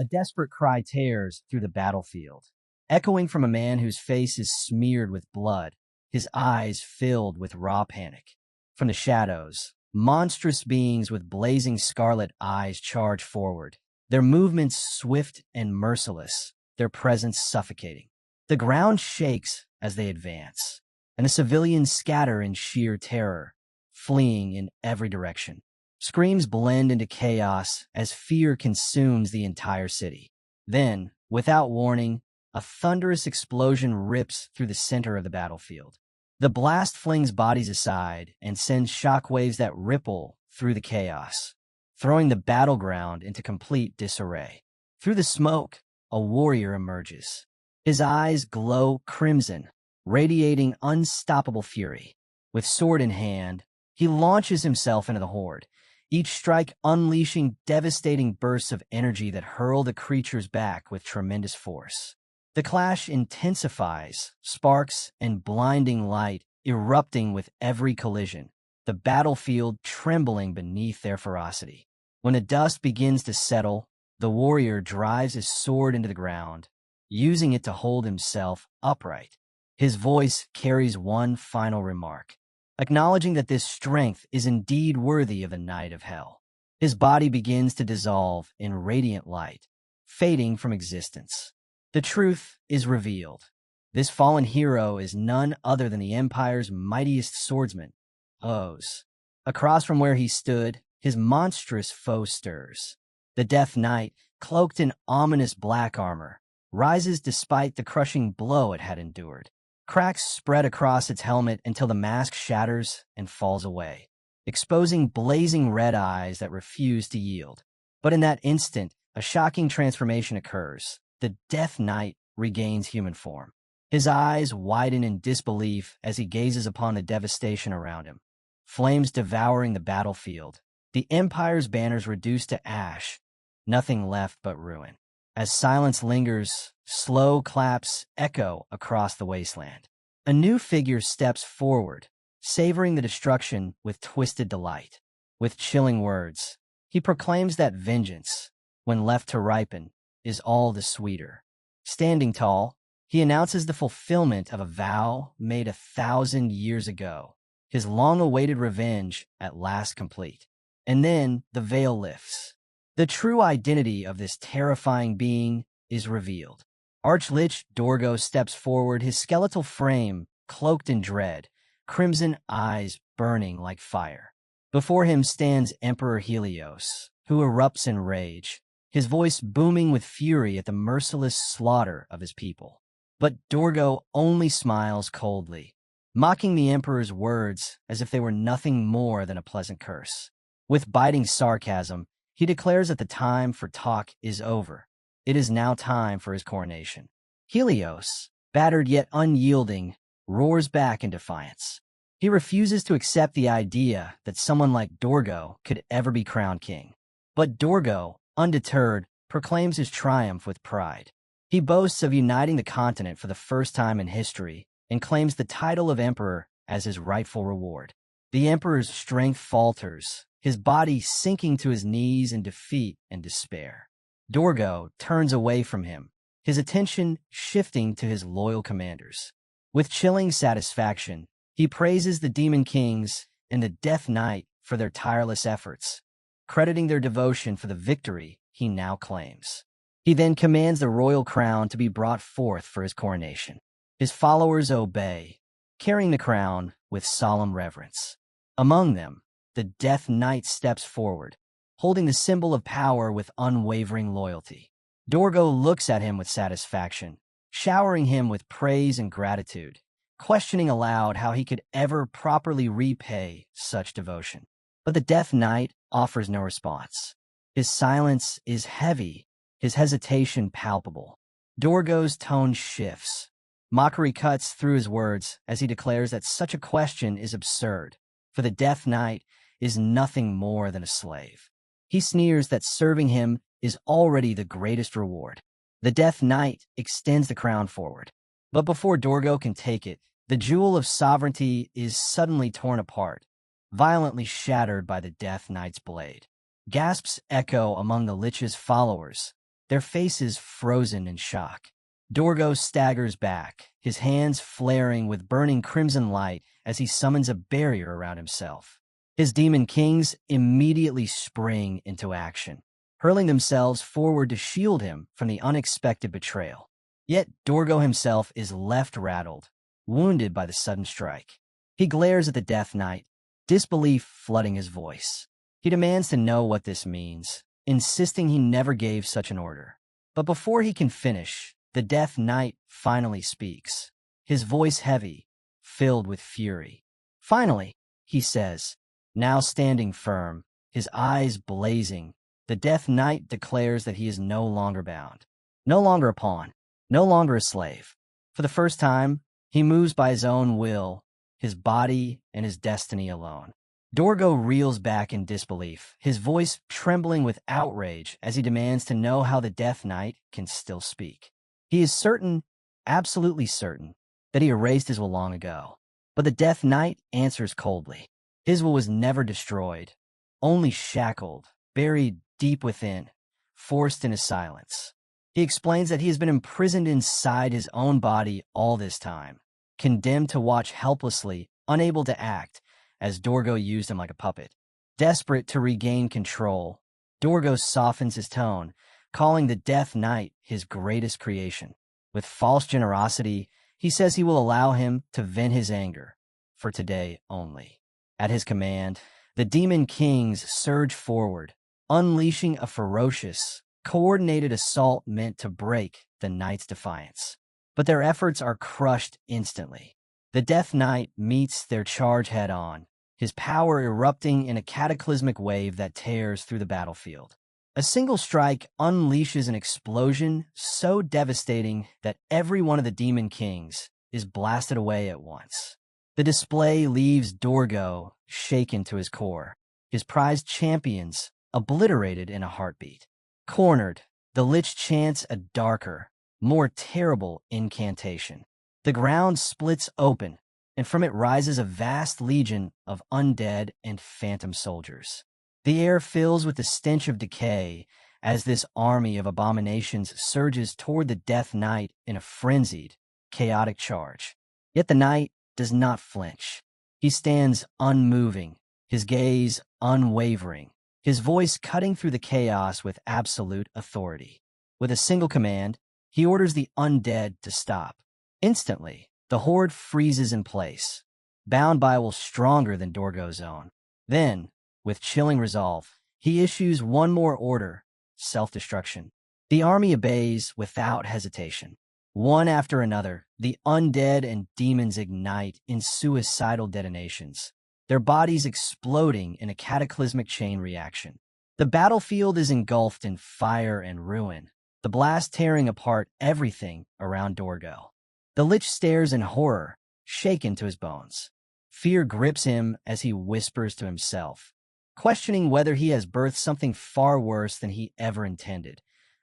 A desperate cry tears through the battlefield, echoing from a man whose face is smeared with blood, his eyes filled with raw panic. From the shadows, monstrous beings with blazing scarlet eyes charge forward, their movements swift and merciless, their presence suffocating. The ground shakes as they advance, and the civilians scatter in sheer terror, fleeing in every direction. Screams blend into chaos as fear consumes the entire city. Then, without warning, a thunderous explosion rips through the center of the battlefield. The blast flings bodies aside and sends shockwaves that ripple through the chaos, throwing the battleground into complete disarray. Through the smoke, a warrior emerges. His eyes glow crimson, radiating unstoppable fury. With sword in hand, he launches himself into the horde, each strike unleashing devastating bursts of energy that hurl the creatures back with tremendous force. The clash intensifies, sparks and blinding light erupting with every collision, the battlefield trembling beneath their ferocity. When the dust begins to settle, the warrior drives his sword into the ground, using it to hold himself upright. His voice carries one final remark, acknowledging that this strength is indeed worthy of a knight of hell. His body begins to dissolve in radiant light, fading from existence. The truth is revealed. This fallen hero is none other than the Empire's mightiest swordsman, Oz. Across from where he stood, his monstrous foe stirs. The Death Knight, cloaked in ominous black armor, rises despite the crushing blow it had endured. Cracks spread across its helmet until the mask shatters and falls away, exposing blazing red eyes that refuse to yield. But in that instant, a shocking transformation occurs. The Death Knight regains human form. His eyes widen in disbelief as he gazes upon the devastation around him. Flames devouring the battlefield, the Empire's banners reduced to ash, nothing left but ruin. As silence lingers, slow claps echo across the wasteland. A new figure steps forward, savoring the destruction with twisted delight. With chilling words, he proclaims that vengeance, when left to ripen, is all the sweeter. Standing tall, he announces the fulfillment of a vow made 1,000 years ago, his long-awaited revenge at last complete. And then the veil lifts. The true identity of this terrifying being is revealed. Archlich Dorgo steps forward, his skeletal frame cloaked in dread, crimson eyes burning like fire. Before him stands Emperor Helios, who erupts in rage, his voice booming with fury at the merciless slaughter of his people. But Dorgo only smiles coldly, mocking the Emperor's words as if they were nothing more than a pleasant curse. With biting sarcasm, he declares that the time for talk is over. It is now time for his coronation. Helios, battered yet unyielding, roars back in defiance. He refuses to accept the idea that someone like Dorgo could ever be crowned king. But Dorgo, undeterred, proclaims his triumph with pride. He boasts of uniting the continent for the first time in history and claims the title of emperor as his rightful reward. The emperor's strength falters, his body sinking to his knees in defeat and despair. Dorgo turns away from him, his attention shifting to his loyal commanders. With chilling satisfaction, he praises the Demon Kings and the Death Knight for their tireless efforts, crediting their devotion for the victory he now claims. He then commands the royal crown to be brought forth for his coronation. His followers obey, carrying the crown with solemn reverence. Among them, the Death Knight steps forward, holding the symbol of power with unwavering loyalty. Dorgo looks at him with satisfaction, showering him with praise and gratitude, questioning aloud how he could ever properly repay such devotion. But the Death Knight offers no response. His silence is heavy, his hesitation palpable. Dorgo's tone shifts. Mockery cuts through his words as he declares that such a question is absurd, for the Death Knight is nothing more than a slave. He sneers that serving him is already the greatest reward. The Death Knight extends the crown forward. But before Dorgo can take it, the jewel of sovereignty is suddenly torn apart, violently shattered by the Death Knight's blade. Gasps echo among the Lich's followers, their faces frozen in shock. Dorgo staggers back, his hands flaring with burning crimson light as he summons a barrier around himself. His demon kings immediately spring into action, hurling themselves forward to shield him from the unexpected betrayal. Yet Dorgo himself is left rattled, wounded by the sudden strike. He glares at the Death Knight, disbelief flooding his voice. He demands to know what this means, insisting he never gave such an order. But before he can finish, the Death Knight finally speaks, his voice heavy, filled with fury. Finally, he says, now standing firm, his eyes blazing, the Death Knight declares that he is no longer bound, no longer a pawn, no longer a slave. For the first time, he moves by his own will, his body and his destiny alone. Dorgo reels back in disbelief, his voice trembling with outrage as he demands to know how the Death Knight can still speak. He is certain, absolutely certain, that he erased his will long ago. But the Death Knight answers coldly. His will was never destroyed, only shackled, buried deep within, forced into silence. He explains that he has been imprisoned inside his own body all this time, condemned to watch helplessly, unable to act, as Dorgo used him like a puppet. Desperate to regain control, Dorgo softens his tone, calling the Death Knight his greatest creation. With false generosity, he says he will allow him to vent his anger, for today only. At his command, the Demon Kings surge forward, unleashing a ferocious, coordinated assault meant to break the Knight's defiance. But their efforts are crushed instantly. The Death Knight meets their charge head-on, his power erupting in a cataclysmic wave that tears through the battlefield. A single strike unleashes an explosion so devastating that every one of the Demon Kings is blasted away at once. The display leaves Dorgo shaken to his core, his prized champions obliterated in a heartbeat. Cornered, the Lich chants a darker, more terrible incantation. The ground splits open, and from it rises a vast legion of undead and phantom soldiers. The air fills with the stench of decay as this army of abominations surges toward the Death Knight in a frenzied, chaotic charge. Yet the Knight does not flinch. He stands unmoving, his gaze unwavering, his voice cutting through the chaos with absolute authority. With a single command, he orders the undead to stop. Instantly, the horde freezes in place, bound by a will stronger than Dorgo's own. Then, with chilling resolve, he issues one more order, self-destruction. The army obeys without hesitation. One after another, the undead and demons ignite in suicidal detonations, their bodies exploding in a cataclysmic chain reaction. The battlefield is engulfed in fire and ruin, the blast tearing apart everything around Dorgo. The Lich stares in horror, shaken to his bones. Fear grips him as he whispers to himself, questioning whether he has birthed something far worse than he ever intended,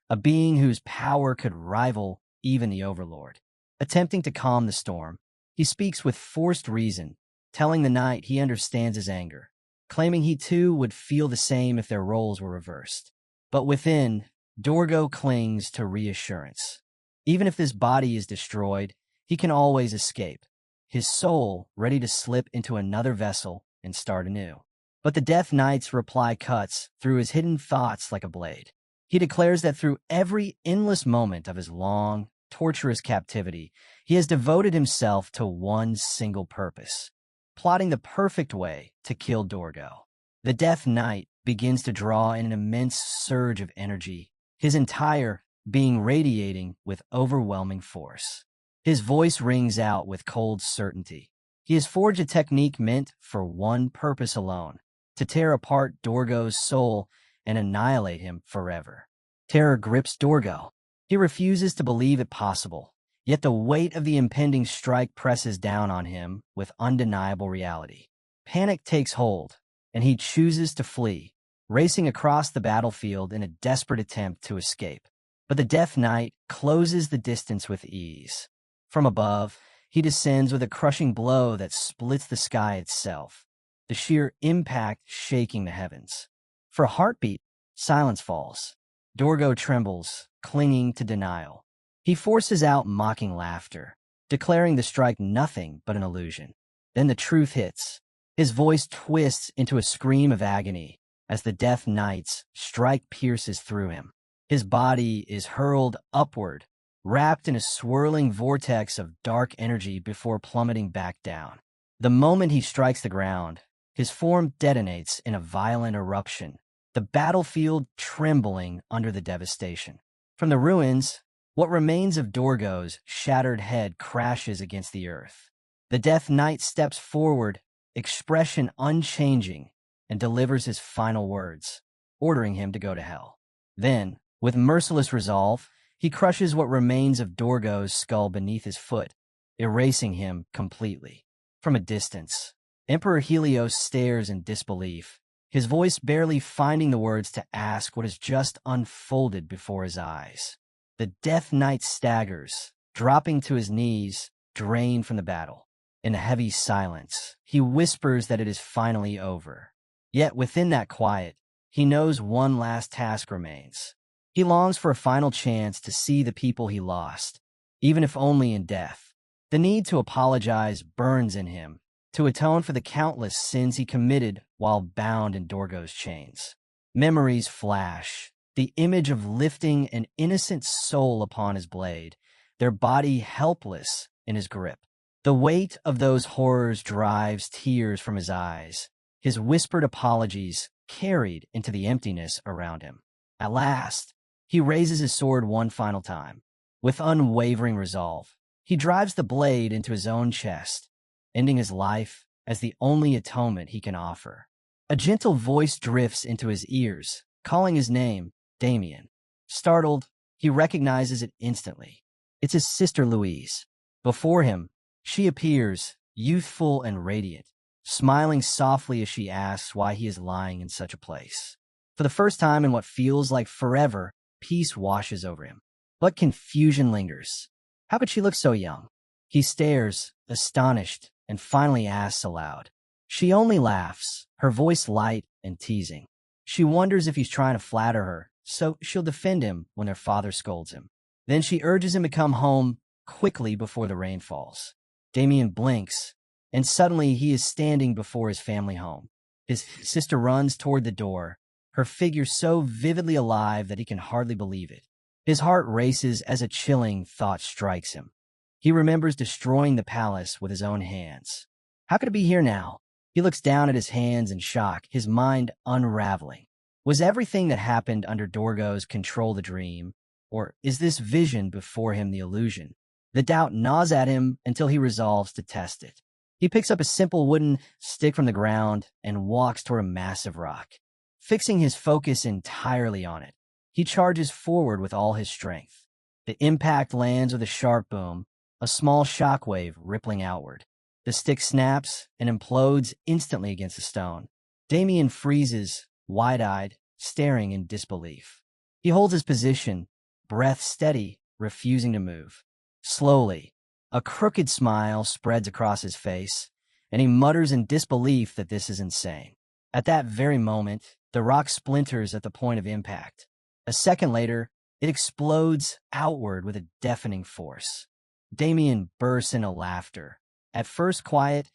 a being whose power could rival even the Overlord. Attempting to calm the storm, he speaks with forced reason, telling the Knight he understands his anger, claiming he too would feel the same if their roles were reversed. But within, Dorgo clings to reassurance. Even if this body is destroyed, he can always escape, his soul ready to slip into another vessel and start anew. But the Death Knight's reply cuts through his hidden thoughts like a blade. He declares that through every endless moment of his long, torturous captivity, he has devoted himself to one single purpose, plotting the perfect way to kill Dorgo. The Death Knight begins to draw in an immense surge of energy, his entire being radiating with overwhelming force. His voice rings out with cold certainty. He has forged a technique meant for one purpose alone, to tear apart Dorgo's soul and annihilate him forever. Terror grips Dorgo. He refuses to believe it possible, yet the weight of the impending strike presses down on him with undeniable reality. Panic takes hold, and he chooses to flee, racing across the battlefield in a desperate attempt to escape. But the Death Knight closes the distance with ease. From above, he descends with a crushing blow that splits the sky itself, the sheer impact shaking the heavens. For a heartbeat, silence falls. Dorgo trembles, clinging to denial. He forces out mocking laughter, declaring the strike nothing but an illusion. Then the truth hits. His voice twists into a scream of agony as the Death Knight's strike pierces through him. His body is hurled upward, wrapped in a swirling vortex of dark energy before plummeting back down. The moment he strikes the ground, his form detonates in a violent eruption, the battlefield trembling under the devastation. From the ruins, what remains of Dorgo's shattered head crashes against the earth. The Death Knight steps forward, expression unchanging, and delivers his final words, ordering him to go to hell. Then, with merciless resolve, he crushes what remains of Dorgo's skull beneath his foot, erasing him completely. From a distance, Emperor Helios stares in disbelief, his voice barely finding the words to ask what has just unfolded before his eyes. The Death Knight staggers, dropping to his knees, drained from the battle. In a heavy silence, he whispers that it is finally over. Yet within that quiet, he knows one last task remains. He longs for a final chance to see the people he lost, even if only in death. The need to apologize burns in him, to atone for the countless sins he committed while bound in Dorgo's chains. Memories flash, the image of lifting an innocent soul upon his blade, their body helpless in his grip. The weight of those horrors drives tears from his eyes, his whispered apologies carried into the emptiness around him. At last, he raises his sword one final time. With unwavering resolve, he drives the blade into his own chest, ending his life as the only atonement he can offer. A gentle voice drifts into his ears, calling his name, Damien. Startled, he recognizes it instantly. It's his sister Louise. Before him, she appears, youthful and radiant, smiling softly as she asks why he is lying in such a place. For the first time in what feels like forever, peace washes over him. But confusion lingers. How could she look so young? He stares, astonished, and finally asks aloud. She only laughs, her voice light and teasing. She wonders if he's trying to flatter her, so she'll defend him when their father scolds him. Then she urges him to come home quickly before the rain falls. Damien blinks, and suddenly he is standing before his family home. His sister runs toward the door, her figure so vividly alive that he can hardly believe it. His heart races as a chilling thought strikes him. He remembers destroying the palace with his own hands. How could it be here now? He looks down at his hands in shock, his mind unraveling. Was everything that happened under Dorgo's control the dream, or is this vision before him the illusion? The doubt gnaws at him until he resolves to test it. He picks up a simple wooden stick from the ground and walks toward a massive rock. Fixing his focus entirely on it, he charges forward with all his strength. The impact lands with a sharp boom, a small shockwave rippling outward. The stick snaps and implodes instantly against the stone. Damien freezes, wide-eyed, staring in disbelief. He holds his position, breath steady, refusing to move. Slowly, a crooked smile spreads across his face, and he mutters in disbelief that this is insane. At that very moment, the rock splinters at the point of impact. A second later, it explodes outward with a deafening force. Damien bursts into laughter, at first quiet,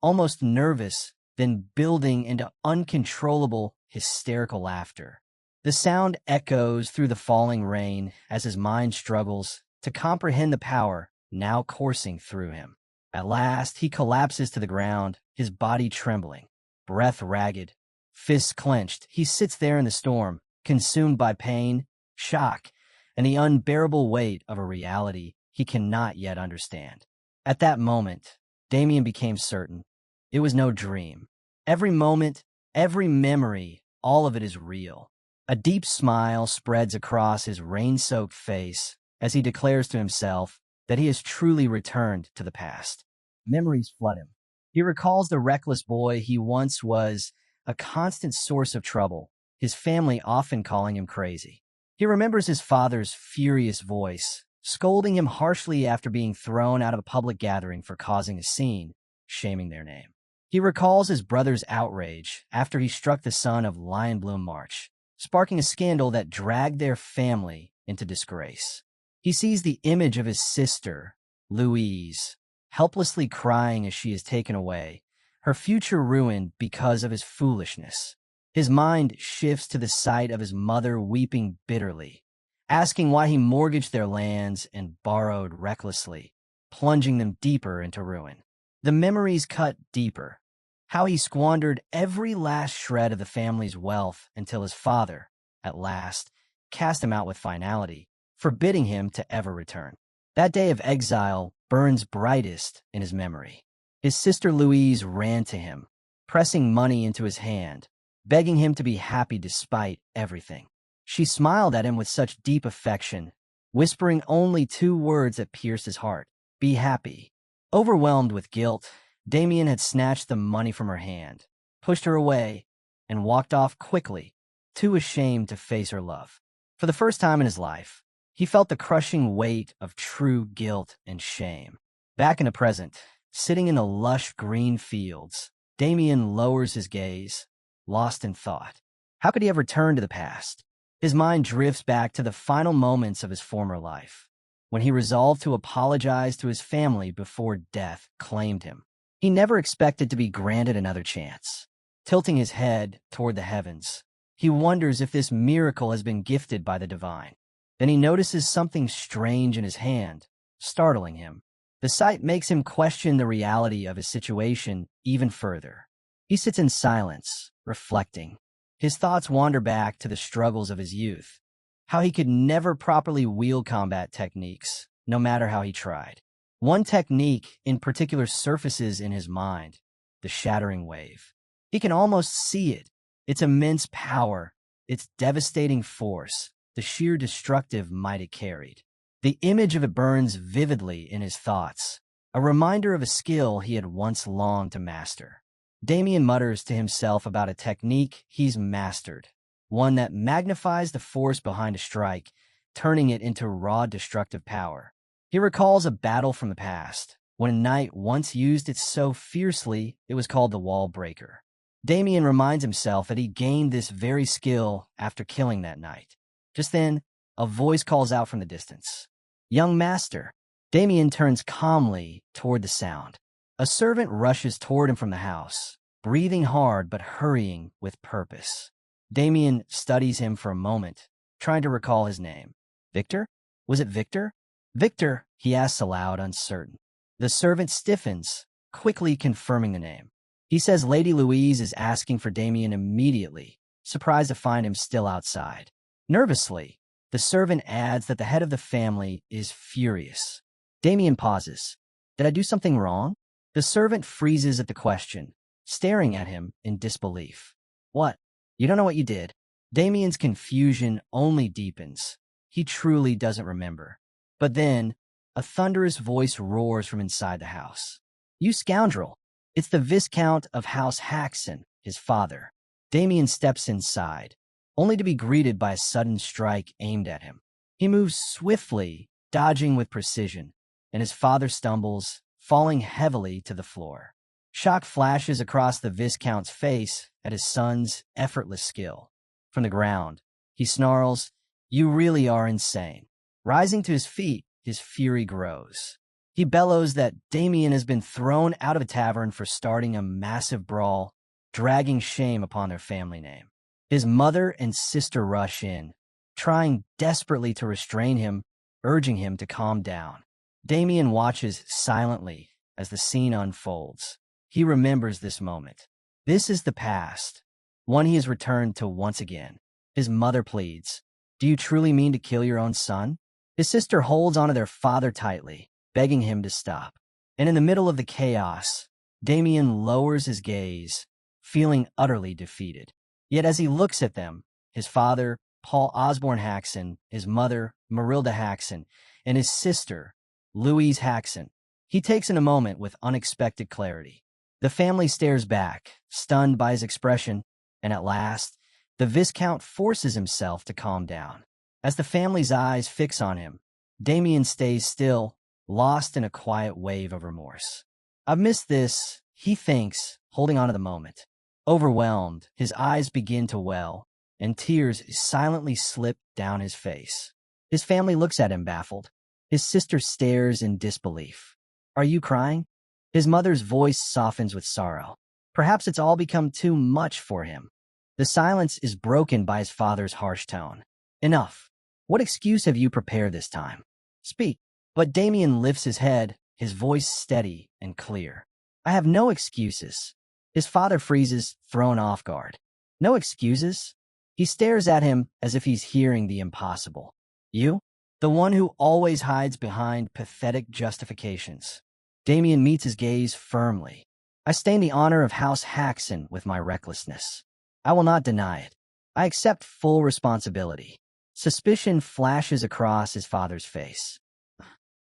almost nervous, then building into uncontrollable, hysterical laughter. The sound echoes through the falling rain as his mind struggles to comprehend the power now coursing through him. At last, he collapses to the ground, his body trembling, breath ragged, fists clenched. He sits there in the storm, consumed by pain, shock, and the unbearable weight of a reality he cannot yet understand. At that moment, Damien became certain it was no dream. Every moment, every memory, all of it is real. A deep smile spreads across his rain-soaked face as he declares to himself that he has truly returned to the past. Memories flood him. He recalls the reckless boy he once was, a constant source of trouble, his family often calling him crazy. He remembers his father's furious voice, scolding him harshly after being thrown out of a public gathering for causing a scene, shaming their name. He recalls his brother's outrage after he struck the son of Lion Bloom March, sparking a scandal that dragged their family into disgrace. He sees the image of his sister, Louise, helplessly crying as she is taken away, her future ruined because of his foolishness. His mind shifts to the sight of his mother weeping bitterly, asking why he mortgaged their lands and borrowed recklessly, plunging them deeper into ruin. The memories cut deeper. How he squandered every last shred of the family's wealth until his father, at last, cast him out with finality, forbidding him to ever return. That day of exile burns brightest in his memory. His sister Louise ran to him, pressing money into his hand, begging him to be happy despite everything. She smiled at him with such deep affection, whispering only 2 words that pierced his heart: "Be happy." Overwhelmed with guilt, Damien had snatched the money from her hand, pushed her away, and walked off quickly, too ashamed to face her love. For the first time in his life, he felt the crushing weight of true guilt and shame. Back in the present, sitting in the lush green fields, Damien lowers his gaze, lost in thought. How could he ever turn to the past? His mind drifts back to the final moments of his former life, when he resolved to apologize to his family before death claimed him. He never expected to be granted another chance. Tilting his head toward the heavens, he wonders if this miracle has been gifted by the divine. Then he notices something strange in his hand, startling him. The sight makes him question the reality of his situation even further. He sits in silence, reflecting. His thoughts wander back to the struggles of his youth, how he could never properly wield combat techniques, no matter how he tried. One technique in particular surfaces in his mind: the shattering wave. He can almost see it, its immense power, its devastating force, the sheer destructive might it carried. The image of it burns vividly in his thoughts, a reminder of a skill he had once longed to master. Damien mutters to himself about a technique he's mastered, one that magnifies the force behind a strike, turning it into raw destructive power. He recalls a battle from the past, when a knight once used it so fiercely it was called the Wall Breaker. Damien reminds himself that he gained this very skill after killing that knight. Just then, a voice calls out from the distance. "Young master." Damien turns calmly toward the sound. A servant rushes toward him from the house, breathing hard but hurrying with purpose. Damien studies him for a moment, trying to recall his name. Victor? Was it Victor? Victor, he asks aloud, uncertain. The servant stiffens, quickly confirming the name. He says Lady Louise is asking for Damien immediately, surprised to find him still outside. Nervously, the servant adds that the head of the family is furious. Damien pauses. Did I do something wrong? The servant freezes at the question, staring at him in disbelief. What? You don't know what you did? Damien's confusion only deepens. He truly doesn't remember. But then, a thunderous voice roars from inside the house. "You scoundrel! It's the Viscount of House Haxon, his father." Damien steps inside, only to be greeted by a sudden strike aimed at him. He moves swiftly, dodging with precision, and his father stumbles, falling heavily to the floor. Shock flashes across the Viscount's face at his son's effortless skill. From the ground, he snarls, "You really are insane." Rising to his feet, his fury grows. He bellows that Damien has been thrown out of a tavern for starting a massive brawl, dragging shame upon their family name. His mother and sister rush in, trying desperately to restrain him, urging him to calm down. Damien watches silently as the scene unfolds. He remembers this moment. This is the past, one he has returned to once again. His mother pleads, "Do you truly mean to kill your own son?" His sister holds onto their father tightly, begging him to stop. And in the middle of the chaos, Damien lowers his gaze, feeling utterly defeated. Yet as he looks at them, his father, Paul Osborne Haxon, his mother, Marilda Haxon, and his sister, Louise Haxon, he takes in a moment with unexpected clarity. The family stares back, stunned by his expression, and at last, the Viscount forces himself to calm down. As the family's eyes fix on him, Damien stays still, lost in a quiet wave of remorse. "I've missed this," he thinks, holding on to the moment. Overwhelmed, his eyes begin to well, and tears silently slip down his face. His family looks at him baffled. His sister stares in disbelief. Are you crying? His mother's voice softens with sorrow. Perhaps it's all become too much for him. The silence is broken by his father's harsh tone. Enough. What excuse have you prepared this time? Speak. But Damien lifts his head, his voice steady and clear. I have no excuses. His father freezes, thrown off guard. No excuses? He stares at him as if he's hearing the impossible. You? The one who always hides behind pathetic justifications. Damien meets his gaze firmly. I stain the honor of House Haxon with my recklessness. I will not deny it. I accept full responsibility. Suspicion flashes across his father's face.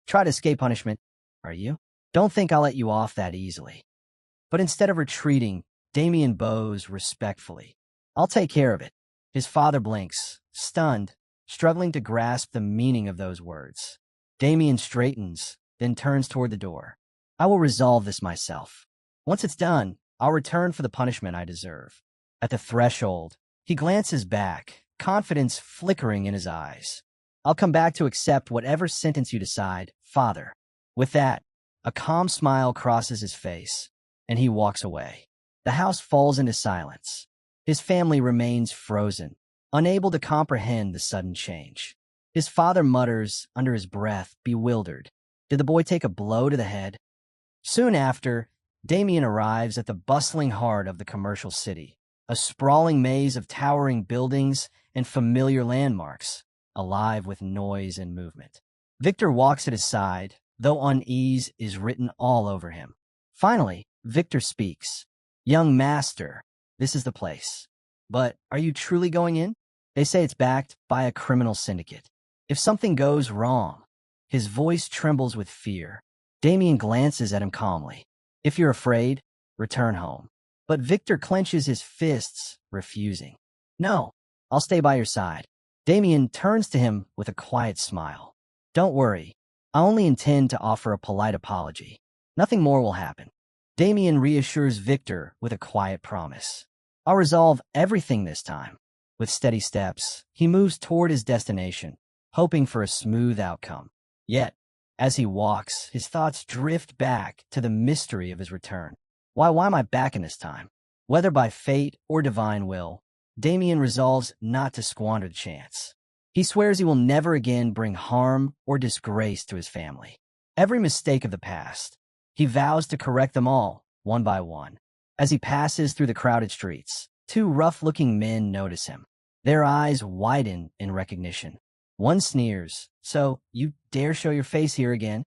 Try to escape punishment, are you? Don't think I'll let you off that easily. But instead of retreating, Damien bows respectfully. I'll take care of it. His father blinks, stunned, struggling to grasp the meaning of those words. Damien straightens, then turns toward the door. I will resolve this myself. Once it's done, I'll return for the punishment I deserve. At the threshold, he glances back, confidence flickering in his eyes. I'll come back to accept whatever sentence you decide, Father. With that, a calm smile crosses his face, and he walks away. The house falls into silence. His family remains frozen, unable to comprehend the sudden change. His father mutters under his breath, bewildered. Did the boy take a blow to the head? Soon after, Damien arrives at the bustling heart of the commercial city, a sprawling maze of towering buildings and familiar landmarks, alive with noise and movement. Victor walks at his side, though unease is written all over him. Finally, Victor speaks. Young master, this is the place. But are you truly going in? They say it's backed by a criminal syndicate. If something goes wrong, his voice trembles with fear. Damien glances at him calmly. If you're afraid, return home. But Victor clenches his fists, refusing. No, I'll stay by your side. Damien turns to him with a quiet smile. Don't worry, I only intend to offer a polite apology. Nothing more will happen. Damien reassures Victor with a quiet promise. I'll resolve everything this time. With steady steps, he moves toward his destination, hoping for a smooth outcome. Yet, as he walks, his thoughts drift back to the mystery of his return. Why am I back in this time? Whether by fate or divine will, Damien resolves not to squander the chance. He swears he will never again bring harm or disgrace to his family. Every mistake of the past, he vows to correct them all, one by one. As he passes through the crowded streets, two rough-looking men notice him. Their eyes widen in recognition. One sneers, "So, you dare show your face here again?"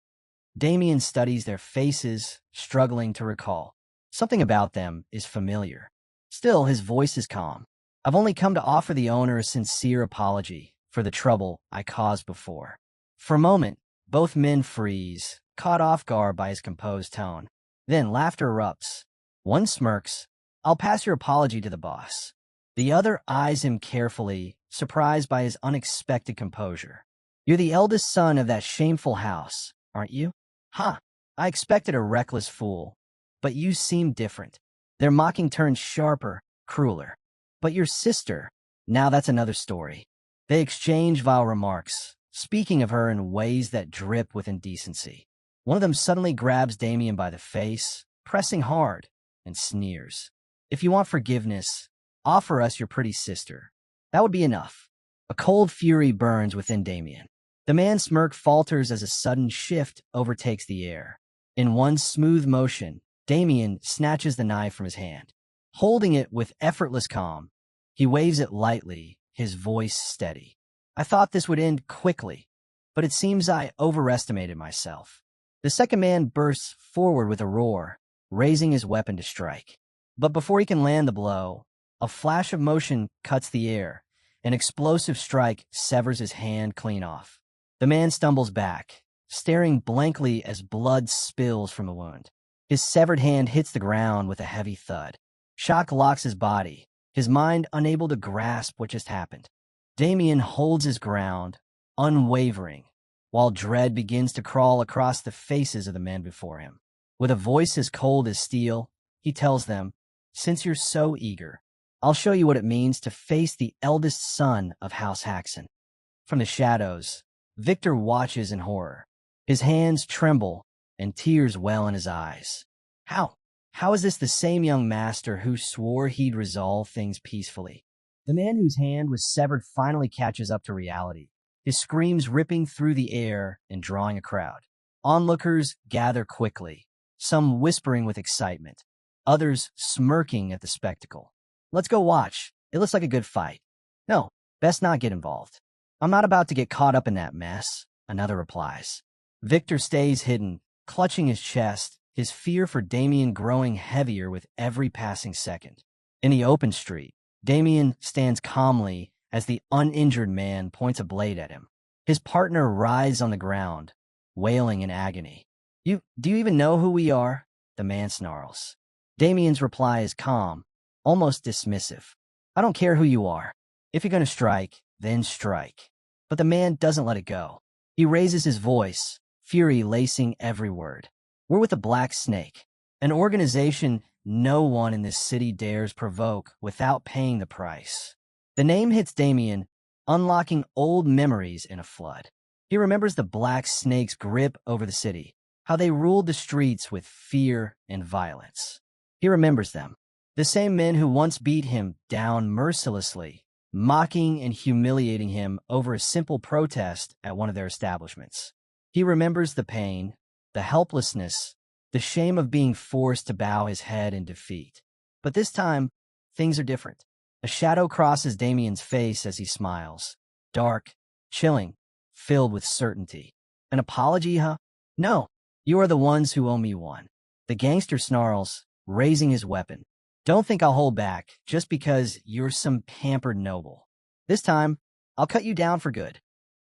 Damien studies their faces, struggling to recall. Something about them is familiar. Still, his voice is calm. I've only come to offer the owner a sincere apology for the trouble I caused before. For a moment, both men freeze, caught off guard by his composed tone. Then laughter erupts. One smirks, "I'll pass your apology to the boss." The other eyes him carefully, surprised by his unexpected composure. You're the eldest son of that shameful house, aren't you? Ha! I expected a reckless fool, but you seem different. Their mocking turns sharper, crueler. But your sister, now that's another story. They exchange vile remarks, speaking of her in ways that drip with indecency. One of them suddenly grabs Damien by the face, pressing hard, and sneers. If you want forgiveness, offer us your pretty sister. That would be enough. A cold fury burns within Damien. The man's smirk falters as a sudden shift overtakes the air. In one smooth motion, Damien snatches the knife from his hand. Holding it with effortless calm, he waves it lightly, his voice steady. I thought this would end quickly, but it seems I overestimated myself. The second man bursts forward with a roar, raising his weapon to strike. But before he can land the blow, a flash of motion cuts the air. An explosive strike severs his hand clean off. The man stumbles back, staring blankly as blood spills from the wound. His severed hand hits the ground with a heavy thud. Shock locks his body, his mind unable to grasp what just happened. Damien holds his ground, unwavering, while dread begins to crawl across the faces of the men before him. With a voice as cold as steel, he tells them, "Since you're so eager, I'll show you what it means to face the eldest son of House Haxon. From the shadows, Victor watches in horror. His hands tremble and tears well in his eyes. How? How is this the same young master who swore he'd resolve things peacefully? The man whose hand was severed finally catches up to reality, his screams ripping through the air and drawing a crowd. Onlookers gather quickly, some whispering with excitement, others smirking at the spectacle. Let's go watch. It looks like a good fight. No, best not get involved. I'm not about to get caught up in that mess, another replies. Victor stays hidden, clutching his chest, his fear for Damien growing heavier with every passing second. In the open street, Damien stands calmly as the uninjured man points a blade at him. His partner writhes on the ground, wailing in agony. Do you even know who we are? The man snarls. Damien's reply is calm, almost dismissive. I don't care who you are. If you're going to strike, then strike. But the man doesn't let it go. He raises his voice, fury lacing every word. We're with the Black Snake, an organization no one in this city dares provoke without paying the price. The name hits Damien, unlocking old memories in a flood. He remembers the Black Snake's grip over the city, how they ruled the streets with fear and violence. He remembers them, the same men who once beat him down mercilessly, mocking and humiliating him over a simple protest at one of their establishments. He remembers the pain, the helplessness, the shame of being forced to bow his head in defeat. But this time, things are different. A shadow crosses Damien's face as he smiles. Dark, chilling, filled with certainty. An apology, huh? No, you are the ones who owe me one. The gangster snarls, raising his weapon. Don't think I'll hold back just because you're some pampered noble. This time, I'll cut you down for good.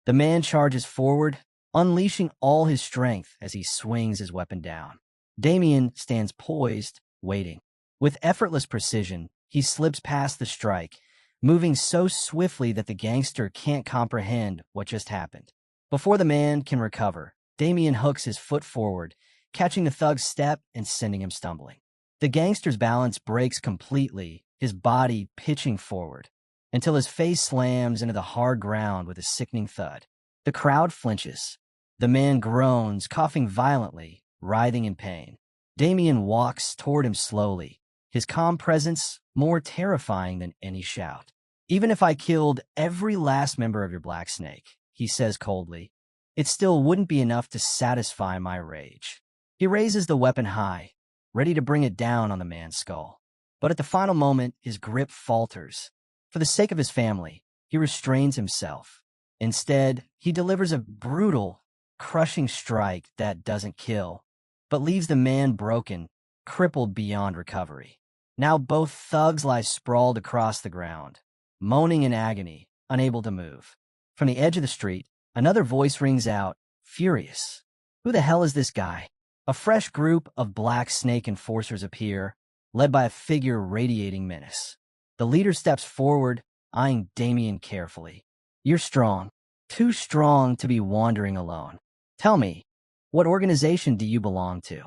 The man charges forward, unleashing all his strength as he swings his weapon down. Damien stands poised, waiting. With effortless precision, he slips past the strike, moving so swiftly that the gangster can't comprehend what just happened. Before the man can recover, Damien hooks his foot forward, catching the thug's step and sending him stumbling. The gangster's balance breaks completely, his body pitching forward, until his face slams into the hard ground with a sickening thud. The crowd flinches. The man groans, coughing violently, writhing in pain. Damien walks toward him slowly, his calm presence more terrifying than any shout. Even if I killed every last member of your Black Snake, he says coldly, it still wouldn't be enough to satisfy my rage. He raises the weapon high, ready to bring it down on the man's skull. But at the final moment, his grip falters. For the sake of his family, he restrains himself. Instead, he delivers a brutal, crushing strike that doesn't kill, but leaves the man broken, crippled beyond recovery. Now both thugs lie sprawled across the ground, moaning in agony, unable to move. From the edge of the street, another voice rings out, furious. Who the hell is this guy? A fresh group of Black Snake enforcers appear, led by a figure radiating menace. The leader steps forward, eyeing Damien carefully. You're strong, too strong to be wandering alone. Tell me, what organization do you belong to?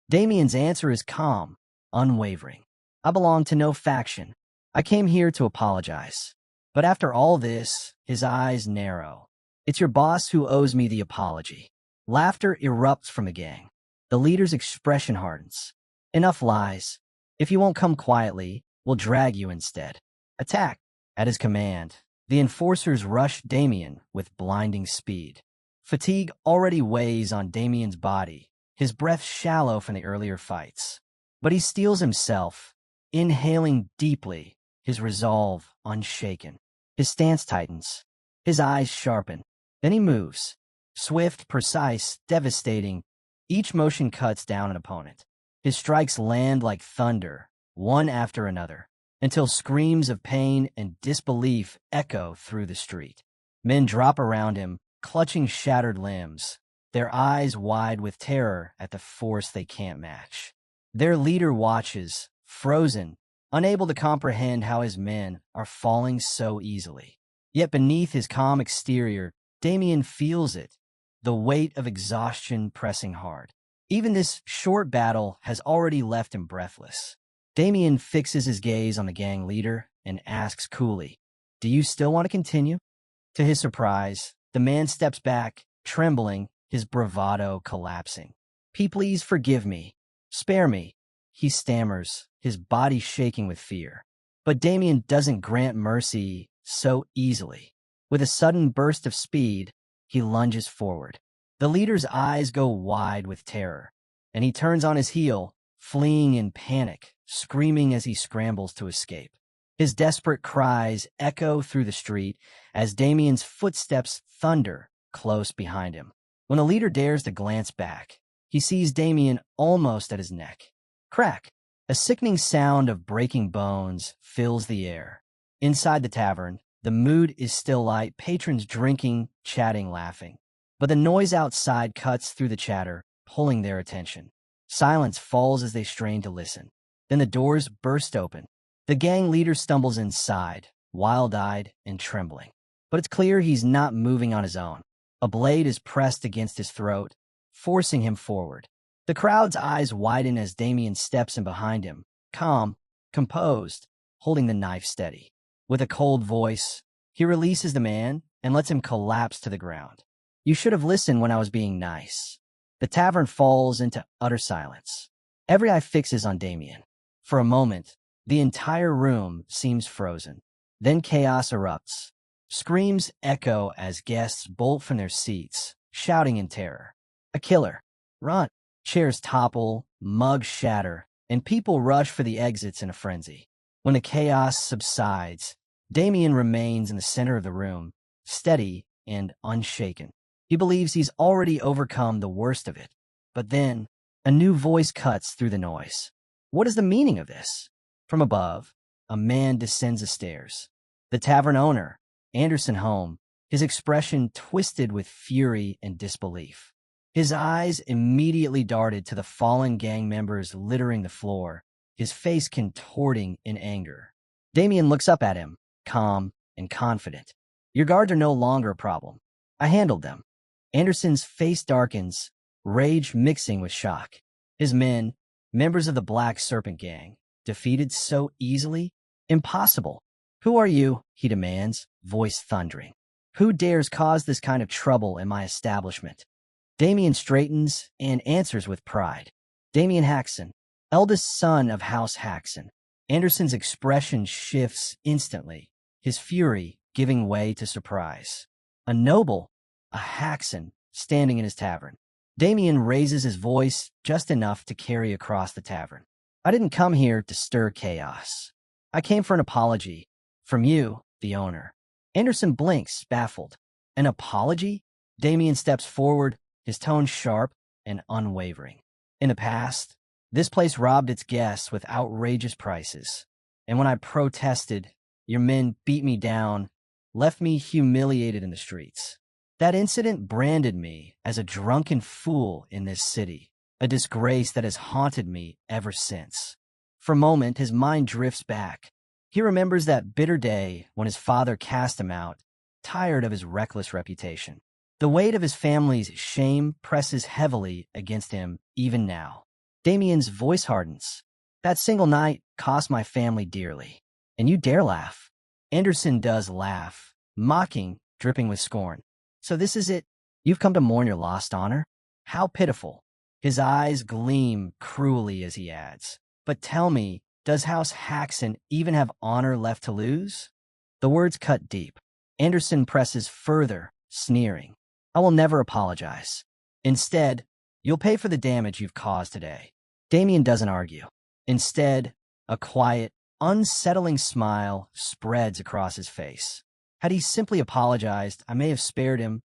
Damien's answer is calm, unwavering. I belong to no faction. I came here to apologize. But after all this, his eyes narrow. It's your boss who owes me the apology. Laughter erupts from the gang. The leader's expression hardens. Enough lies. If you won't come quietly, we'll drag you instead. Attack. At his command, the enforcers rush Damien with blinding speed. Fatigue already weighs on Damien's body, his breath shallow from the earlier fights. But he steels himself, inhaling deeply, his resolve unshaken. His stance tightens. His eyes sharpen. Then he moves. Swift, precise, devastating. Each motion cuts down an opponent. His strikes land like thunder, one after another, until screams of pain and disbelief echo through the street. Men drop around him, clutching shattered limbs, their eyes wide with terror at the force they can't match. Their leader watches, frozen, unable to comprehend how his men are falling so easily. Yet beneath his calm exterior, Damien feels it, the weight of exhaustion pressing hard. Even this short battle has already left him breathless. Damien fixes his gaze on the gang leader and asks coolly, "Do you still want to continue?" To his surprise, the man steps back, trembling, his bravado collapsing. Please forgive me. Spare me," he stammers, his body shaking with fear. But Damien doesn't grant mercy so easily. With a sudden burst of speed, he lunges forward. The leader's eyes go wide with terror, and he turns on his heel, fleeing in panic, screaming as he scrambles to escape. His desperate cries echo through the street as Damien's footsteps thunder close behind him. When the leader dares to glance back, he sees Damien almost at his neck. Crack! A sickening sound of breaking bones fills the air. Inside the tavern, the mood is still light, patrons drinking, chatting, laughing. But the noise outside cuts through the chatter, pulling their attention. Silence falls as they strain to listen. Then the doors burst open. The gang leader stumbles inside, wild-eyed and trembling. But it's clear he's not moving on his own. A blade is pressed against his throat, forcing him forward. The crowd's eyes widen as Damien steps in behind him, calm, composed, holding the knife steady. With a cold voice, he releases the man and lets him collapse to the ground. "You should have listened when I was being nice." The tavern falls into utter silence. Every eye fixes on Damien. For a moment, the entire room seems frozen. Then chaos erupts. Screams echo as guests bolt from their seats, shouting in terror. "A killer! Run!" Chairs topple, mugs shatter, and people rush for the exits in a frenzy. When the chaos subsides, Damien remains in the center of the room, steady and unshaken. He believes he's already overcome the worst of it. But then, a new voice cuts through the noise. "What is the meaning of this?" From above, a man descends the stairs. The tavern owner, Anderson Holm, his expression twisted with fury and disbelief. His eyes immediately darted to the fallen gang members littering the floor, his face contorting in anger. Damien looks up at him, calm and confident. "Your guards are no longer a problem. I handled them." Anderson's face darkens, rage mixing with shock. His men, members of the Black Serpent Gang, defeated so easily? Impossible. "Who are you?" he demands, voice thundering. "Who dares cause this kind of trouble in my establishment?" Damien straightens and answers with pride. "Damien Haxon, eldest son of House Haxon." Anderson's expression shifts instantly, his fury giving way to surprise. A noble, a Haxon, standing in his tavern. Damien raises his voice just enough to carry across the tavern. "I didn't come here to stir chaos. I came for an apology. From you, the owner." Anderson blinks, baffled. "An apology?" Damien steps forward, his tone sharp and unwavering. "In the past, this place robbed its guests with outrageous prices. And when I protested, your men beat me down, left me humiliated in the streets. That incident branded me as a drunken fool in this city, a disgrace that has haunted me ever since." For a moment, his mind drifts back. He remembers that bitter day when his father cast him out, tired of his reckless reputation. The weight of his family's shame presses heavily against him even now. Damien's voice hardens. "That single night cost my family dearly. And you dare laugh." Anderson does laugh, mocking, dripping with scorn. "So this is it? You've come to mourn your lost honor? How pitiful." His eyes gleam cruelly as he adds, "But tell me, does House Haxon even have honor left to lose?" The words cut deep. Anderson presses further, sneering. "I will never apologize. Instead, you'll pay for the damage you've caused today." Damien doesn't argue. Instead, a quiet, unsettling smile spreads across his face. Had he simply apologized, I may have spared him.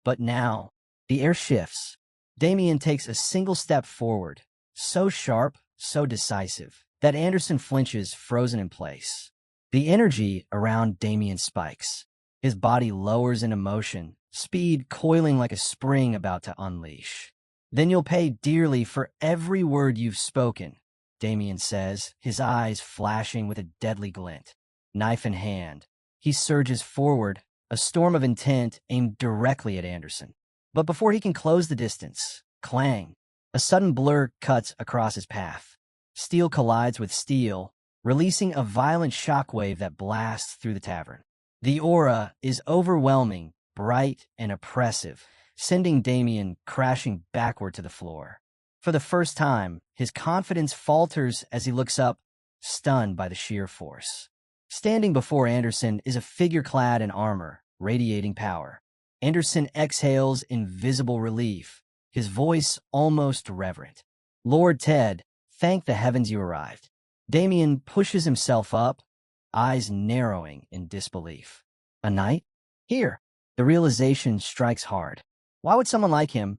But now, the air shifts. Damien takes a single step forward, so sharp, so decisive, that Anderson flinches, frozen in place. The energy around Damien spikes. His body lowers in emotion, speed coiling like a spring about to unleash. "Then you'll pay dearly for every word you've spoken," Damien says, his eyes flashing with a deadly glint. Knife in hand, he surges forward, a storm of intent aimed directly at Anderson. But before he can close the distance, clang, a sudden blur cuts across his path. Steel collides with steel, releasing a violent shockwave that blasts through the tavern. The aura is overwhelming, bright, and oppressive, sending Damien crashing backward to the floor. For the first time, his confidence falters as he looks up, stunned by the sheer force. Standing before Anderson is a figure clad in armor, radiating power. Anderson exhales in visible relief, his voice almost reverent. "Lord Ted, thank the heavens you arrived." Damien pushes himself up, eyes narrowing in disbelief. "A knight? Here." The realization strikes hard. Why would someone like him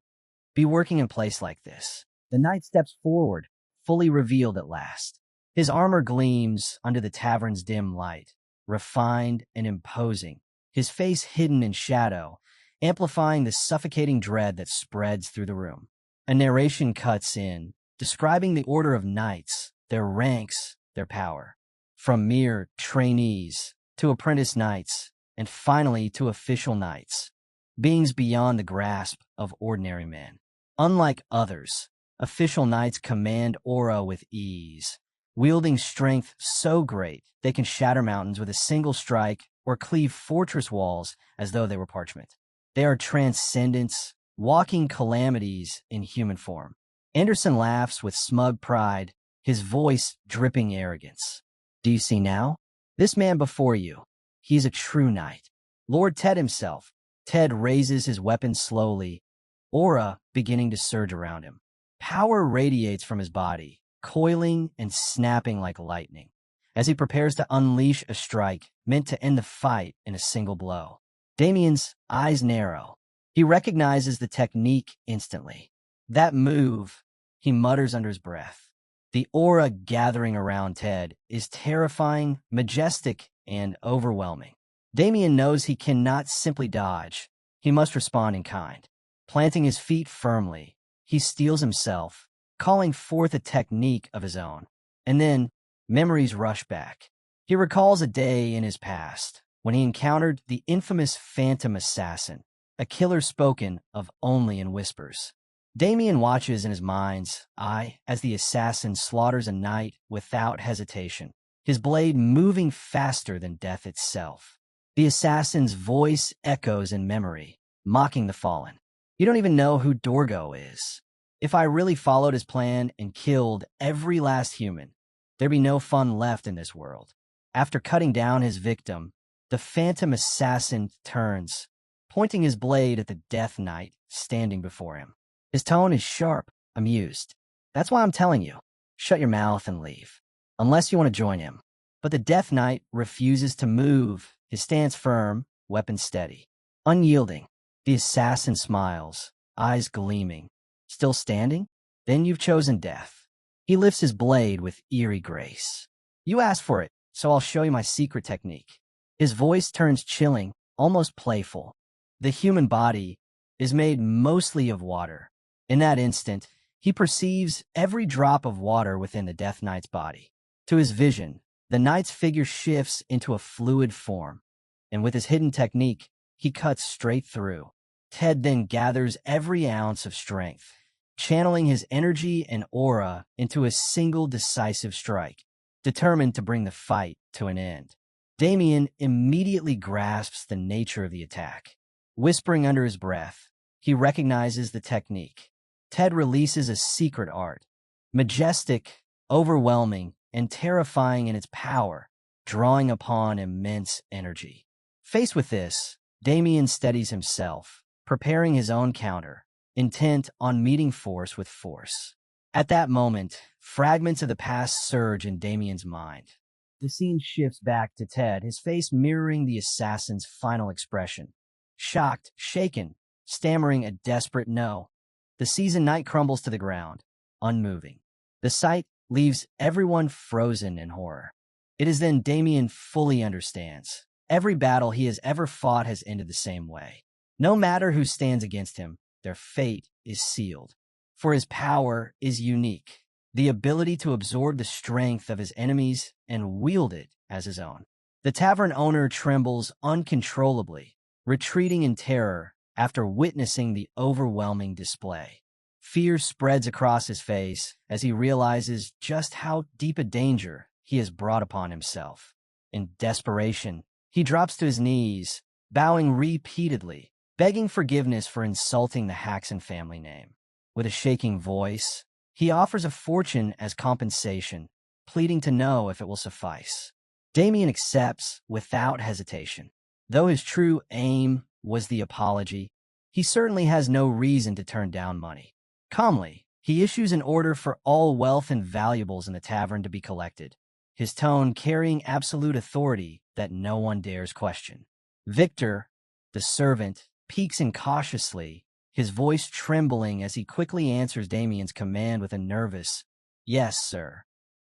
be working in a place like this? The knight steps forward, fully revealed at last. His armor gleams under the tavern's dim light, refined and imposing, his face hidden in shadow, amplifying the suffocating dread that spreads through the room. A narration cuts in, describing the order of knights, their ranks, their power. From mere trainees to apprentice knights, and finally to official knights, beings beyond the grasp of ordinary men. Unlike others, official knights command aura with ease, wielding strength so great they can shatter mountains with a single strike or cleave fortress walls as though they were parchment. They are transcendents, walking calamities in human form. Anderson laughs with smug pride, his voice dripping arrogance. "Do you see now? This man before you, he's a true knight. Lord Ted himself." Ted raises his weapon slowly, aura beginning to surge around him. Power radiates from his body, coiling and snapping like lightning, as he prepares to unleash a strike meant to end the fight in a single blow. Damien's eyes narrow. He recognizes the technique instantly. That move, he mutters under his breath. The aura gathering around Ted is terrifying, majestic, and overwhelming. Damien knows he cannot simply dodge. He must respond in kind. Planting his feet firmly, he steels himself, calling forth a technique of his own. And then, memories rush back. He recalls a day in his past when he encountered the infamous Phantom Assassin, a killer spoken of only in whispers. Damien watches in his mind's eye as the assassin slaughters a knight without hesitation, his blade moving faster than death itself. The assassin's voice echoes in memory, mocking the fallen. "You don't even know who Dorgo is. If I really followed his plan and killed every last human, there'd be no fun left in this world." After cutting down his victim, the Phantom Assassin turns, pointing his blade at the Death Knight standing before him. His tone is sharp, amused. "That's why I'm telling you. Shut your mouth and leave, unless you want to join him." But the Death Knight refuses to move, his stance firm, weapon steady. Unyielding, the assassin smiles, eyes gleaming. "Still standing? Then you've chosen death." He lifts his blade with eerie grace. "You asked for it, so I'll show you my secret technique." His voice turns chilling, almost playful. The human body is made mostly of water. In that instant, he perceives every drop of water within the Death Knight's body. To his vision, the knight's figure shifts into a fluid form, and with his hidden technique, he cuts straight through. Ted then gathers every ounce of strength, channeling his energy and aura into a single decisive strike, determined to bring the fight to an end. Damien immediately grasps the nature of the attack. Whispering under his breath, he recognizes the technique. Ted releases a secret art, majestic, overwhelming, and terrifying in its power, drawing upon immense energy. Faced with this, Damien steadies himself, preparing his own counter, intent on meeting force with force. At that moment, fragments of the past surge in Damien's mind. The scene shifts back to Ted, his face mirroring the assassin's final expression. Shocked, shaken, stammering a desperate no. The seasoned knight crumbles to the ground, unmoving. The sight leaves everyone frozen in horror. It is then Damien fully understands. Every battle he has ever fought has ended the same way. No matter who stands against him, their fate is sealed. For his power is unique, the ability to absorb the strength of his enemies and wield it as his own. The tavern owner trembles uncontrollably, retreating in terror after witnessing the overwhelming display. Fear spreads across his face as he realizes just how deep a danger he has brought upon himself. In desperation, he drops to his knees, bowing repeatedly, begging forgiveness for insulting the Haxon family name. With a shaking voice, he offers a fortune as compensation, pleading to know if it will suffice. Damien accepts without hesitation. Though his true aim was the apology, he certainly has no reason to turn down money. Calmly, he issues an order for all wealth and valuables in the tavern to be collected, his tone carrying absolute authority that no one dares question. Victor, the servant, peeks in cautiously, his voice trembling as he quickly answers Damien's command with a nervous, "Yes, sir."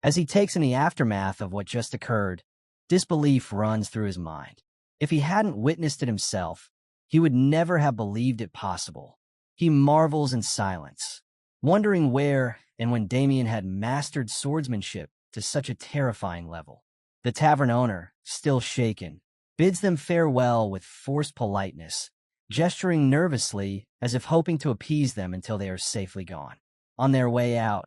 As he takes in the aftermath of what just occurred, disbelief runs through his mind. If he hadn't witnessed it himself, he would never have believed it possible. He marvels in silence, wondering where and when Damien had mastered swordsmanship to such a terrifying level. The tavern owner, still shaken, bids them farewell with forced politeness, gesturing nervously as if hoping to appease them until they are safely gone. On their way out,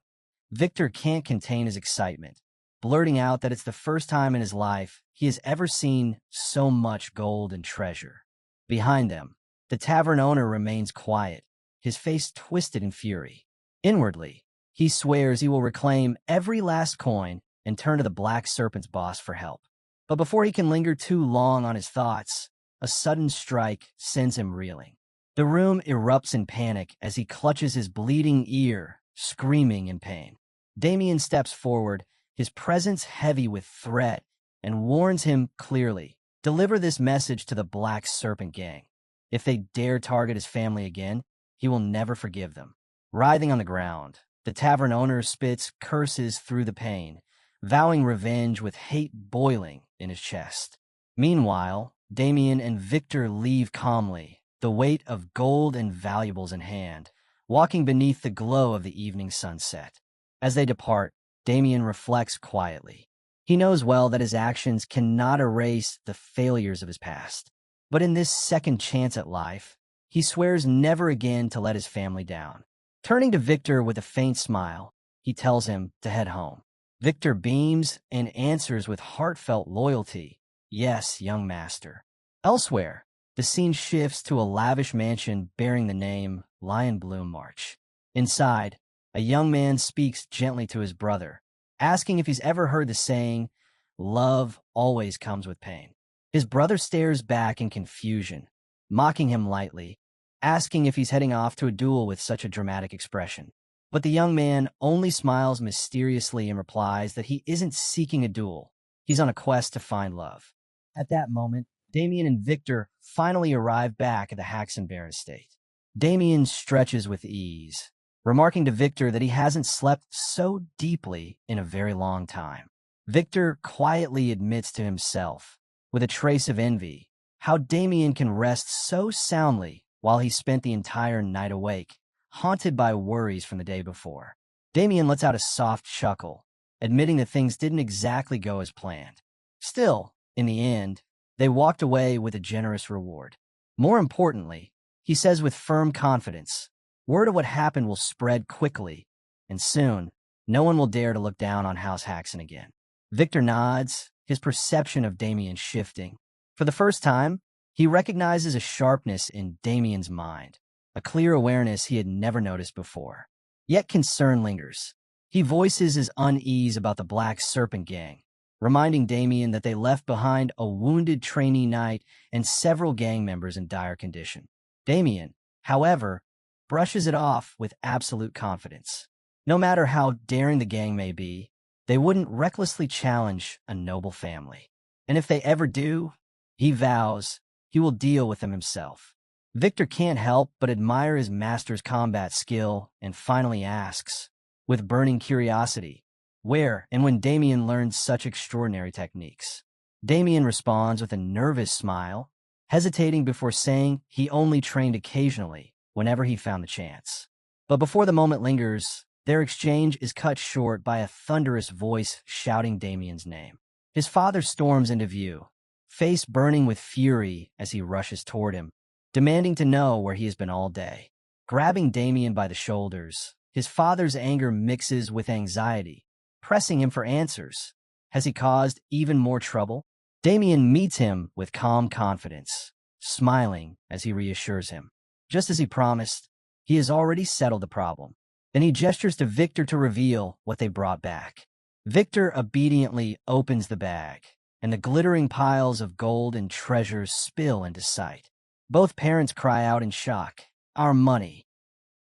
Victor can't contain his excitement, blurting out that it's the first time in his life he has ever seen so much gold and treasure. Behind them, the tavern owner remains quiet, his face twisted in fury. Inwardly, he swears he will reclaim every last coin and turn to the Black Serpent's boss for help. But before he can linger too long on his thoughts, a sudden strike sends him reeling. The room erupts in panic as he clutches his bleeding ear, screaming in pain. Damien steps forward, his presence heavy with threat, and warns him clearly, "Deliver this message to the Black Serpent gang. If they dare target his family again, he will never forgive them." Writhing on the ground, the tavern owner spits curses through the pain, vowing revenge with hate boiling in his chest. Meanwhile, Damien and Victor leave calmly, the weight of gold and valuables in hand, walking beneath the glow of the evening sunset. As they depart, Damien reflects quietly. He knows well that his actions cannot erase the failures of his past. But in this second chance at life, he swears never again to let his family down. Turning to Victor with a faint smile, he tells him to head home. Victor beams and answers with heartfelt loyalty, "Yes, young master." Elsewhere, the scene shifts to a lavish mansion bearing the name Lion Bloom March. Inside, a young man speaks gently to his brother, asking if he's ever heard the saying, "Love always comes with pain." His brother stares back in confusion, mocking him lightly, asking if he's heading off to a duel with such a dramatic expression. But the young man only smiles mysteriously and replies that he isn't seeking a duel. He's on a quest to find love. At that moment, Damien and Victor finally arrive back at the Haxenbear estate. Damien stretches with ease, remarking to Victor that he hasn't slept so deeply in a very long time. Victor quietly admits to himself, with a trace of envy, how Damien can rest so soundly while he spent the entire night awake, haunted by worries from the day before. Damien lets out a soft chuckle, admitting that things didn't exactly go as planned. Still, in the end, they walked away with a generous reward. More importantly, he says with firm confidence, word of what happened will spread quickly, and soon, no one will dare to look down on House Haxon again. Victor nods, his perception of Damien shifting. For the first time, he recognizes a sharpness in Damien's mind, a clear awareness he had never noticed before. Yet concern lingers. He voices his unease about the Black Serpent gang, reminding Damien that they left behind a wounded trainee knight and several gang members in dire condition. Damien, however, brushes it off with absolute confidence. No matter how daring the gang may be, they wouldn't recklessly challenge a noble family. And if they ever do, he vows he will deal with them himself. Victor can't help but admire his master's combat skill and finally asks, with burning curiosity, where and when Damien learned such extraordinary techniques. Damien responds with a nervous smile, hesitating before saying he only trained occasionally whenever he found the chance. But before the moment lingers, their exchange is cut short by a thunderous voice shouting Damien's name. His father storms into view, face burning with fury as he rushes toward him, demanding to know where he has been all day. grabbing Damien by the shoulders. His father's anger mixes with anxiety, pressing him for answers. Has he caused even more trouble? Damien meets him with calm confidence, smiling as he reassures him. Just as he promised, he has already settled the problem. Then he gestures to Victor to reveal what they brought back. Victor obediently opens the bag, and the glittering piles of gold and treasures spill into sight. Both parents cry out in shock. Our money.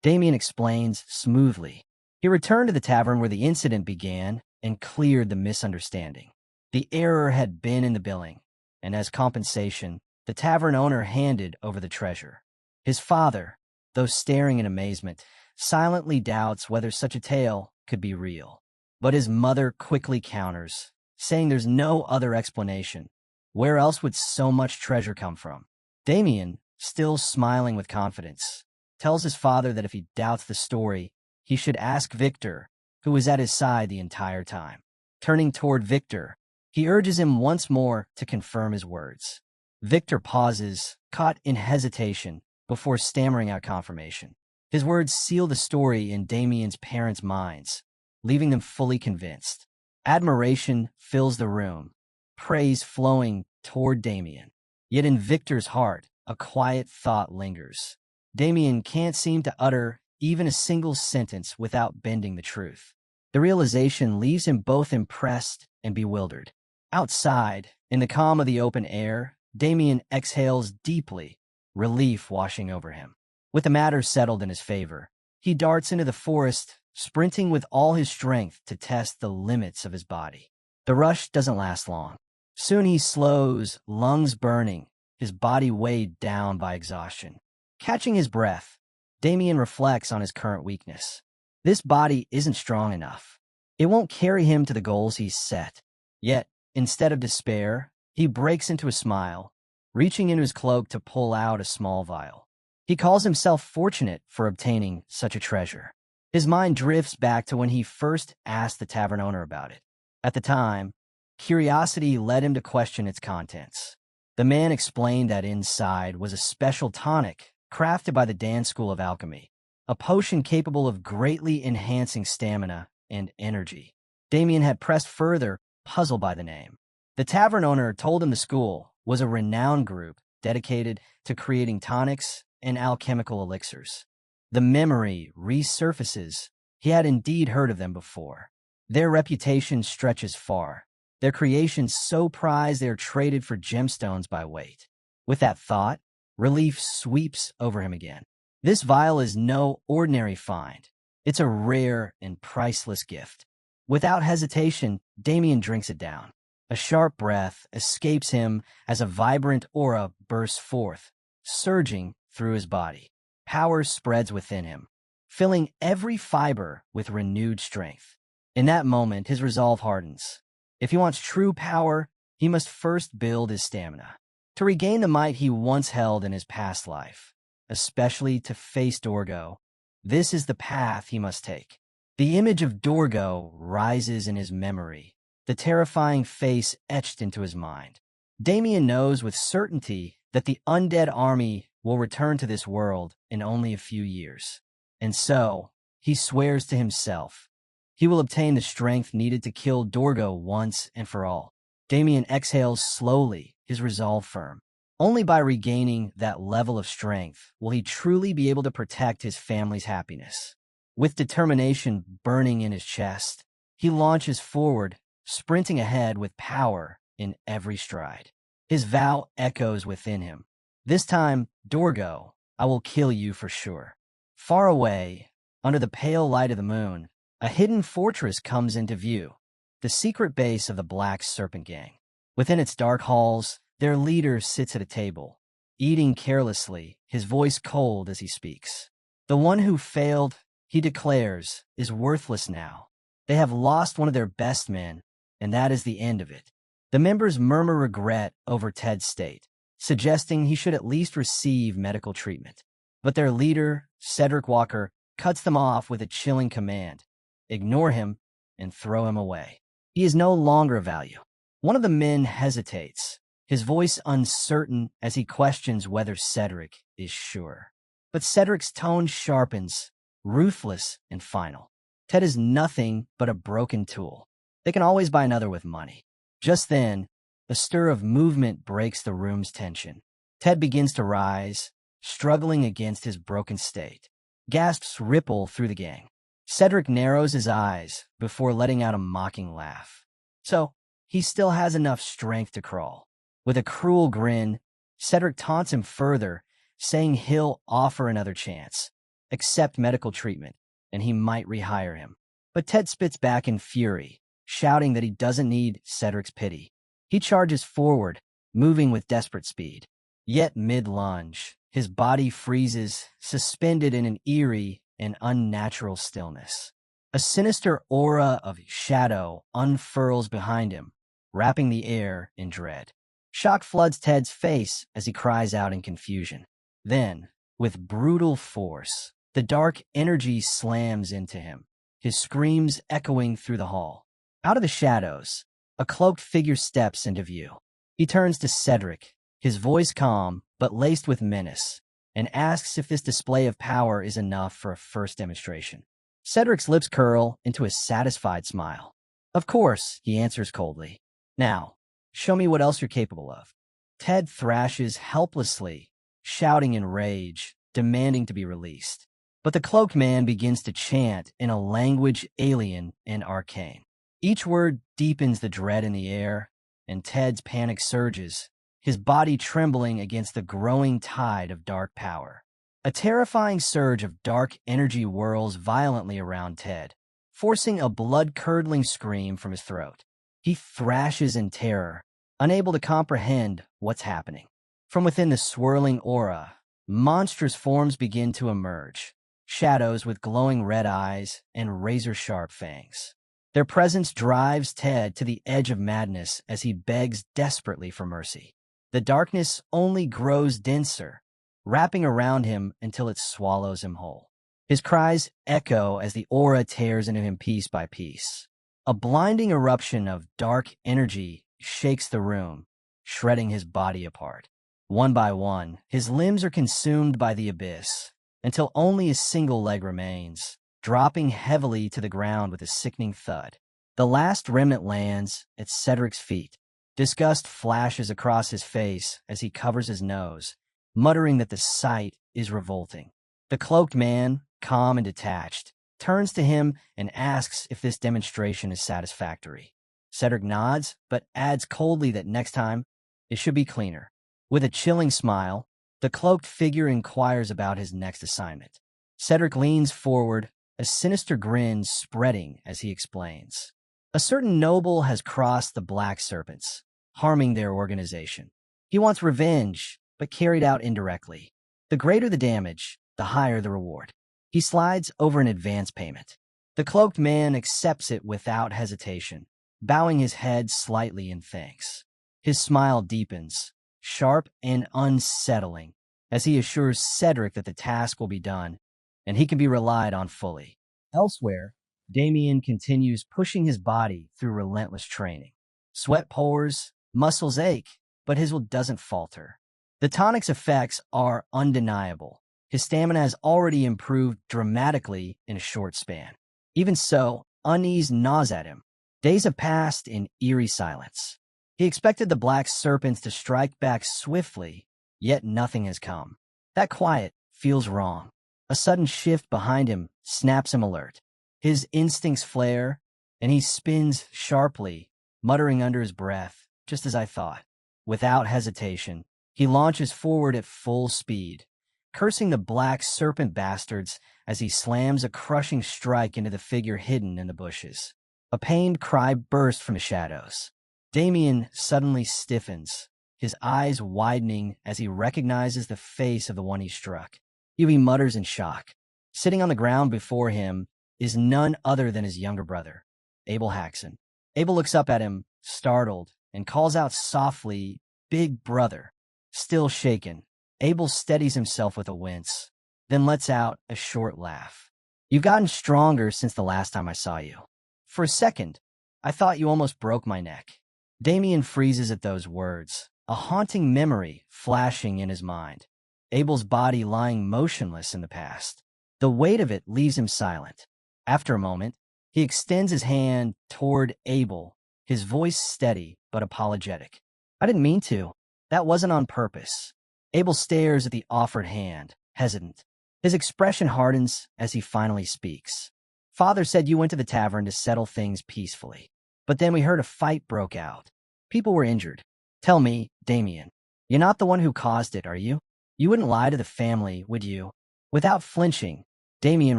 Damien explains smoothly. He returned to the tavern where the incident began and cleared the misunderstanding. The error had been in the billing, and as compensation, the tavern owner handed over the treasure. His father, though staring in amazement, silently doubts whether such a tale could be real. But his mother quickly counters, saying there's no other explanation. Where else would so much treasure come from? Damien, still smiling with confidence, tells his father that if he doubts the story, he should ask Victor, who was at his side the entire time. Turning toward Victor, he urges him once more to confirm his words. Victor pauses, caught in hesitation, before stammering out confirmation. His words seal the story in Damien's parents' minds, leaving them fully convinced. Admiration fills the room, praise flowing toward Damien. Yet in Victor's heart, a quiet thought lingers. Damien can't seem to utter even a single sentence without bending the truth. The realization leaves him both impressed and bewildered. Outside, in the calm of the open air, Damien exhales deeply, relief washing over him. With the matter settled in his favor, he darts into the forest, sprinting with all his strength to test the limits of his body. The rush doesn't last long. Soon he slows, lungs burning, his body weighed down by exhaustion. Catching his breath, Damien reflects on his current weakness. This body isn't strong enough. It won't carry him to the goals he's set. Yet, instead of despair, he breaks into a smile, reaching into his cloak to pull out a small vial. He calls himself fortunate for obtaining such a treasure. His mind drifts back to when he first asked the tavern owner about it. At the time, curiosity led him to question its contents. The man explained that inside was a special tonic crafted by the Dan School of Alchemy, a potion capable of greatly enhancing stamina and energy. Damien had pressed further, puzzled by the name. The tavern owner told him the school was a renowned group dedicated to creating tonics and alchemical elixirs. The memory resurfaces. He had indeed heard of them before. Their reputation stretches far. Their creations so prized they are traded for gemstones by weight. With that thought, relief sweeps over him again. This vial is no ordinary find. It's a rare and priceless gift. Without hesitation, Damien drinks it down. A sharp breath escapes him as a vibrant aura bursts forth, surging through his body. Power spreads within him, filling every fiber with renewed strength. In that moment, his resolve hardens. If he wants true power, he must first build his stamina. To regain the might he once held in his past life, especially to face Dorgo, this is the path he must take. The image of Dorgo rises in his memory, the terrifying face etched into his mind. Damien knows with certainty that the undead army will return to this world in only a few years. And so, he swears to himself, he will obtain the strength needed to kill Dorgo once and for all. Damien exhales slowly, his resolve firm. Only by regaining that level of strength will he truly be able to protect his family's happiness. With determination burning in his chest, he launches forward, sprinting ahead with power in every stride. His vow echoes within him. This time, Dorgo, I will kill you for sure. Far away, under the pale light of the moon, a hidden fortress comes into view, the secret base of the Black Serpent Gang. Within its dark halls, their leader sits at a table, eating carelessly, his voice cold as he speaks. The one who failed, he declares, is worthless now. They have lost one of their best men, and that is the end of it. The members murmur regret over Ted's state, suggesting he should at least receive medical treatment. But their leader, Cedric Walker, cuts them off with a chilling command. Ignore him and throw him away. He is no longer of value. One of the men hesitates, his voice uncertain as he questions whether Cedric is sure. But Cedric's tone sharpens, ruthless and final. Ted is nothing but a broken tool. They can always buy another with money. Just then, a stir of movement breaks the room's tension. Ted begins to rise, struggling against his broken state. Gasps ripple through the gang. Cedric narrows his eyes before letting out a mocking laugh. So, he still has enough strength to crawl. With a cruel grin, Cedric taunts him further, saying he'll offer another chance, accept medical treatment, and he might rehire him. But Ted spits back in fury, shouting that he doesn't need Cedric's pity. He charges forward, moving with desperate speed. Yet mid-lunge, his body freezes, suspended in an eerie and unnatural stillness. A sinister aura of shadow unfurls behind him, wrapping the air in dread. Shock floods Ted's face as he cries out in confusion. Then, with brutal force, the dark energy slams into him, his screams echoing through the hall. Out of the shadows, a cloaked figure steps into view. He turns to Cedric, his voice calm but laced with menace, and asks if this display of power is enough for a first demonstration. Cedric's lips curl into a satisfied smile. Of course, he answers coldly. Now, show me what else you're capable of. Ted thrashes helplessly, shouting in rage, demanding to be released. But the cloaked man begins to chant in a language alien and arcane. Each word deepens the dread in the air, and Ted's panic surges, his body trembling against the growing tide of dark power. A terrifying surge of dark energy whirls violently around Ted, forcing a blood-curdling scream from his throat. He thrashes in terror, unable to comprehend what's happening. From within the swirling aura, monstrous forms begin to emerge, shadows with glowing red eyes and razor-sharp fangs. Their presence drives Ted to the edge of madness as he begs desperately for mercy. The darkness only grows denser, wrapping around him until it swallows him whole. His cries echo as the aura tears into him piece by piece. A blinding eruption of dark energy shakes the room, shredding his body apart. One by one, his limbs are consumed by the abyss, until only a single leg remains, dropping heavily to the ground with a sickening thud. The last remnant lands at Cedric's feet. Disgust flashes across his face as he covers his nose, muttering that the sight is revolting. The cloaked man, calm and detached, turns to him and asks if this demonstration is satisfactory. Cedric nods, but adds coldly that next time, it should be cleaner. With a chilling smile, the cloaked figure inquires about his next assignment. Cedric leans forward, a sinister grin spreading as he explains. A certain noble has crossed the Black Serpents, harming their organization. He wants revenge, but carried out indirectly. The greater the damage, the higher the reward. He slides over an advance payment. The cloaked man accepts it without hesitation, bowing his head slightly in thanks. His smile deepens, sharp and unsettling, as he assures Cedric that the task will be done, and he can be relied on fully. Elsewhere, Damien continues pushing his body through relentless training. Sweat pours, muscles ache, but his will doesn't falter. The tonic's effects are undeniable. His stamina has already improved dramatically in a short span. Even so, unease gnaws at him. Days have passed in eerie silence. He expected the Black Serpents to strike back swiftly, yet nothing has come. That quiet feels wrong. A sudden shift behind him snaps him alert. His instincts flare, and he spins sharply, muttering under his breath, just as I thought. Without hesitation, he launches forward at full speed, cursing the Black Serpent bastards as he slams a crushing strike into the figure hidden in the bushes. A pained cry bursts from the shadows. Damien suddenly stiffens, his eyes widening as he recognizes the face of the one he struck. He mutters in shock. Sitting on the ground before him is none other than his younger brother, Abel Haxon. Abel looks up at him, startled, and calls out softly, "Big brother." Still shaken, Abel steadies himself with a wince, then lets out a short laugh. "You've gotten stronger since the last time I saw you. For a second, I thought you almost broke my neck." Damien freezes at those words, a haunting memory flashing in his mind. Abel's body lying motionless in the past. The weight of it leaves him silent. After a moment, he extends his hand toward Abel, his voice steady but apologetic. I didn't mean to. That wasn't on purpose. Abel stares at the offered hand, hesitant. His expression hardens as he finally speaks. Father said you went to the tavern to settle things peacefully. But then we heard a fight broke out. People were injured. Tell me, Damien, you're not the one who caused it, are you? You wouldn't lie to the family, would you? Without flinching, Damien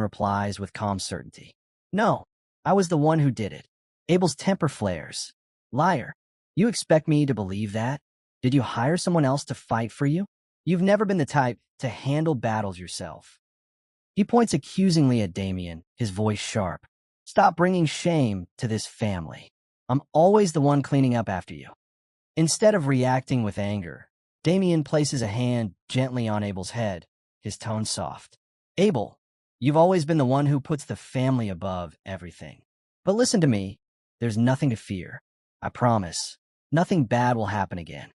replies with calm certainty. No, I was the one who did it. Abel's temper flares. Liar. You expect me to believe that? Did you hire someone else to fight for you? You've never been the type to handle battles yourself. He points accusingly at Damien, his voice sharp. Stop bringing shame to this family. I'm always the one cleaning up after you. Instead of reacting with anger, Damien places a hand gently on Abel's head, his tone soft. Abel, you've always been the one who puts the family above everything. But listen to me, there's nothing to fear. I promise, nothing bad will happen again.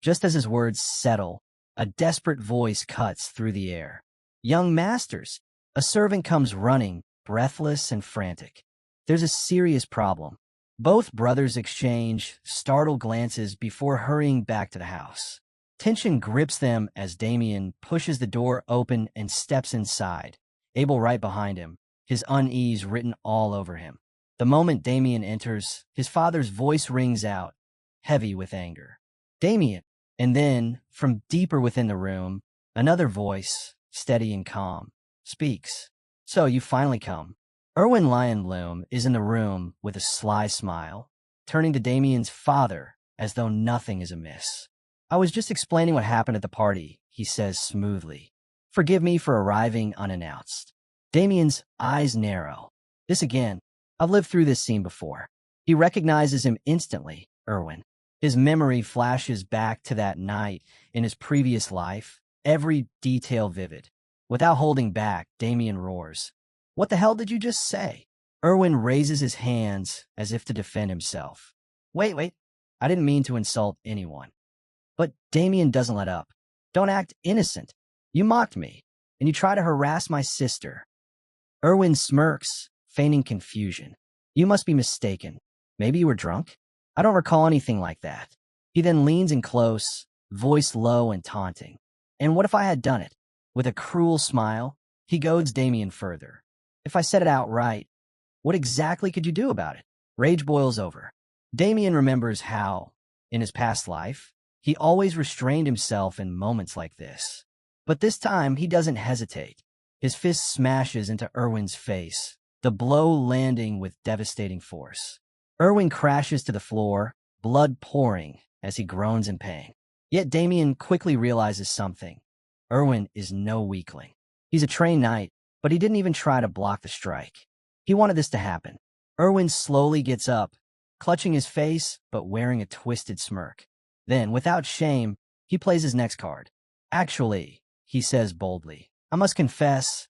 Just as his words settle, a desperate voice cuts through the air. Young masters, a servant comes running, breathless and frantic. There's a serious problem. Both brothers exchange startled glances before hurrying back to the house. Tension grips them as Damien pushes the door open and steps inside, Abel right behind him, his unease written all over him. The moment Damien enters, his father's voice rings out, heavy with anger. Damien! And then, from deeper within the room, another voice, steady and calm, speaks. So you finally come. Erwin Lionbloom is in the room with a sly smile, turning to Damien's father as though nothing is amiss. I was just explaining what happened at the party, he says smoothly. Forgive me for arriving unannounced. Damien's eyes narrow. This again. I've lived through this scene before. He recognizes him instantly, Erwin. His memory flashes back to that night in his previous life, every detail vivid. Without holding back, Damien roars. What the hell did you just say? Erwin raises his hands as if to defend himself. Wait. I didn't mean to insult anyone. But Damien doesn't let up. Don't act innocent. You mocked me, and you try to harass my sister. Erwin smirks, feigning confusion. You must be mistaken. Maybe you were drunk? I don't recall anything like that. He then leans in close, voice low and taunting. And what if I had done it? With a cruel smile, he goads Damien further. If I said it outright, what exactly could you do about it? Rage boils over. Damien remembers how, in his past life, he always restrained himself in moments like this. But this time, he doesn't hesitate. His fist smashes into Erwin's face, the blow landing with devastating force. Erwin crashes to the floor, blood pouring as he groans in pain. Yet Damien quickly realizes something. Erwin is no weakling. He's a trained knight, but he didn't even try to block the strike. He wanted this to happen. Erwin slowly gets up, clutching his face but wearing a twisted smirk. Then, without shame, he plays his next card. Actually, he says boldly, I must confess,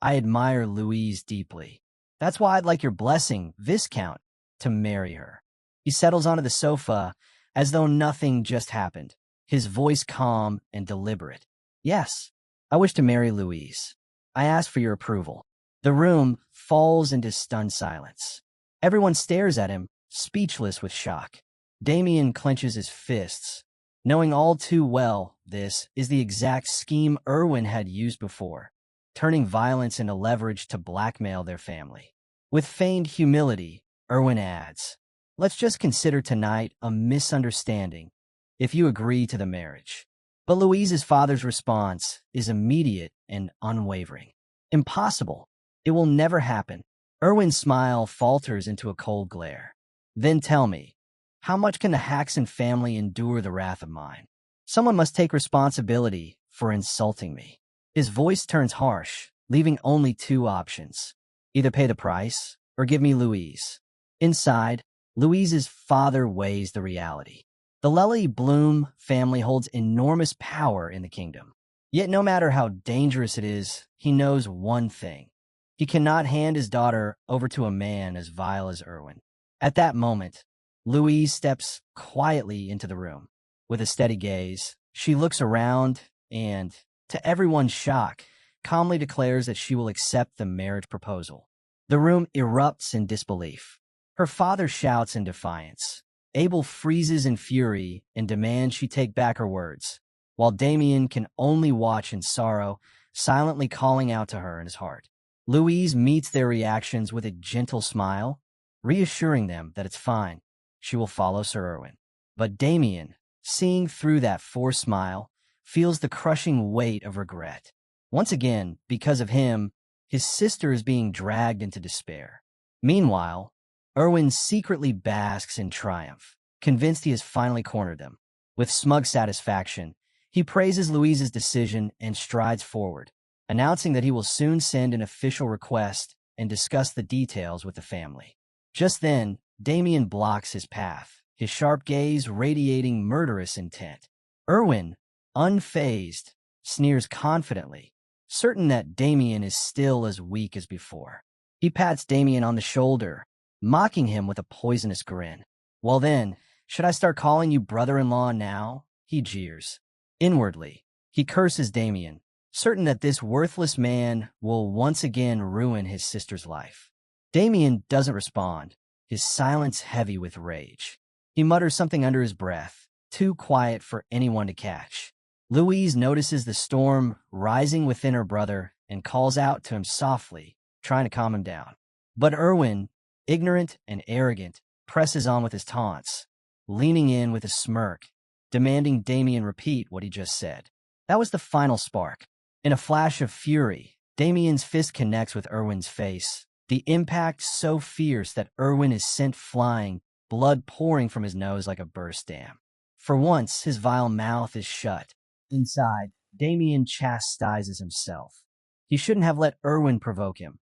I admire Louise deeply. That's why I'd like your blessing, Viscount, to marry her. He settles onto the sofa as though nothing just happened, his voice calm and deliberate. Yes, I wish to marry Louise. I ask for your approval. The room falls into stunned silence. Everyone stares at him, speechless with shock. Damien clenches his fists, knowing all too well this is the exact scheme Erwin had used before, turning violence into leverage to blackmail their family. With feigned humility, Erwin adds, let's just consider tonight a misunderstanding, if you agree to the marriage. But Louise's father's response is immediate and unwavering. Impossible. It will never happen. Erwin's smile falters into a cold glare. Then tell me, how much can the Haxon family endure the wrath of mine? Someone must take responsibility for insulting me. His voice turns harsh, leaving only two options. Either pay the price, or give me Louise. Inside, Louise's father weighs the reality. The Lilley-Bloom family holds enormous power in the kingdom. Yet no matter how dangerous it is, he knows one thing. He cannot hand his daughter over to a man as vile as Erwin. At that moment, Louise steps quietly into the room. With a steady gaze, she looks around and, to everyone's shock, calmly declares that she will accept the marriage proposal. The room erupts in disbelief. Her father shouts in defiance. Abel freezes in fury and demands she take back her words, while Damien can only watch in sorrow, silently calling out to her in his heart. Louise meets their reactions with a gentle smile, reassuring them that it's fine. She will follow Sir Erwin. But Damien, seeing through that forced smile, feels the crushing weight of regret. Once again, because of him, his sister is being dragged into despair. Meanwhile, Erwin secretly basks in triumph, convinced he has finally cornered them. With smug satisfaction, he praises Louise's decision and strides forward, announcing that he will soon send an official request and discuss the details with the family. Just then, Damien blocks his path, his sharp gaze radiating murderous intent. Erwin, unfazed, sneers confidently, certain that Damien is still as weak as before. He pats Damien on the shoulder, mocking him with a poisonous grin. "Well then, should I start calling you brother-in-law now?" he jeers. Inwardly, he curses Damien, certain that this worthless man will once again ruin his sister's life. Damien doesn't respond, his silence heavy with rage. He mutters something under his breath, too quiet for anyone to catch. Louise notices the storm rising within her brother and calls out to him softly, trying to calm him down. But Erwin, ignorant and arrogant, presses on with his taunts, leaning in with a smirk, demanding Damien repeat what he just said. That was the final spark. In a flash of fury, Damien's fist connects with Erwin's face, the impact so fierce that Erwin is sent flying, blood pouring from his nose like a burst dam. For once, his vile mouth is shut. Inside, Damien chastises himself. He shouldn't have let Erwin provoke him,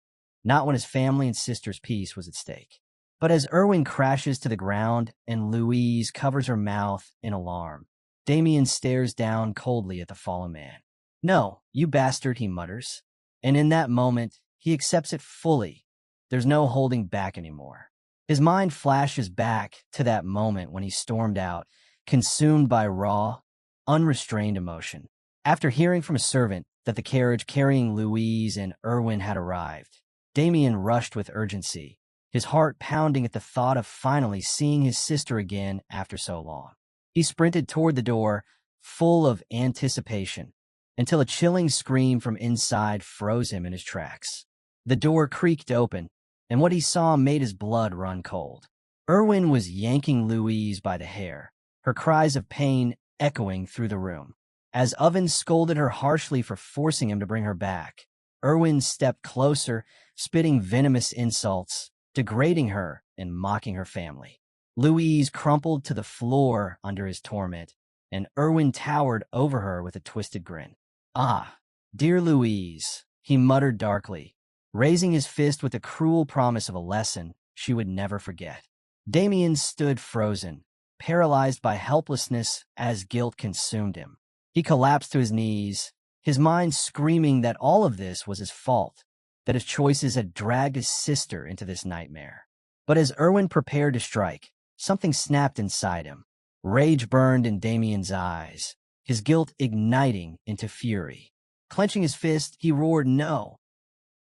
not when his family and sister's peace was at stake. But as Erwin crashes to the ground and Louise covers her mouth in alarm, Damien stares down coldly at the fallen man. "No, you bastard," he mutters. And in that moment, he accepts it fully. There's no holding back anymore. His mind flashes back to that moment when he stormed out, consumed by raw, unrestrained emotion. After hearing from a servant that the carriage carrying Louise and Erwin had arrived, Damien rushed with urgency, his heart pounding at the thought of finally seeing his sister again after so long. He sprinted toward the door, full of anticipation, until a chilling scream from inside froze him in his tracks. The door creaked open, and what he saw made his blood run cold. Erwin was yanking Louise by the hair, her cries of pain echoing through the room. As Oven scolded her harshly for forcing him to bring her back, Erwin stepped closer, spitting venomous insults, degrading her and mocking her family. Louise crumpled to the floor under his torment, and Erwin towered over her with a twisted grin. "Ah, dear Louise," he muttered darkly, raising his fist with the cruel promise of a lesson she would never forget. Damien stood frozen, paralyzed by helplessness as guilt consumed him. He collapsed to his knees, his mind screaming that all of this was his fault, that his choices had dragged his sister into this nightmare. But as Erwin prepared to strike, something snapped inside him. Rage burned in Damien's eyes, his guilt igniting into fury. Clenching his fist, he roared no.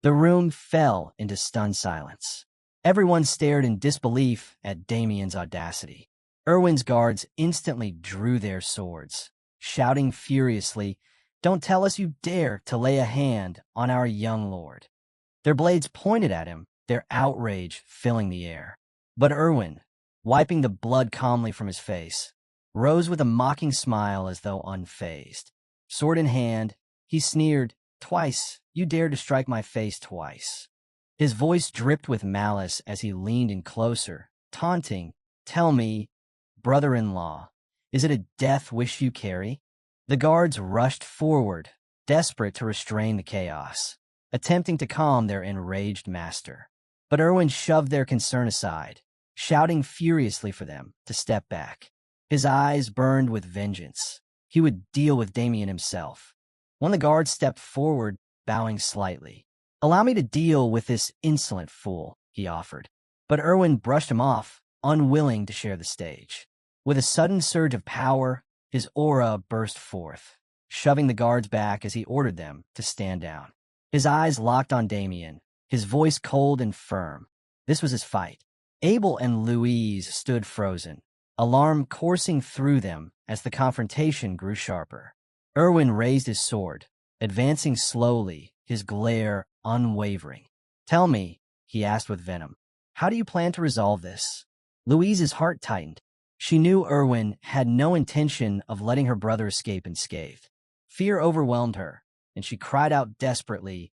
The room fell into stunned silence. Everyone stared in disbelief at Damien's audacity. Erwin's guards instantly drew their swords, shouting furiously, "Don't tell us you dare to lay a hand on our young lord." Their blades pointed at him, their outrage filling the air. But Erwin, wiping the blood calmly from his face, rose with a mocking smile as though unfazed. Sword in hand, he sneered, "Twice, you dared to strike my face twice." His voice dripped with malice as he leaned in closer, taunting, "Tell me, brother-in-law, is it a death wish you carry?" The guards rushed forward, desperate to restrain the chaos, attempting to calm their enraged master. But Erwin shoved their concern aside, shouting furiously for them to step back. His eyes burned with vengeance. He would deal with Damien himself. When the guard stepped forward, bowing slightly, "Allow me to deal with this insolent fool," he offered. But Erwin brushed him off, unwilling to share the stage. With a sudden surge of power, his aura burst forth. shoving the guards back as he ordered them to stand down. His eyes locked on Damien, his voice cold and firm. This was his fight. Abel and Louise stood frozen, alarm coursing through them as the confrontation grew sharper. Erwin raised his sword, advancing slowly, his glare unwavering. "Tell me," he asked with venom, "how do you plan to resolve this?" Louise's heart tightened. She knew Erwin had no intention of letting her brother escape unscathed. Fear overwhelmed her, and she cried out desperately,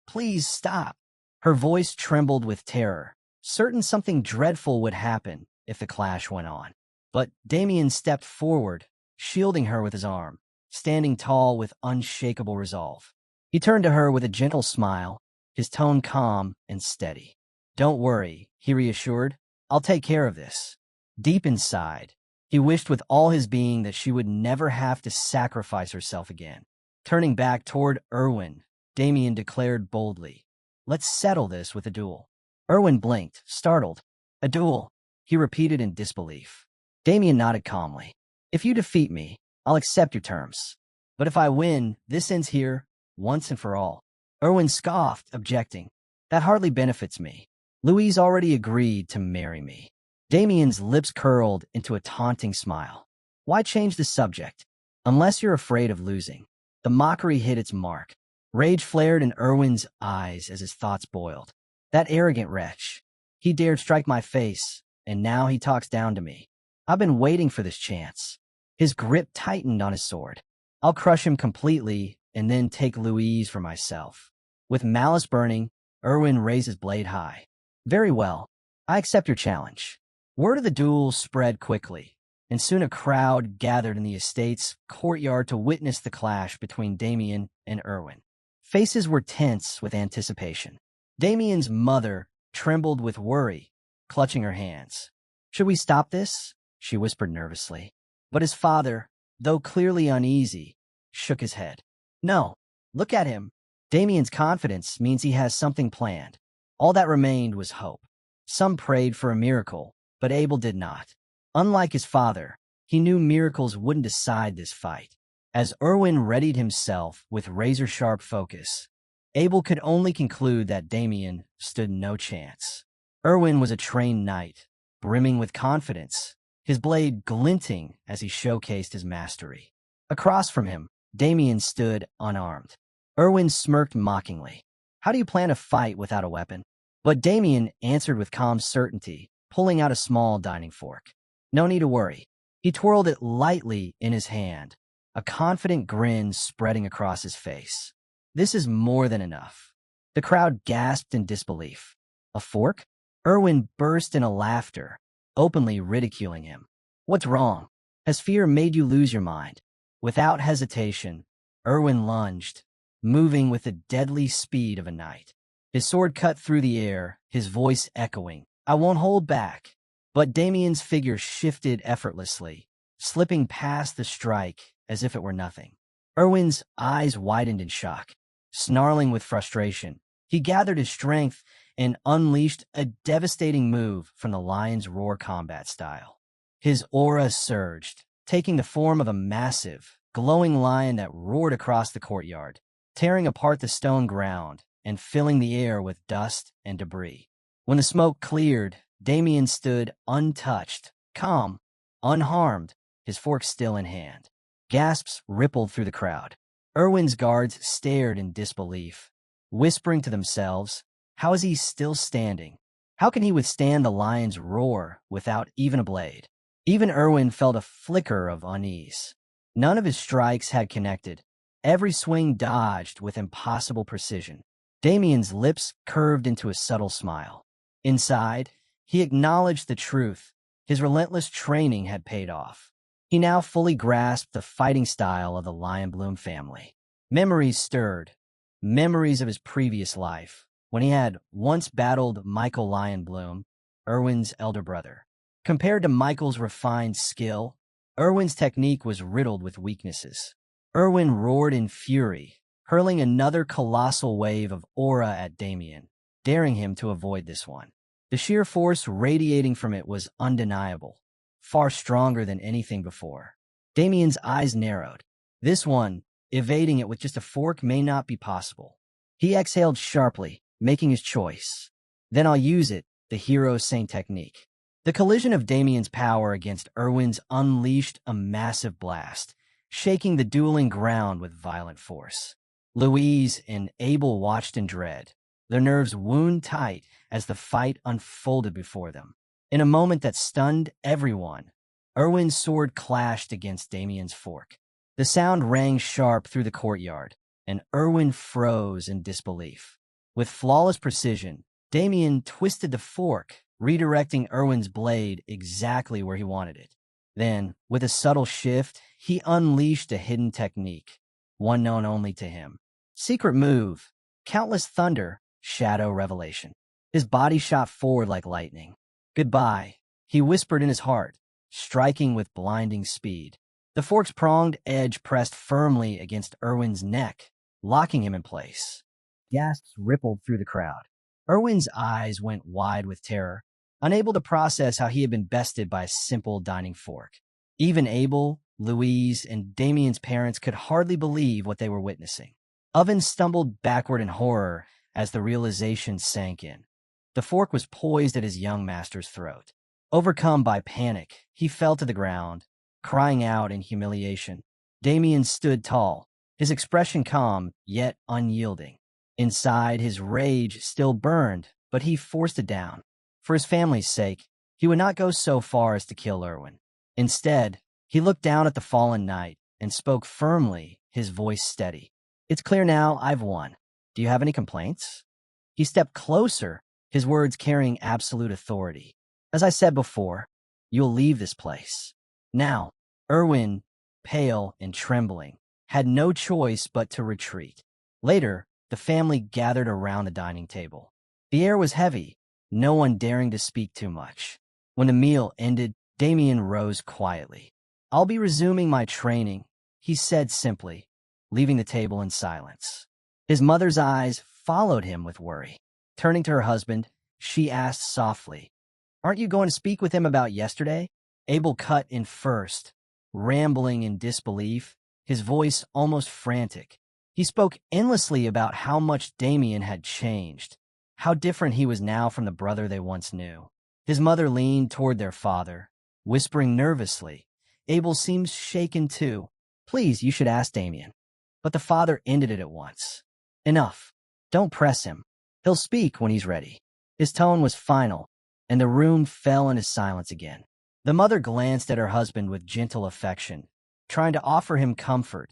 "Please stop." Her voice trembled with terror, certain something dreadful would happen if the clash went on. But Damien stepped forward, shielding her with his arm, standing tall with unshakable resolve. He turned to her with a gentle smile, his tone calm and steady. "Don't worry," he reassured. "I'll take care of this." Deep inside, he wished with all his being that she would never have to sacrifice herself again. Turning back toward Erwin, Damien declared boldly, "Let's settle this with a duel." Erwin blinked, startled. "A duel?" he repeated in disbelief. Damien nodded calmly. "If you defeat me, I'll accept your terms. But if I win, this ends here, once and for all." Erwin scoffed, objecting. "That hardly benefits me. Louise already agreed to marry me." Damien's lips curled into a taunting smile. "Why change the subject? Unless you're afraid of losing." The mockery hit its mark. Rage flared in Erwin's eyes as his thoughts boiled. That arrogant wretch. He dared strike my face, and now he talks down to me. I've been waiting for this chance. His grip tightened on his sword. "I'll crush him completely and then take Louise for myself." With malice burning, Erwin raised his blade high. "Very well. I accept your challenge." Word of the duel spread quickly, and soon a crowd gathered in the estate's courtyard to witness the clash between Damien and Erwin. Faces were tense with anticipation. Damien's mother trembled with worry, clutching her hands. "Should we stop this?" she whispered nervously. But his father, though clearly uneasy, shook his head. "No, look at him. Damien's confidence means he has something planned." All that remained was hope. Some prayed for a miracle, but Abel did not. Unlike his father, he knew miracles wouldn't decide this fight. As Erwin readied himself with razor-sharp focus, Abel could only conclude that Damien stood no chance. Erwin was a trained knight, brimming with confidence, his blade glinting as he showcased his mastery. Across from him, Damien stood unarmed. Erwin smirked mockingly. "How do you plan to fight without a weapon?" But Damien answered with calm certainty, pulling out a small dining fork. "No need to worry." He twirled it lightly in his hand, a confident grin spreading across his face. "This is more than enough." The crowd gasped in disbelief. "A fork?" Erwin burst into laughter, openly ridiculing him. "What's wrong? Has fear made you lose your mind?" Without hesitation, Erwin lunged, moving with the deadly speed of a knight. His sword cut through the air, his voice echoing, "I won't hold back." But Damien's figure shifted effortlessly, slipping past the strike as if it were nothing. Erwin's eyes widened in shock. Snarling with frustration, he gathered his strength and unleashed a devastating move from the lion's roar combat style. His aura surged, taking the form of a massive, glowing lion that roared across the courtyard, tearing apart the stone ground and filling the air with dust and debris. When the smoke cleared, Damien stood untouched, calm, unharmed, his fork still in hand. Gasps rippled through the crowd. Erwin's guards stared in disbelief, whispering to themselves, "How is he still standing? How can he withstand the lion's roar without even a blade?" Even Erwin felt a flicker of unease. None of his strikes had connected. Every swing dodged with impossible precision. Damien's lips curved into a subtle smile. Inside, he acknowledged the truth. His relentless training had paid off. He now fully grasped the fighting style of the Lion Bloom family. Memories stirred. Memories of his previous life, when he had once battled Michael Lion Bloom, Erwin's elder brother. Compared to Michael's refined skill, Erwin's technique was riddled with weaknesses. Erwin roared in fury, hurling another colossal wave of aura at Damien, daring him to avoid this one. The sheer force radiating from it was undeniable, far stronger than anything before. Damien's eyes narrowed. This one, Evading it with just a fork may not be possible. He exhaled sharply, making his choice. Then I'll use it, the hero's same technique. The collision of Damien's power against Erwin's unleashed a massive blast, shaking the dueling ground with violent force. Louise and Abel watched in dread, their nerves wound tight as the fight unfolded before them. In a moment that stunned everyone, Erwin's sword clashed against Damien's fork. The sound rang sharp through the courtyard, and Erwin froze in disbelief. With flawless precision, Damien twisted the fork, redirecting Erwin's blade exactly where he wanted it. Then, with a subtle shift, he unleashed a hidden technique, one known only to him. Secret move, countless thunder, shadow revelation. His body shot forward like lightning. Goodbye, he whispered in his heart, striking with blinding speed. The fork's pronged edge pressed firmly against Erwin's neck, locking him in place. Gasps rippled through the crowd. Erwin's eyes went wide with terror, unable to process how he had been bested by a simple dining fork. Even Abel, Louise, and Damien's parents could hardly believe what they were witnessing. Oven stumbled backward in horror as the realization sank in. The fork was poised at his young master's throat. Overcome by panic, he fell to the ground, crying out in humiliation. Damien stood tall, his expression calm, yet unyielding. Inside, his rage still burned, but he forced it down. For his family's sake, he would not go so far as to kill Erwin. Instead, he looked down at the fallen knight and spoke firmly, his voice steady. It's clear now I've won. Do you have any complaints? He stepped closer, his words carrying absolute authority. As I said before, you'll leave this place. Now, Erwin, pale and trembling, had no choice but to retreat. Later, the family gathered around the dining table. The air was heavy, no one daring to speak too much. When the meal ended, Damien rose quietly. I'll be resuming my training, he said simply, leaving the table in silence. His mother's eyes followed him with worry. Turning to her husband, she asked softly, Aren't you going to speak with him about yesterday? Abel cut in first, rambling in disbelief, his voice almost frantic. He spoke endlessly about how much Damien had changed, how different he was now from the brother they once knew. His mother leaned toward their father, whispering nervously. Abel seems shaken too. Please, you should ask Damien. But the father ended it at once. Enough. Don't press him. He'll speak when he's ready. His tone was final, and the room fell into silence again. The mother glanced at her husband with gentle affection, trying to offer him comfort,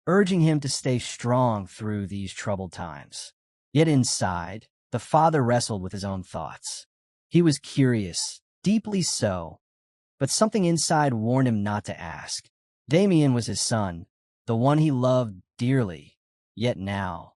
urging him to stay strong through these troubled times. Yet inside, the father wrestled with his own thoughts. He was curious, deeply so, but something inside warned him not to ask. Damien was his son, the one he loved dearly, yet now,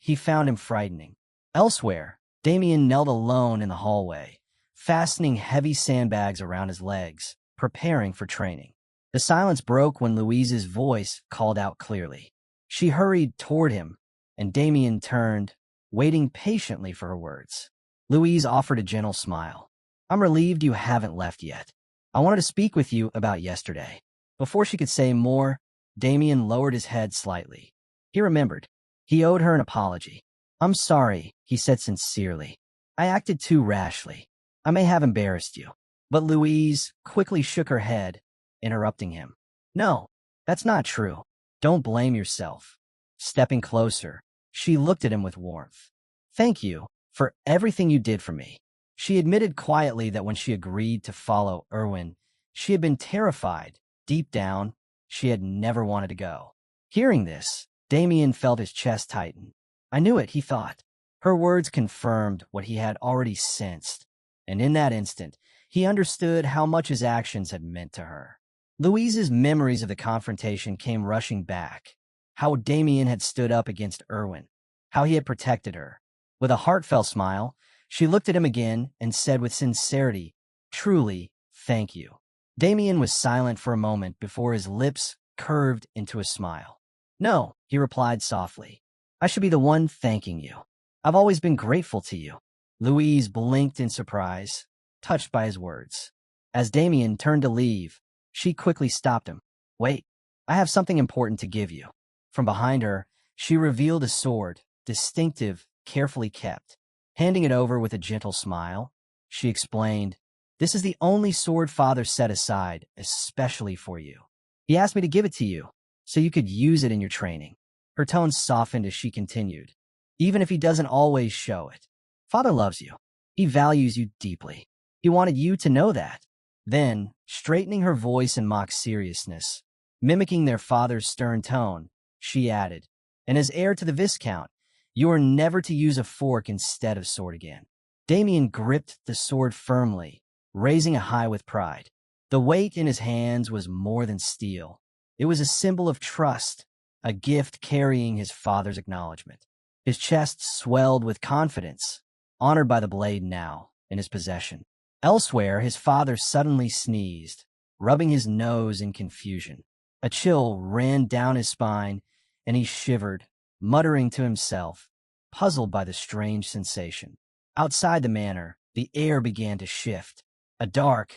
he found him frightening. Elsewhere, Damien knelt alone in the hallway, fastening heavy sandbags around his legs, preparing for training. The silence broke when Louise's voice called out clearly. She hurried toward him, and Damien turned, waiting patiently for her words. Louise offered a gentle smile. I'm relieved you haven't left yet. I wanted to speak with you about yesterday. Before she could say more, Damien lowered his head slightly. He remembered. He owed her an apology. I'm sorry, he said sincerely. I acted too rashly. I may have embarrassed you. But Louise quickly shook her head, interrupting him. No, that's not true. Don't blame yourself. Stepping closer, she looked at him with warmth. Thank you for everything you did for me. She admitted quietly that when she agreed to follow Erwin, she had been terrified. Deep down, she had never wanted to go. Hearing this, Damien felt his chest tighten. I knew it, he thought. Her words confirmed what he had already sensed, and in that instant, he understood how much his actions had meant to her. Louise's memories of the confrontation came rushing back. How Damien had stood up against Erwin, how he had protected her. With a heartfelt smile, she looked at him again and said with sincerity, Truly, thank you. Damien was silent for a moment before his lips curved into a smile. No, he replied softly. I should be the one thanking you. I've always been grateful to you. Louise blinked in surprise, touched by his words. As Damien turned to leave, she quickly stopped him. Wait, I have something important to give you. From behind her, she revealed a sword, distinctive, carefully kept. Handing it over with a gentle smile, she explained, "This is the only sword Father set aside, especially for you. He asked me to give it to you, so you could use it in your training." Her tone softened as she continued, "Even if he doesn't always show it. Father loves you. He values you deeply. He wanted you to know that." Then, straightening her voice in mock seriousness, mimicking their father's stern tone, she added, "And as heir to the Viscount, you are never to use a fork instead of sword again." Damien gripped the sword firmly, raising it high with pride. The weight in his hands was more than steel. It was a symbol of trust, a gift carrying his father's acknowledgement. His chest swelled with confidence, honored by the blade now in his possession. Elsewhere, his father suddenly sneezed, rubbing his nose in confusion. A chill ran down his spine, and he shivered, muttering to himself, puzzled by the strange sensation. Outside the manor, the air began to shift. A dark,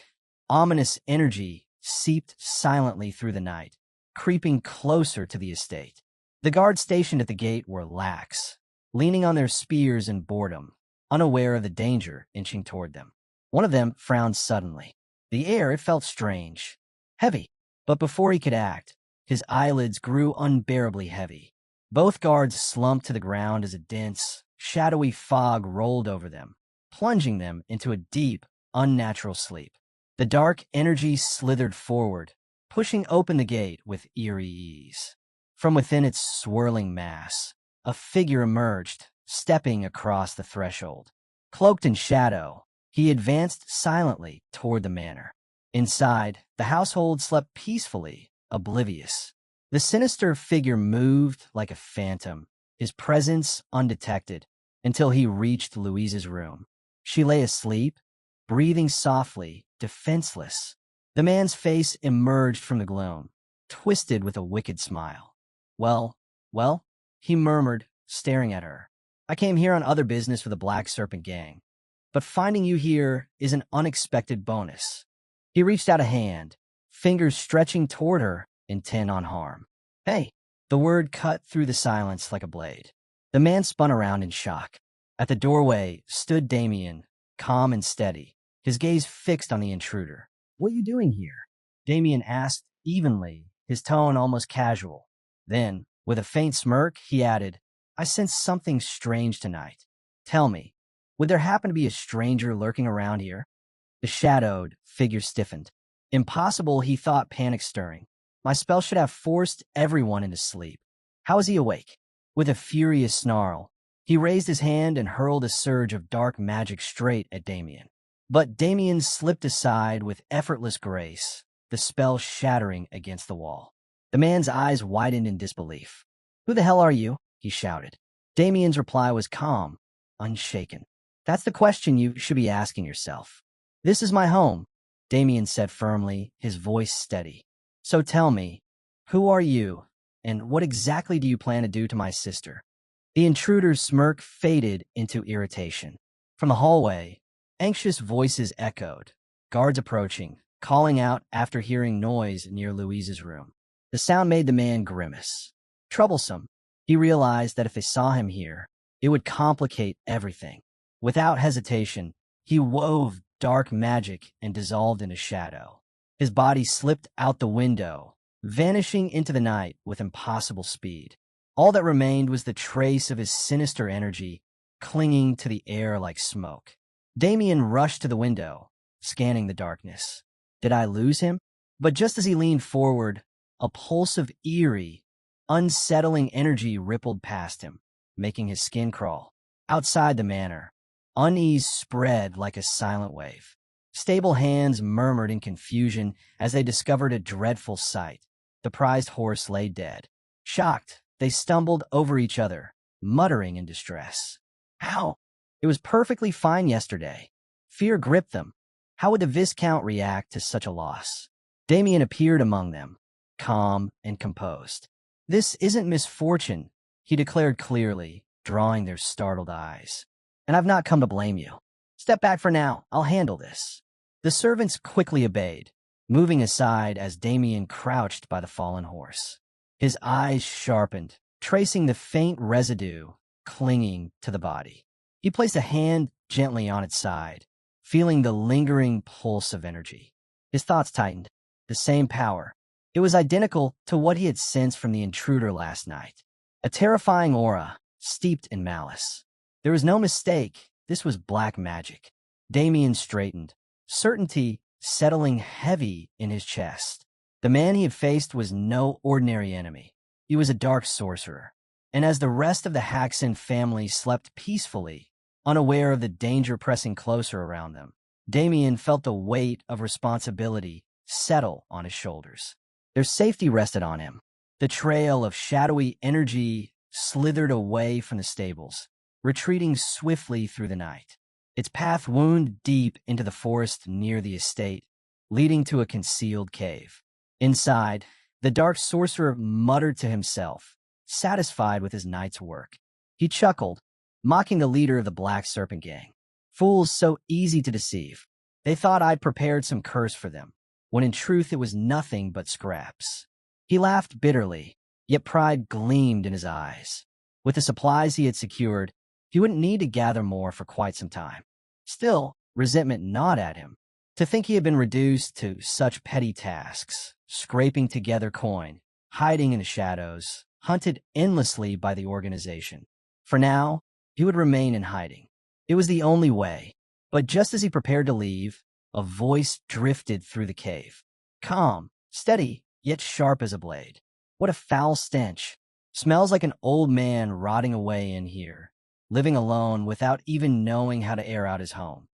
ominous energy seeped silently through the night, creeping closer to the estate. The guards stationed at the gate were lax, leaning on their spears in boredom, unaware of the danger inching toward them. One of them frowned suddenly. The air, it felt strange, heavy. But before he could act, his eyelids grew unbearably heavy. Both guards slumped to the ground as a dense, shadowy fog rolled over them, plunging them into a deep, unnatural sleep. The dark energy slithered forward, pushing open the gate with eerie ease. From within its swirling mass, a figure emerged, stepping across the threshold. Cloaked in shadow, he advanced silently toward the manor. Inside, the household slept peacefully, oblivious. The sinister figure moved like a phantom, his presence undetected, until he reached Louise's room. She lay asleep, breathing softly, defenseless. The man's face emerged from the gloom, twisted with a wicked smile. Well, he murmured, staring at her. "I came here on other business for the Black Serpent Gang, but finding you here is an unexpected bonus." He reached out a hand, fingers stretching toward her, intent on harm. "Hey!" The word cut through the silence like a blade. The man spun around in shock. At the doorway stood Damien, calm and steady, his gaze fixed on the intruder. "What are you doing here?" Damien asked evenly, his tone almost casual. Then, with a faint smirk, he added, "I sense something strange tonight. Tell me, would there happen to be a stranger lurking around here?" The shadowed figure stiffened. Impossible, he thought, panic-stirring. "My spell should have forced everyone into sleep. How is he awake?" With a furious snarl, he raised his hand and hurled a surge of dark magic straight at Damien. But Damien slipped aside with effortless grace, the spell shattering against the wall. The man's eyes widened in disbelief. "Who the hell are you?" he shouted. Damien's reply was calm, unshaken. "That's the question you should be asking yourself." "This is my home," Damien said firmly, his voice steady. "So tell me, who are you, and what exactly do you plan to do to my sister?" The intruder's smirk faded into irritation. From the hallway, anxious voices echoed, guards approaching, calling out after hearing noise near Louise's room. The sound made the man grimace. Troublesome. He realized that if they saw him here, it would complicate everything. Without hesitation, he wove dark magic and dissolved into shadow. His body slipped out the window, vanishing into the night with impossible speed. All that remained was the trace of his sinister energy clinging to the air like smoke. Damien rushed to the window, scanning the darkness. Did I lose him? But just as he leaned forward, a pulse of eerie, unsettling energy rippled past him, making his skin crawl. Outside the manor, unease spread like a silent wave. Stable hands murmured in confusion as they discovered a dreadful sight. The prized horse lay dead. Shocked, they stumbled over each other, muttering in distress. How? It was perfectly fine yesterday. Fear gripped them. How would the Viscount react to such a loss? Damien appeared among them, calm and composed. "This isn't misfortune," he declared clearly, drawing their startled eyes. "And I've not come to blame you. Step back for now. I'll handle this." The servants quickly obeyed, moving aside as Damien crouched by the fallen horse. His eyes sharpened, tracing the faint residue clinging to the body. He placed a hand gently on its side, feeling the lingering pulse of energy. His thoughts tightened. The same power. It was identical to what he had sensed from the intruder last night. A terrifying aura, steeped in malice. There was no mistake. This was black magic. Damien straightened, certainty settling heavy in his chest. The man he had faced was no ordinary enemy. He was a dark sorcerer. And as the rest of the Haxon family slept peacefully, unaware of the danger pressing closer around them, Damien felt the weight of responsibility settle on his shoulders. Their safety rested on him. The trail of shadowy energy slithered away from the stables, retreating swiftly through the night. Its path wound deep into the forest near the estate, leading to a concealed cave. Inside, the dark sorcerer muttered to himself, satisfied with his night's work. He chuckled, mocking the leader of the Black Serpent Gang. Fools so easy to deceive. They thought I'd prepared some curse for them, when in truth it was nothing but scraps. He laughed bitterly, yet pride gleamed in his eyes. With the supplies he had secured, he wouldn't need to gather more for quite some time. Still, resentment gnawed at him. To think he had been reduced to such petty tasks, scraping together coin, hiding in the shadows, hunted endlessly by the organization. For now, he would remain in hiding. It was the only way. But just as he prepared to leave, a voice drifted through the cave. Calm, steady, yet sharp as a blade. What a foul stench. Smells like an old man rotting away in here, living alone without even knowing how to air out his home.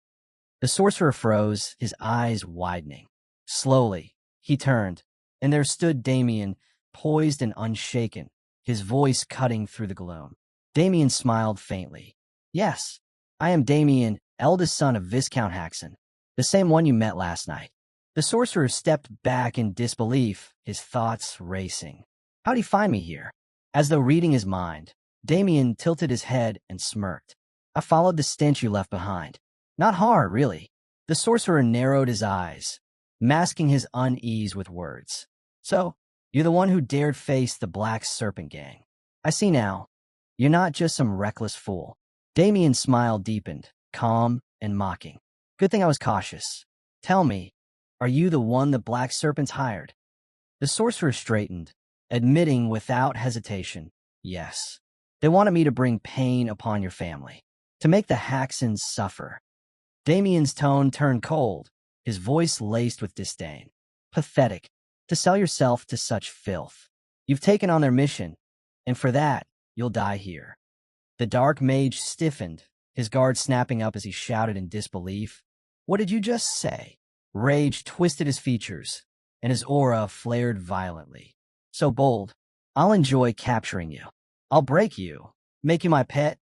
The sorcerer froze, his eyes widening. Slowly, he turned, and there stood Damien, poised and unshaken, his voice cutting through the gloom. Damien smiled faintly. Yes, I am Damien, eldest son of Viscount Haxon, the same one you met last night. The sorcerer stepped back in disbelief, his thoughts racing. How'd he find me here? As though reading his mind, Damien tilted his head and smirked. I followed the stench you left behind. Not hard, really. The sorcerer narrowed his eyes, masking his unease with words. So, you're the one who dared face the Black Serpent Gang. I see now. You're not just some reckless fool. Damien's smile deepened, calm and mocking. Good thing I was cautious. Tell me, are you the one the Black Serpents hired? The sorcerer straightened, admitting without hesitation, yes. They wanted me to bring pain upon your family, to make the Haxons suffer. Damien's tone turned cold, his voice laced with disdain. Pathetic, to sell yourself to such filth. You've taken on their mission, and for that, you'll die here. The dark mage stiffened, his guard snapping up as he shouted in disbelief. What did you just say? Rage twisted his features, and his aura flared violently. So bold, I'll enjoy capturing you. I'll break you, make you my pet.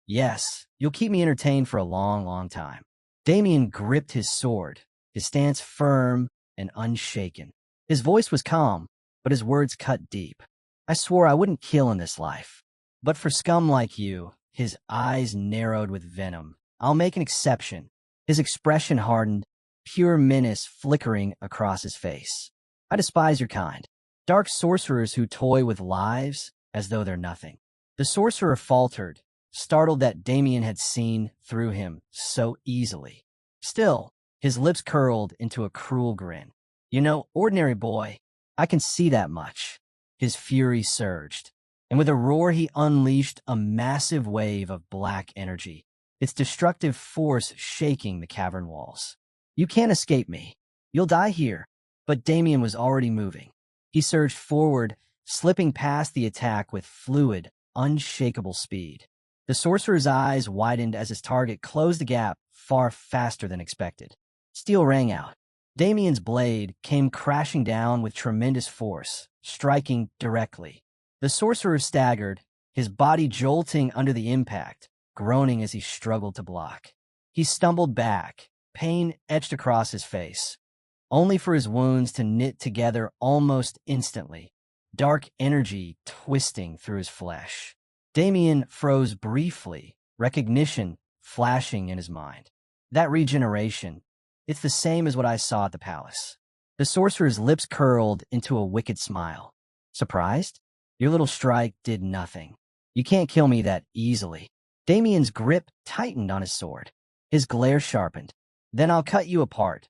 Yes, you'll keep me entertained for a long, long time. Damien gripped his sword, his stance firm and unshaken. His voice was calm, but his words cut deep. I swore I wouldn't kill in this life. But for scum like you, his eyes narrowed with venom. I'll make an exception. His expression hardened, pure menace flickering across his face. I despise your kind. Dark sorcerers who toy with lives as though they're nothing. The sorcerer faltered, startled that Damien had seen through him so easily. Still, his lips curled into a cruel grin. You know, ordinary boy, I can see that much. His fury surged, and with a roar he unleashed a massive wave of black energy, its destructive force shaking the cavern walls. You can't escape me. You'll die here. But Damien was already moving. He surged forward, slipping past the attack with fluid, unshakable speed. The sorcerer's eyes widened as his target closed the gap far faster than expected. Steel rang out. Damien's blade came crashing down with tremendous force, striking directly. The sorcerer staggered, his body jolting under the impact, groaning as he struggled to block. He stumbled back, pain etched across his face, only for his wounds to knit together almost instantly, dark energy twisting through his flesh. Damien froze briefly, recognition flashing in his mind. That regeneration, it's the same as what I saw at the palace. The sorcerer's lips curled into a wicked smile. Surprised? Your little strike did nothing. You can't kill me that easily. Damien's grip tightened on his sword. His glare sharpened. Then I'll cut you apart,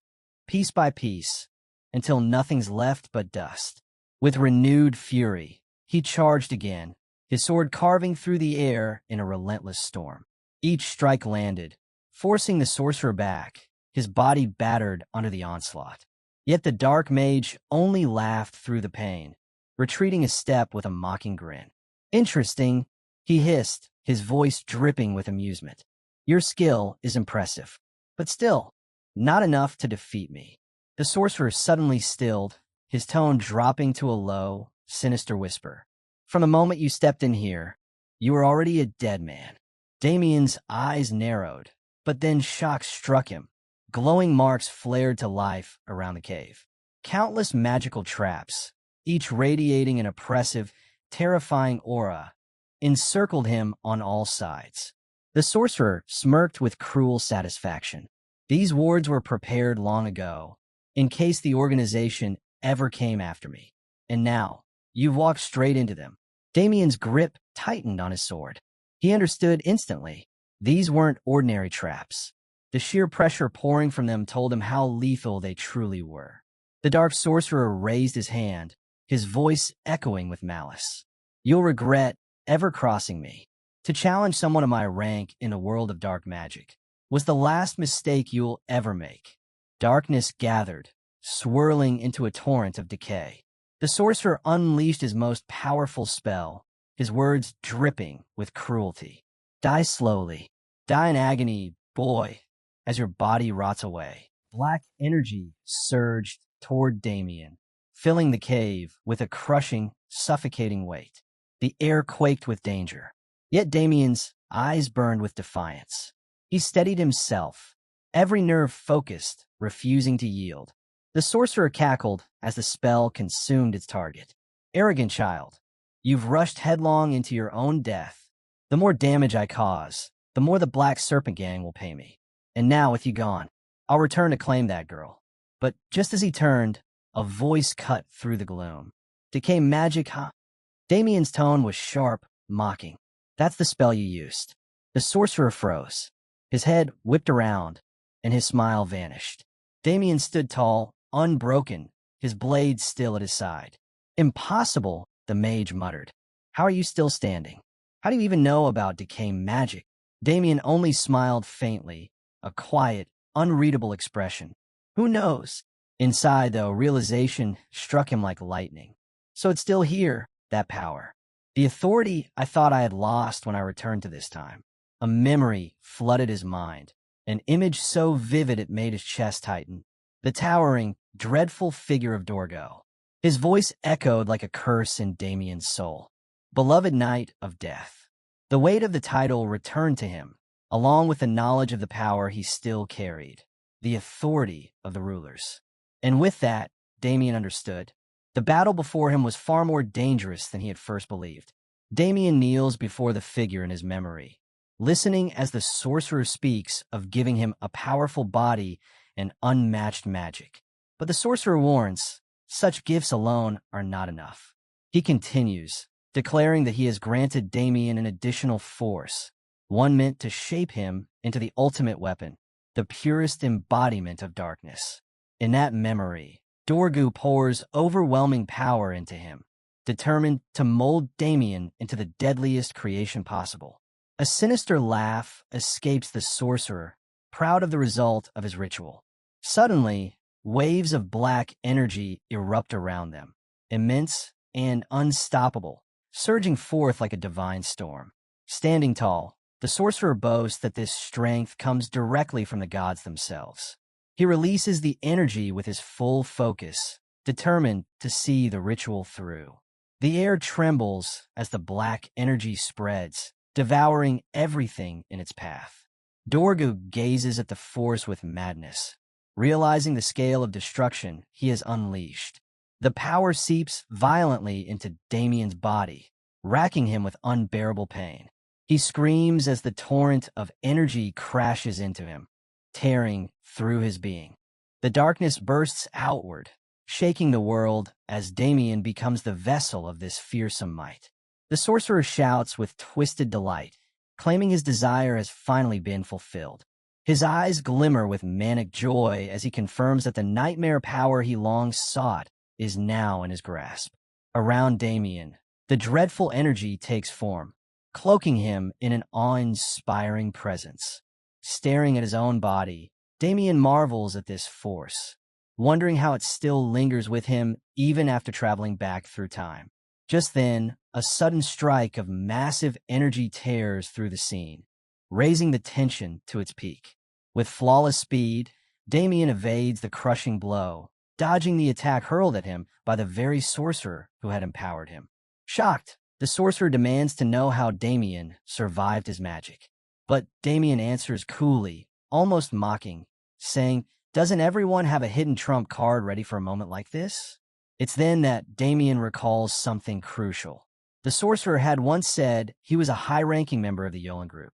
piece by piece, until nothing's left but dust. With renewed fury, he charged again, his sword carving through the air in a relentless storm. Each strike landed, forcing the sorcerer back, his body battered under the onslaught. Yet the dark mage only laughed through the pain, retreating a step with a mocking grin. Interesting, he hissed, his voice dripping with amusement. Your skill is impressive, but still, not enough to defeat me. The sorcerer suddenly stilled, his tone dropping to a low, sinister whisper. From the moment you stepped in here, you were already a dead man. Damien's eyes narrowed, but then shock struck him. Glowing marks flared to life around the cave. Countless magical traps, each radiating an oppressive, terrifying aura, encircled him on all sides. The sorcerer smirked with cruel satisfaction. These wards were prepared long ago, in case the organization ever came after me. And now, you've walked straight into them. Damien's grip tightened on his sword. He understood instantly. These weren't ordinary traps. The sheer pressure pouring from them told him how lethal they truly were. The dark sorcerer raised his hand, his voice echoing with malice. You'll regret ever crossing me. To challenge someone of my rank in a world of dark magic was the last mistake you'll ever make. Darkness gathered, swirling into a torrent of decay. The sorcerer unleashed his most powerful spell, his words dripping with cruelty. Die slowly. Die in agony, boy, as your body rots away. Black energy surged toward Damien, filling the cave with a crushing, suffocating weight. The air quaked with danger. Yet Damien's eyes burned with defiance. He steadied himself, every nerve focused, refusing to yield. The sorcerer cackled as the spell consumed its target. Arrogant child, you've rushed headlong into your own death. The more damage I cause, the more the Black Serpent Gang will pay me. And now, with you gone, I'll return to claim that girl. But just as he turned, a voice cut through the gloom. Decay magic, huh? Damien's tone was sharp, mocking. That's the spell you used. The sorcerer froze. His head whipped around, and his smile vanished. Damien stood tall, unbroken, his blade still at his side. Impossible, the mage muttered. How are you still standing? How do you even know about decay magic? Damien only smiled faintly, a quiet, unreadable expression. Who knows? Inside, though, realization struck him like lightning. So it's still here, that power. The authority I thought I had lost when I returned to this time. A memory flooded his mind, an image so vivid it made his chest tighten. The towering, dreadful figure of Dorgo. His voice echoed like a curse in Damien's soul. Beloved Knight of Death. The weight of the title returned to him, along with the knowledge of the power he still carried, the authority of the rulers. And with that, Damien understood. The battle before him was far more dangerous than he had first believed. Damien kneels before the figure in his memory, listening as the sorcerer speaks of giving him a powerful body and unmatched magic. But the sorcerer warns, such gifts alone are not enough. He continues, declaring that he has granted Damien an additional force, one meant to shape him into the ultimate weapon, the purest embodiment of darkness. In that memory, Dorgu pours overwhelming power into him, determined to mold Damien into the deadliest creation possible. A sinister laugh escapes the sorcerer, proud of the result of his ritual. Suddenly, waves of black energy erupt around them, immense and unstoppable, surging forth like a divine storm. Standing tall, the sorcerer boasts that this strength comes directly from the gods themselves. He releases the energy with his full focus, determined to see the ritual through. The air trembles as the black energy spreads, devouring everything in its path. Dorgu gazes at the force with madness, realizing the scale of destruction he has unleashed. The power seeps violently into Damien's body, racking him with unbearable pain. He screams as the torrent of energy crashes into him, tearing through his being. The darkness bursts outward, shaking the world as Damien becomes the vessel of this fearsome might. The sorcerer shouts with twisted delight, claiming his desire has finally been fulfilled. His eyes glimmer with manic joy as he confirms that the nightmare power he long sought is now in his grasp. Around Damien, the dreadful energy takes form, cloaking him in an awe-inspiring presence. Staring at his own body, Damien marvels at this force, wondering how it still lingers with him even after traveling back through time. Just then, a sudden strike of massive energy tears through the scene, raising the tension to its peak. With flawless speed, Damien evades the crushing blow, dodging the attack hurled at him by the very sorcerer who had empowered him. Shocked, the sorcerer demands to know how Damien survived his magic. But Damien answers coolly, almost mocking, saying, "Doesn't everyone have a hidden trump card ready for a moment like this?" It's then that Damien recalls something crucial. The sorcerer had once said he was a high-ranking member of the Yolan group.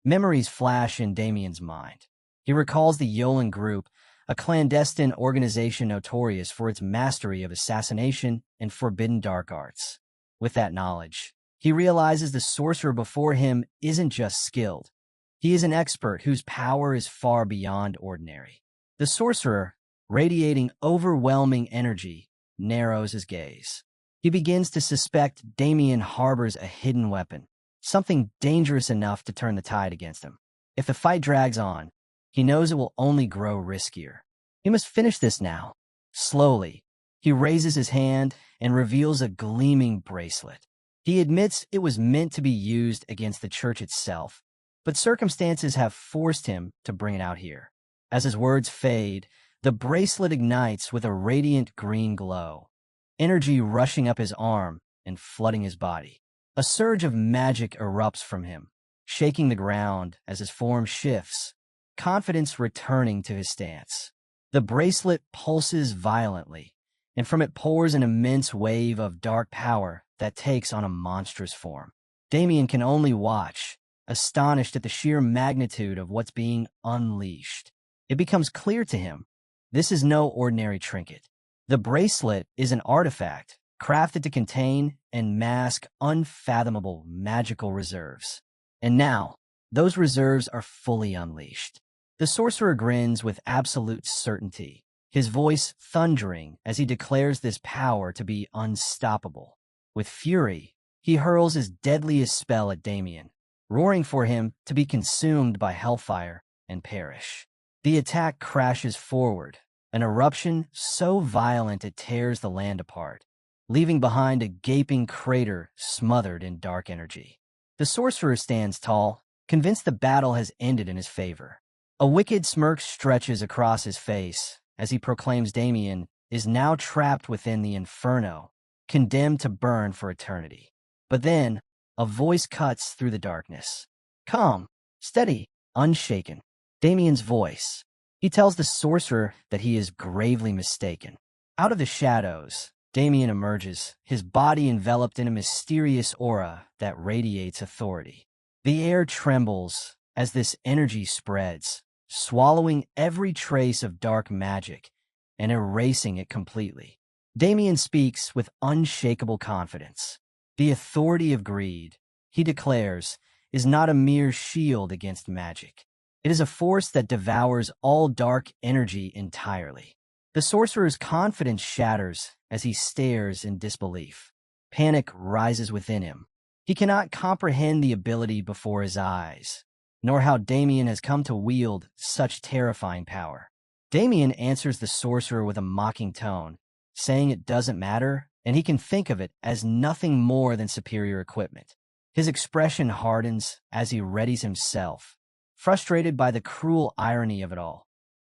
Memories flash in Damien's mind. He recalls the Yolan group, a clandestine organization notorious for its mastery of assassination and forbidden dark arts. With that knowledge, he realizes the sorcerer before him isn't just skilled. He is an expert whose power is far beyond ordinary. The sorcerer, radiating overwhelming energy, narrows his gaze. He begins to suspect Damien harbors a hidden weapon, something dangerous enough to turn the tide against him. If the fight drags on, he knows it will only grow riskier. He must finish this now. Slowly, he raises his hand and reveals a gleaming bracelet. He admits it was meant to be used against the church itself, but circumstances have forced him to bring it out here. As his words fade, the bracelet ignites with a radiant green glow, energy rushing up his arm and flooding his body. A surge of magic erupts from him, shaking the ground as his form shifts, confidence returning to his stance. The bracelet pulses violently, and from it pours an immense wave of dark power that takes on a monstrous form. Damien can only watch, astonished at the sheer magnitude of what's being unleashed. It becomes clear to him, this is no ordinary trinket. The bracelet is an artifact crafted to contain and mask unfathomable magical reserves. And now, those reserves are fully unleashed. The sorcerer grins with absolute certainty, his voice thundering as he declares this power to be unstoppable. With fury, he hurls his deadliest spell at Damien, roaring for him to be consumed by hellfire and perish. The attack crashes forward, an eruption so violent it tears the land apart, leaving behind a gaping crater smothered in dark energy. The sorcerer stands tall, convinced the battle has ended in his favor. A wicked smirk stretches across his face as he proclaims Damien is now trapped within the inferno, condemned to burn for eternity. But then, a voice cuts through the darkness. Calm, steady, unshaken. Damien's voice. He tells the sorcerer that he is gravely mistaken. Out of the shadows, Damien emerges, his body enveloped in a mysterious aura that radiates authority. The air trembles as this energy spreads, swallowing every trace of dark magic and erasing it completely. Damien speaks with unshakable confidence. The authority of greed, he declares, is not a mere shield against magic. It is a force that devours all dark energy entirely. The sorcerer's confidence shatters as he stares in disbelief. Panic rises within him. He cannot comprehend the ability before his eyes, nor how Damien has come to wield such terrifying power. Damien answers the sorcerer with a mocking tone, saying it doesn't matter, and he can think of it as nothing more than superior equipment. His expression hardens as he readies himself, frustrated by the cruel irony of it all,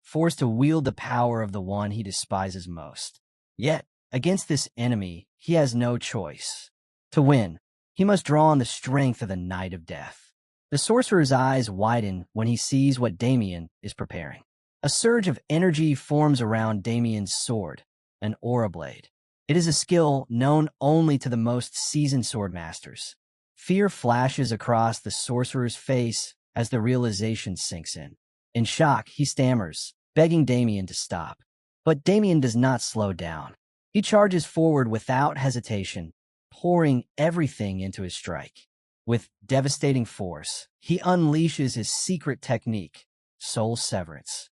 forced to wield the power of the one he despises most. Yet, against this enemy, he has no choice. To win, he must draw on the strength of the Knight of Death. The sorcerer's eyes widen when he sees what Damien is preparing. A surge of energy forms around Damien's sword, an aura blade. It is a skill known only to the most seasoned sword masters. Fear flashes across the sorcerer's face as the realization sinks in. In shock, he stammers, begging Damien to stop. But Damien does not slow down. He charges forward without hesitation, pouring everything into his strike. With devastating force, he unleashes his secret technique, Soul Severance.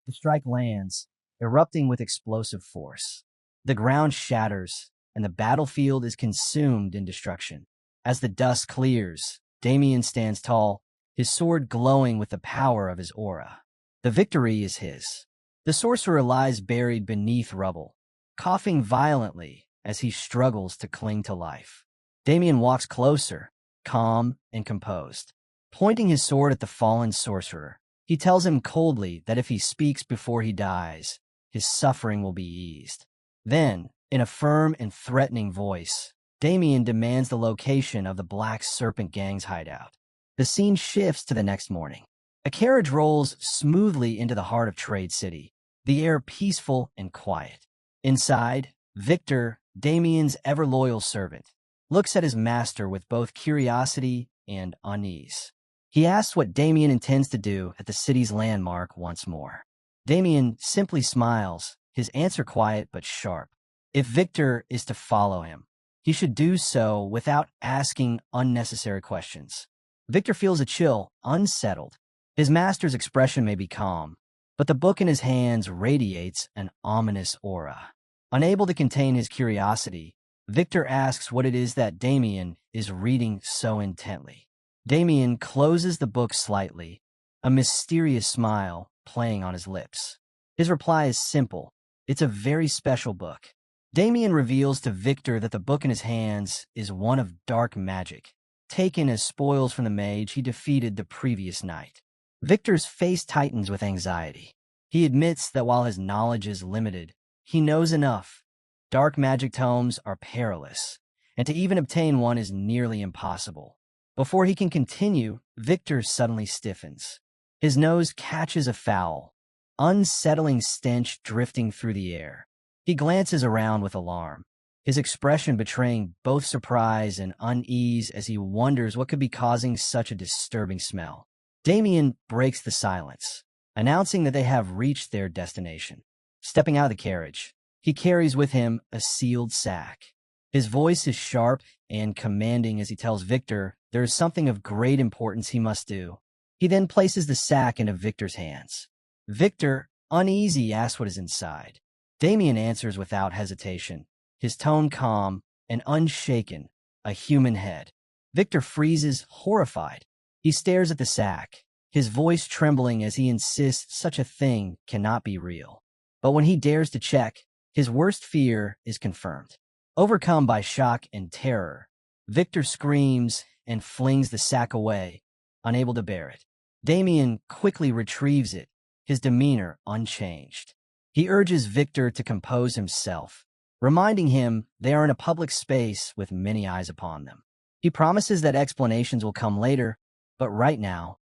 The strike lands, erupting with explosive force. The ground shatters, and the battlefield is consumed in destruction. As the dust clears, Damien stands tall, his sword glowing with the power of his aura. The victory is his. The sorcerer lies buried beneath rubble, coughing violently as he struggles to cling to life. Damien walks closer, calm and composed. Pointing his sword at the fallen sorcerer, he tells him coldly that if he speaks before he dies, his suffering will be eased. Then, in a firm and threatening voice, Damien demands the location of the Black Serpent Gang's hideout. The scene shifts to the next morning. A carriage rolls smoothly into the heart of Trade City, the air peaceful and quiet. Inside, Victor, Damien's ever-loyal servant, looks at his master with both curiosity and unease. He asks what Damien intends to do at the city's landmark once more. Damien simply smiles, his answer quiet but sharp. If Victor is to follow him, he should do so without asking unnecessary questions. Victor feels a chill, unsettled. His master's expression may be calm, but the book in his hands radiates an ominous aura. Unable to contain his curiosity, Victor asks what it is that Damien is reading so intently. Damien closes the book slightly, a mysterious smile playing on his lips. His reply is simple. It's a very special book. Damien reveals to Victor that the book in his hands is one of dark magic, taken as spoils from the mage he defeated the previous night. Victor's face tightens with anxiety. He admits that while his knowledge is limited, he knows enough. Dark magic tomes are perilous, and to even obtain one is nearly impossible. Before he can continue, Victor suddenly stiffens. His nose catches a foul, unsettling stench drifting through the air. He glances around with alarm, his expression betraying both surprise and unease as he wonders what could be causing such a disturbing smell. Damien breaks the silence, announcing that they have reached their destination. Stepping out of the carriage, he carries with him a sealed sack. His voice is sharp and commanding as he tells Victor there is something of great importance he must do. He then places the sack into Victor's hands. Victor, uneasy, asks what is inside. Damien answers without hesitation, his tone calm and unshaken, a human head. Victor freezes, horrified. He stares at the sack, his voice trembling as he insists such a thing cannot be real. But when he dares to check, his worst fear is confirmed. Overcome by shock and terror, Victor screams and flings the sack away, unable to bear it. Damien quickly retrieves it, his demeanor unchanged. He urges Victor to compose himself, reminding him they are in a public space with many eyes upon them. He promises that explanations will come later, but right now,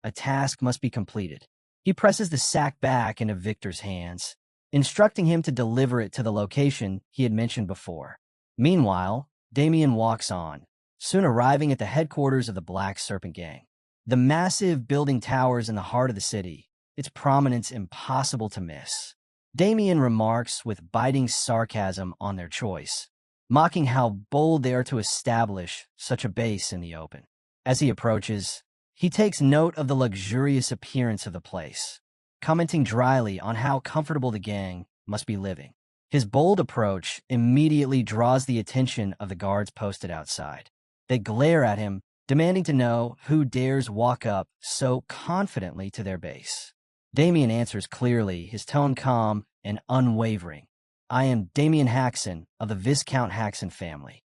a task must be completed. He presses the sack back into Victor's hands, instructing him to deliver it to the location he had mentioned before. Meanwhile, Damien walks on, soon arriving at the headquarters of the Black Serpent Gang. The massive building towers in the heart of the city, its prominence impossible to miss. Damien remarks with biting sarcasm on their choice, mocking how bold they are to establish such a base in the open. As he approaches, he takes note of the luxurious appearance of the place, commenting dryly on how comfortable the gang must be living. His bold approach immediately draws the attention of the guards posted outside. They glare at him, demanding to know who dares walk up so confidently to their base. Damien answers clearly, his tone calm and unwavering. I am Damien Haxon of the Viscount Haxon family.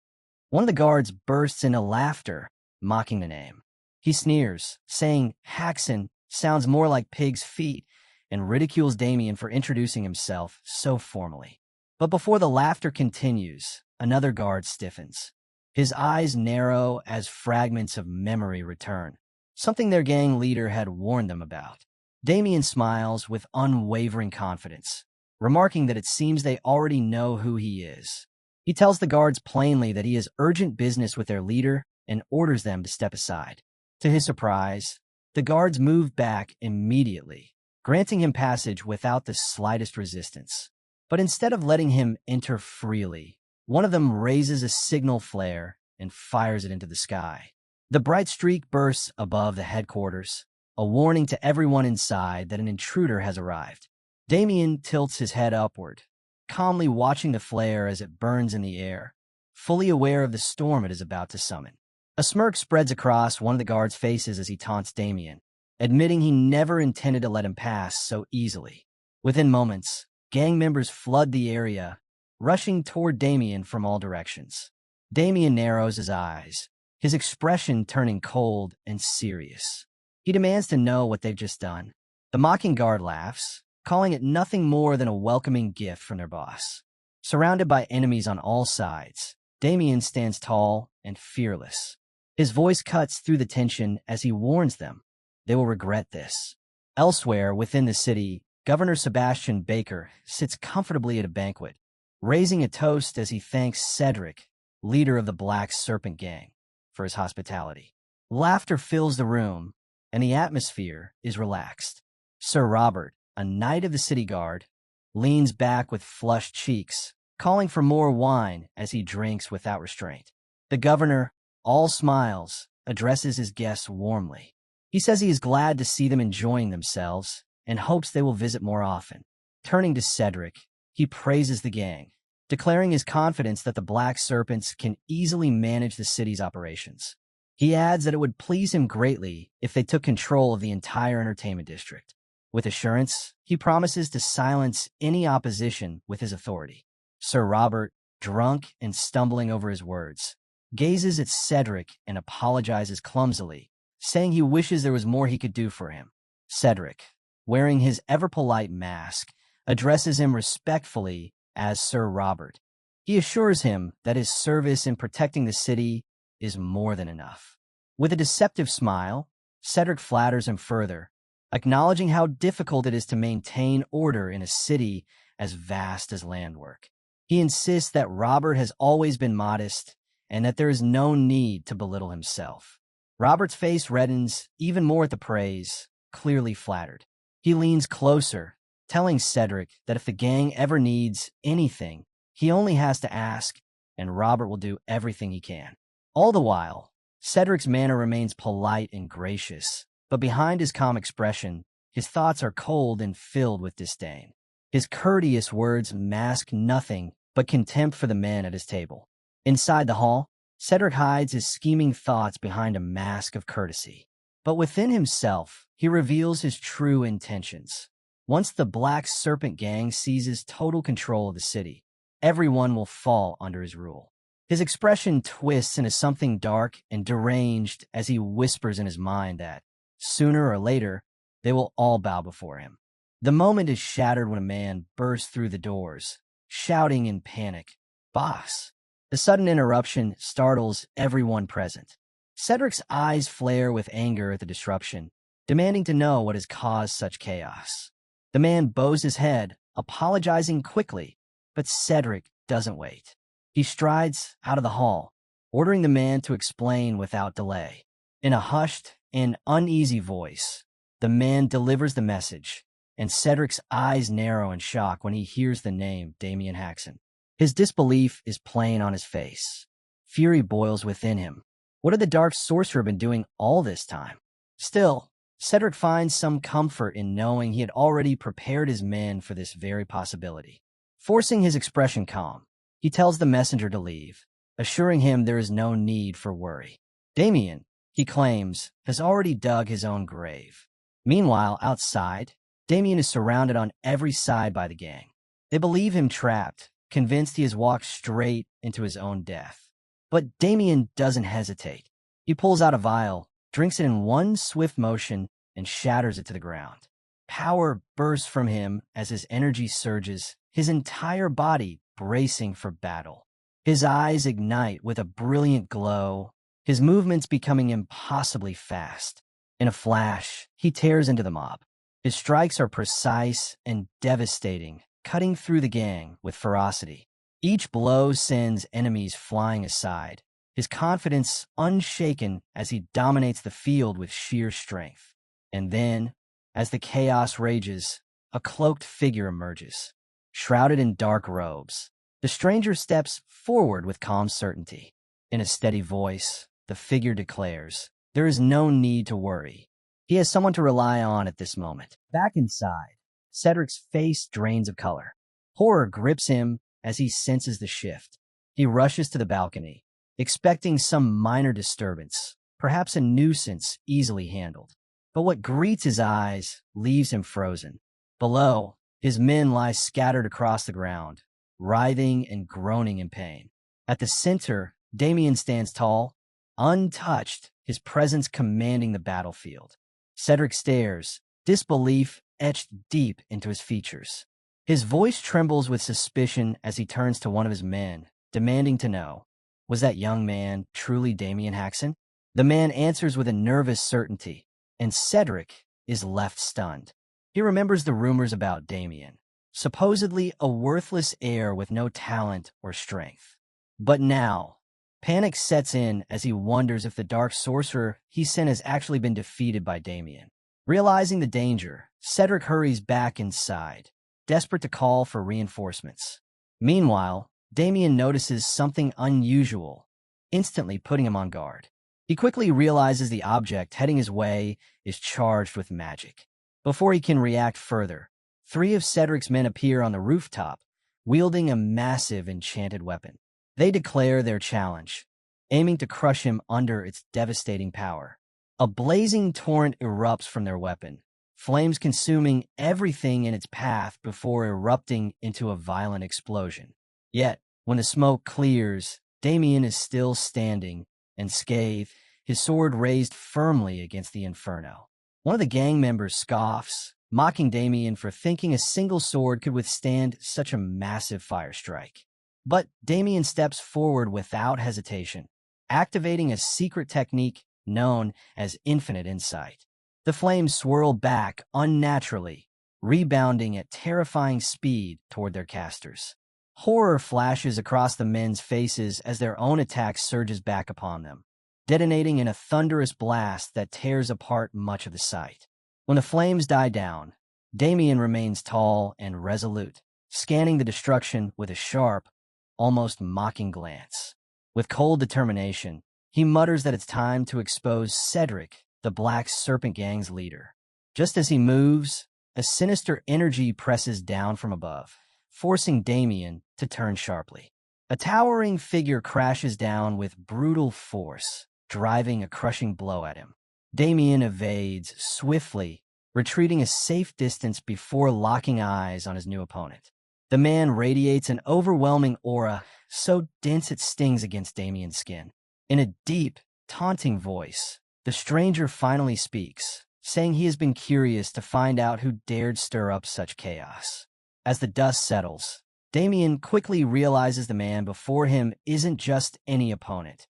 One of the guards bursts into laughter, mocking the name. He sneers, saying Haxon sounds more like pig's feet, and ridicules Damien for introducing himself so formally. But before the laughter continues, another guard stiffens. His eyes narrow as fragments of memory return, something their gang leader had warned them about. Damien smiles with unwavering confidence, remarking that it seems they already know who he is. He tells the guards plainly that he has urgent business with their leader and orders them to step aside. To his surprise, the guards move back immediately, granting him passage without the slightest resistance. But instead of letting him enter freely, one of them raises a signal flare and fires it into the sky. The bright streak bursts above the headquarters, a warning to everyone inside that an intruder has arrived. Damien tilts his head upward, calmly watching the flare as it burns in the air, fully aware of the storm it is about to summon. A smirk spreads across one of the guards' faces as he taunts Damien, admitting he never intended to let him pass so easily. Within moments, gang members flood the area, rushing toward Damien from all directions. Damien narrows his eyes, his expression turning cold and serious. He demands to know what they've just done. The mocking guard laughs, calling it nothing more than a welcoming gift from their boss. Surrounded by enemies on all sides, Damien stands tall and fearless. His voice cuts through the tension as he warns them. They will regret this. Elsewhere within the city, Governor Sebastian Baker sits comfortably at a banquet, raising a toast as he thanks Cedric, leader of the Black Serpent Gang, for his hospitality. Laughter fills the room, and the atmosphere is relaxed. Sir Robert, a knight of the city guard, leans back with flushed cheeks, calling for more wine as he drinks without restraint. The governor, all smiles, addresses his guests warmly. He says he is glad to see them enjoying themselves and hopes they will visit more often. Turning to Cedric, he praises the gang, declaring his confidence that the Black Serpents can easily manage the city's operations. He adds that it would please him greatly if they took control of the entire entertainment district. With assurance, he promises to silence any opposition with his authority. Sir Robert, drunk and stumbling over his words, gazes at Cedric and apologizes clumsily, saying he wishes there was more he could do for him. Cedric, wearing his ever-polite mask, addresses him respectfully as Sir Robert. He assures him that his service in protecting the city is more than enough. With a deceptive smile, Cedric flatters him further, acknowledging how difficult it is to maintain order in a city as vast as Landwork. He insists that Robert has always been modest and that there is no need to belittle himself. Robert's face reddens even more at the praise, clearly flattered. He leans closer, telling Cedric that if the gang ever needs anything, he only has to ask, and Robert will do everything he can. All the while, Cedric's manner remains polite and gracious, but behind his calm expression, his thoughts are cold and filled with disdain. His courteous words mask nothing but contempt for the men at his table. Inside the hall, Cedric hides his scheming thoughts behind a mask of courtesy. But within himself, he reveals his true intentions. Once the Black Serpent Gang seizes total control of the city, everyone will fall under his rule. His expression twists into something dark and deranged as he whispers in his mind that, sooner or later, they will all bow before him. The moment is shattered when a man bursts through the doors, shouting in panic, "Boss!" The sudden interruption startles everyone present. Cedric's eyes flare with anger at the disruption, demanding to know what has caused such chaos. The man bows his head, apologizing quickly, but Cedric doesn't wait. He strides out of the hall, ordering the man to explain without delay. In a hushed and uneasy voice, the man delivers the message, and Cedric's eyes narrow in shock when he hears the name Damien Haxon. His disbelief is plain on his face. Fury boils within him. What had the Dark Sorcerer been doing all this time? Still, Cedric finds some comfort in knowing he had already prepared his men for this very possibility. Forcing his expression calm, he tells the messenger to leave, assuring him there is no need for worry. Damien, he claims, has already dug his own grave. Meanwhile, outside, Damien is surrounded on every side by the gang. They believe him trapped, convinced he has walked straight into his own death. But Damien doesn't hesitate. He pulls out a vial, drinks it in one swift motion, and shatters it to the ground. Power bursts from him as his energy surges, his entire body bracing for battle. His eyes ignite with a brilliant glow, his movements becoming impossibly fast. In a flash, he tears into the mob. His strikes are precise and devastating, cutting through the gang with ferocity. Each blow sends enemies flying aside, his confidence unshaken as he dominates the field with sheer strength. And then, As the chaos rages, a cloaked figure emerges, shrouded in dark robes. The stranger steps forward with calm certainty. In a steady voice, the figure declares, "There is no need to worry." He has someone to rely on at this moment. Back inside, Cedric's face drains of color. Horror grips him as he senses the shift. He rushes to the balcony, expecting some minor disturbance, perhaps a nuisance easily handled. But what greets his eyes leaves him frozen. Below, his men lie scattered across the ground, writhing and groaning in pain. At the center, Damien stands tall, untouched, his presence commanding the battlefield. Cedric stares, disbelief etched deep into his features. His voice trembles with suspicion as he turns to one of his men, demanding to know, was that young man truly Damien Haxon? The man answers with a nervous certainty, and Cedric is left stunned. He remembers the rumors about Damien, supposedly a worthless heir with no talent or strength. But now, panic sets in as he wonders if the dark sorcerer he sent has actually been defeated by Damien. Realizing the danger, Cedric hurries back inside, desperate to call for reinforcements. Meanwhile, Damien notices something unusual, instantly putting him on guard. He quickly realizes the object heading his way is charged with magic. Before he can react further, 3 of Cedric's men appear on the rooftop, wielding a massive enchanted weapon. They declare their challenge, aiming to crush him under its devastating power. A blazing torrent erupts from their weapon, flames consuming everything in its path before erupting into a violent explosion. Yet, when the smoke clears, Damien is still standing, unscathed, his sword raised firmly against the inferno. One of the gang members scoffs, mocking Damien for thinking a single sword could withstand such a massive fire strike. But Damien steps forward without hesitation, activating a secret technique known as infinite insight. The flames swirl back unnaturally, rebounding at terrifying speed toward their casters. Horror flashes across the men's faces as their own attack surges back upon them, detonating in a thunderous blast that tears apart much of the sight. When the flames die down, Damien remains tall and resolute, scanning the destruction with a sharp, almost mocking glance. With cold determination, he mutters that it's time to expose Cedric, the Black Serpent Gang's leader. Just as he moves, a sinister energy presses down from above, forcing Damien to turn sharply. A towering figure crashes down with brutal force, driving a crushing blow at him. Damien evades swiftly, retreating a safe distance before locking eyes on his new opponent. The man radiates an overwhelming aura, so dense it stings against Damien's skin. In a deep, taunting voice, the stranger finally speaks, saying he has been curious to find out who dared stir up such chaos. As the dust settles, Damien quickly realizes the man before him isn't just any opponent.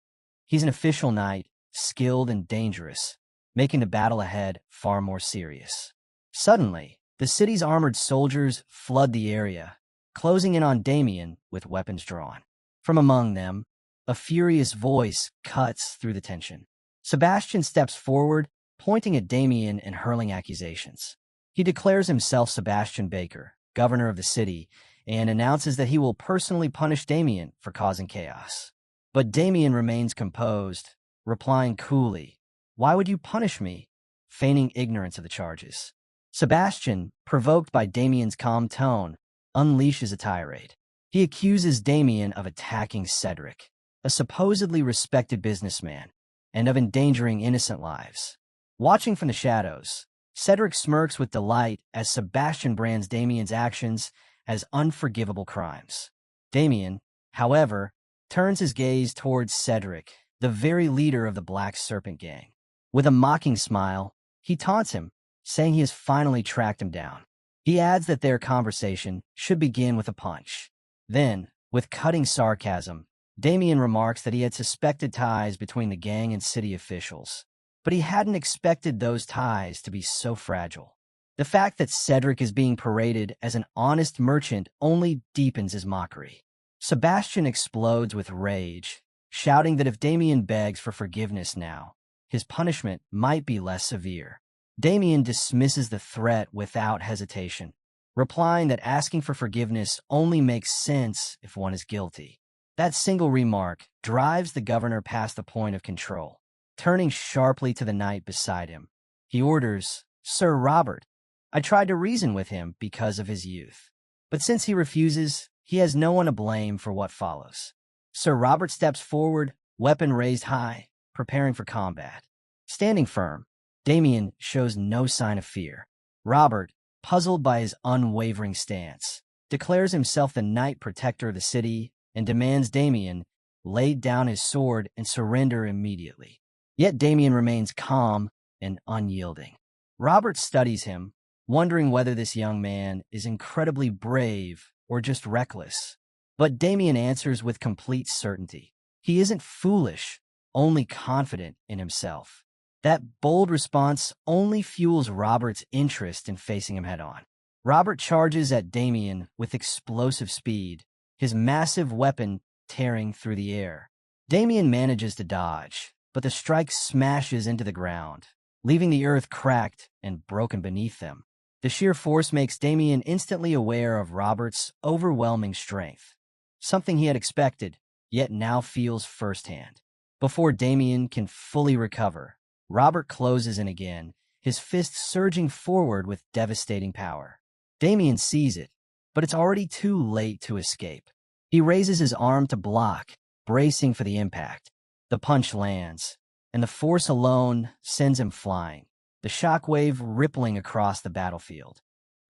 He's an official knight, skilled and dangerous, making the battle ahead far more serious. Suddenly, the city's armored soldiers flood the area, closing in on Damien with weapons drawn. From among them, a furious voice cuts through the tension. Sebastian steps forward, pointing at Damien and hurling accusations. He declares himself Sebastian Baker, governor of the city, and announces that he will personally punish Damien for causing chaos. But Damien remains composed, replying coolly, "Why would you punish me?" feigning ignorance of the charges. Sebastian, provoked by Damien's calm tone, unleashes a tirade. He accuses Damien of attacking Cedric, a supposedly respected businessman, and of endangering innocent lives. Watching from the shadows, Cedric smirks with delight as Sebastian brands Damien's actions as unforgivable crimes. Damien, however, turns his gaze towards Cedric, the very leader of the Black Serpent Gang. With a mocking smile, he taunts him, saying he has finally tracked him down. He adds that their conversation should begin with a punch. Then, with cutting sarcasm, Damien remarks that he had suspected ties between the gang and city officials, but he hadn't expected those ties to be so fragile. The fact that Cedric is being paraded as an honest merchant only deepens his mockery. Sebastian explodes with rage, shouting that if Damien begs for forgiveness now, his punishment might be less severe. Damien dismisses the threat without hesitation, replying that asking for forgiveness only makes sense if one is guilty. That single remark drives the governor past the point of control. Turning sharply to the knight beside him, he orders, "Sir Robert, I tried to reason with him because of his youth. But since he refuses, he has no one to blame for what follows." Sir Robert steps forward, weapon raised high, preparing for combat. Standing firm, Damien shows no sign of fear. Robert, puzzled by his unwavering stance, declares himself the knight protector of the city and demands Damien lay down his sword and surrender immediately. Yet Damien remains calm and unyielding. Robert studies him, wondering whether this young man is incredibly brave or just reckless. But Damien answers with complete certainty. He isn't foolish, only confident in himself. That bold response only fuels Robert's interest in facing him head-on. Robert charges at Damien with explosive speed, his massive weapon tearing through the air. Damien manages to dodge, but the strike smashes into the ground, leaving the earth cracked and broken beneath them. The sheer force makes Damien instantly aware of Robert's overwhelming strength, something he had expected, yet now feels firsthand. Before Damien can fully recover, Robert closes in again, his fist surging forward with devastating power. Damien sees it, but it's already too late to escape. He raises his arm to block, bracing for the impact. The punch lands, and the force alone sends him flying, the shockwave rippling across the battlefield.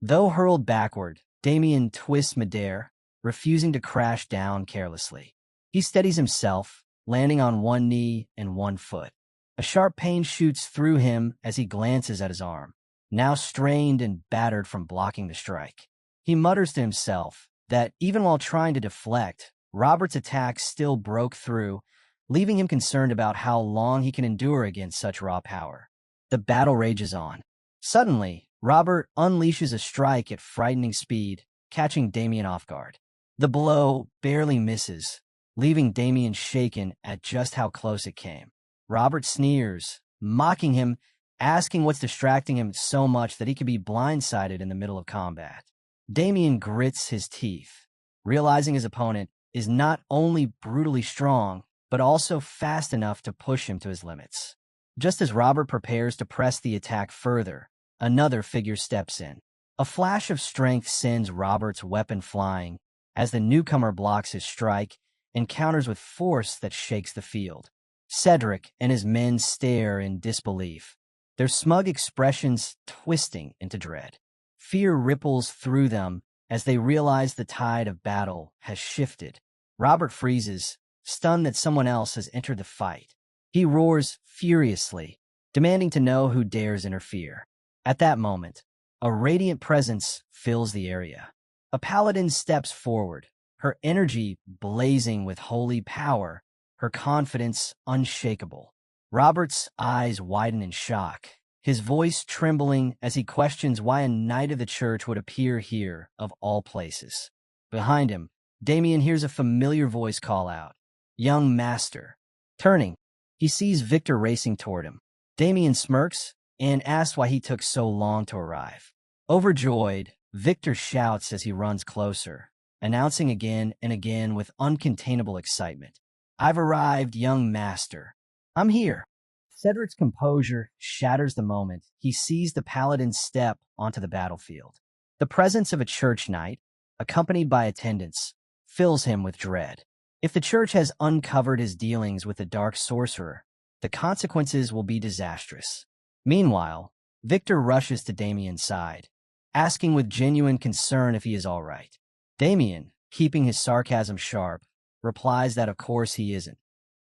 Though hurled backward, Damien twists midair, refusing to crash down carelessly. He steadies himself, landing on one knee and one foot. A sharp pain shoots through him as he glances at his arm, now strained and battered from blocking the strike. He mutters to himself that even while trying to deflect, Robert's attack still broke through, leaving him concerned about how long he can endure against such raw power. The battle rages on. Suddenly, Robert unleashes a strike at frightening speed, catching Damien off guard. The blow barely misses, leaving Damien shaken at just how close it came. Robert sneers, mocking him, asking what's distracting him so much that he could be blindsided in the middle of combat. Damien grits his teeth, realizing his opponent is not only brutally strong, but also fast enough to push him to his limits. Just as Robert prepares to press the attack further, another figure steps in. A flash of strength sends Robert's weapon flying as the newcomer blocks his strike and counters with force that shakes the field. Cedric and his men stare in disbelief, their smug expressions twisting into dread. Fear ripples through them as they realize the tide of battle has shifted. Robert freezes, stunned that someone else has entered the fight. He roars furiously, demanding to know who dares interfere. At that moment, a radiant presence fills the area. A paladin steps forward, her energy blazing with holy power, her confidence unshakable. Robert's eyes widen in shock, his voice trembling as he questions why a knight of the church would appear here of all places. Behind him, Damien hears a familiar voice call out, "Young master." Turning, he sees Victor racing toward him. Damien smirks and asks why he took so long to arrive. Overjoyed, Victor shouts as he runs closer, announcing again and again with uncontainable excitement, "I've arrived, young master. I'm here." Cedric's composure shatters the moment he sees the paladin step onto the battlefield. The presence of a church knight, accompanied by attendants, fills him with dread. If the church has uncovered his dealings with the dark sorcerer, the consequences will be disastrous. Meanwhile, Victor rushes to Damien's side, asking with genuine concern if he is all right. Damien, keeping his sarcasm sharp, replies that of course he isn't.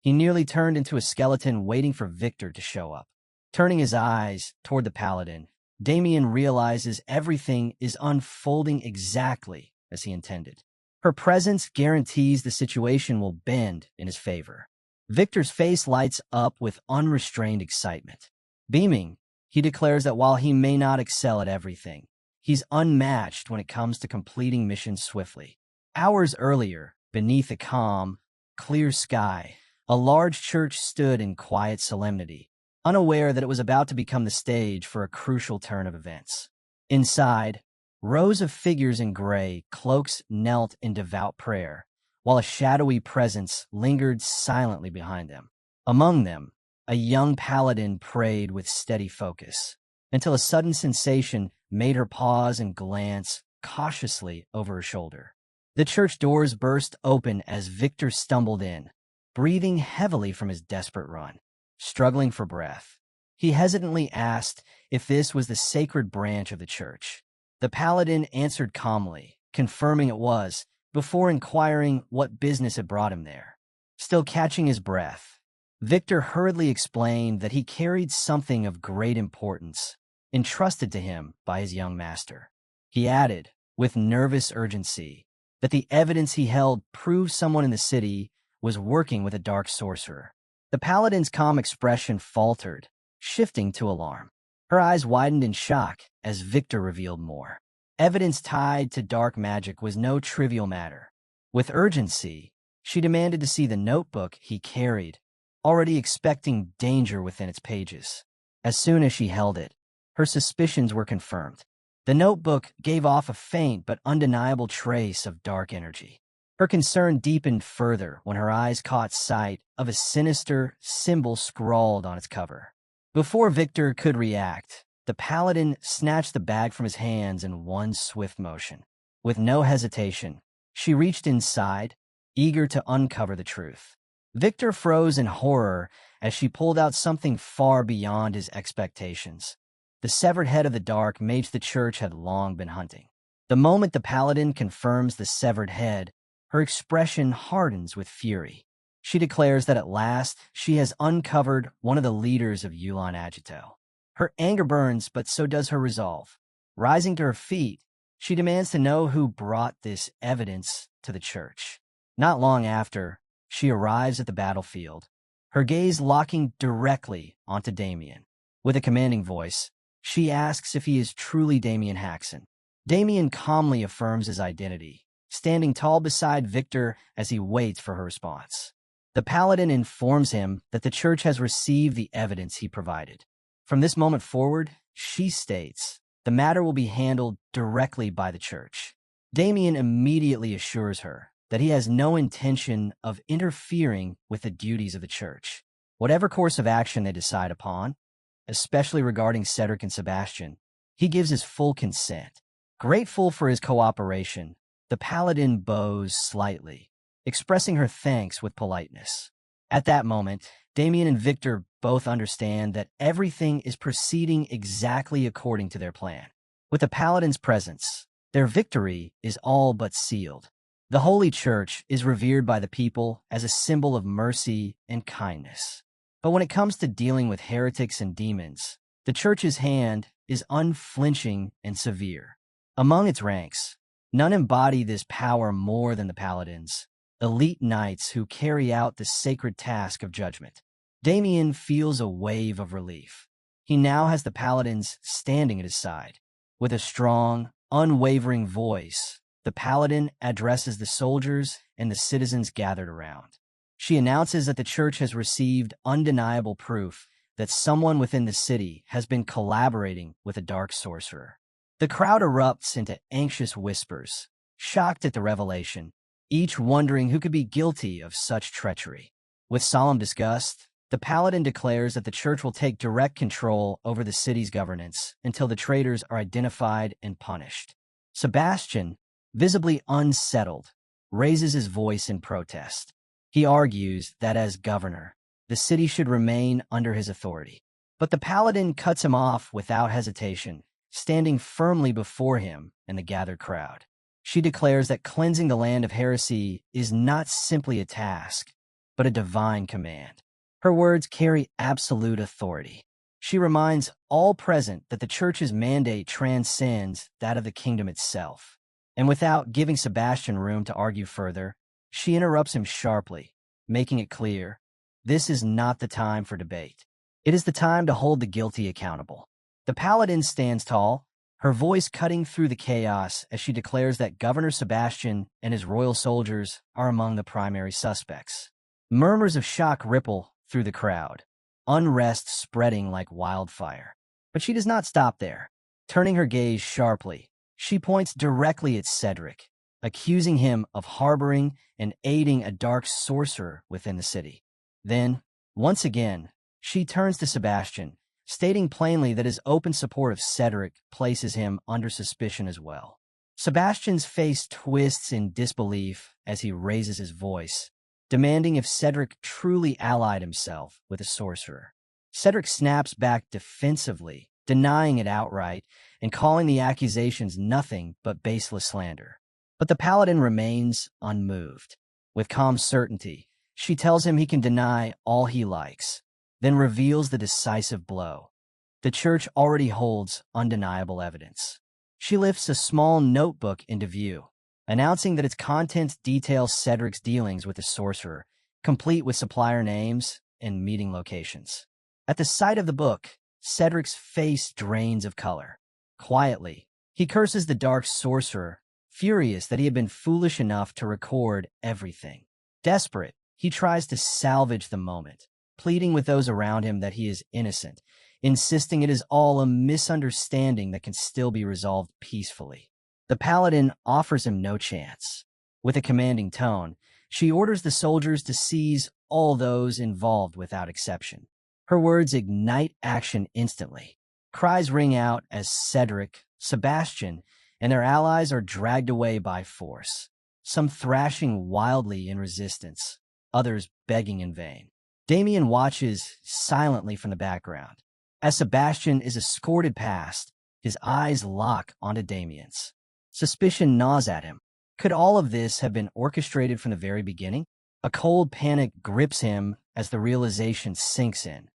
He nearly turned into a skeleton waiting for Victor to show up. Turning his eyes toward the paladin, Damien realizes everything is unfolding exactly as he intended. Her presence guarantees the situation will bend in his favor. Victor's face lights up with unrestrained excitement. Beaming, he declares that while he may not excel at everything, he's unmatched when it comes to completing missions swiftly. Hours earlier, beneath a calm, clear sky, a large church stood in quiet solemnity. unaware that it was about to become the stage for a crucial turn of events. Inside, rows of figures in gray cloaks knelt in devout prayer, while a shadowy presence lingered silently behind them. Among them, a young paladin prayed with steady focus, until a sudden sensation made her pause and glance cautiously over her shoulder. The church doors burst open as Victor stumbled in, breathing heavily from his desperate run. Struggling for breath, he hesitantly asked if this was the sacred branch of the church. The paladin answered calmly, confirming it was, before inquiring what business had brought him there. Still catching his breath, Victor hurriedly explained that he carried something of great importance, entrusted to him by his young master. He added, with nervous urgency, that the evidence he held proved someone in the city was working with a dark sorcerer. The paladin's calm expression faltered, shifting to alarm. Her eyes widened in shock as Victor revealed more. Evidence tied to dark magic was no trivial matter. With urgency, she demanded to see the notebook he carried, already expecting danger within its pages. As soon as she held it, her suspicions were confirmed. The notebook gave off a faint but undeniable trace of dark energy. Her concern deepened further when her eyes caught sight of a sinister symbol scrawled on its cover. Before Victor could react, the paladin snatched the bag from his hands in one swift motion. With no hesitation, she reached inside, eager to uncover the truth. Victor froze in horror as she pulled out something far beyond his expectations. The severed head of the dark mage the church had long been hunting. The moment the paladin confirms the severed head, her expression hardens with fury. She declares that at last she has uncovered one of the leaders of Yulan Agito. Her anger burns, but so does her resolve. Rising to her feet, she demands to know who brought this evidence to the church. Not long after, she arrives at the battlefield, her gaze locking directly onto Damien. With a commanding voice, she asks if he is truly Damien Haxon. Damien calmly affirms his identity, standing tall beside Victor as he waits for her response. The paladin informs him that the church has received the evidence he provided. From this moment forward, she states, the matter will be handled directly by the church. Damien immediately assures her that he has no intention of interfering with the duties of the church. Whatever course of action they decide upon, especially regarding Cedric and Sebastian, he gives his full consent. Grateful for his cooperation, the paladin bows slightly, expressing her thanks with politeness. At that moment, Damien and Victor both understand that everything is proceeding exactly according to their plan. With the paladin's presence, their victory is all but sealed. The Holy Church is revered by the people as a symbol of mercy and kindness. But when it comes to dealing with heretics and demons, the Church's hand is unflinching and severe. Among its ranks, none embody this power more than the paladins, elite knights who carry out the sacred task of judgment. Damien feels a wave of relief. He now has the paladins standing at his side. With a strong, unwavering voice, the paladin addresses the soldiers and the citizens gathered around. She announces that the church has received undeniable proof that someone within the city has been collaborating with a dark sorcerer. The crowd erupts into anxious whispers, shocked at the revelation, each wondering who could be guilty of such treachery. With solemn disgust, the paladin declares that the church will take direct control over the city's governance until the traitors are identified and punished. Sebastian, visibly unsettled, raises his voice in protest. He argues that as governor, the city should remain under his authority. But the paladin cuts him off without hesitation, standing firmly before him and the gathered crowd. She declares that cleansing the land of heresy is not simply a task, but a divine command. Her words carry absolute authority. She reminds all present that the church's mandate transcends that of the kingdom itself. And without giving Sebastian room to argue further, she interrupts him sharply, making it clear, this is not the time for debate. It is the time to hold the guilty accountable. The paladin stands tall, her voice cutting through the chaos as she declares that Governor Sebastian and his royal soldiers are among the primary suspects. Murmurs of shock ripple through the crowd. unrest spreading like wildfire. But she does not stop there. Turning her gaze sharply, she points directly at Cedric, accusing him of harboring and aiding a dark sorcerer within the city. Then, once again, she turns to Sebastian, stating plainly that his open support of Cedric places him under suspicion as well. Sebastian's face twists in disbelief as he raises his voice, demanding if Cedric truly allied himself with a sorcerer. Cedric snaps back defensively, denying it outright and calling the accusations nothing but baseless slander. But the paladin remains unmoved. With calm certainty, she tells him he can deny all he likes, then reveals the decisive blow. The church already holds undeniable evidence. She lifts a small notebook into view, announcing that its contents detail Cedric's dealings with the sorcerer, complete with supplier names and meeting locations. At the sight of the book, Cedric's face drains of color. Quietly, he curses the dark sorcerer, furious that he had been foolish enough to record everything. Desperate, he tries to salvage the moment, pleading with those around him that he is innocent, insisting it is all a misunderstanding that can still be resolved peacefully. The paladin offers him no chance. With a commanding tone, she orders the soldiers to seize all those involved without exception. Her words ignite action instantly. Cries ring out as Cedric, Sebastian, and their allies are dragged away by force, some thrashing wildly in resistance, others begging in vain. Damien watches silently from the background. As Sebastian is escorted past, his eyes lock onto Damien's. Suspicion gnaws at him. Could all of this have been orchestrated from the very beginning? A cold panic grips him as the realization sinks in.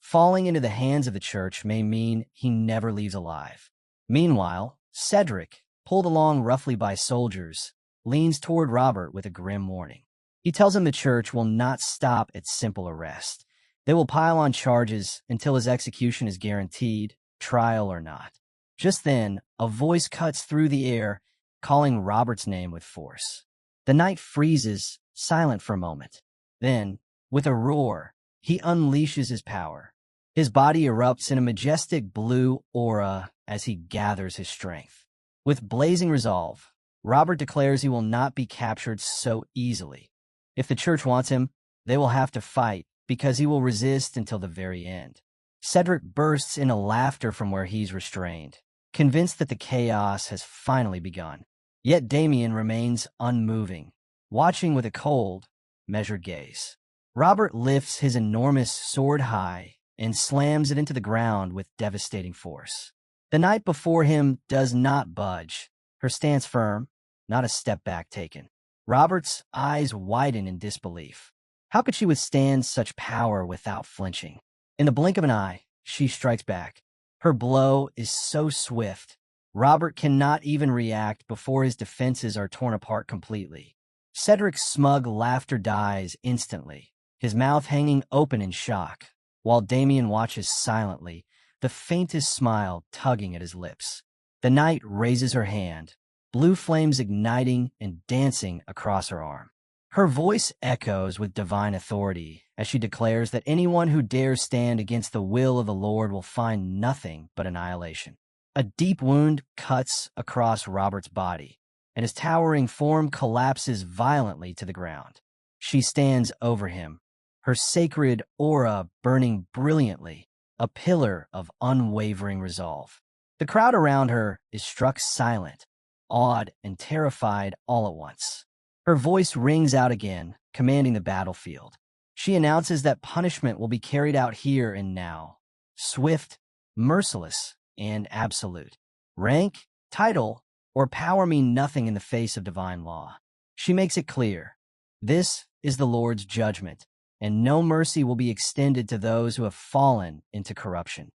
Falling into the hands of the church may mean he never leaves alive. Meanwhile, Cedric, pulled along roughly by soldiers, leans toward Robert with a grim warning. He tells him the church will not stop at simple arrest. They will pile on charges until his execution is guaranteed, trial or not. Just then, a voice cuts through the air, calling Robert's name with force. The knight freezes, silent for a moment. Then, with a roar, he unleashes his power. His body erupts in a majestic blue aura as he gathers his strength. With blazing resolve, Robert declares he will not be captured so easily. If the church wants him, they will have to fight, because he will resist until the very end. Cedric bursts into laughter from where he's restrained, convinced that the chaos has finally begun. Yet Damien remains unmoving, watching with a cold, measured gaze. Robert lifts his enormous sword high and slams it into the ground with devastating force. The knight before him does not budge, her stance firm, not a step back taken. Robert's eyes widen in disbelief. How could she withstand such power without flinching? In the blink of an eye, she strikes back. Her blow is so swift, Robert cannot even react before his defenses are torn apart completely. Cedric's smug laughter dies instantly, his mouth hanging open in shock, while Damien watches silently, the faintest smile tugging at his lips. The knight raises her hand, blue flames igniting and dancing across her arm. Her voice echoes with divine authority as she declares that anyone who dares stand against the will of the Lord will find nothing but annihilation. A deep wound cuts across Robert's body, and his towering form collapses violently to the ground. She stands over him, her sacred aura burning brilliantly, a pillar of unwavering resolve. The crowd around her is struck silent, awed and terrified all at once. Her voice rings out again, commanding the battlefield. She announces that punishment will be carried out here and now, swift, merciless, and absolute. Rank, title, or power mean nothing in the face of divine law. She makes it clear, this is the Lord's judgment, and no mercy will be extended to those who have fallen into corruption.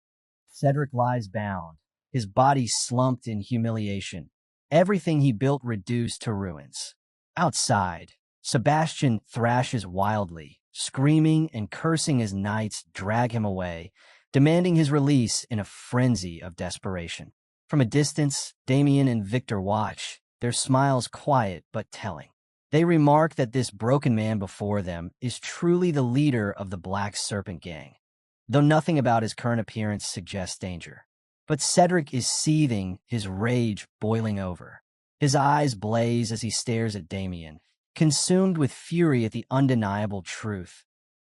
Cedric lies bound, his body slumped in humiliation, everything he built reduced to ruins. Outside, Sebastian thrashes wildly, screaming and cursing as knights drag him away, demanding his release in a frenzy of desperation. From a distance, Damien and Victor watch, their smiles quiet but telling. They remark that this broken man before them is truly the leader of the Black Serpent Gang. though nothing about his current appearance suggests danger. But Cedric is seething, his rage boiling over. His eyes blaze as he stares at Damien, consumed with fury at the undeniable truth.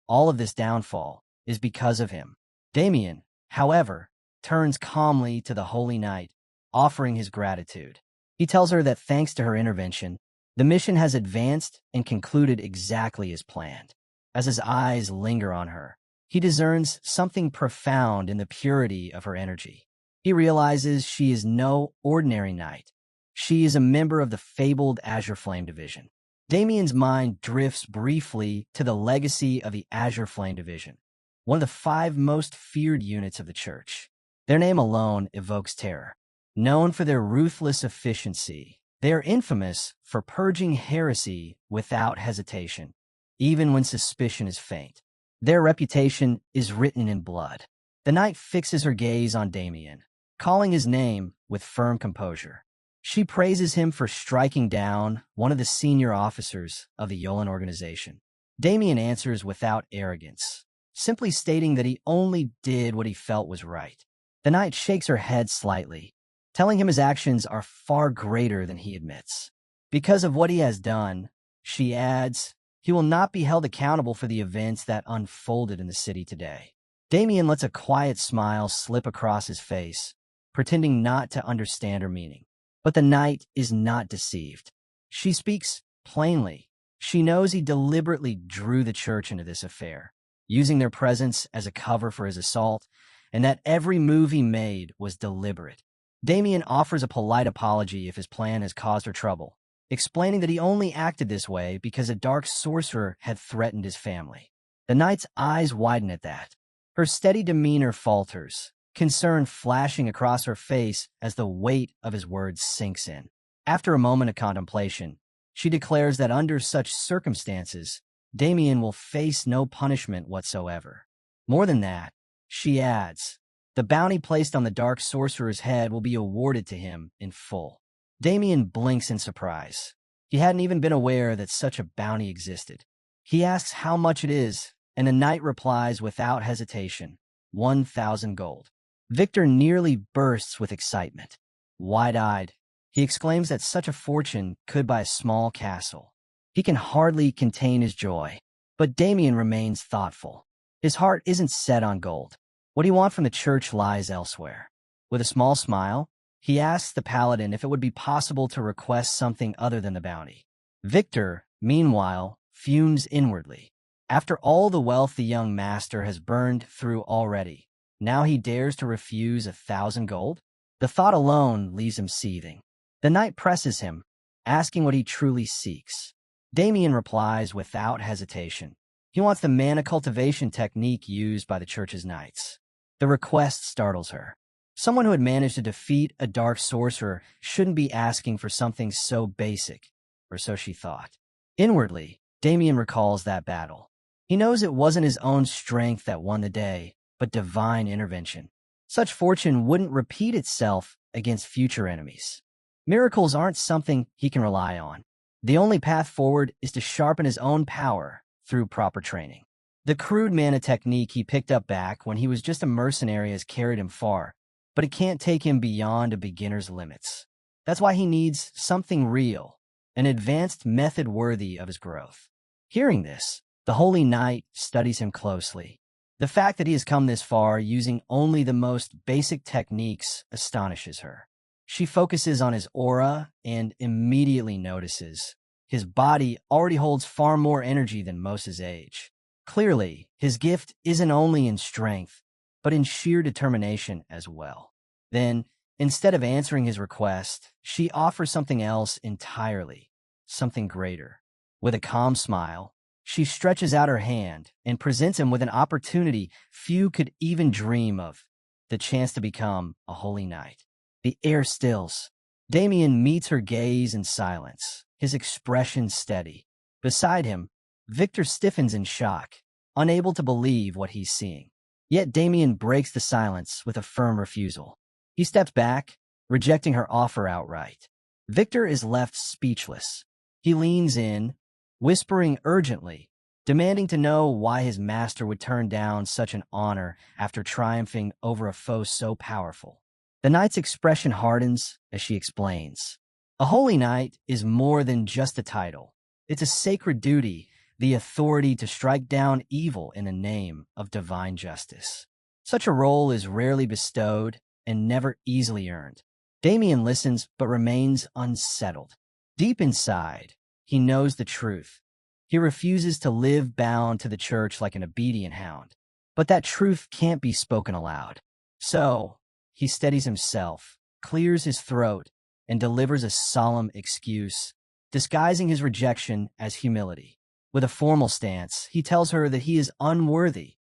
All of this downfall is because of him. Damien, however, turns calmly to the Holy Knight, offering his gratitude. He tells her that thanks to her intervention, the mission has advanced and concluded exactly as planned. As his eyes linger on her, he discerns something profound in the purity of her energy. He realizes she is no ordinary knight. She is a member of the fabled Azure Flame Division. Damien's mind drifts briefly to the legacy of the Azure Flame Division, one of the 5 most feared units of the Church. Their name alone evokes terror. Known for their ruthless efficiency, they are infamous for purging heresy without hesitation, even when suspicion is faint. Their reputation is written in blood. The knight fixes her gaze on Damien, calling his name with firm composure. She praises him for striking down one of the senior officers of the Yolan organization. Damien answers without arrogance, simply stating that he only did what he felt was right. The knight shakes her head slightly, telling him his actions are far greater than he admits. Because of what he has done, she adds, he will not be held accountable for the events that unfolded in the city today. Damien lets a quiet smile slip across his face, pretending not to understand her meaning. But the knight is not deceived. She speaks plainly. She knows he deliberately drew the Church into this affair, using their presence as a cover for his assault, and that every move he made was deliberate. Damien offers a polite apology if his plan has caused her trouble, explaining that he only acted this way because a dark sorcerer had threatened his family. The knight's eyes widen at that. Her steady demeanor falters, concern flashing across her face as the weight of his words sinks in. After a moment of contemplation, she declares that under such circumstances, Damien will face no punishment whatsoever. More than that, she adds, the bounty placed on the dark sorcerer's head will be awarded to him in full. Damien blinks in surprise. He hadn't even been aware that such a bounty existed. He asks how much it is, and the knight replies without hesitation, 1,000 gold. Victor nearly bursts with excitement. Wide-eyed, he exclaims that such a fortune could buy a small castle. He can hardly contain his joy, but Damien remains thoughtful. His heart isn't set on gold. What he wants from the Church lies elsewhere. With a small smile, he asks the paladin if it would be possible to request something other than the bounty. Victor, meanwhile, fumes inwardly. After all the wealth the young master has burned through already, now he dares to refuse 1,000 gold? The thought alone leaves him seething. The knight presses him, asking what he truly seeks. Damien replies without hesitation. He wants the mana cultivation technique used by the Church's knights. The request startles her. Someone who had managed to defeat a dark sorcerer shouldn't be asking for something so basic, or so she thought. Inwardly, Damien recalls that battle. He knows it wasn't his own strength that won the day, but divine intervention. Such fortune wouldn't repeat itself against future enemies. Miracles aren't something he can rely on. The only path forward is to sharpen his own power through proper training. The crude mana technique he picked up back when he was just a mercenary has carried him far, but it can't take him beyond a beginner's limits. That's why he needs something real, an advanced method worthy of his growth. Hearing this, the Holy Knight studies him closely. The fact that he has come this far using only the most basic techniques astonishes her. She focuses on his aura and immediately notices his body already holds far more energy than most his age. Clearly, his gift isn't only in strength, but in sheer determination as well. Then, instead of answering his request, she offers something else entirely, something greater. With a calm smile, she stretches out her hand and presents him with an opportunity few could even dream of, the chance to become a holy knight. The air stills. Damien meets her gaze in silence, his expression steady. Beside him, Victor stiffens in shock, unable to believe what he's seeing. Yet Damien breaks the silence with a firm refusal. He steps back, rejecting her offer outright. Victor is left speechless. He leans in, whispering urgently, demanding to know why his master would turn down such an honor after triumphing over a foe so powerful. The knight's expression hardens as she explains. A holy knight is more than just a title. It's a sacred duty, the authority to strike down evil in the name of divine justice. Such a role is rarely bestowed and never easily earned. Damien listens but remains unsettled. Deep inside, he knows the truth. He refuses to live bound to the church like an obedient hound. But that truth can't be spoken aloud. So, he steadies himself, clears his throat, and delivers a solemn excuse, disguising his rejection as humility. With a formal stance, he tells her that he is unworthy,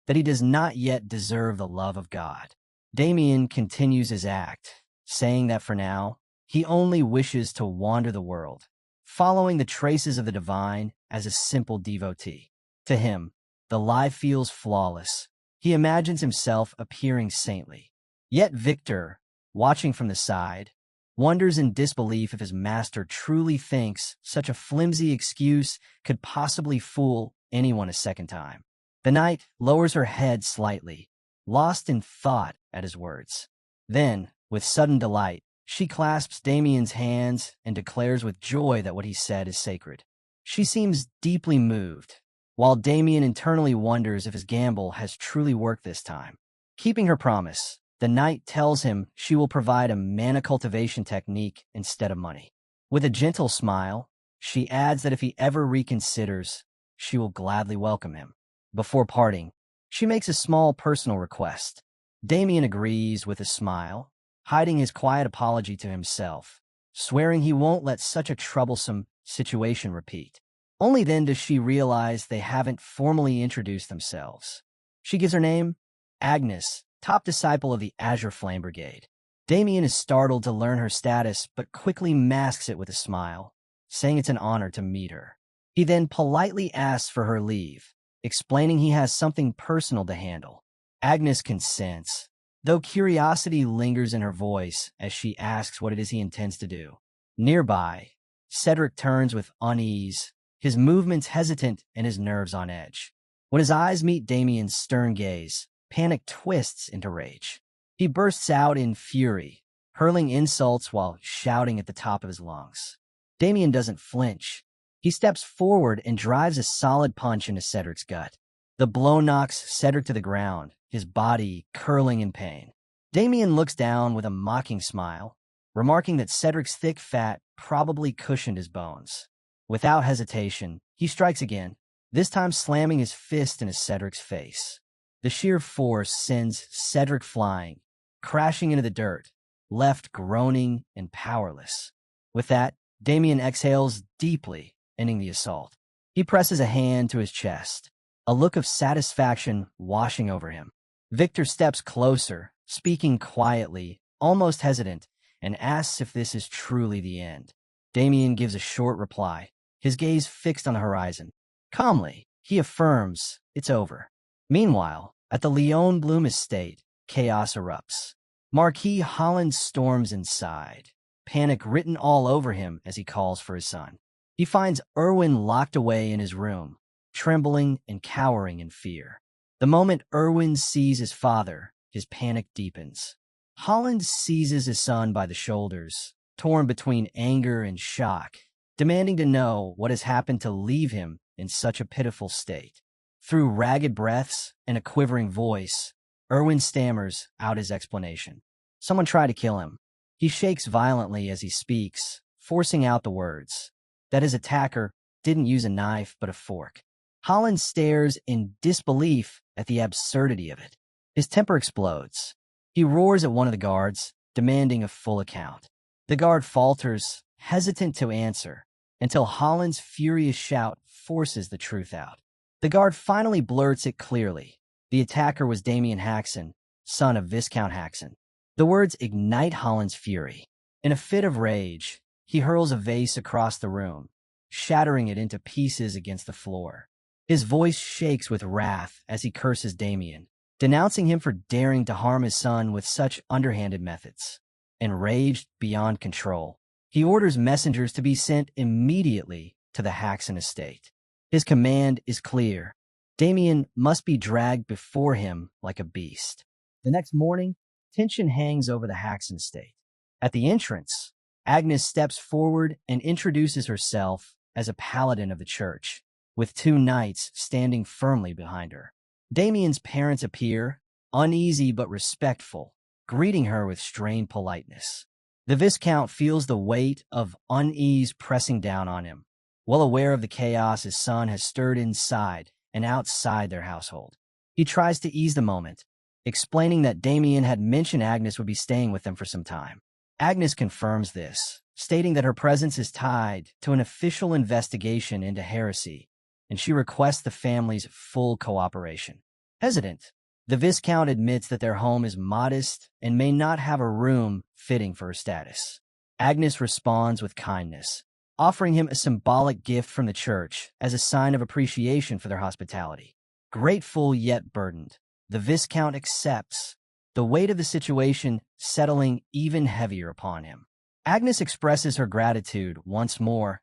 that he does not yet deserve the love of God. Damien continues his act, saying that for now, he only wishes to wander the world, following the traces of the divine as a simple devotee. To him, the life feels flawless. He imagines himself appearing saintly. Yet Victor, watching from the side, wonders in disbelief if his master truly thinks such a flimsy excuse could possibly fool anyone a second time. The knight lowers her head slightly, lost in thought at his words. Then, with sudden delight, she clasps Damien's hands and declares with joy that what he said is sacred. She seems deeply moved, while Damien internally wonders if his gamble has truly worked this time. Keeping her promise, the knight tells him she will provide a mana cultivation technique instead of money. With a gentle smile, she adds that if he ever reconsiders, she will gladly welcome him. Before parting, she makes a small personal request. Damien agrees with a smile, hiding his quiet apology to himself, swearing he won't let such a troublesome situation repeat. Only then does she realize they haven't formally introduced themselves. She gives her name, Agnes, top disciple of the Azure Flame Brigade. Damien is startled to learn her status, but quickly masks it with a smile, saying it's an honor to meet her. He then politely asks for her leave, explaining he has something personal to handle. Agnes consents, though curiosity lingers in her voice as she asks what it is he intends to do. Nearby, Cedric turns with unease, his movements hesitant and his nerves on edge. When his eyes meet Damien's stern gaze, panic twists into rage. He bursts out in fury, hurling insults while shouting at the top of his lungs. Damien doesn't flinch. He steps forward and drives a solid punch into Cedric's gut. The blow knocks Cedric to the ground, his body curling in pain. Damien looks down with a mocking smile, remarking that Cedric's thick fat probably cushioned his bones. Without hesitation, he strikes again, this time slamming his fist into Cedric's face. The sheer force sends Cedric flying, crashing into the dirt, left groaning and powerless. With that, Damien exhales deeply, ending the assault. He presses a hand to his chest, a look of satisfaction washing over him. Victor steps closer, speaking quietly, almost hesitant, and asks if this is truly the end. Damien gives a short reply, his gaze fixed on the horizon. Calmly, he affirms it's over. Meanwhile, at the Leon Bloom estate, chaos erupts. Marquis Holland storms inside, panic written all over him as he calls for his son. He finds Erwin locked away in his room, trembling and cowering in fear. The moment Erwin sees his father, his panic deepens. Holland seizes his son by the shoulders, torn between anger and shock, demanding to know what has happened to leave him in such a pitiful state. Through ragged breaths and a quivering voice, Erwin stammers out his explanation. Someone tried to kill him. He shakes violently as he speaks, forcing out the words. That his attacker didn't use a knife but a fork. Holland stares in disbelief at the absurdity of it. His temper explodes. He roars at one of the guards, demanding a full account. The guard falters, hesitant to answer, until Holland's furious shout forces the truth out. The guard finally blurts it clearly. The attacker was Damien Haxon, son of Viscount Haxon. The words ignite Holland's fury. In a fit of rage, he hurls a vase across the room, shattering it into pieces against the floor. His voice shakes with wrath as he curses Damien, denouncing him for daring to harm his son with such underhanded methods. Enraged beyond control, he orders messengers to be sent immediately to the Haxon estate. His command is clear. Damien must be dragged before him like a beast. The next morning, tension hangs over the Haxon estate. At the entrance, Agnes steps forward and introduces herself as a paladin of the church, with two knights standing firmly behind her. Damien's parents appear, uneasy but respectful, greeting her with strained politeness. The Viscount feels the weight of unease pressing down on him, well aware of the chaos his son has stirred inside and outside their household. He tries to ease the moment, explaining that Damien had mentioned Agnes would be staying with them for some time. Agnes confirms this, stating that her presence is tied to an official investigation into heresy, and she requests the family's full cooperation. Hesitant, the Viscount admits that their home is modest and may not have a room fitting for her status. Agnes responds with kindness, offering him a symbolic gift from the church as a sign of appreciation for their hospitality. Grateful yet burdened, the Viscount accepts, the weight of the situation settling even heavier upon him. Agnes expresses her gratitude once more,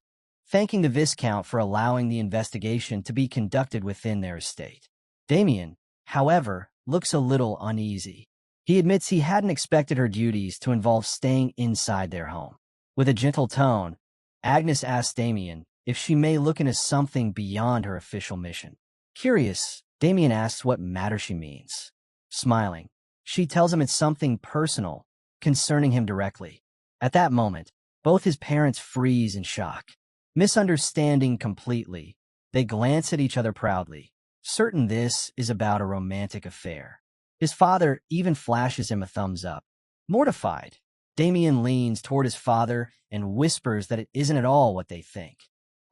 thanking the Viscount for allowing the investigation to be conducted within their estate. Damien, however, looks a little uneasy. He admits he hadn't expected her duties to involve staying inside their home. With a gentle tone, Agnes asks Damien if she may look into something beyond her official mission. Curious, Damien asks what matter she means. Smiling, she tells him it's something personal, concerning him directly. At that moment, both his parents freeze in shock. Misunderstanding completely, they glance at each other proudly, certain this is about a romantic affair. His father even flashes him a thumbs up. Mortified, Damien leans toward his father and whispers that it isn't at all what they think.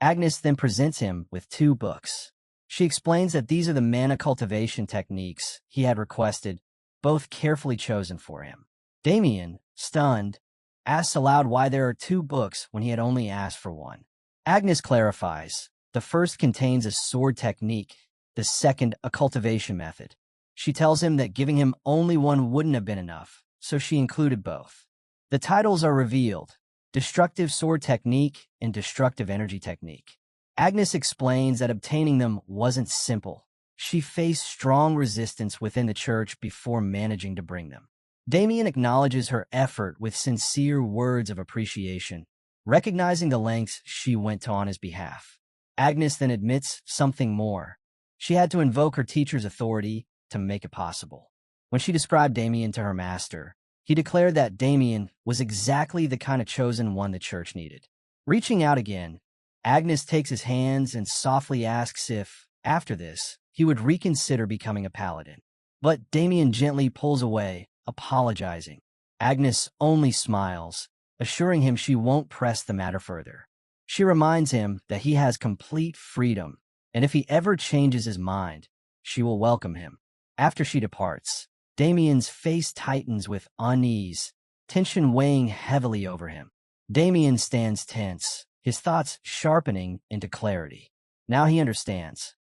Agnes then presents him with two books. She explains that these are the mana cultivation techniques he had requested, both carefully chosen for him. Damien, stunned, asks aloud why there are two books when he had only asked for one. Agnes clarifies, the first contains a sword technique, the second a cultivation method. She tells him that giving him only one wouldn't have been enough, so she included both. The titles are revealed, Destructive Sword Technique and Destructive Energy Technique. Agnes explains that obtaining them wasn't simple. She faced strong resistance within the church before managing to bring them. Damien acknowledges her effort with sincere words of appreciation, recognizing the lengths she went to on his behalf. Agnes then admits something more. She had to invoke her teacher's authority to make it possible. When she described Damien to her master, he declared that Damien was exactly the kind of chosen one the church needed. Reaching out again, Agnes takes his hands and softly asks if, after this, he would reconsider becoming a paladin. But Damien gently pulls away, apologizing. Agnes only smiles, assuring him she won't press the matter further. She reminds him that he has complete freedom, and if he ever changes his mind, she will welcome him. After she departs, Damien's face tightens with unease, tension weighing heavily over him. Damien stands tense, his thoughts sharpening into clarity. Now he understands.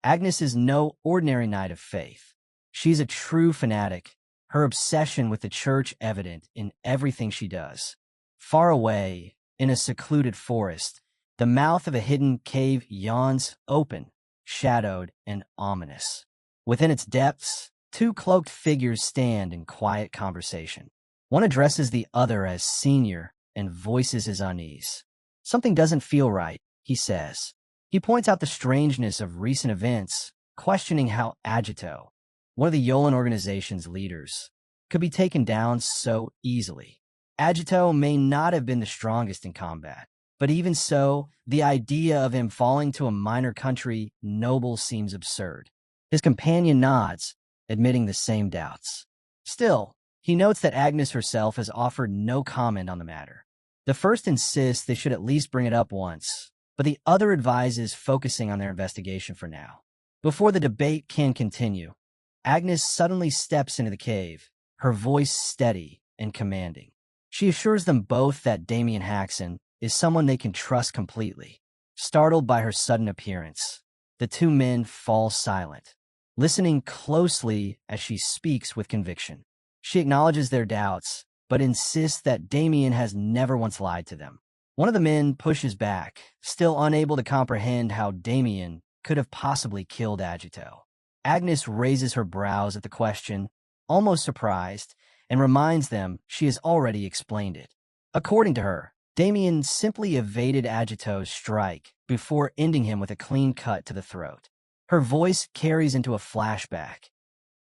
Agnes is no ordinary knight of faith. She's a true fanatic, her obsession with the church evident in everything she does. Far away, in a secluded forest, the mouth of a hidden cave yawns open, shadowed and ominous. Within its depths, two cloaked figures stand in quiet conversation. One addresses the other as senior and voices his unease. Something doesn't feel right, he says. He points out the strangeness of recent events, questioning how Agito, one of the Yolan organization's leaders, could be taken down so easily. Agito may not have been the strongest in combat, but even so, the idea of him falling to a minor country noble seems absurd. His companion nods, admitting the same doubts. Still, he notes that Agnes herself has offered no comment on the matter. The first insists they should at least bring it up once, but the other advises focusing on their investigation for now. Before the debate can continue, Agnes suddenly steps into the cave, her voice steady and commanding. She assures them both that Damien Haxon is someone they can trust completely. Startled by her sudden appearance, the two men fall silent, listening closely as she speaks with conviction. She acknowledges their doubts, but insists that Damien has never once lied to them. One of the men pushes back, still unable to comprehend how Damien could have possibly killed Agito? Agnes raises her brows at the question, almost surprised, and reminds them she has already explained it. According to her, Damien simply evaded Agito's strike before ending him with a clean cut to the throat. Her voice carries into a flashback.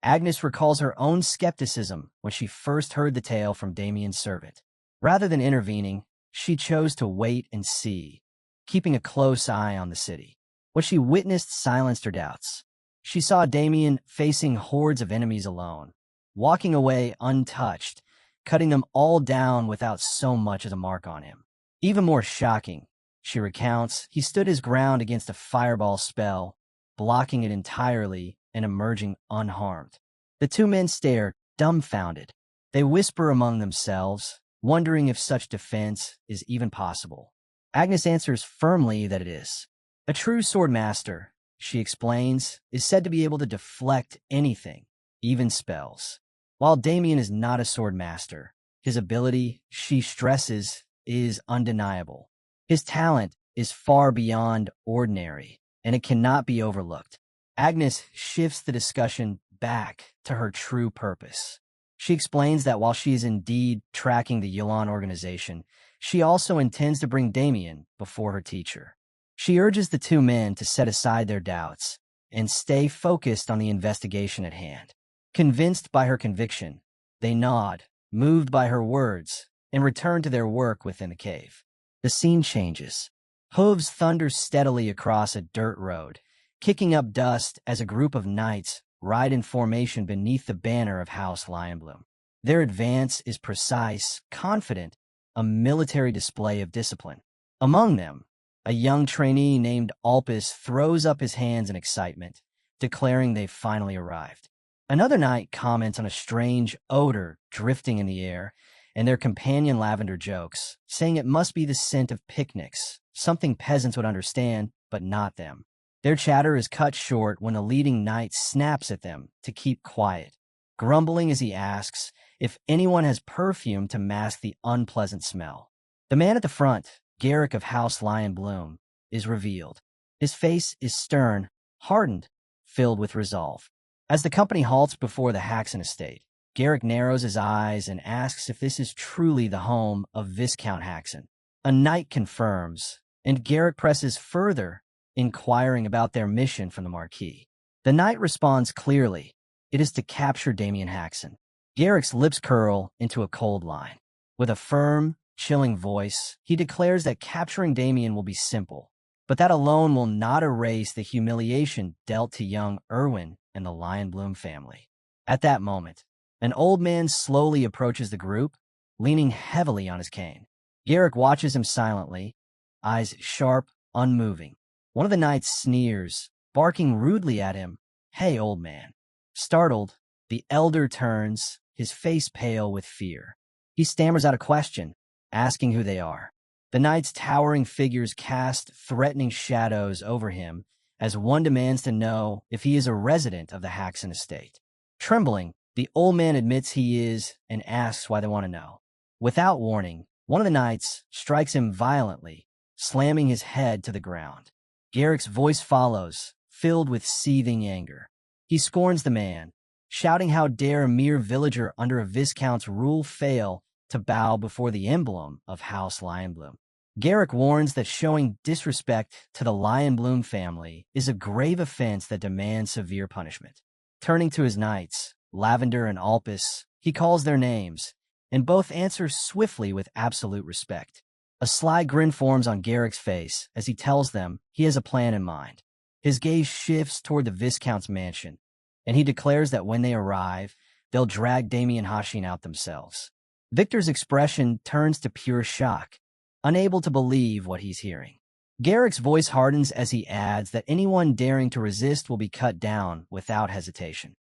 Agnes recalls her own skepticism when she first heard the tale from Damien's servant. Rather than intervening, she chose to wait and see, keeping a close eye on the city. What she witnessed silenced her doubts. She saw Damien facing hordes of enemies alone, walking away untouched, cutting them all down without so much as a mark on him. Even more shocking, she recounts, he stood his ground against a fireball spell, blocking it entirely and emerging unharmed. The two men stare, dumbfounded. They whisper among themselves, wondering if such defense is even possible. Agnes answers firmly that it is. A true sword master, she explains, is said to be able to deflect anything, even spells. While Damien is not a sword master, his ability, she stresses, is undeniable. His talent is far beyond ordinary, and it cannot be overlooked. Agnes shifts the discussion back to her true purpose. She explains that while she is indeed tracking the Yulan organization, she also intends to bring Damien before her teacher. She urges the two men to set aside their doubts and stay focused on the investigation at hand. Convinced by her conviction, they nod, moved by her words, and return to their work within the cave. The scene changes. Hooves thunder steadily across a dirt road, kicking up dust as a group of knights ride in formation beneath the banner of House Lionbloom. Their advance is precise, confident, a military display of discipline. Among them, a young trainee named Alpus throws up his hands in excitement, declaring they've finally arrived. Another knight comments on a strange odor drifting in the air, and their companion Lavender jokes, saying it must be the scent of picnics, something peasants would understand, but not them. Their chatter is cut short when the leading knight snaps at them to keep quiet, grumbling as he asks if anyone has perfume to mask the unpleasant smell. The man at the front, Garrick of House Lionbloom, is revealed. His face is stern, hardened, filled with resolve. As the company halts before the Haxon estate, Garrick narrows his eyes and asks if this is truly the home of Viscount Haxon. A knight confirms, and Garrick presses further, inquiring about their mission from the Marquis. The knight responds clearly. It is to capture Damien Haxon. Garrick's lips curl into a cold line. With a firm, chilling voice, he declares that capturing Damien will be simple, but that alone will not erase the humiliation dealt to young Erwin and the Lionbloom family. At that moment, an old man slowly approaches the group, leaning heavily on his cane. Garrick watches him silently, eyes sharp, unmoving. One of the knights sneers, barking rudely at him, "Hey, old man." Startled, the elder turns, his face pale with fear. He stammers out a question, asking who they are. The knight's towering figures cast threatening shadows over him as one demands to know if he is a resident of the Haxon estate. Trembling, the old man admits he is and asks why they want to know. Without warning, one of the knights strikes him violently, slamming his head to the ground. Garrick's voice follows, filled with seething anger. He scorns the man, shouting how dare a mere villager under a viscount's rule fail to bow before the emblem of House Lionbloom. Garrick warns that showing disrespect to the Lionbloom family is a grave offense that demands severe punishment. Turning to his knights, Lavender and Alpus, he calls their names, and both answer swiftly with absolute respect. A sly grin forms on Garrick's face as he tells them he has a plan in mind. His gaze shifts toward the Viscount's mansion, and he declares that when they arrive, they'll drag Damien Hashin out themselves. Victor's expression turns to pure shock, unable to believe what he's hearing. Garrick's voice hardens as he adds that anyone daring to resist will be cut down without hesitation.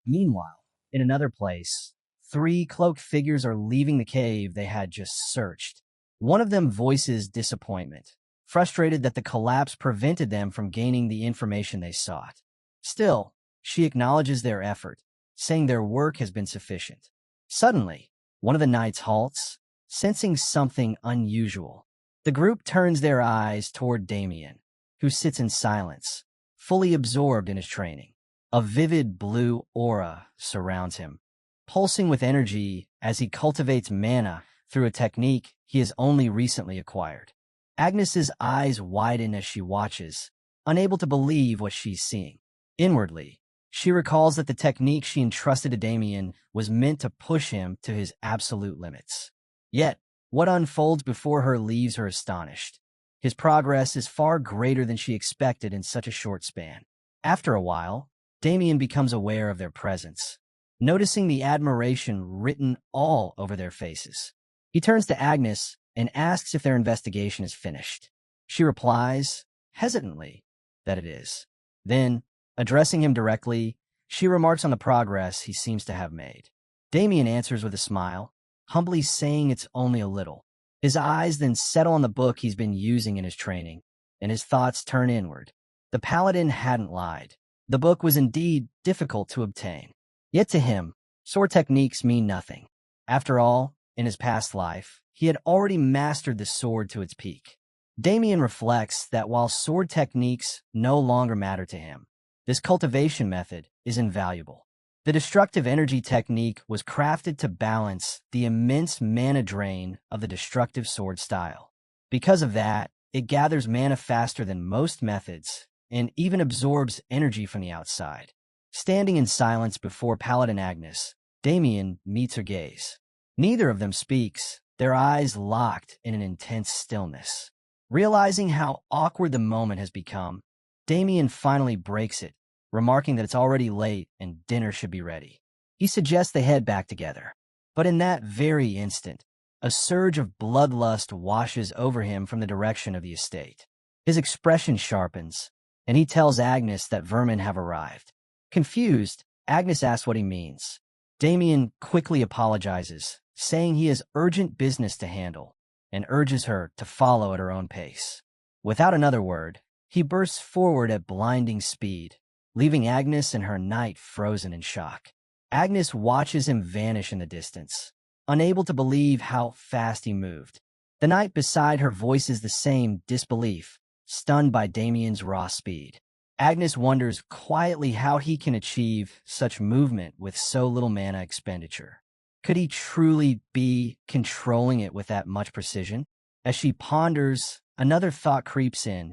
Meanwhile, in another place, 3 cloaked figures are leaving the cave they had just searched. One of them voices disappointment, frustrated that the collapse prevented them from gaining the information they sought. Still, she acknowledges their effort, saying their work has been sufficient. Suddenly, one of the knights halts, sensing something unusual. The group turns their eyes toward Damien, who sits in silence, fully absorbed in his training. A vivid blue aura surrounds him, pulsing with energy as he cultivates mana through a technique he has only recently acquired. Agnes's eyes widen as she watches, unable to believe what she's seeing. Inwardly, she recalls that the technique she entrusted to Damien was meant to push him to his absolute limits. Yet, what unfolds before her leaves her astonished. His progress is far greater than she expected in such a short span. After a while, Damien becomes aware of their presence, noticing the admiration written all over their faces. He turns to Agnes and asks if their investigation is finished. She replies, hesitantly, that it is. Then, addressing him directly, she remarks on the progress he seems to have made. Damien answers with a smile, humbly saying it's only a little. His eyes then settle on the book he's been using in his training, and his thoughts turn inward. The paladin hadn't lied. The book was indeed difficult to obtain. Yet to him, sword techniques mean nothing. After all, in his past life, he had already mastered the sword to its peak. Damien reflects that while sword techniques no longer matter to him, this cultivation method is invaluable. The destructive energy technique was crafted to balance the immense mana drain of the destructive sword style. Because of that, it gathers mana faster than most methods and even absorbs energy from the outside. Standing in silence before Paladin Agnes, Damien meets her gaze. Neither of them speaks, their eyes locked in an intense stillness. Realizing how awkward the moment has become, Damien finally breaks it, remarking that it's already late and dinner should be ready. He suggests they head back together. But in that very instant, a surge of bloodlust washes over him from the direction of the estate. His expression sharpens, and he tells Agnes that vermin have arrived. Confused, Agnes asks what he means. Damien quickly apologizes, saying he has urgent business to handle, and urges her to follow at her own pace. Without another word, he bursts forward at blinding speed, leaving Agnes and her knight frozen in shock. Agnes watches him vanish in the distance, unable to believe how fast he moved. The knight beside her voices the same disbelief, stunned by Damien's raw speed. Agnes wonders quietly how he can achieve such movement with so little mana expenditure. Could he truly be controlling it with that much precision? As she ponders, another thought creeps in.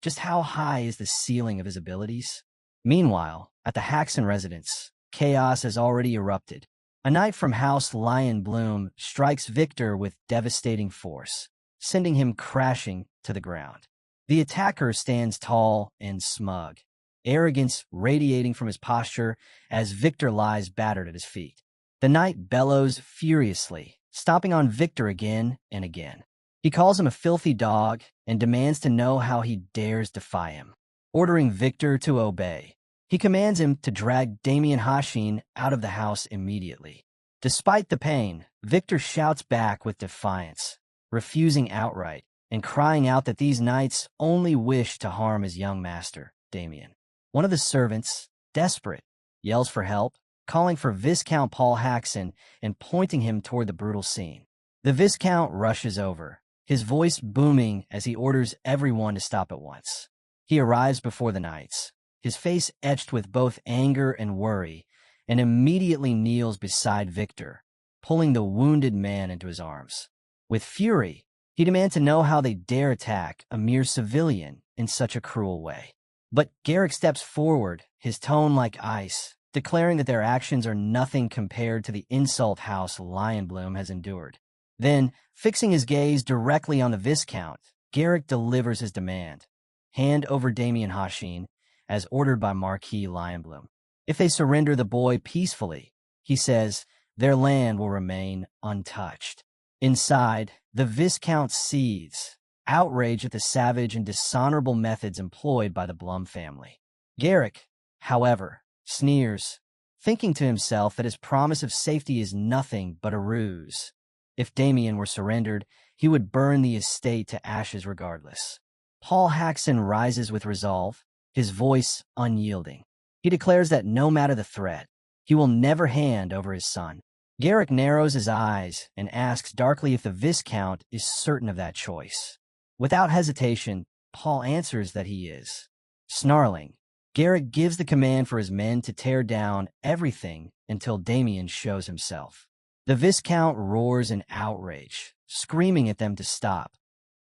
Just how high is the ceiling of his abilities? Meanwhile, at the Haxon residence, chaos has already erupted. A knight from House Lion Bloom strikes Victor with devastating force, sending him crashing to the ground. The attacker stands tall and smug, arrogance radiating from his posture as Victor lies battered at his feet. The knight bellows furiously, stomping on Victor again and again. He calls him a filthy dog and demands to know how he dares defy him. Ordering Victor to obey, he commands him to drag Damien Hashin out of the house immediately. Despite the pain, Victor shouts back with defiance, refusing outright, and crying out that these knights only wish to harm his young master, Damien. One of the servants, desperate, yells for help, calling for Viscount Paul Haxon and pointing him toward the brutal scene. The Viscount rushes over, his voice booming as he orders everyone to stop at once. He arrives before the knights, his face etched with both anger and worry, and immediately kneels beside Victor, pulling the wounded man into his arms. With fury, he demands to know how they dare attack a mere civilian in such a cruel way. But Garrick steps forward, his tone like ice, declaring that their actions are nothing compared to the insult House Lionbloom has endured. Then, fixing his gaze directly on the Viscount, Garrick delivers his demand. Hand over Damien Hashin, as ordered by Marquis Lionbloom. If they surrender the boy peacefully, he says, their land will remain untouched. Inside, the Viscount seethes, outraged at the savage and dishonorable methods employed by the Blum family. Garrick, however, sneers, thinking to himself that his promise of safety is nothing but a ruse. If Damien were surrendered, he would burn the estate to ashes regardless. Paul Haxon rises with resolve, his voice unyielding. He declares that no matter the threat, he will never hand over his son. Garrick narrows his eyes and asks darkly if the Viscount is certain of that choice. Without hesitation, Paul answers that he is. Snarling, Garrick gives the command for his men to tear down everything until Damien shows himself. The Viscount roars in outrage, screaming at them to stop,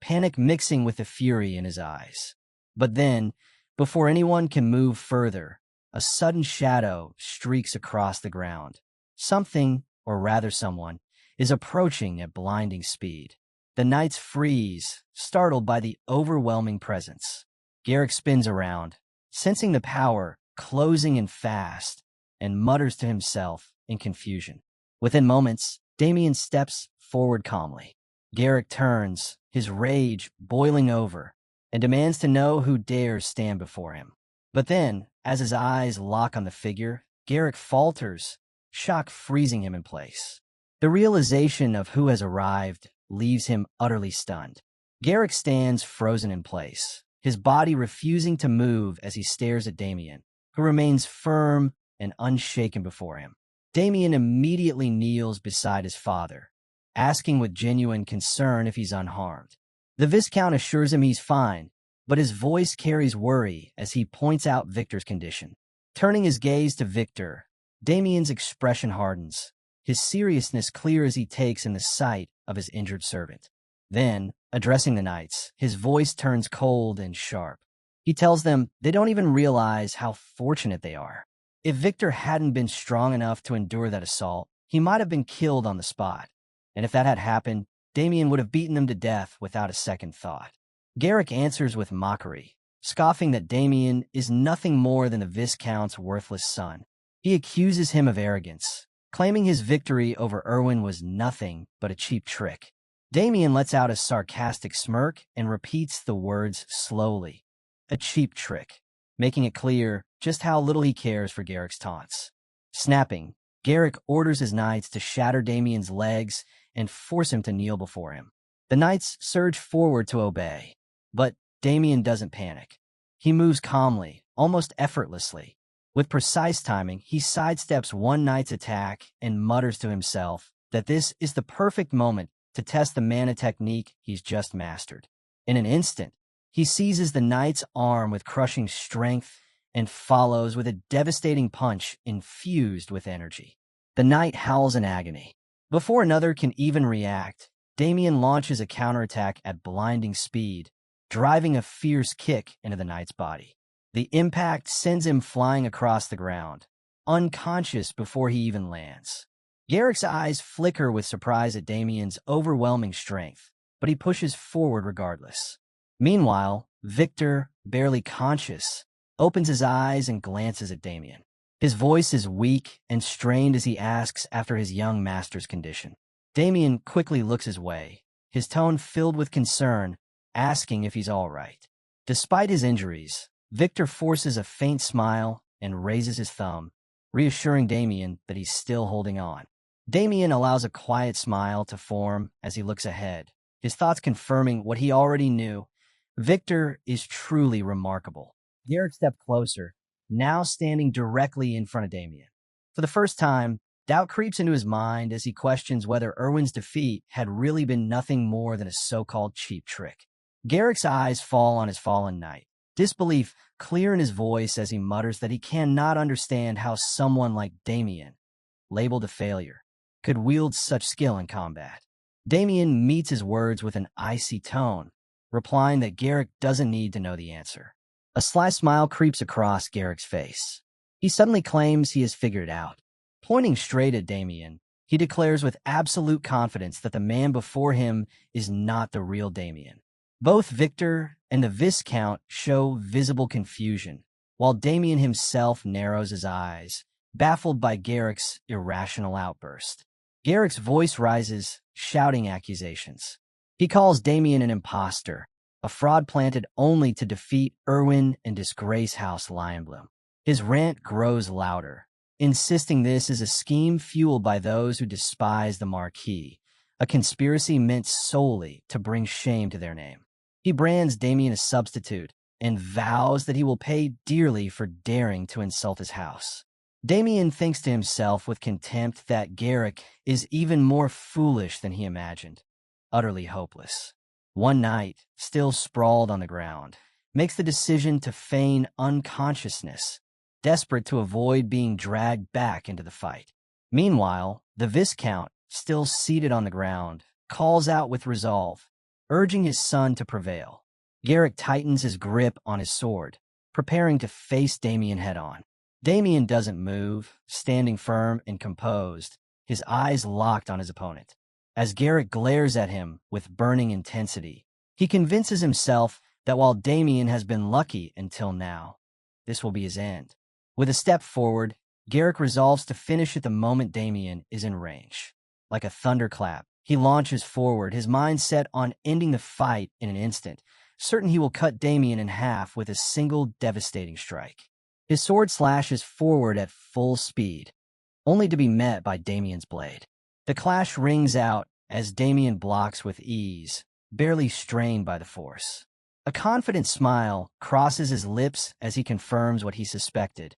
panic mixing with the fury in his eyes. But then, before anyone can move further, a sudden shadow streaks across the ground. Something, or rather someone, is approaching at blinding speed. The knights freeze, startled by the overwhelming presence. Garrick spins around, sensing the power closing in fast, and mutters to himself in confusion. Within moments, Damien steps forward calmly. Garrick turns, his rage boiling over, and demands to know who dares stand before him. But then, as his eyes lock on the figure, Garrick falters, shock freezing him in place. The realization of who has arrived leaves him utterly stunned. Garrick stands frozen in place, his body refusing to move as he stares at Damien, who remains firm and unshaken before him. Damien immediately kneels beside his father, asking with genuine concern if he's unharmed. The Viscount assures him he's fine, but his voice carries worry as he points out Victor's condition. Turning his gaze to Victor, Damien's expression hardens, his seriousness clear as he takes in the sight of his injured servant. Then, addressing the knights, his voice turns cold and sharp. He tells them they don't even realize how fortunate they are. If Victor hadn't been strong enough to endure that assault, he might have been killed on the spot. And if that had happened, Damien would have beaten them to death without a second thought. Garrick answers with mockery, scoffing that Damien is nothing more than the Viscount's worthless son. He accuses him of arrogance, claiming his victory over Erwin was nothing but a cheap trick. Damien lets out a sarcastic smirk and repeats the words slowly. A cheap trick, making it clear just how little he cares for Garrick's taunts. Snapping, Garrick orders his knights to shatter Damien's legs and force him to kneel before him. The knights surge forward to obey, but Damien doesn't panic. He moves calmly, almost effortlessly. With precise timing, he sidesteps one knight's attack and mutters to himself that this is the perfect moment to test the mana technique he's just mastered. In an instant, he seizes the knight's arm with crushing strength and follows with a devastating punch infused with energy. The knight howls in agony. Before another can even react, Damien launches a counterattack at blinding speed, driving a fierce kick into the knight's body. The impact sends him flying across the ground, unconscious before he even lands. Garrick's eyes flicker with surprise at Damien's overwhelming strength, but he pushes forward regardless. Meanwhile, Victor, barely conscious, opens his eyes and glances at Damien. His voice is weak and strained as he asks after his young master's condition. Damien quickly looks his way, his tone filled with concern, asking if he's all right. Despite his injuries, Victor forces a faint smile and raises his thumb, reassuring Damien that he's still holding on. Damien allows a quiet smile to form as he looks ahead, his thoughts confirming what he already knew. Victor is truly remarkable. Garrick stepped closer, now standing directly in front of Damien. For the first time, doubt creeps into his mind as he questions whether Erwin's defeat had really been nothing more than a so-called cheap trick. Garrick's eyes fall on his fallen knight, disbelief clear in his voice as he mutters that he cannot understand how someone like Damien, labeled a failure, could wield such skill in combat. Damien meets his words with an icy tone, replying that Garrick doesn't need to know the answer. A sly smile creeps across Garrick's face. He suddenly claims he has figured it out. Pointing straight at Damien, he declares with absolute confidence that the man before him is not the real Damien. Both Victor and the Viscount show visible confusion, while Damien himself narrows his eyes, baffled by Garrick's irrational outburst. Garrick's voice rises, shouting accusations. He calls Damien an imposter, a fraud planted only to defeat Erwin and disgrace House Lionbloom. His rant grows louder, insisting this is a scheme fueled by those who despise the Marquis, a conspiracy meant solely to bring shame to their name. He brands Damien a substitute and vows that he will pay dearly for daring to insult his house. Damien thinks to himself with contempt that Garrick is even more foolish than he imagined, utterly hopeless. One night, still sprawled on the ground, makes the decision to feign unconsciousness, desperate to avoid being dragged back into the fight. Meanwhile, the Viscount, still seated on the ground, calls out with resolve, urging his son to prevail. Garrick tightens his grip on his sword, preparing to face Damien head-on. Damien doesn't move, standing firm and composed, his eyes locked on his opponent. As Garrick glares at him with burning intensity, he convinces himself that while Damien has been lucky until now, this will be his end. With a step forward, Garrick resolves to finish at the moment Damien is in range. Like a thunderclap, he launches forward, his mind set on ending the fight in an instant, certain he will cut Damien in half with a single devastating strike. His sword slashes forward at full speed, only to be met by Damien's blade. The clash rings out as Damien blocks with ease, barely strained by the force. A confident smile crosses his lips as he confirms what he suspected.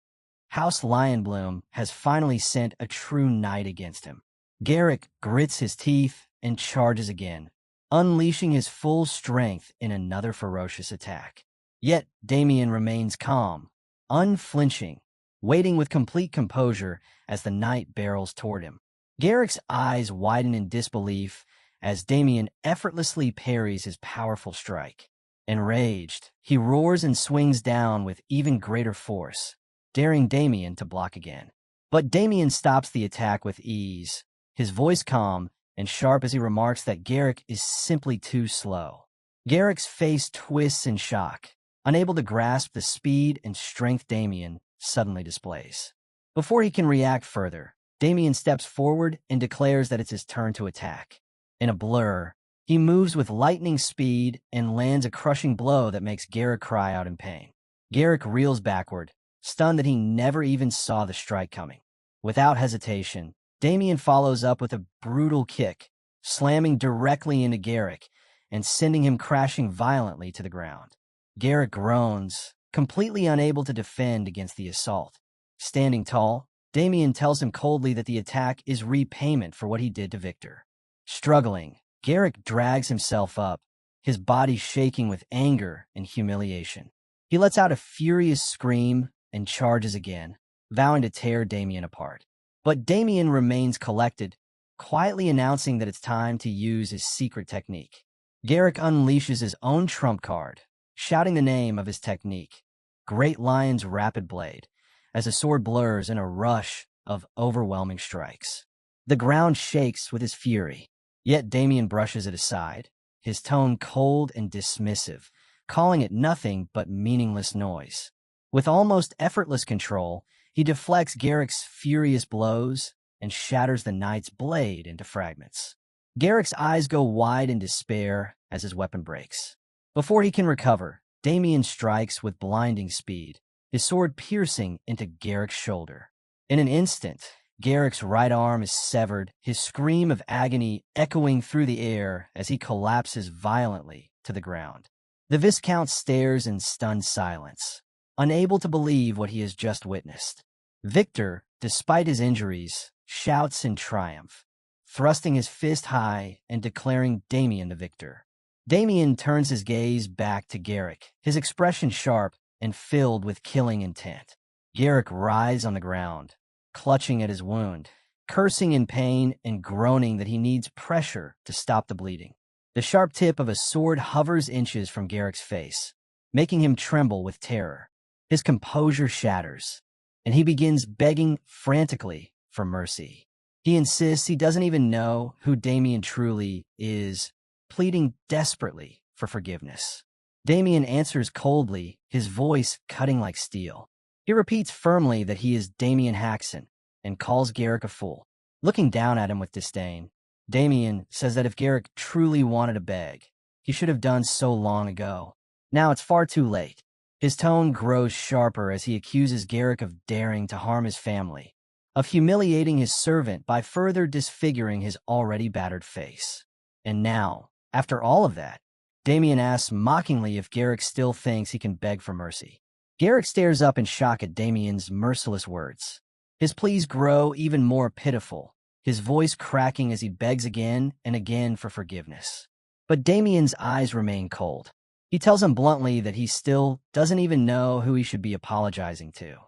House Lionbloom has finally sent a true knight against him. Garrick grits his teeth and charges again, unleashing his full strength in another ferocious attack. Yet Damien remains calm, unflinching, waiting with complete composure as the knight barrels toward him. Garrick's eyes widen in disbelief as Damien effortlessly parries his powerful strike. Enraged, he roars and swings down with even greater force, daring Damien to block again. But Damien stops the attack with ease, his voice calm and sharp as he remarks that Garrick is simply too slow. Garrick's face twists in shock, unable to grasp the speed and strength Damien suddenly displays. Before he can react further, Damien steps forward and declares that it's his turn to attack. In a blur, he moves with lightning speed and lands a crushing blow that makes Garrick cry out in pain. Garrick reels backward, stunned that he never even saw the strike coming. Without hesitation, Damien follows up with a brutal kick, slamming directly into Garrick and sending him crashing violently to the ground. Garrick groans, completely unable to defend against the assault. Standing tall, Damien tells him coldly that the attack is repayment for what he did to Victor. Struggling, Garrick drags himself up, his body shaking with anger and humiliation. He lets out a furious scream and charges again, vowing to tear Damien apart. But Damien remains collected, quietly announcing that it's time to use his secret technique. Garrick unleashes his own trump card, shouting the name of his technique, Great Lion's Rapid Blade, as the sword blurs in a rush of overwhelming strikes. The ground shakes with his fury, yet Damien brushes it aside, his tone cold and dismissive, calling it nothing but meaningless noise. With almost effortless control, he deflects Garrick's furious blows and shatters the knight's blade into fragments. Garrick's eyes go wide in despair as his weapon breaks. Before he can recover, Damien strikes with blinding speed, his sword piercing into Garrick's shoulder. In an instant, Garrick's right arm is severed, his scream of agony echoing through the air as he collapses violently to the ground. The Viscount stares in stunned silence, unable to believe what he has just witnessed. Victor, despite his injuries, shouts in triumph, thrusting his fist high and declaring Damien the victor. Damien turns his gaze back to Garrick, his expression sharp and filled with killing intent. Garrick writhes on the ground, clutching at his wound, cursing in pain and groaning that he needs pressure to stop the bleeding. The sharp tip of a sword hovers inches from Garrick's face, making him tremble with terror. His composure shatters, and he begins begging frantically for mercy. He insists he doesn't even know who Damien truly is, pleading desperately for forgiveness. Damien answers coldly, his voice cutting like steel. He repeats firmly that he is Damien Haxon and calls Garrick a fool. Looking down at him with disdain, Damien says that if Garrick truly wanted to beg, he should have done so long ago. Now it's far too late. His tone grows sharper as he accuses Garrick of daring to harm his family, of humiliating his servant by further disfiguring his already battered face. And now, after all of that, Damien asks mockingly if Garrick still thinks he can beg for mercy. Garrick stares up in shock at Damien's merciless words. His pleas grow even more pitiful, his voice cracking as he begs again and again for forgiveness. But Damien's eyes remain cold. He tells him bluntly that he still doesn't even know who he should be apologizing to.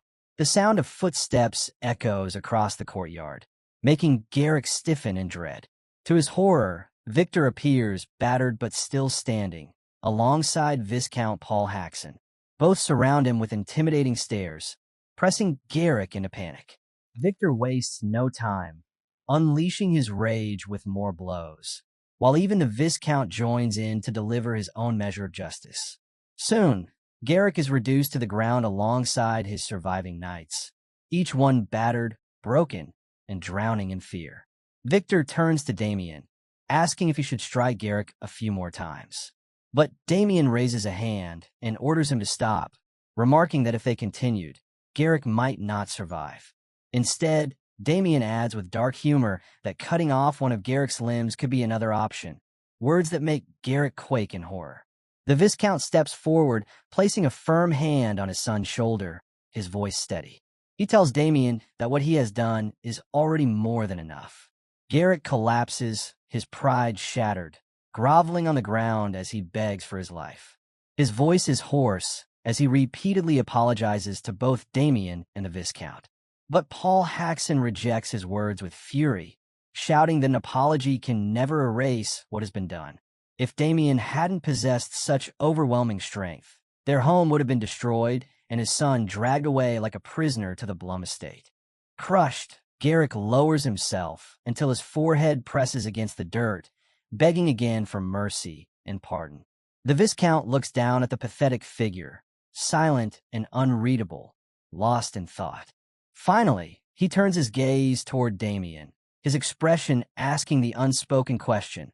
The sound of footsteps echoes across the courtyard, making Garrick stiffen in dread. To his horror, Victor appears, battered but still standing, alongside Viscount Paul Haxon. Both surround him with intimidating stares, pressing Garrick into panic. Victor wastes no time, unleashing his rage with more blows, while even the Viscount joins in to deliver his own measure of justice. Soon, Garrick is reduced to the ground alongside his surviving knights, each one battered, broken, and drowning in fear. Victor turns to Damien, asking if he should strike Garrick a few more times. But Damien raises a hand and orders him to stop, remarking that if they continued, Garrick might not survive. Instead, Damien adds with dark humor that cutting off one of Garrick's limbs could be another option, words that make Garrick quake in horror. The Viscount steps forward, placing a firm hand on his son's shoulder, his voice steady. He tells Damien that what he has done is already more than enough. Garrick collapses, his pride shattered, groveling on the ground as he begs for his life. His voice is hoarse as he repeatedly apologizes to both Damien and the Viscount. But Paul Haxon rejects his words with fury, shouting that an apology can never erase what has been done. If Damien hadn't possessed such overwhelming strength, their home would have been destroyed and his son dragged away like a prisoner to the Blum estate. Crushed, Garrick lowers himself until his forehead presses against the dirt, begging again for mercy and pardon. The Viscount looks down at the pathetic figure, silent and unreadable, lost in thought. Finally, he turns his gaze toward Damien, his expression asking the unspoken question,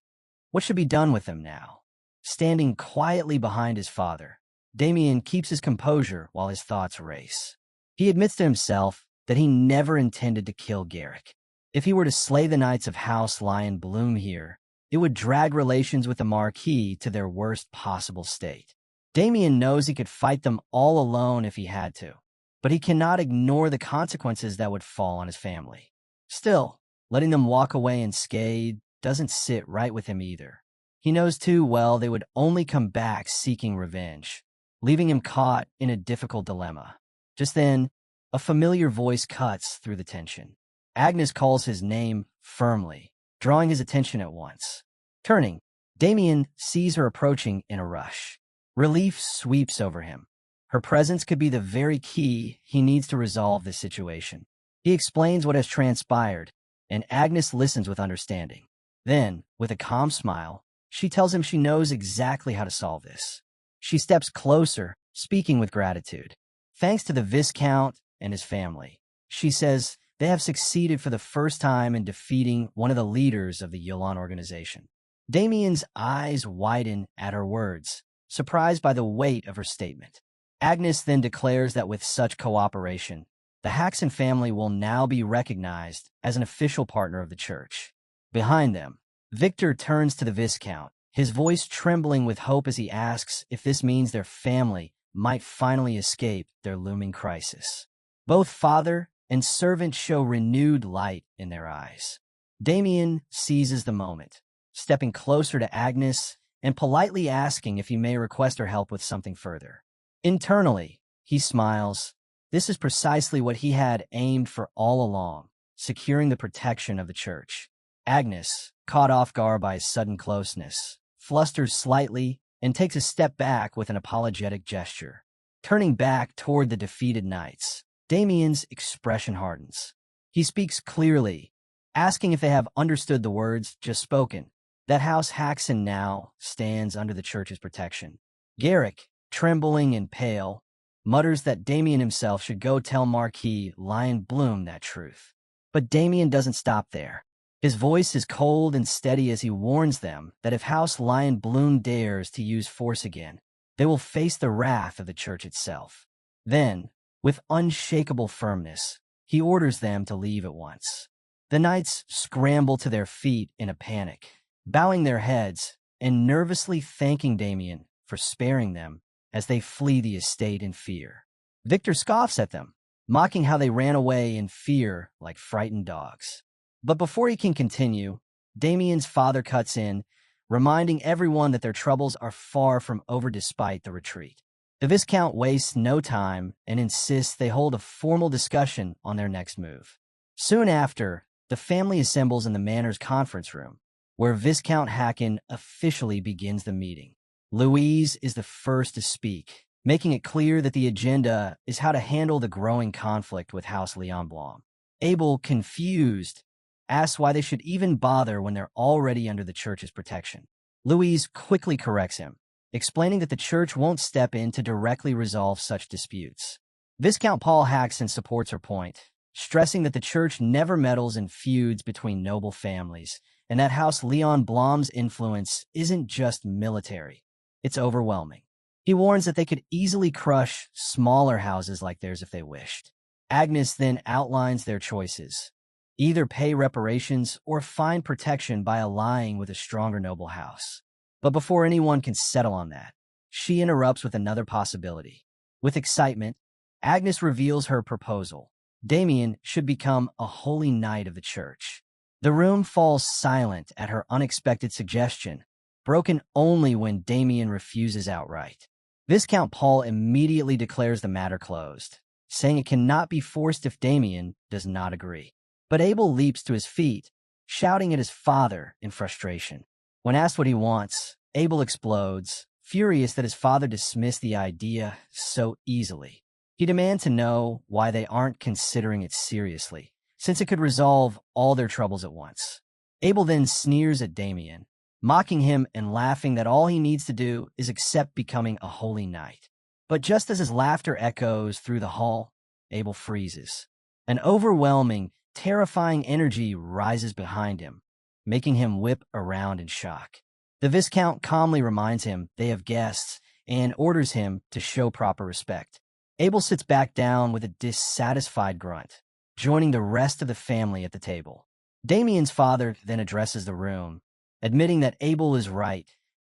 what should be done with him now? Standing quietly behind his father, Damien keeps his composure while his thoughts race. He admits to himself that he never intended to kill Garrick. If he were to slay the Knights of House Lion Bloom here, it would drag relations with the Marquis to their worst possible state. Damien knows he could fight them all alone if he had to, but he cannot ignore the consequences that would fall on his family. Still, letting them walk away unscathed doesn't sit right with him either. He knows too well they would only come back seeking revenge, leaving him caught in a difficult dilemma. Just then, a familiar voice cuts through the tension. Agnes calls his name firmly, drawing his attention at once. Turning, Damien sees her approaching in a rush. Relief sweeps over him. Her presence could be the very key he needs to resolve this situation. He explains what has transpired, and Agnes listens with understanding. Then, with a calm smile, she tells him she knows exactly how to solve this. She steps closer, speaking with gratitude. Thanks to the Viscount and his family, she says they have succeeded for the first time in defeating one of the leaders of the Yulan organization. Damien's eyes widen at her words, surprised by the weight of her statement. Agnes then declares that with such cooperation, the Haxon family will now be recognized as an official partner of the church. Behind them, Victor turns to the Viscount, his voice trembling with hope as he asks if this means their family might finally escape their looming crisis. Both father and servant show renewed light in their eyes. Damien seizes the moment, stepping closer to Agnes and politely asking if he may request her help with something further. Internally, he smiles. This is precisely what he had aimed for all along, securing the protection of the church. Agnes, caught off guard by his sudden closeness, flusters slightly and takes a step back with an apologetic gesture. Turning back toward the defeated knights, Damien's expression hardens. He speaks clearly, asking if they have understood the words just spoken. That House Haxon now stands under the church's protection. Garrick, trembling and pale, mutters that Damien himself should go tell Marquis Lion Bloom that truth. But Damien doesn't stop there. His voice is cold and steady as he warns them that if House Lion Bloom dares to use force again, they will face the wrath of the church itself. Then, with unshakable firmness, he orders them to leave at once. The knights scramble to their feet in a panic, bowing their heads and nervously thanking Damien for sparing them as they flee the estate in fear. Victor scoffs at them, mocking how they ran away in fear like frightened dogs. But before he can continue, Damien's father cuts in reminding everyone that their troubles are far from over despite the retreat. The Viscount wastes no time and insists they hold a formal discussion on their next move. Soon after, the family assembles in the manor's conference room, where Viscount Hacken officially begins the meeting. Louise is the first to speak, making it clear that the agenda is how to handle the growing conflict with House Leon Blum. Abel, confused, asks why they should even bother when they're already under the church's protection. Louise quickly corrects him, explaining that the church won't step in to directly resolve such disputes. Viscount Paul Haxon supports her point, stressing that the church never meddles in feuds between noble families, and that House Leon Blum's influence isn't just military, it's overwhelming. He warns that they could easily crush smaller houses like theirs if they wished. Agnes then outlines their choices: either pay reparations or find protection by allying with a stronger noble house. But before anyone can settle on that, she interrupts with another possibility. With excitement, Agnes reveals her proposal. Damien should become a holy knight of the church. The room falls silent at her unexpected suggestion, broken only when Damien refuses outright. Viscount Paul immediately declares the matter closed, saying it cannot be forced if Damien does not agree. But Abel leaps to his feet, shouting at his father in frustration. When asked what he wants, Abel explodes, furious that his father dismissed the idea so easily. He demands to know why they aren't considering it seriously, since it could resolve all their troubles at once. Abel then sneers at Damien, mocking him and laughing that all he needs to do is accept becoming a holy knight. But just as his laughter echoes through the hall, Abel freezes. An overwhelming, terrifying energy rises behind him, making him whip around in shock. The Viscount calmly reminds him they have guests and orders him to show proper respect. Abel sits back down with a dissatisfied grunt, joining the rest of the family at the table. Damien's father then addresses the room, admitting that Abel is right.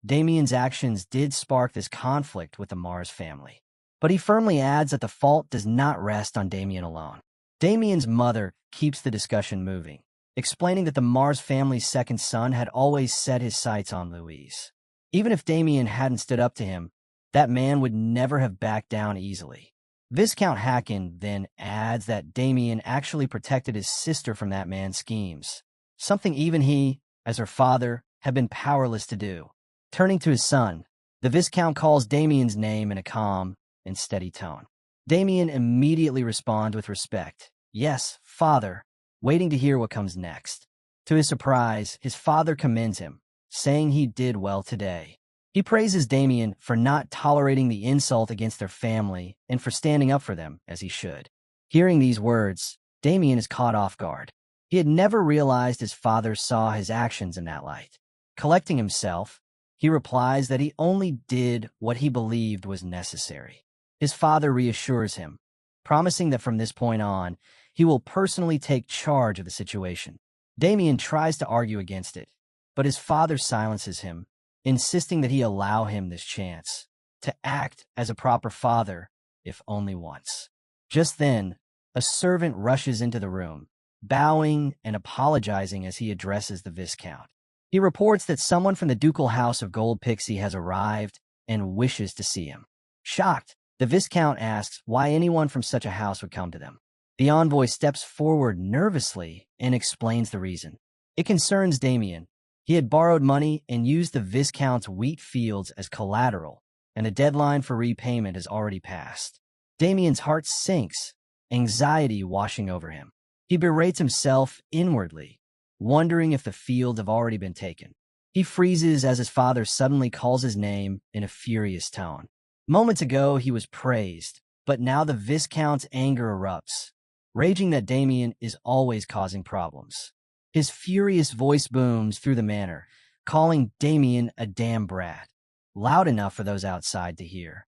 Damien's actions did spark this conflict with the Mars family. But he firmly adds that the fault does not rest on Damien alone. Damien's mother keeps the discussion moving, explaining that the Mars family's second son had always set his sights on Louise. Even if Damien hadn't stood up to him, that man would never have backed down easily. Viscount Hacken then adds that Damien actually protected his sister from that man's schemes, something even he, as her father, had been powerless to do. Turning to his son, the Viscount calls Damien's name in a calm and steady tone. Damien immediately responds with respect. Yes, father, waiting to hear what comes next. To his surprise, his father commends him, saying he did well today. He praises Damien for not tolerating the insult against their family and for standing up for them as he should. Hearing these words, Damien is caught off guard. He had never realized his father saw his actions in that light. Collecting himself, he replies that he only did what he believed was necessary. His father reassures him, promising that from this point on, he will personally take charge of the situation. Damien tries to argue against it, but his father silences him, insisting that he allow him this chance to act as a proper father, if only once. Just then, a servant rushes into the room, bowing and apologizing as he addresses the Viscount. He reports that someone from the ducal house of Gold Pixie has arrived and wishes to see him. Shocked, the Viscount asks why anyone from such a house would come to them. The envoy steps forward nervously and explains the reason. It concerns Damien. He had borrowed money and used the Viscount's wheat fields as collateral, and the deadline for repayment has already passed. Damien's heart sinks, anxiety washing over him. He berates himself inwardly, wondering if the fields have already been taken. He freezes as his father suddenly calls his name in a furious tone. Moments ago, he was praised, but now the Viscount's anger erupts, raging that Damien is always causing problems. His furious voice booms through the manor, calling Damien a damn brat, loud enough for those outside to hear.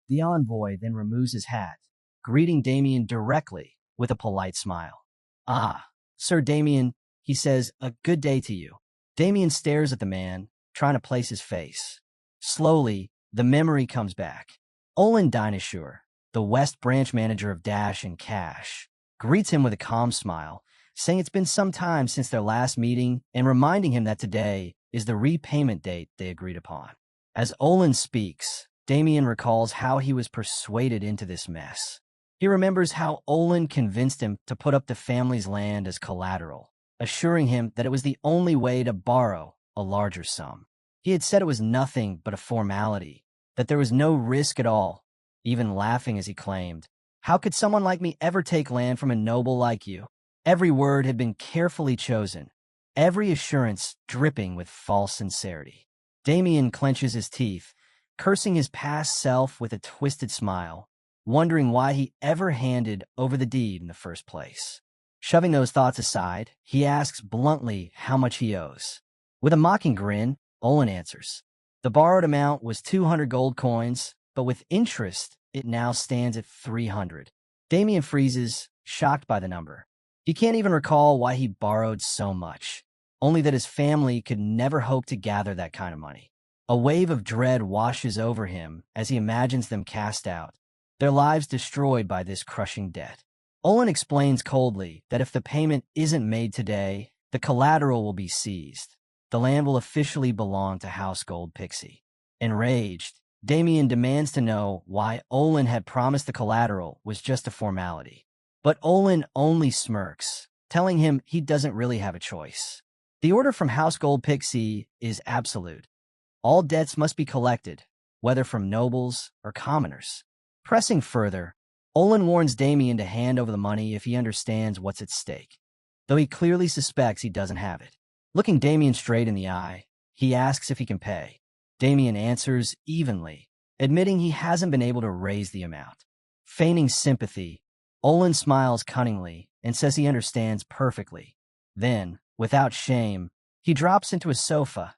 The envoy then removes his hat, greeting Damien directly with a polite smile. "Ah, Sir Damien," he says, "a good day to you." Damien stares at the man, trying to place his face. Slowly, the memory comes back. Olin Dinosaur, the West Branch manager of Dash and Cash, greets him with a calm smile, saying it's been some time since their last meeting and reminding him that today is the repayment date they agreed upon. As Olin speaks, Damien recalls how he was persuaded into this mess. He remembers how Olin convinced him to put up the family's land as collateral, assuring him that it was the only way to borrow a larger sum. He had said it was nothing but a formality, that there was no risk at all, even laughing as he claimed, "How could someone like me ever take land from a noble like you?" Every word had been carefully chosen, every assurance dripping with false sincerity. Damien clenches his teeth, cursing his past self with a twisted smile, wondering why he ever handed over the deed in the first place. Shoving those thoughts aside, he asks bluntly how much he owes. With a mocking grin, Olin answers. The borrowed amount was 200 gold coins, but with interest, it now stands at 300. Damien freezes, shocked by the number. He can't even recall why he borrowed so much, only that his family could never hope to gather that kind of money. A wave of dread washes over him as he imagines them cast out, their lives destroyed by this crushing debt. Olin explains coldly that if the payment isn't made today, the collateral will be seized. The land will officially belong to House Gold Pixie. Enraged, Damien demands to know why Olin had promised the collateral was just a formality. But Olin only smirks, telling him he doesn't really have a choice. The order from House Gold Pixie is absolute. All debts must be collected, whether from nobles or commoners. Pressing further, Olin warns Damien to hand over the money if he understands what's at stake, though he clearly suspects he doesn't have it. Looking Damien straight in the eye, he asks if he can pay. Damien answers evenly, admitting he hasn't been able to raise the amount. Feigning sympathy, Olin smiles cunningly and says he understands perfectly. Then, without shame, he drops into a sofa,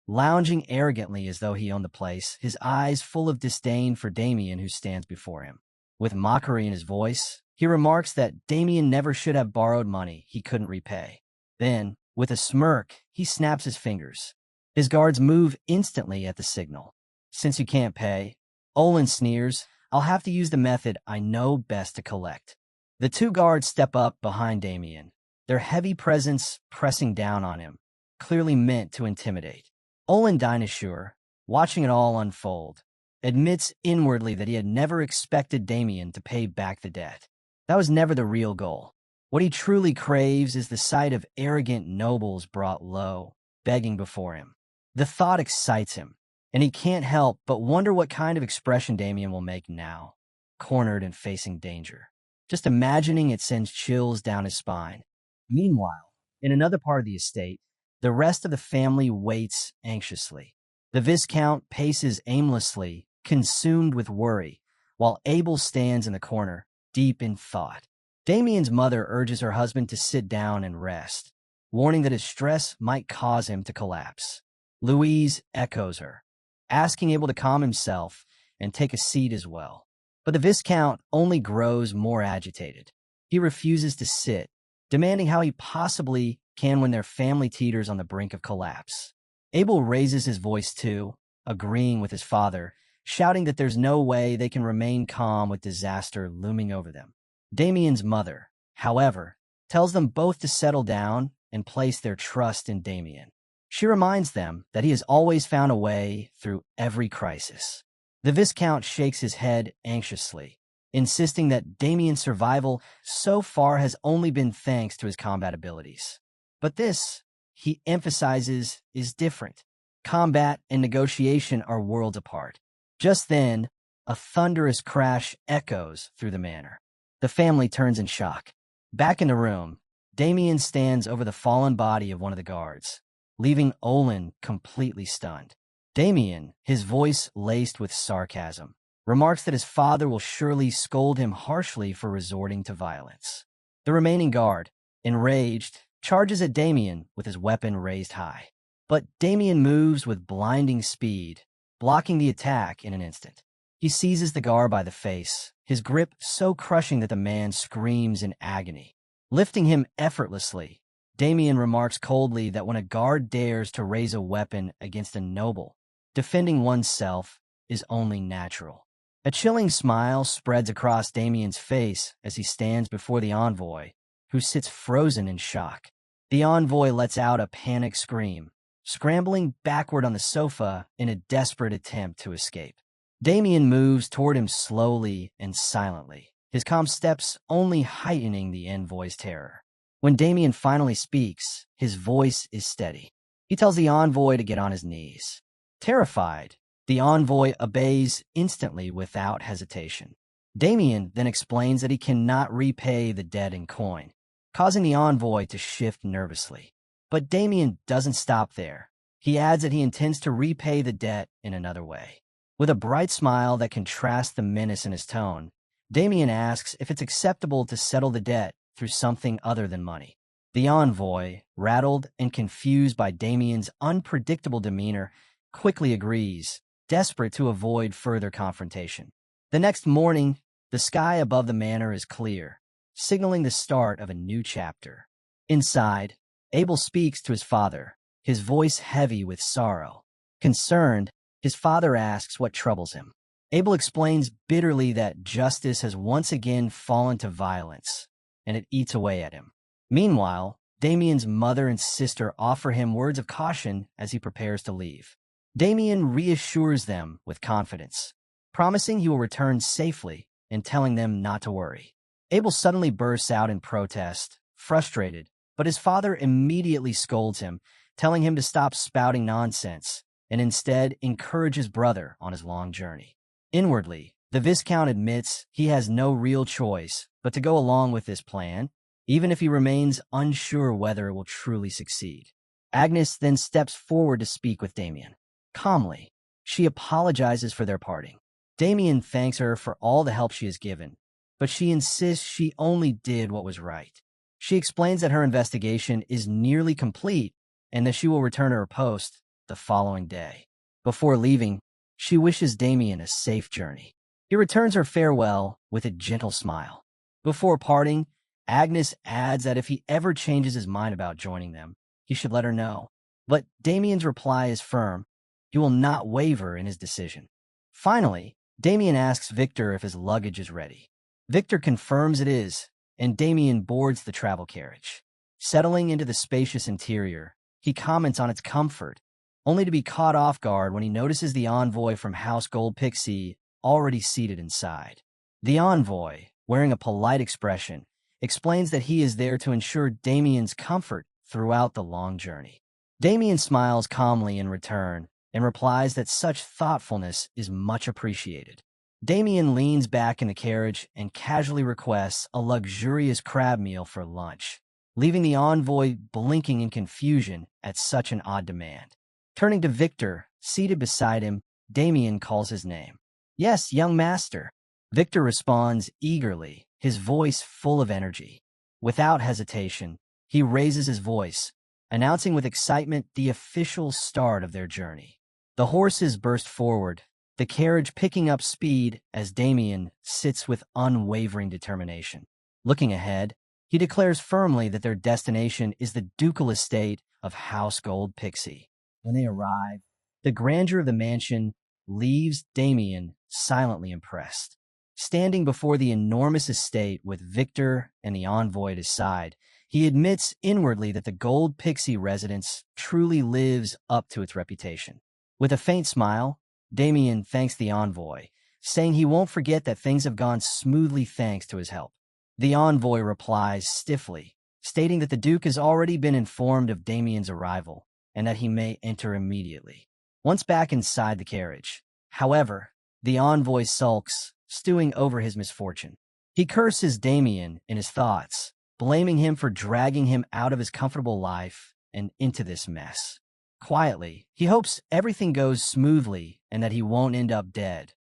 lounging arrogantly as though he owned the place, his eyes full of disdain for Damien who stands before him. With mockery in his voice, he remarks that Damien never should have borrowed money he couldn't repay. Then, with a smirk, he snaps his fingers. His guards move instantly at the signal. "Since you can't pay," Olin sneers, "I'll have to use the method I know best to collect." The two guards step up behind Damien, their heavy presence pressing down on him, clearly meant to intimidate. Olin Dinosaur, watching it all unfold, admits inwardly that he had never expected Damien to pay back the debt. That was never the real goal. What he truly craves is the sight of arrogant nobles brought low, begging before him. The thought excites him, and he can't help but wonder what kind of expression Damien will make now, cornered and facing danger. Just imagining it sends chills down his spine. Meanwhile, in another part of the estate, the rest of the family waits anxiously. The Viscount paces aimlessly, consumed with worry, while Abel stands in the corner, deep in thought. Damien's mother urges her husband to sit down and rest, warning that his stress might cause him to collapse. Louise echoes her, asking Abel to calm himself and take a seat as well. But the Viscount only grows more agitated. He refuses to sit, demanding how he possibly can when their family teeters on the brink of collapse. Abel raises his voice too, agreeing with his father, shouting that there's no way they can remain calm with disaster looming over them. Damien's mother, however, tells them both to settle down and place their trust in Damien. She reminds them that he has always found a way through every crisis. The Viscount shakes his head anxiously, insisting that Damien's survival so far has only been thanks to his combat abilities. But this, he emphasizes, is different. Combat and negotiation are worlds apart. Just then, a thunderous crash echoes through the manor. The family turns in shock. Back in the room, Damien stands over the fallen body of one of the guards, leaving Olin completely stunned. Damien, his voice laced with sarcasm, remarks that his father will surely scold him harshly for resorting to violence. The remaining guard, enraged, charges at Damien with his weapon raised high. But Damien moves with blinding speed, blocking the attack in an instant. He seizes the guard by the face, his grip so crushing that the man screams in agony. Lifting him effortlessly, Damien remarks coldly that when a guard dares to raise a weapon against a noble, defending oneself is only natural. A chilling smile spreads across Damien's face as he stands before the envoy, who sits frozen in shock. The envoy lets out a panicked scream, scrambling backward on the sofa in a desperate attempt to escape. Damien moves toward him slowly and silently, his calm steps only heightening the envoy's terror. When Damien finally speaks, his voice is steady. He tells the envoy to get on his knees. Terrified, the envoy obeys instantly without hesitation. Damien then explains that he cannot repay the debt in coin, causing the envoy to shift nervously. But Damien doesn't stop there. He adds that he intends to repay the debt in another way. With a bright smile that contrasts the menace in his tone, Damien asks if it's acceptable to settle the debt through something other than money. The envoy, rattled and confused by Damien's unpredictable demeanor, quickly agrees, desperate to avoid further confrontation. The next morning, the sky above the manor is clear, signaling the start of a new chapter. Inside, Abel speaks to his father, his voice heavy with sorrow. Concerned, his father asks what troubles him. Abel explains bitterly that justice has once again fallen to violence, and it eats away at him. Meanwhile, Damien's mother and sister offer him words of caution as he prepares to leave. Damien reassures them with confidence, promising he will return safely and telling them not to worry. Abel suddenly bursts out in protest, frustrated, but his father immediately scolds him, telling him to stop spouting nonsense and instead encourage his brother on his long journey. Inwardly, the Viscount admits he has no real choice but to go along with this plan, even if he remains unsure whether it will truly succeed. Agnes then steps forward to speak with Damien. Calmly, she apologizes for their parting. Damien thanks her for all the help she has given, but she insists she only did what was right. She explains that her investigation is nearly complete and that she will return to her post the following day. Before leaving, she wishes Damien a safe journey. He returns her farewell with a gentle smile. Before parting, Agnes adds that if he ever changes his mind about joining them, he should let her know. But Damien's reply is firm. He will not waver in his decision. Finally, Damien asks Victor if his luggage is ready. Victor confirms it is, and Damien boards the travel carriage. Settling into the spacious interior, he comments on its comfort, only to be caught off guard when he notices the envoy from House Gold Pixie already seated inside. The envoy, wearing a polite expression, explains that he is there to ensure Damien's comfort throughout the long journey. Damien smiles calmly in return and replies that such thoughtfulness is much appreciated. Damien leans back in the carriage and casually requests a luxurious crab meal for lunch, leaving the envoy blinking in confusion at such an odd demand. Turning to Victor, seated beside him, Damien calls his name. "Yes, young master." Victor responds eagerly, his voice full of energy. Without hesitation, he raises his voice, announcing with excitement the official start of their journey. The horses burst forward, the carriage picking up speed as Damien sits with unwavering determination. Looking ahead, he declares firmly that their destination is the ducal estate of House Gold Pixie. When they arrive, the grandeur of the mansion leaves Damien silently impressed. Standing before the enormous estate with Victor and the envoy at his side, he admits inwardly that the Gold Pixie residence truly lives up to its reputation. With a faint smile, Damien thanks the envoy, saying he won't forget that things have gone smoothly thanks to his help. The envoy replies stiffly, stating that the Duke has already been informed of Damien's arrival and that he may enter immediately. Once back inside the carriage, however, the envoy sulks, stewing over his misfortune. He curses Damien in his thoughts, blaming him for dragging him out of his comfortable life and into this mess. Quietly, he hopes everything goes smoothly and that he won't end up dead,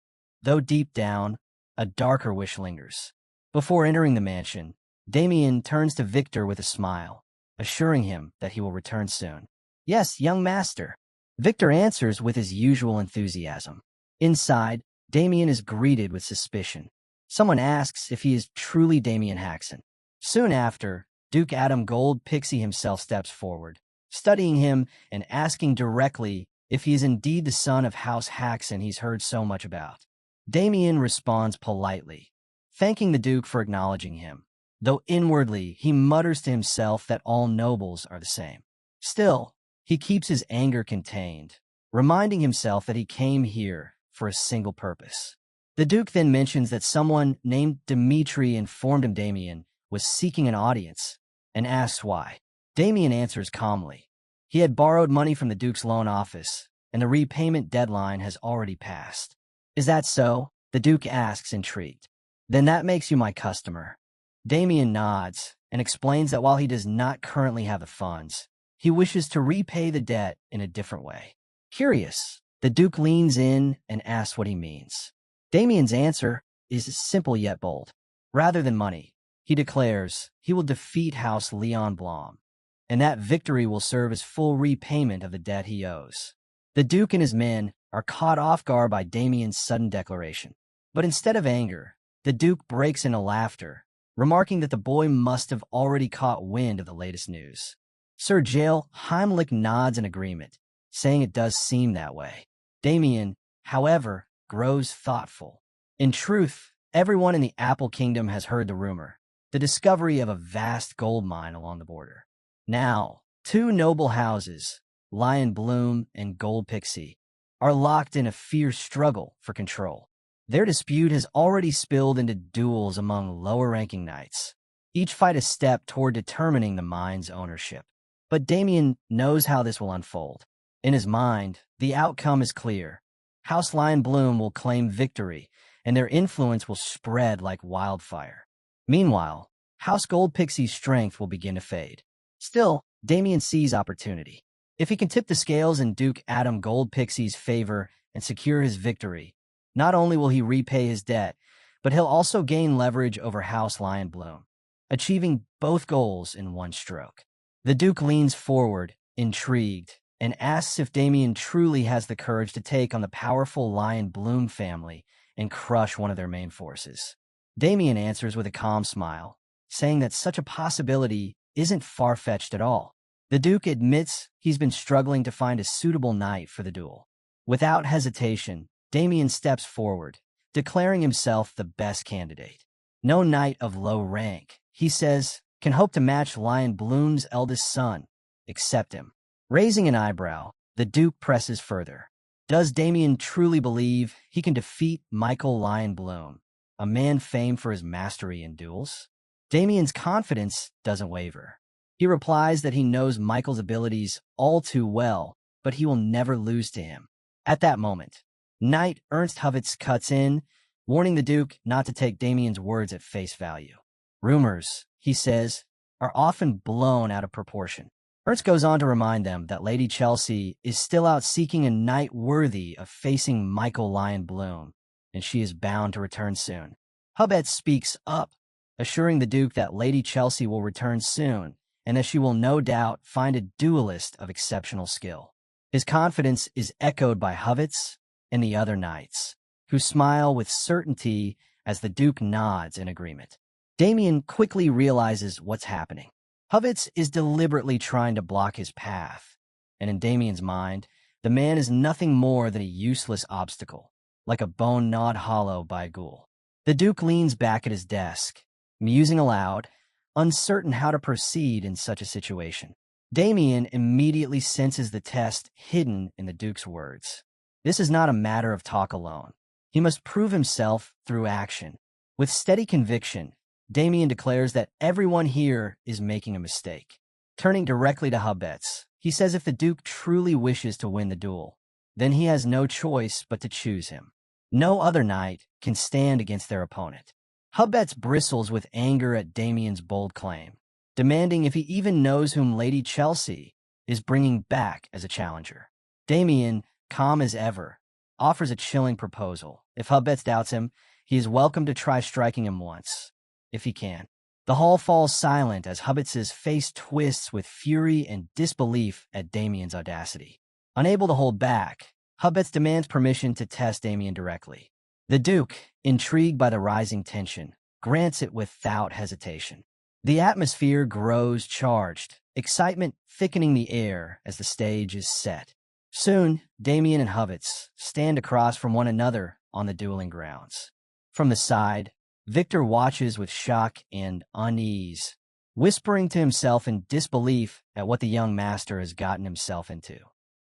though deep down, a darker wish lingers. Before entering the mansion, Damien turns to Victor with a smile, assuring him that he will return soon. "Yes, young master." Victor answers with his usual enthusiasm. Inside, Damien is greeted with suspicion. Someone asks if he is truly Damien Haxon. Soon after, Duke Adam Gold Pixie himself steps forward, studying him and asking directly if he is indeed the son of House Haxon he's heard so much about. Damien responds politely, thanking the Duke for acknowledging him, though inwardly he mutters to himself that all nobles are the same. Still, He keeps his anger contained, reminding himself that he came here for a single purpose. The Duke then mentions that someone named Dmitri informed him Damien was seeking an audience and asks why. Damien answers calmly. He had borrowed money from the Duke's loan office, and the repayment deadline has already passed. Is that so? The Duke asks, intrigued. Then that makes you my customer. Damien nods and explains that while he does not currently have the funds, he wishes to repay the debt in a different way. Curious, the Duke leans in and asks what he means. Damien's answer is simple yet bold. Rather than money, he declares he will defeat House Leon Blum, and that victory will serve as full repayment of the debt he owes. The Duke and his men are caught off guard by Damien's sudden declaration. But instead of anger, the Duke breaks into laughter, remarking that the boy must have already caught wind of the latest news. Sir Jael Heimlich nods in agreement, saying it does seem that way. Damien, however, grows thoughtful. In truth, everyone in the Apple Kingdom has heard the rumor, the discovery of a vast gold mine along the border. Now, two noble houses, Lion Bloom and Gold Pixie, are locked in a fierce struggle for control. Their dispute has already spilled into duels among lower-ranking knights, each fight a step toward determining the mine's ownership. But Damien knows how this will unfold. In his mind, the outcome is clear. House Lion Bloom will claim victory, and their influence will spread like wildfire. Meanwhile, House Gold Pixie's strength will begin to fade. Still, Damien sees opportunity. If he can tip the scales in Duke Adam Gold Pixie's favor and secure his victory, not only will he repay his debt, but he'll also gain leverage over House Lion Bloom, achieving both goals in one stroke. The Duke leans forward, intrigued, and asks if Damien truly has the courage to take on the powerful Lion Bloom family and crush one of their main forces. Damien answers with a calm smile, saying that such a possibility isn't far-fetched at all. The Duke admits he's been struggling to find a suitable knight for the duel. Without hesitation, Damien steps forward, declaring himself the best candidate. No knight of low rank, he says, can hope to match Lion Bloom's eldest son, except him. Raising an eyebrow, the Duke presses further. Does Damien truly believe he can defeat Michael Lion Bloom, a man famed for his mastery in duels? Damien's confidence doesn't waver. He replies that he knows Michael's abilities all too well, but he will never lose to him. At that moment, Knight Ernst Hovitz cuts in, warning the Duke not to take Damien's words at face value. Rumors, he says, are often blown out of proportion. Ernst goes on to remind them that Lady Chelsea is still out seeking a knight worthy of facing Michael Lion Bloom, and she is bound to return soon. Hovitz speaks up, assuring the Duke that Lady Chelsea will return soon, and that she will no doubt find a duelist of exceptional skill. His confidence is echoed by Hovitz and the other knights, who smile with certainty as the Duke nods in agreement. Damien quickly realizes what's happening. Hovitz is deliberately trying to block his path, and in Damien's mind, the man is nothing more than a useless obstacle, like a bone gnawed hollow by a ghoul. The Duke leans back at his desk, musing aloud, uncertain how to proceed in such a situation. Damien immediately senses the test hidden in the Duke's words. This is not a matter of talk alone. He must prove himself through action. With steady conviction, Damien declares that everyone here is making a mistake. Turning directly to Hovitz, he says if the Duke truly wishes to win the duel, then he has no choice but to choose him. No other knight can stand against their opponent. Hovitz bristles with anger at Damien's bold claim, demanding if he even knows whom Lady Chelsea is bringing back as a challenger. Damien, calm as ever, offers a chilling proposal. If Hovitz doubts him, he is welcome to try striking him once, if he can. The hall falls silent as Hovitz's face twists with fury and disbelief at Damien's audacity. Unable to hold back, Hovitz demands permission to test Damien directly. The Duke, intrigued by the rising tension, grants it without hesitation. The atmosphere grows charged, excitement thickening the air as the stage is set. Soon, Damien and Hovitz stand across from one another on the dueling grounds. From the side, Victor watches with shock and unease, whispering to himself in disbelief at what the young master has gotten himself into.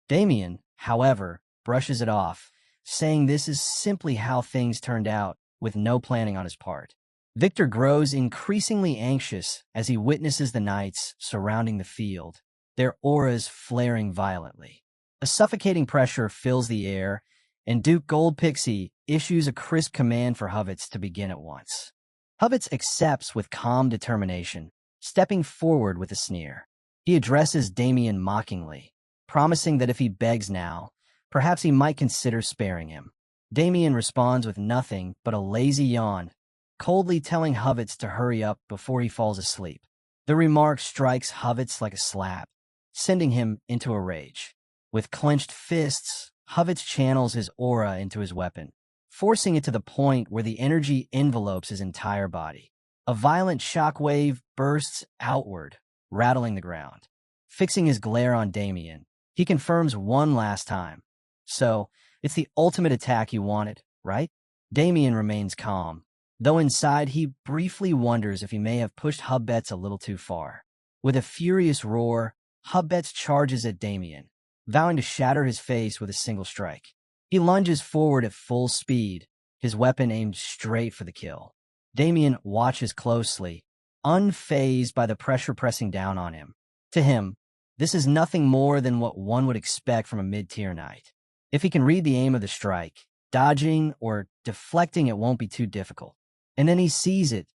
Damien, however, brushes it off, saying this is simply how things turned out, with no planning on his part. Victor grows increasingly anxious as he witnesses the knights surrounding the field, their auras flaring violently. A suffocating pressure fills the air, and Duke Goldpixie issues a crisp command for Hovitz to begin at once. Hovitz accepts with calm determination, stepping forward with a sneer. He addresses Damien mockingly, promising that if he begs now, perhaps he might consider sparing him. Damien responds with nothing but a lazy yawn, coldly telling Hovitz to hurry up before he falls asleep. The remark strikes Hovitz like a slap, sending him into a rage. With clenched fists, Hovitz channels his aura into his weapon, forcing it to the point where the energy envelopes his entire body. A violent shockwave bursts outward, rattling the ground. Fixing his glare on Damien, he confirms one last time. So, it's the ultimate attack you wanted, right? Damien remains calm, though inside he briefly wonders if he may have pushed Hubbets a little too far. With a furious roar, Hubbets charges at Damien, vowing to shatter his face with a single strike. He lunges forward at full speed, his weapon aimed straight for the kill. Damien watches closely, unfazed by the pressure pressing down on him. To him, this is nothing more than what one would expect from a mid-tier knight. If he can read the aim of the strike, dodging or deflecting it won't be too difficult. And then he sees it.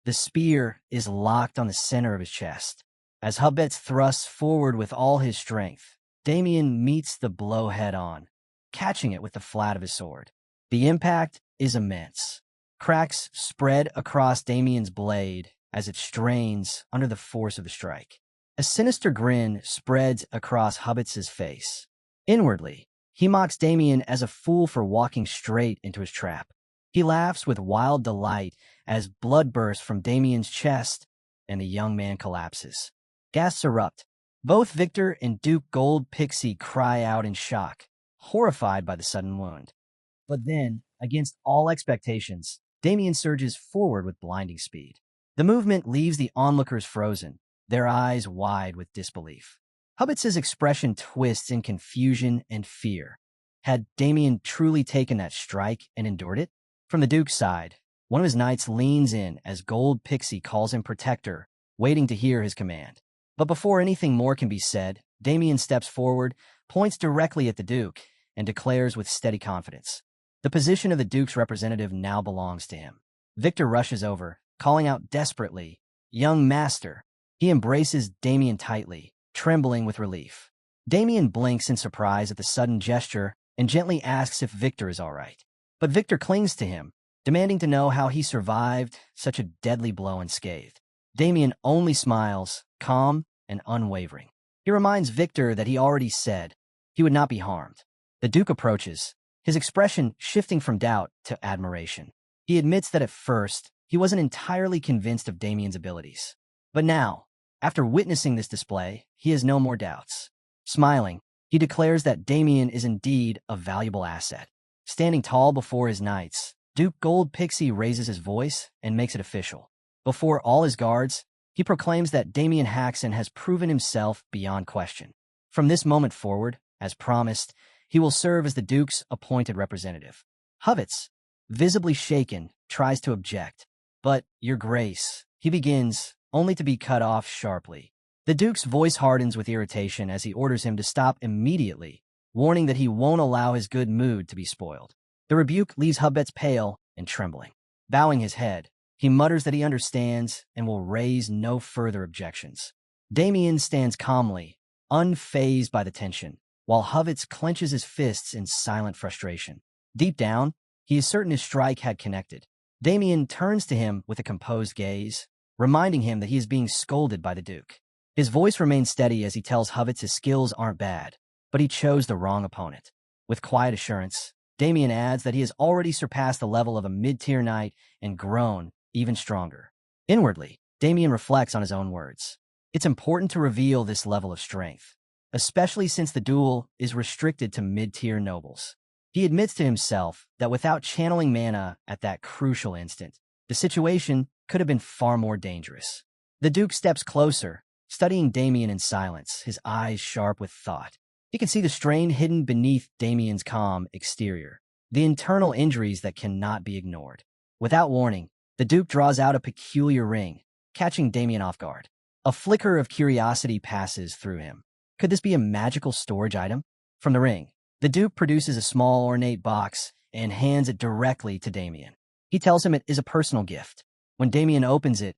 The spear is locked on the center of his chest. As Hubbets thrusts forward with all his strength, Damien meets the blow head-on, catching it with the flat of his sword. The impact is immense. Cracks spread across Damien's blade as it strains under the force of the strike. A sinister grin spreads across Hubbets' face. Inwardly, he mocks Damien as a fool for walking straight into his trap. He laughs with wild delight as blood bursts from Damien's chest and the young man collapses. Gasps erupt. Both Victor and Duke Goldpixie cry out in shock, horrified by the sudden wound. But then, against all expectations, Damien surges forward with blinding speed. The movement leaves the onlookers frozen, their eyes wide with disbelief. Hubbets' expression twists in confusion and fear. Had Damien truly taken that strike and endured it? From the Duke's side, one of his knights leans in as Goldpixie calls him protector, waiting to hear his command. But before anything more can be said, Damien steps forward, points directly at the Duke, and declares with steady confidence. The position of the Duke's representative now belongs to him. Victor rushes over, calling out desperately, "Young master!" He embraces Damien tightly, trembling with relief. Damien blinks in surprise at the sudden gesture and gently asks if Victor is all right. But Victor clings to him, demanding to know how he survived such a deadly blow unscathed. Damien only smiles, calm and unwavering. He reminds Victor that he already said he would not be harmed. The Duke approaches, his expression shifting from doubt to admiration. He admits that at first, he wasn't entirely convinced of Damien's abilities. But now, after witnessing this display, he has no more doubts. Smiling, he declares that Damien is indeed a valuable asset. Standing tall before his knights, Duke Goldpixie raises his voice and makes it official. Before all his guards, he proclaims that Damien Haxon has proven himself beyond question. From this moment forward, as promised, he will serve as the Duke's appointed representative. Hubbets, visibly shaken, tries to object. But, Your Grace, he begins, only to be cut off sharply. The Duke's voice hardens with irritation as he orders him to stop immediately, warning that he won't allow his good mood to be spoiled. The rebuke leaves Hubbets pale and trembling. Bowing his head, he mutters that he understands and will raise no further objections. Damien stands calmly, unfazed by the tension, while Hubbets clenches his fists in silent frustration. Deep down, he is certain his strike had connected. Damien turns to him with a composed gaze, reminding him that he is being scolded by the Duke. His voice remains steady as he tells Hubbets his skills aren't bad, but he chose the wrong opponent. With quiet assurance, Damien adds that he has already surpassed the level of a mid-tier knight and grown even stronger. Inwardly, Damien reflects on his own words. It's important to reveal this level of strength, especially since the duel is restricted to mid-tier nobles. He admits to himself that without channeling mana at that crucial instant, the situation could have been far more dangerous. The Duke steps closer, studying Damien in silence, his eyes sharp with thought. He can see the strain hidden beneath Damien's calm exterior, the internal injuries that cannot be ignored. Without warning, the Duke draws out a peculiar ring, catching Damien off guard. A flicker of curiosity passes through him. Could this be a magical storage item? From the ring, the Duke produces a small ornate box and hands it directly to Damien. He tells him it is a personal gift. When Damien opens it,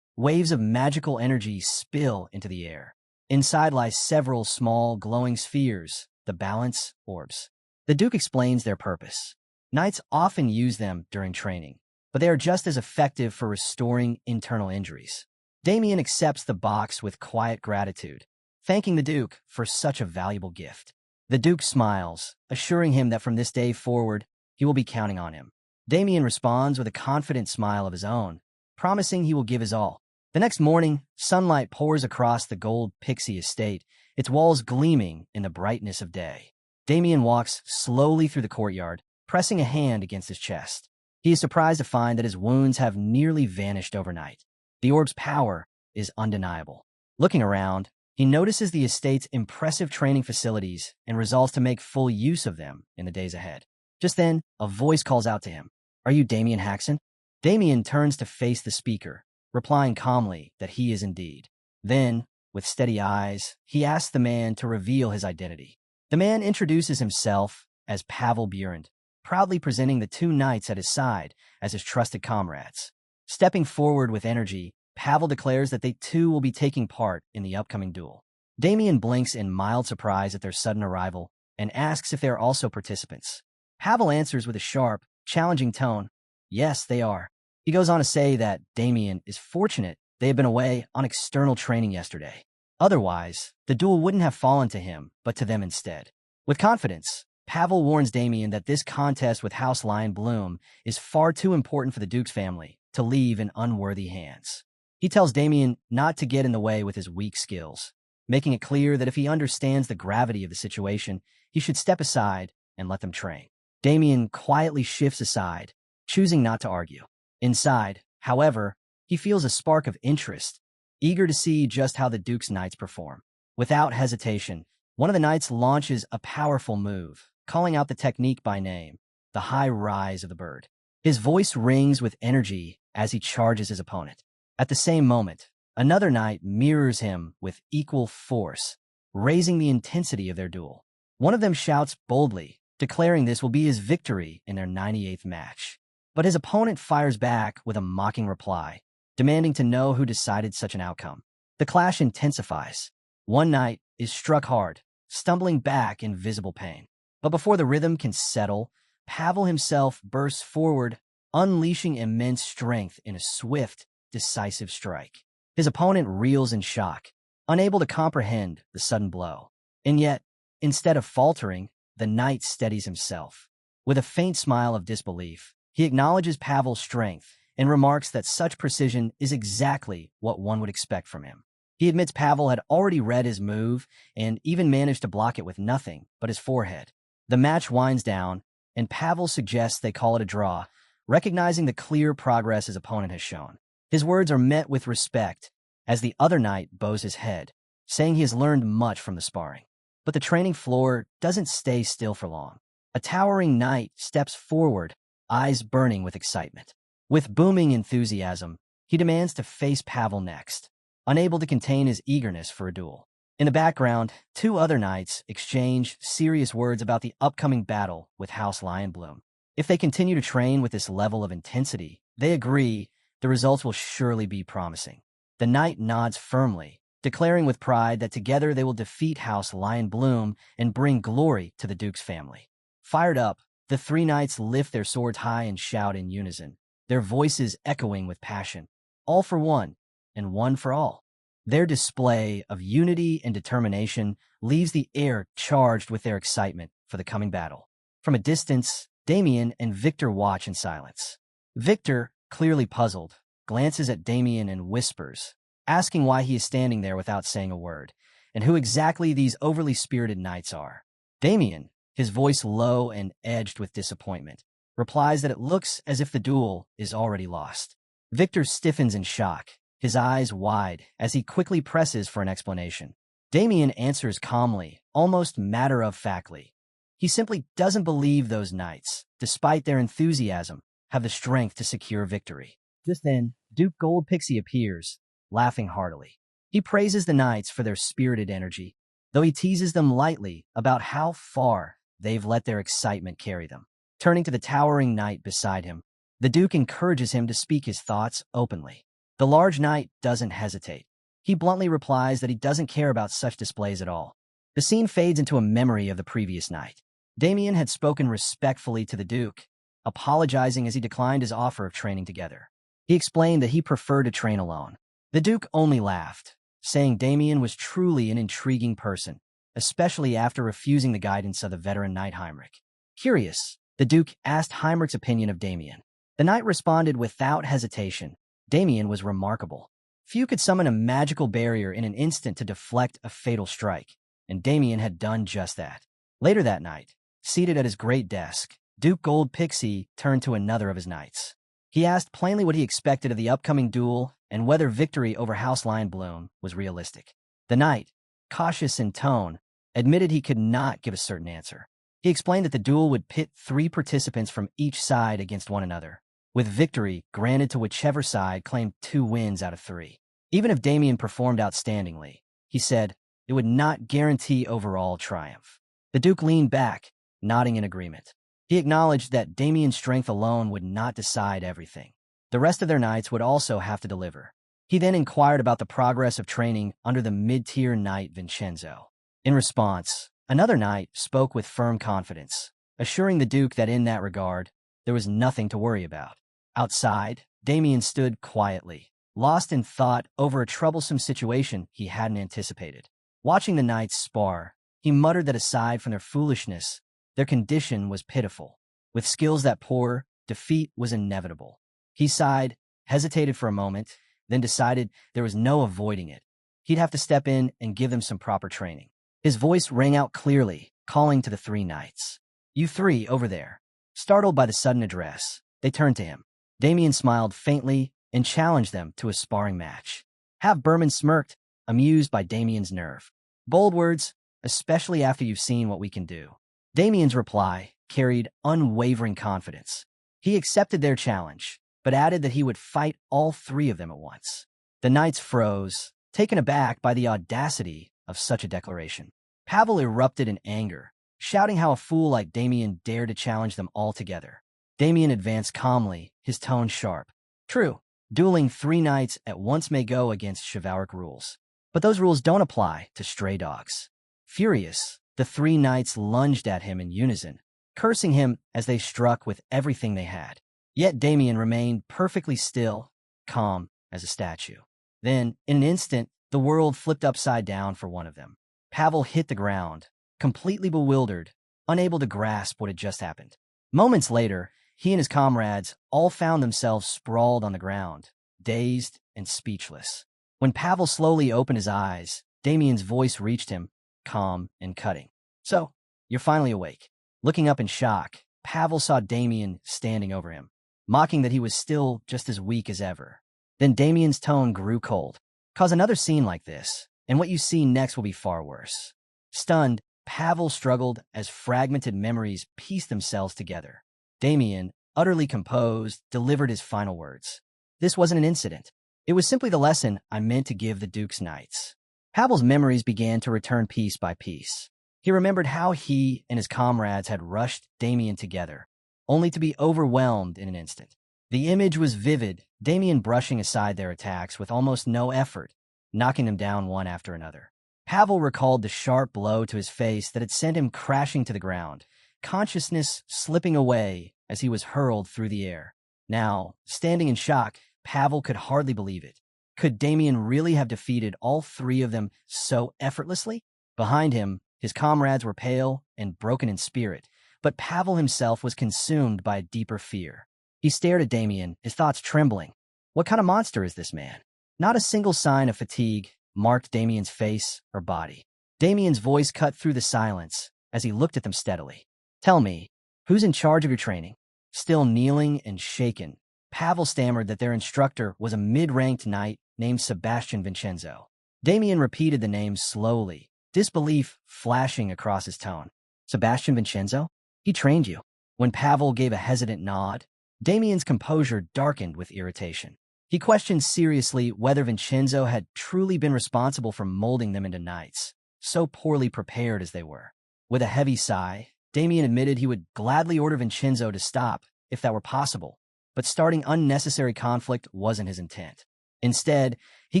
waves of magical energy spill into the air. Inside lie several small glowing spheres, the balance orbs. The Duke explains their purpose. Knights often use them during training, but they are just as effective for restoring internal injuries. Damien accepts the box with quiet gratitude, thanking the Duke for such a valuable gift. The Duke smiles, assuring him that from this day forward, he will be counting on him. Damien responds with a confident smile of his own, promising he will give his all. The next morning, sunlight pours across the gold pixie estate, its walls gleaming in the brightness of day. Damien walks slowly through the courtyard, pressing a hand against his chest. He is surprised to find that his wounds have nearly vanished overnight. The orb's power is undeniable. Looking around, he notices the estate's impressive training facilities and resolves to make full use of them in the days ahead. Just then, a voice calls out to him. "Are you Damien Haxon?" Damien turns to face the speaker, replying calmly that he is indeed. Then, with steady eyes, he asks the man to reveal his identity. The man introduces himself as Pavel Burand, proudly presenting the two knights at his side as his trusted comrades. Stepping forward with energy, Pavel declares that they too will be taking part in the upcoming duel. Damien blinks in mild surprise at their sudden arrival and asks if they are also participants. Pavel answers with a sharp, challenging tone, "Yes, they are." He goes on to say that Damien is fortunate they had been away on external training yesterday. Otherwise, the duel wouldn't have fallen to him, but to them instead. With confidence, Pavel warns Damien that this contest with House Lion Bloom is far too important for the Duke's family to leave in unworthy hands. He tells Damien not to get in the way with his weak skills, making it clear that if he understands the gravity of the situation, he should step aside and let them train. Damien quietly shifts aside, choosing not to argue. Inside, however, he feels a spark of interest, eager to see just how the Duke's knights perform. Without hesitation, one of the knights launches a powerful move, calling out the technique by name, the high rise of the bird. His voice rings with energy as he charges his opponent. At the same moment, another knight mirrors him with equal force, raising the intensity of their duel. One of them shouts boldly, declaring this will be his victory in their 98th match. But his opponent fires back with a mocking reply, demanding to know who decided such an outcome. The clash intensifies. One knight is struck hard, stumbling back in visible pain. But before the rhythm can settle, Pavel himself bursts forward, unleashing immense strength in a swift, decisive strike. His opponent reels in shock, unable to comprehend the sudden blow. And yet, instead of faltering, the knight steadies himself. With a faint smile of disbelief, he acknowledges Pavel's strength and remarks that such precision is exactly what one would expect from him. He admits Pavel had already read his move and even managed to block it with nothing but his forehead. The match winds down, and Pavel suggests they call it a draw, recognizing the clear progress his opponent has shown. His words are met with respect as the other knight bows his head, saying he has learned much from the sparring. But the training floor doesn't stay still for long. A towering knight steps forward, eyes burning with excitement. With booming enthusiasm, he demands to face Pavel next, unable to contain his eagerness for a duel. In the background, two other knights exchange serious words about the upcoming battle with House Lion Bloom. If they continue to train with this level of intensity, they agree the results will surely be promising. The knight nods firmly, declaring with pride that together they will defeat House Lion Bloom and bring glory to the Duke's family. Fired up, the three knights lift their swords high and shout in unison, their voices echoing with passion. All for one, and one for all. Their display of unity and determination leaves the air charged with their excitement for the coming battle. From a distance, Damien and Victor watch in silence. Victor, clearly puzzled, glances at Damien and whispers, asking why he is standing there without saying a word, and who exactly these overly spirited knights are. Damien, his voice low and edged with disappointment, replies that it looks as if the duel is already lost. Victor stiffens in shock, his eyes wide as he quickly presses for an explanation. Damien answers calmly, almost matter-of-factly. He simply doesn't believe those knights, despite their enthusiasm, have the strength to secure victory. Just then, Duke Gold Pixie appears, laughing heartily. He praises the knights for their spirited energy, though he teases them lightly about how far they've let their excitement carry them. Turning to the towering knight beside him, the Duke encourages him to speak his thoughts openly. The large knight doesn't hesitate. He bluntly replies that he doesn't care about such displays at all. The scene fades into a memory of the previous night. Damien had spoken respectfully to the Duke, apologizing as he declined his offer of training together. He explained that he preferred to train alone. The Duke only laughed, saying Damien was truly an intriguing person, especially after refusing the guidance of the veteran knight Heinrich. Curious, the Duke asked Heinrich's opinion of Damien. The knight responded without hesitation. Damien was remarkable. Few could summon a magical barrier in an instant to deflect a fatal strike, and Damien had done just that. Later that night, seated at his great desk, Duke Gold Pixie turned to another of his knights. He asked plainly what he expected of the upcoming duel and whether victory over House Lion Bloom was realistic. The knight, cautious in tone, admitted he could not give a certain answer. He explained that the duel would pit 3 participants from each side against one another, with victory granted to whichever side claimed 2 wins out of 3. Even if Damien performed outstandingly, he said, it would not guarantee overall triumph. The Duke leaned back, nodding in agreement. He acknowledged that Damien's strength alone would not decide everything. The rest of their knights would also have to deliver. He then inquired about the progress of training under the mid-tier knight Vincenzo. In response, another knight spoke with firm confidence, assuring the Duke that in that regard, there was nothing to worry about. Outside, Damien stood quietly, lost in thought over a troublesome situation he hadn't anticipated. Watching the knights spar, he muttered that aside from their foolishness, their condition was pitiful. With skills that poor, defeat was inevitable. He sighed, hesitated for a moment, then decided there was no avoiding it. He'd have to step in and give them some proper training. His voice rang out clearly, calling to the 3 knights. You 3 over there. Startled by the sudden address, they turned to him. Damien smiled faintly and challenged them to a sparring match. Half Berman smirked, amused by Damien's nerve. Bold words, especially after you've seen what we can do. Damien's reply carried unwavering confidence. He accepted their challenge, but added that he would fight all 3 of them at once. The knights froze, taken aback by the audacity of such a declaration. Pavel erupted in anger, shouting how a fool like Damien dared to challenge them all together. Damien advanced calmly, his tone sharp. True, dueling 3 knights at once may go against chivalric rules, but those rules don't apply to stray dogs. Furious, the 3 knights lunged at him in unison, cursing him as they struck with everything they had. Yet Damien remained perfectly still, calm as a statue. Then, in an instant, the world flipped upside down for one of them. Pavel hit the ground, completely bewildered, unable to grasp what had just happened. Moments later, he and his comrades all found themselves sprawled on the ground, dazed and speechless. When Pavel slowly opened his eyes, Damien's voice reached him, calm and cutting. So, you're finally awake. Looking up in shock, Pavel saw Damien standing over him, mocking that he was still just as weak as ever. Then Damien's tone grew cold. Cause another scene like this, and what you see next will be far worse. Stunned, Pavel struggled as fragmented memories pieced themselves together. Damien, utterly composed, delivered his final words. This wasn't an incident. It was simply the lesson I meant to give the Duke's knights. Pavel's memories began to return piece by piece. He remembered how he and his comrades had rushed Damien together, only to be overwhelmed in an instant. The image was vivid, Damien brushing aside their attacks with almost no effort, knocking them down one after another. Pavel recalled the sharp blow to his face that had sent him crashing to the ground, consciousness slipping away as he was hurled through the air. Now, standing in shock, Pavel could hardly believe it. Could Damien really have defeated all 3 of them so effortlessly? Behind him, his comrades were pale and broken in spirit, but Pavel himself was consumed by a deeper fear. He stared at Damien, his thoughts trembling. What kind of monster is this man? Not a single sign of fatigue marked Damien's face or body. Damien's voice cut through the silence as he looked at them steadily. Tell me, who's in charge of your training? Still kneeling and shaken, Pavel stammered that their instructor was a mid-ranked knight named Sebastian Vincenzo. Damien repeated the name slowly, disbelief flashing across his tone. Sebastian Vincenzo? He trained you. When Pavel gave a hesitant nod, Damien's composure darkened with irritation. He questioned seriously whether Vincenzo had truly been responsible for molding them into knights, so poorly prepared as they were. With a heavy sigh, Damien admitted he would gladly order Vincenzo to stop, if that were possible, but starting unnecessary conflict wasn't his intent. Instead, he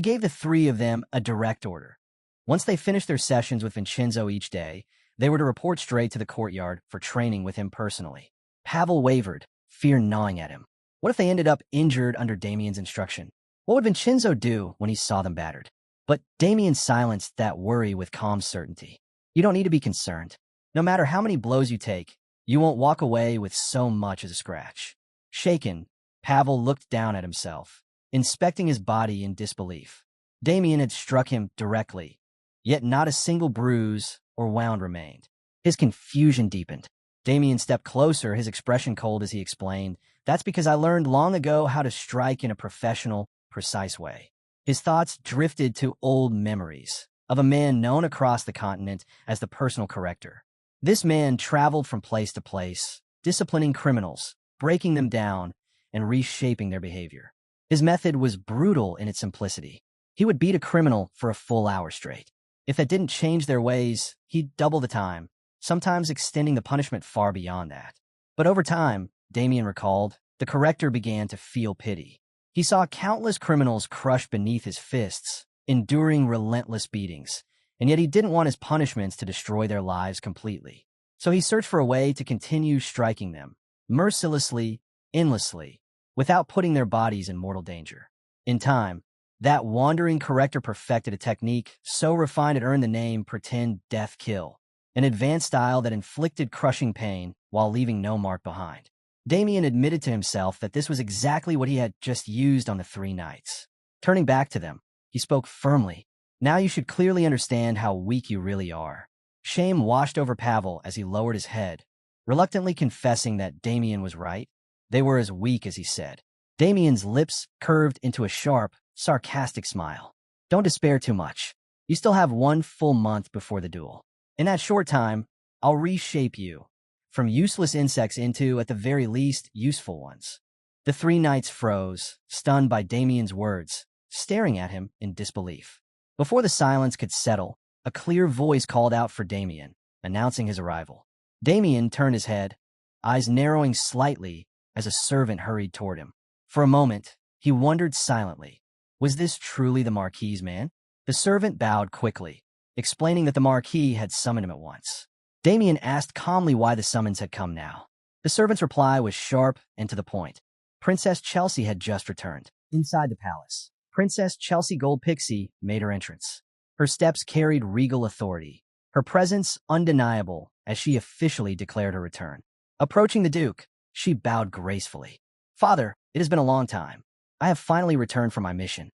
gave the three of them a direct order. Once they finished their sessions with Vincenzo each day, they were to report straight to the courtyard for training with him personally. Pavel wavered, fear gnawing at him. What if they ended up injured under Damien's instruction? What would Vincenzo do when he saw them battered? But Damien silenced that worry with calm certainty. You don't need to be concerned. No matter how many blows you take, you won't walk away with so much as a scratch. Shaken, Pavel looked down at himself, inspecting his body in disbelief. Damien had struck him directly, yet not a single bruise or wound remained. His confusion deepened. Damien stepped closer, his expression cold as he explained, "That's because I learned long ago how to strike in a professional, precise way." His thoughts drifted to old memories of a man known across the continent as the personal corrector. This man traveled from place to place, disciplining criminals, breaking them down, and reshaping their behavior. His method was brutal in its simplicity. He would beat a criminal for a full hour straight. If that didn't change their ways, he'd double the time, sometimes extending the punishment far beyond that. But over time, Damien recalled, the corrector began to feel pity. He saw countless criminals crushed beneath his fists, enduring relentless beatings, and yet he didn't want his punishments to destroy their lives completely. So he searched for a way to continue striking them, mercilessly, endlessly, without putting their bodies in mortal danger. In time, that wandering corrector perfected a technique so refined it earned the name Pretend Death Kill, an advanced style that inflicted crushing pain while leaving no mark behind. Damien admitted to himself that this was exactly what he had just used on the three knights. Turning back to them, he spoke firmly. Now you should clearly understand how weak you really are. Shame washed over Pavel as he lowered his head, reluctantly confessing that Damien was right. They were as weak as he said. Damien's lips curved into a sharp, sarcastic smile. Don't despair too much. You still have 1 full month before the duel. In that short time, I'll reshape you, from useless insects into, at the very least, useful ones. The three knights froze, stunned by Damien's words, staring at him in disbelief. Before the silence could settle, a clear voice called out for Damien, announcing his arrival. Damien turned his head, eyes narrowing slightly as a servant hurried toward him. For a moment, he wondered silently. Was this truly the Marquis's man? The servant bowed quickly, explaining that the Marquis had summoned him at once. Damien asked calmly why the summons had come now. The servant's reply was sharp and to the point. Princess Chelsea had just returned. Inside the palace, Princess Chelsea Gold Pixie made her entrance. Her steps carried regal authority, her presence undeniable as she officially declared her return. Approaching the Duke, she bowed gracefully. "Father, it has been a long time. I have finally returned from my mission."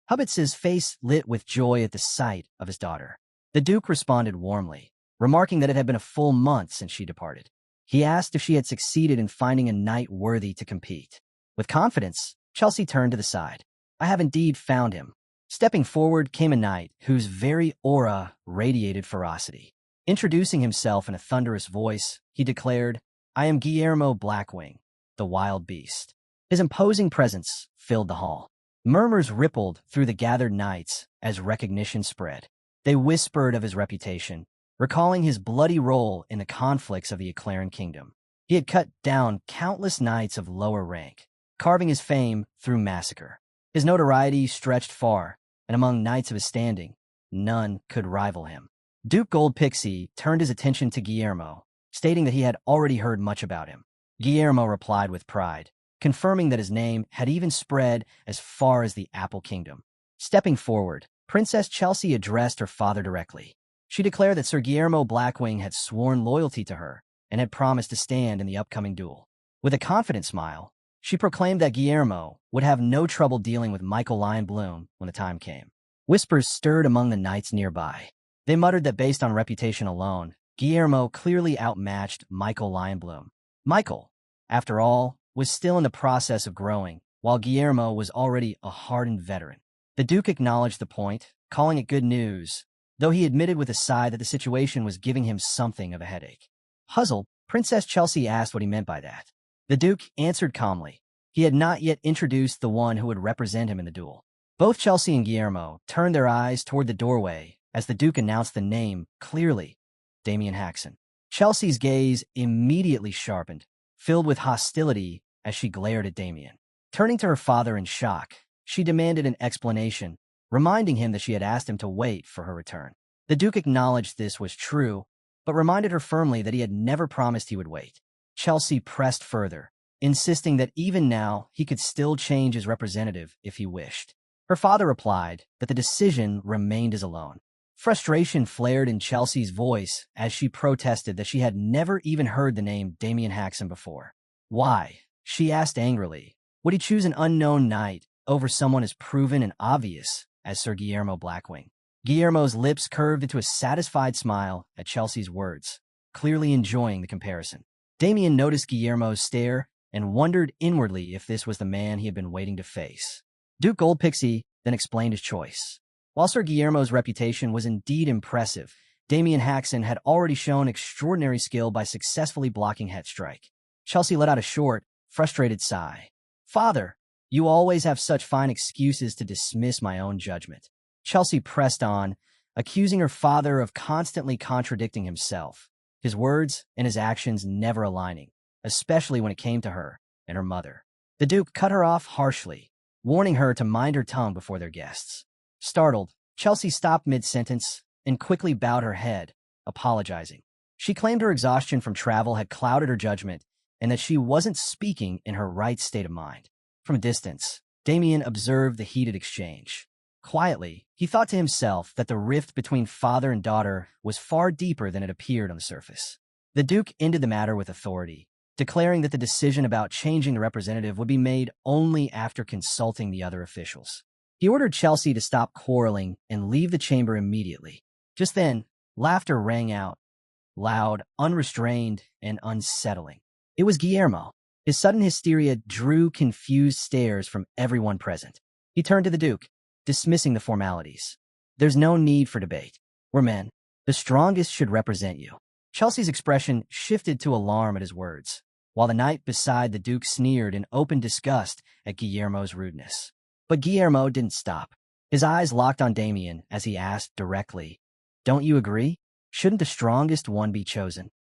Hubbards's face lit with joy at the sight of his daughter. The Duke responded warmly, remarking that it had been a full month since she departed. He asked if she had succeeded in finding a knight worthy to compete. With confidence, Chelsea turned to the side. "I have indeed found him." Stepping forward came a knight whose very aura radiated ferocity. Introducing himself in a thunderous voice, he declared, "I am Guillermo Blackwing, the wild beast." His imposing presence filled the hall. Murmurs rippled through the gathered knights as recognition spread. They whispered of his reputation, recalling his bloody role in the conflicts of the Eclairin kingdom. He had cut down countless knights of lower rank, carving his fame through massacre. His notoriety stretched far, and among knights of his standing, none could rival him. Duke Gold Pixie turned his attention to Guillermo, stating that he had already heard much about him. Guillermo replied with pride, confirming that his name had even spread as far as the Apple Kingdom. Stepping forward, Princess Chelsea addressed her father directly. She declared that Sir Guillermo Blackwing had sworn loyalty to her and had promised to stand in the upcoming duel. With a confident smile, she proclaimed that Guillermo would have no trouble dealing with Michael Lionbloom when the time came. Whispers stirred among the knights nearby. They muttered that based on reputation alone, Guillermo clearly outmatched Michael Lionbloom. Michael, after all, was still in the process of growing, while Guillermo was already a hardened veteran. The Duke acknowledged the point, calling it good news, though he admitted with a sigh that the situation was giving him something of a headache. Puzzled, Princess Chelsea asked what he meant by that. The Duke answered calmly. He had not yet introduced the one who would represent him in the duel. Both Chelsea and Guillermo turned their eyes toward the doorway as the Duke announced the name clearly, Damien Haxon. Chelsea's gaze immediately sharpened, filled with hostility as she glared at Damien. Turning to her father in shock, she demanded an explanation, reminding him that she had asked him to wait for her return. The Duke acknowledged this was true, but reminded her firmly that he had never promised he would wait. Chelsea pressed further, insisting that even now he could still change his representative if he wished. Her father replied that the decision remained his own. Frustration flared in Chelsea's voice as she protested that she had never even heard the name Damien Haxon before. Why? She asked angrily. Would he choose an unknown knight over someone as proven and obvious as Sir Guillermo Blackwing? Guillermo's lips curved into a satisfied smile at Chelsea's words, clearly enjoying the comparison. Damien noticed Guillermo's stare and wondered inwardly if this was the man he had been waiting to face. Duke Goldpixie then explained his choice. While Sir Guillermo's reputation was indeed impressive, Damien Haxon had already shown extraordinary skill by successfully blocking Headstrike. Chelsea let out a short, frustrated sigh. Father, you always have such fine excuses to dismiss my own judgment. Chelsea pressed on, accusing her father of constantly contradicting himself, his words and his actions never aligning, especially when it came to her and her mother. The Duke cut her off harshly, warning her to mind her tongue before their guests. Startled, Chelsea stopped mid-sentence and quickly bowed her head, apologizing. She claimed her exhaustion from travel had clouded her judgment and that she wasn't speaking in her right state of mind. From a distance, Damien observed the heated exchange. Quietly, he thought to himself that the rift between father and daughter was far deeper than it appeared on the surface. The Duke ended the matter with authority, declaring that the decision about changing the representative would be made only after consulting the other officials. He ordered Chelsea to stop quarreling and leave the chamber immediately. Just then, laughter rang out, loud, unrestrained, and unsettling. It was Guillermo. His sudden hysteria drew confused stares from everyone present. He turned to the Duke, dismissing the formalities. There's no need for debate. We're men. The strongest should represent you. Chelsea's expression shifted to alarm at his words, while the knight beside the Duke sneered in open disgust at Guillermo's rudeness. But Guillermo didn't stop. His eyes locked on Damien as he asked directly, "Don't you agree? Shouldn't the strongest one be chosen?"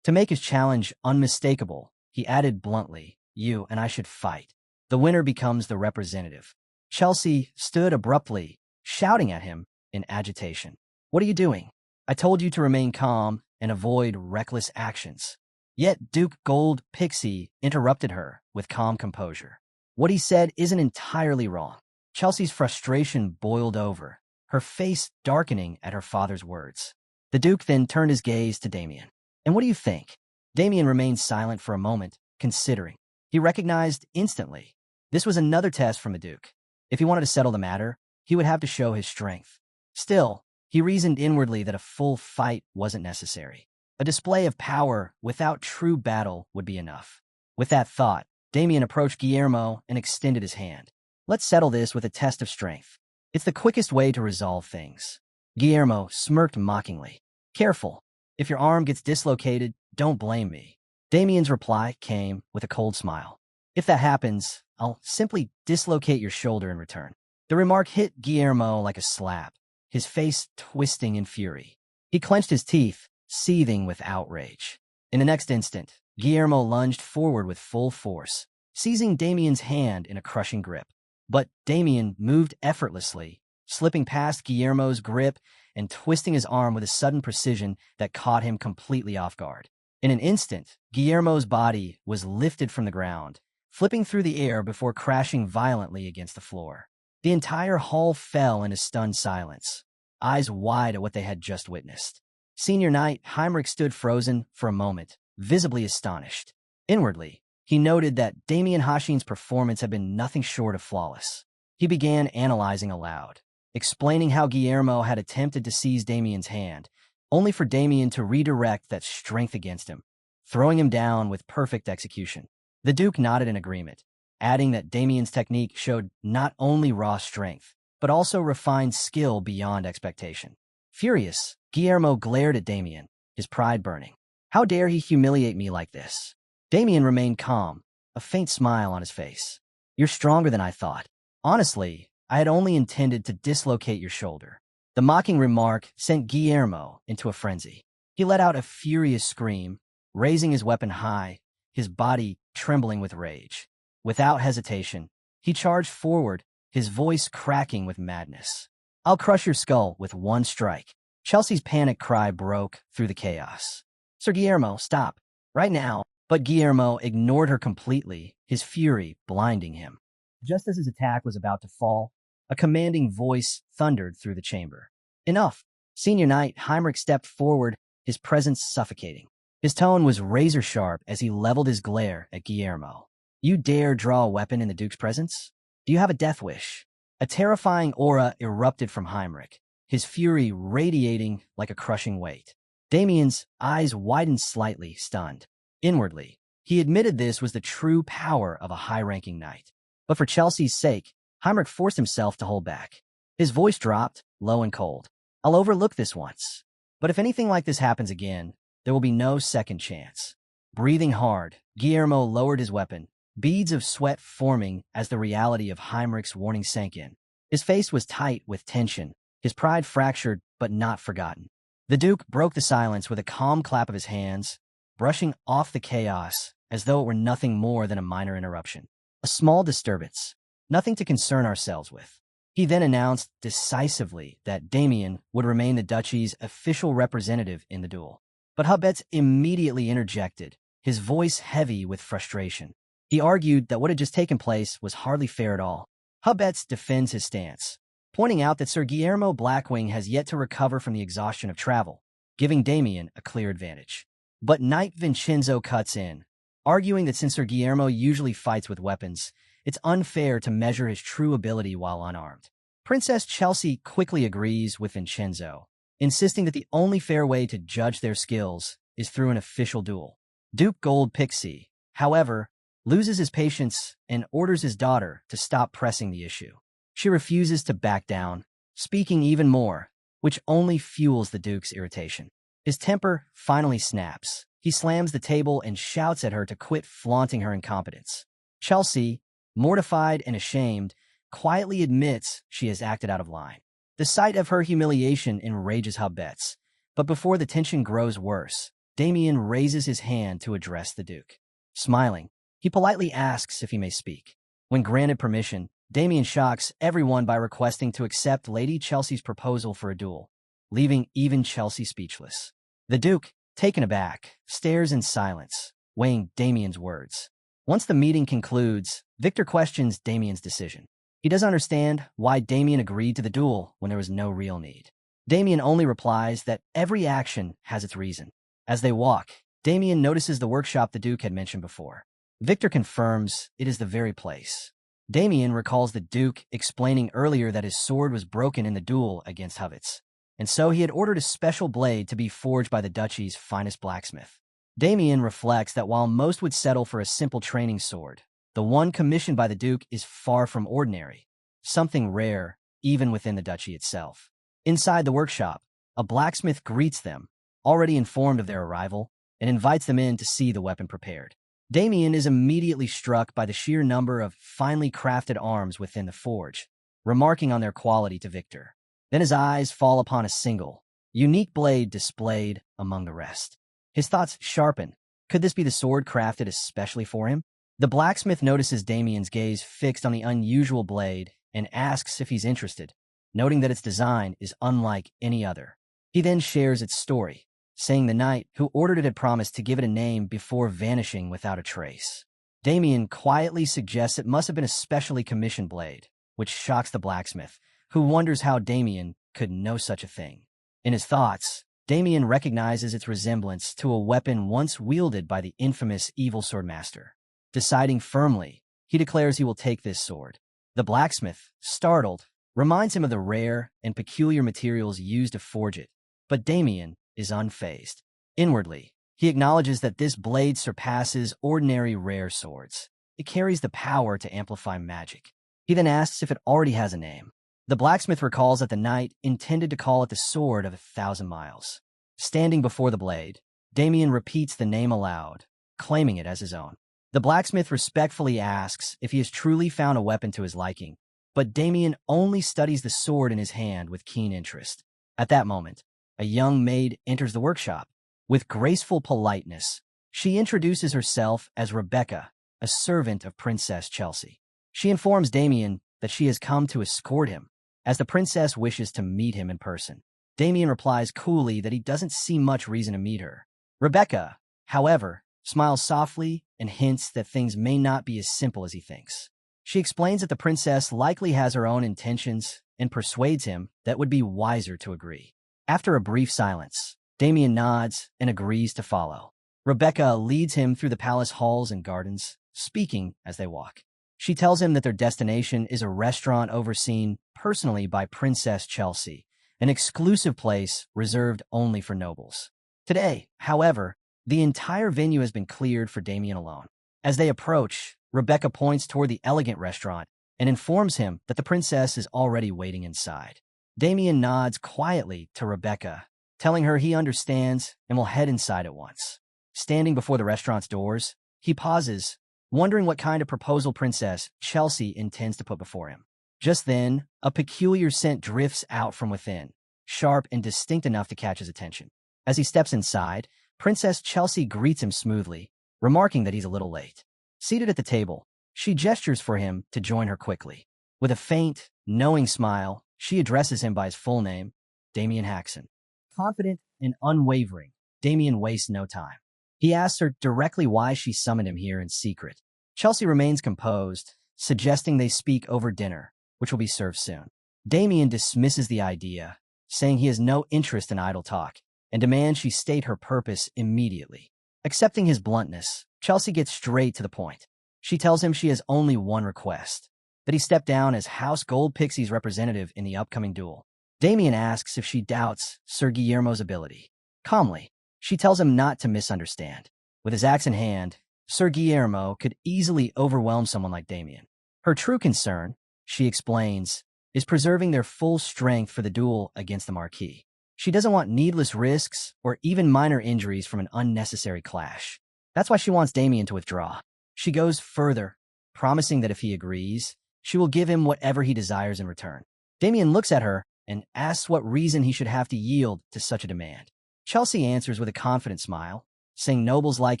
To make his challenge unmistakable, he added bluntly, "You and I should fight. The winner becomes the representative." Chelsea stood abruptly, shouting at him in agitation. "What are you doing? I told you to remain calm and avoid reckless actions." Yet Duke Gold Pixie interrupted her with calm composure. What he said isn't entirely wrong. Chelsea's frustration boiled over, her face darkening at her father's words. The Duke then turned his gaze to Damien. "And what do you think?" Damien remained silent for a moment, considering. He recognized instantly. This was another test from the Duke. If he wanted to settle the matter, he would have to show his strength. Still, he reasoned inwardly that a full fight wasn't necessary. A display of power without true battle would be enough. With that thought, Damien approached Guillermo and extended his hand. "Let's settle this with a test of strength. It's the quickest way to resolve things." Guillermo smirked mockingly. "Careful. If your arm gets dislocated, don't blame me." Damien's reply came with a cold smile. "If that happens, I'll simply dislocate your shoulder in return." The remark hit Guillermo like a slap, his face twisting in fury. He clenched his teeth, seething with outrage. In the next instant, Guillermo lunged forward with full force, seizing Damien's hand in a crushing grip. But Damien moved effortlessly, slipping past Guillermo's grip and twisting his arm with a sudden precision that caught him completely off guard. In an instant, Guillermo's body was lifted from the ground, flipping through the air before crashing violently against the floor. The entire hall fell into stunned silence, eyes wide at what they had just witnessed. Senior Knight Heinrich stood frozen for a moment, visibly astonished. Inwardly, he noted that Damien Hashin's performance had been nothing short of flawless. He began analyzing aloud, explaining how Guillermo had attempted to seize Damien's hand, only for Damien to redirect that strength against him, throwing him down with perfect execution. The Duke nodded in agreement, adding that Damien's technique showed not only raw strength, but also refined skill beyond expectation. Furious, Guillermo glared at Damien, his pride burning. How dare he humiliate me like this? Damien remained calm, a faint smile on his face. You're stronger than I thought. Honestly, I had only intended to dislocate your shoulder. The mocking remark sent Guillermo into a frenzy. He let out a furious scream, raising his weapon high, his body trembling with rage. Without hesitation, he charged forward, his voice cracking with madness. I'll crush your skull with one strike. Chelsea's panic cry broke through the chaos. Sir Guillermo, stop. Right now. But Guillermo ignored her completely, his fury blinding him. Just as his attack was about to fall, a commanding voice thundered through the chamber. Enough! Senior Knight Heinrich stepped forward, his presence suffocating. His tone was razor-sharp as he leveled his glare at Guillermo. You dare draw a weapon in the Duke's presence? Do you have a death wish? A terrifying aura erupted from Heinrich, his fury radiating like a crushing weight. Damien's eyes widened slightly, stunned. Inwardly, he admitted this was the true power of a high-ranking knight. But for Chelsea's sake, Heinrich forced himself to hold back. His voice dropped, low and cold. I'll overlook this once. But if anything like this happens again, there will be no second chance. Breathing hard, Guillermo lowered his weapon, beads of sweat forming as the reality of Heinrich's warning sank in. His face was tight with tension, his pride fractured but not forgotten. The Duke broke the silence with a calm clap of his hands, brushing off the chaos as though it were nothing more than a minor interruption. A small disturbance, nothing to concern ourselves with. He then announced decisively that Damien would remain the duchy's official representative in the duel. But Hubbets immediately interjected, his voice heavy with frustration. He argued that what had just taken place was hardly fair at all. Hubbets defends his stance, pointing out that Sir Guillermo Blackwing has yet to recover from the exhaustion of travel, giving Damien a clear advantage. But Knight Vincenzo cuts in, arguing that since Sir Guillermo usually fights with weapons, it's unfair to measure his true ability while unarmed. Princess Chelsea quickly agrees with Vincenzo, insisting that the only fair way to judge their skills is through an official duel. Duke Gold Pixie, however, loses his patience and orders his daughter to stop pressing the issue. She refuses to back down, speaking even more, which only fuels the Duke's irritation. His temper finally snaps. He slams the table and shouts at her to quit flaunting her incompetence. Chelsea, mortified and ashamed, quietly admits she has acted out of line. The sight of her humiliation enrages Hubbets, but before the tension grows worse, Damien raises his hand to address the Duke. Smiling, he politely asks if he may speak. When granted permission, Damien shocks everyone by requesting to accept Lady Chelsea's proposal for a duel, leaving even Chelsea speechless. The Duke, taken aback, stares in silence, weighing Damien's words. Once the meeting concludes, Victor questions Damien's decision. He doesn't understand why Damien agreed to the duel when there was no real need. Damien only replies that every action has its reason. As they walk, Damien notices the workshop the Duke had mentioned before. Victor confirms it is the very place. Damien recalls the Duke explaining earlier that his sword was broken in the duel against Hubbets, and so he had ordered a special blade to be forged by the duchy's finest blacksmith. Damien reflects that while most would settle for a simple training sword, the one commissioned by the Duke is far from ordinary, something rare even within the duchy itself. Inside the workshop, a blacksmith greets them, already informed of their arrival, and invites them in to see the weapon prepared. Damien is immediately struck by the sheer number of finely crafted arms within the forge, remarking on their quality to Victor. Then his eyes fall upon a single, unique blade displayed among the rest. His thoughts sharpen. Could this be the sword crafted especially for him? The blacksmith notices Damien's gaze fixed on the unusual blade and asks if he's interested, noting that its design is unlike any other. He then shares its story, saying the knight who ordered it had promised to give it a name before vanishing without a trace. Damien quietly suggests it must have been a specially commissioned blade, which shocks the blacksmith, who wonders how Damien could know such a thing. In his thoughts, Damien recognizes its resemblance to a weapon once wielded by the infamous evil sword master. Deciding firmly, he declares he will take this sword. The blacksmith, startled, reminds him of the rare and peculiar materials used to forge it, but Damien is unfazed. Inwardly, he acknowledges that this blade surpasses ordinary rare swords. It carries the power to amplify magic. He then asks if it already has a name. The blacksmith recalls that the knight intended to call it the sword of 1,000 miles. Standing before the blade, Damien repeats the name aloud, claiming it as his own. The blacksmith respectfully asks if he has truly found a weapon to his liking, but Damien only studies the sword in his hand with keen interest. At that moment, a young maid enters the workshop. With graceful politeness, she introduces herself as Rebecca, a servant of Princess Chelsea. She informs Damien that she has come to escort him, as the princess wishes to meet him in person. Damien replies coolly that he doesn't see much reason to meet her. Rebecca, however, smiles softly and hints that things may not be as simple as he thinks. She explains that the princess likely has her own intentions and persuades him that it would be wiser to agree. After a brief silence, Damien nods and agrees to follow. Rebecca leads him through the palace halls and gardens, speaking as they walk. She tells him that their destination is a restaurant overseen personally by Princess Chelsea, an exclusive place reserved only for nobles. Today, however, the entire venue has been cleared for Damien alone. As they approach, Rebecca points toward the elegant restaurant and informs him that the princess is already waiting inside. Damien nods quietly to Rebecca, telling her he understands and will head inside at once. Standing before the restaurant's doors, he pauses, wondering what kind of proposal Princess Chelsea intends to put before him. Just then, a peculiar scent drifts out from within, sharp and distinct enough to catch his attention. As he steps inside, Princess Chelsea greets him smoothly, remarking that he's a little late. Seated at the table, she gestures for him to join her quickly. With a faint, knowing smile, she addresses him by his full name, Damien Haxon. Confident and unwavering, Damien wastes no time. He asks her directly why she summoned him here in secret. Chelsea remains composed, suggesting they speak over dinner, which will be served soon. Damien dismisses the idea, saying he has no interest in idle talk, and demands she state her purpose immediately. Accepting his bluntness, Chelsea gets straight to the point. She tells him she has only one request, that he step down as House Gold Pixie's representative in the upcoming duel. Damien asks if she doubts Sir Guillermo's ability. Calmly, she tells him not to misunderstand. With his axe in hand, Sir Guillermo could easily overwhelm someone like Damien. Her true concern, she explains, is preserving their full strength for the duel against the Marquis. She doesn't want needless risks or even minor injuries from an unnecessary clash. That's why she wants Damien to withdraw. She goes further, promising that if he agrees, she will give him whatever he desires in return. Damien looks at her and asks what reason he should have to yield to such a demand. Chelsea answers with a confident smile, saying nobles like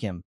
him,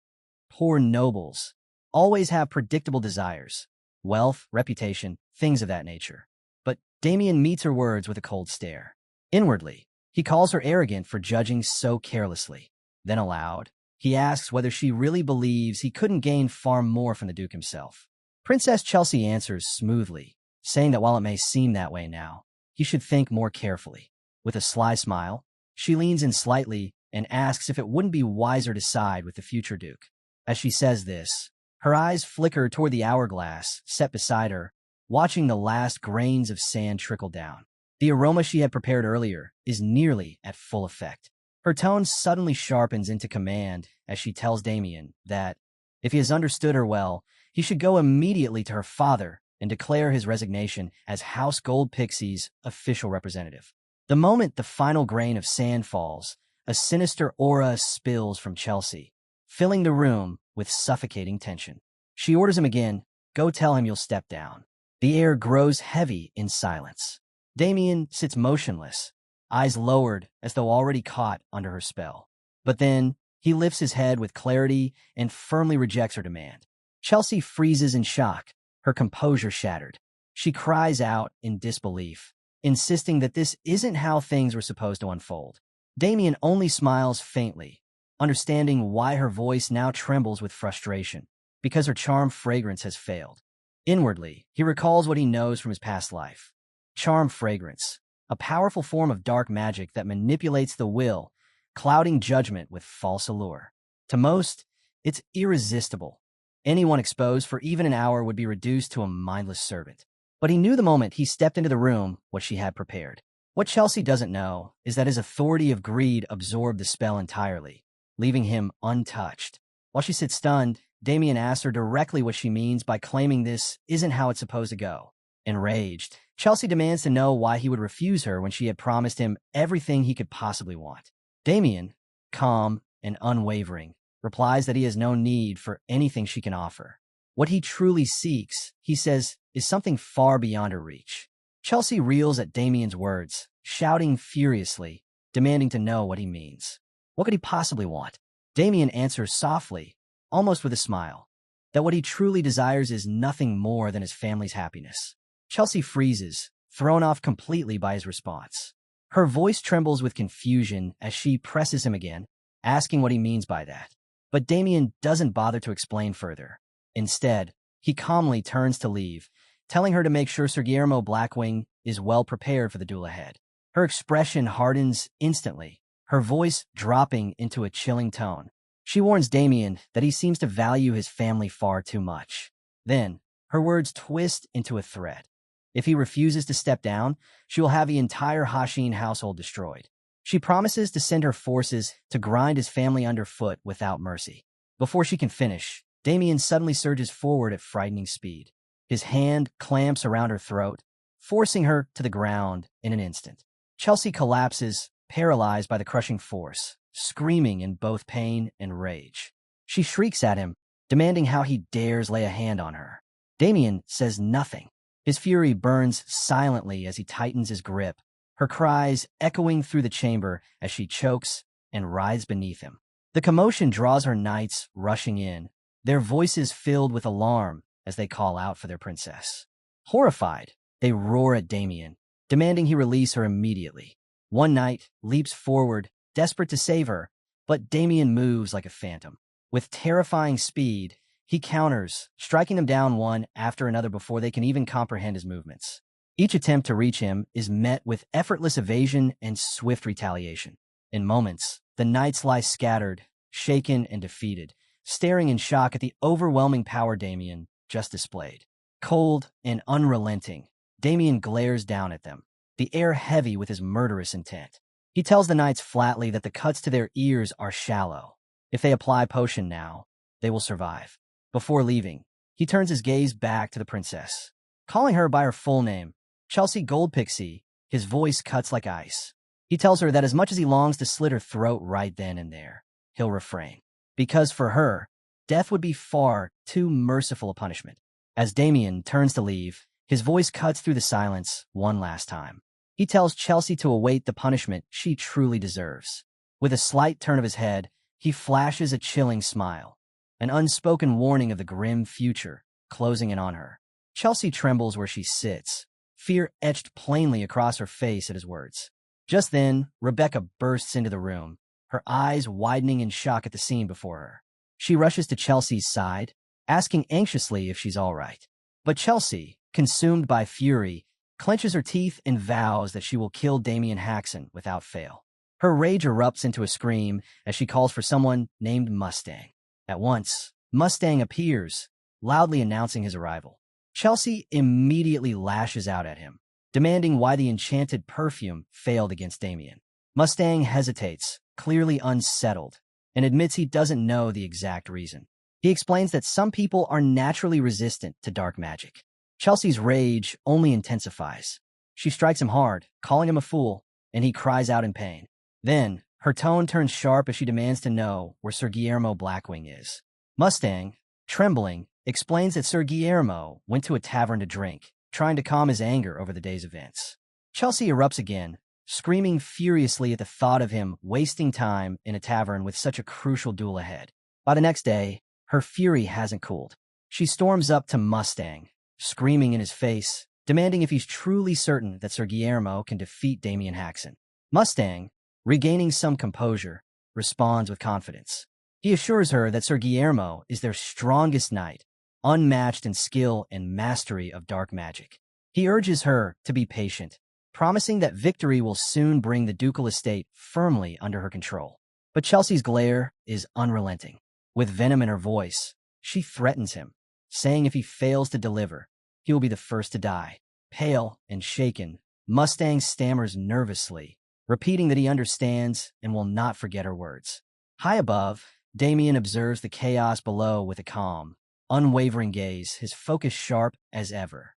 poor nobles, always have predictable desires, wealth, reputation, things of that nature. But Damien meets her words with a cold stare. Inwardly, he calls her arrogant for judging so carelessly. Then aloud, he asks whether she really believes he couldn't gain far more from the Duke himself. Princess Chelsea answers smoothly, saying that while it may seem that way now, he should think more carefully. With a sly smile, she leans in slightly and asks if it wouldn't be wiser to side with the future Duke. As she says this, her eyes flicker toward the hourglass set beside her, watching the last grains of sand trickle down. The aroma she had prepared earlier is nearly at full effect. Her tone suddenly sharpens into command as she tells Damien that, if he has understood her well, he should go immediately to her father and declare his resignation as House Gold Pixie's official representative. The moment the final grain of sand falls, a sinister aura spills from Chelsea, filling the room with suffocating tension. She orders him again, go tell him you'll step down. The air grows heavy in silence. Damien sits motionless, eyes lowered as though already caught under her spell. But then, he lifts his head with clarity and firmly rejects her demand. Chelsea freezes in shock, her composure shattered. She cries out in disbelief, insisting that this isn't how things were supposed to unfold. Damien only smiles faintly, understanding why her voice now trembles with frustration, because her charm fragrance has failed. Inwardly, he recalls what he knows from his past life. Charm fragrance, a powerful form of dark magic that manipulates the will, clouding judgment with false allure. To most, it's irresistible. Anyone exposed for even an hour would be reduced to a mindless servant. But he knew the moment he stepped into the room what she had prepared. What Chelsea doesn't know is that his authority of greed absorbed the spell entirely, leaving him untouched. While she sits stunned, Damien asks her directly what she means by claiming this isn't how it's supposed to go. Enraged, Chelsea demands to know why he would refuse her when she had promised him everything he could possibly want. Damien, calm and unwavering, replies that he has no need for anything she can offer. What he truly seeks, he says, is something far beyond her reach. Chelsea reels at Damien's words, shouting furiously, demanding to know what he means. What could he possibly want? Damien answers softly, almost with a smile, that what he truly desires is nothing more than his family's happiness. Chelsea freezes, thrown off completely by his response. Her voice trembles with confusion as she presses him again, asking what he means by that. But Damien doesn't bother to explain further. Instead, he calmly turns to leave, telling her to make sure Sir Guillermo Blackwing is well prepared for the duel ahead. Her expression hardens instantly, her voice dropping into a chilling tone. She warns Damien that he seems to value his family far too much. Then, her words twist into a threat. If he refuses to step down, she will have the entire Hashin household destroyed. She promises to send her forces to grind his family underfoot without mercy. Before she can finish, Damien suddenly surges forward at frightening speed. His hand clamps around her throat, forcing her to the ground in an instant. Chelsea collapses, paralyzed by the crushing force, screaming in both pain and rage. She shrieks at him, demanding how he dares lay a hand on her. Damien says nothing. His fury burns silently as he tightens his grip, her cries echoing through the chamber as she chokes and writhes beneath him. The commotion draws her knights rushing in, their voices filled with alarm as they call out for their princess. Horrified, they roar at Damien, demanding he release her immediately. One knight leaps forward, desperate to save her, but Damien moves like a phantom. With terrifying speed, he counters, striking them down one after another before they can even comprehend his movements. Each attempt to reach him is met with effortless evasion and swift retaliation. In moments, the knights lie scattered, shaken and defeated, staring in shock at the overwhelming power Damien just displayed. Cold and unrelenting, Damien glares down at them, the air heavy with his murderous intent. He tells the knights flatly that the cuts to their ears are shallow. If they apply potion now, they will survive. Before leaving, he turns his gaze back to the princess. Calling her by her full name, Chelsea Goldpixie, his voice cuts like ice. He tells her that as much as he longs to slit her throat right then and there, he'll refrain. Because for her, death would be far too merciful a punishment. As Damien turns to leave, his voice cuts through the silence one last time. He tells Chelsea to await the punishment she truly deserves. With a slight turn of his head, he flashes a chilling smile, an unspoken warning of the grim future closing in on her. Chelsea trembles where she sits, fear etched plainly across her face at his words. Just then, Rebecca bursts into the room, her eyes widening in shock at the scene before her. She rushes to Chelsea's side, asking anxiously if she's all right. But Chelsea, consumed by fury, clenches her teeth and vows that she will kill Damien Haxon without fail. Her rage erupts into a scream as she calls for someone named Mustang. At once, Mustang appears, loudly announcing his arrival. Chelsea immediately lashes out at him, demanding why the enchanted perfume failed against Damien. Mustang hesitates, clearly unsettled, and admits he doesn't know the exact reason. He explains that some people are naturally resistant to dark magic. Chelsea's rage only intensifies. She strikes him hard, calling him a fool, and he cries out in pain. Then, her tone turns sharp as she demands to know where Sir Guillermo Blackwing is. Mustang, trembling, explains that Sir Guillermo went to a tavern to drink, trying to calm his anger over the day's events. Chelsea erupts again, screaming furiously at the thought of him wasting time in a tavern with such a crucial duel ahead. By the next day, her fury hasn't cooled. She storms up to Mustang, screaming in his face, demanding if he's truly certain that Sir Guillermo can defeat Damien Haxon. Mustang, regaining some composure, responds with confidence. He assures her that Sir Guillermo is their strongest knight, unmatched in skill and mastery of dark magic. He urges her to be patient, promising that victory will soon bring the ducal estate firmly under her control. But Chelsea's glare is unrelenting. With venom in her voice, she threatens him, saying if he fails to deliver, he will be the first to die. Pale and shaken, Mustang stammers nervously, repeating that he understands and will not forget her words. High above, Damien observes the chaos below with a calm, unwavering gaze, his focus sharp as ever.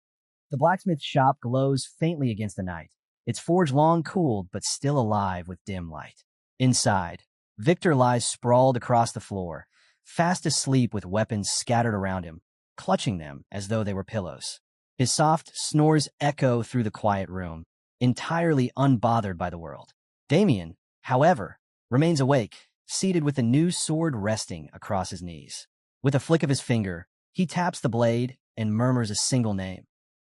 The blacksmith's shop glows faintly against the night, its forge long cooled but still alive with dim light. Inside, Victor lies sprawled across the floor, fast asleep with weapons scattered around him, clutching them as though they were pillows. His soft snores echo through the quiet room, entirely unbothered by the world. Damien, however, remains awake, seated with the new sword resting across his knees. With a flick of his finger, he taps the blade and murmurs a single name,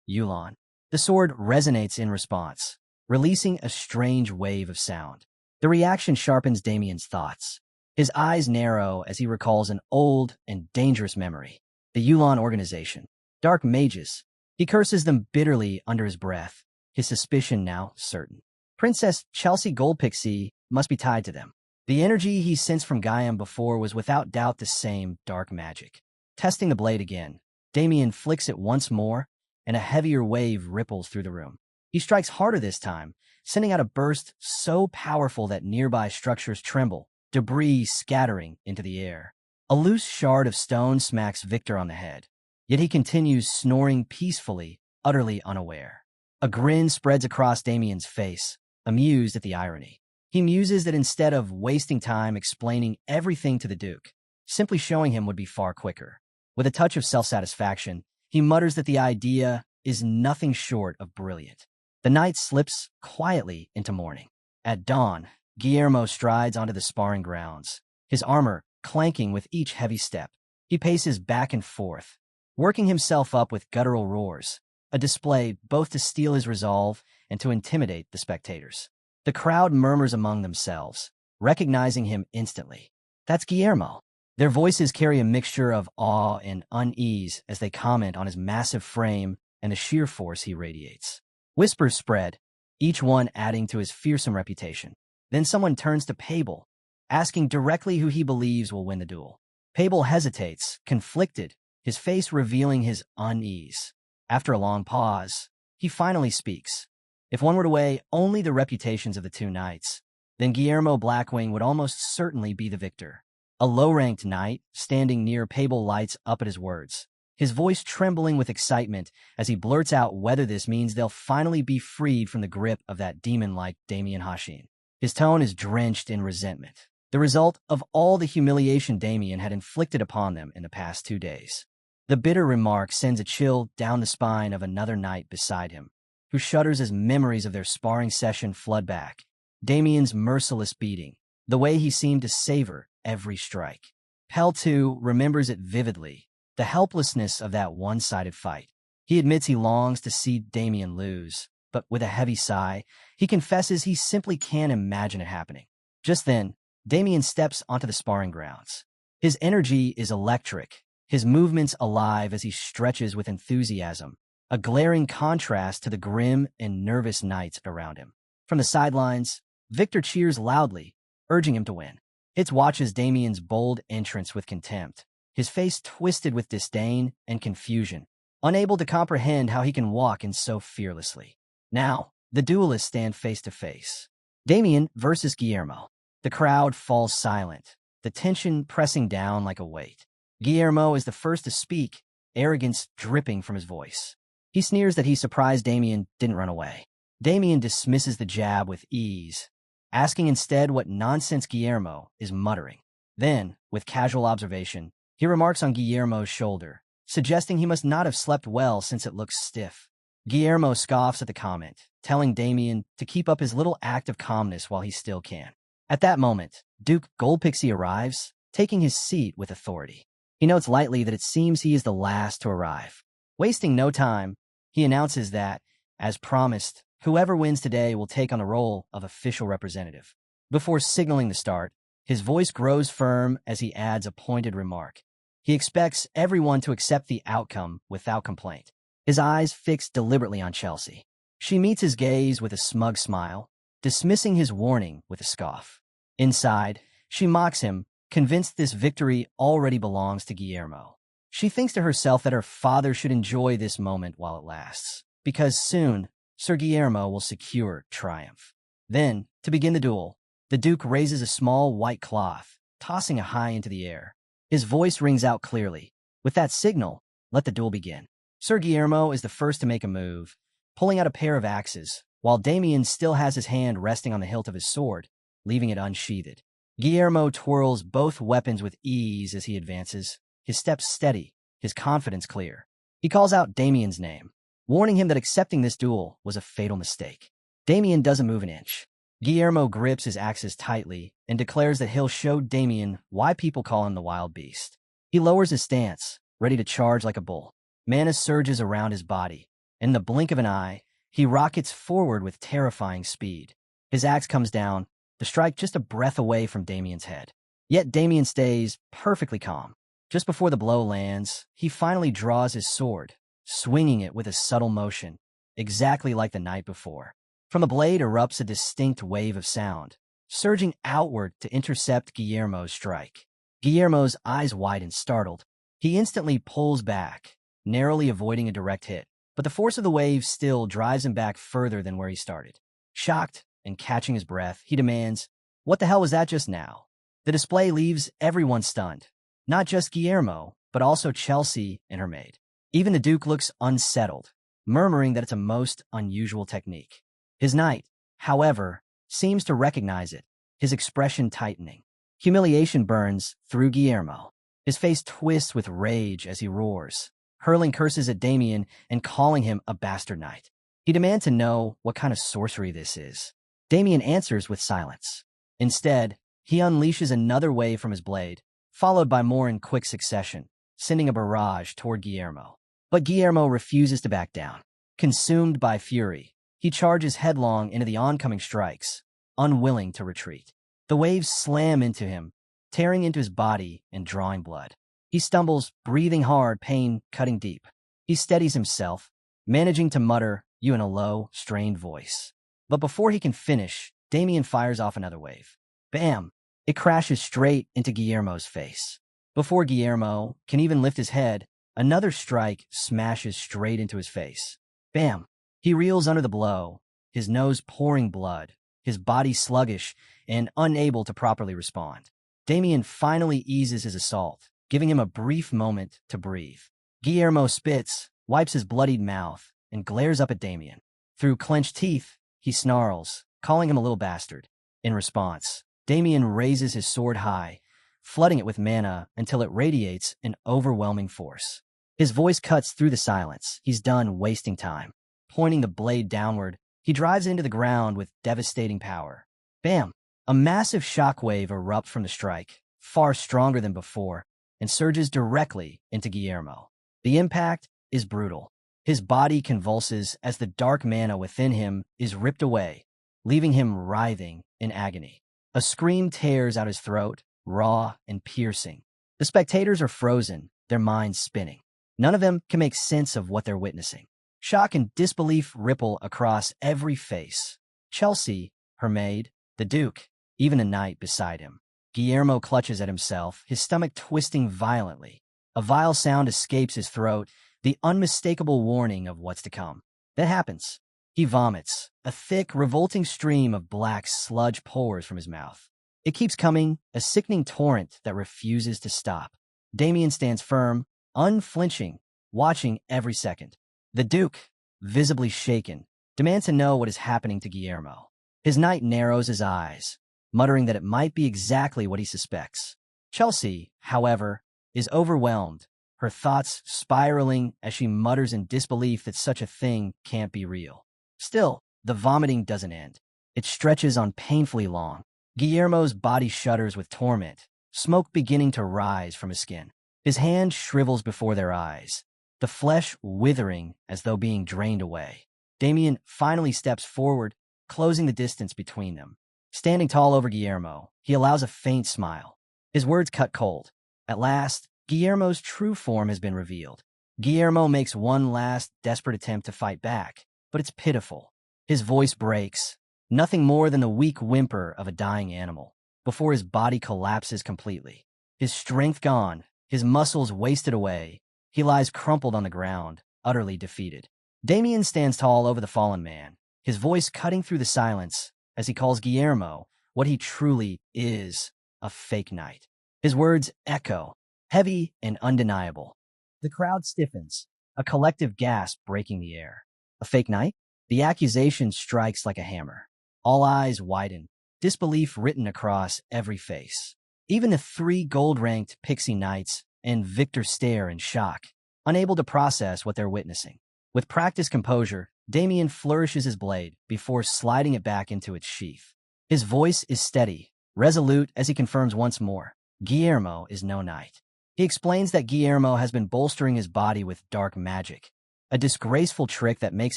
Yulon. The sword resonates in response, releasing a strange wave of sound. The reaction sharpens Damien's thoughts. His eyes narrow as he recalls an old and dangerous memory, the Yulon organization. Dark mages. He curses them bitterly under his breath, his suspicion now certain. Princess Chelsea Goldpixie must be tied to them. The energy he sensed from Gaiam before was without doubt the same dark magic. Testing the blade again, Damien flicks it once more, and a heavier wave ripples through the room. He strikes harder this time, sending out a burst so powerful that nearby structures tremble, debris scattering into the air. A loose shard of stone smacks Victor on the head, yet he continues snoring peacefully, utterly unaware. A grin spreads across Damien's face, amused at the irony. He muses that instead of wasting time explaining everything to the Duke, simply showing him would be far quicker. With a touch of self-satisfaction, he mutters that the idea is nothing short of brilliant. The night slips quietly into morning. At dawn, Guillermo strides onto the sparring grounds, his armor clanking with each heavy step. He paces back and forth, working himself up with guttural roars, a display both to steal his resolve and to intimidate the spectators. The crowd murmurs among themselves, recognizing him instantly. That's Guillermo. Their voices carry a mixture of awe and unease as they comment on his massive frame and the sheer force he radiates. Whispers spread, each one adding to his fearsome reputation. Then someone turns to Pabel, asking directly who he believes will win the duel. Pabel hesitates, conflicted, his face revealing his unease. After a long pause, he finally speaks. If one were to weigh only the reputations of the two knights, then Guillermo Blackwing would almost certainly be the victor. A low-ranked knight, standing near Pabel, lights up at his words, his voice trembling with excitement as he blurts out whether this means they'll finally be freed from the grip of that demon-like Damien Hashin. His tone is drenched in resentment, the result of all the humiliation Damien had inflicted upon them in the past 2 days. The bitter remark sends a chill down the spine of another knight beside him, who shudders as memories of their sparring session flood back. Damien's merciless beating, the way he seemed to savor every strike. Pell, too, remembers it vividly, the helplessness of that one-sided fight. He admits he longs to see Damien lose, but with a heavy sigh, he confesses he simply can't imagine it happening. Just then, Damien steps onto the sparring grounds. His energy is electric, his movements alive as he stretches with enthusiasm, a glaring contrast to the grim and nervous knights around him. From the sidelines, Victor cheers loudly, urging him to win. Hitz watches Damien's bold entrance with contempt, his face twisted with disdain and confusion, unable to comprehend how he can walk in so fearlessly. Now, the duelists stand face to face. Damien versus Guillermo. The crowd falls silent, the tension pressing down like a weight. Guillermo is the first to speak, arrogance dripping from his voice. He sneers that he's surprised Damien didn't run away. Damien dismisses the jab with ease, asking instead what nonsense Guillermo is muttering. Then, with casual observation, he remarks on Guillermo's shoulder, suggesting he must not have slept well since it looks stiff. Guillermo scoffs at the comment, telling Damien to keep up his little act of calmness while he still can. At that moment, Duke Goldpixie arrives, taking his seat with authority. He notes lightly that it seems he is the last to arrive. Wasting no time, he announces that, as promised, whoever wins today will take on the role of official representative. Before signaling the start, his voice grows firm as he adds a pointed remark. He expects everyone to accept the outcome without complaint. His eyes fixed deliberately on Chelsea. She meets his gaze with a smug smile, dismissing his warning with a scoff. Inside, she mocks him, convinced this victory already belongs to Guillermo. She thinks to herself that her father should enjoy this moment while it lasts, because soon, Sir Guillermo will secure triumph. Then, to begin the duel, the Duke raises a small white cloth, tossing it high into the air. His voice rings out clearly. With that signal, let the duel begin. Sir Guillermo is the first to make a move, pulling out a pair of axes, while Damien still has his hand resting on the hilt of his sword, leaving it unsheathed. Guillermo twirls both weapons with ease as he advances, his steps steady, his confidence clear. He calls out Damien's name, warning him that accepting this duel was a fatal mistake. Damien doesn't move an inch. Guillermo grips his axes tightly and declares that he'll show Damien why people call him the wild beast. He lowers his stance, ready to charge like a bull. Mana surges around his body. In the blink of an eye, he rockets forward with terrifying speed. His axe comes down, the strike just a breath away from Damien's head. Yet Damien stays perfectly calm. Just before the blow lands, he finally draws his sword, swinging it with a subtle motion, exactly like the night before. From the blade erupts a distinct wave of sound, surging outward to intercept Guillermo's strike. Guillermo's eyes widen, startled. He instantly pulls back, narrowly avoiding a direct hit, but the force of the wave still drives him back further than where he started. Shocked and catching his breath, he demands, "What the hell was that just now?" The display leaves everyone stunned. Not just Guillermo, but also Chelsea and her maid. Even the Duke looks unsettled, murmuring that it's a most unusual technique. His knight, however, seems to recognize it, his expression tightening. Humiliation burns through Guillermo. His face twists with rage as he roars, hurling curses at Damien and calling him a bastard knight. He demands to know what kind of sorcery this is. Damien answers with silence. Instead, he unleashes another wave from his blade, followed by more in quick succession, sending a barrage toward Guillermo. But Guillermo refuses to back down. Consumed by fury, he charges headlong into the oncoming strikes, unwilling to retreat. The waves slam into him, tearing into his body and drawing blood. He stumbles, breathing hard, pain cutting deep. He steadies himself, managing to mutter, "You," in a low, strained voice. But before he can finish, Damien fires off another wave. Bam! It crashes straight into Guillermo's face. Before Guillermo can even lift his head, another strike smashes straight into his face. Bam! He reels under the blow, his nose pouring blood, his body sluggish and unable to properly respond. Damien finally eases his assault, giving him a brief moment to breathe. Guillermo spits, wipes his bloodied mouth, and glares up at Damien. Through clenched teeth, he snarls, calling him a little bastard. In response, Damien raises his sword high, flooding it with mana until it radiates an overwhelming force. His voice cuts through the silence. He's done wasting time. Pointing the blade downward, he drives it into the ground with devastating power. Bam! A massive shockwave erupts from the strike, far stronger than before, and surges directly into Guillermo. The impact is brutal. His body convulses as the dark mana within him is ripped away, leaving him writhing in agony. A scream tears out his throat, raw and piercing. The spectators are frozen, their minds spinning. None of them can make sense of what they're witnessing. Shock and disbelief ripple across every face. Chelsea, her maid, the Duke, even a knight beside him. Guillermo clutches at himself, his stomach twisting violently. A vile sound escapes his throat, the unmistakable warning of what's to come. That happens. He vomits. A thick, revolting stream of black sludge pours from his mouth. It keeps coming, a sickening torrent that refuses to stop. Damien stands firm, unflinching, watching every second. The Duke, visibly shaken, demands to know what is happening to Guillermo. His knight narrows his eyes, muttering that it might be exactly what he suspects. Chelsea, however, is overwhelmed, her thoughts spiraling as she mutters in disbelief that such a thing can't be real. Still, the vomiting doesn't end. It stretches on painfully long. Guillermo's body shudders with torment, smoke beginning to rise from his skin. His hand shrivels before their eyes, the flesh withering as though being drained away. Damien finally steps forward, closing the distance between them. Standing tall over Guillermo, he allows a faint smile. His words cut cold. At last, Guillermo's true form has been revealed. Guillermo makes one last desperate attempt to fight back, but it's pitiful. His voice breaks, nothing more than the weak whimper of a dying animal, before his body collapses completely. His strength gone, his muscles wasted away, he lies crumpled on the ground, utterly defeated. Damien stands tall over the fallen man, his voice cutting through the silence as he calls Guillermo what he truly is, a fake knight. His words echo, heavy and undeniable. The crowd stiffens, a collective gasp breaking the air. A fake knight? The accusation strikes like a hammer. All eyes widen, disbelief written across every face. Even the three gold-ranked pixie knights and Victor stare in shock, unable to process what they're witnessing. With practiced composure, Damien flourishes his blade before sliding it back into its sheath. His voice is steady, resolute as he confirms once more, Guillermo is no knight. He explains that Guillermo has been bolstering his body with dark magic, a disgraceful trick that makes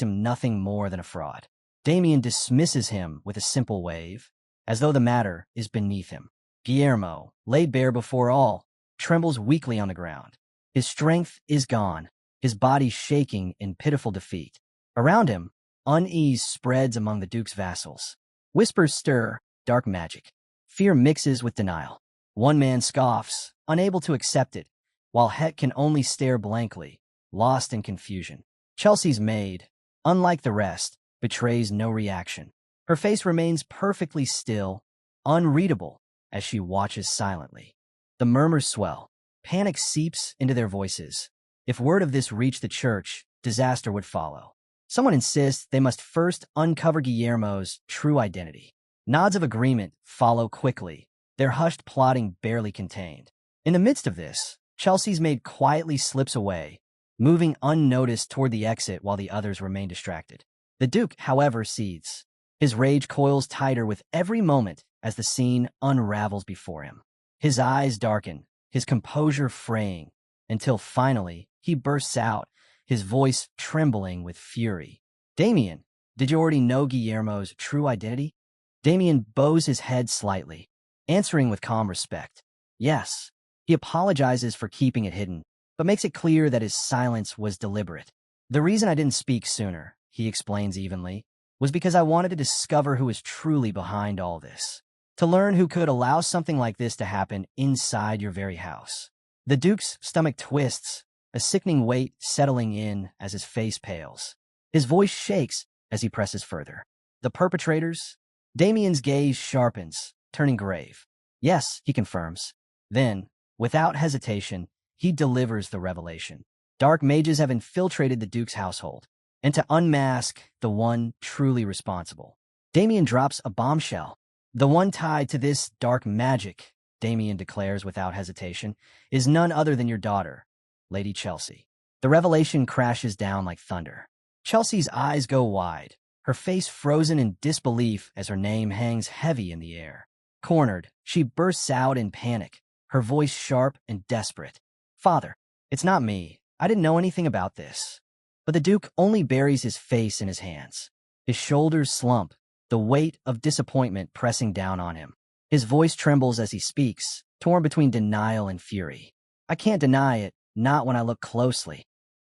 him nothing more than a fraud. Damien dismisses him with a simple wave, as though the matter is beneath him. Guillermo, laid bare before all, trembles weakly on the ground. His strength is gone, his body shaking in pitiful defeat. Around him, unease spreads among the Duke's vassals. Whispers stir, dark magic. Fear mixes with denial. One man scoffs, unable to accept it, while Het can only stare blankly, lost in confusion. Chelsea's maid, unlike the rest, betrays no reaction. Her face remains perfectly still, unreadable, as she watches silently. The murmurs swell. Panic seeps into their voices. If word of this reached the church, disaster would follow. Someone insists they must first uncover Guillermo's true identity. Nods of agreement follow quickly, their hushed plotting barely contained. In the midst of this, Chelsea's maid quietly slips away, moving unnoticed toward the exit while the others remain distracted. The Duke, however, seethes. His rage coils tighter with every moment as the scene unravels before him. His eyes darken, his composure fraying, until finally he bursts out, his voice trembling with fury. Damien, did you already know Guillermo's true identity? Damien bows his head slightly, answering with calm respect. Yes. He apologizes for keeping it hidden, but makes it clear that his silence was deliberate. The reason I didn't speak sooner, he explains evenly, was because I wanted to discover who is truly behind all this. To learn who could allow something like this to happen inside your very house. The Duke's stomach twists, a sickening weight settling in as his face pales. His voice shakes as he presses further. The perpetrators? Damien's gaze sharpens, turning grave. Yes, he confirms. Then, without hesitation, he delivers the revelation. Dark mages have infiltrated the Duke's household, and to unmask the one truly responsible. Damien drops a bombshell. The one tied to this dark magic, Damien declares without hesitation, is none other than your daughter, Lady Chelsea. The revelation crashes down like thunder. Chelsea's eyes go wide, her face frozen in disbelief as her name hangs heavy in the air. Cornered, she bursts out in panic, her voice sharp and desperate. Father, it's not me. I didn't know anything about this. But the Duke only buries his face in his hands. His shoulders slump, the weight of disappointment pressing down on him. His voice trembles as he speaks, torn between denial and fury. I can't deny it, not when I look closely.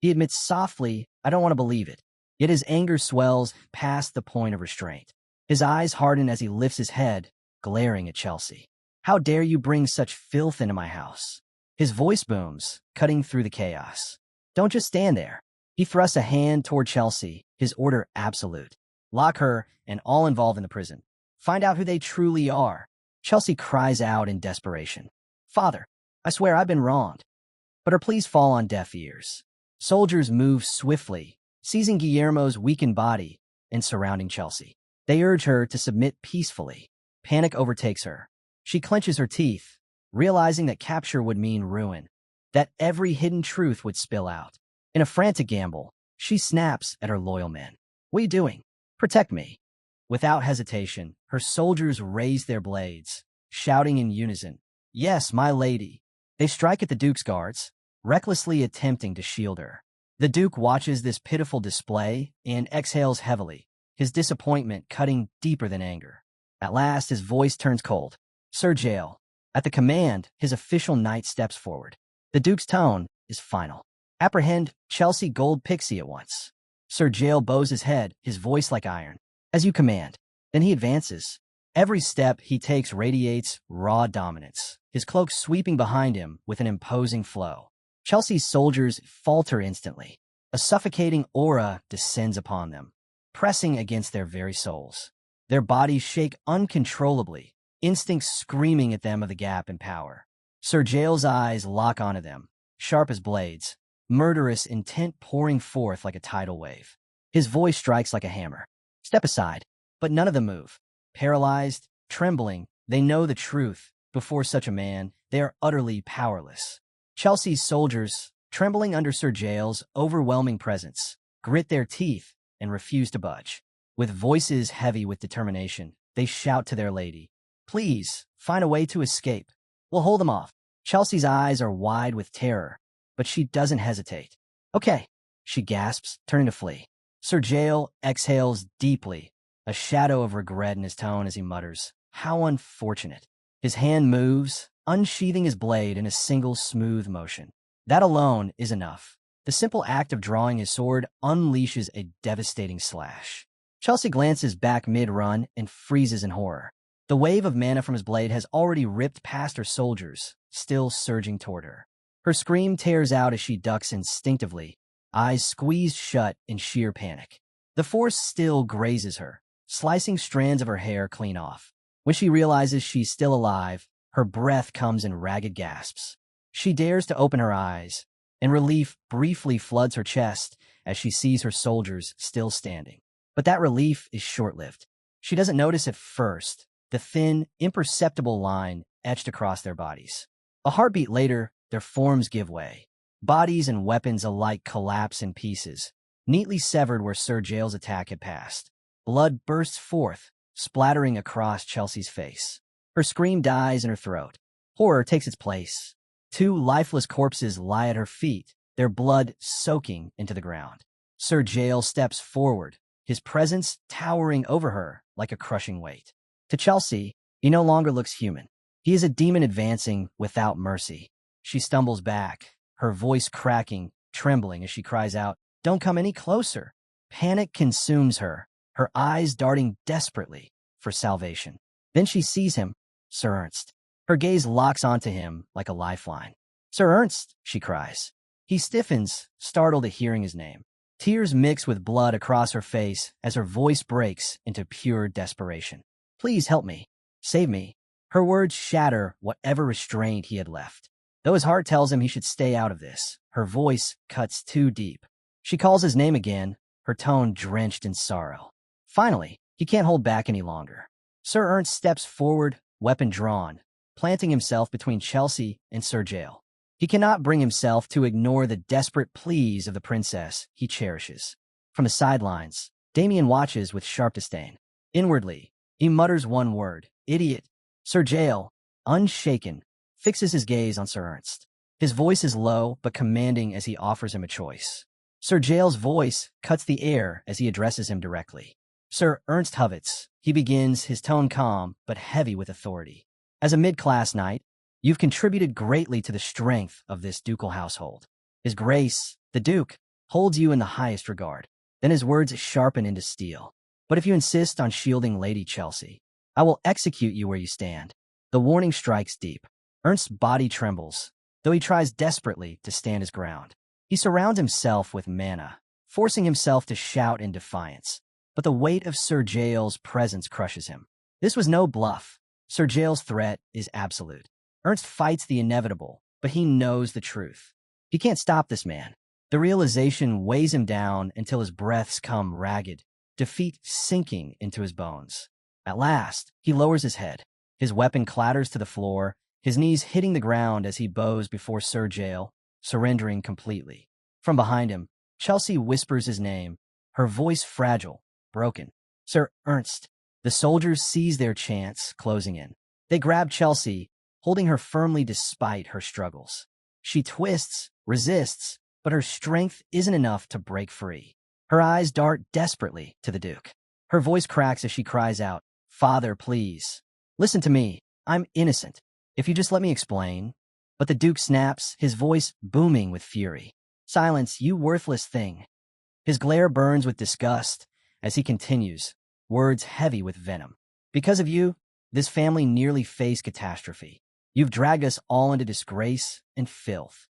He admits softly, I don't want to believe it. Yet his anger swells past the point of restraint. His eyes harden as he lifts his head, glaring at Chelsea. How dare you bring such filth into my house? His voice booms, cutting through the chaos. Don't just stand there. He thrusts a hand toward Chelsea, his order absolute. Lock her and all involved in the prison. Find out who they truly are. Chelsea cries out in desperation. Father, I swear I've been wronged. But her pleas fall on deaf ears. Soldiers move swiftly, seizing Guillermo's weakened body and surrounding Chelsea. They urge her to submit peacefully. Panic overtakes her. She clenches her teeth, realizing that capture would mean ruin, that every hidden truth would spill out. In a frantic gamble, she snaps at her loyal men. What are you doing? Protect me. Without hesitation, her soldiers raise their blades, shouting in unison, Yes, my lady. They strike at the Duke's guards, recklessly attempting to shield her. The Duke watches this pitiful display and exhales heavily, his disappointment cutting deeper than anger. At last, his voice turns cold. Sir Jael. At the command, his official knight steps forward. The Duke's tone is final. Apprehend Chelsea Gold Pixie at once. Sir Jael bows his head, his voice like iron. As you command. Then he advances. Every step he takes radiates raw dominance, his cloak sweeping behind him with an imposing flow. Chelsea's soldiers falter instantly. A suffocating aura descends upon them, pressing against their very souls. Their bodies shake uncontrollably, instincts screaming at them of the gap in power. Sir Jael's eyes lock onto them, sharp as blades, murderous intent pouring forth like a tidal wave. His voice strikes like a hammer. Step aside. But none of them move. Paralyzed, trembling, they know the truth. Before such a man, they are utterly powerless. Chelsea's soldiers, trembling under Sir Jael's overwhelming presence, grit their teeth and refuse to budge. With voices heavy with determination, they shout to their lady, "Please, find a way to escape. We'll hold them off." Chelsea's eyes are wide with terror, but she doesn't hesitate. "Okay," she gasps, turning to flee. Sir Jael exhales deeply, a shadow of regret in his tone as he mutters, "How unfortunate." His hand moves, unsheathing his blade in a single smooth motion. That alone is enough. The simple act of drawing his sword unleashes a devastating slash. Chelsea glances back mid-run and freezes in horror. The wave of mana from his blade has already ripped past her soldiers, still surging toward her. Her scream tears out as she ducks instinctively, eyes squeezed shut in sheer panic. The force still grazes her, slicing strands of her hair clean off. When she realizes she's still alive, her breath comes in ragged gasps. She dares to open her eyes, and relief briefly floods her chest as she sees her soldiers still standing. But that relief is short-lived. She doesn't notice at first the thin, imperceptible line etched across their bodies. A heartbeat later, their forms give way. Bodies and weapons alike collapse in pieces, neatly severed where Sir Jael's attack had passed. Blood bursts forth, splattering across Chelsea's face. Her scream dies in her throat. Horror takes its place. Two lifeless corpses lie at her feet, their blood soaking into the ground. Sir Jael steps forward, his presence towering over her like a crushing weight. To Chelsea, he no longer looks human. He is a demon advancing without mercy. She stumbles back, her voice cracking, trembling as she cries out, "Don't come any closer." Panic consumes her, her eyes darting desperately for salvation. Then she sees him, Sir Ernst. Her gaze locks onto him like a lifeline. "Sir Ernst," she cries. He stiffens, startled at hearing his name. Tears mix with blood across her face as her voice breaks into pure desperation. "Please help me. Save me." Her words shatter whatever restraint he had left. Though his heart tells him he should stay out of this, her voice cuts too deep. She calls his name again, her tone drenched in sorrow. Finally, he can't hold back any longer. Sir Ernst steps forward, weapon drawn, planting himself between Chelsea and Sir Jael. He cannot bring himself to ignore the desperate pleas of the princess he cherishes. From the sidelines, Damien watches with sharp disdain. Inwardly, he mutters one word, "Idiot." Sir Jael, unshaken, fixes his gaze on Sir Ernst. His voice is low but commanding as he offers him a choice. Sir Jael's voice cuts the air as he addresses him directly. "Sir Ernst Hovitz," he begins, his tone calm but heavy with authority. "As a mid-class knight, you've contributed greatly to the strength of this ducal household. His Grace, the Duke, holds you in the highest regard." Then his words sharpen into steel. "But if you insist on shielding Lady Chelsea, I will execute you where you stand." The warning strikes deep. Ernst's body trembles, though he tries desperately to stand his ground. He surrounds himself with mana, forcing himself to shout in defiance. But the weight of Sir Jael's presence crushes him. This was no bluff. Sir Jael's threat is absolute. Ernst fights the inevitable, but he knows the truth. He can't stop this man. The realization weighs him down until his breaths come ragged, defeat sinking into his bones. At last, he lowers his head. His weapon clatters to the floor, his knees hitting the ground as he bows before Sir Jael, surrendering completely. From behind him, Chelsea whispers his name, her voice fragile, broken. "Sir Ernst." The soldiers seize their chance, closing in. They grab Chelsea, holding her firmly despite her struggles. She twists, resists, but her strength isn't enough to break free. Her eyes dart desperately to the Duke. Her voice cracks as she cries out, "Father, please. Listen to me. I'm innocent. If you just let me explain." But the Duke snaps, his voice booming with fury. "Silence, you worthless thing." His glare burns with disgust as he continues, words heavy with venom. "Because of you, this family nearly faced catastrophe. You've dragged us all into disgrace and filth."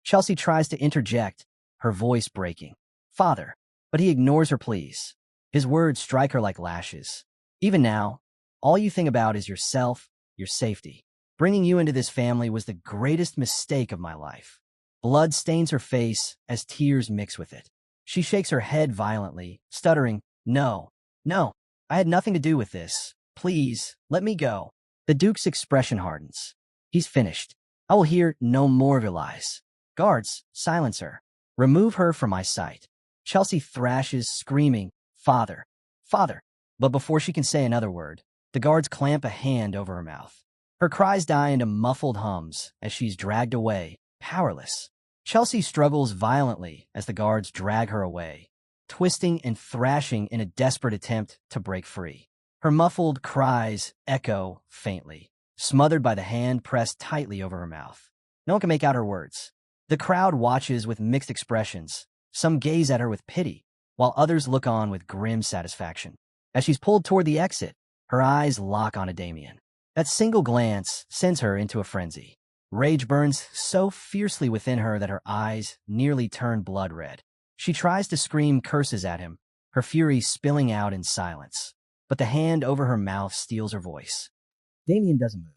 Chelsea tries to interject, her voice breaking. "Father," but he ignores her pleas. His words strike her like lashes. "Even now, all you think about is yourself, your safety. Bringing you into this family was the greatest mistake of my life." Blood stains her face as tears mix with it. She shakes her head violently, stuttering, "No, no, I had nothing to do with this. Please, let me go." The Duke's expression hardens. He's finished. I will hear no more of your lies. Guards, silence her. Remove her from my sight. Chelsea thrashes, screaming, "Father, father." But before she can say another word, the guards clamp a hand over her mouth. Her cries die into muffled hums as she's dragged away, powerless. Chelsea struggles violently as the guards drag her away, twisting and thrashing in a desperate attempt to break free. Her muffled cries echo faintly, smothered by the hand pressed tightly over her mouth. No one can make out her words. The crowd watches with mixed expressions. Some gaze at her with pity, while others look on with grim satisfaction. As she's pulled toward the exit, her eyes lock onto Damien. That single glance sends her into a frenzy. Rage burns so fiercely within her that her eyes nearly turn blood red. She tries to scream curses at him, her fury spilling out in silence. But the hand over her mouth steals her voice. Damien doesn't move.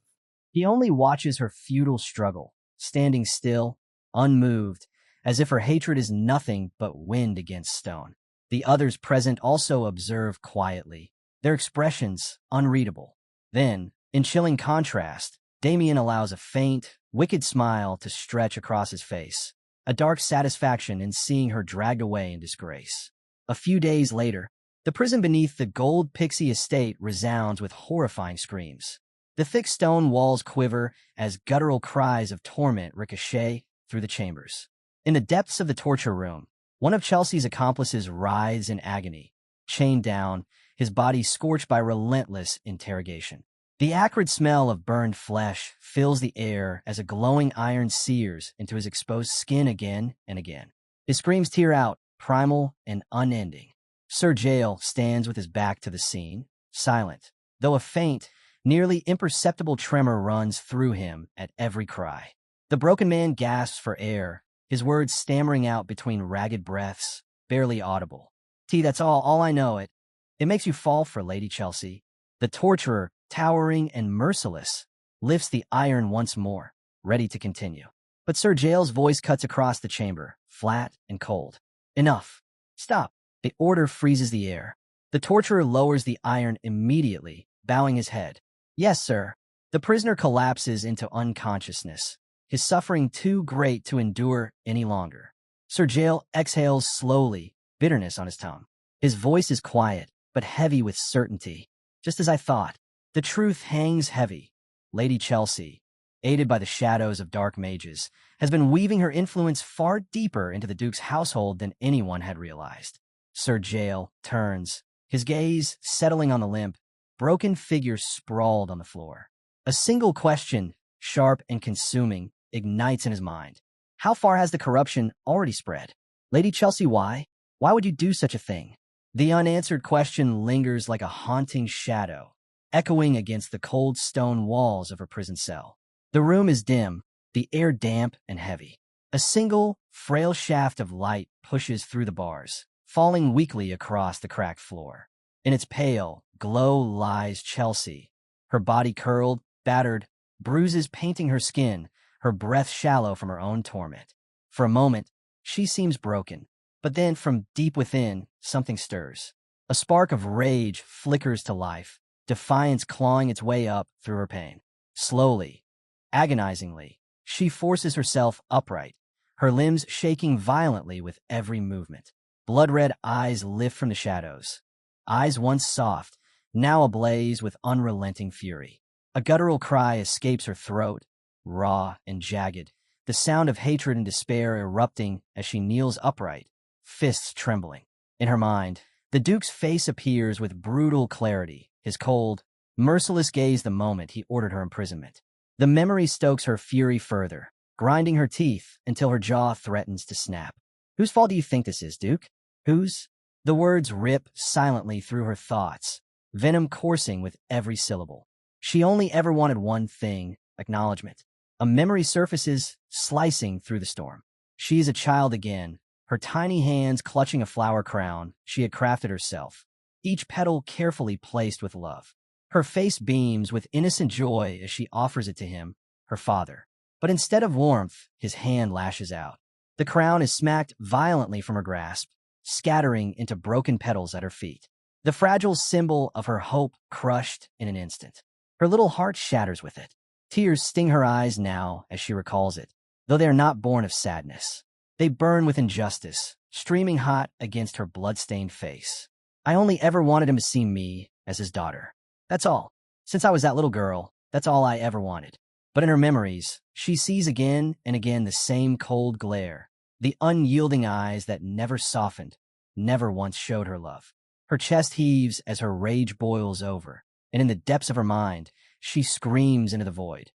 He only watches her futile struggle, standing still, unmoved, as if her hatred is nothing but wind against stone. The others present also observe quietly, their expressions unreadable. Then, in chilling contrast, Damien allows a faint, wicked smile to stretch across his face, a dark satisfaction in seeing her dragged away in disgrace. A few days later, the prison beneath the Gold Pixie estate resounds with horrifying screams. The thick stone walls quiver as guttural cries of torment ricochet through the chambers. In the depths of the torture room, one of Chelsea's accomplices writhes in agony, chained down, his body scorched by relentless interrogation. The acrid smell of burned flesh fills the air as a glowing iron sears into his exposed skin again and again. His screams tear out, primal and unending. Sir Jael stands with his back to the scene, silent, though a faint, nearly imperceptible tremor runs through him at every cry. The broken man gasps for air, his words stammering out between ragged breaths, barely audible. That's all I know it. It makes you fall for Lady Chelsea." The torturer, towering and merciless, lifts the iron once more, ready to continue. But Sir Jael's voice cuts across the chamber, flat and cold. "Enough. Stop." The order freezes the air. The torturer lowers the iron immediately, bowing his head. "Yes, sir." The prisoner collapses into unconsciousness, his suffering too great to endure any longer. Sir Jael exhales slowly, bitterness on his tongue. His voice is quiet, but heavy with certainty. "Just as I thought. The truth hangs heavy. Lady Chelsea, aided by the shadows of dark mages, has been weaving her influence far deeper into the Duke's household than anyone had realized." Sir Jael turns, his gaze settling on the limp, broken figure sprawled on the floor. A single question, sharp and consuming, ignites in his mind. How far has the corruption already spread? Lady Chelsea, why? Why would you do such a thing? The unanswered question lingers like a haunting shadow, echoing against the cold stone walls of her prison cell. The room is dim, the air damp and heavy. A single, frail shaft of light pushes through the bars, falling weakly across the cracked floor. In its pale glow lies Chelsea, her body curled, battered, bruises painting her skin, her breath shallow from her own torment. For a moment, she seems broken, but then from deep within, something stirs. A spark of rage flickers to life, defiance clawing its way up through her pain. Slowly, agonizingly, she forces herself upright, her limbs shaking violently with every movement. Blood-red eyes lift from the shadows, eyes once soft, now ablaze with unrelenting fury. A guttural cry escapes her throat, raw and jagged, the sound of hatred and despair erupting as she kneels upright, fists trembling. In her mind, the Duke's face appears with brutal clarity, his cold, merciless gaze the moment he ordered her imprisonment. The memory stokes her fury further, grinding her teeth until her jaw threatens to snap. "Whose fault do you think this is, Duke? Whose?" The words rip silently through her thoughts, venom coursing with every syllable. She only ever wanted one thing, acknowledgement. A memory surfaces, slicing through the storm. She is a child again, her tiny hands clutching a flower crown she had crafted herself, each petal carefully placed with love. Her face beams with innocent joy as she offers it to him, her father. But instead of warmth, his hand lashes out. The crown is smacked violently from her grasp, scattering into broken petals at her feet. The fragile symbol of her hope crushed in an instant. Her little heart shatters with it. Tears sting her eyes now as she recalls it, though they are not born of sadness. They burn with injustice, streaming hot against her blood-stained face. I only ever wanted him to see me as his daughter. That's all. Since I was that little girl, that's all I ever wanted. But in her memories, she sees again and again the same cold glare, the unyielding eyes that never softened, never once showed her love. Her chest heaves as her rage boils over, and in the depths of her mind, she screams into the void.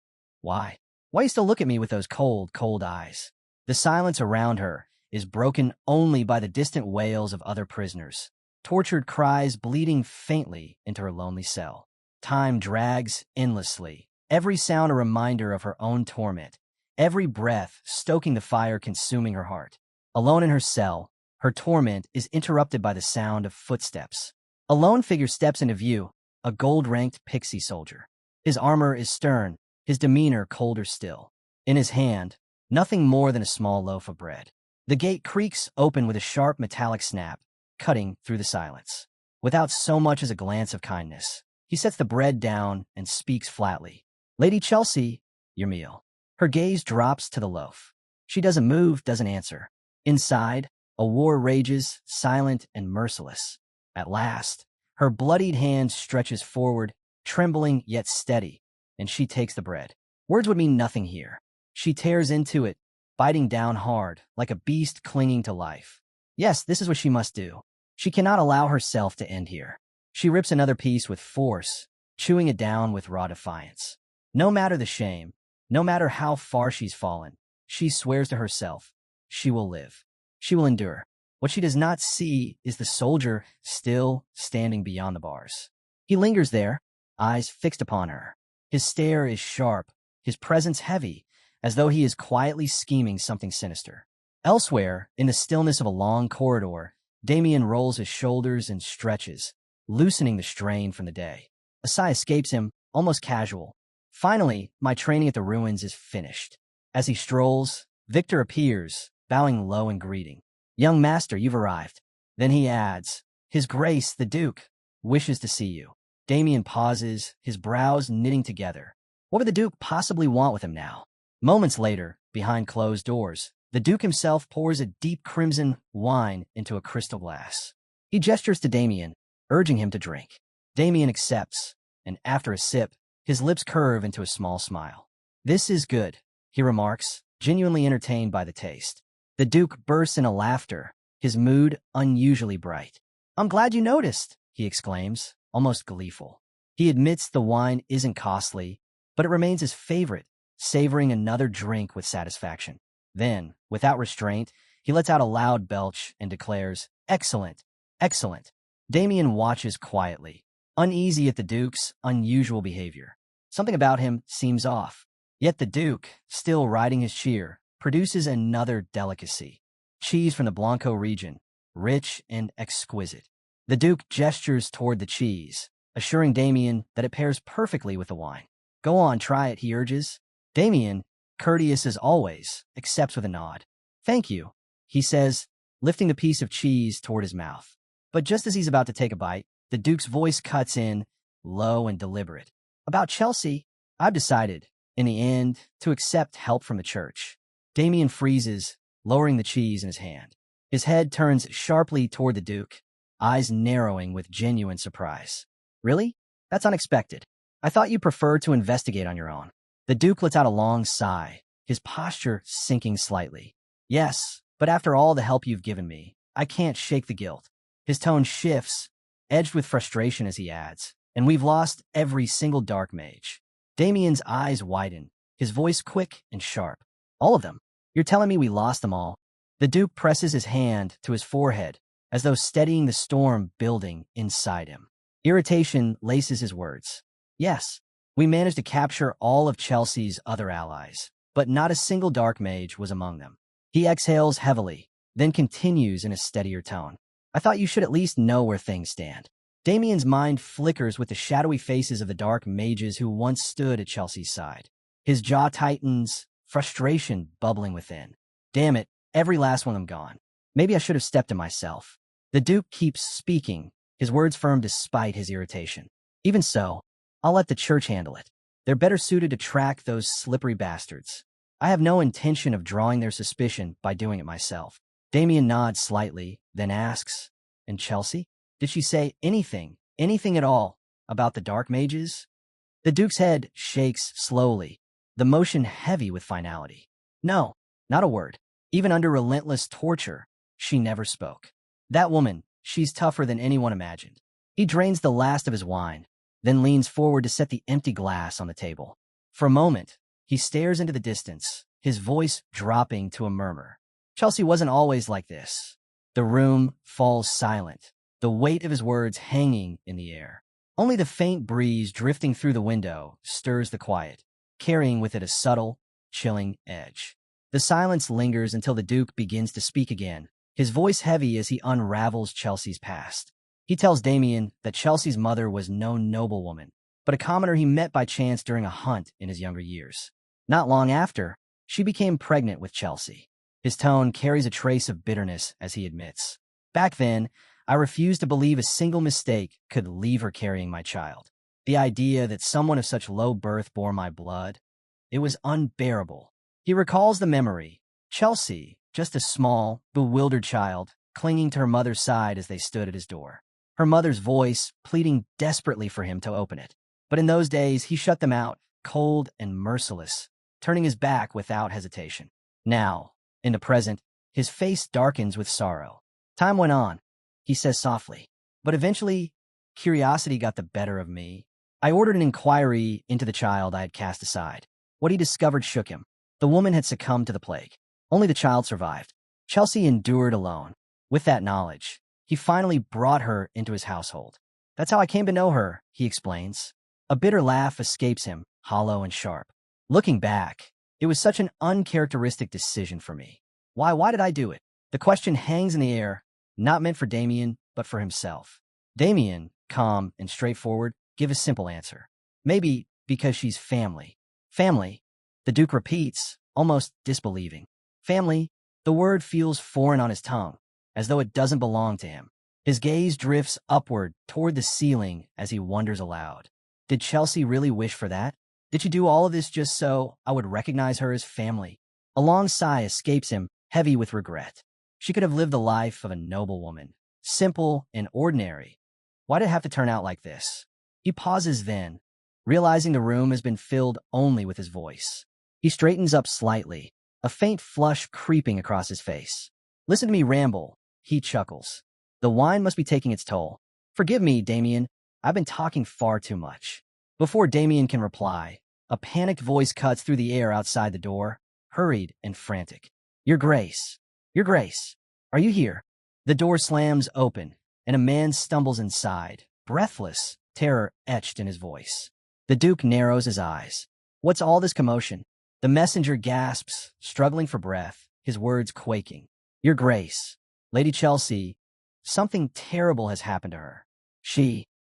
Why? Why you still look at me with those cold, cold eyes? The silence around her is broken only by the distant wails of other prisoners, tortured cries bleeding faintly into her lonely cell. Time drags endlessly, every sound a reminder of her own torment, every breath stoking the fire consuming her heart. Alone in her cell, her torment is interrupted by the sound of footsteps. A lone figure steps into view, a gold-ranked pixie soldier. His armor is stern, his demeanor colder still. In his hand, nothing more than a small loaf of bread. The gate creaks open with a sharp metallic snap, cutting through the silence. Without so much as a glance of kindness, he sets the bread down and speaks flatly. "Lady Chelsea, your meal." Her gaze drops to the loaf. She doesn't move, doesn't answer. Inside, a war rages, silent and merciless. At last, her bloodied hand stretches forward, trembling yet steady, and she takes the bread. Words would mean nothing here. She tears into it, biting down hard, like a beast clinging to life. Yes, this is what she must do. She cannot allow herself to end here. She rips another piece with force, chewing it down with raw defiance. No matter the shame, no matter how far she's fallen, she swears to herself, she will live. She will endure. What she does not see is the soldier still standing beyond the bars. He lingers there, eyes fixed upon her. His stare is sharp, his presence heavy, as though he is quietly scheming something sinister. Elsewhere, in the stillness of a long corridor, Damien rolls his shoulders and stretches, loosening the strain from the day. A sigh escapes him, almost casual. Finally, my training at the ruins is finished. As he strolls, Victor appears, bowing low in greeting. "Young master, you've arrived." Then he adds, "His Grace, the Duke, wishes to see you." Damien pauses, his brows knitting together. What would the Duke possibly want with him now? Moments later, behind closed doors, the Duke himself pours a deep crimson wine into a crystal glass. He gestures to Damien, urging him to drink. Damien accepts, and after a sip, his lips curve into a small smile. "This is good," he remarks, genuinely entertained by the taste. The Duke bursts into laughter, his mood unusually bright. "I'm glad you noticed," he exclaims, almost gleeful. He admits the wine isn't costly, but it remains his favorite, savoring another drink with satisfaction. Then, without restraint, he lets out a loud belch and declares, "Excellent, excellent." Damien watches quietly, uneasy at the Duke's unusual behavior. Something about him seems off. Yet the Duke, still riding his cheer, produces another delicacy. Cheese from the Blanco region, rich and exquisite. The Duke gestures toward the cheese, assuring Damien that it pairs perfectly with the wine. "Go on, try it," he urges. Damien, courteous as always, accepts with a nod. "Thank you," he says, lifting the piece of cheese toward his mouth. But just as he's about to take a bite, the Duke's voice cuts in, low and deliberate. "About Chelsea, I've decided, in the end, to accept help from the church." Damien freezes, lowering the cheese in his hand. His head turns sharply toward the Duke, eyes narrowing with genuine surprise. "Really? That's unexpected. I thought you preferred to investigate on your own." The Duke lets out a long sigh, his posture sinking slightly. "Yes, but after all the help you've given me, I can't shake the guilt." His tone shifts, edged with frustration as he adds, "And we've lost every single dark mage." Damien's eyes widen, his voice quick and sharp. "All of them? You're telling me we lost them all?" The Duke presses his hand to his forehead, as though steadying the storm building inside him. Irritation laces his words. "Yes, we managed to capture all of Chelsea's other allies, but not a single dark mage was among them." He exhales heavily, then continues in a steadier tone. "I thought you should at least know where things stand." Damien's mind flickers with the shadowy faces of the dark mages who once stood at Chelsea's side. His jaw tightens, frustration bubbling within. Damn it, every last one of them gone. Maybe I should have stepped in myself. The Duke keeps speaking, his words firm despite his irritation. Even so, I'll let the church handle it. They're better suited to track those slippery bastards. I have no intention of drawing their suspicion by doing it myself. Damien nods slightly, then asks, "And Chelsea? Did she say anything at all, about the dark mages?" The Duke's head shakes slowly, the motion heavy with finality. No, not a word. Even under relentless torture, she never spoke. That woman, she's tougher than anyone imagined. He drains the last of his wine, then leans forward to set the empty glass on the table. For a moment, he stares into the distance, his voice dropping to a murmur. Chelsea wasn't always like this. The room falls silent, the weight of his words hanging in the air. Only the faint breeze drifting through the window stirs the quiet, carrying with it a subtle, chilling edge. The silence lingers until the Duke begins to speak again, his voice heavy as he unravels Chelsea's past. He tells Damien that Chelsea's mother was no noblewoman, but a commoner he met by chance during a hunt in his younger years. Not long after, she became pregnant with Chelsea. His tone carries a trace of bitterness as he admits, "Back then, I refused to believe a single mistake could leave her carrying my child. The idea that someone of such low birth bore my blood, it was unbearable." He recalls the memory. Chelsea, just a small, bewildered child, clinging to her mother's side as they stood at his door. Her mother's voice pleading desperately for him to open it. But in those days, he shut them out, cold and merciless, turning his back without hesitation. Now, in the present, his face darkens with sorrow. Time went on, he says softly, but eventually, curiosity got the better of me. I ordered an inquiry into the child I had cast aside. What he discovered shook him. The woman had succumbed to the plague. Only the child survived. Chelsea endured alone. With that knowledge, he finally brought her into his household. That's how I came to know her, he explains. A bitter laugh escapes him, hollow and sharp. Looking back, it was such an uncharacteristic decision for me. Why did I do it? The question hangs in the air, not meant for Damien, but for himself. Damien, calm and straightforward, give a simple answer. Maybe because she's family. Family, the Duke repeats, almost disbelieving. Family, the word feels foreign on his tongue, as though it doesn't belong to him. His gaze drifts upward toward the ceiling as he wonders aloud. Did Chelsea really wish for that? Did she do all of this just so I would recognize her as family? A long sigh escapes him, heavy with regret. She could have lived the life of a noblewoman, simple and ordinary. Why did it have to turn out like this? He pauses then, realizing the room has been filled only with his voice. He straightens up slightly, a faint flush creeping across his face. "Listen to me ramble," he chuckles. "The wine must be taking its toll. Forgive me, Damien, I've been talking far too much." Before Damien can reply, a panicked voice cuts through the air outside the door, hurried and frantic. Your Grace, are you here?" The door slams open, and a man stumbles inside, breathless, terror etched in his voice. The Duke narrows his eyes. What's all this commotion? The messenger gasps, struggling for breath, his words quaking. "Your Grace, Lady Chelsea, something terrible has happened to her.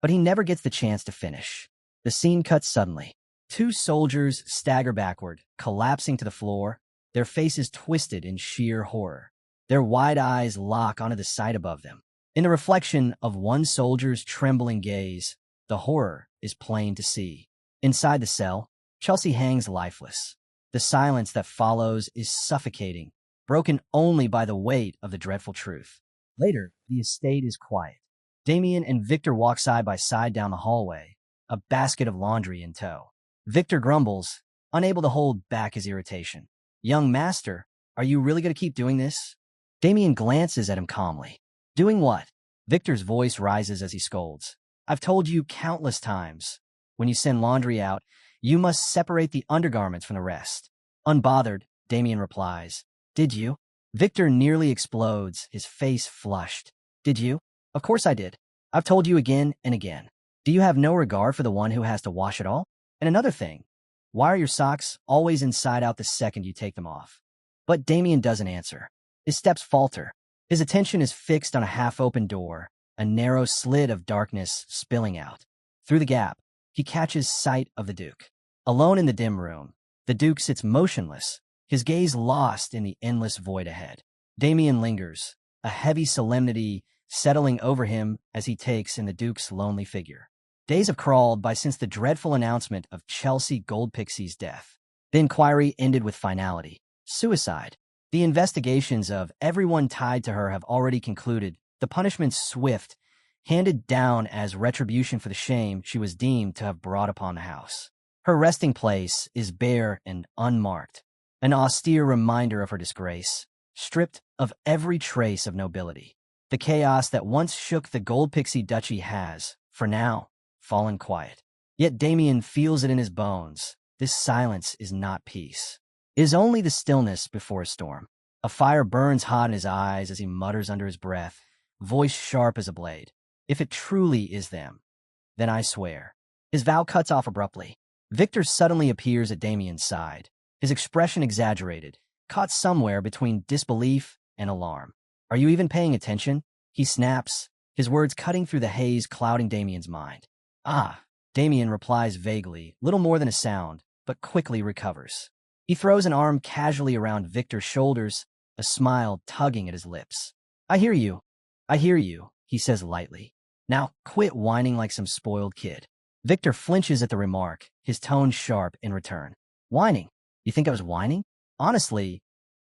But he never gets the chance to finish. The scene cuts suddenly. Two soldiers stagger backward, collapsing to the floor, their faces twisted in sheer horror. Their wide eyes lock onto the sight above them. In the reflection of one soldier's trembling gaze, the horror is plain to see. Inside the cell, Chelsea hangs lifeless. The silence that follows is suffocating, broken only by the weight of the dreadful truth. Later, the estate is quiet. Damien and Victor walk side by side down the hallway, a basket of laundry in tow. Victor grumbles, unable to hold back his irritation. "Young master, are you really going to keep doing this?" Damien glances at him calmly. "Doing what?" Victor's voice rises as he scolds. "I've told you countless times. When you send laundry out, you must separate the undergarments from the rest." Unbothered, Damien replies, "Did you?" Victor nearly explodes, his face flushed. "Did you?" "Of course I did. I've told you again and again. Do you have no regard for the one who has to wash it all? And another thing, why are your socks always inside out the second you take them off?" But Damien doesn't answer. His steps falter. His attention is fixed on a half-open door, a narrow slit of darkness spilling out. Through the gap, he catches sight of the Duke. Alone in the dim room, The Duke sits motionless, his gaze lost in the endless void ahead. Damien lingers, a heavy solemnity settling over him as he takes in the Duke's lonely figure. Days have crawled by since the dreadful announcement of Chelsea Goldpixie's death. The inquiry ended with finality. Suicide. The investigations of everyone tied to her have already concluded, the punishment swift, handed down as retribution for the shame she was deemed to have brought upon the house. Her resting place is bare and unmarked, an austere reminder of her disgrace, stripped of every trace of nobility. The chaos that once shook the Gold Pixie Duchy has, for now, fallen quiet. Yet Damien feels it in his bones. This silence is not peace. It is only the stillness before a storm. A fire burns hot in his eyes as he mutters under his breath, voice sharp as a blade. If it truly is them, then I swear. His vow cuts off abruptly. Victor suddenly appears at Damien's side, his expression exaggerated, caught somewhere between disbelief and alarm. Are you even paying attention? He snaps, his words cutting through the haze clouding Damien's mind. Ah, Damien replies vaguely, little more than a sound, but quickly recovers. He throws an arm casually around Victor's shoulders, a smile tugging at his lips. I hear you, he says lightly. Now quit whining like some spoiled kid. Victor flinches at the remark, his tone sharp in return. Whining? You think I was whining? Honestly,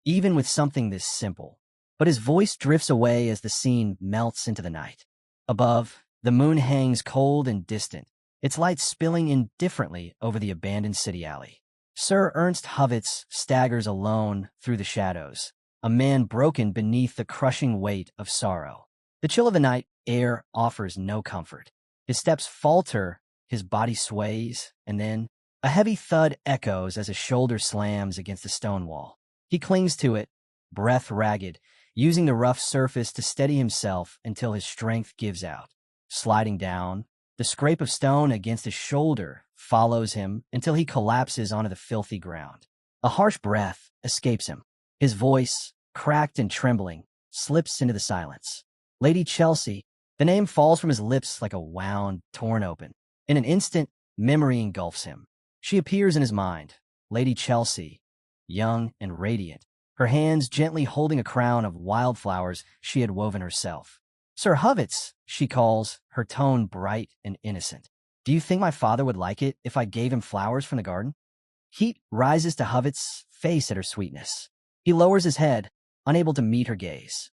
even with something this simple. But his voice drifts away as the scene melts into the night. Above, the moon hangs cold and distant, its light spilling indifferently over the abandoned city alley. Sir Ernst Hovitz staggers alone through the shadows, a man broken beneath the crushing weight of sorrow. The chill of the night air offers no comfort. His steps falter, his body sways, and then a heavy thud echoes as his shoulder slams against the stone wall. He clings to it, breath ragged, using the rough surface to steady himself until his strength gives out. Sliding down, the scrape of stone against his shoulder follows him until he collapses onto the filthy ground. A harsh breath escapes him. His voice, cracked and trembling, slips into the silence. Lady Chelsea. The name falls from his lips like a wound torn open. In an instant, memory engulfs him. She appears in his mind, Lady Chelsea, young and radiant, her hands gently holding a crown of wildflowers she had woven herself. Sir Hovitz, she calls, her tone bright and innocent. Do you think my father would like it if I gave him flowers from the garden? Heat rises to Hovitz's face at her sweetness. He lowers his head, unable to meet her gaze.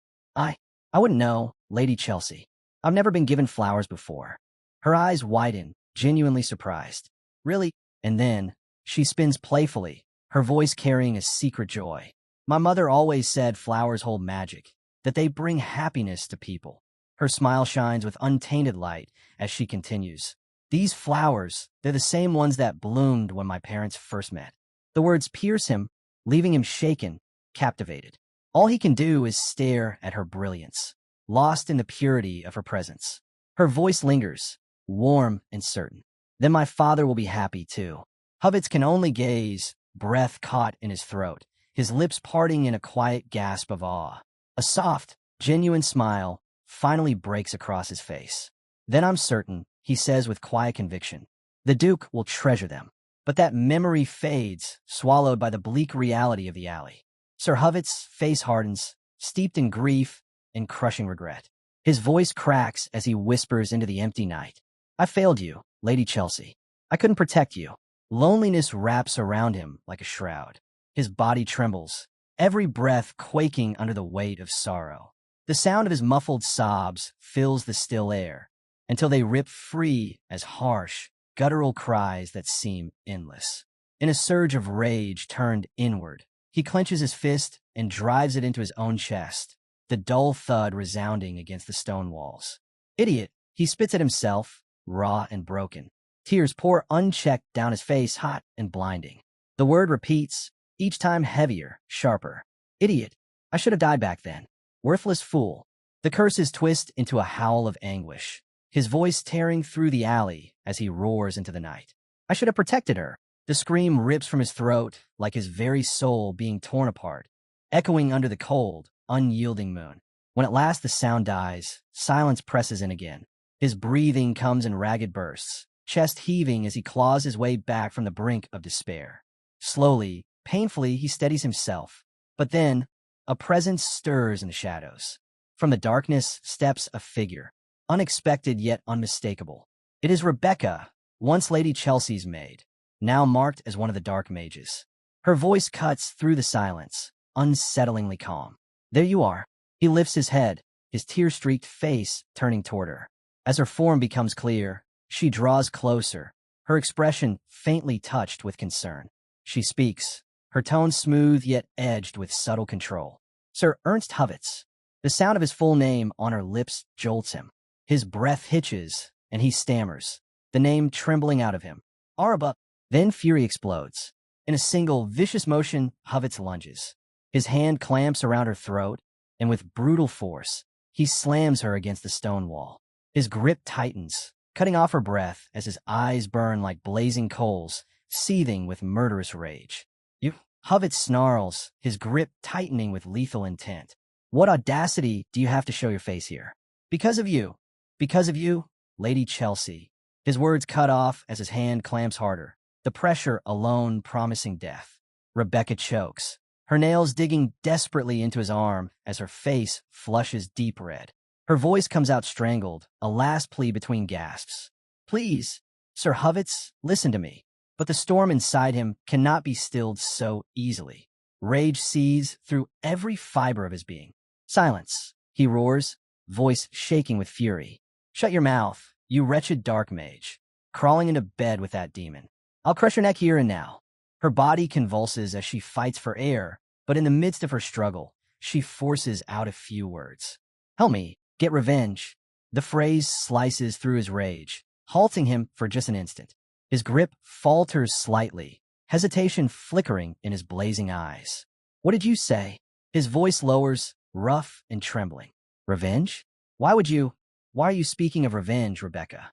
I wouldn't know, Lady Chelsea. I've never been given flowers before. Her eyes widen, genuinely surprised. Really? And then, she spins playfully, her voice carrying a secret joy. My mother always said flowers hold magic, that they bring happiness to people. Her smile shines with untainted light as she continues. These flowers, they're the same ones that bloomed when my parents first met. The words pierce him, leaving him shaken, captivated. All he can do is stare at her brilliance, lost in the purity of her presence. Her voice lingers, warm and certain. Then my father will be happy too. Hovitz can only gaze, breath caught in his throat, his lips parting in a quiet gasp of awe. A soft, genuine smile finally breaks across his face. Then I'm certain, he says with quiet conviction, the Duke will treasure them. But that memory fades, swallowed by the bleak reality of the alley. Sir Hovitz's face hardens, steeped in grief and crushing regret. His voice cracks as he whispers into the empty night. I failed you, Lady Chelsea. I couldn't protect you. Loneliness wraps around him like a shroud. His body trembles, every breath quaking under the weight of sorrow. The sound of his muffled sobs fills the still air, until they rip free as harsh, guttural cries that seem endless. In a surge of rage turned inward, he clenches his fist and drives it into his own chest, the dull thud resounding against the stone walls. Idiot, he spits at himself, raw and broken. Tears pour unchecked down his face, hot and blinding. The word repeats, each time heavier, sharper. Idiot, I should have died back then. Worthless fool. The curses twist into a howl of anguish, his voice tearing through the alley as he roars into the night. I should have protected her. The scream rips from his throat like his very soul being torn apart, echoing under the cold, unyielding moon. When at last the sound dies, silence presses in again. His breathing comes in ragged bursts, chest heaving as he claws his way back from the brink of despair. Slowly, painfully, he steadies himself. But then, a presence stirs in the shadows. From the darkness steps a figure, unexpected yet unmistakable. It is Rebecca, once Lady Chelsea's maid, now marked as one of the dark mages. Her voice cuts through the silence, unsettlingly calm. There you are. He lifts his head, his tear-streaked face turning toward her. As her form becomes clear, she draws closer, her expression faintly touched with concern. She speaks, her tone smooth yet edged with subtle control. Sir Ernst Hovitz. The sound of his full name on her lips jolts him. His breath hitches, and he stammers, the name trembling out of him. Araba. Then fury explodes. In a single, vicious motion, Hovitz lunges. His hand clamps around her throat, and with brutal force, he slams her against the stone wall. His grip tightens, cutting off her breath as his eyes burn like blazing coals, seething with murderous rage. You. Hovitz snarls, his grip tightening with lethal intent. What audacity do you have to show your face here? Because of you. Because of you, Lady Chelsea. His words cut off as his hand clamps harder, the pressure alone promising death. Rebecca chokes, her nails digging desperately into his arm as her face flushes deep red. Her voice comes out strangled, a last plea between gasps. Please, Sir Hovitz, listen to me. But the storm inside him cannot be stilled so easily. Rage seethes through every fiber of his being. Silence, he roars, voice shaking with fury. Shut your mouth, you wretched dark mage. Crawling into bed with that demon. I'll crush your neck here and now. Her body convulses as she fights for air, but in the midst of her struggle, she forces out a few words. Help me, get revenge. The phrase slices through his rage, halting him for just an instant. His grip falters slightly, hesitation flickering in his blazing eyes. What did you say? His voice lowers, rough and trembling. Revenge? Why are you speaking of revenge, Rebecca?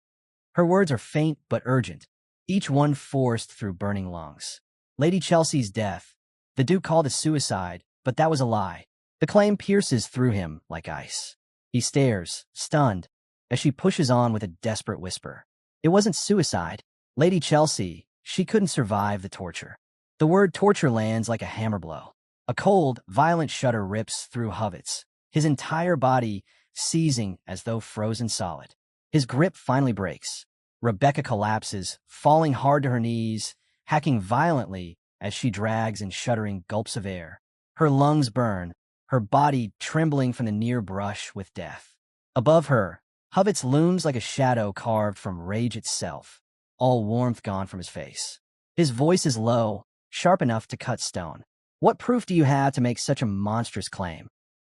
Her words are faint but urgent, each one forced through burning lungs. Lady Chelsea's death. The Duke called it suicide, but that was a lie. The claim pierces through him like ice. He stares, stunned, as she pushes on with a desperate whisper. It wasn't suicide. Lady Chelsea, she couldn't survive the torture. The word torture lands like a hammer blow. A cold, violent shudder rips through Hovitz, his entire body seizing as though frozen solid. His grip finally breaks. Rebecca collapses, falling hard to her knees, hacking violently as she drags in shuddering gulps of air. Her lungs burn, her body trembling from the near brush with death. Above her, Hovitz looms like a shadow carved from rage itself, all warmth gone from his face. His voice is low, sharp enough to cut stone. What proof do you have to make such a monstrous claim?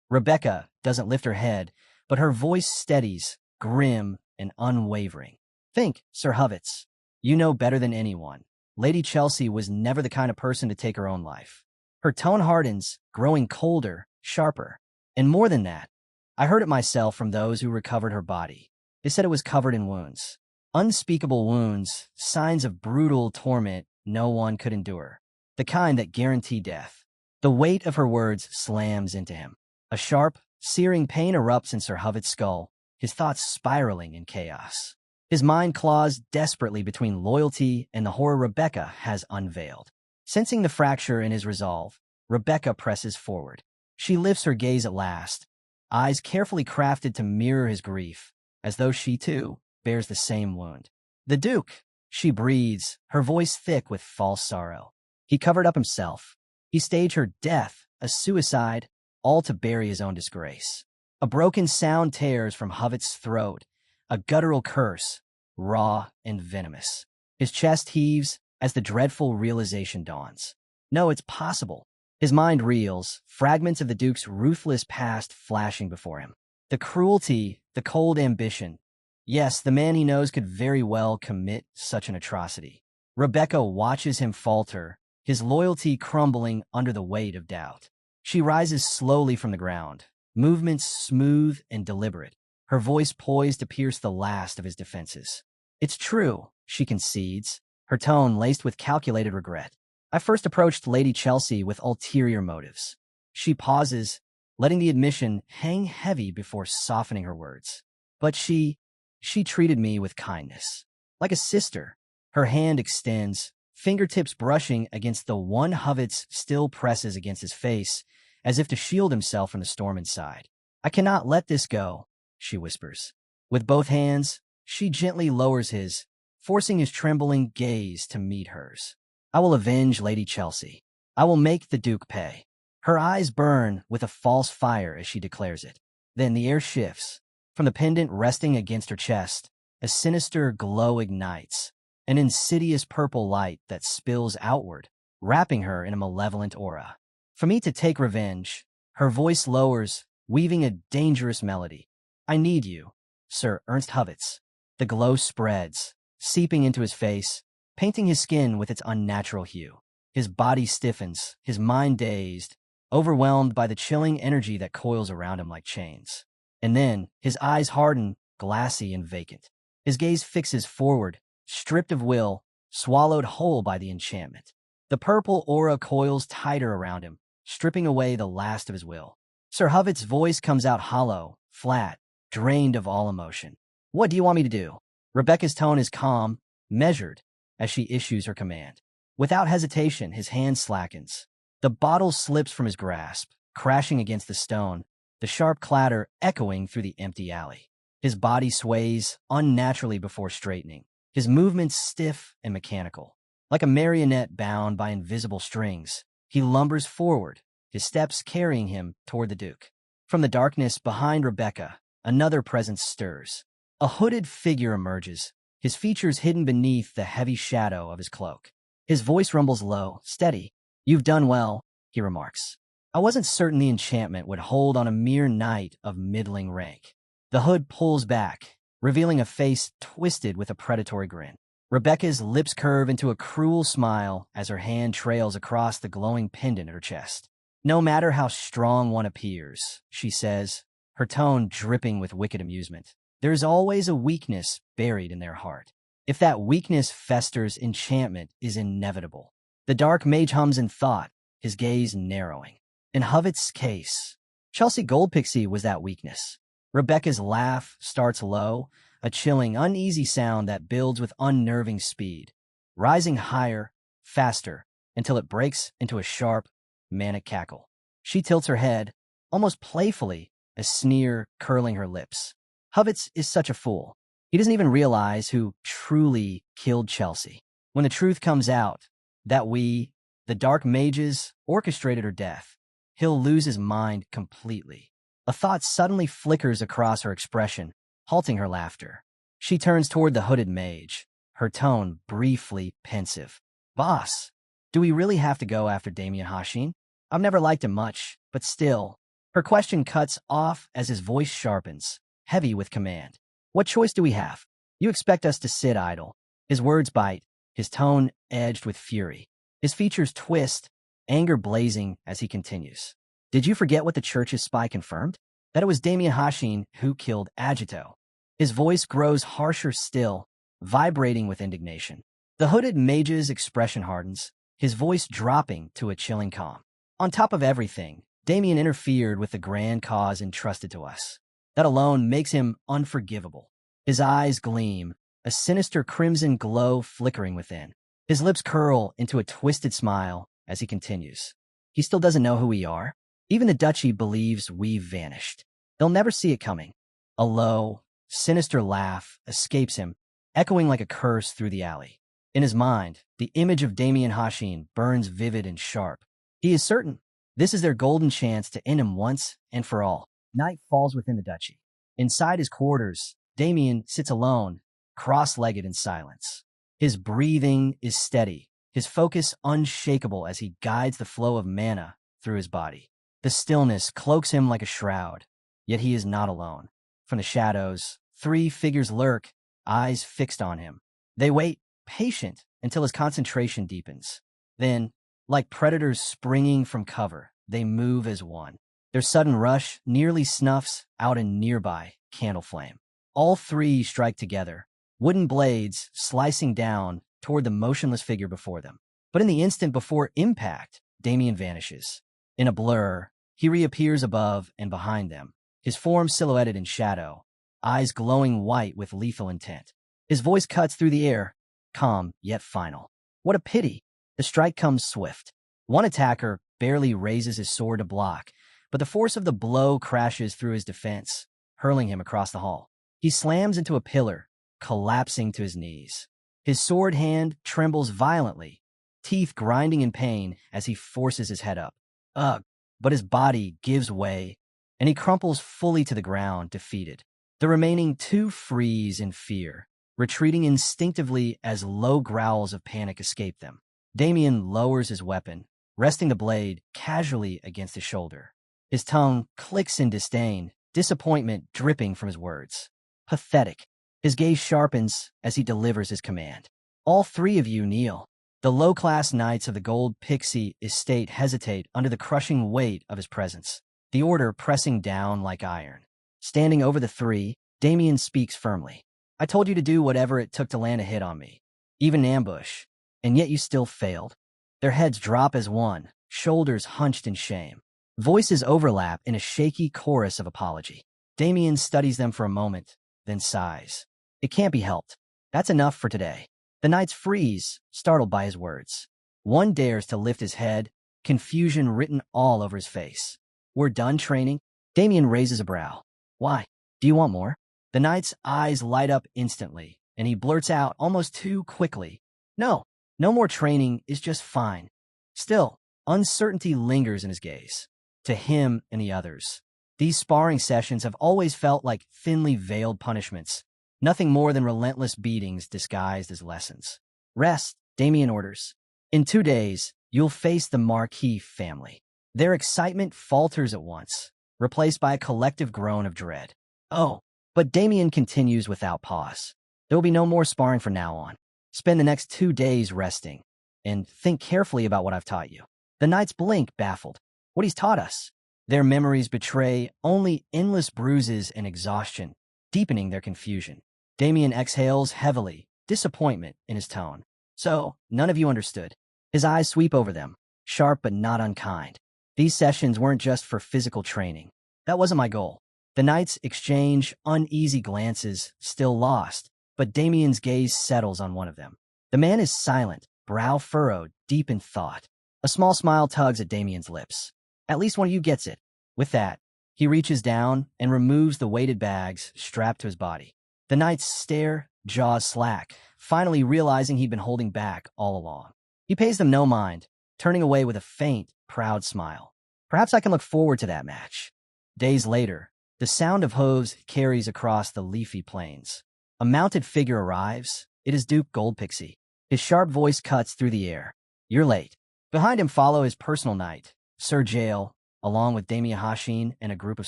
Rebecca doesn't lift her head, but her voice steadies, grim and unwavering. Think, Sir Hovitz. You know better than anyone. Lady Chelsea was never the kind of person to take her own life. Her tone hardens, growing colder, sharper. And more than that, I heard it myself from those who recovered her body. They said it was covered in wounds. Unspeakable wounds, signs of brutal torment no one could endure. The kind that guarantee death. The weight of her words slams into him. A sharp, searing pain erupts in Sir Hovitz's skull, his thoughts spiraling in chaos. His mind claws desperately between loyalty and the horror Rebecca has unveiled. Sensing the fracture in his resolve, Rebecca presses forward. She lifts her gaze at last, eyes carefully crafted to mirror his grief, as though she, too, bears the same wound. The Duke, she breathes, her voice thick with false sorrow. He covered up himself. He staged her death, a suicide, all to bury his own disgrace. A broken sound tears from Hovitz's throat, a guttural curse, raw and venomous. His chest heaves as the dreadful realization dawns. No, it's possible. His mind reels, fragments of the Duke's ruthless past flashing before him. The cruelty, the cold ambition. Yes, the man he knows could very well commit such an atrocity. Rebecca watches him falter, his loyalty crumbling under the weight of doubt. She rises slowly from the ground, movements smooth and deliberate, her voice poised to pierce the last of his defenses. It's true, she concedes, her tone laced with calculated regret. I first approached Lady Chelsea with ulterior motives. She pauses, letting the admission hang heavy before softening her words. But she treated me with kindness. Like a sister, her hand extends, fingertips brushing against the one Hovitz still presses against his face, as if to shield himself from the storm inside. "I cannot let this go," she whispers. With both hands, she gently lowers his, forcing his trembling gaze to meet hers. "I will avenge Lady Chelsea. I will make the Duke pay." Her eyes burn with a false fire as she declares it. Then the air shifts. From the pendant resting against her chest, a sinister glow ignites, an insidious purple light that spills outward, wrapping her in a malevolent aura. "For me to take revenge," her voice lowers, weaving a dangerous melody. "I need you, Sir Ernst Hovitz." The glow spreads, seeping into his face, painting his skin with its unnatural hue. His body stiffens, his mind dazed, overwhelmed by the chilling energy that coils around him like chains. And then, his eyes harden, glassy and vacant. His gaze fixes forward, stripped of will, swallowed whole by the enchantment. The purple aura coils tighter around him, stripping away the last of his will. Sir Hovitz's voice comes out hollow, flat, drained of all emotion. "What do you want me to do?" Rebecca's tone is calm, measured, as she issues her command. Without hesitation, his hand slackens. The bottle slips from his grasp, crashing against the stone, the sharp clatter echoing through the empty alley. His body sways unnaturally before straightening, his movements stiff and mechanical. Like a marionette bound by invisible strings, he lumbers forward, his steps carrying him toward the Duke. From the darkness behind Rebecca, another presence stirs. A hooded figure emerges, his features hidden beneath the heavy shadow of his cloak. His voice rumbles low, steady. "You've done well," he remarks. "I wasn't certain the enchantment would hold on a mere knight of middling rank." The hood pulls back, revealing a face twisted with a predatory grin. Rebecca's lips curve into a cruel smile as her hand trails across the glowing pendant at her chest. "No matter how strong one appears," she says, her tone dripping with wicked amusement, "there is always a weakness buried in their heart. If that weakness festers, enchantment is inevitable." The dark mage hums in thought, his gaze narrowing. In Hovitz's case, Chelsea Goldpixie was that weakness. Rebecca's laugh starts low, a chilling, uneasy sound that builds with unnerving speed, rising higher, faster, until it breaks into a sharp, manic cackle. She tilts her head, almost playfully, a sneer curling her lips. Hovitz is such a fool. He doesn't even realize who truly killed Chelsea. When the truth comes out, that we, the dark mages, orchestrated her death, he'll lose his mind completely. A thought suddenly flickers across her expression, halting her laughter. She turns toward the hooded mage, her tone briefly pensive. "Boss, do we really have to go after Damien Hashin? I've never liked him much, but still." Her question cuts off as his voice sharpens, heavy with command. "What choice do we have? You expect us to sit idle?" His words bite, his tone edged with fury. His features twist, anger blazing as he continues. "Did you forget what the church's spy confirmed? That it was Damien Hashin who killed Agito." His voice grows harsher still, vibrating with indignation. The hooded mage's expression hardens, his voice dropping to a chilling calm. "On top of everything, Damien interfered with the grand cause entrusted to us. That alone makes him unforgivable." His eyes gleam, a sinister crimson glow flickering within. His lips curl into a twisted smile as he continues. "He still doesn't know who we are. Even the duchy believes we've vanished. They'll never see it coming." A low, sinister laugh escapes him, echoing like a curse through the alley. In his mind, the image of Damien Hashin burns vivid and sharp. He is certain this is their golden chance to end him once and for all. Night falls within the duchy. Inside his quarters, Damien sits alone, cross-legged in silence. His breathing is steady, his focus unshakable as he guides the flow of mana through his body. The stillness cloaks him like a shroud, yet he is not alone. From the shadows, three figures lurk, eyes fixed on him. They wait, patient, until his concentration deepens. Then, like predators springing from cover, they move as one. Their sudden rush nearly snuffs out a nearby candle flame. All three strike together, wooden blades slicing down toward the motionless figure before them. But in the instant before impact, Damien vanishes. In a blur, he reappears above and behind them, his form silhouetted in shadow, eyes glowing white with lethal intent. His voice cuts through the air, calm yet final. What a pity. The strike comes swift. One attacker barely raises his sword to block, but the force of the blow crashes through his defense, hurling him across the hall. He slams into a pillar, collapsing to his knees. His sword hand trembles violently, teeth grinding in pain as he forces his head up. Ugh, but his body gives way, and he crumples fully to the ground, defeated. The remaining two freeze in fear, retreating instinctively as low growls of panic escape them. Damien lowers his weapon, resting the blade casually against his shoulder. His tongue clicks in disdain, disappointment dripping from his words. Pathetic. His gaze sharpens as he delivers his command. All three of you kneel. The low-class knights of the Gold Pixie estate hesitate under the crushing weight of his presence, the order pressing down like iron. Standing over the three, Damien speaks firmly. I told you to do whatever it took to land a hit on me, even an ambush, and yet you still failed. Their heads drop as one, shoulders hunched in shame. Voices overlap in a shaky chorus of apology. Damien studies them for a moment, then sighs. It can't be helped. That's enough for today. The knights freeze, startled by his words. One dares to lift his head, confusion written all over his face. We're done training? Damien raises a brow. Why? Do you want more? The knight's eyes light up instantly, and he blurts out almost too quickly. No, no more training is just fine. Still, uncertainty lingers in his gaze. To him and the others, these sparring sessions have always felt like thinly veiled punishments, nothing more than relentless beatings disguised as lessons. Rest, Damien orders. In 2 days, you'll face the Marquis family. Their excitement falters at once, replaced by a collective groan of dread. Oh, but Damien continues without pause. There will be no more sparring from now on. Spend the next 2 days resting, and think carefully about what I've taught you. The knights blink, baffled. What he's taught us. Their memories betray only endless bruises and exhaustion, deepening their confusion. Damien exhales heavily, disappointment in his tone. So, none of you understood. His eyes sweep over them, sharp but not unkind. These sessions weren't just for physical training. That wasn't my goal. The knights exchange uneasy glances, still lost, but Damien's gaze settles on one of them. The man is silent, brow furrowed, deep in thought. A small smile tugs at Damien's lips. At least one of you gets it. With that, he reaches down and removes the weighted bags strapped to his body. The knights stare, jaws slack, finally realizing he'd been holding back all along. He pays them no mind, turning away with a faint, proud smile. Perhaps I can look forward to that match. Days later, the sound of hooves carries across the leafy plains. A mounted figure arrives. It is Duke Goldpixie. His sharp voice cuts through the air. You're late. Behind him follow his personal knight, Sir Jael, along with Damien Hashin and a group of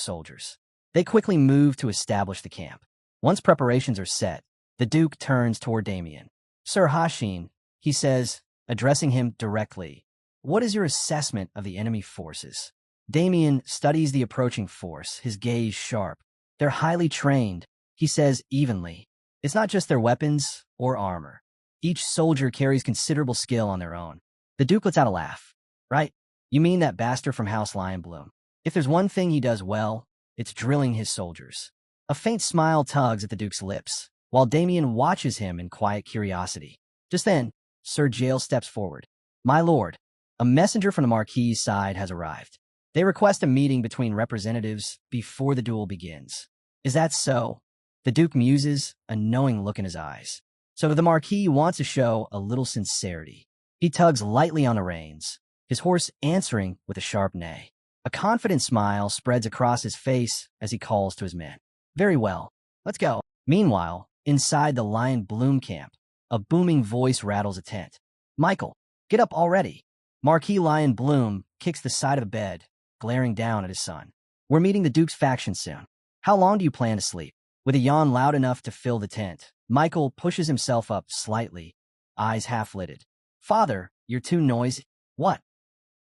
soldiers. They quickly move to establish the camp. Once preparations are set, the Duke turns toward Damien. Sir Hashin, he says, addressing him directly, what is your assessment of the enemy forces? Damien studies the approaching force, his gaze sharp. They're highly trained, he says evenly. It's not just their weapons or armor. Each soldier carries considerable skill on their own. The Duke lets out a laugh. Right? You mean that bastard from House Lionbloom? If there's one thing he does well, it's drilling his soldiers. A faint smile tugs at the Duke's lips, while Damien watches him in quiet curiosity. Just then, Sir Jael steps forward. My lord, a messenger from the Marquis' side has arrived. They request a meeting between representatives before the duel begins. Is that so? The Duke muses, a knowing look in his eyes. So the Marquis wants to show a little sincerity. He tugs lightly on the reins, his horse answering with a sharp neigh. A confident smile spreads across his face as he calls to his men. Very well, let's go. Meanwhile, inside the Lion Bloom camp, a booming voice rattles a tent. Michael, get up already. Marquis Lion Bloom kicks the side of the bed, glaring down at his son. We're meeting the Duke's faction soon. How long do you plan to sleep? With a yawn loud enough to fill the tent, Michael pushes himself up slightly, eyes half-lidded. Father, you're too noisy. What?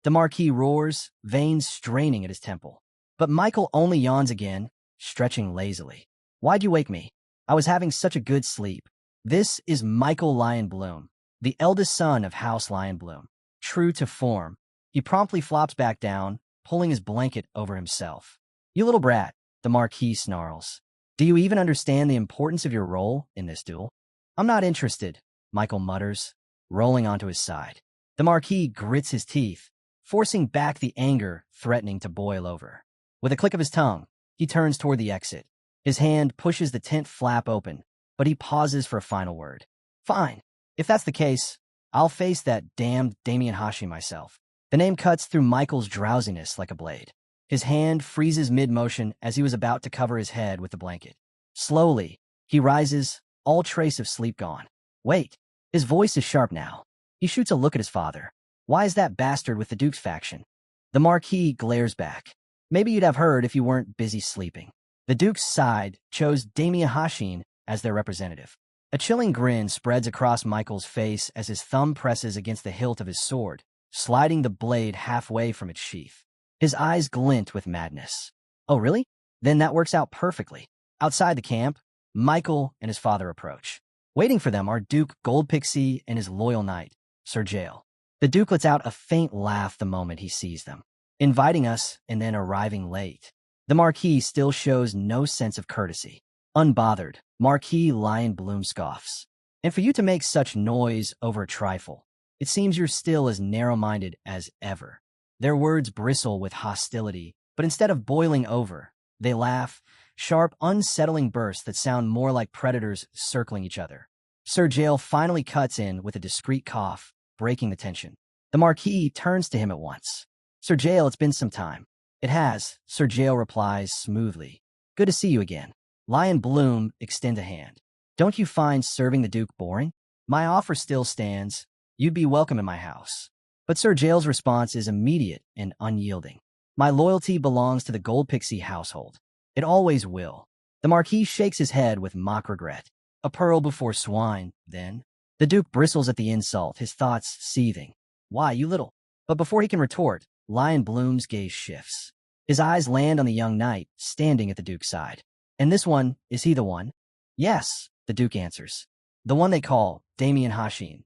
The Marquis roars, veins straining at his temple. But Michael only yawns again, stretching lazily. Why'd you wake me? I was having such a good sleep. This is Michael Lion Bloom, the eldest son of House Lion Bloom. True to form, he promptly flops back down, pulling his blanket over himself. You little brat, the Marquis snarls. Do you even understand the importance of your role in this duel? I'm not interested, Michael mutters, rolling onto his side. The Marquis grits his teeth, forcing back the anger threatening to boil over. With a click of his tongue, he turns toward the exit. His hand pushes the tent flap open, but he pauses for a final word. Fine. If that's the case, I'll face that damned Damien Hashi myself. The name cuts through Michael's drowsiness like a blade. His hand freezes mid-motion as he was about to cover his head with the blanket. Slowly, he rises, all trace of sleep gone. Wait. His voice is sharp now. He shoots a look at his father. Why is that bastard with the Duke's faction? The Marquis glares back. Maybe you'd have heard if you weren't busy sleeping. The Duke's side chose Damien Hashin as their representative. A chilling grin spreads across Michael's face as his thumb presses against the hilt of his sword, sliding the blade halfway from its sheath. His eyes glint with madness. Oh, really? Then that works out perfectly. Outside the camp, Michael and his father approach. Waiting for them are Duke Goldpixie and his loyal knight, Sir Jael. The Duke lets out a faint laugh the moment he sees them, inviting us and then arriving late. The Marquis still shows no sense of courtesy. Unbothered, Marquis Lion Bloom scoffs. And for you to make such noise over a trifle, it seems you're still as narrow-minded as ever. Their words bristle with hostility, but instead of boiling over, they laugh, sharp, unsettling bursts that sound more like predators circling each other. Sir Jael finally cuts in with a discreet cough, breaking the tension. The Marquis turns to him at once. Sir Jael, it's been some time. It has, Sir Jael replies smoothly. Good to see you again. Lion Bloom extends a hand. Don't you find serving the Duke boring? My offer still stands. You'd be welcome in my house. But Sir Jael's response is immediate and unyielding. My loyalty belongs to the Goldpixie household. It always will. The Marquis shakes his head with mock regret. A pearl before swine, then. The Duke bristles at the insult, his thoughts seething. Why, you little... But before he can retort, Lion Bloom's gaze shifts. His eyes land on the young knight, standing at the Duke's side. And this one, is he the one? Yes, the Duke answers. The one they call Damien Hashin.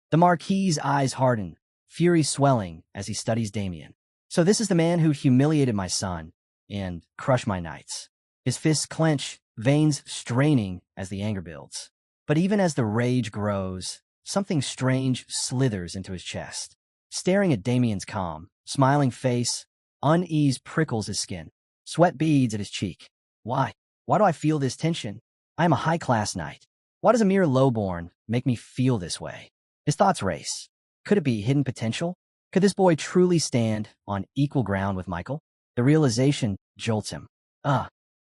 The Marquis's eyes harden, fury swelling as he studies Damien. So this is the man who humiliated my son and crushed my knights. His fists clench, veins straining as the anger builds. But even as the rage grows, something strange slithers into his chest. Staring at Damien's calm, smiling face, unease prickles his skin. Sweat beads at his cheek. Why? Why do I feel this tension? I am a high-class knight. Why does a mere lowborn make me feel this way? His thoughts race. Could it be hidden potential? Could this boy truly stand on equal ground with Michael? The realization jolts him.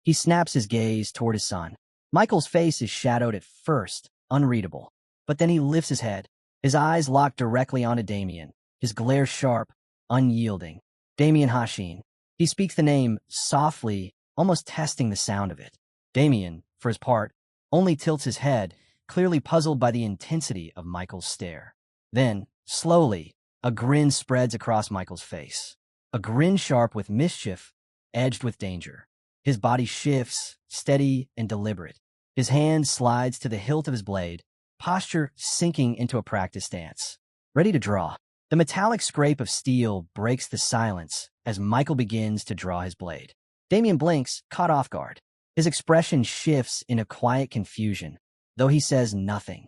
He snaps his gaze toward his son. Michael's face is shadowed at first, unreadable. But then he lifts his head. His eyes lock directly onto Damien, his glare sharp, unyielding. Damien Hashin. He speaks the name softly, almost testing the sound of it. Damien, for his part, only tilts his head, clearly puzzled by the intensity of Michael's stare. Then, slowly, a grin spreads across Michael's face. A grin sharp with mischief, edged with danger. His body shifts, steady and deliberate. His hand slides to the hilt of his blade, posture sinking into a practiced stance. Ready to draw. The metallic scrape of steel breaks the silence as Michael begins to draw his blade. Damien blinks, caught off guard. His expression shifts in a quiet confusion, though he says nothing.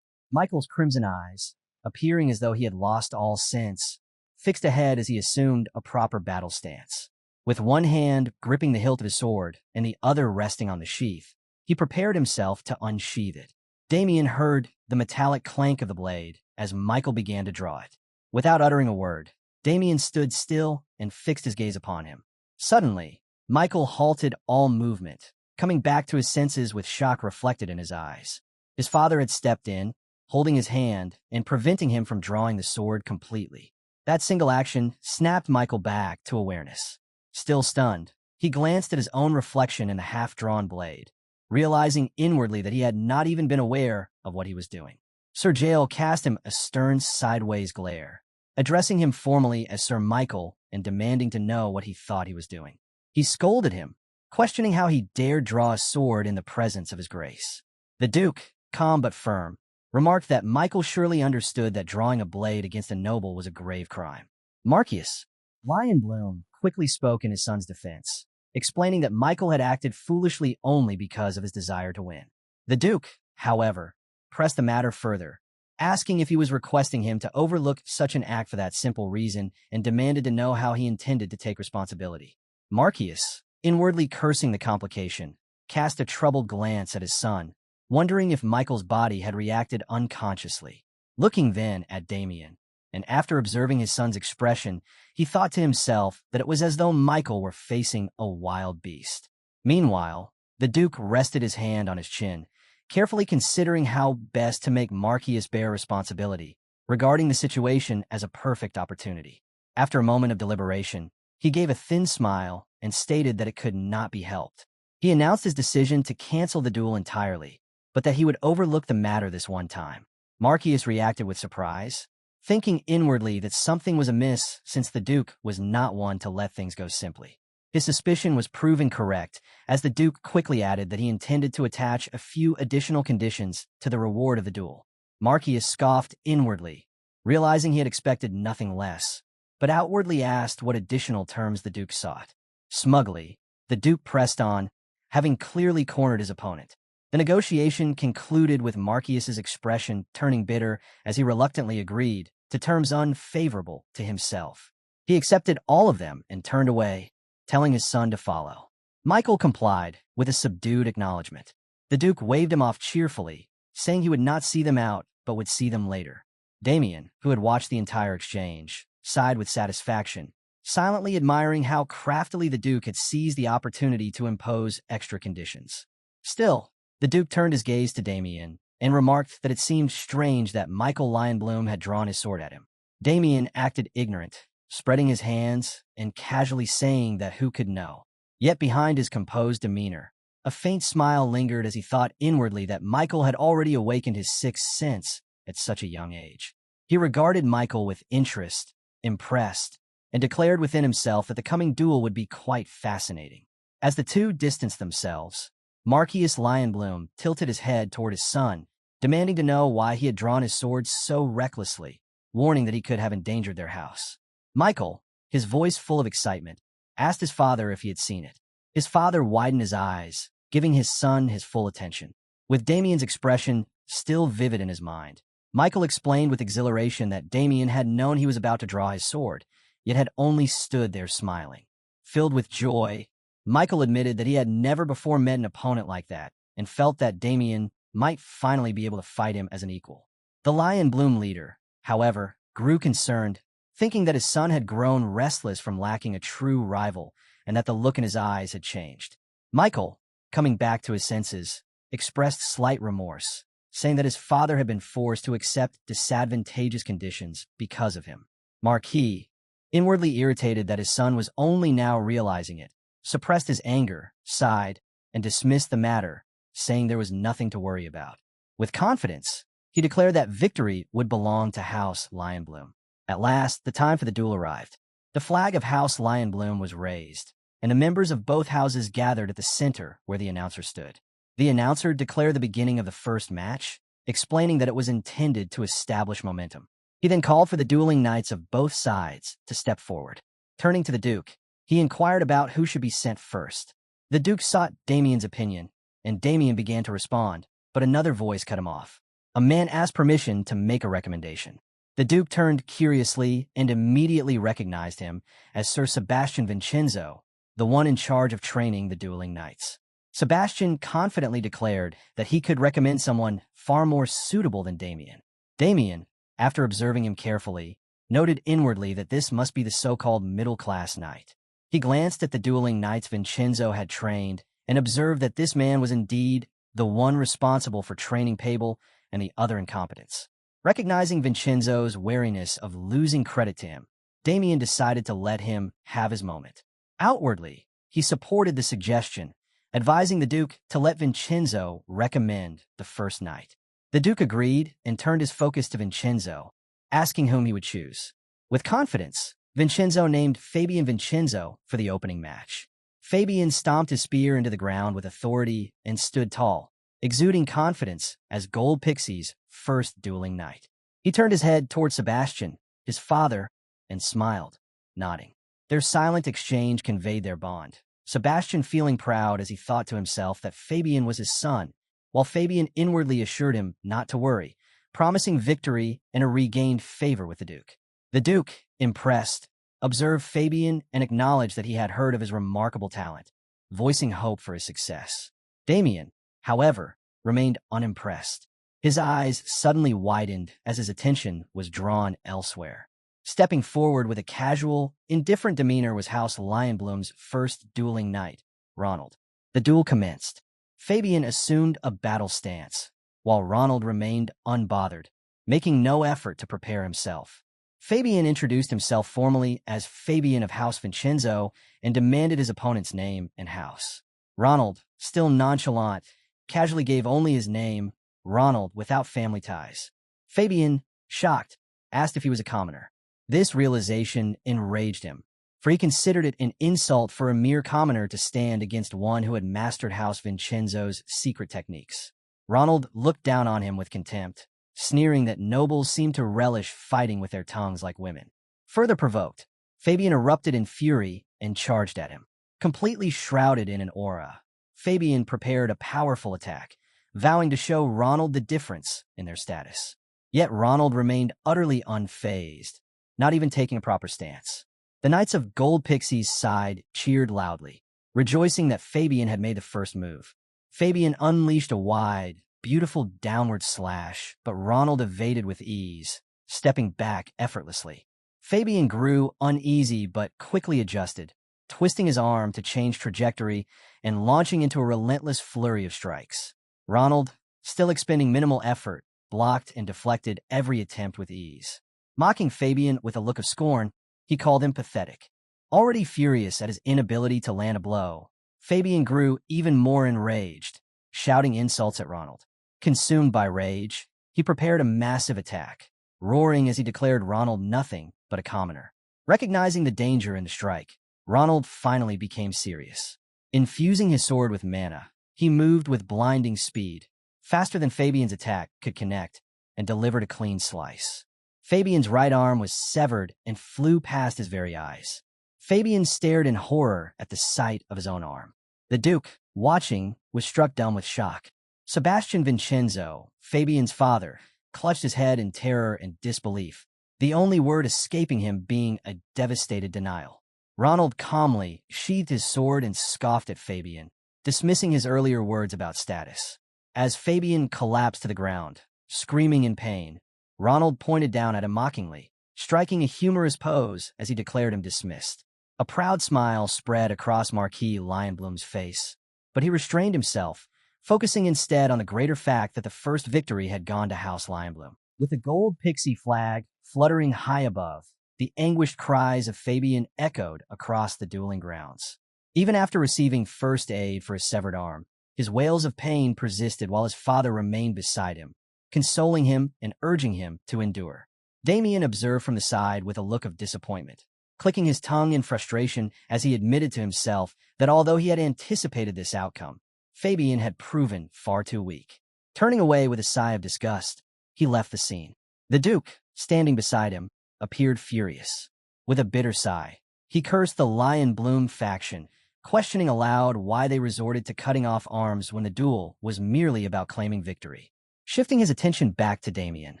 Michael's crimson eyes, appearing as though he had lost all sense, fixed ahead as he assumed a proper battle stance. With one hand gripping the hilt of his sword and the other resting on the sheath, he prepared himself to unsheathe it. Damien heard the metallic clank of the blade as Michael began to draw it. Without uttering a word, Damien stood still and fixed his gaze upon him. Suddenly, Michael halted all movement, coming back to his senses with shock reflected in his eyes. His father had stepped in, holding his hand and preventing him from drawing the sword completely. That single action snapped Michael back to awareness. Still stunned, he glanced at his own reflection in the half-drawn blade, realizing inwardly that he had not even been aware of what he was doing. Sir Jael cast him a stern sideways glare, addressing him formally as Sir Michael and demanding to know what he thought he was doing. He scolded him, questioning how he dared draw a sword in the presence of his grace. The Duke, calm but firm, remarked that Michael surely understood that drawing a blade against a noble was a grave crime. Marcius, Lion Bloom, quickly spoke in his son's defense, explaining that Michael had acted foolishly only because of his desire to win. The Duke, however, pressed the matter further, asking if he was requesting him to overlook such an act for that simple reason, and demanded to know how he intended to take responsibility. Marcius, inwardly cursing the complication, cast a troubled glance at his son, wondering if Michael's body had reacted unconsciously. Looking then at Damien, and after observing his son's expression, he thought to himself that it was as though Michael were facing a wild beast. Meanwhile, the Duke rested his hand on his chin, carefully considering how best to make Marcius bear responsibility, regarding the situation as a perfect opportunity. After a moment of deliberation, he gave a thin smile and stated that it could not be helped. He announced his decision to cancel the duel entirely, but that he would overlook the matter this one time. Marcius reacted with surprise, thinking inwardly that something was amiss since the Duke was not one to let things go simply. His suspicion was proven correct, as the Duke quickly added that he intended to attach a few additional conditions to the reward of the duel. Marcius scoffed inwardly, realizing he had expected nothing less, but outwardly asked what additional terms the Duke sought. Smugly, the Duke pressed on, having clearly cornered his opponent. The negotiation concluded with Marcius's expression turning bitter as he reluctantly agreed to terms unfavorable to himself. He accepted all of them and turned away, telling his son to follow. Michael complied with a subdued acknowledgement. The Duke waved him off cheerfully, saying he would not see them out, but would see them later. Damien, who had watched the entire exchange, sighed with satisfaction, silently admiring how craftily the Duke had seized the opportunity to impose extra conditions. Still, the Duke turned his gaze to Damien and remarked that it seemed strange that Michael Lionbloom had drawn his sword at him. Damien acted ignorant, spreading his hands and casually saying that who could know. Yet behind his composed demeanor, a faint smile lingered as he thought inwardly that Michael had already awakened his sixth sense at such a young age. He regarded Michael with interest, impressed, and declared within himself that the coming duel would be quite fascinating. As the two distanced themselves, Marcius Lionbloom tilted his head toward his son, demanding to know why he had drawn his sword so recklessly, warning that he could have endangered their house. Michael, his voice full of excitement, asked his father if he had seen it. His father widened his eyes, giving his son his full attention. With Damien's expression still vivid in his mind, Michael explained with exhilaration that Damien had known he was about to draw his sword, yet had only stood there smiling. Filled with joy, Michael admitted that he had never before met an opponent like that, and felt that Damien might finally be able to fight him as an equal. The Lionbloom leader, however, grew concerned, thinking that his son had grown restless from lacking a true rival, and that the look in his eyes had changed. Michael, coming back to his senses, expressed slight remorse, saying that his father had been forced to accept disadvantageous conditions because of him. Marquis, inwardly irritated that his son was only now realizing it, suppressed his anger, sighed, and dismissed the matter, saying there was nothing to worry about. With confidence, he declared that victory would belong to House Lionbloom. At last, the time for the duel arrived. The flag of House Lionbloom was raised, and the members of both houses gathered at the center where the announcer stood. The announcer declared the beginning of the first match, explaining that it was intended to establish momentum. He then called for the dueling knights of both sides to step forward. Turning to the Duke, he inquired about who should be sent first. The Duke sought Damien's opinion, and Damien began to respond, but another voice cut him off. A man asked permission to make a recommendation. The Duke turned curiously and immediately recognized him as Sir Sebastian Vincenzo, the one in charge of training the dueling knights. Sebastian confidently declared that he could recommend someone far more suitable than Damien. Damien, after observing him carefully, noted inwardly that this must be the so-called middle-class knight. He glanced at the dueling knights Vincenzo had trained and observed that this man was indeed the one responsible for training Pabel and the other incompetence. Recognizing Vincenzo's wariness of losing credit to him, Damien decided to let him have his moment. Outwardly, he supported the suggestion, advising the Duke to let Vincenzo recommend the first knight. The Duke agreed and turned his focus to Vincenzo, asking whom he would choose. With confidence, Vincenzo named Fabian Vincenzo for the opening match. Fabian stomped his spear into the ground with authority and stood tall, exuding confidence as Gold Pixie's first dueling knight. He turned his head toward Sebastian, his father, and smiled, nodding. Their silent exchange conveyed their bond, Sebastian feeling proud as he thought to himself that Fabian was his son, while Fabian inwardly assured him not to worry, promising victory and a regained favor with the Duke. The Duke, impressed, observed Fabian and acknowledged that he had heard of his remarkable talent, voicing hope for his success. Damien, however, remained unimpressed. His eyes suddenly widened as his attention was drawn elsewhere. Stepping forward with a casual, indifferent demeanor was House Lionbloom's first dueling knight, Ronald. The duel commenced. Fabian assumed a battle stance, while Ronald remained unbothered, making no effort to prepare himself. Fabian introduced himself formally as Fabian of House Vincenzo and demanded his opponent's name and house. Ronald, still nonchalant, casually gave only his name, Ronald, without family ties. Fabian, shocked, asked if he was a commoner. This realization enraged him, for he considered it an insult for a mere commoner to stand against one who had mastered House Vincenzo's secret techniques. Ronald looked down on him with contempt, sneering that nobles seemed to relish fighting with their tongues like women. Further provoked, Fabian erupted in fury and charged at him. Completely shrouded in an aura, Fabian prepared a powerful attack, vowing to show Ronald the difference in their status. Yet Ronald remained utterly unfazed, not even taking a proper stance. The Knights of Gold Pixie's side cheered loudly, rejoicing that Fabian had made the first move. Fabian unleashed a wide, beautiful downward slash, but Ronald evaded with ease, stepping back effortlessly. Fabian grew uneasy but quickly adjusted, twisting his arm to change trajectory and launching into a relentless flurry of strikes. Ronald, still expending minimal effort, blocked and deflected every attempt with ease. Mocking Fabian with a look of scorn, he called him pathetic. Already furious at his inability to land a blow, Fabian grew even more enraged, shouting insults at Ronald. Consumed by rage, he prepared a massive attack, roaring as he declared Ronald nothing but a commoner. Recognizing the danger in the strike, Ronald finally became serious. Infusing his sword with mana, he moved with blinding speed, faster than Fabian's attack could connect, and delivered a clean slice. Fabian's right arm was severed and flew past his very eyes. Fabian stared in horror at the sight of his own arm. The Duke, watching, was struck dumb with shock. Sebastian Vincenzo, Fabian's father, clutched his head in terror and disbelief, the only word escaping him being a devastated denial. Ronald calmly sheathed his sword and scoffed at Fabian, dismissing his earlier words about status. As Fabian collapsed to the ground, screaming in pain, Ronald pointed down at him mockingly, striking a humorous pose as he declared him dismissed. A proud smile spread across Marquis Lionbloom's face, but he restrained himself, focusing instead on the greater fact that the first victory had gone to House Lionbloom. With the gold pixie flag fluttering high above, the anguished cries of Fabian echoed across the dueling grounds. Even after receiving first aid for his severed arm, his wails of pain persisted while his father remained beside him, consoling him and urging him to endure. Damien observed from the side with a look of disappointment, clicking his tongue in frustration as he admitted to himself that although he had anticipated this outcome, Fabian had proven far too weak. Turning away with a sigh of disgust, he left the scene. The Duke, standing beside him, appeared furious. With a bitter sigh, he cursed the Lionbloom faction, questioning aloud why they resorted to cutting off arms when the duel was merely about claiming victory. Shifting his attention back to Damien,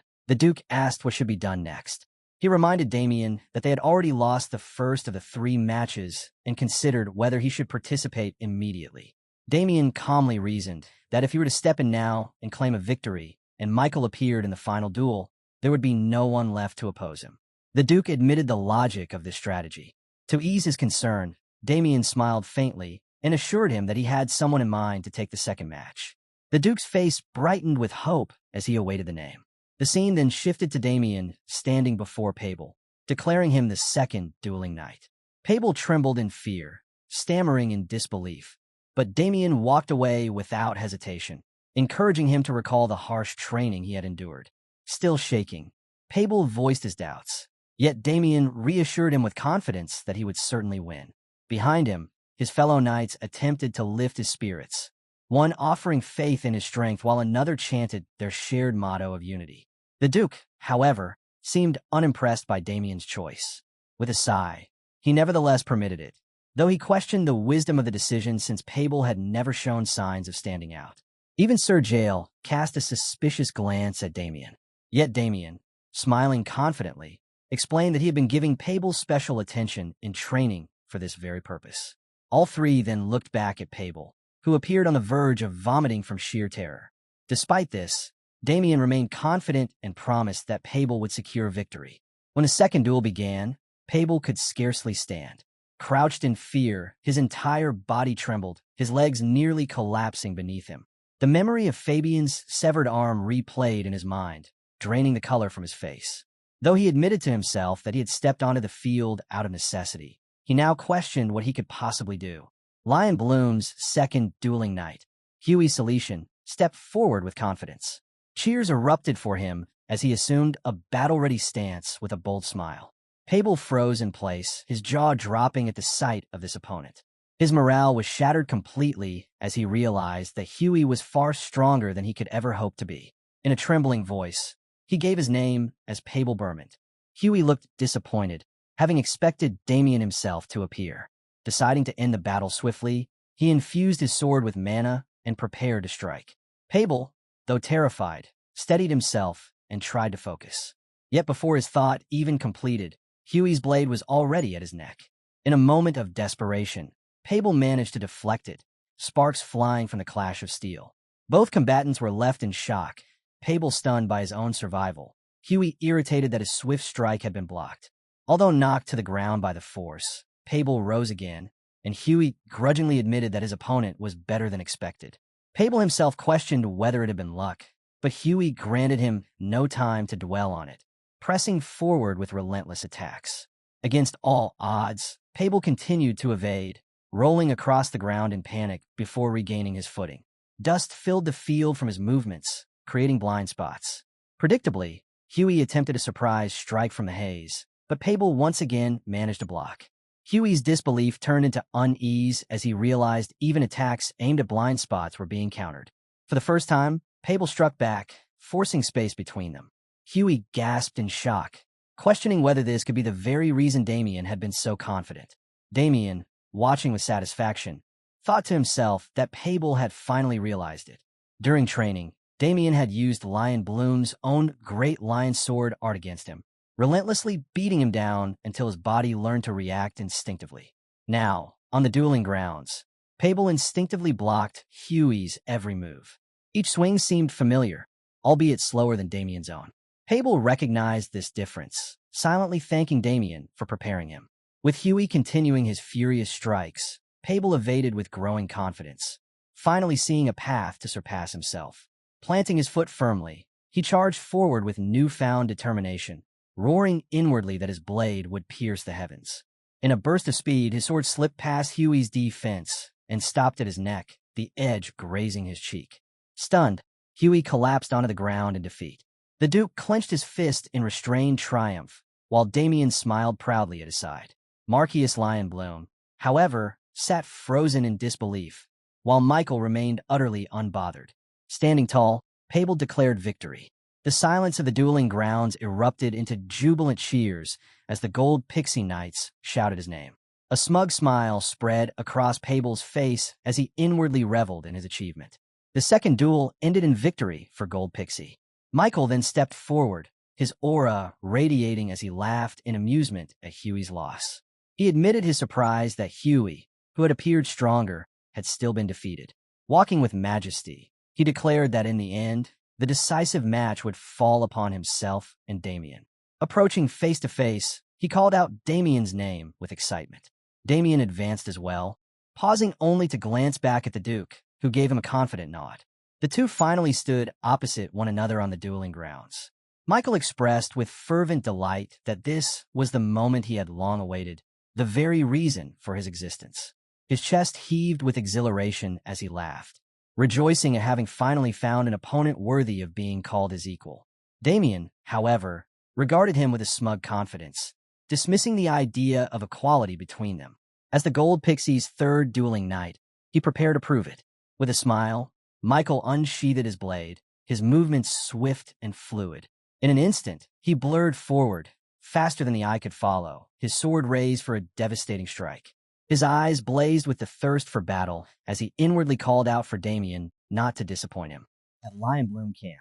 the Duke asked what should be done next. He reminded Damien that they had already lost the first of the 3 matches and considered whether he should participate immediately. Damien calmly reasoned that if he were to step in now and claim a victory, and Michael appeared in the final duel, there would be no one left to oppose him. The Duke admitted the logic of this strategy. To ease his concern, Damien smiled faintly and assured him that he had someone in mind to take the second match. The Duke's face brightened with hope as he awaited the name. The scene then shifted to Damien standing before Pable, declaring him the second dueling knight. Pable trembled in fear, stammering in disbelief, but Damien walked away without hesitation, encouraging him to recall the harsh training he had endured. Still shaking, Pable voiced his doubts, yet Damien reassured him with confidence that he would certainly win. Behind him, his fellow knights attempted to lift his spirits, one offering faith in his strength while another chanted their shared motto of unity. The Duke, however, seemed unimpressed by Damien's choice. With a sigh, he nevertheless permitted it, though he questioned the wisdom of the decision since Pable had never shown signs of standing out. Even Sir Jael cast a suspicious glance at Damien. Yet Damien, smiling confidently, explained that he had been giving Pable special attention in training for this very purpose. All three then looked back at Pable, who appeared on the verge of vomiting from sheer terror. Despite this, Damien remained confident and promised that Pable would secure victory. When the second duel began, Pable could scarcely stand. Crouched in fear, his entire body trembled, his legs nearly collapsing beneath him. The memory of Fabian's severed arm replayed in his mind, draining the color from his face. Though he admitted to himself that he had stepped onto the field out of necessity, he now questioned what he could possibly do. Lion Bloom's second dueling night, Huey Saletian, stepped forward with confidence. Cheers erupted for him as he assumed a battle-ready stance with a bold smile. Pable froze in place, his jaw dropping at the sight of this opponent. His morale was shattered completely as he realized that Huey was far stronger than he could ever hope to be. In a trembling voice, he gave his name as Pable Bermond. Huey looked disappointed, having expected Damien himself to appear. Deciding to end the battle swiftly, he infused his sword with mana and prepared to strike. Pable, though terrified, steadied himself and tried to focus. Yet before his thought even completed, Huey's blade was already at his neck. In a moment of desperation, Pable managed to deflect it, sparks flying from the clash of steel. Both combatants were left in shock, Pable stunned by his own survival, Huey irritated that his swift strike had been blocked. Although knocked to the ground by the force, Pable rose again, and Huey grudgingly admitted that his opponent was better than expected. Pable himself questioned whether it had been luck, but Huey granted him no time to dwell on it, pressing forward with relentless attacks. Against all odds, Pable continued to evade, rolling across the ground in panic before regaining his footing. Dust filled the field from his movements, creating blind spots. Predictably, Huey attempted a surprise strike from the haze, but Pable once again managed to block. Huey's disbelief turned into unease as he realized even attacks aimed at blind spots were being countered. For the first time, Pable struck back, forcing space between them. Huey gasped in shock, questioning whether this could be the very reason Damien had been so confident. Damien, watching with satisfaction, thought to himself that Pable had finally realized it. During training, Damien had used Lion Bloom's own Great Lion Sword art against him, relentlessly beating him down until his body learned to react instinctively. Now, on the dueling grounds, Pable instinctively blocked Huey's every move. Each swing seemed familiar, albeit slower than Damien's own. Pable recognized this difference, silently thanking Damien for preparing him. With Huey continuing his furious strikes, Pable evaded with growing confidence, finally seeing a path to surpass himself. Planting his foot firmly, he charged forward with newfound determination, roaring inwardly that his blade would pierce the heavens. In a burst of speed, his sword slipped past Huey's defense and stopped at his neck, the edge grazing his cheek. Stunned, Huey collapsed onto the ground in defeat. The Duke clenched his fist in restrained triumph, while Damien smiled proudly at his side. Marquis Lion Bloom, however, sat frozen in disbelief, while Michael remained utterly unbothered. Standing tall, Pable declared victory. The silence of the dueling grounds erupted into jubilant cheers as the Gold Pixie Knights shouted his name. A smug smile spread across Pable's face as he inwardly reveled in his achievement. The second duel ended in victory for Gold Pixie. Michael then stepped forward, his aura radiating as he laughed in amusement at Huey's loss. He admitted his surprise that Huey, who had appeared stronger, had still been defeated. Walking with majesty, he declared that in the end, the decisive match would fall upon himself and Damien. Approaching face to face, he called out Damien's name with excitement. Damien advanced as well, pausing only to glance back at the Duke, who gave him a confident nod. The two finally stood opposite one another on the dueling grounds. Michael expressed with fervent delight that this was the moment he had long awaited, the very reason for his existence. His chest heaved with exhilaration as he laughed, rejoicing at having finally found an opponent worthy of being called his equal. Damien, however, regarded him with a smug confidence, dismissing the idea of equality between them. As the Gold Pixie's third dueling night, he prepared to prove it. With a smile, Michael unsheathed his blade, his movements swift and fluid. In an instant, he blurred forward, faster than the eye could follow, his sword raised for a devastating strike. His eyes blazed with the thirst for battle as he inwardly called out for Damien not to disappoint him. At Lion Bloom Camp,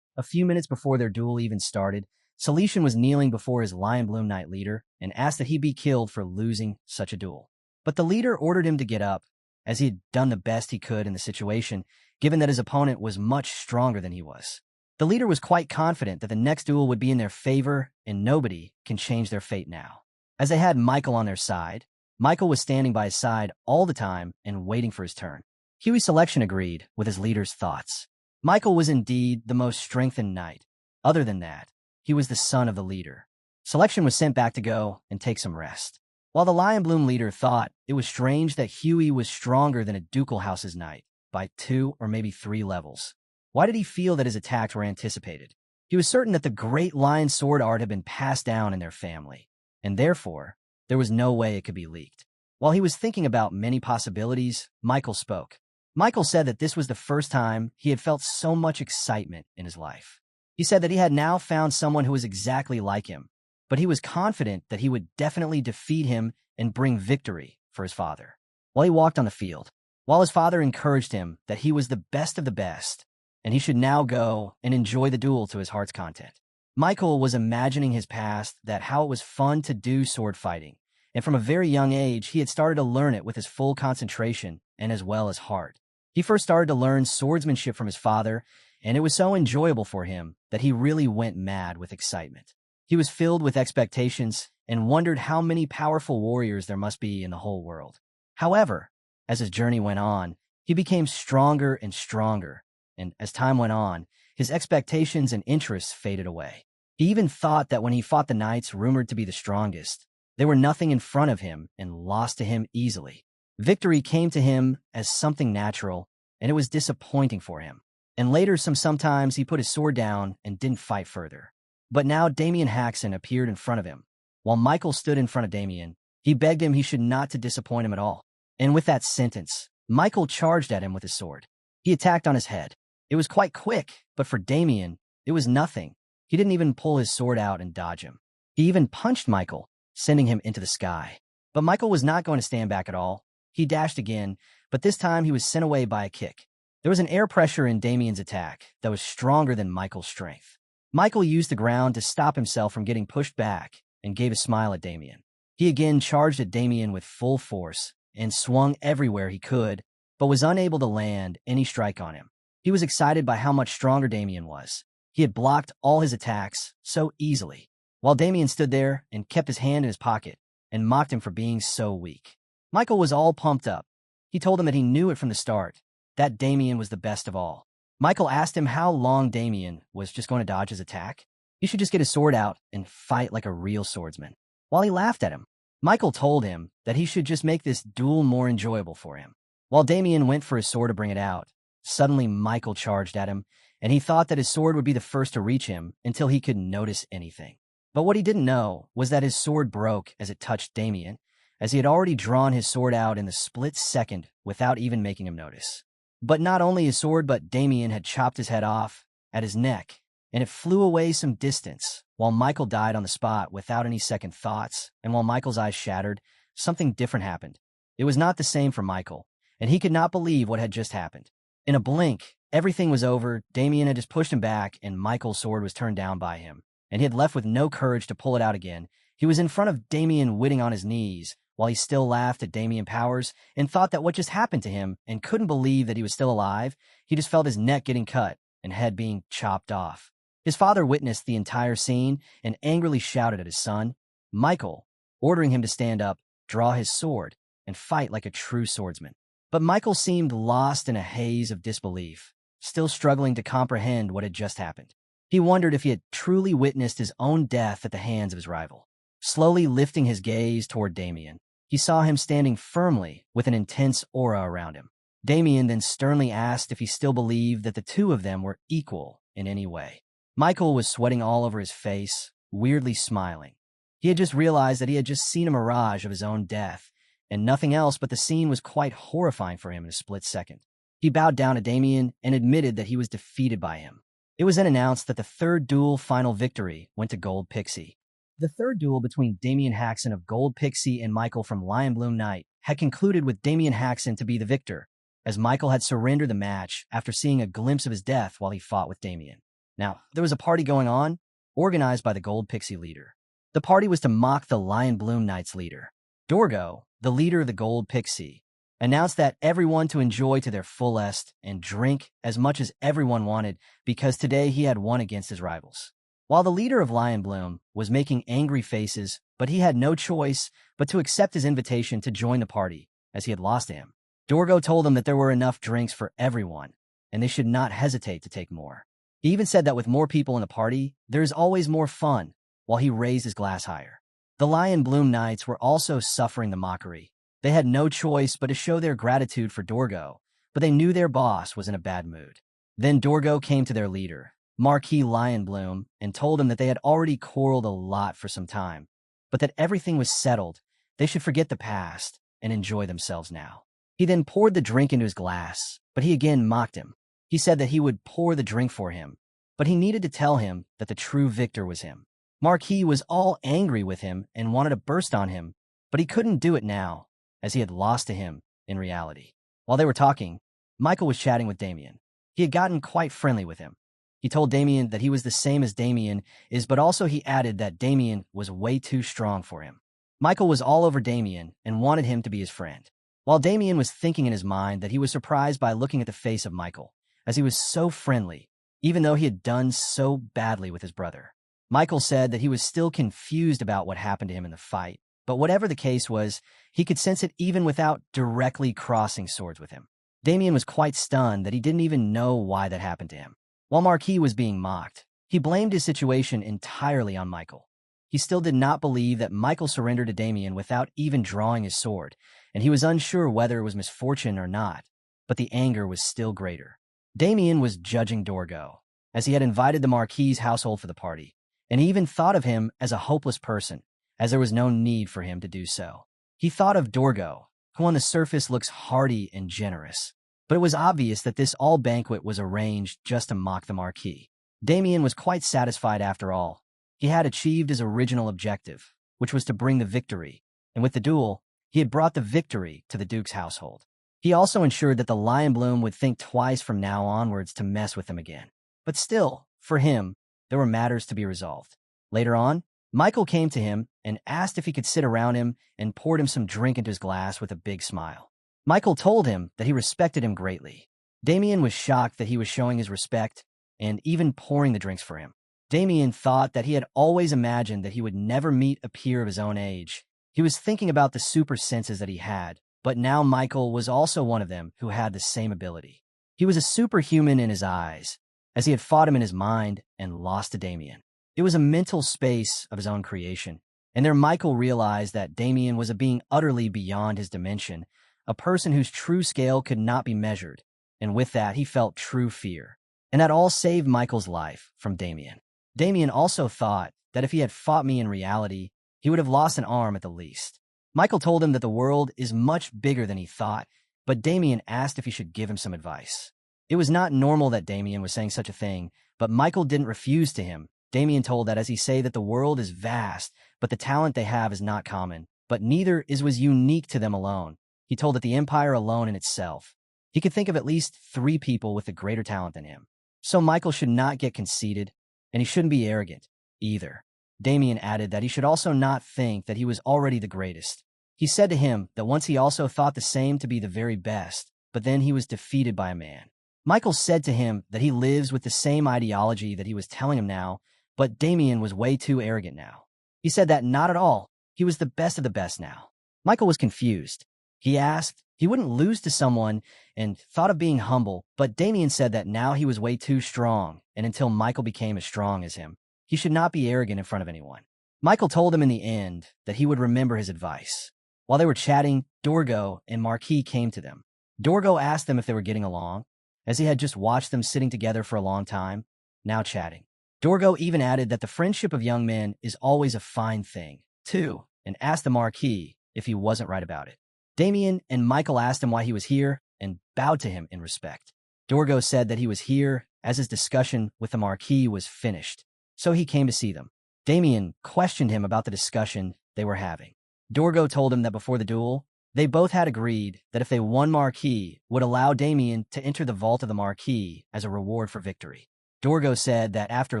A few minutes before their duel even started, Celestian was kneeling before his Lion Bloom Knight leader and asked that he be killed for losing such a duel. But the leader ordered him to get up, as he had done the best he could in the situation, given that his opponent was much stronger than he was. The leader was quite confident that the next duel would be in their favor, and nobody can change their fate now. As they had Michael on their side, Michael was standing by his side all the time and waiting for his turn. Huey's selection agreed with his leader's thoughts. Michael was indeed the most strengthened knight. Other than that, he was the son of the leader. Selection was sent back to go and take some rest. While the Lion Bloom leader thought it was strange that Huey was stronger than a ducal house's knight by 2 or maybe 3 levels. Why did he feel that his attacks were anticipated? He was certain that the great lion sword art had been passed down in their family, and therefore, there was no way it could be leaked. While he was thinking about many possibilities, Michael spoke. Michael said that this was the first time he had felt so much excitement in his life. He said that he had now found someone who was exactly like him, but he was confident that he would definitely defeat him and bring victory for his father. While he walked on the field, while his father encouraged him that he was the best of the best, and he should now go and enjoy the duel to his heart's content. Michael was imagining his past, that how it was fun to do sword fighting, and from a very young age he had started to learn it with his full concentration and as well as heart. He first started to learn swordsmanship from his father, and it was so enjoyable for him that he really went mad with excitement. He was filled with expectations and wondered how many powerful warriors there must be in the whole world. However, as his journey went on, he became stronger and stronger, and as time went on, his expectations and interests faded away. He even thought that when he fought the knights rumored to be the strongest, they were nothing in front of him and lost to him easily. Victory came to him as something natural, and it was disappointing for him. And later, sometimes he put his sword down and didn't fight further. But now Damien Haxon appeared in front of him. While Michael stood in front of Damien, he begged him he should not to disappoint him at all. And with that sentence, Michael charged at him with his sword. He attacked on his head. It was quite quick, but for Damien, it was nothing. He didn't even pull his sword out and dodge him. He even punched Michael, sending him into the sky. But Michael was not going to stand back at all. He dashed again, but this time he was sent away by a kick. There was an air pressure in Damien's attack that was stronger than Michael's strength. Michael used the ground to stop himself from getting pushed back and gave a smile at Damien. He again charged at Damien with full force and swung everywhere he could, but was unable to land any strike on him. He was excited by how much stronger Damien was. He had blocked all his attacks so easily, while Damien stood there and kept his hand in his pocket and mocked him for being so weak. Michael was all pumped up. He told him that he knew it from the start, that Damien was the best of all. Michael asked him how long Damien was just going to dodge his attack. He should just get his sword out and fight like a real swordsman. While he laughed at him, Michael told him that he should just make this duel more enjoyable for him. While Damien went for his sword to bring it out, suddenly Michael charged at him, and he thought that his sword would be the first to reach him until he could notice anything. But what he didn't know was that his sword broke as it touched Damien, as he had already drawn his sword out in the split second without even making him notice. But not only his sword, but Damien had chopped his head off at his neck, and it flew away some distance, while Michael died on the spot without any second thoughts, and while Michael's eyes shattered, something different happened. It was not the same for Michael, and he could not believe what had just happened. In a blink, everything was over. Damien had just pushed him back, and Michael's sword was turned down by him, and he had left with no courage to pull it out again. He was in front of Damien, witting on his knees, while he still laughed at Damien Powers and thought that what just happened to him and couldn't believe that he was still alive. He just felt his neck getting cut and head being chopped off. His father witnessed the entire scene and angrily shouted at his son, Michael, ordering him to stand up, draw his sword, and fight like a true swordsman. But Michael seemed lost in a haze of disbelief, still struggling to comprehend what had just happened. He wondered if he had truly witnessed his own death at the hands of his rival. Slowly lifting his gaze toward Damien, he saw him standing firmly with an intense aura around him. Damien then sternly asked if he still believed that the two of them were equal in any way. Michael was sweating all over his face, weirdly smiling. He had just realized that he had just seen a mirage of his own death, and nothing else, but the scene was quite horrifying for him in a split second. He bowed down to Damien and admitted that he was defeated by him. It was then announced that the third duel final victory went to Gold Pixie. The third duel between Damien Haxon of Gold Pixie and Michael from Lion Bloom Knight had concluded with Damien Haxon to be the victor, as Michael had surrendered the match after seeing a glimpse of his death while he fought with Damien. Now, there was a party going on, organized by the Gold Pixie leader. The party was to mock the Lion Bloom Knights leader. Dorgo, the leader of the Gold Pixie, announced that everyone to enjoy to their fullest and drink as much as everyone wanted because today he had won against his rivals. While the leader of Lion Bloom was making angry faces, but he had no choice but to accept his invitation to join the party, as he had lost to him. Dorgo told him that there were enough drinks for everyone, and they should not hesitate to take more. He even said that with more people in the party, there is always more fun, while he raised his glass higher. The Lion Bloom Knights were also suffering the mockery. They had no choice but to show their gratitude for Dorgo, but they knew their boss was in a bad mood. Then Dorgo came to their leader, Marquis Lion Bloom, and told him that they had already quarreled a lot for some time, but that everything was settled. They should forget the past and enjoy themselves now. He then poured the drink into his glass, but he again mocked him. He said that he would pour the drink for him, but he needed to tell him that the true victor was him. Marquis was all angry with him and wanted to burst on him, but he couldn't do it now, as he had lost to him in reality. While they were talking, Michael was chatting with Damien. He had gotten quite friendly with him. He told Damien that he was the same as Damien is, but also he added that Damien was way too strong for him. Michael was all over Damien and wanted him to be his friend. While Damien was thinking in his mind that he was surprised by looking at the face of Michael, as he was so friendly, even though he had done so badly with his brother. Michael said that he was still confused about what happened to him in the fight, but whatever the case was, he could sense it even without directly crossing swords with him. Damien was quite stunned that he didn't even know why that happened to him. While Marquis was being mocked, he blamed his situation entirely on Michael. He still did not believe that Michael surrendered to Damien without even drawing his sword, and he was unsure whether it was misfortune or not, but the anger was still greater. Damien was judging Dorgo, as he had invited the Marquis's household for the party, and he even thought of him as a hopeless person, as there was no need for him to do so. He thought of Dorgo, who on the surface looks hearty and generous, but it was obvious that this all banquet was arranged just to mock the Marquis. Damien was quite satisfied after all. He had achieved his original objective, which was to bring the victory, and with the duel, he had brought the victory to the Duke's household. He also ensured that the Lion Bloom would think twice from now onwards to mess with him again. But still, for him, there were matters to be resolved. Later on, Michael came to him and asked if he could sit around him and poured him some drink into his glass with a big smile. Michael told him that he respected him greatly. Damien was shocked that he was showing his respect and even pouring the drinks for him. Damien thought that he had always imagined that he would never meet a peer of his own age. He was thinking about the super senses that he had, but now Michael was also one of them who had the same ability. He was a superhuman in his eyes, as he had fought him in his mind and lost to Damien. It was a mental space of his own creation, and there Michael realized that Damien was a being utterly beyond his dimension, a person whose true scale could not be measured, and with that he felt true fear. And that all saved Michael's life from Damien. Damien also thought that if he had fought me in reality, he would have lost an arm at the least. Michael told him that the world is much bigger than he thought, but Damien asked if he should give him some advice. It was not normal that Damien was saying such a thing, but Michael didn't refuse to him. Damien told that as he say that the world is vast, but the talent they have is not common, but neither was unique to them alone. He told that the empire alone in itself. He could think of at least 3 people with a greater talent than him. So Michael should not get conceited, and he shouldn't be arrogant, either. Damien added that he should also not think that he was already the greatest. He said to him that once he also thought the same to be the very best, but then he was defeated by a man. Michael said to him that he lives with the same ideology that he was telling him now, but Damien was way too arrogant now. He said that not at all, he was the best of the best now. Michael was confused. He asked he wouldn't lose to someone and thought of being humble, but Damien said that now he was way too strong, and until Michael became as strong as him, he should not be arrogant in front of anyone. Michael told him in the end that he would remember his advice. While they were chatting, Dorgo and Marquis came to them. Dorgo asked them if they were getting along, as he had just watched them sitting together for a long time, now chatting. Dorgo even added that the friendship of young men is always a fine thing, too, and asked the Marquis if he wasn't right about it. Damien and Michael asked him why he was here and bowed to him in respect. Dorgo said that he was here as his discussion with the Marquis was finished, so he came to see them. Damien questioned him about the discussion they were having. Dorgo told him that before the duel, they both had agreed that if they won Marquis, would allow Damien to enter the vault of the Marquis as a reward for victory. Dorgo said that after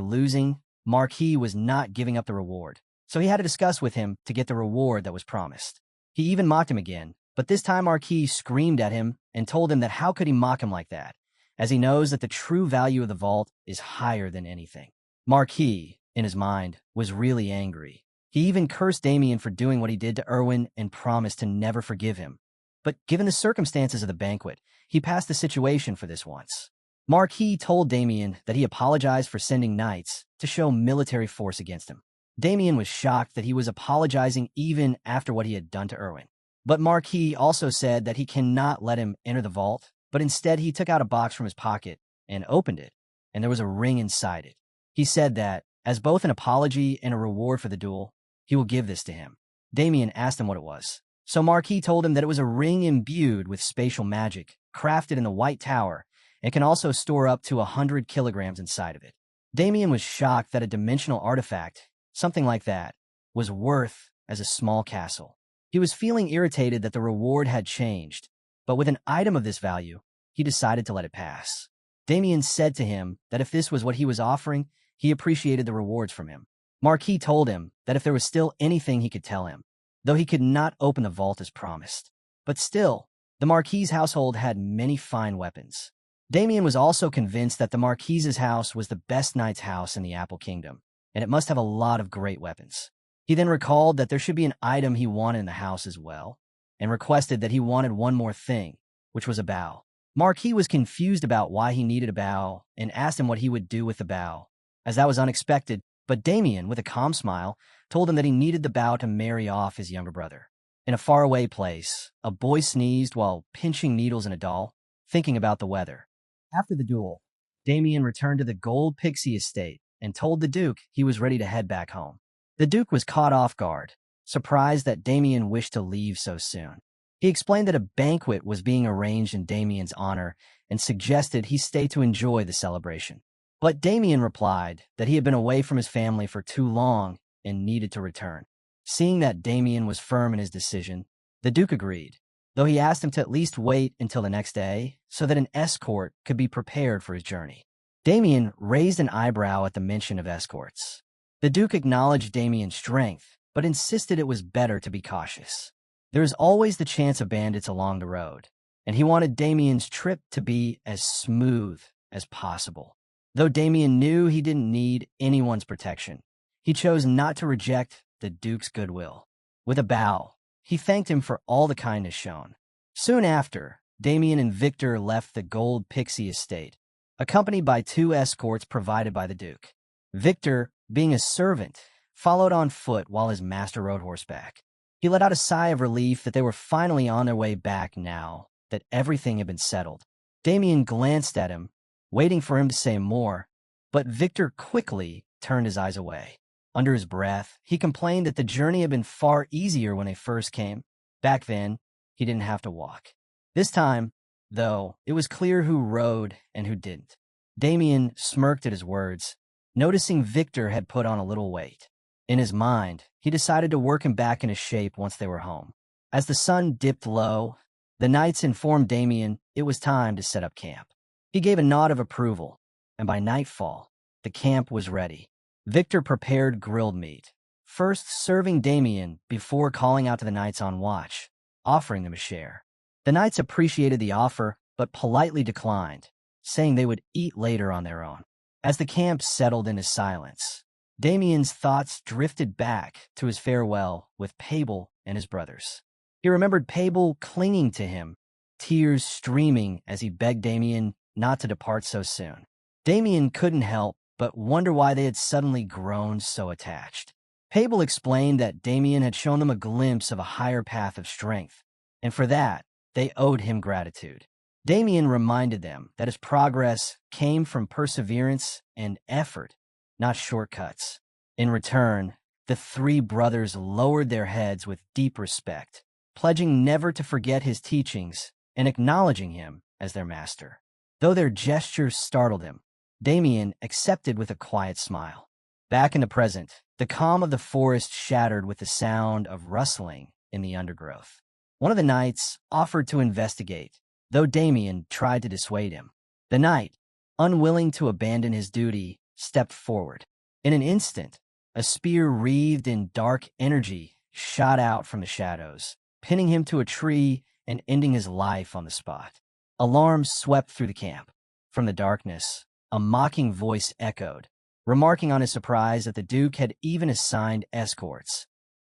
losing, Marquis was not giving up the reward, so he had to discuss with him to get the reward that was promised. He even mocked him again, but this time Marquis screamed at him and told him that how could he mock him like that, as he knows that the true value of the vault is higher than anything. Marquis, in his mind, was really angry. He even cursed Damien for doing what he did to Erwin and promised to never forgive him. But given the circumstances of the banquet, he passed the situation for this once. Marquis told Damien that he apologized for sending knights to show military force against him. Damien was shocked that he was apologizing even after what he had done to Erwin. But Marquis also said that he cannot let him enter the vault, but instead he took out a box from his pocket and opened it, and there was a ring inside it. He said that, as both an apology and a reward for the duel, he will give this to him. Damien asked him what it was. So Marquis told him that it was a ring imbued with spatial magic, crafted in the White Tower, and can also store up to 100 kilograms inside of it. Damien was shocked that a dimensional artifact, something like that, was worth as a small castle. He was feeling irritated that the reward had changed, but with an item of this value, he decided to let it pass. Damien said to him that if this was what he was offering, he appreciated the rewards from him. Marquis told him that if there was still anything he could tell him, though he could not open the vault as promised. But still, the Marquis's household had many fine weapons. Damien was also convinced that the Marquis's house was the best knight's house in the Apple Kingdom, and it must have a lot of great weapons. He then recalled that there should be an item he wanted in the house as well, and requested that he wanted one more thing, which was a bow. Marquis was confused about why he needed a bow and asked him what he would do with the bow, as that was unexpected, but Damien, with a calm smile, told him that he needed the bow to marry off his younger brother. In a faraway place, a boy sneezed while pinching needles in a doll, thinking about the weather. After the duel, Damien returned to the Gold Pixie estate and told the Duke he was ready to head back home. The Duke was caught off guard, surprised that Damien wished to leave so soon. He explained that a banquet was being arranged in Damien's honor and suggested he stay to enjoy the celebration. But Damien replied that he had been away from his family for too long and needed to return. Seeing that Damien was firm in his decision, the Duke agreed, though he asked him to at least wait until the next day so that an escort could be prepared for his journey. Damien raised an eyebrow at the mention of escorts. The Duke acknowledged Damien's strength, but insisted it was better to be cautious. There is always the chance of bandits along the road, and he wanted Damien's trip to be as smooth as possible. Though Damien knew he didn't need anyone's protection, he chose not to reject the Duke's goodwill. With a bow, he thanked him for all the kindness shown. Soon after, Damien and Victor left the Gold Pixie estate, accompanied by 2 escorts provided by the Duke. Victor, being a servant, followed on foot while his master rode horseback. He let out a sigh of relief that they were finally on their way back now that everything had been settled. Damien glanced at him, waiting for him to say more, but Victor quickly turned his eyes away. Under his breath, he complained that the journey had been far easier when they first came. Back then, he didn't have to walk. This time, though, it was clear who rode and who didn't. Damien smirked at his words, noticing Victor had put on a little weight. In his mind, he decided to work him back into shape once they were home. As the sun dipped low, the knights informed Damien it was time to set up camp. He gave a nod of approval, and by nightfall, the camp was ready. Victor prepared grilled meat, first serving Damien before calling out to the knights on watch, offering them a share. The knights appreciated the offer, but politely declined, saying they would eat later on their own. As the camp settled into silence, Damien's thoughts drifted back to his farewell with Pabel and his brothers. He remembered Pabel clinging to him, tears streaming as he begged Damien not to depart so soon. Damien couldn't help but wonder why they had suddenly grown so attached. Pabel explained that Damien had shown them a glimpse of a higher path of strength, and for that, they owed him gratitude. Damien reminded them that his progress came from perseverance and effort, not shortcuts. In return, the 3 brothers lowered their heads with deep respect, pledging never to forget his teachings and acknowledging him as their master. Though their gestures startled him, Damien accepted with a quiet smile. Back in the present, the calm of the forest shattered with the sound of rustling in the undergrowth. One of the knights offered to investigate, though Damien tried to dissuade him. The knight, unwilling to abandon his duty, stepped forward. In an instant, a spear wreathed in dark energy shot out from the shadows, pinning him to a tree and ending his life on the spot. Alarm swept through the camp. From the darkness, a mocking voice echoed, remarking on his surprise that the Duke had even assigned escorts,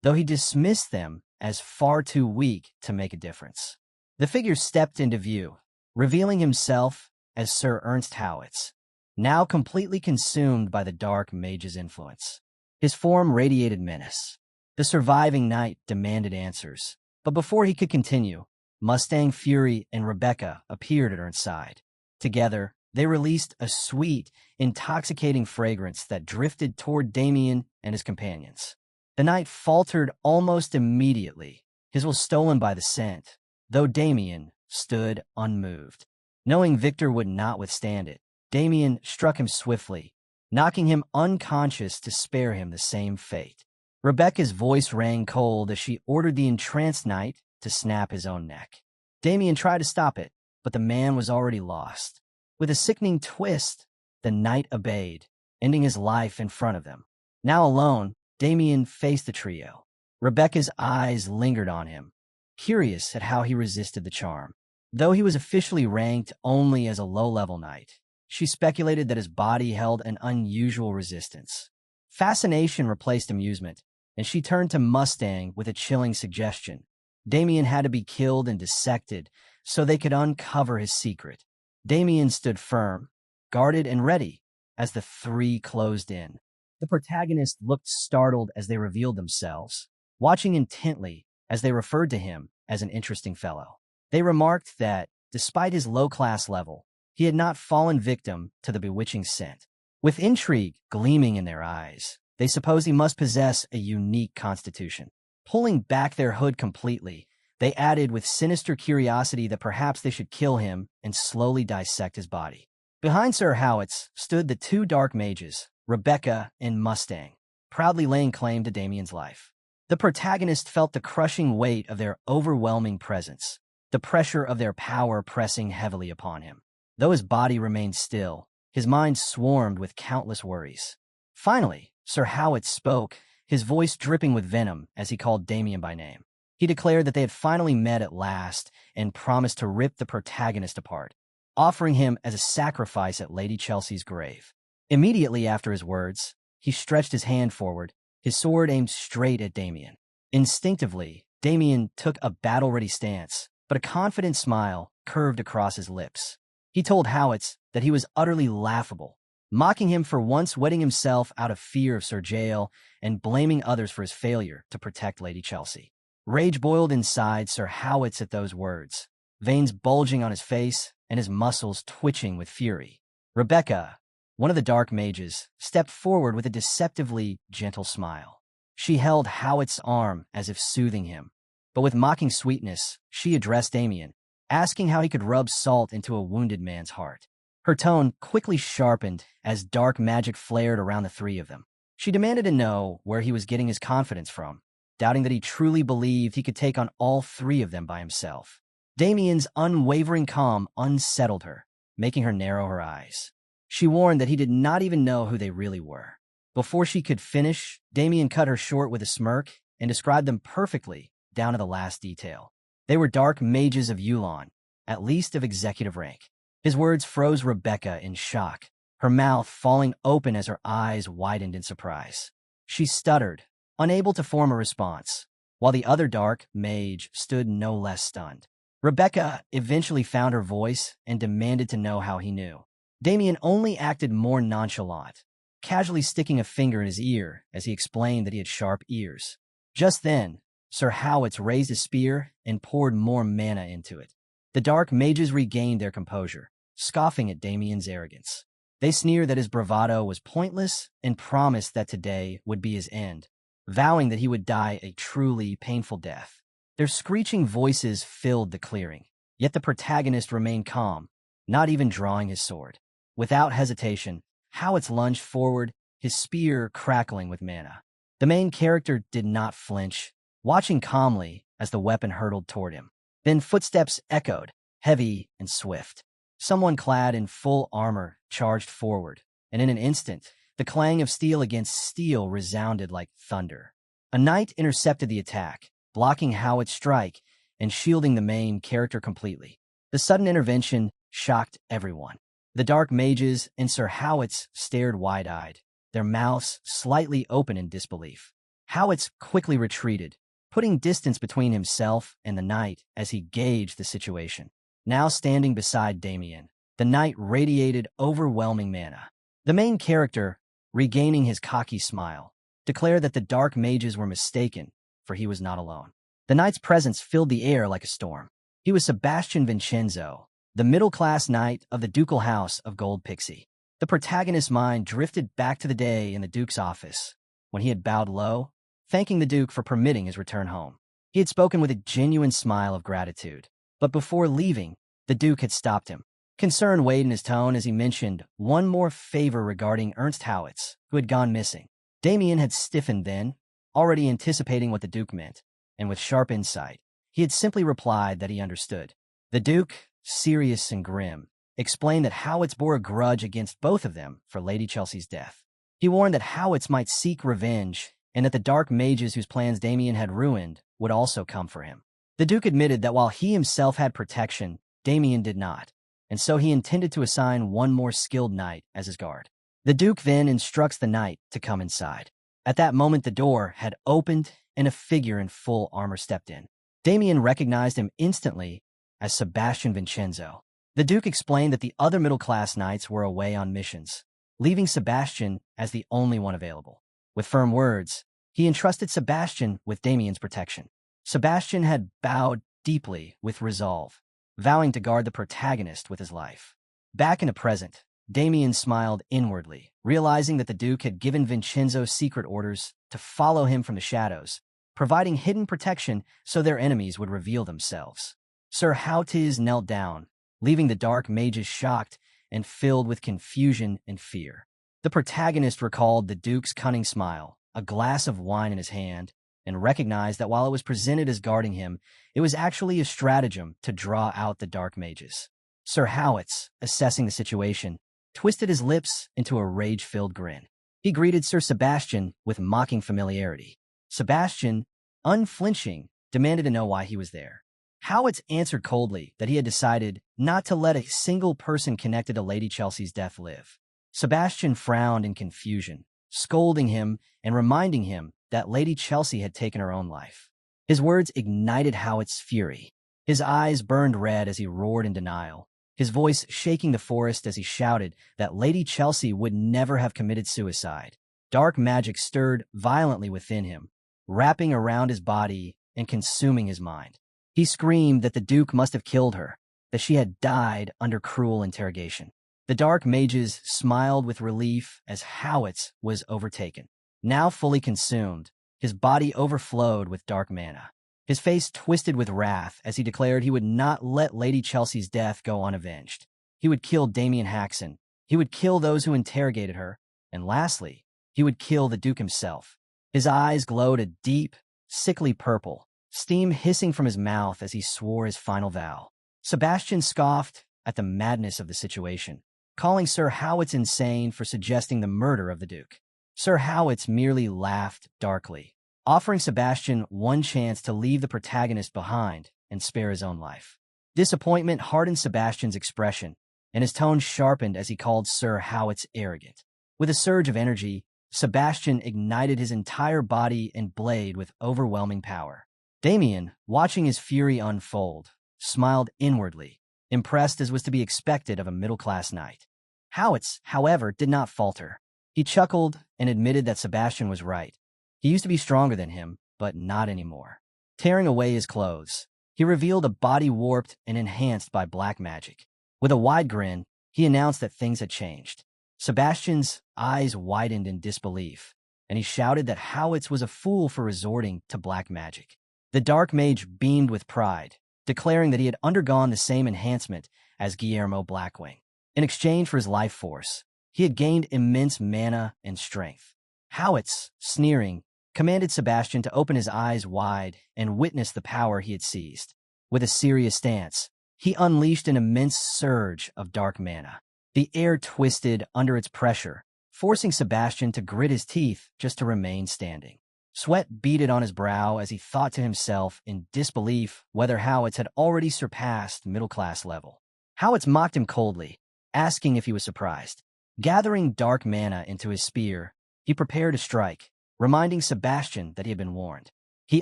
though he dismissed them as far too weak to make a difference. The figure stepped into view, revealing himself as Sir Ernst Howitz, now completely consumed by the dark mage's influence. His form radiated menace. The surviving knight demanded answers, but before he could continue, Mustang Fury and Rebecca appeared at Ernst's side. Together, they released a sweet, intoxicating fragrance that drifted toward Damien and his companions. The knight faltered almost immediately. His was stolen by the scent, though Damien stood unmoved. Knowing Victor would not withstand it, Damien struck him swiftly, knocking him unconscious to spare him the same fate. Rebecca's voice rang cold as she ordered the entranced knight to snap his own neck. Damien tried to stop it, but the man was already lost. With a sickening twist, the knight obeyed, ending his life in front of them. Now alone, Damien faced the trio. Rebecca's eyes lingered on him, curious at how he resisted the charm. Though he was officially ranked only as a low-level knight, she speculated that his body held an unusual resistance. Fascination replaced amusement, and she turned to Mustang with a chilling suggestion. Damien had to be killed and dissected so they could uncover his secret. Damien stood firm, guarded and ready, as the three closed in. The protagonists looked startled as they revealed themselves, watching intently as they referred to him as an interesting fellow. They remarked that, despite his low-class level, he had not fallen victim to the bewitching scent. With intrigue gleaming in their eyes, they supposed he must possess a unique constitution. Pulling back their hood completely, they added with sinister curiosity that perhaps they should kill him and slowly dissect his body. Behind Sir Howitz stood the two dark mages, Rebecca and Mustang, proudly laying claim to Damien's life. The protagonist felt the crushing weight of their overwhelming presence, the pressure of their power pressing heavily upon him. Though his body remained still, his mind swarmed with countless worries. Finally, Sir Howitz spoke, his voice dripping with venom as he called Damien by name. He declared that they had finally met at last and promised to rip the protagonist apart, offering him as a sacrifice at Lady Chelsea's grave. Immediately after his words, he stretched his hand forward, his sword aimed straight at Damien. Instinctively, Damien took a battle-ready stance, but a confident smile curved across his lips. He told Howitz that he was utterly laughable, mocking him for once wedding himself out of fear of Sir Jael and blaming others for his failure to protect Lady Chelsea. Rage boiled inside Sir Howitz at those words, veins bulging on his face and his muscles twitching with fury. Rebecca, one of the dark mages, stepped forward with a deceptively gentle smile. She held Howitz's arm as if soothing him, but with mocking sweetness, she addressed Damien, asking how he could rub salt into a wounded man's heart. Her tone quickly sharpened as dark magic flared around the three of them. She demanded to know where he was getting his confidence from, doubting that he truly believed he could take on all three of them by himself. Damien's unwavering calm unsettled her, making her narrow her eyes. She warned that he did not even know who they really were. Before she could finish, Damien cut her short with a smirk and described them perfectly, down to the last detail. They were dark mages of Yulon, at least of executive rank. His words froze Rebecca in shock, her mouth falling open as her eyes widened in surprise. She stuttered, unable to form a response, while the other dark mage stood no less stunned. Rebecca eventually found her voice and demanded to know how he knew. Damien only acted more nonchalant, casually sticking a finger in his ear as he explained that he had sharp ears. Just then, Sir Howitz raised his spear and poured more mana into it. The dark mages regained their composure, scoffing at Damien's arrogance. They sneered that his bravado was pointless and promised that today would be his end, vowing that he would die a truly painful death. Their screeching voices filled the clearing, yet the protagonist remained calm, not even drawing his sword. Without hesitation, Howitz lunged forward, his spear crackling with mana. The main character did not flinch, watching calmly as the weapon hurtled toward him. Then footsteps echoed, heavy and swift. Someone clad in full armor charged forward, and in an instant, the clang of steel against steel resounded like thunder. A knight intercepted the attack, blocking Howit's strike and shielding the main character completely. The sudden intervention shocked everyone. The dark mages and Sir Howitz stared wide-eyed, their mouths slightly open in disbelief. Howitz quickly retreated, putting distance between himself and the knight as he gauged the situation. Now standing beside Damien, the knight radiated overwhelming mana. The main character, regaining his cocky smile, declared that the dark mages were mistaken, for he was not alone. The knight's presence filled the air like a storm. He was Sebastian Vincenzo, the middle-class knight of the ducal house of Gold Pixie. The protagonist's mind drifted back to the day in the duke's office, when he had bowed low, thanking the duke for permitting his return home. He had spoken with a genuine smile of gratitude, but before leaving, the duke had stopped him. Concern weighed in his tone as he mentioned one more favor regarding Ernst Howitz, who had gone missing. Damien had stiffened then, already anticipating what the duke meant, and with sharp insight, he had simply replied that he understood. The duke, serious and grim, explained that Howitz bore a grudge against both of them for Lady Chelsea's death. He warned that Howitz might seek revenge and that the dark mages whose plans Damien had ruined would also come for him. The duke admitted that while he himself had protection, Damien did not, and so he intended to assign one more skilled knight as his guard. The duke then instructs the knight to come inside. At that moment, the door had opened and a figure in full armor stepped in. Damien recognized him instantly as Sebastian Vincenzo. The duke explained that the other middle-class knights were away on missions, leaving Sebastian as the only one available. With firm words, he entrusted Sebastian with Damien's protection. Sebastian had bowed deeply with resolve, vowing to guard the protagonist with his life. Back in the present, Damien smiled inwardly, realizing that the duke had given Vincenzo secret orders to follow him from the shadows, providing hidden protection so their enemies would reveal themselves. Sir Howitz knelt down, leaving the dark mages shocked and filled with confusion and fear. The protagonist recalled the duke's cunning smile, a glass of wine in his hand, and recognized that while it was presented as guarding him, it was actually a stratagem to draw out the dark mages. Sir Howitz, assessing the situation, twisted his lips into a rage-filled grin. He greeted Sir Sebastian with mocking familiarity. Sebastian, unflinching, demanded to know why he was there. Howitz answered coldly that he had decided not to let a single person connected to Lady Chelsea's death live. Sebastian frowned in confusion, scolding him and reminding him that Lady Chelsea had taken her own life. His words ignited Howitz's fury. His eyes burned red as he roared in denial, his voice shaking the forest as he shouted that Lady Chelsea would never have committed suicide. Dark magic stirred violently within him, wrapping around his body and consuming his mind. He screamed that the Duke must have killed her, that she had died under cruel interrogation. The dark mages smiled with relief as Howitz was overtaken. Now fully consumed, his body overflowed with dark mana. His face twisted with wrath as he declared he would not let Lady Chelsea's death go unavenged. He would kill Damien Haxon. He would kill those who interrogated her. And lastly, he would kill the Duke himself. His eyes glowed a deep, sickly purple, steam hissing from his mouth as he swore his final vow. Sebastian scoffed at the madness of the situation, calling Sir Howitz insane for suggesting the murder of the Duke. Sir Howitz merely laughed darkly, offering Sebastian one chance to leave the protagonist behind and spare his own life. Disappointment hardened Sebastian's expression, and his tone sharpened as he called Sir Howitz arrogant. With a surge of energy, Sebastian ignited his entire body and blade with overwhelming power. Damien, watching his fury unfold, smiled inwardly, impressed as was to be expected of a middle-class knight. Howitz, however, did not falter. He chuckled and admitted that Sebastian was right. He used to be stronger than him, but not anymore. Tearing away his clothes, he revealed a body warped and enhanced by black magic. With a wide grin, he announced that things had changed. Sebastian's eyes widened in disbelief, and he shouted that Howitz was a fool for resorting to black magic. The dark mage beamed with pride, declaring that he had undergone the same enhancement as Guillermo Blackwing. In exchange for his life force, he had gained immense mana and strength. Howitz, sneering, commanded Sebastian to open his eyes wide and witness the power he had seized. With a serious stance, he unleashed an immense surge of dark mana. The air twisted under its pressure, forcing Sebastian to grit his teeth just to remain standing. Sweat beaded on his brow as he thought to himself in disbelief whether Howitz had already surpassed middle-class level. Howitz mocked him coldly, asking if he was surprised. Gathering dark mana into his spear, he prepared to strike, reminding Sebastian that he had been warned. He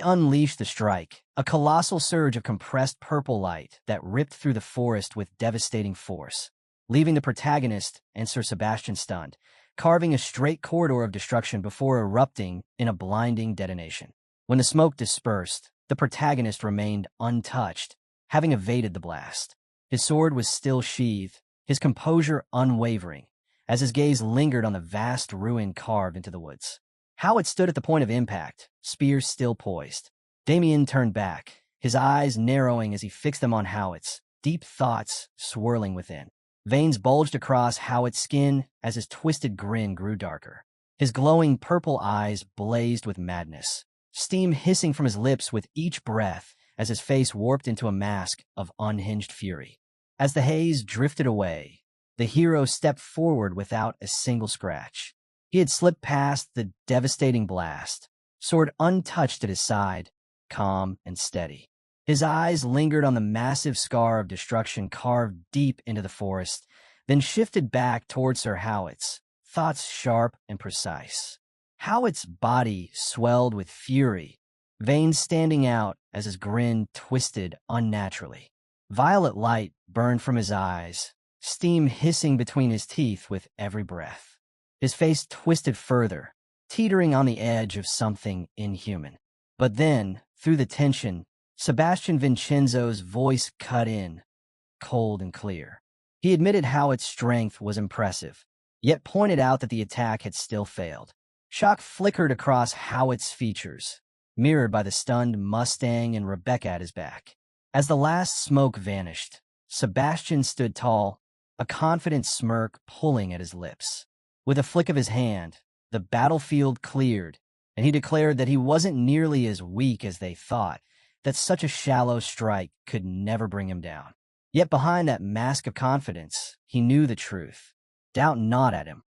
unleashed the strike, a colossal surge of compressed purple light that ripped through the forest with devastating force, leaving the protagonist and Sir Sebastian stunned, carving a straight corridor of destruction before erupting in a blinding detonation. When the smoke dispersed, the protagonist remained untouched, having evaded the blast. His sword was still sheathed, his composure unwavering, as his gaze lingered on the vast ruin carved into the woods. Howitz stood at the point of impact, spear still poised. Damien turned back, his eyes narrowing as he fixed them on Howitz, deep thoughts swirling within. Veins bulged across Howitz's skin as his twisted grin grew darker. His glowing purple eyes blazed with madness, steam hissing from his lips with each breath as his face warped into a mask of unhinged fury. As the haze drifted away, the hero stepped forward without a single scratch. He had slipped past the devastating blast, sword untouched at his side, calm and steady. His eyes lingered on the massive scar of destruction carved deep into the forest, then shifted back towards Sir Howitz, thoughts sharp and precise. Howitz's body swelled with fury, veins standing out as his grin twisted unnaturally. Violet light burned from his eyes, steam hissing between his teeth with every breath. His face twisted further, teetering on the edge of something inhuman. But then, through the tension, Sebastian Vincenzo's voice cut in, cold and clear. He admitted Howitz's strength was impressive, yet pointed out that the attack had still failed. Shock flickered across Howitz's features, mirrored by the stunned Mustang and Rebecca at his back. As the last smoke vanished, Sebastian stood tall, a confident smirk pulling at his lips. With a flick of his hand, the battlefield cleared, and he declared that he wasn't nearly as weak as they thought, that such a shallow strike could never bring him down. Yet behind that mask of confidence, he knew the truth. Doubt gnawed at him.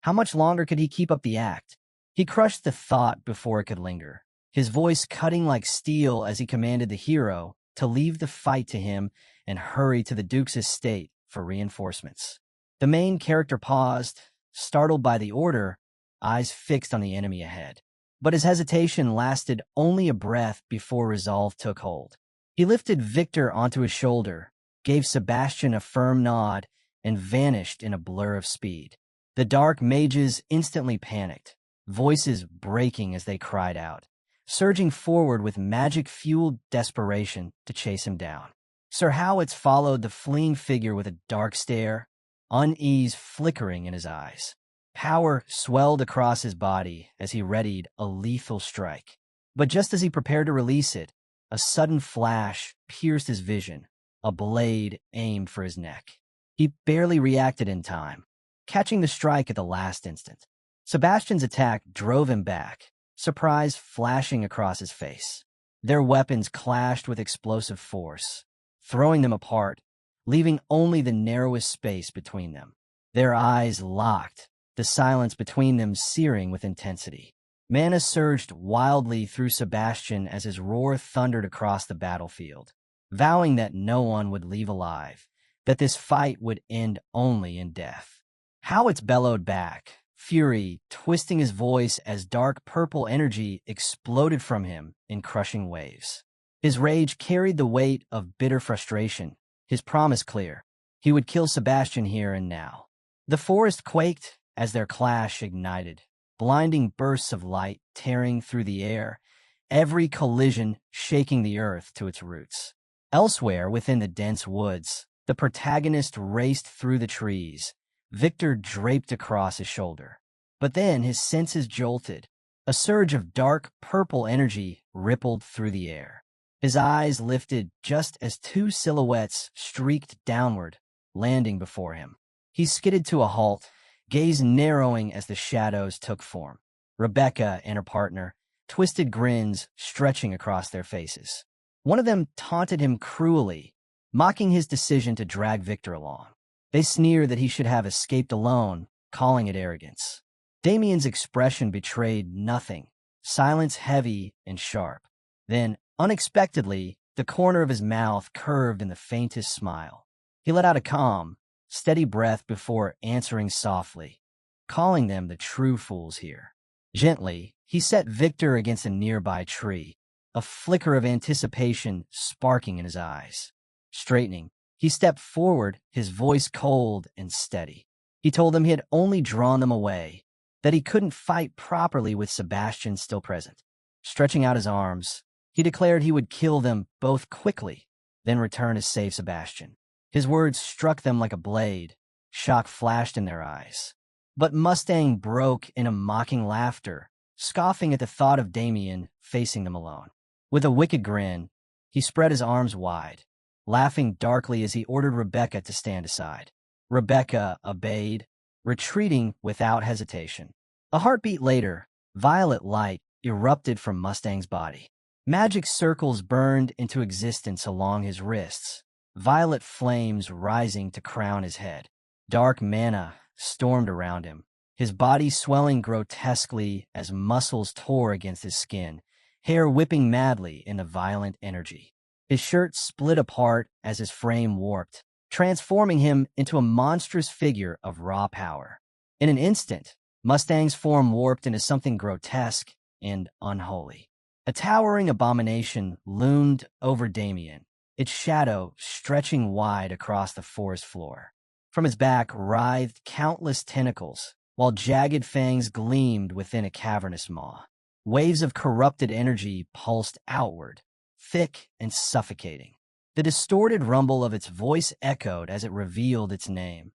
How much longer could he keep up the act? He crushed the thought before it could linger, his voice cutting like steel as he commanded the hero to leave the fight to him and hurry to the Duke's estate for reinforcements. The main character paused, startled by the order, eyes fixed on the enemy ahead. But his hesitation lasted only a breath before resolve took hold. He lifted Victor onto his shoulder, gave Sebastian a firm nod, and vanished in a blur of speed. The dark mages instantly panicked, voices breaking as they cried out, surging forward with magic-fueled desperation to chase him down. Sir Howitz followed the fleeing figure with a dark stare, unease flickering in his eyes. Power swelled across his body as he readied a lethal strike. But just as he prepared to release it, a sudden flash pierced his vision, a blade aimed for his neck. He barely reacted in time, catching the strike at the last instant. Sebastian's attack drove him back, surprise flashing across his face. Their weapons clashed with explosive force, throwing them apart, leaving only the narrowest space between them. Their eyes locked, the silence between them searing with intensity. Mana surged wildly through Sebastian as his roar thundered across the battlefield, vowing that no one would leave alive, that this fight would end only in death. Howitz bellowed back, fury twisting his voice as dark purple energy exploded from him in crushing waves. His rage carried the weight of bitter frustration, his promise clear. He would kill Sebastian here and now. The forest quaked as their clash ignited, blinding bursts of light tearing through the air, every collision shaking the earth to its roots. Elsewhere within the dense woods, the protagonist raced through the trees, Victor draped across his shoulder. But then his senses jolted. A surge of dark purple energy rippled through the air. His eyes lifted just as two silhouettes streaked downward, landing before him. He skidded to a halt, gaze narrowing as the shadows took form. Rebecca and her partner, twisted grins stretching across their faces. One of them taunted him cruelly, mocking his decision to drag Victor along. They sneer that he should have escaped alone, calling it arrogance. Damien's expression betrayed nothing, silence heavy and sharp. Then, unexpectedly, the corner of his mouth curved in the faintest smile. He let out a calm, steady breath before answering softly, calling them the true fools here. Gently, he set Victor against a nearby tree, a flicker of anticipation sparking in his eyes. Straightening, he stepped forward, his voice cold and steady. He told them he had only drawn them away, that he couldn't fight properly with Sebastian still present. Stretching out his arms, he declared he would kill them both quickly, then return to save Sebastian. His words struck them like a blade. Shock flashed in their eyes. But Mustang broke in a mocking laughter, scoffing at the thought of Damien facing them alone. With a wicked grin, he spread his arms wide, laughing darkly as he ordered Rebecca to stand aside. Rebecca obeyed, retreating without hesitation. A heartbeat later, violet light erupted from Mustang's body. Magic circles burned into existence along his wrists, violet flames rising to crown his head. Dark mana stormed around him, his body swelling grotesquely as muscles tore against his skin, hair whipping madly in the violent energy. His shirt split apart as his frame warped, transforming him into a monstrous figure of raw power. In an instant, Mustang's form warped into something grotesque and unholy. A towering abomination loomed over Damien, its shadow stretching wide across the forest floor. From his back writhed countless tentacles, while jagged fangs gleamed within a cavernous maw. Waves of corrupted energy pulsed outward, thick and suffocating. The distorted rumble of its voice echoed as it revealed its name.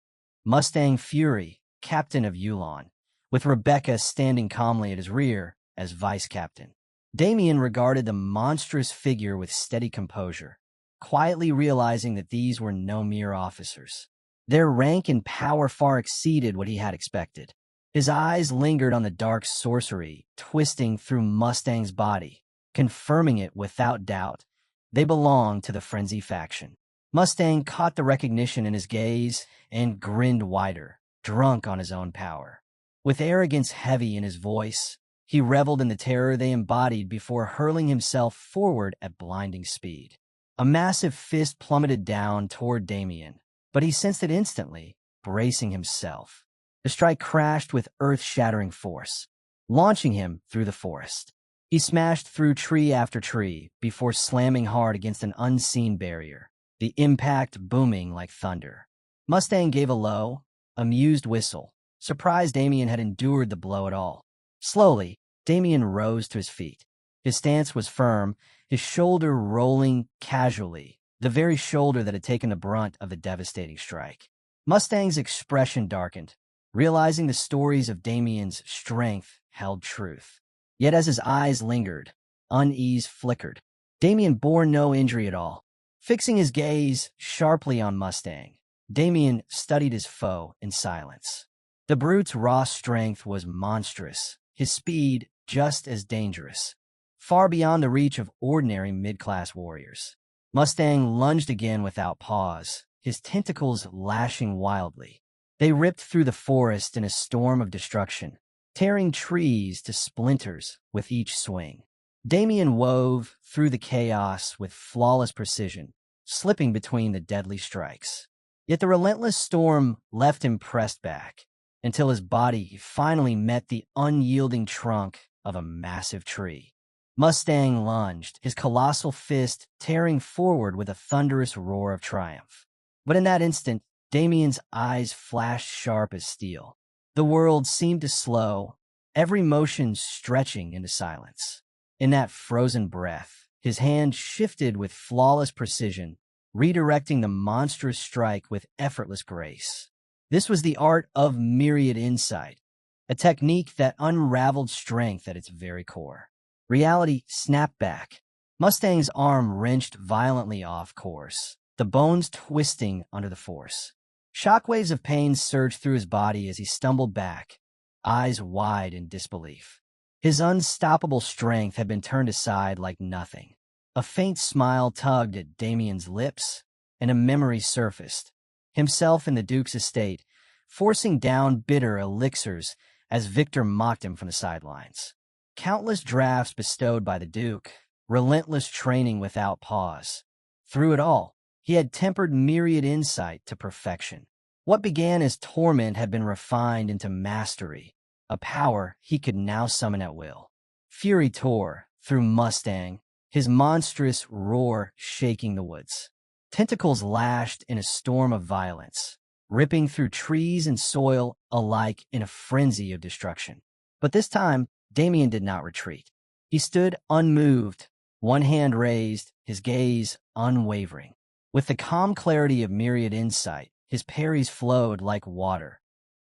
Mustang Fury, captain of Yulon, with Rebecca standing calmly at his rear as vice captain. Damien regarded the monstrous figure with steady composure, quietly realizing that these were no mere officers. Their rank and power far exceeded what he had expected. His eyes lingered on the dark sorcery twisting through Mustang's body, confirming it without doubt. They belonged to the Frenzy faction. Mustang caught the recognition in his gaze and grinned wider, drunk on his own power. With arrogance heavy in his voice, he reveled in the terror they embodied before hurling himself forward at blinding speed. A massive fist plummeted down toward Damien, but he sensed it instantly, bracing himself. The strike crashed with earth-shattering force, launching him through the forest. He smashed through tree after tree before slamming hard against an unseen barrier, the impact booming like thunder. Mustang gave a low, amused whistle, surprised Damien had endured the blow at all. Slowly, Damien rose to his feet. His stance was firm, his shoulder rolling casually, the very shoulder that had taken the brunt of the devastating strike. Mustang's expression darkened, realizing the stories of Damien's strength held truth. Yet as his eyes lingered, unease flickered. Damien bore no injury at all. Fixing his gaze sharply on Mustang, Damien studied his foe in silence. The brute's raw strength was monstrous, his speed just as dangerous, far beyond the reach of ordinary mid-class warriors. Mustang lunged again without pause, his tentacles lashing wildly. They ripped through the forest in a storm of destruction, tearing trees to splinters with each swing. Damien wove through the chaos with flawless precision, slipping between the deadly strikes. Yet the relentless storm left him pressed back, until his body finally met the unyielding trunk of a massive tree. Mustang lunged, his colossal fist tearing forward with a thunderous roar of triumph. But in that instant, Damien's eyes flashed sharp as steel. The world seemed to slow, every motion stretching into silence. In that frozen breath, his hand shifted with flawless precision, redirecting the monstrous strike with effortless grace. This was the art of myriad insight, a technique that unraveled strength at its very core. Reality snapped back. Mustang's arm wrenched violently off course, the bones twisting under the force. Shockwaves of pain surged through his body as he stumbled back, eyes wide in disbelief. His unstoppable strength had been turned aside like nothing. A faint smile tugged at Damien's lips, and a memory surfaced. Himself in the Duke's estate, forcing down bitter elixirs as Victor mocked him from the sidelines. Countless drafts bestowed by the Duke, relentless training without pause. Through it all, he had tempered myriad insight to perfection. What began as torment had been refined into mastery, a power he could now summon at will. Fury tore through Mustang, his monstrous roar shaking the woods. Tentacles lashed in a storm of violence, ripping through trees and soil alike in a frenzy of destruction. But this time, Damien did not retreat. He stood unmoved, one hand raised, his gaze unwavering. With the calm clarity of myriad insight, his parries flowed like water.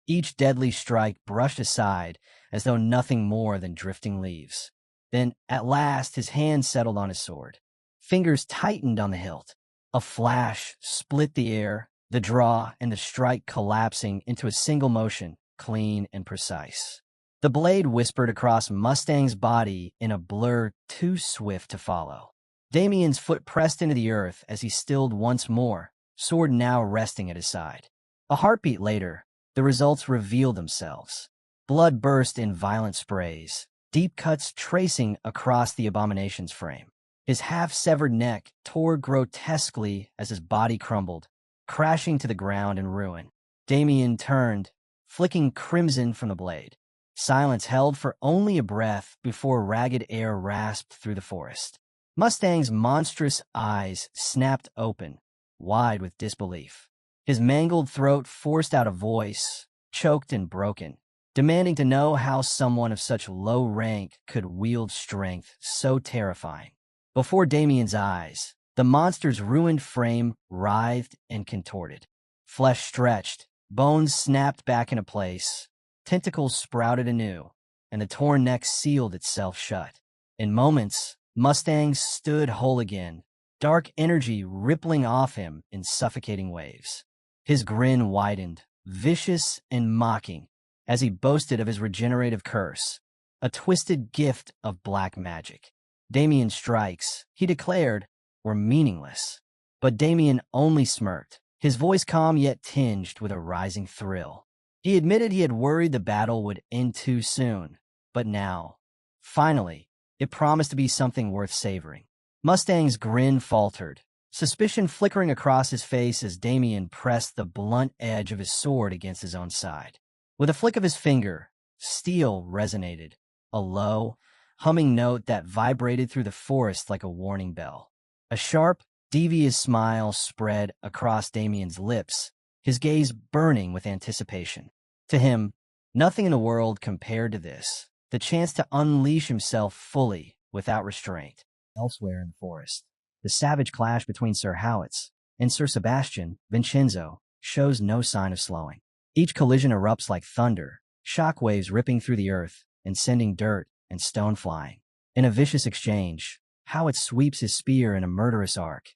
Each deadly strike brushed aside as though nothing more than drifting leaves. Then, at last, his hand settled on his sword. Fingers tightened on the hilt. A flash split the air, the draw and the strike collapsing into a single motion, clean and precise. The blade whispered across Mustang's body in a blur too swift to follow. Damien's foot pressed into the earth as he stilled once more, sword now resting at his side. A heartbeat later, the results revealed themselves. Blood burst in violent sprays, deep cuts tracing across the abomination's frame. His half-severed neck tore grotesquely as his body crumbled, crashing to the ground in ruin. Damien turned, flicking crimson from the blade. Silence held for only a breath before ragged air rasped through the forest. Mustang's monstrous eyes snapped open, wide with disbelief. His mangled throat forced out a voice, choked and broken, demanding to know how someone of such low rank could wield strength so terrifying. Before Damien's eyes, the monster's ruined frame writhed and contorted. Flesh stretched, bones snapped back into place, tentacles sprouted anew, and the torn neck sealed itself shut. In moments, Mustang stood whole again, dark energy rippling off him in suffocating waves. His grin widened, vicious and mocking, as he boasted of his regenerative curse, a twisted gift of black magic. Damien's strikes, he declared, were meaningless. But Damien only smirked, his voice calm yet tinged with a rising thrill. He admitted he had worried the battle would end too soon, but now, finally, it promised to be something worth savoring. Mustang's grin faltered, suspicion flickering across his face as Damien pressed the blunt edge of his sword against his own side. With a flick of his finger, steel resonated, a low, humming note that vibrated through the forest like a warning bell. A sharp, devious smile spread across Damien's lips, his gaze burning with anticipation. To him, nothing in the world compared to this, the chance to unleash himself fully without restraint. Elsewhere in the forest, the savage clash between Sir Howitz and Sir Sebastian Vincenzo shows no sign of slowing. Each collision erupts like thunder, shock waves ripping through the earth and sending dirt and stone flying. In a vicious exchange, Howitz sweeps his spear in a murderous arc,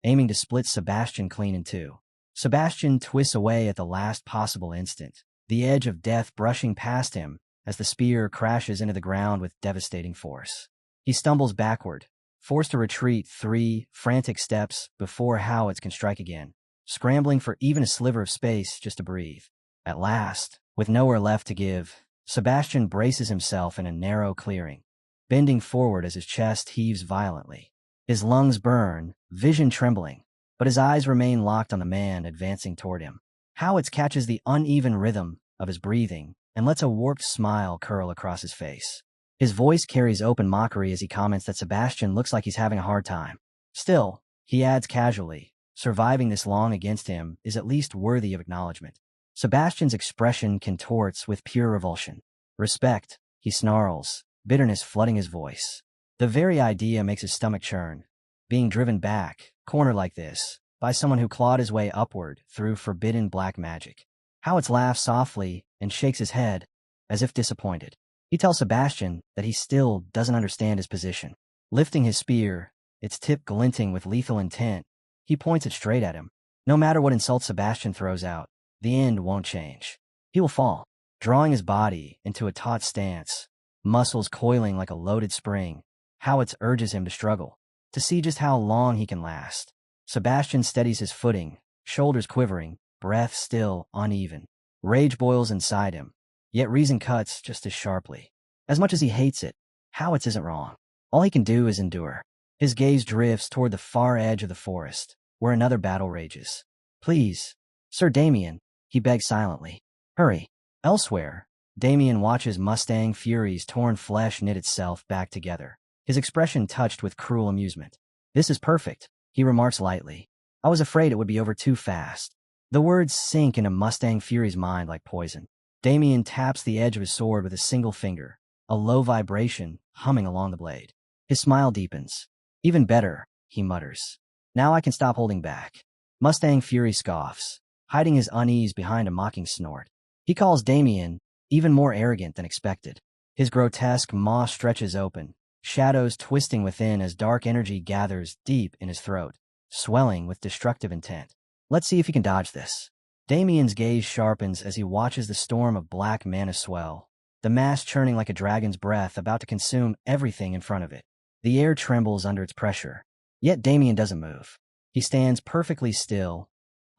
aiming to split Sebastian clean in two. Sebastian twists away at the last possible instant, the edge of death brushing past him as the spear crashes into the ground with devastating force. He stumbles backward, forced to retreat 3 frantic steps before Howitz can strike again, scrambling for even a sliver of space just to breathe. At last, with nowhere left to give, Sebastian braces himself in a narrow clearing, bending forward as his chest heaves violently. His lungs burn, vision trembling, but his eyes remain locked on the man advancing toward him. Howitz catches the uneven rhythm of his breathing and lets a warped smile curl across his face. His voice carries open mockery as he comments that Sebastian looks like he's having a hard time. Still, he adds casually, surviving this long against him is at least worthy of acknowledgement. Sebastian's expression contorts with pure revulsion. Respect, he snarls, bitterness flooding his voice. The very idea makes his stomach churn. Being driven back, cornered like this, by someone who clawed his way upward through forbidden black magic. Howitz laughs softly and shakes his head, as if disappointed. He tells Sebastian that he still doesn't understand his position. Lifting his spear, its tip glinting with lethal intent, he points it straight at him. No matter what insult Sebastian throws out, the end won't change. He will fall, drawing his body into a taut stance, muscles coiling like a loaded spring. Howitz urges him to struggle, to see just how long he can last. Sebastian steadies his footing, shoulders quivering, breath still uneven. Rage boils inside him, yet reason cuts just as sharply. As much as he hates it, Howitz isn't wrong. All he can do is endure. His gaze drifts toward the far edge of the forest, where another battle rages. Please, Sir Damien, he begs silently. Hurry. Elsewhere, Damien watches Mustang Fury's torn flesh knit itself back together, his expression touched with cruel amusement. This is perfect, he remarks lightly. I was afraid it would be over too fast. The words sink into Mustang Fury's mind like poison. Damien taps the edge of his sword with a single finger, a low vibration humming along the blade. His smile deepens. Even better, he mutters. Now I can stop holding back. Mustang Fury scoffs, hiding his unease behind a mocking snort. He calls Damien even more arrogant than expected. His grotesque maw stretches open, shadows twisting within as dark energy gathers deep in his throat, swelling with destructive intent. Let's see if he can dodge this. Damien's gaze sharpens as he watches the storm of black mana swell, the mass churning like a dragon's breath about to consume everything in front of it. The air trembles under its pressure. Yet Damien doesn't move. He stands perfectly still,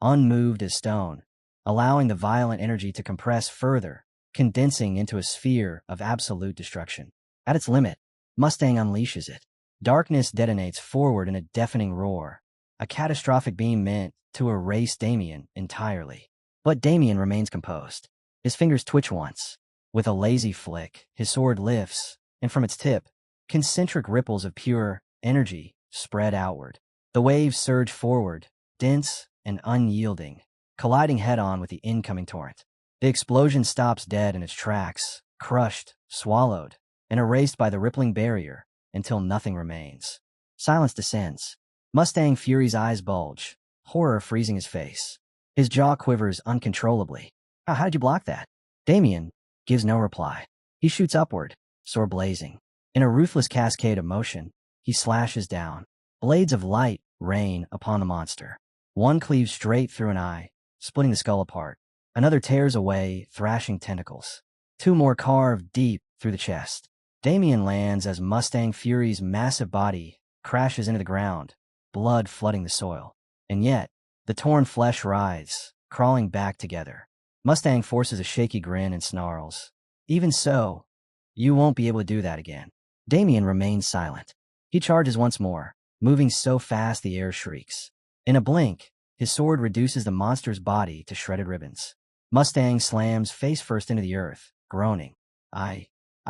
unmoved as stone, allowing the violent energy to compress further, condensing into a sphere of absolute destruction. At its limit, Mustang unleashes it. Darkness detonates forward in a deafening roar, a catastrophic beam meant to erase Damien entirely. But Damien remains composed. His fingers twitch once. With a lazy flick, his sword lifts, and from its tip, concentric ripples of pure energy spread outward. The waves surge forward, dense and unyielding, colliding head-on with the incoming torrent. The explosion stops dead in its tracks, crushed, swallowed, and erased by the rippling barrier until nothing remains. Silence descends. Mustang Fury's eyes bulge, horror freezing his face. His jaw quivers uncontrollably. How did you block that? Damien gives no reply. He shoots upward, sword blazing. In a ruthless cascade of motion, he slashes down. Blades of light rain upon the monster. One cleaves straight through an eye, splitting the skull apart. Another tears away, thrashing tentacles. Two more carve deep through the chest. Damien lands as Mustang Fury's massive body crashes into the ground, blood flooding the soil. And yet, the torn flesh writhes, crawling back together. Mustang forces a shaky grin and snarls. Even so, you won't be able to do that again. Damien remains silent. He charges once more, moving so fast the air shrieks. In a blink, his sword reduces the monster's body to shredded ribbons. Mustang slams face first into the earth, groaning. I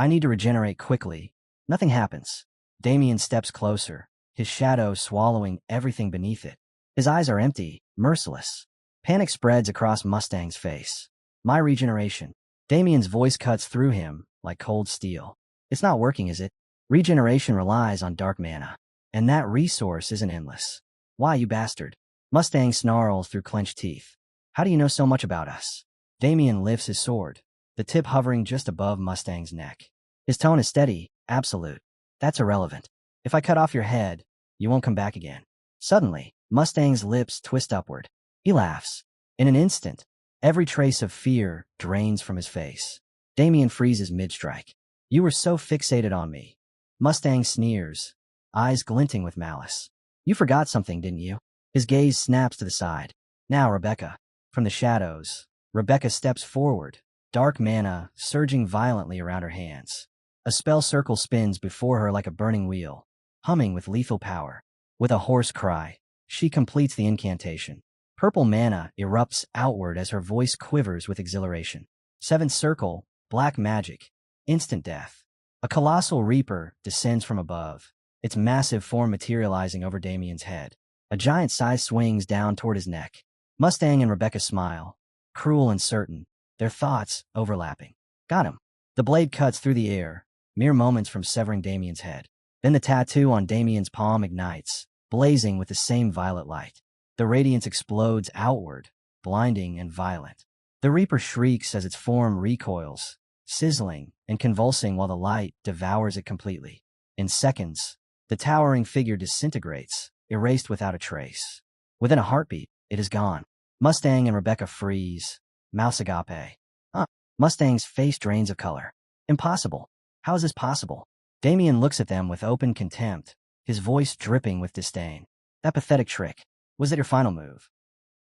need to regenerate quickly. Nothing happens. Damien steps closer, his shadow swallowing everything beneath it. His eyes are empty, merciless. Panic spreads across Mustang's face. My regeneration. Damien's voice cuts through him like cold steel. It's not working, is it? Regeneration relies on dark mana, and that resource isn't endless. Why, you bastard? Mustang snarls through clenched teeth. How do you know so much about us? Damien lifts his sword, the tip hovering just above Mustang's neck. His tone is steady, absolute. That's irrelevant. If I cut off your head, you won't come back again. Suddenly, Mustang's lips twist upward. He laughs. In an instant, every trace of fear drains from his face. Damien freezes mid-strike. You were so fixated on me. Mustang sneers, eyes glinting with malice. You forgot something, didn't you? His gaze snaps to the side. Now, Rebecca. From the shadows, Rebecca steps forward, dark mana surging violently around her hands. A spell circle spins before her like a burning wheel, humming with lethal power. With a hoarse cry, she completes the incantation. Purple mana erupts outward as her voice quivers with exhilaration. Seventh circle, black magic, instant death. A colossal reaper descends from above, its massive form materializing over Damien's head. A giant size swings down toward his neck. Mustang and Rebecca smile, cruel and certain, their thoughts overlapping. Got him. The blade cuts through the air, mere moments from severing Damien's head. Then the tattoo on Damien's palm ignites, blazing with the same violet light. The radiance explodes outward, blinding and violent. The Reaper shrieks as its form recoils, sizzling and convulsing while the light devours it completely. In seconds, the towering figure disintegrates, erased without a trace. Within a heartbeat, it is gone. Mustang and Rebecca freeze. Mouse agape. Mustang's face drains of color. Impossible. How is this possible? Damien looks at them with open contempt, his voice dripping with disdain. That pathetic trick. Was that your final move?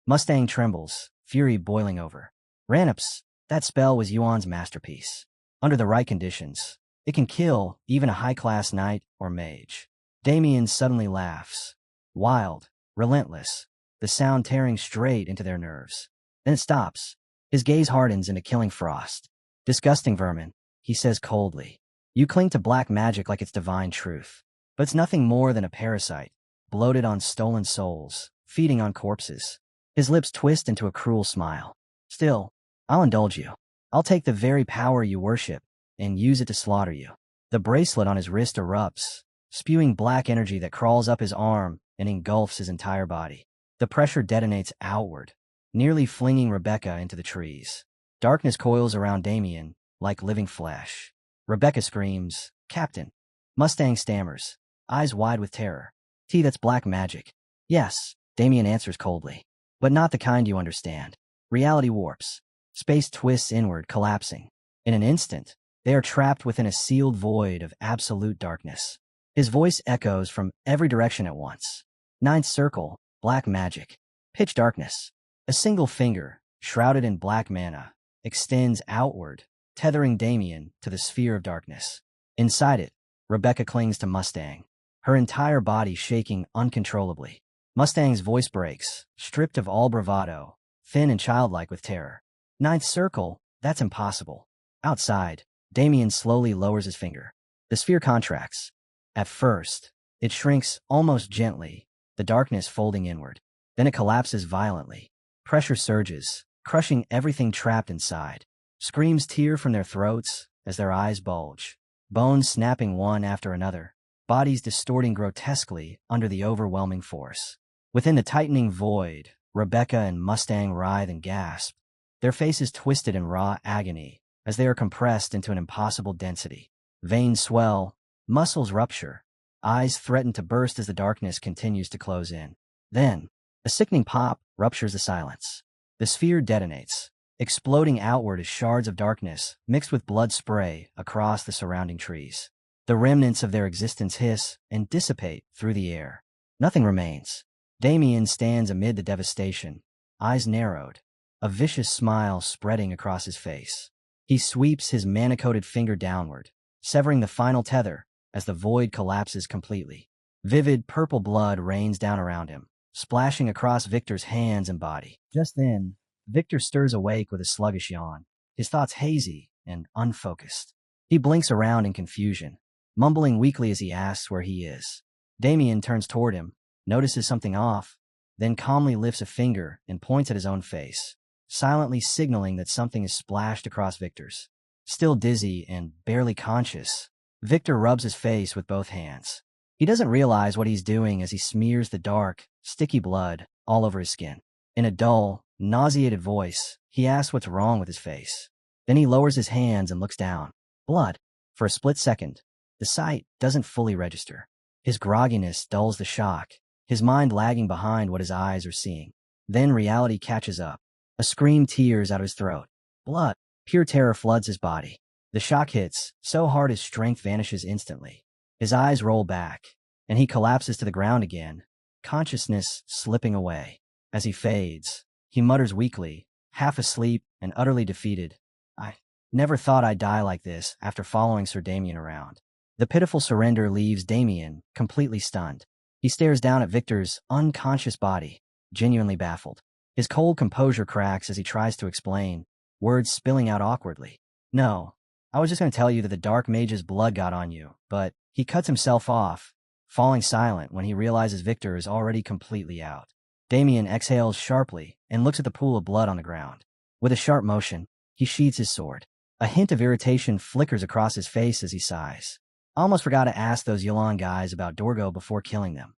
Mustang trembles, fury boiling over. Ranops, that spell was Yuan's masterpiece. Under the right conditions, it can kill even a high-class knight or mage. Damien suddenly laughs. Wild, relentless, the sound tearing straight into their nerves. Then it stops. His gaze hardens into killing frost. Disgusting vermin, he says coldly. You cling to black magic like it's divine truth. But it's nothing more than a parasite, bloated on stolen souls, feeding on corpses. His lips twist into a cruel smile. Still, I'll indulge you. I'll take the very power you worship and use it to slaughter you. The bracelet on his wrist erupts, spewing black energy that crawls up his arm and engulfs his entire body. The pressure detonates outward, nearly flinging Rebecca into the trees. Darkness coils around Damien like living flesh. Rebecca screams, "Captain!" Mustang stammers, eyes wide with terror. That's black magic. Yes, Damien answers coldly. But not the kind you understand. Reality warps. Space twists inward, collapsing. In an instant, they are trapped within a sealed void of absolute darkness. His voice echoes from every direction at once. Ninth circle, black magic. Pitch darkness. A single finger, shrouded in black mana, extends outward, tethering Damien to the sphere of darkness. Inside it, Rebecca clings to Mustang, her entire body shaking uncontrollably. Mustang's voice breaks, stripped of all bravado, thin and childlike with terror. Ninth circle, that's impossible. Outside, Damien slowly lowers his finger. The sphere contracts. At first, it shrinks almost gently, the darkness folding inward. Then it collapses violently. Pressure surges, crushing everything trapped inside. Screams tear from their throats as their eyes bulge. Bones snapping one after another, bodies distorting grotesquely under the overwhelming force. Within the tightening void, Rebecca and Mustang writhe and gasp, their faces twisted in raw agony as they are compressed into an impossible density. Veins swell, muscles rupture, eyes threaten to burst as the darkness continues to close in. Then, a sickening pop ruptures the silence. The sphere detonates, exploding outward as shards of darkness mixed with blood spray across the surrounding trees. The remnants of their existence hiss and dissipate through the air. Nothing remains. Damien stands amid the devastation, eyes narrowed, a vicious smile spreading across his face. He sweeps his mana-coated finger downward, severing the final tether as the void collapses completely. Vivid purple blood rains down around him, splashing across Victor's hands and body. Just then, Victor stirs awake with a sluggish yawn, his thoughts hazy and unfocused. He blinks around in confusion, mumbling weakly as he asks where he is. Damien turns toward him, notices something off, then calmly lifts a finger and points at his own face, silently signaling that something is splashed across Victor's. Still dizzy and barely conscious, Victor rubs his face with both hands. He doesn't realize what he's doing as he smears the dark, sticky blood all over his skin. In a dull, nauseated voice, he asks what's wrong with his face. Then he lowers his hands and looks down. Blood. For a split second, the sight doesn't fully register. His grogginess dulls the shock, his mind lagging behind what his eyes are seeing. Then reality catches up. A scream tears out of his throat. Blood. Pure terror floods his body. The shock hits, so hard his strength vanishes instantly. His eyes roll back, and he collapses to the ground again, consciousness slipping away. As he fades, he mutters weakly, half asleep and utterly defeated, "I never thought I'd die like this," after following Sir Damien around. The pitiful surrender leaves Damien completely stunned. He stares down at Victor's unconscious body, genuinely baffled. His cold composure cracks as he tries to explain, words spilling out awkwardly. "No, I was just going to tell you that the Dark Mage's blood got on you," but he cuts himself off, falling silent when he realizes Victor is already completely out. Damien exhales sharply and looks at the pool of blood on the ground. With a sharp motion, he sheathes his sword. A hint of irritation flickers across his face as he sighs. "I almost forgot to ask those Yulan guys about Dorgo before killing them."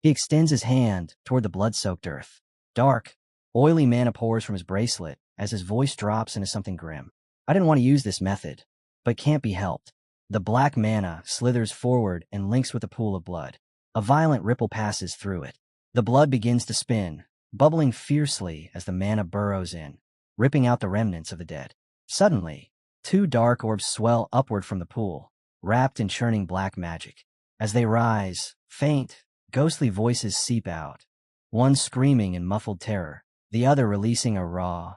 He extends his hand toward the blood-soaked earth. Dark, oily mana pours from his bracelet as his voice drops into something grim. "I didn't want to use this method, but can't be helped." The black mana slithers forward and links with the pool of blood. A violent ripple passes through it. The blood begins to spin, bubbling fiercely as the mana burrows in, ripping out the remnants of the dead. Suddenly, two dark orbs swell upward from the pool, wrapped in churning black magic. As they rise, faint, ghostly voices seep out. one screaming in muffled terror, the other releasing a raw,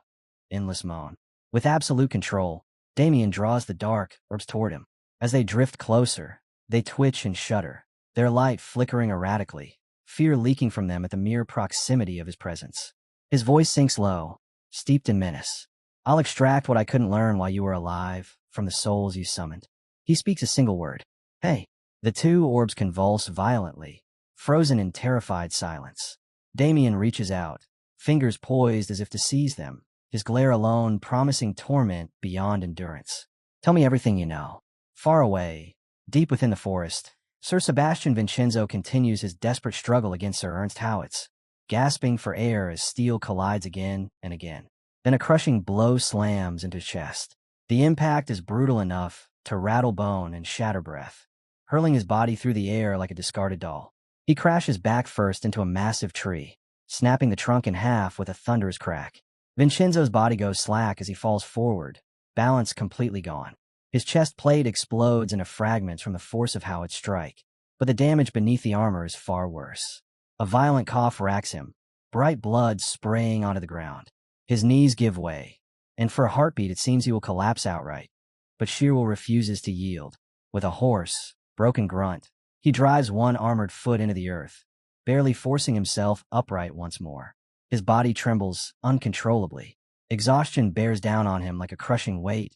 endless moan. With absolute control, Damien draws the dark orbs toward him. As they drift closer, they twitch and shudder, their light flickering erratically, fear leaking from them at the mere proximity of his presence. His voice sinks low, steeped in menace. I'll extract what I couldn't learn while you were alive from the souls you summoned. He speaks a single word. Hey. The two orbs convulse violently, frozen in terrified silence. Damien reaches out, fingers poised as if to seize them, his glare alone promising torment beyond endurance. Tell me everything you know. Far away, deep within the forest, Sir Sebastian Vincenzo continues his desperate struggle against Sir Ernst Howitz, gasping for air as steel collides again and again. Then a crushing blow slams into his chest. The impact is brutal enough to rattle bone and shatter breath, hurling his body through the air like a discarded doll. He crashes back first into a massive tree, snapping the trunk in half with a thunderous crack. Vincenzo's body goes slack as he falls forward, balance completely gone. His chest plate explodes into fragments from the force of Howitz's strike, but the damage beneath the armor is far worse. A violent cough racks him, bright blood spraying onto the ground. His knees give way, and for a heartbeat it seems he will collapse outright. But Shirwell refuses to yield. With a hoarse, broken grunt, he drives one armored foot into the earth, barely forcing himself upright once more. His body trembles uncontrollably. Exhaustion bears down on him like a crushing weight,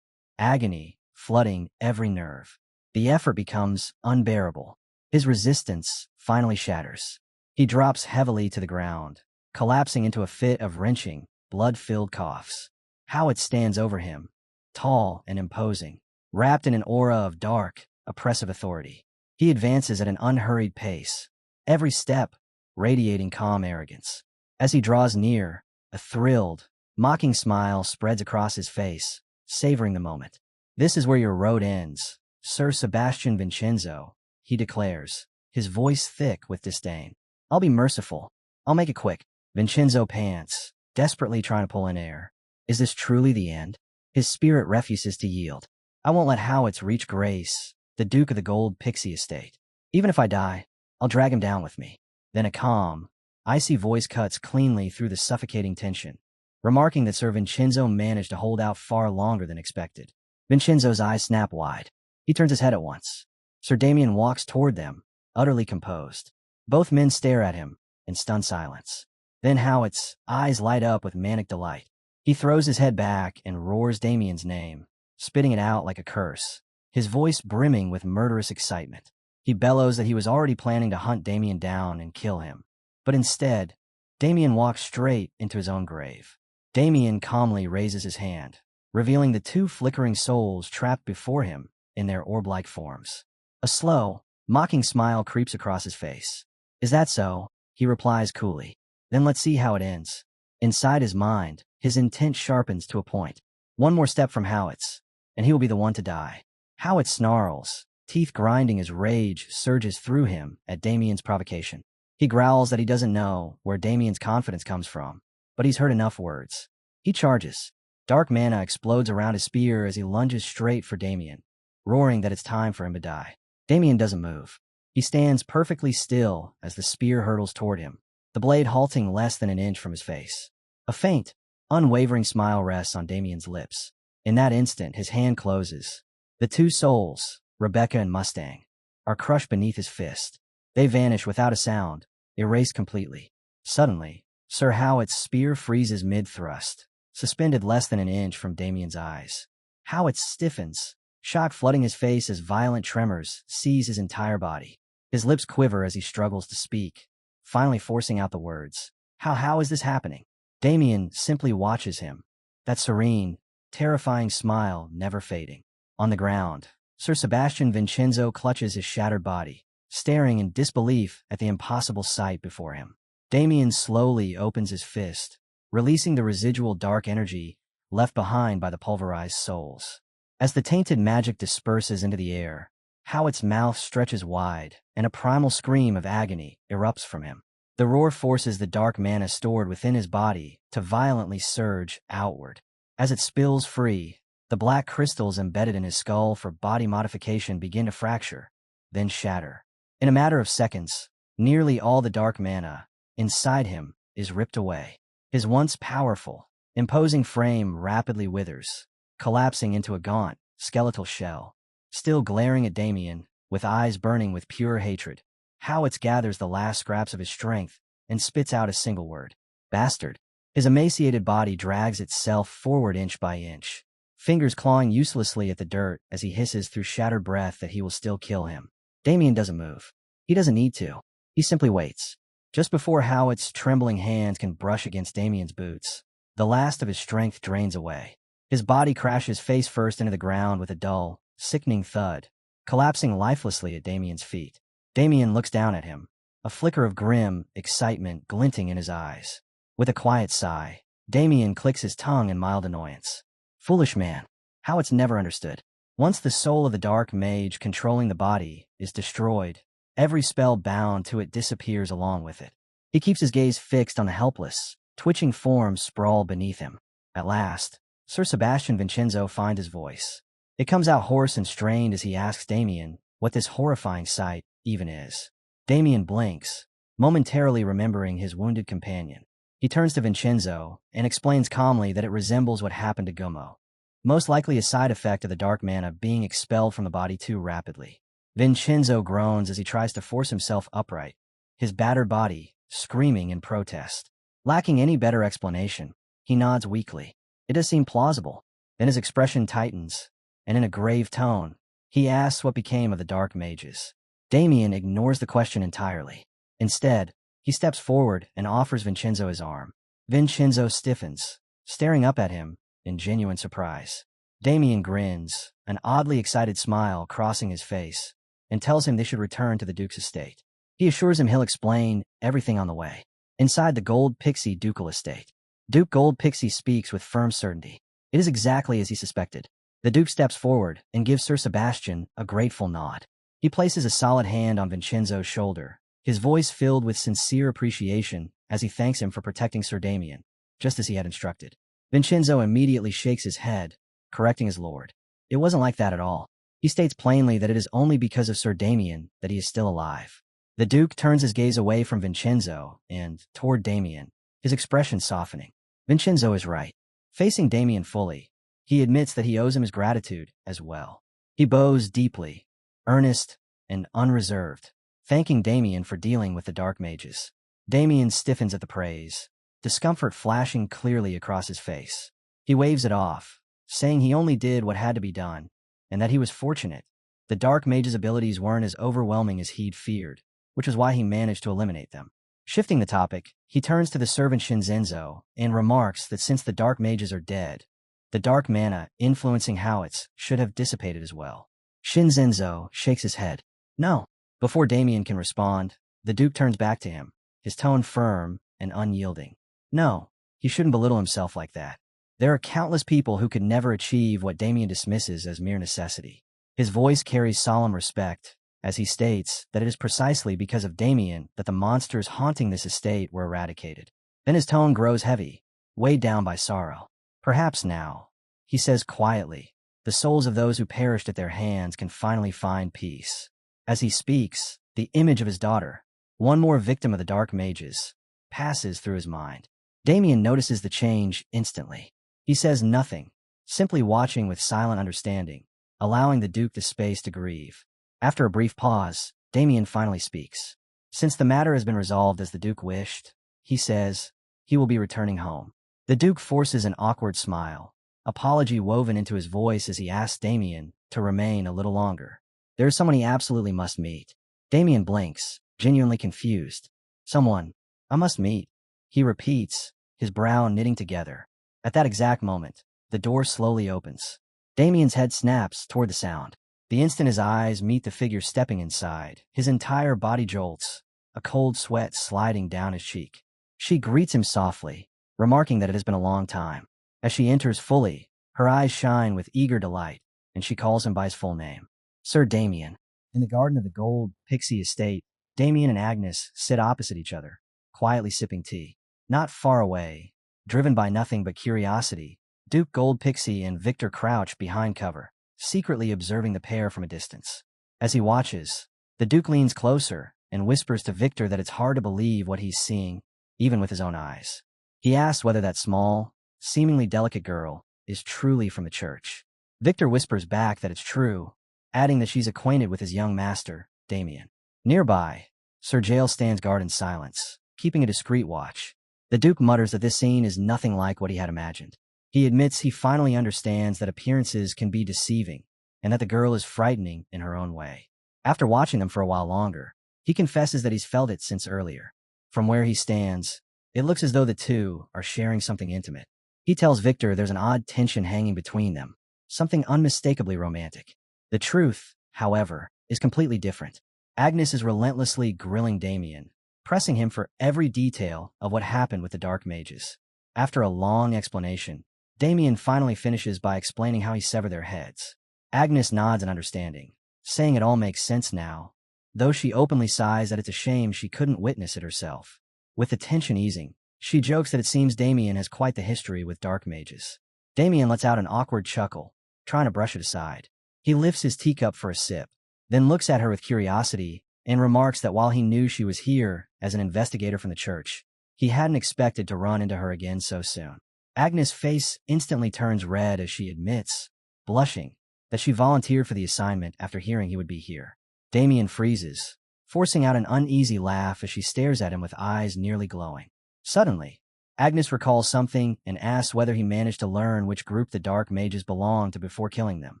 agony flooding every nerve. The effort becomes unbearable. His resistance finally shatters. He drops heavily to the ground, collapsing into a fit of wrenching, blood-filled coughs. Howitz stands over him, tall and imposing, wrapped in an aura of dark, oppressive authority. He advances at an unhurried pace, every step radiating calm arrogance. As he draws near, a thrilled, mocking smile spreads across his face, savoring the moment. This is where your road ends, Sir Sebastian Vincenzo, he declares, his voice thick with disdain. I'll be merciful. I'll make it quick. Vincenzo pants, desperately trying to pull in air. Is this truly the end? His spirit refuses to yield. I won't let Howitz reach Grace, the Duke of the Gold Pixie Estate. Even if I die, I'll drag him down with me. Then a calm, icy voice cuts cleanly through the suffocating tension, remarking that Sir Vincenzo managed to hold out far longer than expected. Vincenzo's eyes snap wide. He turns his head at once. Sir Damien walks toward them, utterly composed. Both men stare at him in stunned silence. Then Howitz's eyes light up with manic delight. He throws his head back and roars Damien's name, spitting it out like a curse, his voice brimming with murderous excitement. He bellows that he was already planning to hunt Damien down and kill him. But instead, Damien walks straight into his own grave. Damien calmly raises his hand, revealing the two flickering souls trapped before him in their orb-like forms. A slow, mocking smile creeps across his face. Is that so? He replies coolly. Then let's see how it ends. Inside his mind, his intent sharpens to a point. One more step from Howitz, and he will be the one to die. Howitz snarls, teeth grinding as rage surges through him at Damien's provocation. He growls that he doesn't know where Damien's confidence comes from, but he's heard enough words. He charges. Dark mana explodes around his spear as he lunges straight for Damien, roaring that it's time for him to die. Damien doesn't move. He stands perfectly still as the spear hurtles toward him, the blade halting less than an inch from his face. A faint, unwavering smile rests on Damien's lips. In that instant, his hand closes. The two souls, Rebecca and Mustang, are crushed beneath his fist. They vanish without a sound, erased completely. Suddenly, Sir Howitz's spear freezes mid-thrust, suspended less than an inch from Damien's eyes. Howitz stiffens, shock flooding his face as violent tremors seize his entire body. His lips quiver as he struggles to speak, finally forcing out the words. How is this happening? Damien simply watches him, that serene, terrifying smile never fading. On the ground, Sir Sebastian Vincenzo clutches his shattered body, staring in disbelief at the impossible sight before him. Damien slowly opens his fist, releasing the residual dark energy left behind by the pulverized souls. As the tainted magic disperses into the air, Howitz's mouth stretches wide, and a primal scream of agony erupts from him. The roar forces the dark mana stored within his body to violently surge outward. As it spills free, the black crystals embedded in his skull for body modification begin to fracture, then shatter. In a matter of seconds, nearly all the dark mana, inside him is ripped away. His once powerful, imposing frame rapidly withers, collapsing into a gaunt, skeletal shell. Still glaring at Damien, with eyes burning with pure hatred, Howitz gathers the last scraps of his strength and spits out a single word. Bastard. His emaciated body drags itself forward inch by inch, fingers clawing uselessly at the dirt as he hisses through shattered breath that he will still kill him. Damien doesn't move. He doesn't need to. He simply waits. Just before Howitz's trembling hands can brush against Damien's boots, the last of his strength drains away. His body crashes face first into the ground with a dull, sickening thud, collapsing lifelessly at Damien's feet. Damien looks down at him, a flicker of grim excitement glinting in his eyes. With a quiet sigh, Damien clicks his tongue in mild annoyance. Foolish man. Howitz never understood. Once the soul of the dark mage controlling the body is destroyed, every spell bound to it disappears along with it. He keeps his gaze fixed on the helpless, twitching forms sprawled beneath him. At last, Sir Sebastian Vincenzo finds his voice. It comes out hoarse and strained as he asks Damien what this horrifying sight even is. Damien blinks, momentarily remembering his wounded companion. He turns to Vincenzo and explains calmly that it resembles what happened to Gomo. Most likely a side effect of the dark mana being expelled from the body too rapidly. Vincenzo groans as he tries to force himself upright, his battered body screaming in protest. Lacking any better explanation, he nods weakly. It does seem plausible. Then his expression tightens, and in a grave tone, he asks what became of the dark mages. Damien ignores the question entirely. Instead, he steps forward and offers Vincenzo his arm. Vincenzo stiffens, staring up at him in genuine surprise. Damien grins, an oddly excited smile crossing his face, and tells him they should return to the Duke's estate. He assures him he'll explain everything on the way. Inside the Gold Pixie ducal estate, Duke Gold Pixie speaks with firm certainty. It is exactly as he suspected. The Duke steps forward and gives Sir Sebastian a grateful nod. He places a solid hand on Vincenzo's shoulder, his voice filled with sincere appreciation as he thanks him for protecting Sir Damien, just as he had instructed. Vincenzo immediately shakes his head, correcting his lord. It wasn't like that at all. He states plainly that it is only because of Sir Damien that he is still alive. The Duke turns his gaze away from Vincenzo and toward Damien, his expression softening. Vincenzo is right. Facing Damien fully, he admits that he owes him his gratitude as well. He bows deeply, earnest and unreserved, thanking Damien for dealing with the dark mages. Damien stiffens at the praise, discomfort flashing clearly across his face. He waves it off, saying he only did what had to be done, and that he was fortunate. The dark mage's abilities weren't as overwhelming as he'd feared, which was why he managed to eliminate them. Shifting the topic, he turns to the servant Shinzenzo and remarks that since the dark mages are dead, the dark mana influencing Howitz should have dissipated as well. Shinzenzo shakes his head. No. Before Damien can respond, the Duke turns back to him, his tone firm and unyielding. No, he shouldn't belittle himself like that. There are countless people who could never achieve what Damien dismisses as mere necessity. His voice carries solemn respect, as he states that it is precisely because of Damien that the monsters haunting this estate were eradicated. Then his tone grows heavy, weighed down by sorrow. Perhaps now, he says quietly, the souls of those who perished at their hands can finally find peace. As he speaks, the image of his daughter, one more victim of the dark mages, passes through his mind. Damien notices the change instantly. He says nothing, simply watching with silent understanding, allowing the Duke the space to grieve. After a brief pause, Damien finally speaks. Since the matter has been resolved as the Duke wished, he says, he will be returning home. The Duke forces an awkward smile, apology woven into his voice as he asks Damien to remain a little longer. There is someone he absolutely must meet. Damien blinks, genuinely confused. Someone I must meet, he repeats, his brow knitting together. At that exact moment, the door slowly opens. Damien's head snaps toward the sound. The instant his eyes meet the figure stepping inside, his entire body jolts, a cold sweat sliding down his cheek. She greets him softly, remarking that it has been a long time. As she enters fully, her eyes shine with eager delight, and she calls him by his full name. Sir Damien. In the garden of the Gold Pixie estate, Damien and Agnes sit opposite each other, quietly sipping tea. Not far away, driven by nothing but curiosity, Duke Gold Pixie and Victor crouch behind cover, secretly observing the pair from a distance. As he watches, the Duke leans closer and whispers to Victor that it's hard to believe what he's seeing, even with his own eyes. He asks whether that small, seemingly delicate girl is truly from the church. Victor whispers back that it's true, adding that she's acquainted with his young master, Damien. Nearby, Sir Jael stands guard in silence, keeping a discreet watch. The Duke mutters that this scene is nothing like what he had imagined. He admits he finally understands that appearances can be deceiving, and that the girl is frightening in her own way. After watching them for a while longer, he confesses that he's felt it since earlier. From where he stands, it looks as though the two are sharing something intimate. He tells Victor there's an odd tension hanging between them, something unmistakably romantic. The truth, however, is completely different. Agnes is relentlessly grilling Damien, pressing him for every detail of what happened with the Dark Mages. After a long explanation, Damien finally finishes by explaining how he severed their heads. Agnes nods in understanding, saying it all makes sense now, though she openly sighs that it's a shame she couldn't witness it herself. With the tension easing, she jokes that it seems Damien has quite the history with Dark Mages. Damien lets out an awkward chuckle, trying to brush it aside. He lifts his teacup for a sip, then looks at her with curiosity and remarks that while he knew she was here as an investigator from the church, he hadn't expected to run into her again so soon. Agnes' face instantly turns red as she admits, blushing, that she volunteered for the assignment after hearing he would be here. Damien freezes, forcing out an uneasy laugh as she stares at him with eyes nearly glowing. Suddenly, Agnes recalls something and asks whether he managed to learn which group the Dark Mages belonged to before killing them.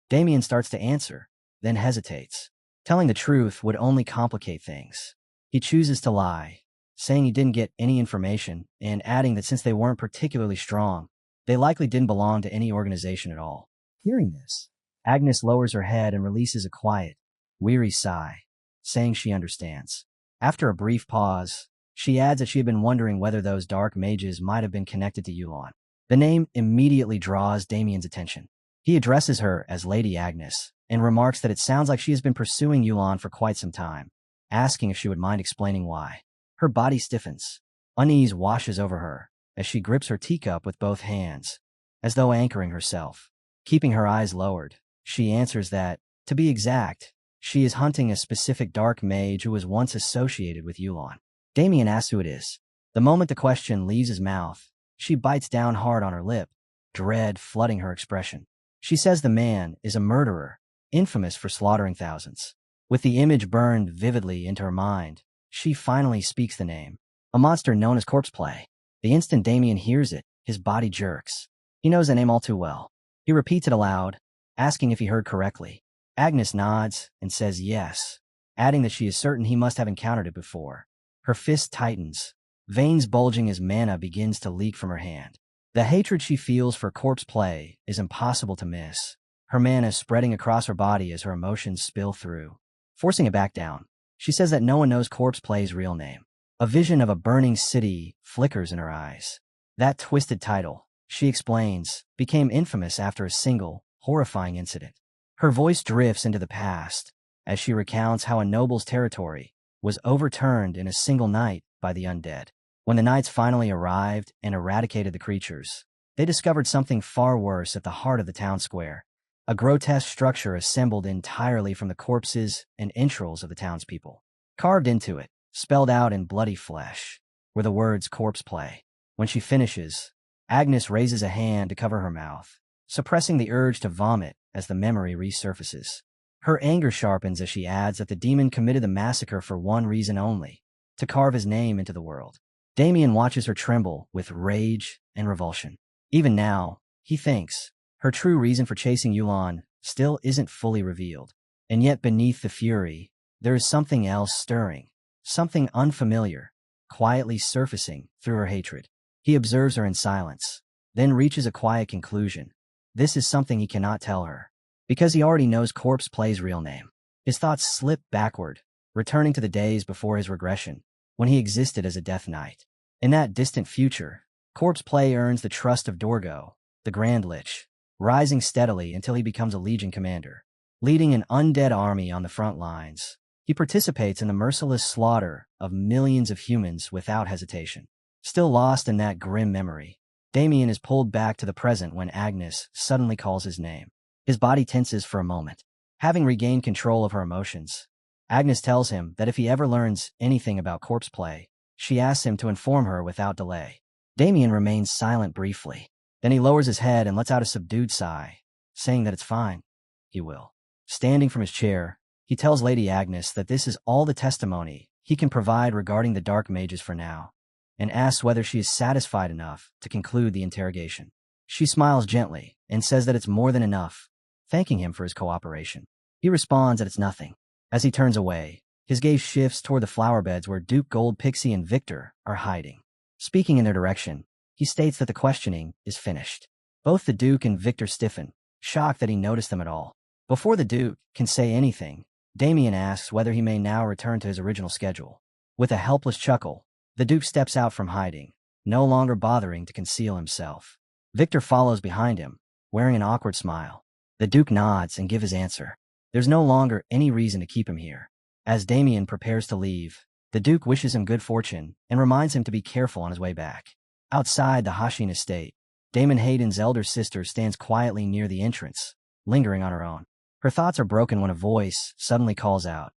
Damien starts to answer, then hesitates. Telling the truth would only complicate things. He chooses to lie, saying he didn't get any information and adding that since they weren't particularly strong, they likely didn't belong to any organization at all. Hearing this, Agnes lowers her head and releases a quiet, weary sigh, saying she understands. After a brief pause, she adds that she had been wondering whether those Dark Mages might have been connected to Yulon. The name immediately draws Damien's attention. He addresses her as Lady Agnes and remarks that it sounds like she has been pursuing Yulon for quite some time, asking if she would mind explaining why. Her body stiffens. Unease washes over her as she grips her teacup with both hands, as though anchoring herself. Keeping her eyes lowered, she answers that, to be exact, she is hunting a specific Dark Mage who was once associated with Yulon. Damien asks who it is. The moment the question leaves his mouth, she bites down hard on her lip, dread flooding her expression. She says the man is a murderer, infamous for slaughtering thousands. With the image burned vividly into her mind, she finally speaks the name. A monster known as corpse play. The instant Damien hears it, his body jerks. He knows the name all too well. He repeats it aloud, asking if he heard correctly. Agnes nods and says yes, adding that she is certain he must have encountered it before. Her fist tightens, veins bulging as mana begins to leak from her hand. The hatred she feels for corpse play is impossible to miss, her mana spreading across her body as her emotions spill through. Forcing it back down, she says that no one knows corpse play's real name. A vision of a burning city flickers in her eyes. That twisted title, she explains, became infamous after a single, horrifying incident. Her voice drifts into the past as she recounts how a noble's territory was overturned in a single night by the undead. When the knights finally arrived and eradicated the creatures, they discovered something far worse at the heart of the town square, a grotesque structure assembled entirely from the corpses and entrails of the townspeople. Carved into it, spelled out in bloody flesh, were the words corpse play. When she finishes, Agnes raises a hand to cover her mouth, suppressing the urge to vomit as the memory resurfaces. Her anger sharpens as she adds that the demon committed the massacre for one reason only, to carve his name into the world. Damien watches her tremble with rage and revulsion. Even now, he thinks, her true reason for chasing Yulon still isn't fully revealed. And yet beneath the fury, there is something else stirring, something unfamiliar, quietly surfacing through her hatred. He observes her in silence, then reaches a quiet conclusion. This is something he cannot tell her, because he already knows corpse play's real name. His thoughts slip backward, returning to the days before his regression, when he existed as a Death Knight. In that distant future, corpse play earns the trust of Dorgo, the Grand Lich, rising steadily until he becomes a Legion commander. Leading an undead army on the front lines, he participates in the merciless slaughter of millions of humans without hesitation. Still lost in that grim memory, Damien is pulled back to the present when Agnes suddenly calls his name. His body tenses for a moment. Having regained control of her emotions, Agnes tells him that if he ever learns anything about corpse play, She asks him to inform her without delay. Damien remains silent briefly. Then he lowers his head and lets out a subdued sigh, saying that it's fine. He will. Standing from his chair, he tells Lady Agnes that this is all the testimony he can provide regarding the dark mages for now, and asks whether she is satisfied enough to conclude the interrogation. She smiles gently and says that it's more than enough, thanking him for his cooperation. He responds that it's nothing. As he turns away, his gaze shifts toward the flower beds where Duke Gold, Pixie, and Victor are hiding. Speaking in their direction, he states that the questioning is finished. Both the Duke and Victor stiffen, shocked that he noticed them at all. Before the Duke can say anything, Damien asks whether he may now return to his original schedule. With a helpless chuckle, the Duke steps out from hiding, no longer bothering to conceal himself. Victor follows behind him, wearing an awkward smile. The Duke nods and gives his answer. There's no longer any reason to keep him here. As Damien prepares to leave, the Duke wishes him good fortune and reminds him to be careful on his way back. Outside the Hashin estate, Damon Hayden's elder sister stands quietly near the entrance, lingering on her own. Her thoughts are broken when a voice suddenly calls out,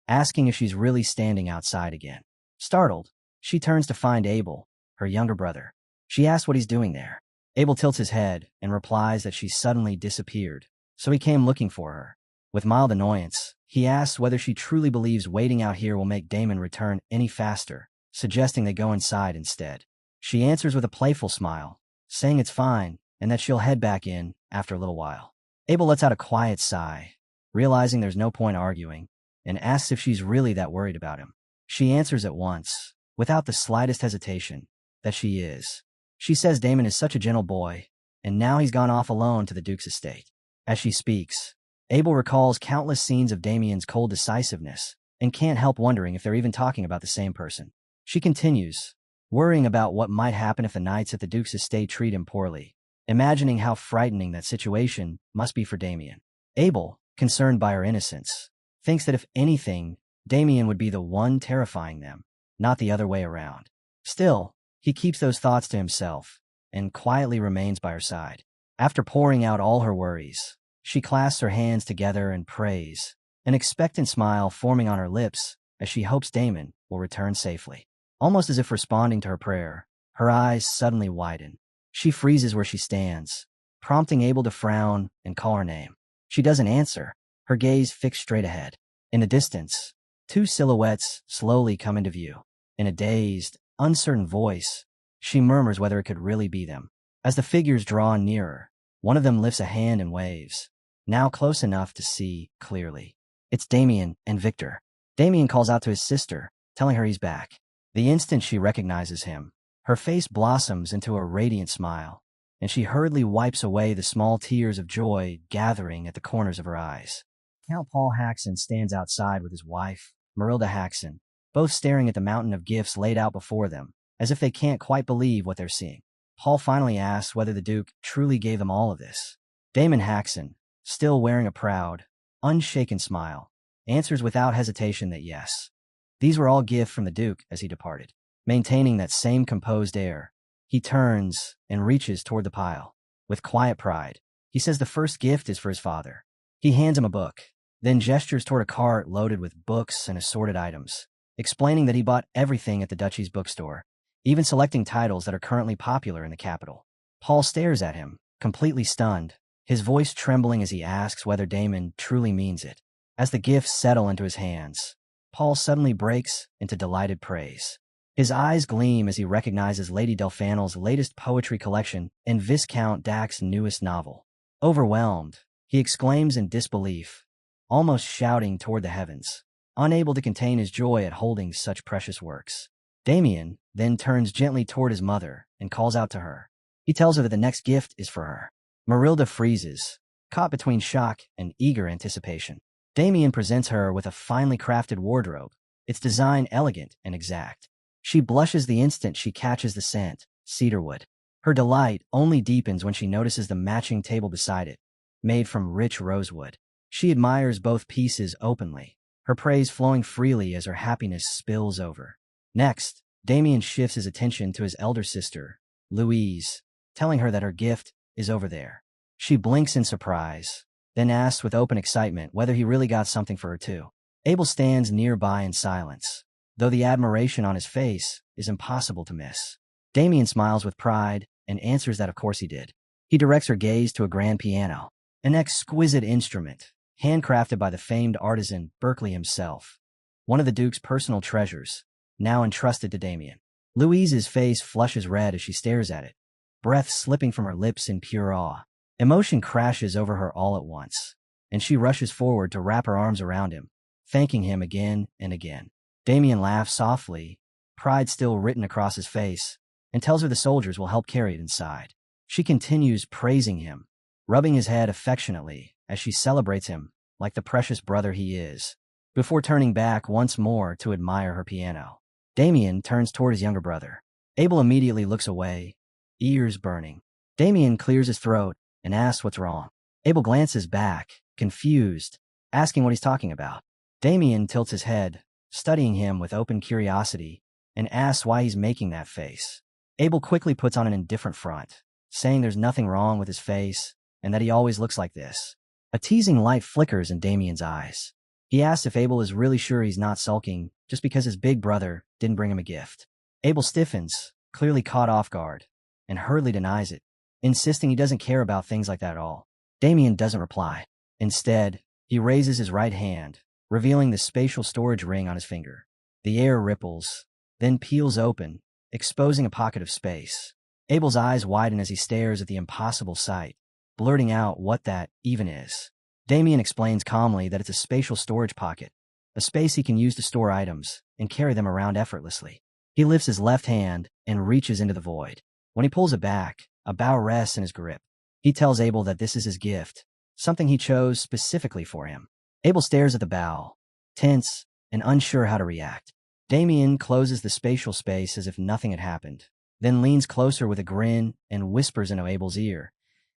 asking if she's really standing outside again. Startled, she turns to find Abel, her younger brother. She asks what he's doing there. Abel tilts his head and replies that she suddenly disappeared, so he came looking for her. With mild annoyance, he asks whether she truly believes waiting out here will make Damon return any faster, suggesting they go inside instead. She answers with a playful smile, saying it's fine and that she'll head back in after a little while. Abel lets out a quiet sigh, realizing there's no point arguing, and asks if she's really that worried about him. She answers at once, without the slightest hesitation, that she is. She says Damon is such a gentle boy, and now he's gone off alone to the Duke's estate. As she speaks, Abel recalls countless scenes of Damien's cold decisiveness, and can't help wondering if they're even talking about the same person. She continues, worrying about what might happen if the knights at the Duke's estate treat him poorly, imagining how frightening that situation must be for Damien. Abel, concerned by her innocence, thinks that if anything, Damien would be the one terrifying them, not the other way around. Still, he keeps those thoughts to himself and quietly remains by her side. After pouring out all her worries, she clasps her hands together and prays, an expectant smile forming on her lips as she hopes Damon will return safely. Almost as if responding to her prayer, her eyes suddenly widen. She freezes where she stands, prompting Abel to frown and call her name. She doesn't answer, her gaze fixed straight ahead. In the distance, two silhouettes slowly come into view. In a dazed, uncertain voice, she murmurs whether it could really be them. As the figures draw nearer, one of them lifts a hand and waves, now close enough to see clearly. It's Damien and Victor. Damien calls out to his sister, telling her he's back. The instant she recognizes him, her face blossoms into a radiant smile, and she hurriedly wipes away the small tears of joy gathering at the corners of her eyes. Count Paul Haxon stands outside with his wife, Marilda Haxon, both staring at the mountain of gifts laid out before them, as if they can't quite believe what they're seeing. Paul finally asks whether the Duke truly gave them all of this. Damon Haxon, still wearing a proud, unshaken smile, answers without hesitation that yes. These were all gifts from the Duke as he departed. Maintaining that same composed air, he turns and reaches toward the pile. With quiet pride, he says the first gift is for his father. He hands him a book, then gestures toward a cart loaded with books and assorted items, explaining that he bought everything at the Duchy's bookstore, even selecting titles that are currently popular in the capital. Paul stares at him, completely stunned, his voice trembling as he asks whether Damon truly means it. As the gifts settle into his hands, Paul suddenly breaks into delighted praise. His eyes gleam as he recognizes Lady Delphanel's latest poetry collection and Viscount Dac's newest novel. Overwhelmed, he exclaims in disbelief, almost shouting toward the heavens, unable to contain his joy at holding such precious works. Damien then turns gently toward his mother and calls out to her. He tells her that the next gift is for her. Marilda freezes, caught between shock and eager anticipation. Damien presents her with a finely crafted wardrobe, its design elegant and exact. She blushes the instant she catches the scent, cedarwood. Her delight only deepens when she notices the matching table beside it, made from rich rosewood. She admires both pieces openly, her praise flowing freely as her happiness spills over. Next, Damien shifts his attention to his elder sister, Louise, telling her that her gift is over there. She blinks in surprise, then asks with open excitement whether he really got something for her too. Abel stands nearby in silence, though the admiration on his face is impossible to miss. Damien smiles with pride and answers that of course he did. He directs her gaze to a grand piano, an exquisite instrument, handcrafted by the famed artisan Berkeley himself, one of the Duke's personal treasures, now entrusted to Damien. Louise's face flushes red as she stares at it, breath slipping from her lips in pure awe. Emotion crashes over her all at once, and she rushes forward to wrap her arms around him, thanking him again and again. Damien laughs softly, pride still written across his face, and tells her the soldiers will help carry it inside. She continues praising him, rubbing his head affectionately as she celebrates him like the precious brother he is, before turning back once more to admire her piano. Damien turns toward his younger brother. Abel immediately looks away, ears burning. Damien clears his throat and asks what's wrong. Abel glances back, confused, asking what he's talking about. Damien tilts his head, studying him with open curiosity, and asks why he's making that face. Abel quickly puts on an indifferent front, saying there's nothing wrong with his face and that he always looks like this. A teasing light flickers in Damien's eyes. He asks if Abel is really sure he's not sulking just because his big brother didn't bring him a gift. Abel stiffens, clearly caught off guard, and hurriedly denies it, insisting he doesn't care about things like that at all. Damien doesn't reply. Instead, he raises his right hand, revealing the spatial storage ring on his finger. The air ripples, then peels open, exposing a pocket of space. Abel's eyes widen as he stares at the impossible sight, blurting out what that even is. Damien explains calmly that it's a spatial storage pocket, a space he can use to store items and carry them around effortlessly. He lifts his left hand and reaches into the void. When he pulls it back, a bow rests in his grip. He tells Abel that this is his gift, something he chose specifically for him. Abel stares at the bow, tense and unsure how to react. Damien closes the spatial space as if nothing had happened, then leans closer with a grin and whispers into Abel's ear,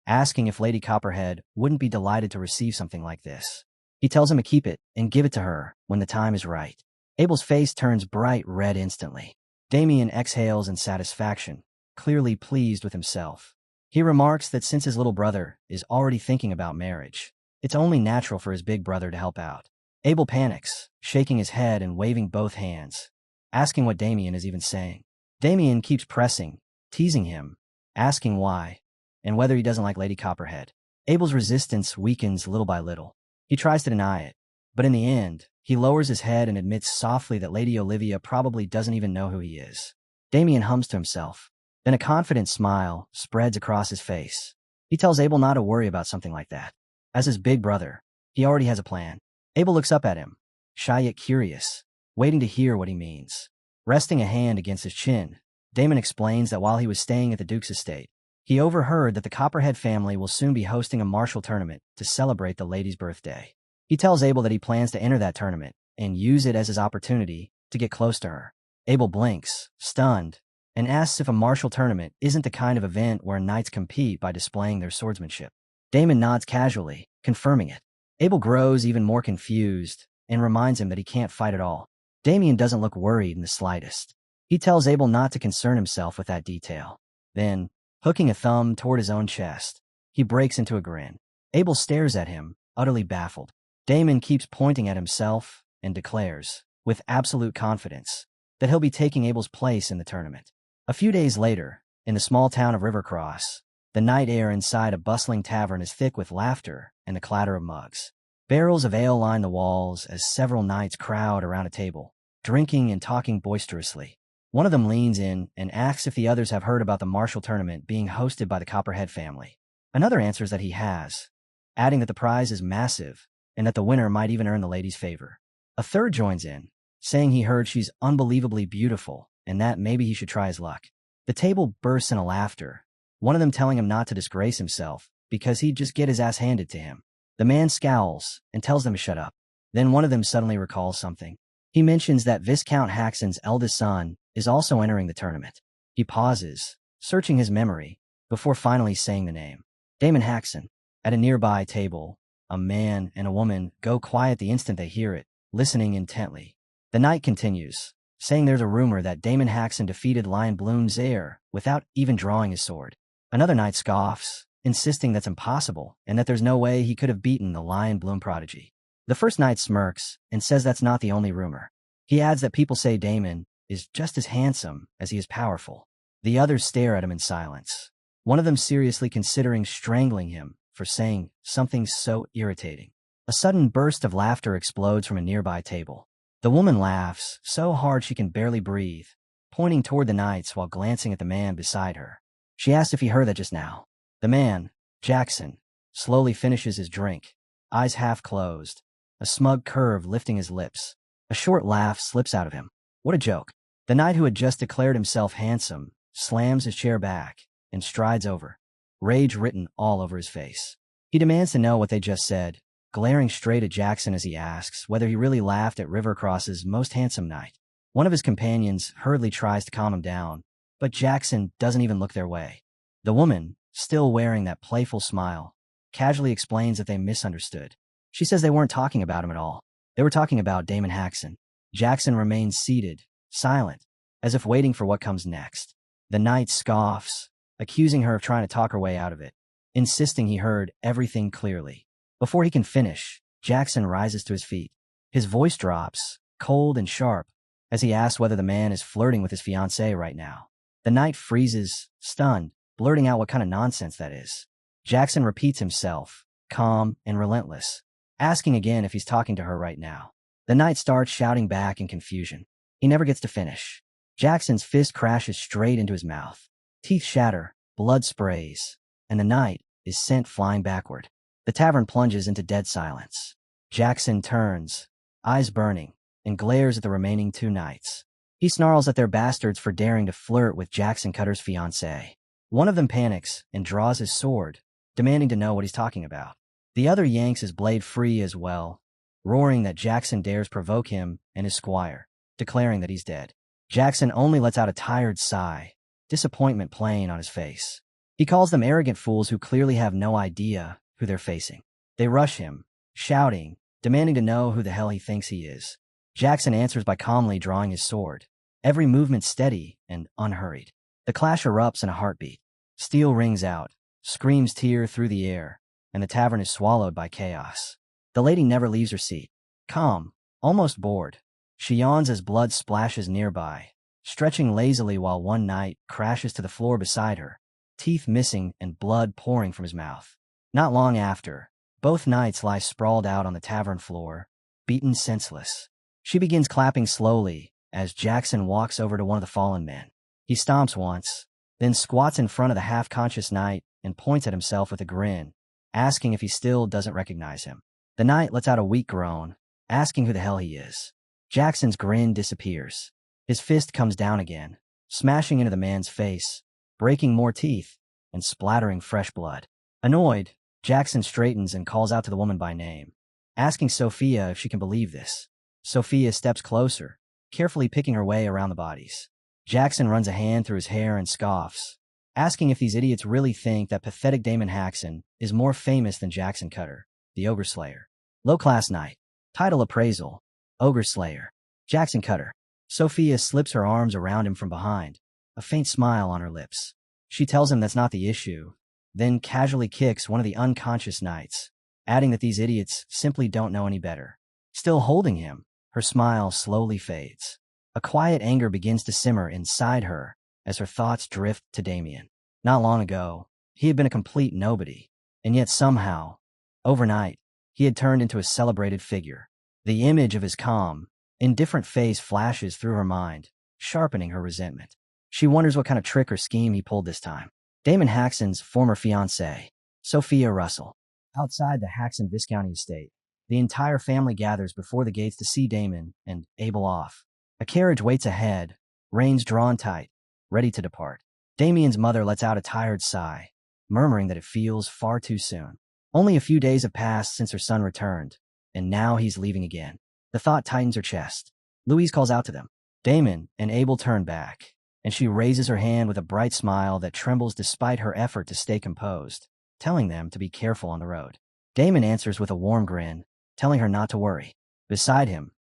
asking if Lady Copperhead wouldn't be delighted to receive something like this. He tells him to keep it and give it to her when the time is right. Abel's face turns bright red instantly. Damien exhales in satisfaction, clearly pleased with himself. He remarks that since his little brother is already thinking about marriage, it's only natural for his big brother to help out. Abel panics, shaking his head and waving both hands, asking what Damien is even saying. Damien keeps pressing, teasing him, asking why, and whether he doesn't like Lady Copperhead. Abel's resistance weakens little by little. He tries to deny it, but in the end, he lowers his head and admits softly that Lady Olivia probably doesn't even know who he is. Damien hums to himself. Then a confident smile spreads across his face. He tells Abel not to worry about something like that. As his big brother, he already has a plan. Abel looks up at him, shy yet curious, waiting to hear what he means. Resting a hand against his chin, Damon explains that while he was staying at the Duke's estate, he overheard that the Copperhead family will soon be hosting a martial tournament to celebrate the lady's birthday. He tells Abel that he plans to enter that tournament and use it as his opportunity to get close to her. Abel blinks, stunned, and asks if a martial tournament isn't the kind of event where knights compete by displaying their swordsmanship. Damon nods casually, confirming it. Abel grows even more confused and reminds him that he can't fight at all. Damien doesn't look worried in the slightest. He tells Abel not to concern himself with that detail. Then, hooking a thumb toward his own chest, he breaks into a grin. Abel stares at him, utterly baffled. Damon keeps pointing at himself and declares, with absolute confidence, that he'll be taking Abel's place in the tournament. A few days later, in the small town of Rivercross, the night air inside a bustling tavern is thick with laughter and the clatter of mugs. Barrels of ale line the walls as several knights crowd around a table, drinking and talking boisterously. One of them leans in and asks if the others have heard about the martial tournament being hosted by the Copperhead family. Another answers that he has, adding that the prize is massive and that the winner might even earn the lady's favor. A third joins in, saying he heard she's unbelievably beautiful and that maybe he should try his luck. The table bursts into laughter, one of them telling him not to disgrace himself because he'd just get his ass handed to him. The man scowls and tells them to shut up. Then one of them suddenly recalls something. He mentions that Viscount Haxon's eldest son is also entering the tournament. He pauses, searching his memory, before finally saying the name. Damon Haxon. At a nearby table, a man and a woman go quiet the instant they hear it, listening intently. The knight continues, saying there's a rumor that Damon Haxon defeated Lion Bloom's heir without even drawing his sword. Another knight scoffs, insisting that's impossible and that there's no way he could have beaten the Lion Bloom prodigy. The first knight smirks and says that's not the only rumor. He adds that people say Damon is just as handsome as he is powerful. The others stare at him in silence, one of them seriously considering strangling him for saying something so irritating. A sudden burst of laughter explodes from a nearby table. The woman laughs so hard she can barely breathe, pointing toward the knights while glancing at the man beside her. She asks if he heard that just now. The man, Jackson, slowly finishes his drink, eyes half closed, a smug curve lifting his lips. A short laugh slips out of him. What a joke. The knight who had just declared himself handsome slams his chair back and strides over, rage written all over his face. He demands to know what they just said, glaring straight at Jackson as he asks whether he really laughed at Rivercross's most handsome knight. One of his companions hurriedly tries to calm him down, but Jackson doesn't even look their way. The woman, still wearing that playful smile, casually explains that they misunderstood. She says they weren't talking about him at all. They were talking about Damon Haxon. Jackson remains seated, silent, as if waiting for what comes next. The knight scoffs, accusing her of trying to talk her way out of it, insisting he heard everything clearly. Before he can finish, Jackson rises to his feet. His voice drops, cold and sharp, as he asks whether the man is flirting with his fiancée right now. The knight freezes, stunned, blurting out what kind of nonsense that is. Jackson repeats himself, calm and relentless, asking again if he's talking to her right now. The knight starts shouting back in confusion. He never gets to finish. Jackson's fist crashes straight into his mouth. Teeth shatter, blood sprays, and the knight is sent flying backward. The tavern plunges into dead silence. Jackson turns, eyes burning, and glares at the remaining two knights. He snarls at their bastards for daring to flirt with Jackson Cutter's fiancée. One of them panics and draws his sword, demanding to know what he's talking about. The other yanks his blade free as well, roaring that Jackson dares provoke him and his squire, declaring that he's dead. Jackson only lets out a tired sigh, disappointment playing on his face. He calls them arrogant fools who clearly have no idea who they're facing. They rush him, shouting, demanding to know who the hell he thinks he is. Jackson answers by calmly drawing his sword, every movement steady and unhurried. The clash erupts in a heartbeat. Steel rings out, screams tear through the air, and the tavern is swallowed by chaos. The lady never leaves her seat. Calm, almost bored, she yawns as blood splashes nearby, stretching lazily while one knight crashes to the floor beside her, teeth missing and blood pouring from his mouth. Not long after, both knights lie sprawled out on the tavern floor, beaten senseless. She begins clapping slowly as Jackson walks over to one of the fallen men. He stomps once, then squats in front of the half-conscious knight and points at himself with a grin, asking if he still doesn't recognize him. The knight lets out a weak groan, asking who the hell he is. Jackson's grin disappears. His fist comes down again, smashing into the man's face, breaking more teeth, and splattering fresh blood. Annoyed, Jackson straightens and calls out to the woman by name, asking Sophia if she can believe this. Sophia steps closer, carefully picking her way around the bodies. Jackson runs a hand through his hair and scoffs, asking if these idiots really think that pathetic Damon Haxon is more famous than Jackson Cutter, the Ogre Slayer. Low-class knight. Title appraisal. Ogre Slayer. Jackson Cutter. Sophia slips her arms around him from behind, a faint smile on her lips. She tells him that's not the issue, then casually kicks one of the unconscious knights, adding that these idiots simply don't know any better. Still holding him, her smile slowly fades. A quiet anger begins to simmer inside her as her thoughts drift to Damien. Not long ago, he had been a complete nobody, and yet somehow, overnight, he had turned into a celebrated figure. The image of his calm, indifferent face flashes through her mind, sharpening her resentment. She wonders what kind of trick or scheme he pulled this time. Damon Haxon's former fiancée, Sophia Russell. Outside the Haxon Viscounty estate, the entire family gathers before the gates to see Damon and Abel off. A carriage waits ahead, reins drawn tight, ready to depart. Damien's mother lets out a tired sigh, murmuring that it feels far too soon. Only a few days have passed since her son returned, and now he's leaving again. The thought tightens her chest. Louise calls out to them. Damon and Abel turn back, and she raises her hand with a bright smile that trembles despite her effort to stay composed, telling them to be careful on the road. Damon answers with a warm grin, telling her not to worry. Beside him,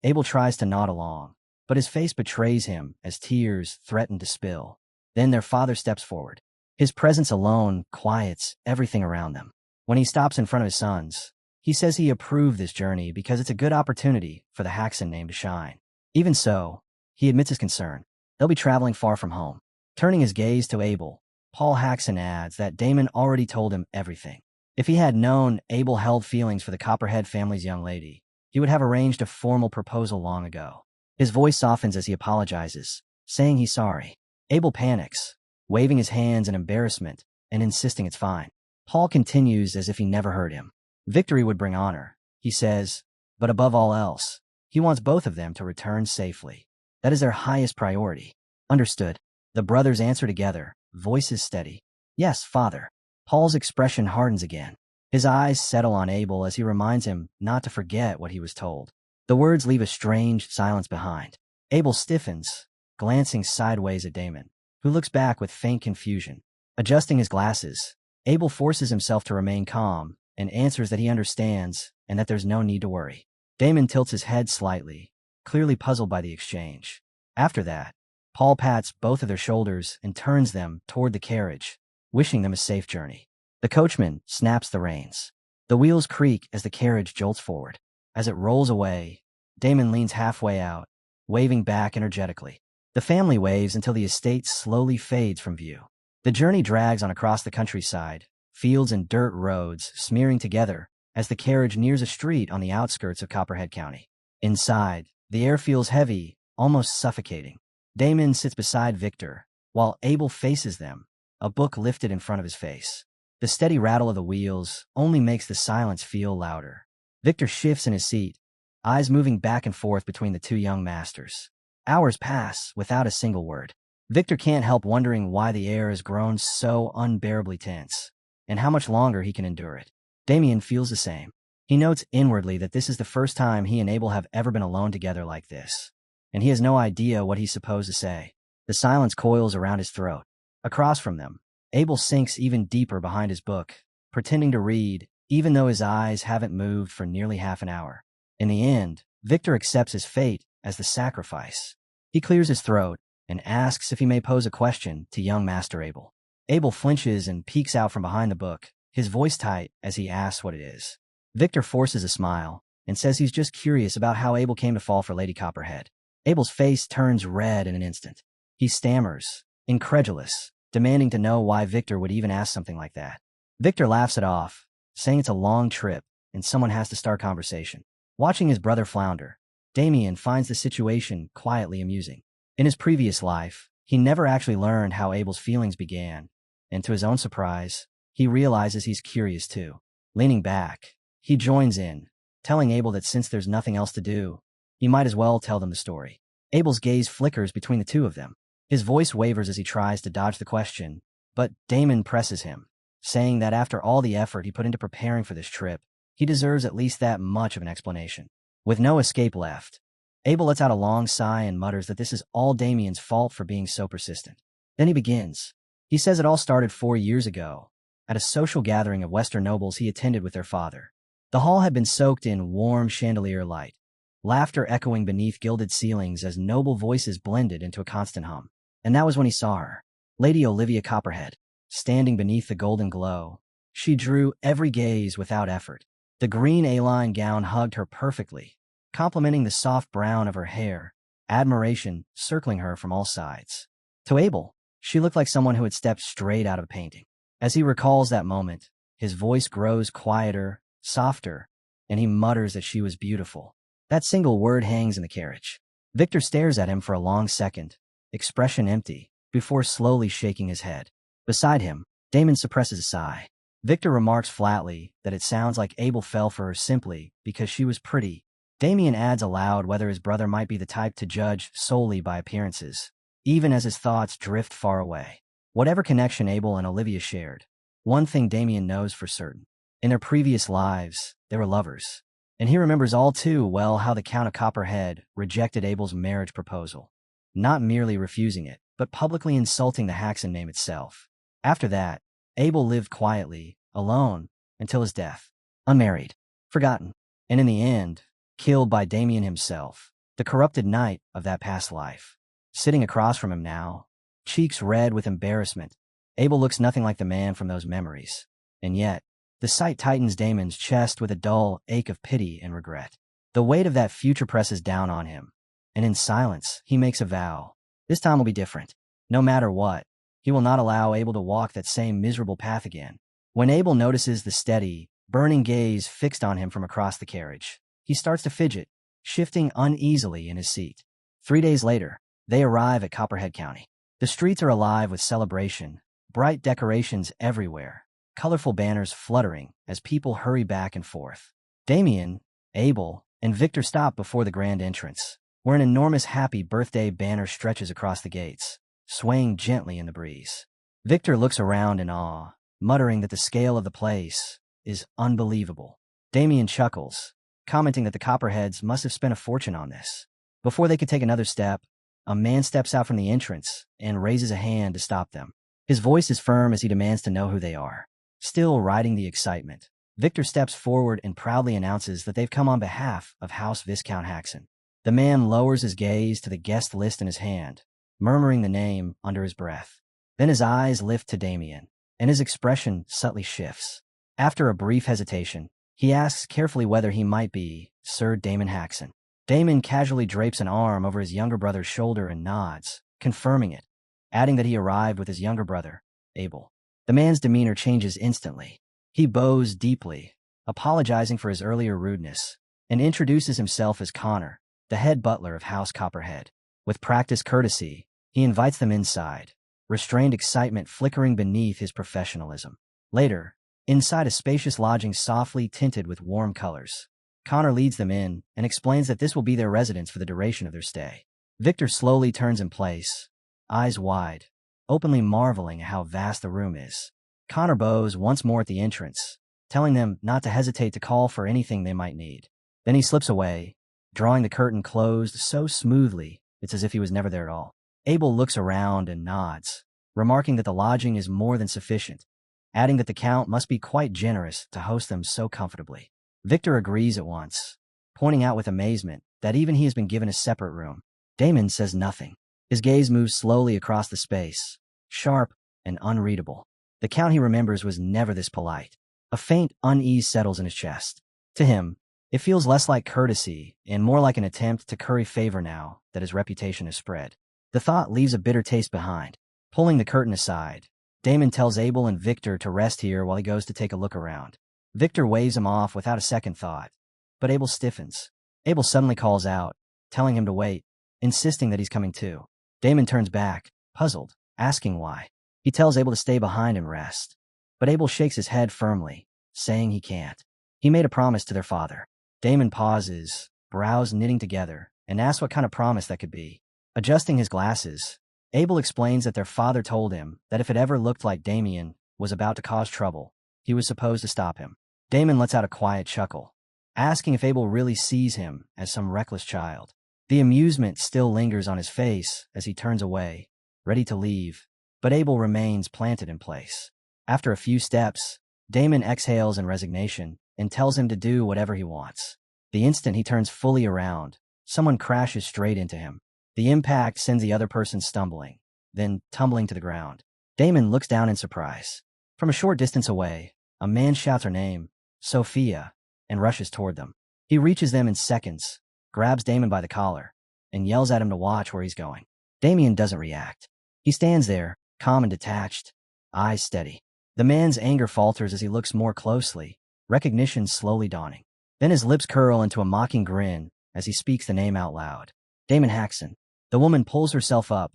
Abel tries to nod along, but his face betrays him as tears threaten to spill. Then their father steps forward. His presence alone quiets everything around them. When he stops in front of his sons, he says he approved this journey because it's a good opportunity for the Haxon name to shine. Even so, he admits his concern. They'll be traveling far from home. Turning his gaze to Abel, Paul Haxon adds that Damon already told him everything. If he had known Abel held feelings for the Copperhead family's young lady, he would have arranged a formal proposal long ago. His voice softens as he apologizes, saying he's sorry. Abel panics, waving his hands in embarrassment and insisting it's fine. Paul continues as if he never heard him. Victory would bring honor, he says, but above all else, he wants both of them to return safely. That is their highest priority. Understood. The brothers answer together, voices steady. Yes, father. Paul's expression hardens again. His eyes settle on Abel as he reminds him not to forget what he was told. The words leave a strange silence behind. Abel stiffens, glancing sideways at Damon, who looks back with faint confusion. Adjusting his glasses, Abel forces himself to remain calm and answers that he understands and that there's no need to worry. Damon tilts his head slightly, clearly puzzled by the exchange. After that, Paul pats both of their shoulders and turns them toward the carriage, wishing them a safe journey. The coachman snaps the reins. The wheels creak as the carriage jolts forward. As it rolls away, Damon leans halfway out, waving back energetically. The family waves until the estate slowly fades from view. The journey drags on across the countryside, fields and dirt roads smearing together as the carriage nears a street on the outskirts of Copperhead County. Inside, the air feels heavy, almost suffocating. Damon sits beside Victor, while Abel faces them, a book lifted in front of his face. The steady rattle of the wheels only makes the silence feel louder. Victor shifts in his seat, eyes moving back and forth between the two young masters. Hours pass without a single word. Victor can't help wondering why the air has grown so unbearably tense, and how much longer he can endure it. Damien feels the same. He notes inwardly that this is the first time he and Abel have ever been alone together like this, and he has no idea what he's supposed to say. The silence coils around his throat. Across from them, Abel sinks even deeper behind his book, pretending to read, even though his eyes haven't moved for nearly half an hour. In the end, Victor accepts his fate as the sacrifice. He clears his throat and asks if he may pose a question to young Master Abel. Abel flinches and peeks out from behind the book, his voice tight as he asks what it is. Victor forces a smile and says he's just curious about how Abel came to fall for Lady Copperhead. Abel's face turns red in an instant. He stammers, incredulous, demanding to know why Victor would even ask something like that. Victor laughs it off, saying it's a long trip and someone has to start conversation. Watching his brother flounder, Damien finds the situation quietly amusing. In his previous life, he never actually learned how Abel's feelings began, and to his own surprise, he realizes he's curious too. Leaning back, he joins in, telling Abel that since there's nothing else to do, he might as well tell them the story. Abel's gaze flickers between the two of them. His voice wavers as he tries to dodge the question, but Damon presses him, saying that after all the effort he put into preparing for this trip, he deserves at least that much of an explanation. With no escape left, Abel lets out a long sigh and mutters that this is all Damien's fault for being so persistent. Then he begins. He says it all started 4 years ago, at a social gathering of Western nobles he attended with their father. The hall had been soaked in warm chandelier light, laughter echoing beneath gilded ceilings as noble voices blended into a constant hum. And that was when he saw her, Lady Olivia Copperhead, standing beneath the golden glow. She drew every gaze without effort. The green A-line gown hugged her perfectly, complementing the soft brown of her hair, admiration circling her from all sides. To Abel, she looked like someone who had stepped straight out of a painting. As he recalls that moment, his voice grows quieter, softer, and he mutters that she was beautiful. That single word hangs in the carriage. Victor stares at him for a long second, expression empty, before slowly shaking his head. Beside him, Damon suppresses a sigh. Victor remarks flatly that it sounds like Abel fell for her simply because she was pretty. Damien adds aloud whether his brother might be the type to judge solely by appearances, even as his thoughts drift far away. Whatever connection Abel and Olivia shared, one thing Damien knows for certain. In their previous lives, they were lovers. And he remembers all too well how the Count of Copperhead rejected Abel's marriage proposal, not merely refusing it, but publicly insulting the Haxon name itself. After that, Abel lived quietly, alone, until his death, unmarried, forgotten, and in the end, killed by Damien himself, the corrupted knight of that past life. Sitting across from him now, cheeks red with embarrassment, Abel looks nothing like the man from those memories. And yet, the sight tightens Damon's chest with a dull ache of pity and regret. The weight of that future presses down on him, and in silence, he makes a vow. This time will be different. No matter what, he will not allow Abel to walk that same miserable path again. When Abel notices the steady, burning gaze fixed on him from across the carriage, he starts to fidget, shifting uneasily in his seat. 3 days later, they arrive at Copperhead County. The streets are alive with celebration, bright decorations everywhere, colorful banners fluttering as people hurry back and forth. Damien, Abel, and Victor stop before the grand entrance, where an enormous happy birthday banner stretches across the gates, swaying gently in the breeze. Victor looks around in awe, muttering that the scale of the place is unbelievable. Damien chuckles, commenting that the Copperheads must have spent a fortune on this. Before they could take another step, a man steps out from the entrance and raises a hand to stop them. His voice is firm as he demands to know who they are. Still riding the excitement, Victor steps forward and proudly announces that they've come on behalf of House Viscount Haxon. The man lowers his gaze to the guest list in his hand, murmuring the name under his breath. Then his eyes lift to Damien, and his expression subtly shifts. After a brief hesitation, he asks carefully whether he might be Sir Damon Haxon. Damon casually drapes an arm over his younger brother's shoulder and nods, confirming it, adding that he arrived with his younger brother, Abel. The man's demeanor changes instantly. He bows deeply, apologizing for his earlier rudeness, and introduces himself as Connor, the head butler of House Copperhead. With practiced courtesy, he invites them inside, restrained excitement flickering beneath his professionalism. Later, inside a spacious lodging softly tinted with warm colors, Connor leads them in and explains that this will be their residence for the duration of their stay. Victor slowly turns in place, eyes wide, openly marveling at how vast the room is. Connor bows once more at the entrance, telling them not to hesitate to call for anything they might need. Then he slips away, drawing the curtain closed so smoothly it's as if he was never there at all. Abel looks around and nods, remarking that the lodging is more than sufficient, adding that the Count must be quite generous to host them so comfortably. Victor agrees at once, pointing out with amazement that even he has been given a separate room. Damon says nothing. His gaze moves slowly across the space, sharp and unreadable. The Count he remembers was never this polite. A faint unease settles in his chest. To him, it feels less like courtesy and more like an attempt to curry favor now that his reputation has spread. The thought leaves a bitter taste behind. Pulling the curtain aside, Damon tells Abel and Victor to rest here while he goes to take a look around. Victor waves him off without a second thought, but Abel stiffens. Abel suddenly calls out, telling him to wait, insisting that he's coming too. Damon turns back, puzzled, asking why. He tells Abel to stay behind and rest, but Abel shakes his head firmly, saying he can't. He made a promise to their father. Damon pauses, brows knitting together, and asks what kind of promise that could be. Adjusting his glasses, Abel explains that their father told him that if it ever looked like Damien was about to cause trouble, he was supposed to stop him. Damon lets out a quiet chuckle, asking if Abel really sees him as some reckless child. The amusement still lingers on his face as he turns away, ready to leave, but Abel remains planted in place. After a few steps, Damon exhales in resignation and tells him to do whatever he wants. The instant he turns fully around, someone crashes straight into him. The impact sends the other person stumbling, then tumbling to the ground. Damon looks down in surprise. From a short distance away, a man shouts her name, Sophia, and rushes toward them. He reaches them in seconds, grabs Damon by the collar, and yells at him to watch where he's going. Damien doesn't react. He stands there, calm and detached, eyes steady. The man's anger falters as he looks more closely, recognition slowly dawning. Then his lips curl into a mocking grin as he speaks the name out loud. Damon Haxon. The woman pulls herself up,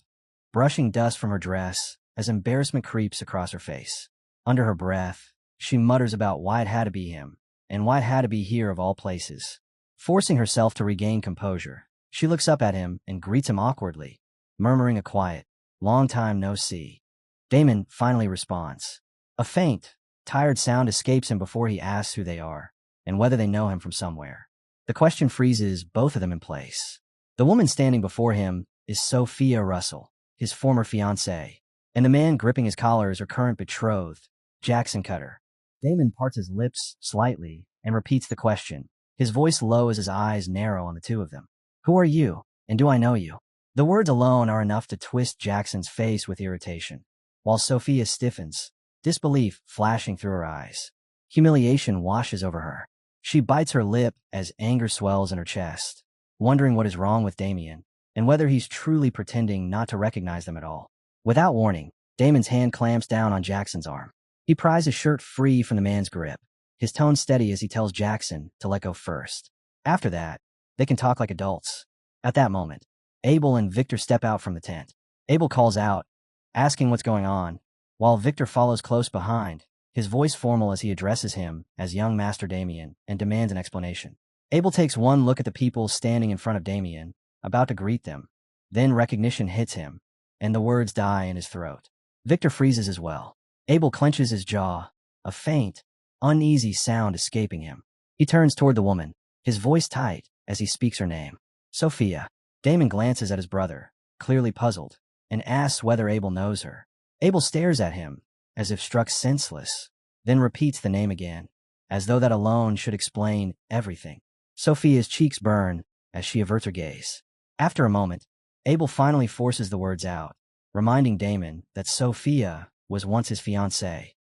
brushing dust from her dress as embarrassment creeps across her face. Under her breath, she mutters about why it had to be him, and why it had to be here of all places. Forcing herself to regain composure, she looks up at him and greets him awkwardly, murmuring a quiet, "Long time no see." Damon finally responds. A faint, tired sound escapes him before he asks who they are, and whether they know him from somewhere. The question freezes both of them in place. The woman standing before him is Sophia Russell, his former fiancée, and the man gripping his collar is her current betrothed, Jackson Cutter. Damon parts his lips slightly and repeats the question, his voice low as his eyes narrow on the two of them. "Who are you, and do I know you?" The words alone are enough to twist Jackson's face with irritation, while Sophia stiffens, disbelief flashing through her eyes. Humiliation washes over her. She bites her lip as anger swells in her chest, wondering what is wrong with Damien and whether he's truly pretending not to recognize them at all. Without warning, Damon's hand clamps down on Jackson's arm. He pries his shirt free from the man's grip, his tone steady as he tells Jackson to let go first. After that, they can talk like adults. At that moment, Abel and Victor step out from the tent. Abel calls out, asking what's going on, while Victor follows close behind, his voice formal as he addresses him as young Master Damien and demands an explanation. Abel takes one look at the people standing in front of Damien, about to greet them. Then recognition hits him, and the words die in his throat. Victor freezes as well. Abel clenches his jaw, a faint, uneasy sound escaping him. He turns toward the woman, his voice tight as he speaks her name. Sophia. Damon glances at his brother, clearly puzzled, and asks whether Abel knows her. Abel stares at him, as if struck senseless, then repeats the name again, as though that alone should explain everything. Sophia's cheeks burn as she averts her gaze. After a moment, Abel finally forces the words out, reminding Damon that Sophia was once his fiancée.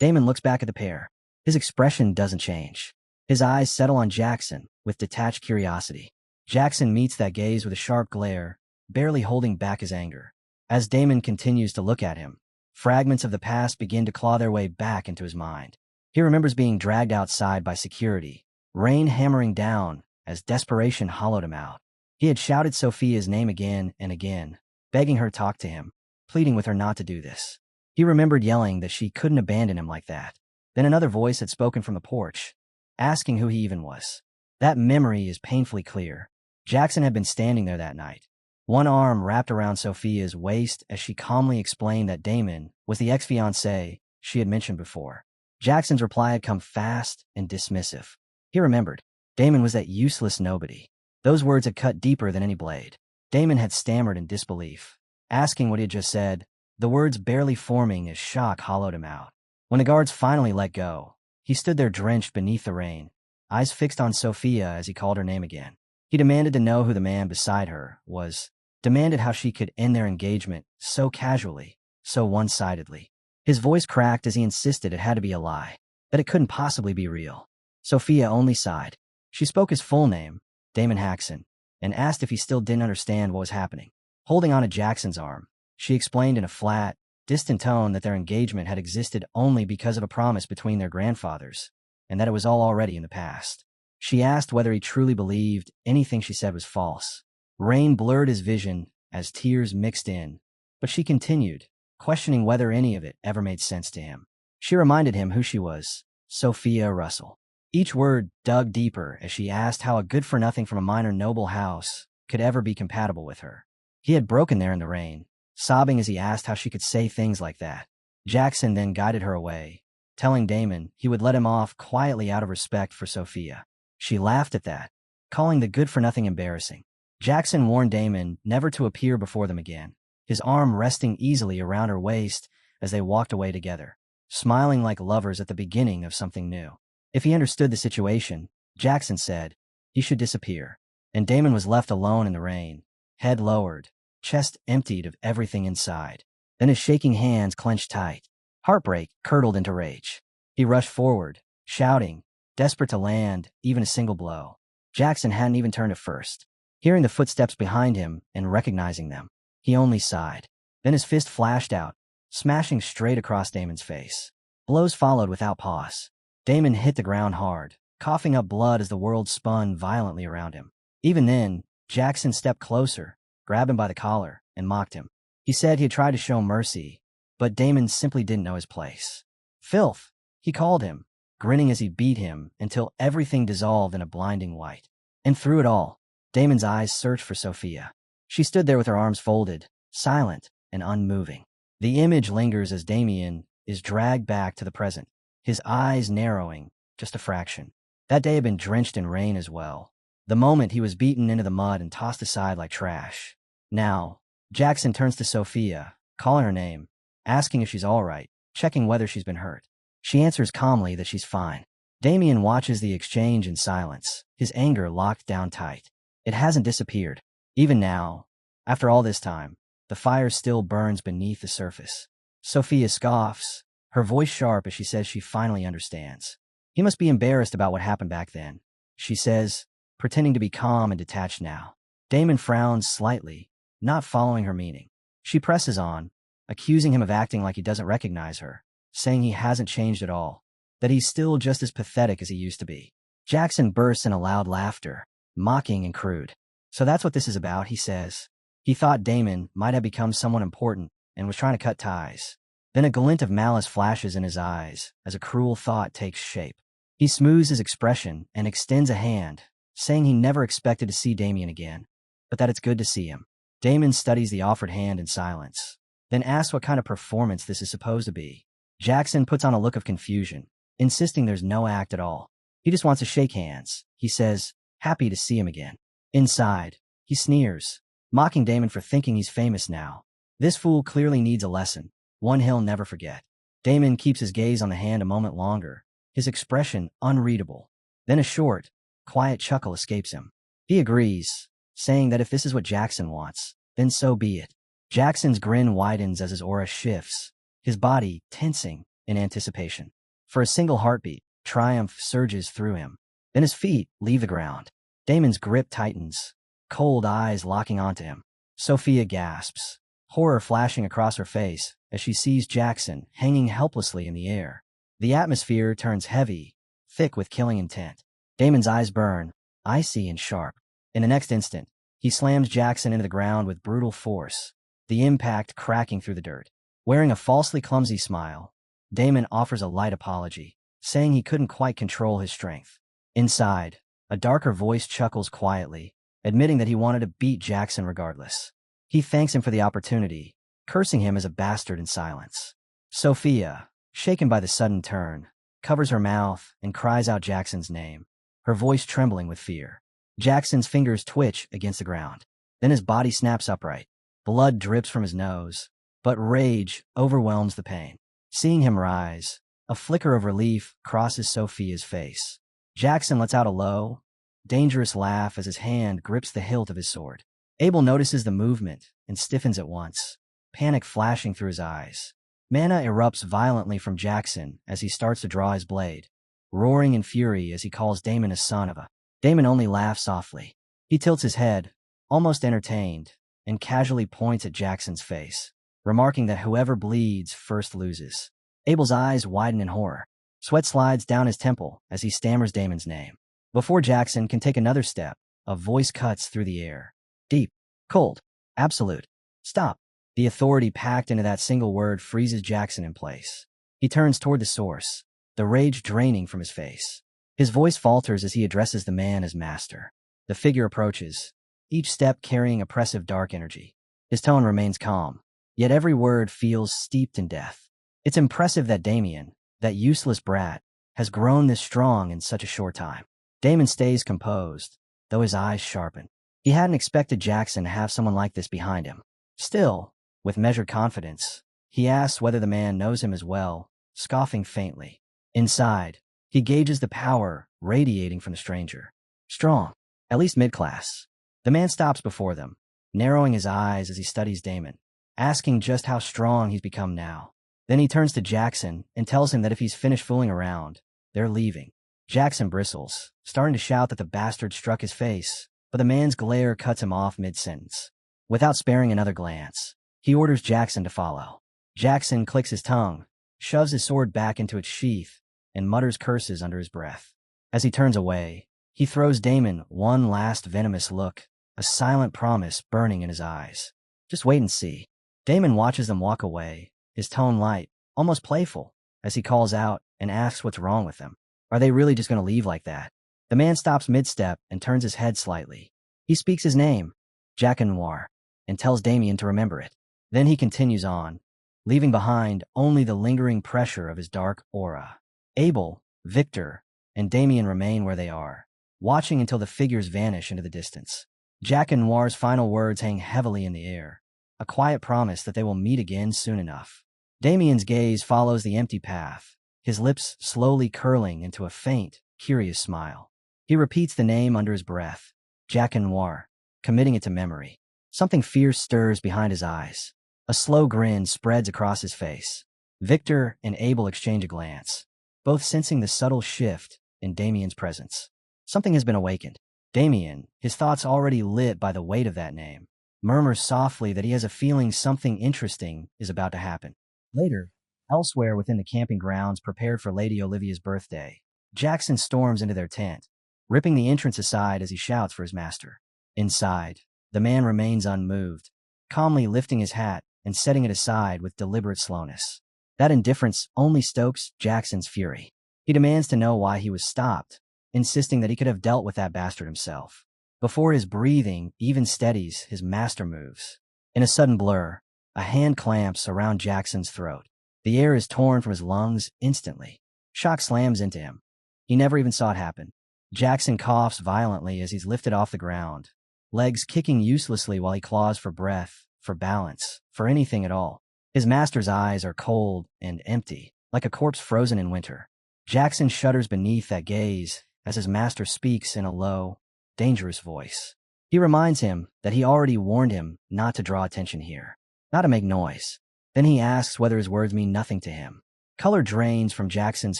Damon looks back at the pair. His expression doesn't change. His eyes settle on Jackson with detached curiosity. Jackson meets that gaze with a sharp glare, barely holding back his anger. As Damon continues to look at him, fragments of the past begin to claw their way back into his mind. He remembers being dragged outside by security, rain hammering down as desperation hollowed him out. He had shouted Sophia's name again and again, begging her to talk to him, pleading with her not to do this. He remembered yelling that she couldn't abandon him like that. Then another voice had spoken from the porch, asking who he even was. That memory is painfully clear. Jackson had been standing there that night, one arm wrapped around Sophia's waist as she calmly explained that Damon was the ex-fiancé she had mentioned before. Jackson's reply had come fast and dismissive. He remembered. Damon was that useless nobody. Those words had cut deeper than any blade. Damon had stammered in disbelief, asking what he had just said, the words barely forming as shock hollowed him out. When the guards finally let go, he stood there drenched beneath the rain, eyes fixed on Sophia as he called her name again. He demanded to know who the man beside her was, demanded how she could end their engagement so casually, so one-sidedly. His voice cracked as he insisted it had to be a lie, that it couldn't possibly be real. Sophia only sighed. She spoke his full name, Damon Haxon, and asked if he still didn't understand what was happening. Holding on to Jackson's arm, she explained in a flat, distant tone that their engagement had existed only because of a promise between their grandfathers, and that it was all already in the past. She asked whether he truly believed anything she said was false. Rain blurred his vision as tears mixed in, but she continued, questioning whether any of it ever made sense to him. She reminded him who she was, Sophia Russell. Each word dug deeper as she asked how a good-for-nothing from a minor noble house could ever be compatible with her. He had broken there in the rain, sobbing as he asked how she could say things like that. Jackson then guided her away, telling Damon he would let him off quietly out of respect for Sophia. She laughed at that, calling the good-for-nothing embarrassing. Jackson warned Damon never to appear before them again, his arm resting easily around her waist as they walked away together, smiling like lovers at the beginning of something new. If he understood the situation, Jackson said, he should disappear, and Damon was left alone in the rain, head lowered, chest emptied of everything inside. Then his shaking hands clenched tight. Heartbreak curdled into rage. He rushed forward, shouting, desperate to land even a single blow. Jackson hadn't even turned at first. Hearing the footsteps behind him and recognizing them, he only sighed. Then his fist flashed out, smashing straight across Damon's face. Blows followed without pause. Damon hit the ground hard, coughing up blood as the world spun violently around him. Even then, Jackson stepped closer, grabbed him by the collar, and mocked him. He said he had tried to show mercy, but Damon simply didn't know his place. Filth, he called him, grinning as he beat him until everything dissolved in a blinding white. And through it all, Damon's eyes searched for Sophia. She stood there with her arms folded, silent and unmoving. The image lingers as Damien is dragged back to the present, his eyes narrowing just a fraction. That day had been drenched in rain as well. The moment he was beaten into the mud and tossed aside like trash. Now, Jackson turns to Sophia, calling her name, asking if she's all right, checking whether she's been hurt. She answers calmly that she's fine. Damien watches the exchange in silence, his anger locked down tight. It hasn't disappeared. Even now, after all this time, the fire still burns beneath the surface. Sophia scoffs, her voice sharp as she says she finally understands. He must be embarrassed about what happened back then, she says, pretending to be calm and detached now. Damon frowns slightly, not following her meaning. She presses on, accusing him of acting like he doesn't recognize her, saying he hasn't changed at all, that he's still just as pathetic as he used to be. Jackson bursts in a loud laughter, mocking and crude. So that's what this is about, he says. He thought Damon might have become someone important and was trying to cut ties. Then a glint of malice flashes in his eyes as a cruel thought takes shape. He smooths his expression and extends a hand, saying he never expected to see Damien again, but that it's good to see him. Damon studies the offered hand in silence, then asks what kind of performance this is supposed to be. Jackson puts on a look of confusion, insisting there's no act at all. He just wants to shake hands, he says, happy to see him again. Inside, he sneers, mocking Damon for thinking he's famous now. This fool clearly needs a lesson, one he'll never forget. Damon keeps his gaze on the hand a moment longer, his expression unreadable. Then a short, quiet chuckle escapes him. He agrees, saying that if this is what Jackson wants, then so be it. Jackson's grin widens as his aura shifts, his body tensing in anticipation. For a single heartbeat, triumph surges through him. Then his feet leave the ground. Damon's grip tightens, cold eyes locking onto him. Sophia gasps, horror flashing across her face as she sees Jackson hanging helplessly in the air. The atmosphere turns heavy, thick with killing intent. Damon's eyes burn, icy and sharp. In the next instant, he slams Jackson into the ground with brutal force, the impact cracking through the dirt. Wearing a falsely clumsy smile, Damon offers a light apology, saying he couldn't quite control his strength. Inside, a darker voice chuckles quietly, admitting that he wanted to beat Jackson regardless. He thanks him for the opportunity, cursing him as a bastard in silence. Sophia, shaken by the sudden turn, covers her mouth and cries out Jackson's name, her voice trembling with fear. Jackson's fingers twitch against the ground. Then his body snaps upright. Blood drips from his nose, but rage overwhelms the pain. Seeing him rise, a flicker of relief crosses Sophia's face. Jackson lets out a low, dangerous laugh as his hand grips the hilt of his sword. Abel notices the movement and stiffens at once, panic flashing through his eyes. Mana erupts violently from Jackson as he starts to draw his blade, roaring in fury as he calls Damon a son of a. Damon only laughs softly. He tilts his head, almost entertained, and casually points at Jackson's face, remarking that whoever bleeds first loses. Abel's eyes widen in horror. Sweat slides down his temple as he stammers Damon's name. Before Jackson can take another step, a voice cuts through the air. Deep, cold, absolute. Stop. The authority packed into that single word freezes Jackson in place. He turns toward the source, the rage draining from his face. His voice falters as he addresses the man as master. The figure approaches, each step carrying oppressive dark energy. His tone remains calm, yet every word feels steeped in death. It's impressive that Damien, that useless brat, has grown this strong in such a short time. Damon stays composed, though his eyes sharpen. He hadn't expected Jackson to have someone like this behind him. Still, with measured confidence, he asks whether the man knows him as well, scoffing faintly. Inside, he gauges the power radiating from the stranger. Strong, at least mid-class. The man stops before them, narrowing his eyes as he studies Damon, asking just how strong he's become now. Then he turns to Jackson and tells him that if he's finished fooling around, they're leaving. Jackson bristles, starting to shout that the bastard struck his face, but the man's glare cuts him off mid-sentence. Without sparing another glance, he orders Jackson to follow. Jackson clicks his tongue, shoves his sword back into its sheath, and mutters curses under his breath. As he turns away, he throws Damon one last venomous look, a silent promise burning in his eyes. Just wait and see. Damon watches them walk away, his tone light, almost playful, as he calls out and asks what's wrong with them. Are they really just going to leave like that? The man stops mid-step and turns his head slightly. He speaks his name, Jack Noir, and tells Damien to remember it. Then he continues on, leaving behind only the lingering pressure of his dark aura. Abel, Victor, and Damien remain where they are, watching until the figures vanish into the distance. Jack and Noir's final words hang heavily in the air, a quiet promise that they will meet again soon enough. Damien's gaze follows the empty path, his lips slowly curling into a faint, curious smile. He repeats the name under his breath, Jack and Noir, committing it to memory. Something fierce stirs behind his eyes. A slow grin spreads across his face. Victor and Abel exchange a glance, both sensing the subtle shift in Damien's presence. Something has been awakened. Damien, his thoughts already lit by the weight of that name, murmurs softly that he has a feeling something interesting is about to happen. Later, elsewhere within the camping grounds prepared for Lady Olivia's birthday, Jackson storms into their tent, ripping the entrance aside as he shouts for his master. Inside, the man remains unmoved, calmly lifting his hat and setting it aside with deliberate slowness. That indifference only stokes Jackson's fury. He demands to know why he was stopped, insisting that he could have dealt with that bastard himself. Before his breathing even steadies, his master moves. In a sudden blur, a hand clamps around Jackson's throat. The air is torn from his lungs instantly. Shock slams into him. He never even saw it happen. Jackson coughs violently as he's lifted off the ground, legs kicking uselessly while he claws for breath, for balance, for anything at all. His master's eyes are cold and empty, like a corpse frozen in winter. Jackson shudders beneath that gaze as his master speaks in a low, dangerous voice. He reminds him that he already warned him not to draw attention here, not to make noise. Then he asks whether his words mean nothing to him. Color drains from Jackson's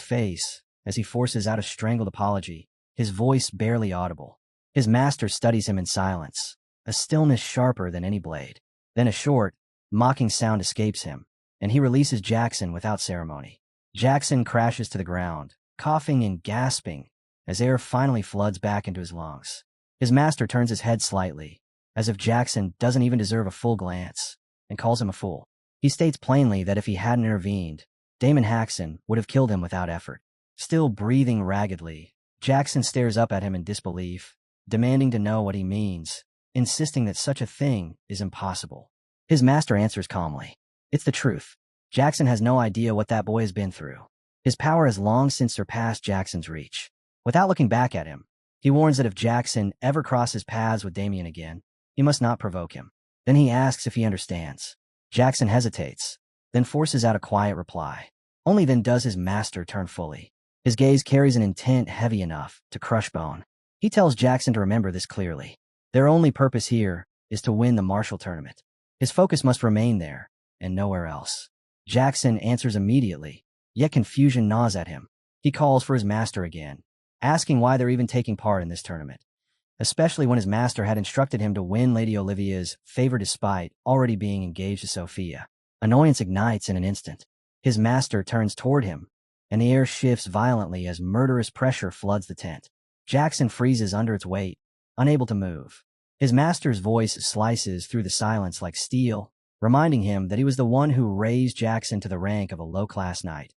face as he forces out a strangled apology, his voice barely audible. His master studies him in silence, a stillness sharper than any blade. Then a short, mocking sound escapes him, and he releases Jackson without ceremony. Jackson crashes to the ground, coughing and gasping as air finally floods back into his lungs. His master turns his head slightly, as if Jackson doesn't even deserve a full glance, and calls him a fool. He states plainly that if he hadn't intervened, Damon Haxon would have killed him without effort. Still breathing raggedly, Jackson stares up at him in disbelief, demanding to know what he means, insisting that such a thing is impossible. His master answers calmly, "It's the truth. Jackson has no idea what that boy has been through. His power has long since surpassed Jackson's reach." Without looking back at him, he warns that if Jackson ever crosses paths with Damien again, he must not provoke him. Then he asks if he understands. Jackson hesitates, then forces out a quiet reply. Only then does his master turn fully. His gaze carries an intent heavy enough to crush bone. He tells Jackson to remember this clearly. Their only purpose here is to win the martial tournament. His focus must remain there, and nowhere else. Jackson answers immediately, yet confusion gnaws at him. He calls for his master again, asking why they're even taking part in this tournament, especially when his master had instructed him to win Lady Olivia's favor despite already being engaged to Sophia. Annoyance ignites in an instant. His master turns toward him, and the air shifts violently as murderous pressure floods the tent. Jackson freezes under its weight, unable to move. His master's voice slices through the silence like steel, reminding him that he was the one who raised Jackson to the rank of a low-class knight,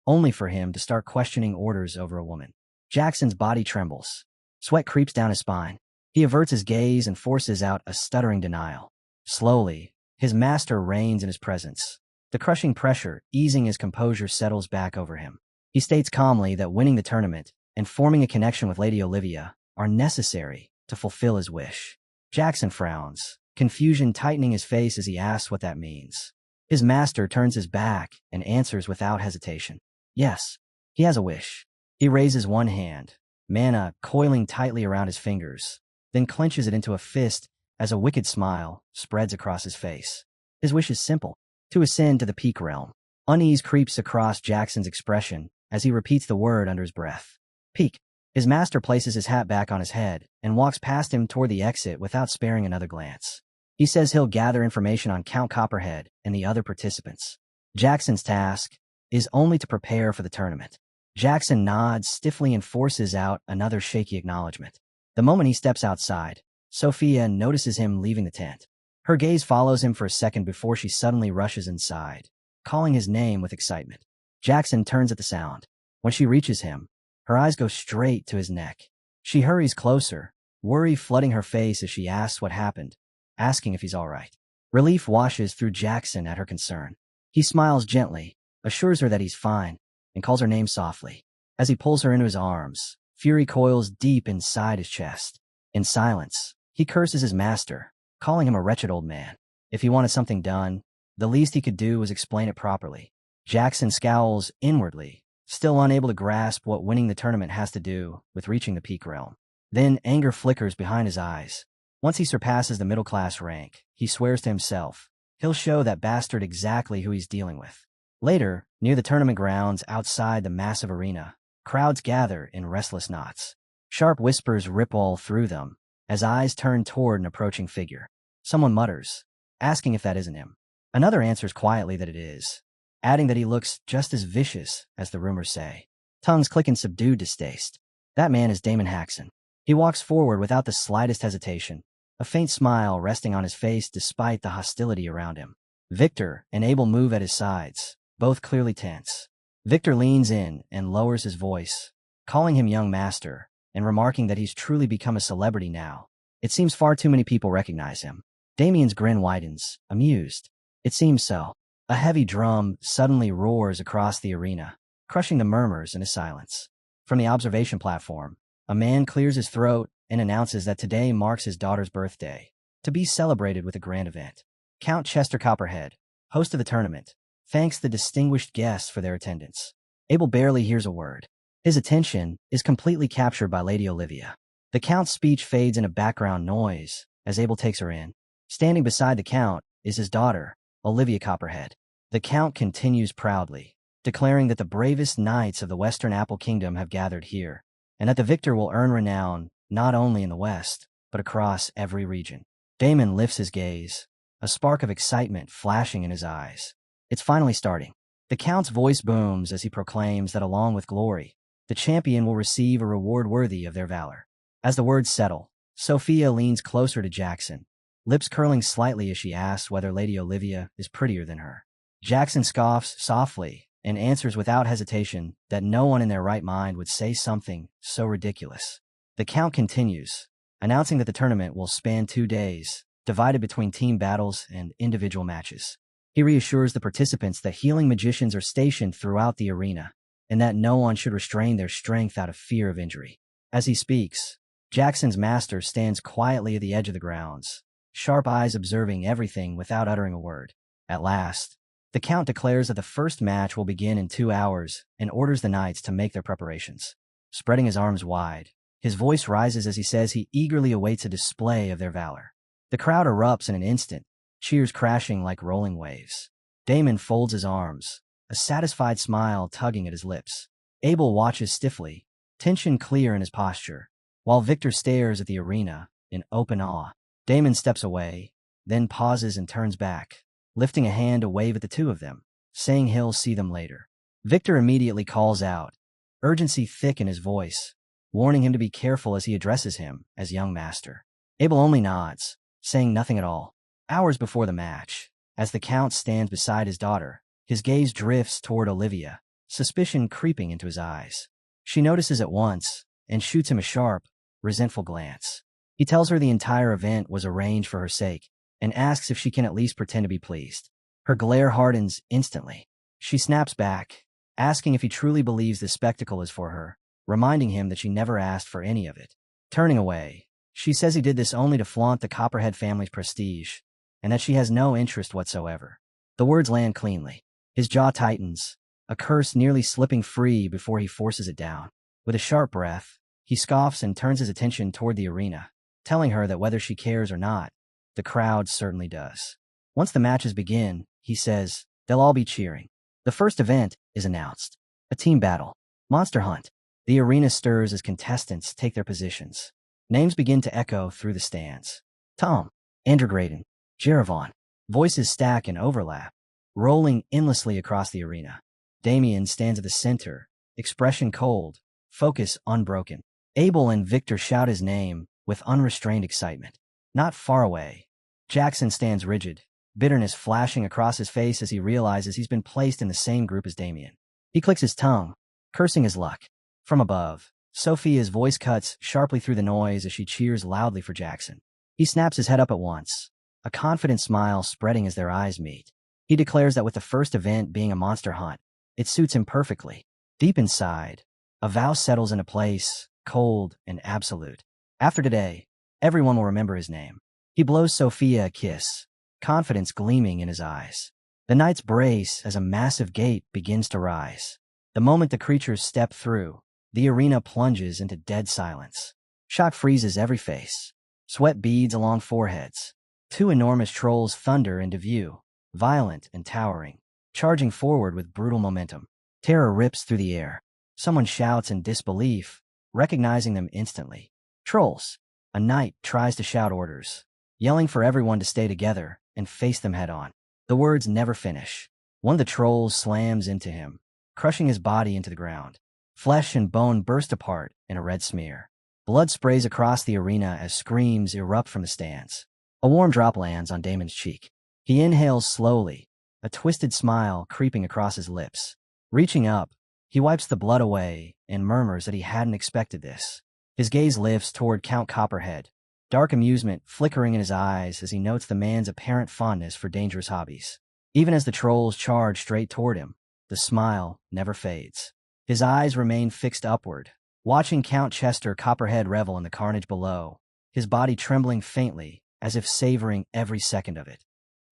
only for him to start questioning orders over a woman. Jackson's body trembles. Sweat creeps down his spine. He averts his gaze and forces out a stuttering denial. Slowly, his master reigns in his presence. The crushing pressure, easing his composure, settles back over him. He states calmly that winning the tournament and forming a connection with Lady Olivia are necessary to fulfill his wish. Jackson frowns, confusion tightening his face as he asks what that means. His master turns his back and answers without hesitation. Yes, he has a wish. He raises one hand, mana coiling tightly around his fingers, then clenches it into a fist as a wicked smile spreads across his face. His wish is simple: to ascend to the peak realm. Unease creeps across Jackson's expression as he repeats the word under his breath. Peak. His master places his hat back on his head and walks past him toward the exit without sparing another glance. He says he'll gather information on Count Copperhead and the other participants. Jackson's task is only to prepare for the tournament. Jackson nods stiffly and forces out another shaky acknowledgement. The moment he steps outside, Sophia notices him leaving the tent. Her gaze follows him for a second before she suddenly rushes inside, calling his name with excitement. Jackson turns at the sound. When she reaches him, her eyes go straight to his neck. She hurries closer, worry flooding her face as she asks what happened, asking if he's all right. Relief washes through Jackson at her concern. He smiles gently, assures her that he's fine, and calls her name softly. As he pulls her into his arms, fury coils deep inside his chest. In silence, he curses his master, calling him a wretched old man. If he wanted something done, the least he could do was explain it properly. Jackson scowls inwardly, still unable to grasp what winning the tournament has to do with reaching the peak realm. Then anger flickers behind his eyes. Once he surpasses the middle-class rank, he swears to himself he'll show that bastard exactly who he's dealing with. Later, near the tournament grounds outside the massive arena, crowds gather in restless knots. Sharp whispers ripple through them as eyes turn toward an approaching figure. Someone mutters, asking if that isn't him. Another answers quietly that it is, adding that he looks just as vicious as the rumors say. Tongues click in subdued distaste. That man is Damon Haxon. He walks forward without the slightest hesitation, a faint smile resting on his face despite the hostility around him. Victor and Abel move at his sides, both clearly tense. Victor leans in and lowers his voice, calling him young master, and remarking that he's truly become a celebrity now. It seems far too many people recognize him. Damien's grin widens, amused. It seems so. A heavy drum suddenly roars across the arena, crushing the murmurs into silence. From the observation platform, a man clears his throat and announces that today marks his daughter's birthday, to be celebrated with a grand event. Count Chester Copperhead, host of the tournament, thanks the distinguished guests for their attendance. Abel barely hears a word. His attention is completely captured by Lady Olivia. The Count's speech fades into background noise as Abel takes her in. Standing beside the Count is his daughter, Olivia Copperhead. The Count continues proudly, declaring that the bravest knights of the Western Apple Kingdom have gathered here, and that the victor will earn renown not only in the West, but across every region. Damon lifts his gaze, a spark of excitement flashing in his eyes. It's finally starting. The Count's voice booms as he proclaims that along with glory, the champion will receive a reward worthy of their valor. As the words settle, Sophia leans closer to Jackson, lips curling slightly as she asks whether Lady Olivia is prettier than her. Jackson scoffs softly and answers without hesitation that no one in their right mind would say something so ridiculous. The Count continues, announcing that the tournament will span 2 days, divided between team battles and individual matches. He reassures the participants that healing magicians are stationed throughout the arena, and that no one should restrain their strength out of fear of injury. As he speaks, Jackson's master stands quietly at the edge of the grounds, sharp eyes observing everything without uttering a word. At last, the Count declares that the first match will begin in 2 hours and orders the knights to make their preparations. Spreading his arms wide, his voice rises as he says he eagerly awaits a display of their valor. The crowd erupts in an instant, cheers crashing like rolling waves. Damon folds his arms, a satisfied smile tugging at his lips. Abel watches stiffly, tension clear in his posture, while Victor stares at the arena in open awe. Damon steps away, then pauses and turns back, lifting a hand to wave at the two of them, saying he'll see them later. Victor immediately calls out, urgency thick in his voice, warning him to be careful as he addresses him as young master. Abel only nods, saying nothing at all. Hours before the match, as the Count stands beside his daughter, his gaze drifts toward Olivia, suspicion creeping into his eyes. She notices at once and shoots him a sharp, resentful glance. He tells her the entire event was arranged for her sake and asks if she can at least pretend to be pleased. Her glare hardens instantly. She snaps back, asking if he truly believes this spectacle is for her, reminding him that she never asked for any of it. Turning away, she says he did this only to flaunt the Copperhead family's prestige, and that she has no interest whatsoever. The words land cleanly. His jaw tightens, a curse nearly slipping free before he forces it down. With a sharp breath, he scoffs and turns his attention toward the arena, telling her that whether she cares or not, the crowd certainly does. Once the matches begin, he says, they'll all be cheering. The first event is announced. A team battle. Monster Hunt. The arena stirs as contestants take their positions. Names begin to echo through the stands. Tom, Andrew Graydon, Jeravon. Voices stack and overlap, rolling endlessly across the arena. Damien stands at the center, expression cold, focus unbroken. Abel and Victor shout his name with unrestrained excitement. Not far away, Jackson stands rigid, bitterness flashing across his face as he realizes he's been placed in the same group as Damien. He clicks his tongue, cursing his luck. From above, Sophia's voice cuts sharply through the noise as she cheers loudly for Jackson. He snaps his head up at once, a confident smile spreading as their eyes meet. He declares that with the first event being a monster hunt, it suits him perfectly. Deep inside, a vow settles into place, cold and absolute. After today, everyone will remember his name. He blows Sophia a kiss, confidence gleaming in his eyes. The knights brace as a massive gate begins to rise. The moment the creatures step through, the arena plunges into dead silence. Shock freezes every face. Sweat beads along foreheads. 2 enormous trolls thunder into view, violent and towering, charging forward with brutal momentum. Terror rips through the air. Someone shouts in disbelief, recognizing them instantly. Trolls. A knight tries to shout orders, yelling for everyone to stay together and face them head-on. The words never finish. One of the trolls slams into him, crushing his body into the ground. Flesh and bone burst apart in a red smear. Blood sprays across the arena as screams erupt from the stands. A warm drop lands on Damon's cheek. He inhales slowly, a twisted smile creeping across his lips. Reaching up, he wipes the blood away and murmurs that he hadn't expected this. His gaze lifts toward Count Copperhead, dark amusement flickering in his eyes as he notes the man's apparent fondness for dangerous hobbies. Even as the trolls charge straight toward him, the smile never fades. His eyes remain fixed upward, watching Count Chester Copperhead revel in the carnage below, his body trembling faintly as if savoring every second of it.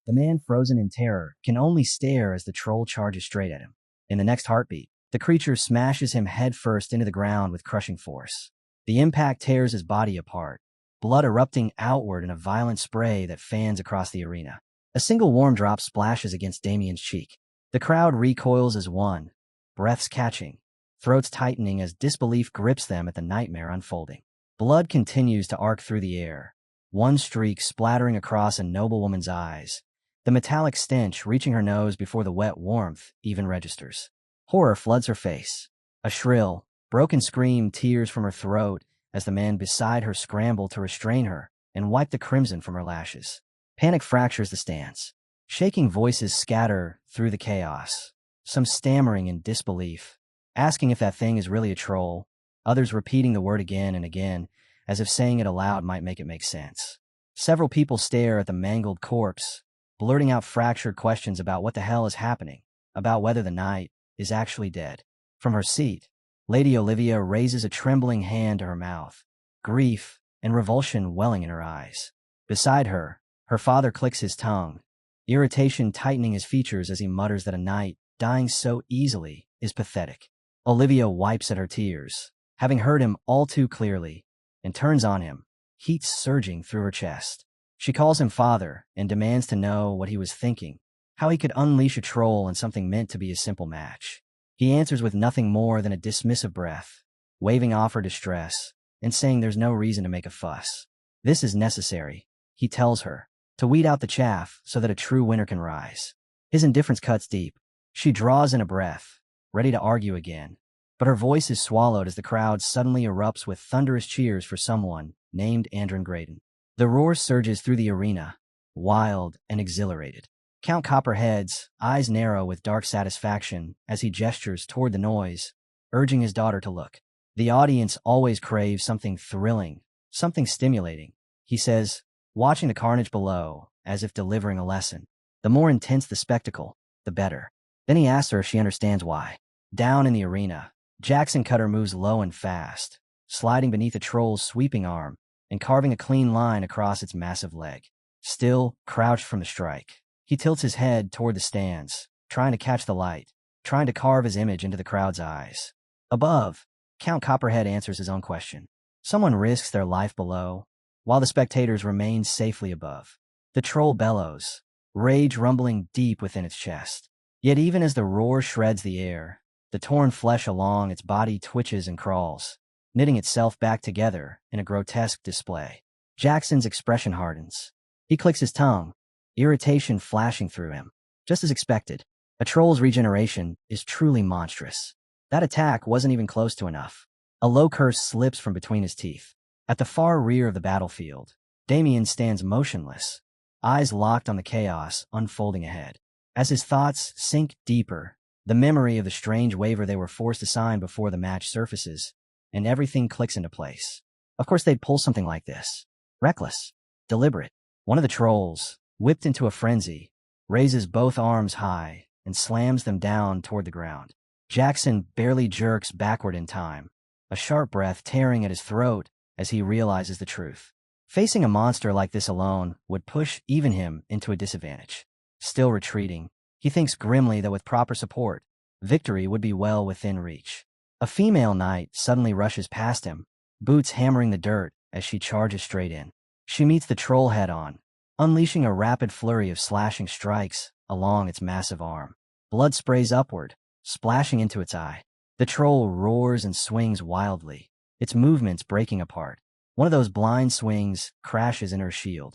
The man, frozen in terror, can only stare as the troll charges straight at him. In the next heartbeat, the creature smashes him headfirst into the ground with crushing force. The impact tears his body apart, blood erupting outward in a violent spray that fans across the arena. A single warm drop splashes against Damien's cheek. The crowd recoils as one, breaths catching, throats tightening as disbelief grips them at the nightmare unfolding. Blood continues to arc through the air, one streak splattering across a noblewoman's eyes, the metallic stench reaching her nose before the wet warmth even registers. Horror floods her face. A shrill, broken scream tears from her throat as the man beside her scramble to restrain her and wipe the crimson from her lashes. Panic fractures the stands. Shaking voices scatter through the chaos, some stammering in disbelief, asking if that thing is really a troll, others repeating the word again and again, as if saying it aloud might make it make sense. Several people stare at the mangled corpse, blurting out fractured questions about what the hell is happening, about whether the knight is actually dead. From her seat, Lady Olivia raises a trembling hand to her mouth, grief and revulsion welling in her eyes. Beside her, her father clicks his tongue, irritation tightening his features as he mutters that a knight dying so easily is pathetic. Olivia wipes at her tears, having heard him all too clearly, and turns on him, heat surging through her chest. She calls him father and demands to know what he was thinking, how he could unleash a troll on something meant to be a simple match. He answers with nothing more than a dismissive breath, waving off her distress and saying there's no reason to make a fuss. This is necessary, he tells her, to weed out the chaff so that a true winner can rise. His indifference cuts deep. She draws in a breath, ready to argue again, but her voice is swallowed as the crowd suddenly erupts with thunderous cheers for someone named Andron Graydon. The roar surges through the arena, wild and exhilarated. Count Copperhead's eyes narrow with dark satisfaction as he gestures toward the noise, urging his daughter to look. The audience always craves something thrilling, something stimulating, he says, watching the carnage below as if delivering a lesson. The more intense the spectacle, the better. Then he asks her if she understands why. Down in the arena, Jackson Cutter moves low and fast, sliding beneath a troll's sweeping arm and carving a clean line across its massive leg. Still crouched from the strike, he tilts his head toward the stands, trying to catch the light, trying to carve his image into the crowd's eyes. Above, Count Copperhead answers his own question. Someone risks their life below, while the spectators remain safely above. The troll bellows, rage rumbling deep within its chest. Yet even as the roar shreds the air, the torn flesh along its body twitches and crawls, knitting itself back together in a grotesque display. Jackson's expression hardens. He clicks his tongue, irritation flashing through him. Just as expected, a troll's regeneration is truly monstrous. That attack wasn't even close to enough. A low curse slips from between his teeth. At the far rear of the battlefield, Damien stands motionless, eyes locked on the chaos unfolding ahead. As his thoughts sink deeper, the memory of the strange waiver they were forced to sign before the match surfaces, and everything clicks into place. Of course they'd pull something like this. Reckless. Deliberate. One of the trolls, whipped into a frenzy, raises both arms high and slams them down toward the ground. Jackson barely jerks backward in time, a sharp breath tearing at his throat as he realizes the truth. Facing a monster like this alone would push even him into a disadvantage. Still retreating, he thinks grimly that with proper support, victory would be well within reach. A female knight suddenly rushes past him, boots hammering the dirt as she charges straight in. She meets the troll head-on, unleashing a rapid flurry of slashing strikes along its massive arm. Blood sprays upward, splashing into its eye. The troll roars and swings wildly, its movements breaking apart. One of those blind swings crashes in her shield.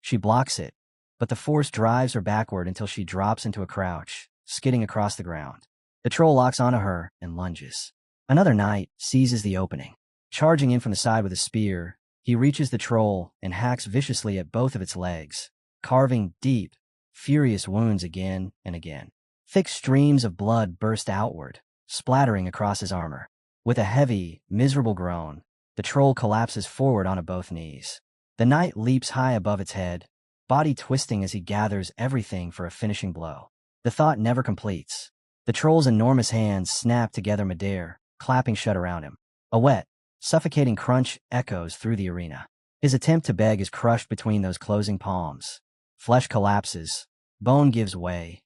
She blocks it, but the force drives her backward until she drops into a crouch, skidding across the ground. The troll locks onto her and lunges. Another knight seizes the opening. Charging in from the side with a spear, he reaches the troll and hacks viciously at both of its legs, carving deep, furious wounds again and again. Thick streams of blood burst outward, splattering across his armor. With a heavy, miserable groan, the troll collapses forward onto both knees. The knight leaps high above its head, body twisting as he gathers everything for a finishing blow. The thought never completes. The troll's enormous hands snap together midair, clapping shut around him. A wet, suffocating crunch echoes through the arena. His attempt to beg is crushed between those closing palms. Flesh collapses, bone gives way,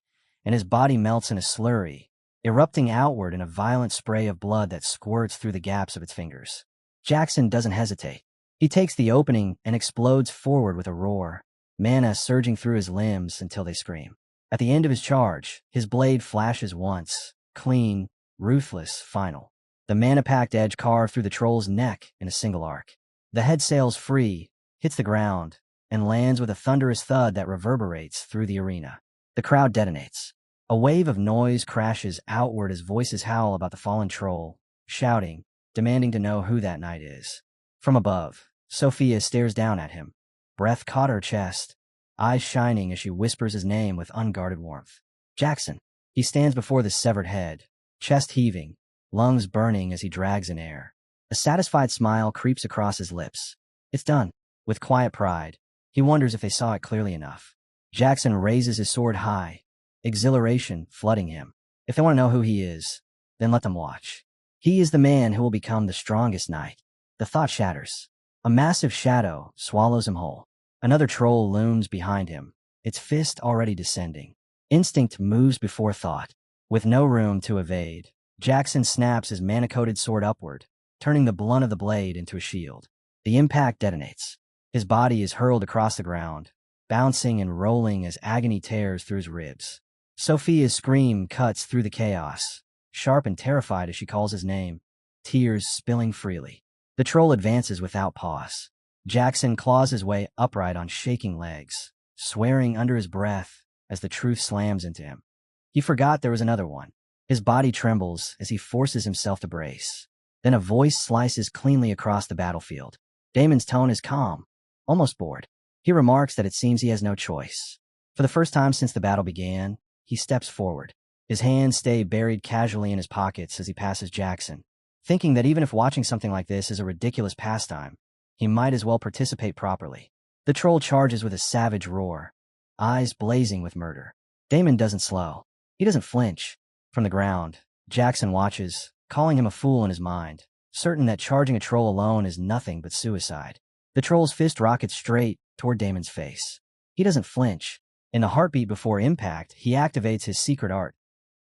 and his body melts in a slurry, erupting outward in a violent spray of blood that squirts through the gaps of its fingers. Jackson doesn't hesitate. He takes the opening and explodes forward with a roar, mana surging through his limbs until they scream. At the end of his charge, his blade flashes once, clean, ruthless, final. The mana-packed edge carved through the troll's neck in a single arc. The head sails free, hits the ground, and lands with a thunderous thud that reverberates through the arena. The crowd detonates. A wave of noise crashes outward as voices howl about the fallen troll, shouting, demanding to know who that knight is. From above, Sophia stares down at him, breath caught her chest, eyes shining as she whispers his name with unguarded warmth. Jackson. He stands before the severed head, chest heaving, lungs burning as he drags in air. A satisfied smile creeps across his lips. It's done. With quiet pride, he wonders if they saw it clearly enough. Jackson raises his sword high, exhilaration flooding him. If they want to know who he is, then let them watch. He is the man who will become the strongest knight. The thought shatters. A massive shadow swallows him whole. Another troll looms behind him, its fist already descending. Instinct moves before thought. With no room to evade, Jackson snaps his mana-coated sword upward, turning the blunt of the blade into a shield. The impact detonates. His body is hurled across the ground, bouncing and rolling as agony tears through his ribs. Sophia's scream cuts through the chaos, sharp and terrified as she calls his name, tears spilling freely. The troll advances without pause. Jackson claws his way upright on shaking legs, swearing under his breath as the truth slams into him. He forgot there was another one. His body trembles as he forces himself to brace. Then a voice slices cleanly across the battlefield. Damon's tone is calm, almost bored. He remarks that it seems he has no choice. For the first time since the battle began, he steps forward. His hands stay buried casually in his pockets as he passes Jackson, thinking that even if watching something like this is a ridiculous pastime, he might as well participate properly. The troll charges with a savage roar, eyes blazing with murder. Damon doesn't slow. He doesn't flinch. From the ground, Jackson watches, calling him a fool in his mind, certain that charging a troll alone is nothing but suicide. The troll's fist rockets straight toward Damon's face. He doesn't flinch. In the heartbeat before impact, he activates his secret art,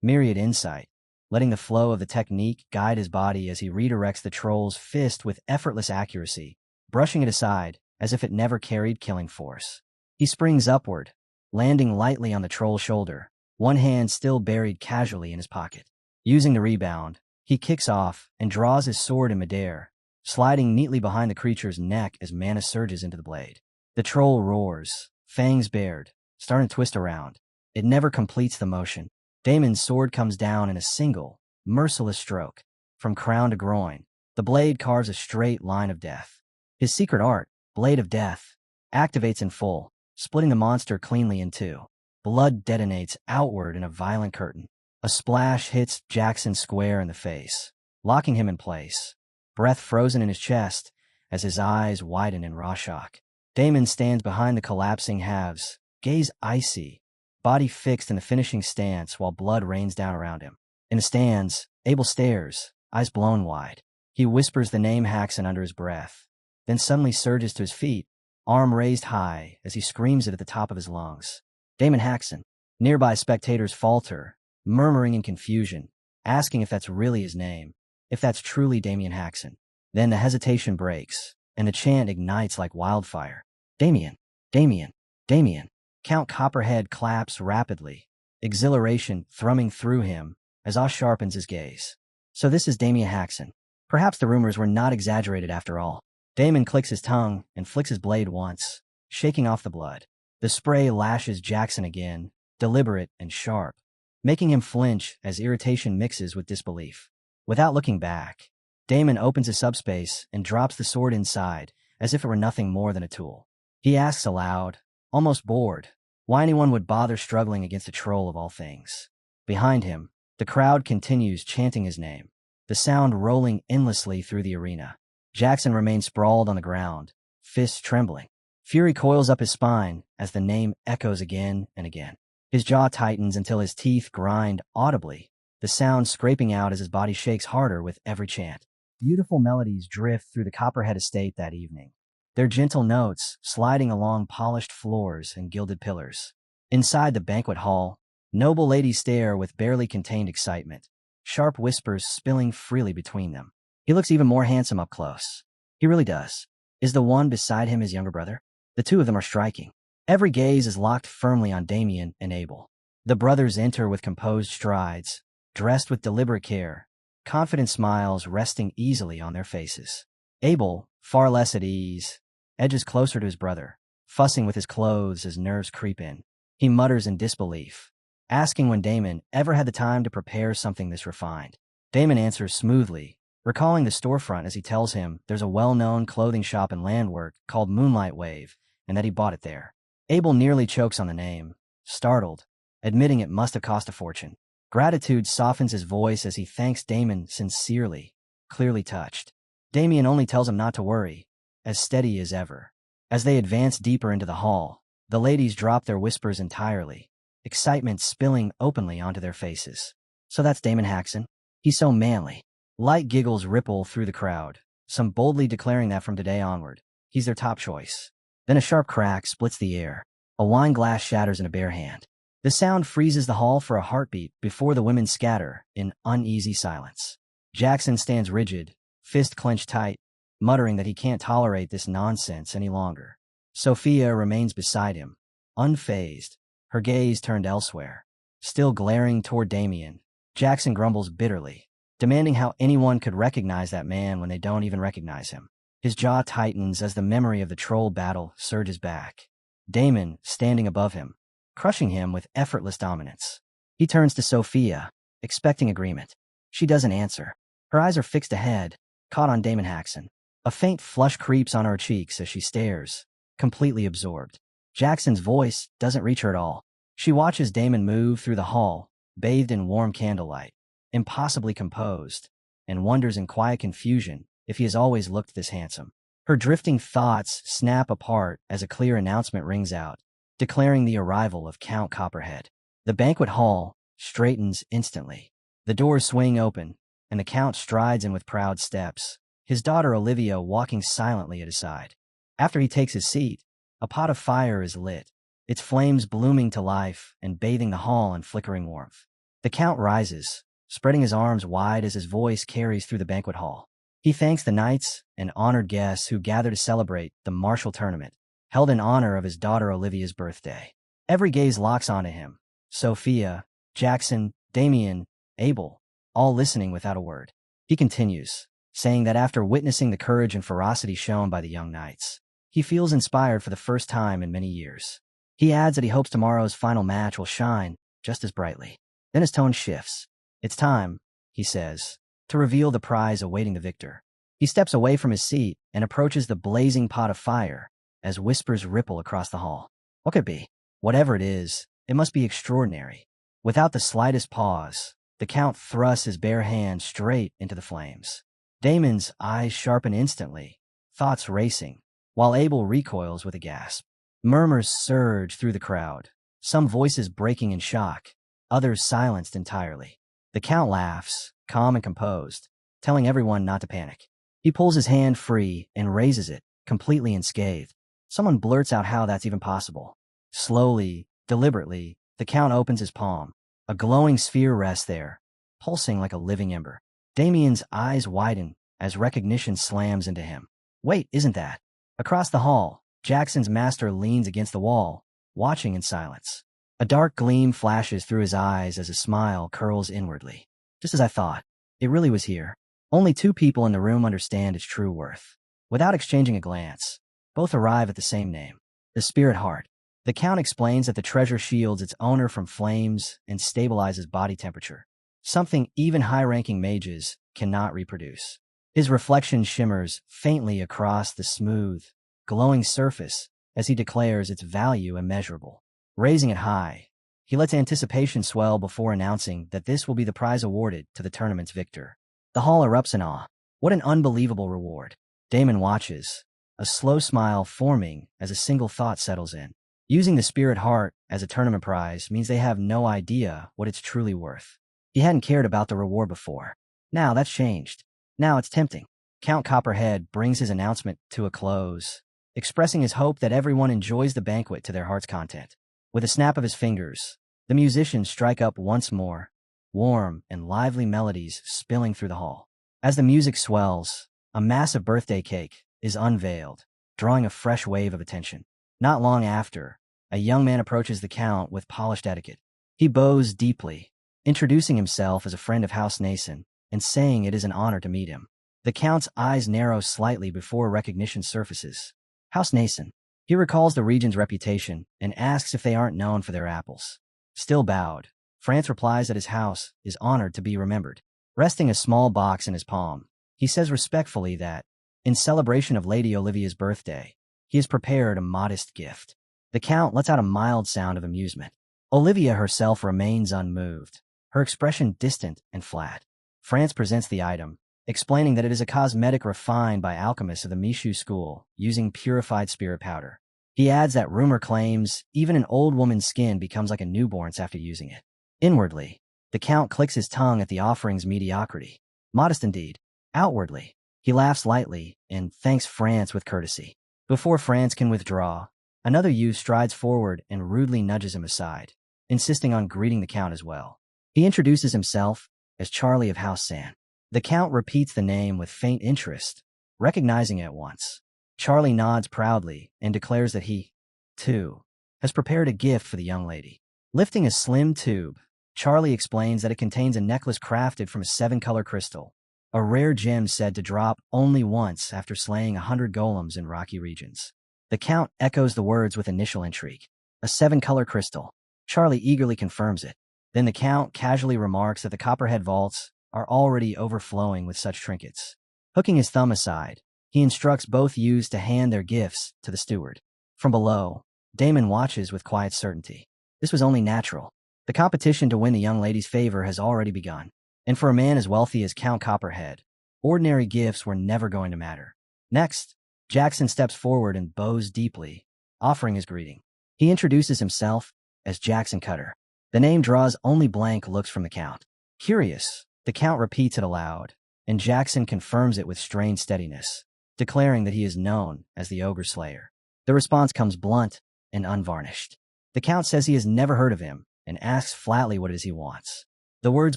Myriad Insight, letting the flow of the technique guide his body as he redirects the troll's fist with effortless accuracy, brushing it aside as if it never carried killing force. He springs upward, landing lightly on the troll's shoulder, one hand still buried casually in his pocket. Using the rebound, he kicks off and draws his sword in midair, sliding neatly behind the creature's neck as mana surges into the blade. The troll roars, fangs bared, starting to twist around. It never completes the motion. Damon's sword comes down in a single, merciless stroke. From crown to groin, the blade carves a straight line of death. His secret art, Blade of Death, activates in full, splitting the monster cleanly in two. Blood detonates outward in a violent curtain. A splash hits Jackson square in the face, locking him in place, breath frozen in his chest as his eyes widen in raw shock. Damon stands behind the collapsing halves, gaze icy, body fixed in the finishing stance while blood rains down around him. In the stands, Abel stares, eyes blown wide. He whispers the name Haxon under his breath, then suddenly surges to his feet, arm raised high as he screams it at the top of his lungs. Damon Haxon. Nearby spectators falter, murmuring in confusion, asking if that's really his name, if that's truly Damien Haxon. Then the hesitation breaks, and the chant ignites like wildfire. Damien, Damien, Damien. Count Copperhead claps rapidly, exhilaration thrumming through him as Oz sharpens his gaze. So this is Damien Haxon. Perhaps the rumors were not exaggerated after all. Damon clicks his tongue and flicks his blade once, shaking off the blood. The spray lashes Jackson again, deliberate and sharp, making him flinch as irritation mixes with disbelief. Without looking back, Damon opens his subspace and drops the sword inside, as if it were nothing more than a tool. He asks aloud, almost bored, why anyone would bother struggling against a troll of all things. Behind him, the crowd continues chanting his name, the sound rolling endlessly through the arena. Jackson remains sprawled on the ground, fists trembling. Fury coils up his spine as the name echoes again and again. His jaw tightens until his teeth grind audibly, the sound scraping out as his body shakes harder with every chant. Beautiful melodies drift through the Copperhead estate that evening, their gentle notes sliding along polished floors and gilded pillars. Inside the banquet hall, noble ladies stare with barely contained excitement, sharp whispers spilling freely between them. He looks even more handsome up close. He really does. Is the one beside him his younger brother? The two of them are striking. Every gaze is locked firmly on Damien and Abel. The brothers enter with composed strides, dressed with deliberate care, confident smiles resting easily on their faces. Abel, far less at ease, edges closer to his brother, fussing with his clothes as nerves creep in. He mutters in disbelief, asking when Damon ever had the time to prepare something this refined. Damon answers smoothly, recalling the storefront as he tells him there's a well-known clothing shop in Landwork called Moonlight Wave, and that he bought it there. Abel nearly chokes on the name, startled, admitting it must have cost a fortune. Gratitude softens his voice as he thanks Damon sincerely, clearly touched. Damien only tells him not to worry, as steady as ever. As they advance deeper into the hall, the ladies drop their whispers entirely, excitement spilling openly onto their faces. So that's Damon Haxon? He's so manly. Light giggles ripple through the crowd, some boldly declaring that from today onward, he's their top choice. Then a sharp crack splits the air. A wine glass shatters in a bare hand. The sound freezes the hall for a heartbeat before the women scatter in uneasy silence. Jackson stands rigid, fist clenched tight, muttering that he can't tolerate this nonsense any longer. Sophia remains beside him, unfazed, her gaze turned elsewhere. Still glaring toward Damien, Jackson grumbles bitterly, demanding how anyone could recognize that man when they don't even recognize him. His jaw tightens as the memory of the troll battle surges back. Damon standing above him, crushing him with effortless dominance. He turns to Sophia, expecting agreement. She doesn't answer. Her eyes are fixed ahead, caught on Damon Haxon. A faint flush creeps on her cheeks as she stares, completely absorbed. Jackson's voice doesn't reach her at all. She watches Damon move through the hall, bathed in warm candlelight, impossibly composed, and wonders in quiet confusion if he has always looked this handsome. Her drifting thoughts snap apart as a clear announcement rings out, declaring the arrival of Count Copperhead. The banquet hall straightens instantly. The doors swing open, and the Count strides in with proud steps, his daughter Olivia walking silently at his side. After he takes his seat, a pot of fire is lit, its flames blooming to life and bathing the hall in flickering warmth. The Count rises, spreading his arms wide as his voice carries through the banquet hall. He thanks the knights and honored guests who gather to celebrate the martial tournament, held in honor of his daughter Olivia's birthday. Every gaze locks onto him. Sophia, Jackson, Damien, Abel, all listening without a word. He continues, saying that after witnessing the courage and ferocity shown by the young knights, he feels inspired for the first time in many years. He adds that he hopes tomorrow's final match will shine just as brightly. Then his tone shifts. It's time, he says, to reveal the prize awaiting the victor. He steps away from his seat and approaches the blazing pot of fire as whispers ripple across the hall. What could it be? Whatever it is, it must be extraordinary. Without the slightest pause, the Count thrusts his bare hand straight into the flames. Damon's eyes sharpen instantly, thoughts racing, while Abel recoils with a gasp. Murmurs surge through the crowd, some voices breaking in shock, others silenced entirely. The Count laughs, calm and composed, telling everyone not to panic. He pulls his hand free and raises it, completely unscathed. Someone blurts out how that's even possible. Slowly, deliberately, the Count opens his palm. A glowing sphere rests there, pulsing like a living ember. Damien's eyes widen as recognition slams into him. Wait, isn't that? Across the hall, Jackson's master leans against the wall, watching in silence. A dark gleam flashes through his eyes as a smile curls inwardly. Just as I thought. It really was here. Only two people in the room understand its true worth. Without exchanging a glance, both arrive at the same name, the Spirit Heart. The Count explains that the treasure shields its owner from flames and stabilizes body temperature, something even high-ranking mages cannot reproduce. His reflection shimmers faintly across the smooth, glowing surface as he declares its value immeasurable. Raising it high, he lets anticipation swell before announcing that this will be the prize awarded to the tournament's victor. The hall erupts in awe. What an unbelievable reward. Damon watches, a slow smile forming as a single thought settles in. Using the Spirit Heart as a tournament prize means they have no idea what it's truly worth. He hadn't cared about the reward before. Now that's changed. Now it's tempting. Count Copperhead brings his announcement to a close, expressing his hope that everyone enjoys the banquet to their heart's content. With a snap of his fingers, the musicians strike up once more, warm and lively melodies spilling through the hall. As the music swells, a massive birthday cake is unveiled, drawing a fresh wave of attention. Not long after, a young man approaches the Count with polished etiquette. He bows deeply, introducing himself as a friend of House Nason and saying it is an honor to meet him. The Count's eyes narrow slightly before recognition surfaces. House Nason. He recalls the region's reputation and asks if they aren't known for their apples. Still bowed, France replies that his house is honored to be remembered. Resting a small box in his palm, he says respectfully that, in celebration of Lady Olivia's birthday, he has prepared a modest gift. The Count lets out a mild sound of amusement. Olivia herself remains unmoved, her expression distant and flat. France presents the item, explaining that it is a cosmetic refined by alchemists of the Mishu school using purified spirit powder. He adds that rumor claims even an old woman's skin becomes like a newborn's after using it. Inwardly, the Count clicks his tongue at the offering's mediocrity. Modest indeed. Outwardly, he laughs lightly and thanks France with courtesy. Before France can withdraw, another youth strides forward and rudely nudges him aside, insisting on greeting the Count as well. He introduces himself as Charlie of House San. The Count repeats the name with faint interest, recognizing it at once. Charlie nods proudly and declares that he, too, has prepared a gift for the young lady. Lifting a slim tube, Charlie explains that it contains a necklace crafted from a 7-color crystal, a rare gem said to drop only once after slaying 100 golems in rocky regions. The Count echoes the words with initial intrigue. A 7-color crystal. Charlie eagerly confirms it. Then the Count casually remarks that the Copperhead vaults are already overflowing with such trinkets. Hooking his thumb aside, he instructs both youths to hand their gifts to the steward. From below, Damon watches with quiet certainty. This was only natural. The competition to win the young lady's favor has already begun. And for a man as wealthy as Count Copperhead, ordinary gifts were never going to matter. Next, Jackson steps forward and bows deeply, offering his greeting. He introduces himself as Jackson Cutter. The name draws only blank looks from the Count. Curious, the Count repeats it aloud, and Jackson confirms it with strained steadiness, declaring that he is known as the Ogre Slayer. The response comes blunt and unvarnished. The Count says he has never heard of him and asks flatly what it is he wants. The words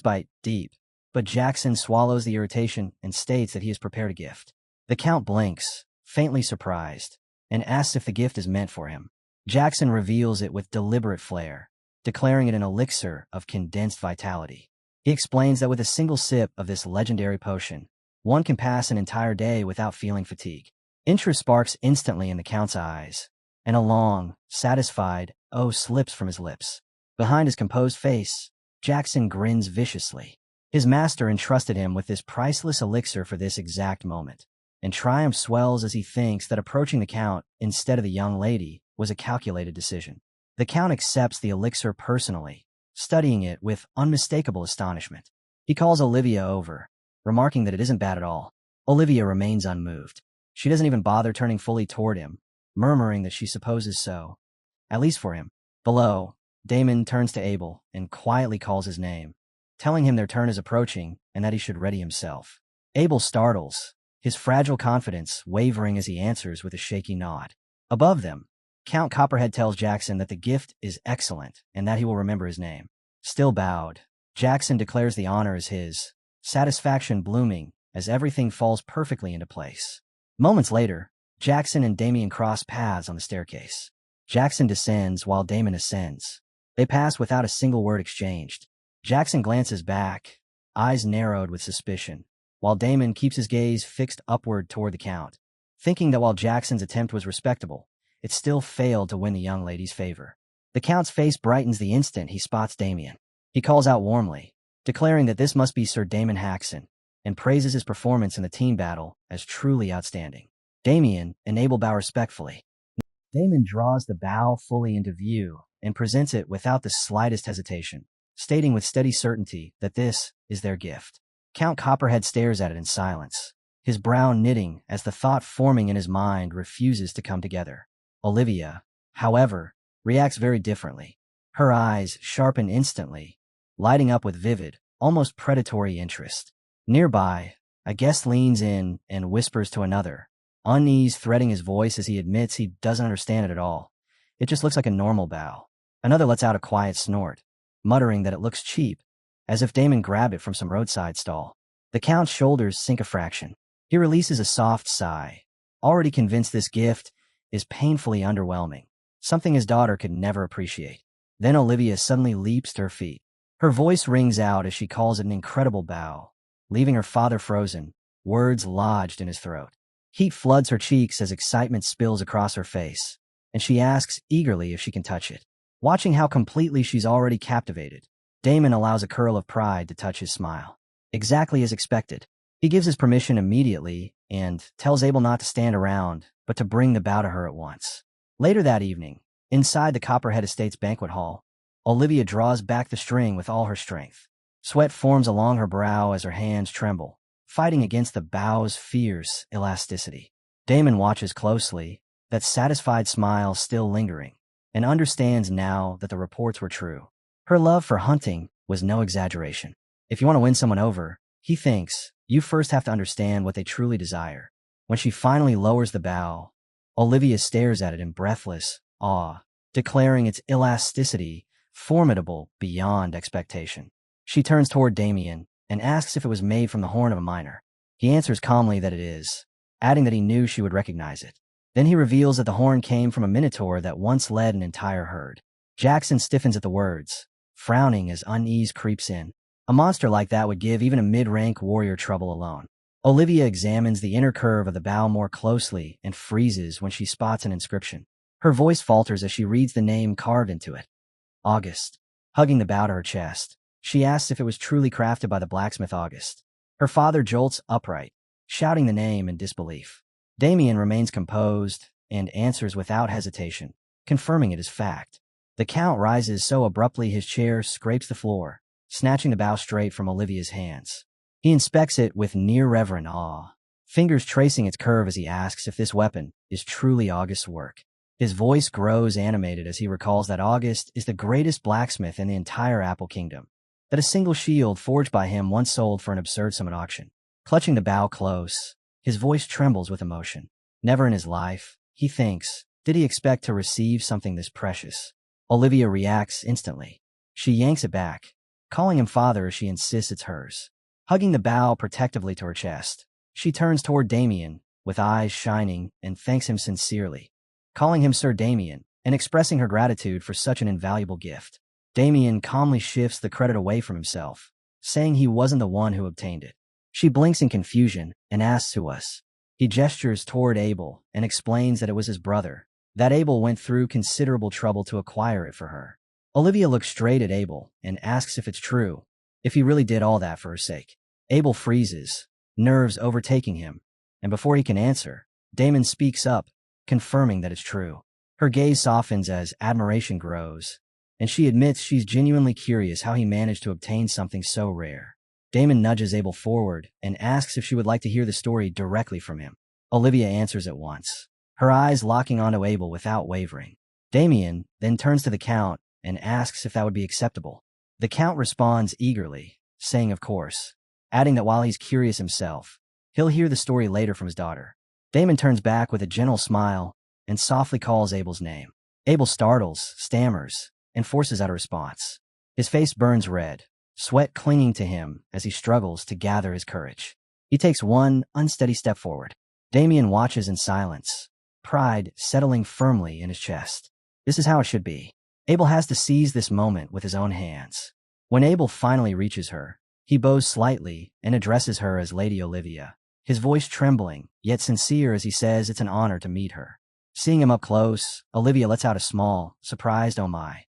bite deep, but Jackson swallows the irritation and states that he has prepared a gift. The Count blinks, faintly surprised, and asks if the gift is meant for him. Jackson reveals it with deliberate flair, declaring it an elixir of condensed vitality. He explains that with a single sip of this legendary potion, one can pass an entire day without feeling fatigue. Interest sparks instantly in the Count's eyes, and a long, satisfied "oh" slips from his lips. Behind his composed face, Jackson grins viciously. His master entrusted him with this priceless elixir for this exact moment, and triumph swells as he thinks that approaching the Count instead of the young lady was a calculated decision. The Count accepts the elixir personally, studying it with unmistakable astonishment. He calls Olivia over, remarking that it isn't bad at all. Olivia remains unmoved. She doesn't even bother turning fully toward him, murmuring that she supposes so, at least for him. Below, Damon turns to Abel and quietly calls his name, telling him their turn is approaching and that he should ready himself. Abel startles, his fragile confidence wavering as he answers with a shaky nod. Above them, Count Copperhead tells Jackson that the gift is excellent and that he will remember his name. Still bowed, Jackson declares the honor is his, satisfaction blooming as everything falls perfectly into place. Moments later, Jackson and Damien cross paths on the staircase. Jackson descends while Damon ascends. They pass without a single word exchanged. Jackson glances back, eyes narrowed with suspicion, while Damon keeps his gaze fixed upward toward the Count, thinking that while Jackson's attempt was respectable, it still failed to win the young lady's favor. The Count's face brightens the instant he spots Damien. He calls out warmly, declaring that this must be Sir Damon Haxon, and praises his performance in the team battle as truly outstanding. Damien and Abel bow respectfully. Damon draws the bow fully into view and presents it without the slightest hesitation, stating with steady certainty that this is their gift. Count Copperhead stares at it in silence, his brow knitting as the thought forming in his mind refuses to come together. Olivia, however, reacts very differently. Her eyes sharpen instantly, lighting up with vivid, almost predatory interest. Nearby, a guest leans in and whispers to another, unease threading his voice as he admits he doesn't understand it at all. It just looks like a normal bow. Another lets out a quiet snort, muttering that it looks cheap, as if Damon grabbed it from some roadside stall. The Count's shoulders sink a fraction. He releases a soft sigh, already convinced this gift is painfully underwhelming, something his daughter could never appreciate. Then Olivia suddenly leaps to her feet. Her voice rings out as she calls it an incredible bow, leaving her father frozen, words lodged in his throat. Heat floods her cheeks as excitement spills across her face, and she asks eagerly if she can touch it. Watching how completely she's already captivated, Damon allows a curl of pride to touch his smile. Exactly as expected, he gives his permission immediately and tells Abel not to stand around, but to bring the bow to her at once. Later that evening, inside the Copperhead Estates banquet hall, Olivia draws back the string with all her strength. Sweat forms along her brow as her hands tremble, fighting against the bow's fierce elasticity. Damon watches closely, that satisfied smile still lingering, and understands now that the reports were true. Her love for hunting was no exaggeration. If you want to win someone over, he thinks, you first have to understand what they truly desire. When she finally lowers the bow, Olivia stares at it in breathless awe, declaring its elasticity formidable beyond expectation. She turns toward Damien and asks if it was made from the horn of a miner. He answers calmly that it is, adding that he knew she would recognize it. Then he reveals that the horn came from a minotaur that once led an entire herd. Jackson stiffens at the words, frowning as unease creeps in. A monster like that would give even a mid-rank warrior trouble alone. Olivia examines the inner curve of the bow more closely and freezes when she spots an inscription. Her voice falters as she reads the name carved into it. August. Hugging the bow to her chest, she asks if it was truly crafted by the blacksmith August. Her father jolts upright, shouting the name in disbelief. Damien remains composed and answers without hesitation, confirming it as fact. The Count rises so abruptly his chair scrapes the floor, snatching the bow straight from Olivia's hands. He inspects it with near-reverent awe, fingers tracing its curve as he asks if this weapon is truly August's work. His voice grows animated as he recalls that August is the greatest blacksmith in the entire Apple Kingdom, that a single shield forged by him once sold for an absurd sum at auction. Clutching the bow close, his voice trembles with emotion. Never in his life, he thinks, did he expect to receive something this precious. Olivia reacts instantly. She yanks it back, calling him father as she insists it's hers. Hugging the bow protectively to her chest, she turns toward Damien, with eyes shining, and thanks him sincerely, calling him Sir Damien, and expressing her gratitude for such an invaluable gift. Damien calmly shifts the credit away from himself, saying he wasn't the one who obtained it. She blinks in confusion and asks who was. He gestures toward Abel and explains that it was his brother, that Abel went through considerable trouble to acquire it for her. Olivia looks straight at Abel and asks if it's true, if he really did all that for her sake. Abel freezes, nerves overtaking him, and before he can answer, Damon speaks up, confirming that it's true. Her gaze softens as admiration grows, and she admits she's genuinely curious how he managed to obtain something so rare. Damon nudges Abel forward and asks if she would like to hear the story directly from him. Olivia answers at once, her eyes locking onto Abel without wavering. Damien then turns to the Count and asks if that would be acceptable. The Count responds eagerly, saying of course, adding that while he's curious himself, he'll hear the story later from his daughter. Damon turns back with a gentle smile and softly calls Abel's name. Abel startles, stammers, and forces out a response. His face burns red, sweat clinging to him as he struggles to gather his courage. He takes one unsteady step forward. Damien watches in silence, pride settling firmly in his chest. This is how it should be. Abel has to seize this moment with his own hands. When Abel finally reaches her, He bows slightly and addresses her as Lady Olivia, his voice trembling, yet sincere as he says it's an honor to meet her. Seeing him up close, Olivia lets out a small, surprised "oh my."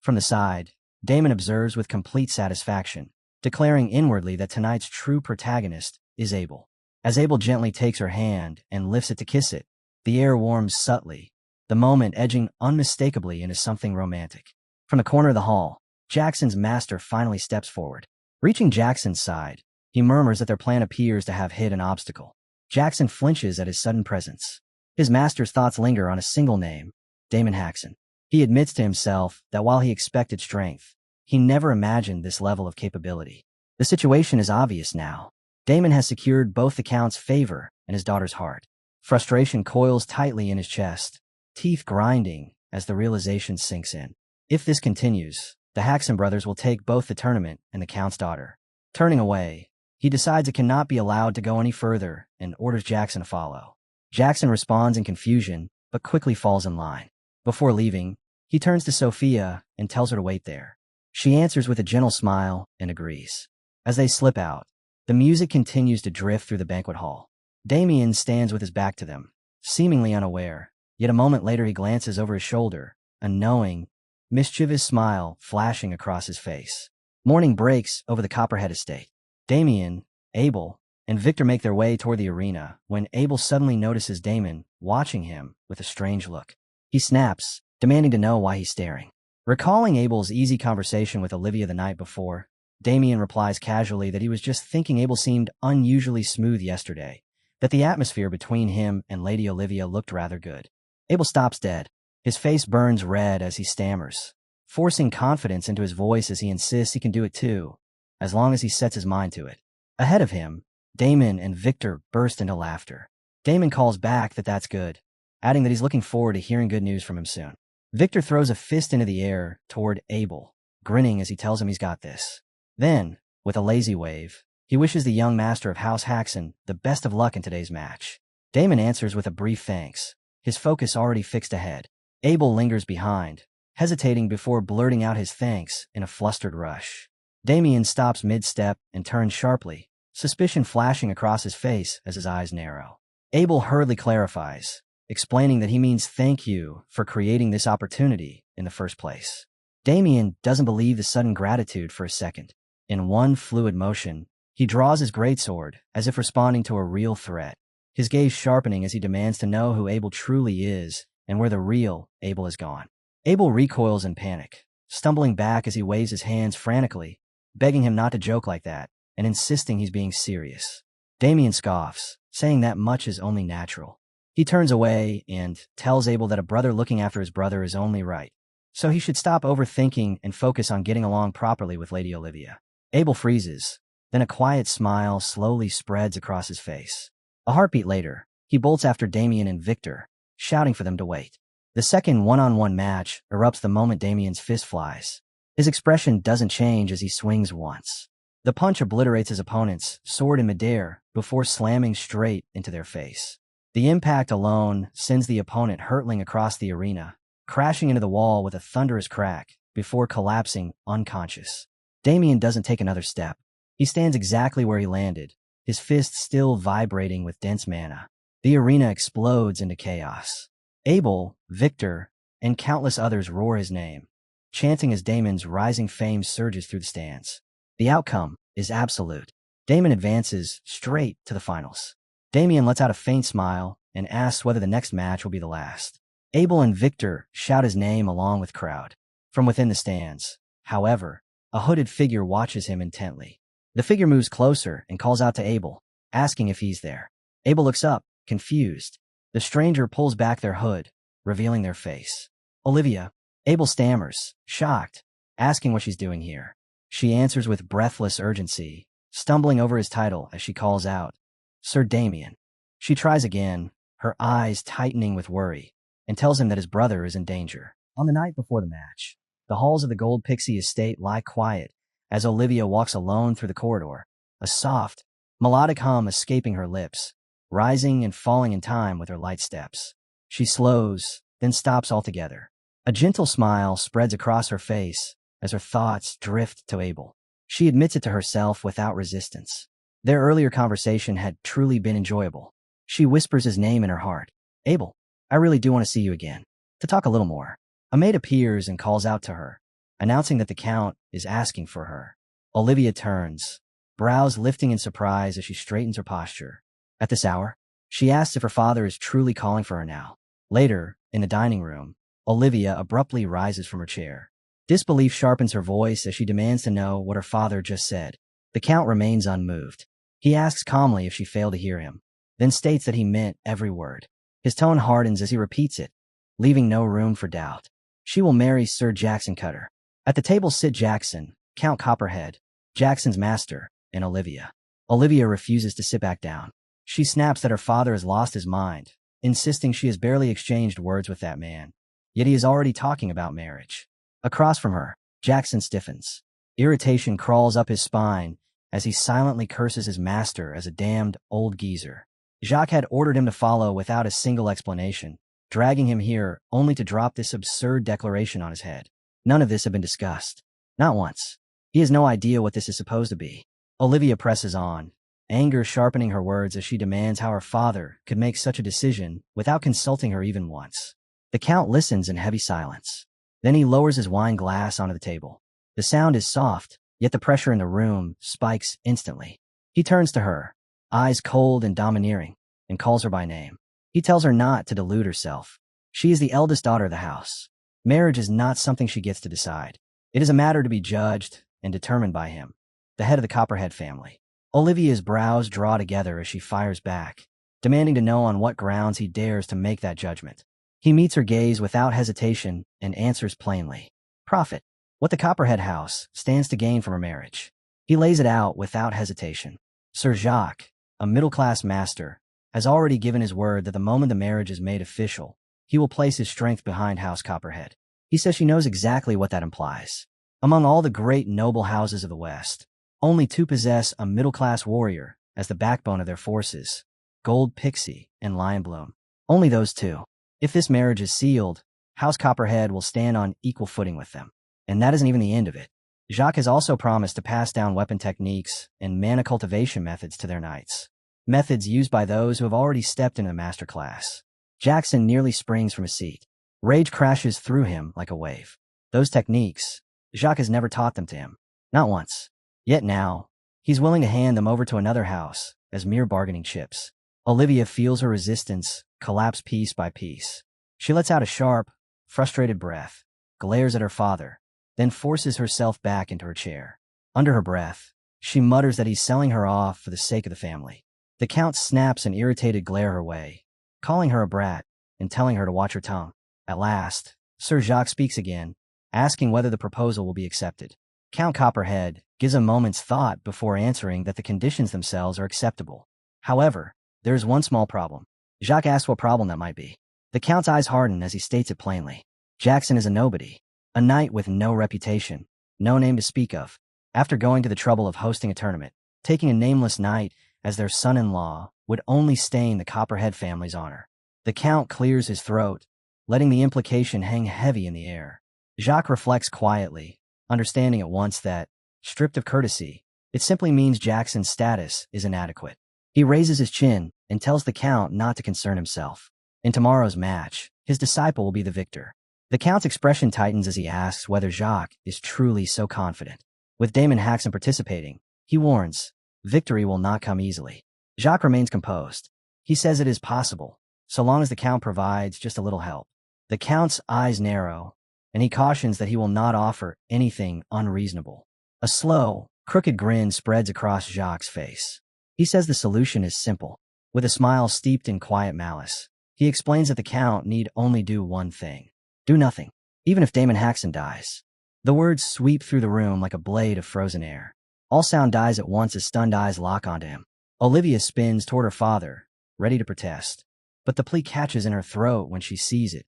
From the side, Damon observes with complete satisfaction, declaring inwardly that tonight's true protagonist is Abel. As Abel gently takes her hand and lifts it to kiss it, the air warms subtly, the moment edging unmistakably into something romantic. From the corner of the hall, Jackson's master finally steps forward. Reaching Jackson's side, he murmurs that their plan appears to have hit an obstacle. Jackson flinches at his sudden presence. His master's thoughts linger on a single name, Damon Jackson. He admits to himself that while he expected strength, he never imagined this level of capability. The situation is obvious now. Damon has secured both the Count's favor and his daughter's heart. Frustration coils tightly in his chest, teeth grinding as the realization sinks in. If this continues, the Jackson brothers will take both the tournament and the Count's daughter. Turning away, he decides it cannot be allowed to go any further and orders Jackson to follow. Jackson responds in confusion, but quickly falls in line. Before leaving, he turns to Sophia and tells her to wait there. She answers with a gentle smile and agrees. As they slip out, the music continues to drift through the banquet hall. Damien stands with his back to them, seemingly unaware, yet a moment later he glances over his shoulder, a knowing, mischievous smile flashing across his face. Morning breaks over the Copperhead estate. Damien, Abel, and Victor make their way toward the arena when Abel suddenly notices Damon watching him with a strange look. He snaps, demanding to know why he's staring. Recalling Abel's easy conversation with Olivia the night before, Damien replies casually that he was just thinking Abel seemed unusually smooth yesterday, that the atmosphere between him and Lady Olivia looked rather good. Abel stops dead. His face burns red as he stammers, forcing confidence into his voice as he insists he can do it too, as long as he sets his mind to it. Ahead of him, Damon and Victor burst into laughter. Damon calls back that that's good, adding that he's looking forward to hearing good news from him soon. Victor throws a fist into the air toward Abel, grinning as he tells him he's got this. Then, with a lazy wave, he wishes the young master of House Jackson the best of luck in today's match. Damon answers with a brief thanks, his focus already fixed ahead. Abel lingers behind, hesitating before blurting out his thanks in a flustered rush. Damien stops mid-step and turns sharply, suspicion flashing across his face as his eyes narrow. Abel hurriedly clarifies, explaining that he means thank you for creating this opportunity in the first place. Damien doesn't believe the sudden gratitude for a second. In one fluid motion, he draws his greatsword as if responding to a real threat, his gaze sharpening as he demands to know who Abel truly is and where the real Abel has gone. Abel recoils in panic, stumbling back as he waves his hands frantically, begging him not to joke like that and insisting he's being serious. Damien scoffs, saying that much is only natural. He turns away and tells Abel that a brother looking after his brother is only right, so he should stop overthinking and focus on getting along properly with Lady Olivia. Abel freezes, then a quiet smile slowly spreads across his face. A heartbeat later, he bolts after Damien and Victor, shouting for them to wait. The second one-on-one match erupts the moment Damien's fist flies. His expression doesn't change as he swings once. The punch obliterates his opponent's sword in midair before slamming straight into their face. The impact alone sends the opponent hurtling across the arena, crashing into the wall with a thunderous crack before collapsing unconscious. Damien doesn't take another step. He stands exactly where he landed, his fist still vibrating with dense mana. The arena explodes into chaos. Abel, Victor, and countless others roar his name, chanting as Damon's rising fame surges through the stands. The outcome is absolute. Damon advances straight to the finals. Damien lets out a faint smile and asks whether the next match will be the last. Abel and Victor shout his name along with crowd. From within the stands, however, a hooded figure watches him intently. The figure moves closer and calls out to Abel, asking if he's there. Abel looks up, confused. The stranger pulls back their hood, revealing their face. Olivia. Abel stammers, shocked, asking what she's doing here. She answers with breathless urgency, stumbling over his title as she calls out, Sir Damien. She tries again, her eyes tightening with worry, and tells him that his brother is in danger. On the night before the match, the halls of the Gold Pixie estate lie quiet as Olivia walks alone through the corridor, a soft, melodic hum escaping her lips, rising and falling in time with her light steps. She slows, then stops altogether. A gentle smile spreads across her face as her thoughts drift to Abel. She admits it to herself without resistance. Their earlier conversation had truly been enjoyable. She whispers his name in her heart. Abel, I really do want to see you again. To talk a little more. A maid appears and calls out to her, announcing that the Count is asking for her. Olivia turns, brows lifting in surprise as she straightens her posture. At this hour, she asks if her father is truly calling for her now. Later, in the dining room, Olivia abruptly rises from her chair. Disbelief sharpens her voice as she demands to know what her father just said. The Count remains unmoved. He asks calmly if she failed to hear him, then states that he meant every word. His tone hardens as he repeats it, leaving no room for doubt. She will marry Sir Jackson Cutter. At the table sit Jackson, Count Copperhead, Jackson's master, and Olivia. Olivia refuses to sit back down. She snaps that her father has lost his mind, insisting she has barely exchanged words with that man. Yet he is already talking about marriage. Across from her, Jackson stiffens. Irritation crawls up his spine as he silently curses his master as a damned old geezer. Jacques had ordered him to follow without a single explanation, dragging him here only to drop this absurd declaration on his head. None of this had been discussed. Not once. He has no idea what this is supposed to be. Olivia presses on, anger sharpening her words as she demands how her father could make such a decision without consulting her even once. The Count listens in heavy silence. Then he lowers his wine glass onto the table. The sound is soft, yet the pressure in the room spikes instantly. He turns to her, eyes cold and domineering, and calls her by name. He tells her not to delude herself. She is the eldest daughter of the house. Marriage is not something she gets to decide. It is a matter to be judged and determined by him, the head of the Copperhead family. Olivia's brows draw together as she fires back, demanding to know on what grounds he dares to make that judgment. He meets her gaze without hesitation and answers plainly. Profit. What the Copperhead house stands to gain from her marriage. He lays it out without hesitation. Sir Jacques, a middle-class master, has already given his word that the moment the marriage is made official, he will place his strength behind House Copperhead. He says she knows exactly what that implies. Among all the great noble houses of the West, only two possess a middle-class warrior as the backbone of their forces, Gold Pixie and Lionbloom. Only those two. If this marriage is sealed, House Copperhead will stand on equal footing with them. And that isn't even the end of it. Jacques has also promised to pass down weapon techniques and mana cultivation methods to their knights. Methods used by those who have already stepped into the master class. Jackson nearly springs from his seat. Rage crashes through him like a wave. Those techniques, Jacques has never taught them to him. Not once. Yet now, he's willing to hand them over to another house as mere bargaining chips. Olivia feels her resistance collapse piece by piece. She lets out a sharp, frustrated breath, glares at her father, then forces herself back into her chair. Under her breath, she mutters that he's selling her off for the sake of the family. The Count snaps an irritated glare her way, calling her a brat and telling her to watch her tongue. At last, Sir Jacques speaks again, asking whether the proposal will be accepted. Count Copperhead gives a moment's thought before answering that the conditions themselves are acceptable. However, there is one small problem. Jacques asks what problem that might be. The Count's eyes harden as he states it plainly. Jackson is a nobody, a knight with no reputation, no name to speak of. After going to the trouble of hosting a tournament, taking a nameless knight as their son-in-law would only stain the Copperhead family's honor. The Count clears his throat, letting the implication hang heavy in the air. Jacques reflects quietly, understanding at once that, stripped of courtesy, it simply means Jackson's status is inadequate. He raises his chin and tells the Count not to concern himself. In tomorrow's match, his disciple will be the victor. The Count's expression tightens as he asks whether Jacques is truly so confident. With Damon Haxon participating, he warns, victory will not come easily. Jacques remains composed. He says it is possible, so long as the Count provides just a little help. The Count's eyes narrow, and he cautions that he will not offer anything unreasonable. A slow, crooked grin spreads across Jacques' face. He says the solution is simple. With a smile steeped in quiet malice, he explains that the Count need only do one thing. Do nothing, even if Damon Haxon dies. The words sweep through the room like a blade of frozen air. All sound dies at once as stunned eyes lock onto him. Olivia spins toward her father, ready to protest. But the plea catches in her throat when she sees it.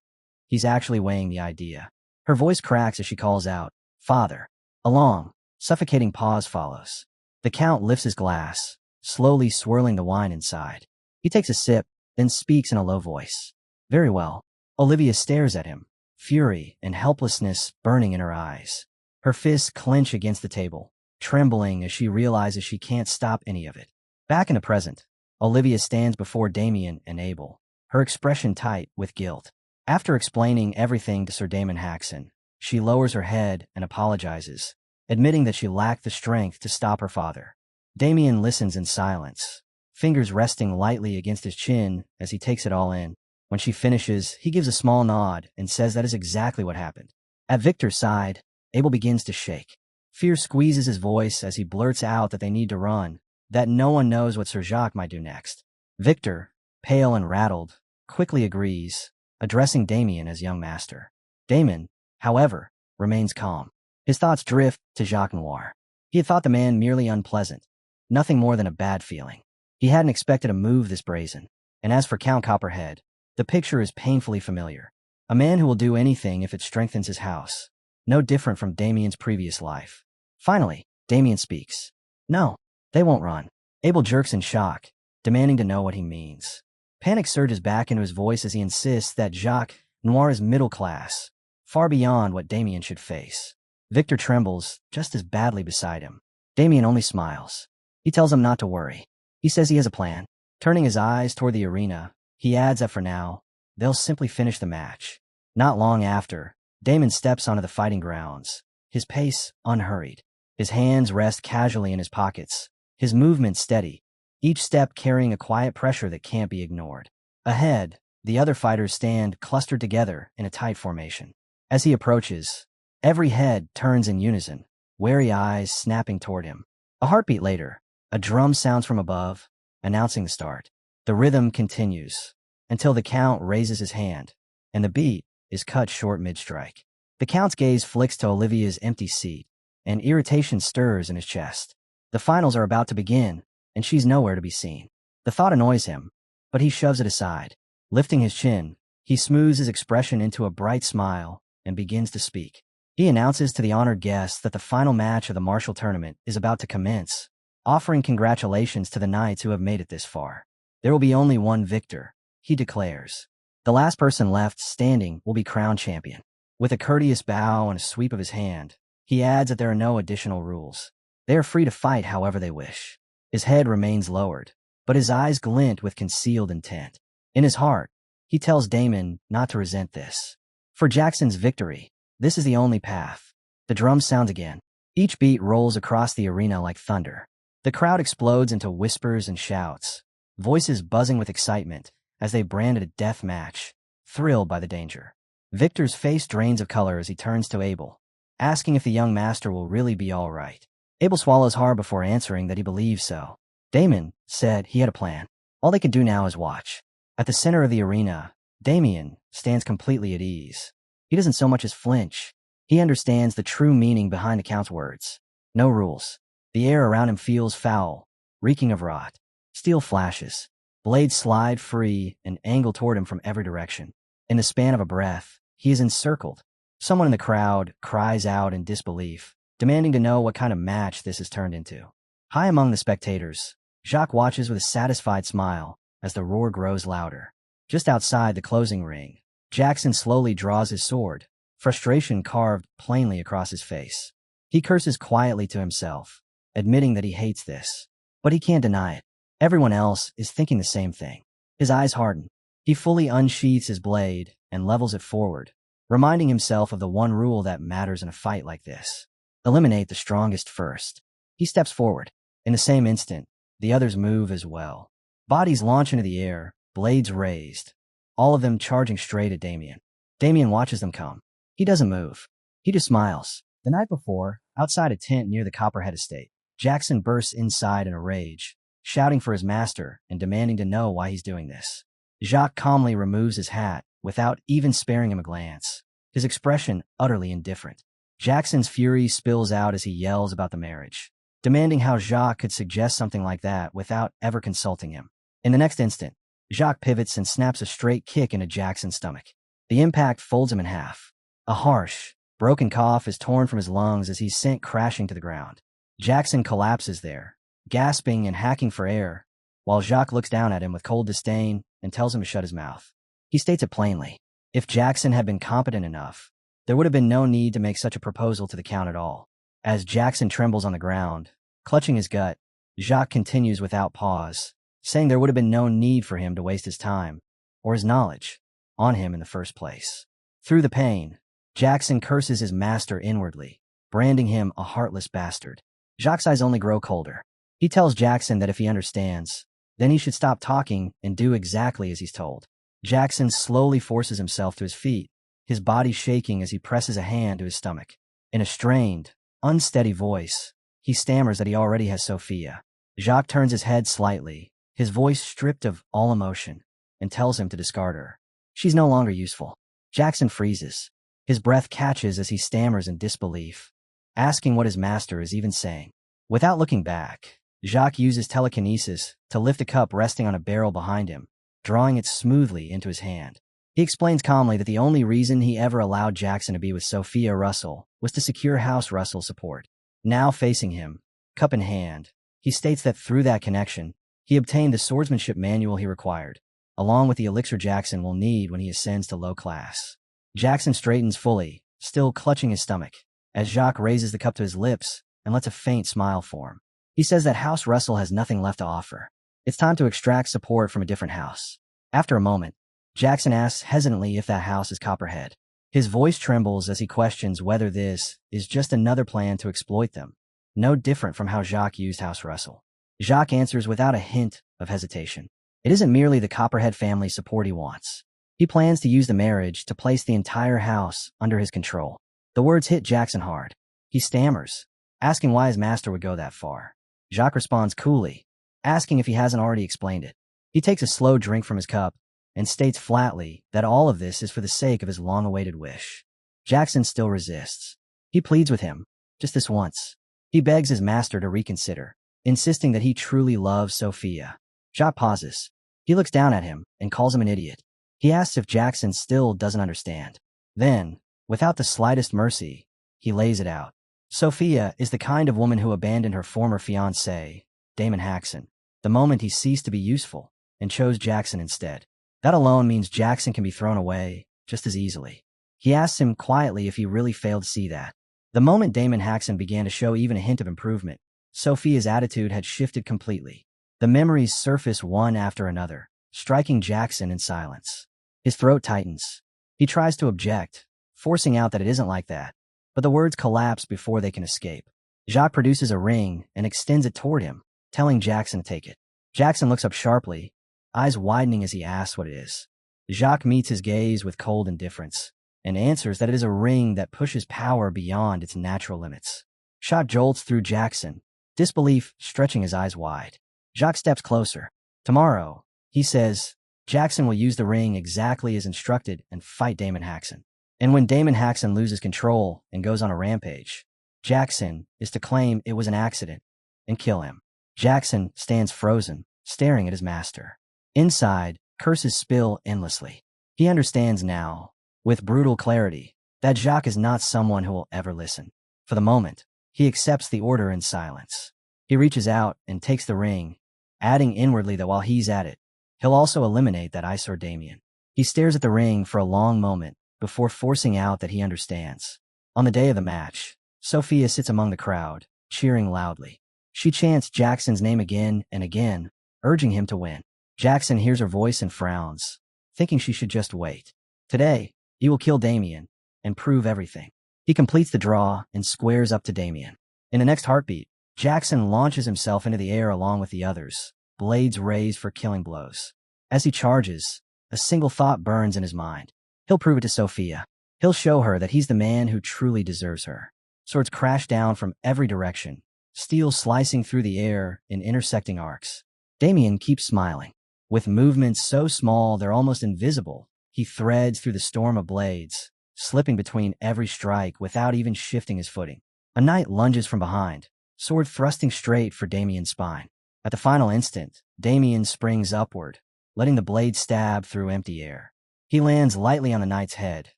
He's actually weighing the idea. Her voice cracks as she calls out, "Father." A long, suffocating pause follows. The Count lifts his glass, slowly swirling the wine inside. He takes a sip, then speaks in a low voice. Very well. Olivia stares at him, fury and helplessness burning in her eyes. Her fists clench against the table, trembling as she realizes she can't stop any of it. Back in the present, Olivia stands before Damien and Abel, her expression tight with guilt. After explaining everything to Sir Damon Haxon, she lowers her head and apologizes, admitting that she lacked the strength to stop her father. Damien listens in silence, fingers resting lightly against his chin as he takes it all in. When she finishes, he gives a small nod and says that is exactly what happened. At Victor's side, Abel begins to shake. Fear squeezes his voice as he blurts out that they need to run, that no one knows what Sir Jacques might do next. Victor, pale and rattled, quickly agrees, addressing Damien as young master. Damon, however, remains calm. His thoughts drift to Jacques Noir. He had thought the man merely unpleasant, nothing more than a bad feeling. He hadn't expected a move this brazen. And as for Count Copperhead, the picture is painfully familiar. A man who will do anything if it strengthens his house. No different from Damien's previous life. Finally, Damien speaks. No, they won't run. Abel jerks in shock, demanding to know what he means. Panic surges back into his voice as he insists that Jacques Noir is middle class, far beyond what Damien should face. Victor trembles just as badly beside him. Damien only smiles. He tells him not to worry. He says he has a plan. Turning his eyes toward the arena, he adds that for now, they'll simply finish the match. Not long after, Damon steps onto the fighting grounds, his pace unhurried. His hands rest casually in his pockets, his movement steady, each step carrying a quiet pressure that can't be ignored. Ahead, the other fighters stand clustered together in a tight formation. As he approaches, every head turns in unison, wary eyes snapping toward him. A heartbeat later, a drum sounds from above, announcing the start. The rhythm continues until the Count raises his hand, and the beat is cut short mid-strike. The Count's gaze flicks to Olivia's empty seat, and irritation stirs in his chest. The finals are about to begin, and she's nowhere to be seen. The thought annoys him, but he shoves it aside. Lifting his chin, he smooths his expression into a bright smile and begins to speak. He announces to the honored guests that the final match of the martial tournament is about to commence, offering congratulations to the knights who have made it this far. There will be only one victor, he declares. The last person left standing will be crowned champion. With a courteous bow and a sweep of his hand, he adds that there are no additional rules. They are free to fight however they wish. His head remains lowered, but his eyes glint with concealed intent. In his heart, he tells Damon not to resent this. For Jackson's victory, this is the only path. The drums sound again. Each beat rolls across the arena like thunder. The crowd explodes into whispers and shouts, voices buzzing with excitement as they brand it a death match, thrilled by the danger. Victor's face drains of color as he turns to Abel, asking if the young master will really be all right. Abel swallows hard before answering that he believes so. Damon said he had a plan. All they could do now is watch. At the center of the arena, Damien stands completely at ease. He doesn't so much as flinch. He understands the true meaning behind the Count's words. No rules. The air around him feels foul, reeking of rot. Steel flashes. Blades slide free and angle toward him from every direction. In the span of a breath, he is encircled. Someone in the crowd cries out in disbelief, demanding to know what kind of match this has turned into. High among the spectators, Jacques watches with a satisfied smile as the roar grows louder. Just outside the closing ring, Jackson slowly draws his sword, frustration carved plainly across his face. He curses quietly to himself, admitting that he hates this. But he can't deny it. Everyone else is thinking the same thing. His eyes harden. He fully unsheathes his blade and levels it forward, reminding himself of the one rule that matters in a fight like this. Eliminate the strongest first. He steps forward. In the same instant, the others move as well. Bodies launch into the air, blades raised, all of them charging straight at Damien. Damien watches them come. He doesn't move. He just smiles. The night before, outside a tent near the Copperhead estate, Jackson bursts inside in a rage, shouting for his master and demanding to know why he's doing this. Jacques calmly removes his hat without even sparing him a glance, his expression utterly indifferent. Jackson's fury spills out as he yells about the marriage, demanding how Jacques could suggest something like that without ever consulting him. In the next instant, Jacques pivots and snaps a straight kick into Jackson's stomach. The impact folds him in half. A harsh, broken cough is torn from his lungs as he's sent crashing to the ground. Jackson collapses there, gasping and hacking for air, while Jacques looks down at him with cold disdain and tells him to shut his mouth. He states it plainly. If Jackson had been competent enough, there would have been no need to make such a proposal to the Count at all. As Jackson trembles on the ground, clutching his gut, Jacques continues without pause, saying there would have been no need for him to waste his time, or his knowledge, on him in the first place. Through the pain, Jackson curses his master inwardly, branding him a heartless bastard. Jacques' eyes only grow colder. He tells Jackson that if he understands, then he should stop talking and do exactly as he's told. Jackson slowly forces himself to his feet, his body shaking as he presses a hand to his stomach. In a strained, unsteady voice, he stammers that he already has Sophia. Jacques turns his head slightly, his voice stripped of all emotion, and tells him to discard her. She's no longer useful. Jackson freezes. His breath catches as he stammers in disbelief, asking what his master is even saying. Without looking back, Jacques uses telekinesis to lift a cup resting on a barrel behind him, drawing it smoothly into his hand. He explains calmly that the only reason he ever allowed Jackson to be with Sophia Russell was to secure House Russell's support. Now facing him, cup in hand, he states that through that connection, he obtained the swordsmanship manual he required, along with the elixir Jackson will need when he ascends to low class. Jackson straightens fully, still clutching his stomach, as Jacques raises the cup to his lips and lets a faint smile form. He says that House Russell has nothing left to offer. It's time to extract support from a different house. After a moment, Jackson asks hesitantly if that house is Copperhead. His voice trembles as he questions whether this is just another plan to exploit them, no different from how Jacques used House Russell. Jacques answers without a hint of hesitation. It isn't merely the Copperhead family support he wants. He plans to use the marriage to place the entire house under his control. The words hit Jackson hard. He stammers, asking why his master would go that far. Jacques responds coolly, asking if he hasn't already explained it. He takes a slow drink from his cup and states flatly that all of this is for the sake of his long-awaited wish. Jackson still resists. He pleads with him, just this once. He begs his master to reconsider, insisting that he truly loves Sophia. Jacques pauses. He looks down at him and calls him an idiot. He asks if Jackson still doesn't understand. Then, without the slightest mercy, he lays it out. Sophia is the kind of woman who abandoned her former fiancé, Damon Haxon, the moment he ceased to be useful and chose Jackson instead. That alone means Jackson can be thrown away just as easily. He asks him quietly if he really failed to see that. The moment Damon Haxon began to show even a hint of improvement, Sophia's attitude had shifted completely. The memories surface one after another, striking Jackson in silence. His throat tightens. He tries to object, forcing out that it isn't like that, but the words collapse before they can escape. Jacques produces a ring and extends it toward him, telling Jackson to take it. Jackson looks up sharply, eyes widening as he asks what it is. Jacques meets his gaze with cold indifference and answers that it is a ring that pushes power beyond its natural limits. Shock jolts through Jackson, disbelief stretching his eyes wide. Jacques steps closer. Tomorrow, he says, Jackson will use the ring exactly as instructed and fight Damon Haxon. And when Damon Haxon loses control and goes on a rampage, Jackson is to claim it was an accident and kill him. Jackson stands frozen, staring at his master. Inside, curses spill endlessly. He understands now, with brutal clarity, that Jacques is not someone who will ever listen. For the moment, he accepts the order in silence. He reaches out and takes the ring, adding inwardly that while he's at it, he'll also eliminate that eyesore Damien. He stares at the ring for a long moment before forcing out that he understands. On the day of the match, Sophia sits among the crowd, cheering loudly. She chants Jackson's name again and again, urging him to win. Jackson hears her voice and frowns, thinking she should just wait. Today, he will kill Damien and prove everything. He completes the draw and squares up to Damien. In the next heartbeat, Jackson launches himself into the air along with the others, blades raised for killing blows. As he charges, a single thought burns in his mind. He'll prove it to Sophia. He'll show her that he's the man who truly deserves her. Swords crash down from every direction, steel slicing through the air in intersecting arcs. Damien keeps smiling. With movements so small they're almost invisible, he threads through the storm of blades, slipping between every strike without even shifting his footing. A knight lunges from behind, sword thrusting straight for Damien's spine. At the final instant, Damien springs upward, letting the blade stab through empty air. He lands lightly on the knight's head,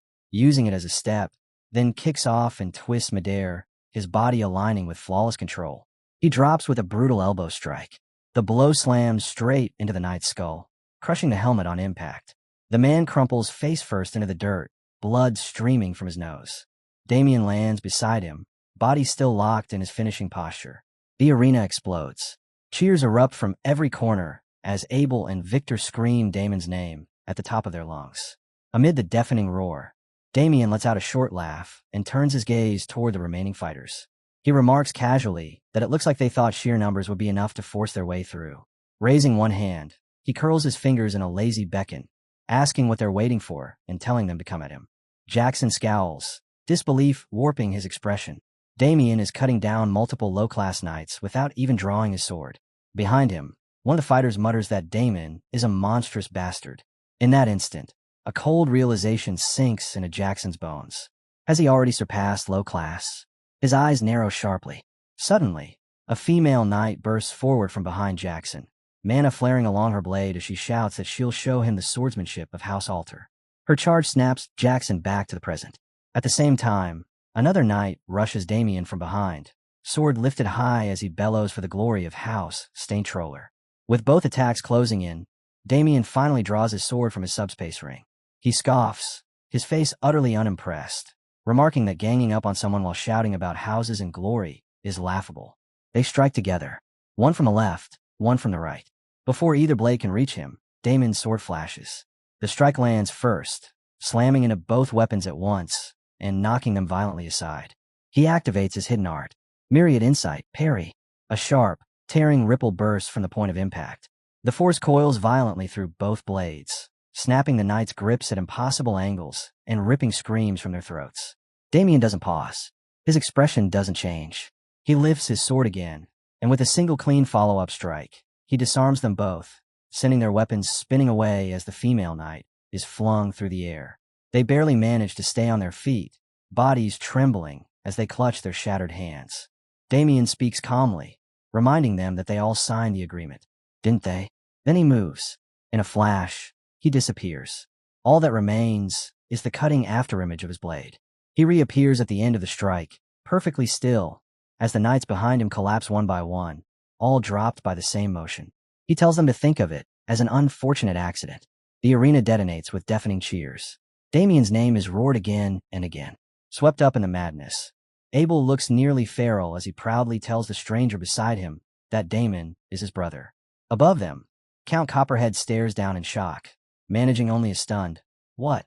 using it as a step, then kicks off and twists midair, his body aligning with flawless control. He drops with a brutal elbow strike. The blow slams straight into the knight's skull, crushing the helmet on impact. The man crumples face first into the dirt, blood streaming from his nose. Damien lands beside him, body still locked in his finishing posture. The arena explodes. Cheers erupt from every corner as Abel and Victor scream Damon's name at the top of their lungs. Amid the deafening roar, Damien lets out a short laugh and turns his gaze toward the remaining fighters. He remarks casually that it looks like they thought sheer numbers would be enough to force their way through. Raising one hand, he curls his fingers in a lazy beckon, asking what they're waiting for and telling them to come at him. Jackson scowls, disbelief warping his expression. Damien is cutting down multiple low-class knights without even drawing his sword. Behind him, one of the fighters mutters that Damon is a monstrous bastard. In that instant, a cold realization sinks into Jackson's bones. Has he already surpassed low class? His eyes narrow sharply. Suddenly, a female knight bursts forward from behind Jackson, mana flaring along her blade as she shouts that she'll show him the swordsmanship of House Alter. Her charge snaps Jackson back to the present. At the same time, another knight rushes Damien from behind, sword lifted high as he bellows for the glory of House Staintroller. With both attacks closing in, Damien finally draws his sword from his subspace ring. He scoffs, his face utterly unimpressed, remarking that ganging up on someone while shouting about houses and glory is laughable. They strike together, one from the left, one from the right. Before either blade can reach him, Damon's sword flashes. The strike lands first, slamming into both weapons at once and knocking them violently aside. He activates his hidden art, Myriad Insight, Parry. A sharp, tearing ripple bursts from the point of impact. The force coils violently through both blades, snapping the knights' grips at impossible angles and ripping screams from their throats. Damien doesn't pause. His expression doesn't change. He lifts his sword again, and with a single clean follow-up strike, he disarms them both, sending their weapons spinning away as the female knight is flung through the air. They barely manage to stay on their feet, bodies trembling as they clutch their shattered hands. Damien speaks calmly, reminding them that they all signed the agreement. Didn't they? Then he moves. In a flash, he disappears. All that remains is the cutting afterimage of his blade. He reappears at the end of the strike, perfectly still, as the knights behind him collapse one by one, all dropped by the same motion. He tells them to think of it as an unfortunate accident. The arena detonates with deafening cheers. Damien's name is roared again and again. Swept up in the madness, Abel looks nearly feral as he proudly tells the stranger beside him that Damon is his brother. Above them, Count Copperhead stares down in shock, managing only a stunned, "What?"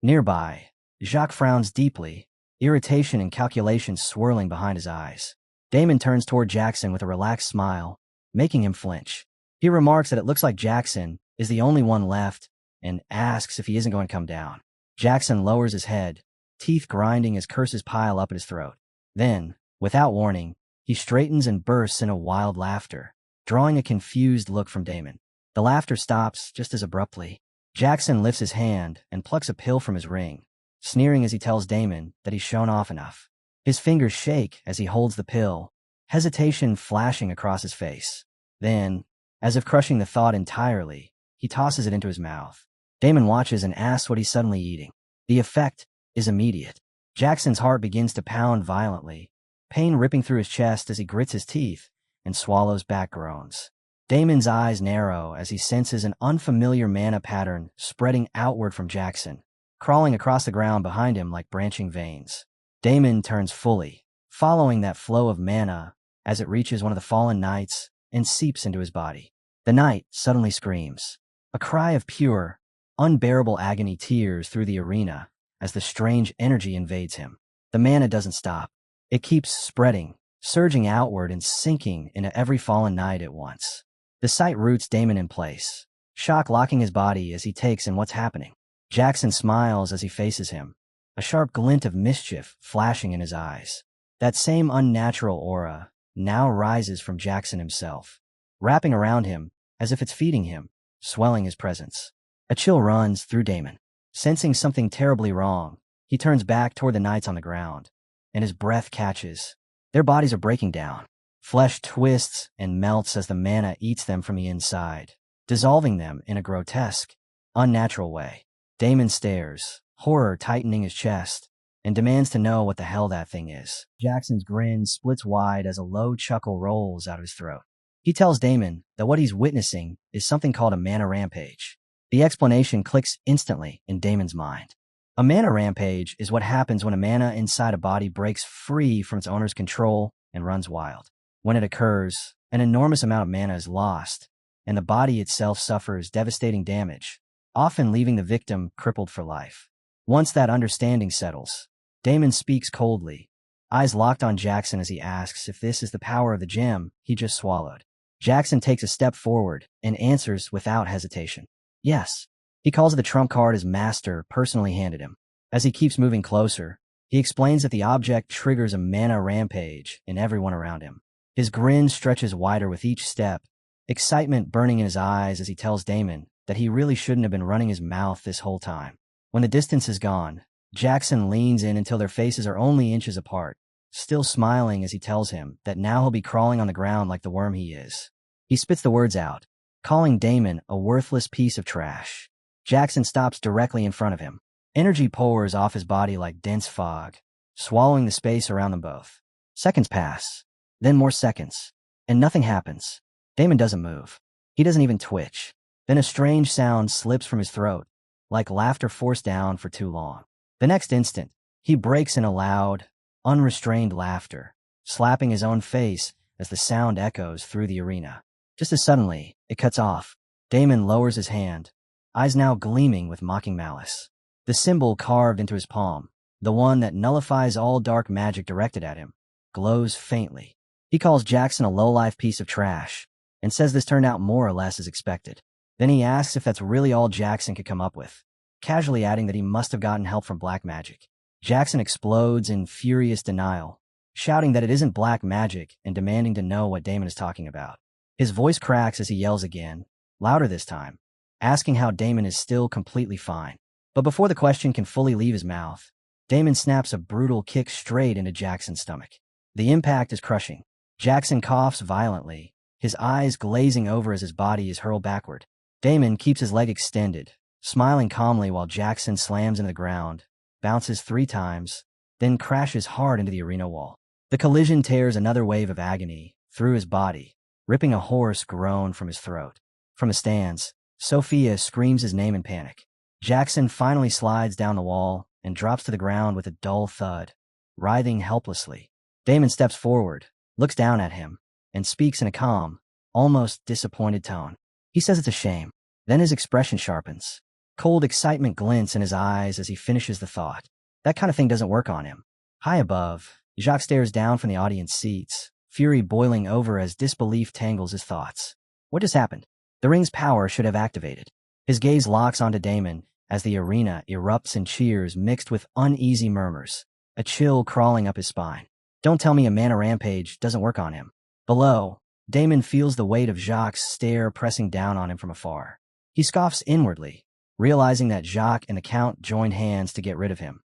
Nearby, Jacques frowns deeply, irritation and calculation swirling behind his eyes. Damon turns toward Jackson with a relaxed smile, making him flinch. He remarks that it looks like Jackson is the only one left and asks if he isn't going to come down. Jackson lowers his head, teeth grinding as curses pile up at his throat. Then, without warning, he straightens and bursts into wild laughter, drawing a confused look from Damon. The laughter stops just as abruptly. Jackson lifts his hand and plucks a pill from his ring, sneering as he tells Damon that he's shown off enough. His fingers shake as he holds the pill, hesitation flashing across his face. Then, as if crushing the thought entirely, he tosses it into his mouth. Damon watches and asks what he's suddenly eating. The effect is immediate. Jackson's heart begins to pound violently, pain ripping through his chest as he grits his teeth and swallows back groans. Damon's eyes narrow as he senses an unfamiliar mana pattern spreading outward from Jackson, crawling across the ground behind him like branching veins. Damon turns fully, following that flow of mana as it reaches one of the fallen knights and seeps into his body. The knight suddenly screams. A cry of pure, unbearable agony tears through the arena as the strange energy invades him. The mana doesn't stop. It keeps spreading, surging outward and sinking into every fallen knight at once. The sight roots Damon in place, shock locking his body as he takes in what's happening. Jackson smiles as he faces him, a sharp glint of mischief flashing in his eyes. That same unnatural aura now rises from Jackson himself, wrapping around him as if it's feeding him, swelling his presence. A chill runs through Damon. Sensing something terribly wrong, he turns back toward the knights on the ground, and his breath catches. Their bodies are breaking down. Flesh twists and melts as the mana eats them from the inside, dissolving them in a grotesque, unnatural way. Damon stares, horror tightening his chest, and demands to know what the hell that thing is. Jackson's grin splits wide as a low chuckle rolls out of his throat. He tells Damon that what he's witnessing is something called a mana rampage. The explanation clicks instantly in Damon's mind. A mana rampage is what happens when a mana inside a body breaks free from its owner's control and runs wild. When it occurs, an enormous amount of mana is lost, and the body itself suffers devastating damage, often leaving the victim crippled for life. Once that understanding settles, Damon speaks coldly, eyes locked on Jackson as he asks if this is the power of the gem he just swallowed. Jackson takes a step forward and answers without hesitation. Yes. He calls it the trump card his master personally handed him. As he keeps moving closer, he explains that the object triggers a mana rampage in everyone around him. His grin stretches wider with each step, excitement burning in his eyes as he tells Damon that he really shouldn't have been running his mouth this whole time. When the distance is gone, Jackson leans in until their faces are only inches apart, still smiling as he tells him that now he'll be crawling on the ground like the worm he is. He spits the words out, calling Damon a worthless piece of trash. Jackson stops directly in front of him. Energy pours off his body like dense fog, swallowing the space around them both. Seconds pass, then more seconds, and nothing happens. Damon doesn't move. He doesn't even twitch. Then a strange sound slips from his throat, like laughter forced down for too long. The next instant, he breaks in a loud, unrestrained laughter, slapping his own face as the sound echoes through the arena. Just as suddenly, it cuts off. Damon lowers his hand, eyes now gleaming with mocking malice. The symbol carved into his palm, the one that nullifies all dark magic directed at him, glows faintly. He calls Jackson a low-life piece of trash, and says this turned out more or less as expected. Then he asks if that's really all Jackson could come up with, casually adding that he must have gotten help from black magic. Jackson explodes in furious denial, shouting that it isn't black magic and demanding to know what Damon is talking about. His voice cracks as he yells again, louder this time, asking how Damon is still completely fine. But before the question can fully leave his mouth, Damon snaps a brutal kick straight into Jackson's stomach. The impact is crushing. Jackson coughs violently, his eyes glazing over as his body is hurled backward. Damon keeps his leg extended, smiling calmly while Jackson slams into the ground, bounces 3 times, then crashes hard into the arena wall. The collision tears another wave of agony through his body, ripping a hoarse groan from his throat. From the stands, Sophia screams his name in panic. Jackson finally slides down the wall and drops to the ground with a dull thud, writhing helplessly. Damon steps forward, looks down at him, and speaks in a calm, almost disappointed tone. He says it's a shame. Then his expression sharpens. Cold excitement glints in his eyes as he finishes the thought. That kind of thing doesn't work on him. High above, Jacques stares down from the audience seats, fury boiling over as disbelief tangles his thoughts. What just happened? The ring's power should have activated. His gaze locks onto Damon as the arena erupts in cheers mixed with uneasy murmurs, a chill crawling up his spine. Don't tell me a mana rampage doesn't work on him. Below, Damon feels the weight of Jacques' stare pressing down on him from afar. He scoffs inwardly, realizing that Jacques and the Count joined hands to get rid of him,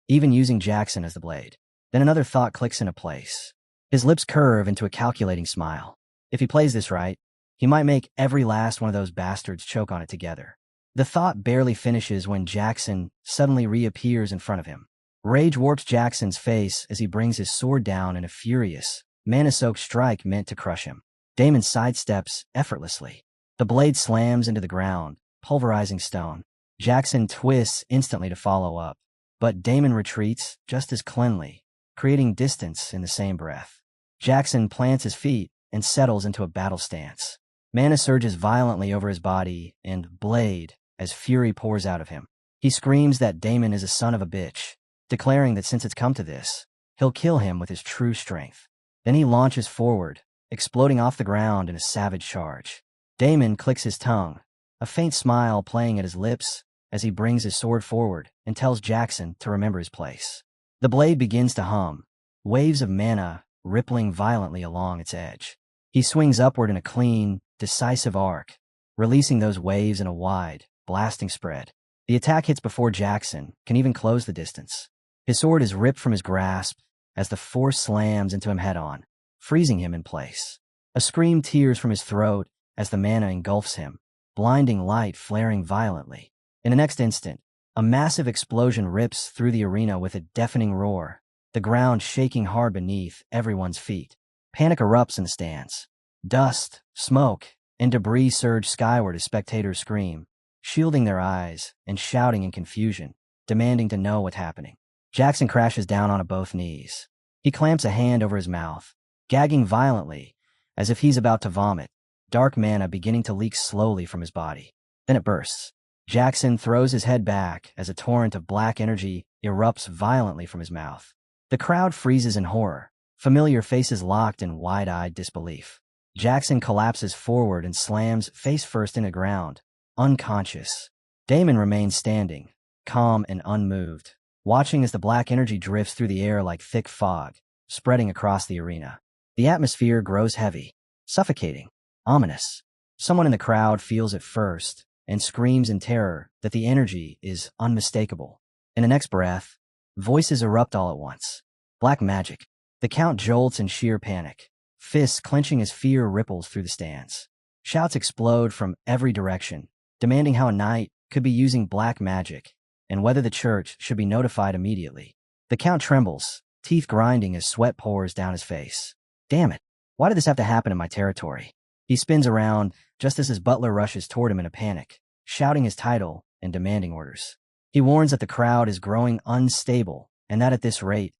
even using Jackson as the blade. Then another thought clicks into place. His lips curve into a calculating smile. If he plays this right, he might make every last one of those bastards choke on it together. The thought barely finishes when Jackson suddenly reappears in front of him. Rage warps Jackson's face as he brings his sword down in a furious, mana-soaked strike meant to crush him. Damon sidesteps effortlessly. The blade slams into the ground, pulverizing stone. Jackson twists instantly to follow up, but Damon retreats just as cleanly, creating distance in the same breath. Jackson plants his feet and settles into a battle stance. Mana surges violently over his body and blade as fury pours out of him. He screams that Damon is a son of a bitch, declaring that since it's come to this, he'll kill him with his true strength. Then he launches forward, exploding off the ground in a savage charge. Damon clicks his tongue, a faint smile playing at his lips as he brings his sword forward and tells Jackson to remember his place. The blade begins to hum, waves of mana rippling violently along its edge. He swings upward in a clean, decisive arc, releasing those waves in a wide, blasting spread. The attack hits before Jackson can even close the distance. His sword is ripped from his grasp as the force slams into him head-on, freezing him in place. A scream tears from his throat as the mana engulfs him, blinding light flaring violently. In the next instant, a massive explosion rips through the arena with a deafening roar, the ground shaking hard beneath everyone's feet. Panic erupts in the stands. Dust, smoke, and debris surge skyward as spectators scream, shielding their eyes and shouting in confusion. demanding to know what's happening. Jackson crashes down on both knees. He clamps a hand over his mouth, gagging violently, as if he's about to vomit, dark mana beginning to leak slowly from his body. Then it bursts. Jackson throws his head back as a torrent of black energy erupts violently from his mouth. The crowd freezes in horror, familiar faces locked in wide-eyed disbelief. Jackson collapses forward and slams face first into the ground, unconscious. Damon remains standing, calm and unmoved, watching as the black energy drifts through the air like thick fog, spreading across the arena. The atmosphere grows heavy, suffocating, ominous. Someone in the crowd feels it first and screams in terror that the energy is unmistakable. In the next breath, voices erupt all at once. Black magic. The Count jolts in sheer panic, fists clenching as fear ripples through the stands. Shouts explode from every direction, demanding how a knight could be using black magic and whether the church should be notified immediately. The Count trembles, teeth grinding as sweat pours down his face. Damn it. Why did this have to happen in my territory? He spins around just as his butler rushes toward him in a panic, shouting his title and demanding orders. He warns that the crowd is growing unstable and that at this rate,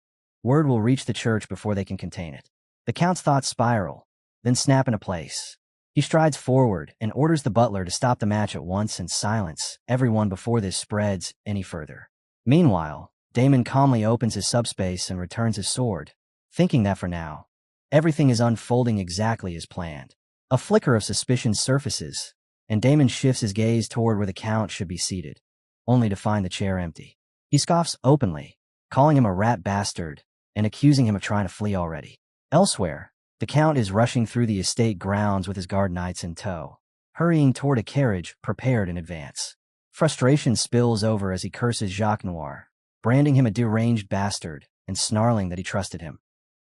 word will reach the church before they can contain it. The Count's thoughts spiral, then snap into place. He strides forward and orders the butler to stop the match at once and silence everyone before this spreads any further. Meanwhile, Damon calmly opens his subspace and returns his sword, thinking that for now, everything is unfolding exactly as planned. A flicker of suspicion surfaces, and Damon shifts his gaze toward where the Count should be seated, only to find the chair empty. He scoffs openly, calling him a rat bastard and accusing him of trying to flee already. Elsewhere, the Count is rushing through the estate grounds with his guard knights in tow, hurrying toward a carriage prepared in advance. Frustration spills over as he curses Jacques Noir, branding him a deranged bastard and snarling that he trusted him,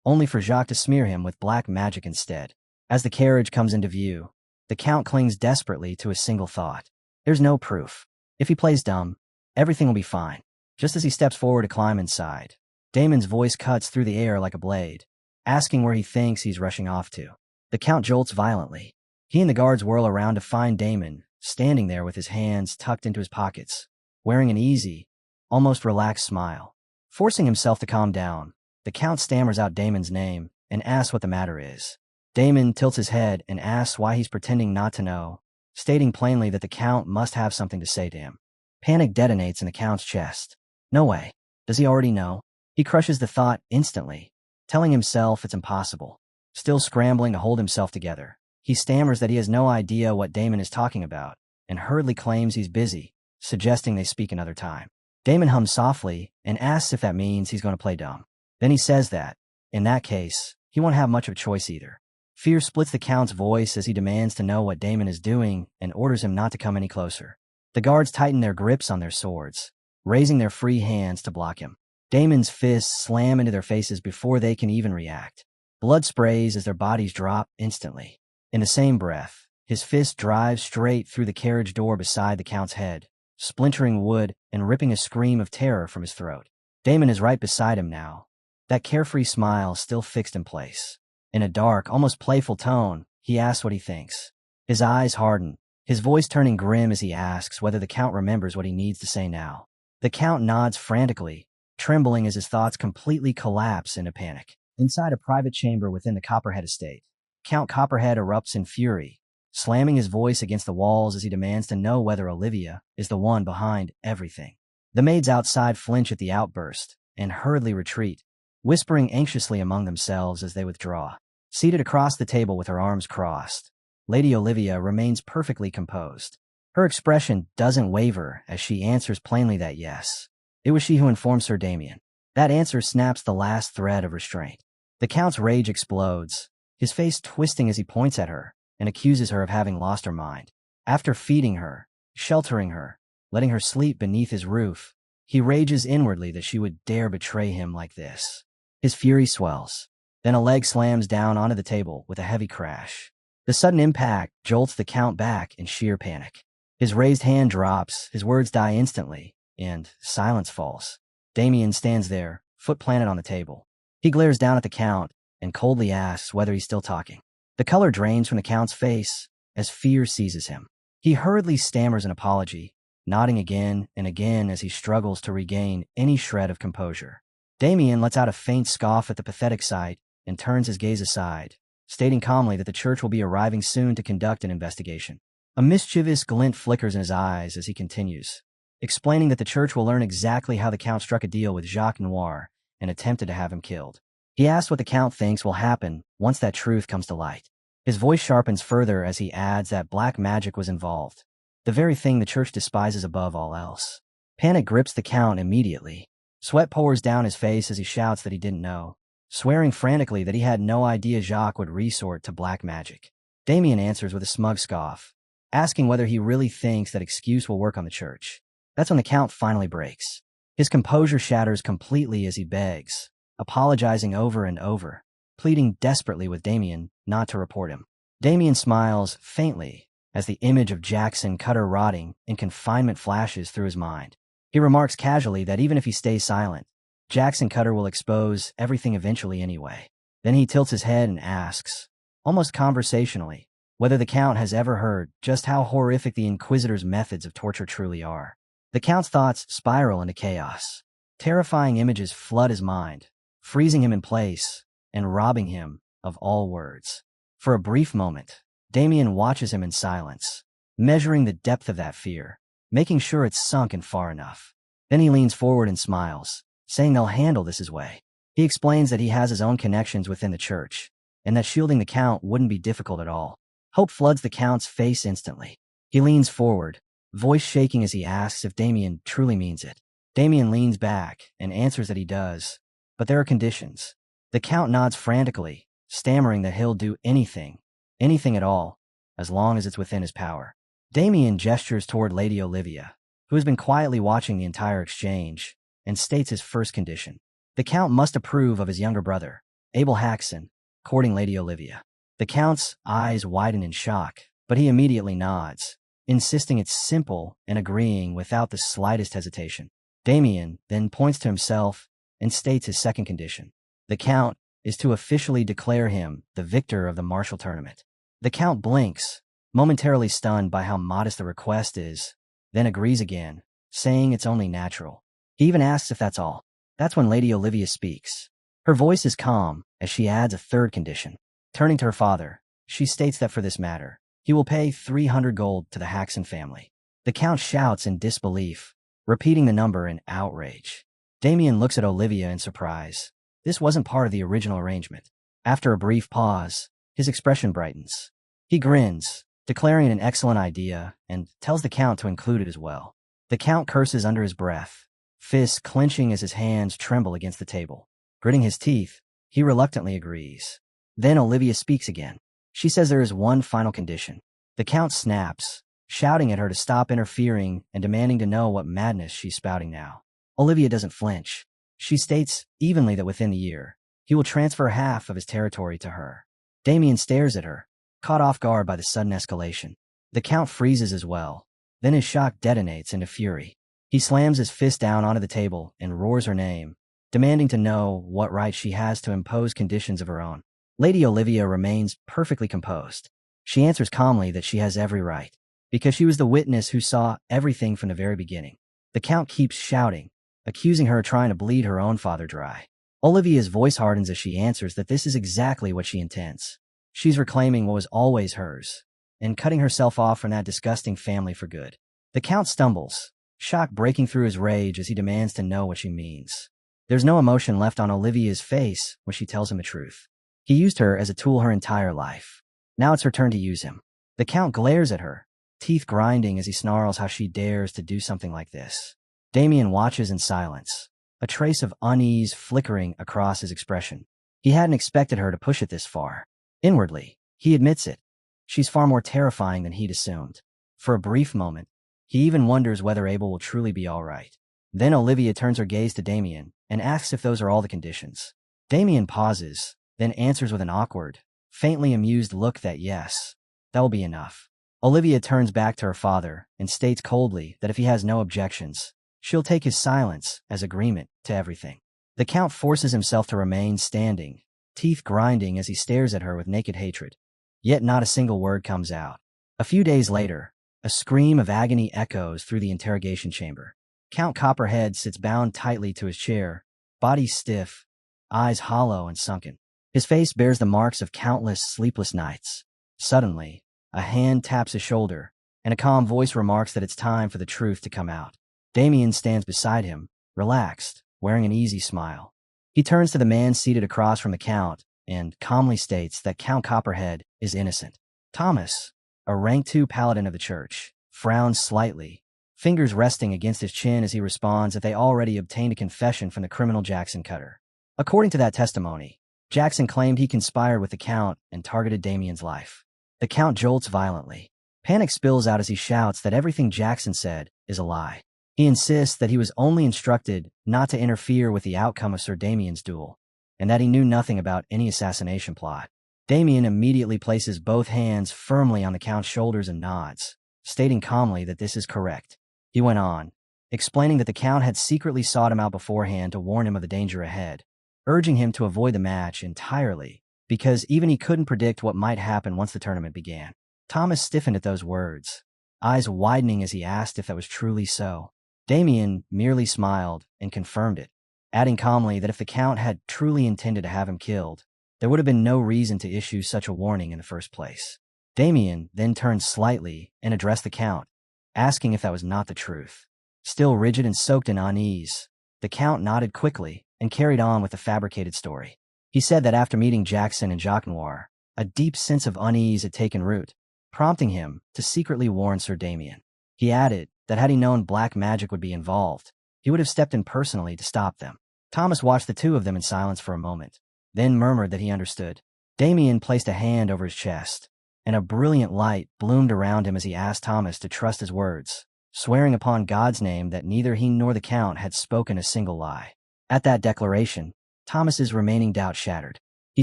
only for Jacques to smear him with black magic instead. As the carriage comes into view, the Count clings desperately to a single thought. There's no proof. If he plays dumb, everything will be fine. Just as he steps forward to climb inside, Damon's voice cuts through the air like a blade, asking where he thinks he's rushing off to. The Count jolts violently. He and the guards whirl around to find Damon, standing there with his hands tucked into his pockets, wearing an easy, almost relaxed smile. Forcing himself to calm down, the Count stammers out Damon's name and asks what the matter is. Damon tilts his head and asks why he's pretending not to know, stating plainly that the Count must have something to say to him. Panic detonates in the Count's chest. No way. Does he already know? He crushes the thought instantly, telling himself it's impossible. Still scrambling to hold himself together, he stammers that he has no idea what Damon is talking about, and hurriedly claims he's busy, suggesting they speak another time. Damon hums softly and asks if that means he's going to play dumb. Then he says that, in that case, he won't have much of a choice either. Fear splits the Count's voice as he demands to know what Damon is doing and orders him not to come any closer. The guards tighten their grips on their swords, raising their free hands to block him. Damon's fists slam into their faces before they can even react. Blood sprays as their bodies drop instantly. In the same breath, his fist drives straight through the carriage door beside the Count's head, splintering wood and ripping a scream of terror from his throat. Damon is right beside him now, that carefree smile still fixed in place. In a dark, almost playful tone, he asks what he thinks. His eyes harden, his voice turning grim as he asks whether the Count remembers what he needs to say now. The Count nods frantically, trembling as his thoughts completely collapse into panic. Inside a private chamber within the Copperhead estate, Count Copperhead erupts in fury, slamming his voice against the walls as he demands to know whether Olivia is the one behind everything. The maids outside flinch at the outburst and hurriedly retreat, whispering anxiously among themselves as they withdraw. Seated across the table with her arms crossed, Lady Olivia remains perfectly composed. Her expression doesn't waver as she answers plainly that yes, it was she who informed Sir Damien. That answer snaps the last thread of restraint. The Count's rage explodes, his face twisting as he points at her and accuses her of having lost her mind. After feeding her, sheltering her, letting her sleep beneath his roof, he rages inwardly that she would dare betray him like this. His fury swells. Then a leg slams down onto the table with a heavy crash. The sudden impact jolts the Count back in sheer panic. His raised hand drops, his words die instantly, and silence falls. Damien stands there, foot planted on the table. He glares down at the Count and coldly asks whether he's still talking. The color drains from the Count's face as fear seizes him. He hurriedly stammers an apology, nodding again and again as he struggles to regain any shred of composure. Damien lets out a faint scoff at the pathetic sight and turns his gaze aside, stating calmly that the church will be arriving soon to conduct an investigation. A mischievous glint flickers in his eyes as he continues, explaining that the church will learn exactly how the Count struck a deal with Jacques Noir and attempted to have him killed. He asks what the Count thinks will happen once that truth comes to light. His voice sharpens further as he adds that black magic was involved, the very thing the church despises above all else. Panic grips the Count immediately. Sweat pours down his face as he shouts that he didn't know, swearing frantically that he had no idea Jacques would resort to black magic. Damien answers with a smug scoff, asking whether he really thinks that excuse will work on the church. That's when the Count finally breaks. His composure shatters completely as he begs, apologizing over and over, pleading desperately with Damien not to report him. Damien smiles faintly as the image of Jackson Cutter rotting in confinement flashes through his mind. He remarks casually that even if he stays silent, Jackson Cutter will expose everything eventually anyway. Then he tilts his head and asks, almost conversationally, whether the Count has ever heard just how horrific the Inquisitor's methods of torture truly are. The Count's thoughts spiral into chaos. Terrifying images flood his mind, freezing him in place and robbing him of all words. For a brief moment, Damien watches him in silence, measuring the depth of that fear, making sure it's sunk in far enough. Then he leans forward and smiles, saying they'll handle this his way. He explains that he has his own connections within the church, and that shielding the Count wouldn't be difficult at all. Hope floods the Count's face instantly. He leans forward, voice shaking as he asks if Damien truly means it. Damien leans back and answers that he does, but there are conditions. The Count nods frantically, stammering that he'll do anything at all, as long as it's within his power. Damien gestures toward Lady Olivia, who has been quietly watching the entire exchange, and states his first condition. The Count must approve of his younger brother, Abel Haxon, courting Lady Olivia. The Count's eyes widen in shock, but he immediately nods, insisting it's simple and agreeing without the slightest hesitation. Damien then points to himself and states his second condition. The Count is to officially declare him the victor of the martial tournament. The Count blinks, momentarily stunned by how modest the request is, then agrees again, saying it's only natural. He even asks if that's all. That's when Lady Olivia speaks. Her voice is calm as she adds a third condition. Turning to her father, she states that for this matter, he will pay 300 gold to the Haxon family. The Count shouts in disbelief, repeating the number in outrage. Damien looks at Olivia in surprise. This wasn't part of the original arrangement. After a brief pause, his expression brightens. He grins, declaring it an excellent idea, and tells the Count to include it as well. The Count curses under his breath, fists clenching as his hands tremble against the table. Gritting his teeth, he reluctantly agrees. Then Olivia speaks again. She says there is one final condition. The Count snaps, shouting at her to stop interfering and demanding to know what madness she's spouting now. Olivia doesn't flinch. She states evenly that within the year, he will transfer half of his territory to her. Damien stares at her, caught off guard by the sudden escalation. The Count freezes as well. Then his shock detonates into fury. He slams his fist down onto the table and roars her name, demanding to know what right she has to impose conditions of her own. Lady Olivia remains perfectly composed. She answers calmly that she has every right, because she was the witness who saw everything from the very beginning. The Count keeps shouting, accusing her of trying to bleed her own father dry. Olivia's voice hardens as she answers that this is exactly what she intends. She's reclaiming what was always hers, and cutting herself off from that disgusting family for good. The Count stumbles, shock breaking through his rage as he demands to know what she means. There's no emotion left on Olivia's face when she tells him the truth. He used her as a tool her entire life. Now it's her turn to use him. The Count glares at her, teeth grinding as he snarls how she dares to do something like this. Damien watches in silence, a trace of unease flickering across his expression. He hadn't expected her to push it this far. Inwardly, he admits it. She's far more terrifying than he'd assumed. For a brief moment, he even wonders whether Abel will truly be all right. Then Olivia turns her gaze to Damien and asks if those are all the conditions. Damien pauses, then answers with an awkward, faintly amused look that yes, that will be enough. Olivia turns back to her father and states coldly that if he has no objections, she'll take his silence as agreement to everything. The Count forces himself to remain standing, teeth grinding as he stares at her with naked hatred. Yet not a single word comes out. A few days later, A scream of agony echoes through the interrogation chamber. Count Copperhead sits bound tightly to his chair, body stiff, eyes hollow and sunken. His face bears the marks of countless sleepless nights. Suddenly, a hand taps his shoulder, and a calm voice remarks that it's time for the truth to come out. Damien stands beside him, relaxed, wearing an easy smile. He turns to the man seated across from the Count and calmly states that Count Copperhead is innocent. Thomas, a rank 2 paladin of the church, frowns slightly, fingers resting against his chin as he responds that they already obtained a confession from the criminal Jackson Cutter. According to that testimony, Jackson claimed he conspired with the Count and targeted Damien's life. The Count jolts violently. Panic spills out as he shouts that everything Jackson said is a lie. He insists that he was only instructed not to interfere with the outcome of Sir Damien's duel, and that he knew nothing about any assassination plot. Damien immediately places both hands firmly on the Count's shoulders and nods, stating calmly that this is correct. He went on, explaining that the Count had secretly sought him out beforehand to warn him of the danger ahead, urging him to avoid the match entirely, because even he couldn't predict what might happen once the tournament began. Thomas stiffened at those words, eyes widening as he asked if that was truly so. Damien merely smiled and confirmed it, adding calmly that if the Count had truly intended to have him killed, there would have been no reason to issue such a warning in the first place. Damien then turned slightly and addressed the Count, asking if that was not the truth. Still rigid and soaked in unease, the Count nodded quickly and carried on with the fabricated story. He said that after meeting Jackson and Jacques Noir, a deep sense of unease had taken root, prompting him to secretly warn Sir Damien. He added that had he known black magic would be involved, he would have stepped in personally to stop them. Thomas watched the two of them in silence for a moment, then murmured that he understood. Damien placed a hand over his chest, and a brilliant light bloomed around him as he asked Thomas to trust his words, swearing upon God's name that neither he nor the Count had spoken a single lie. At that declaration, Thomas's remaining doubt shattered. He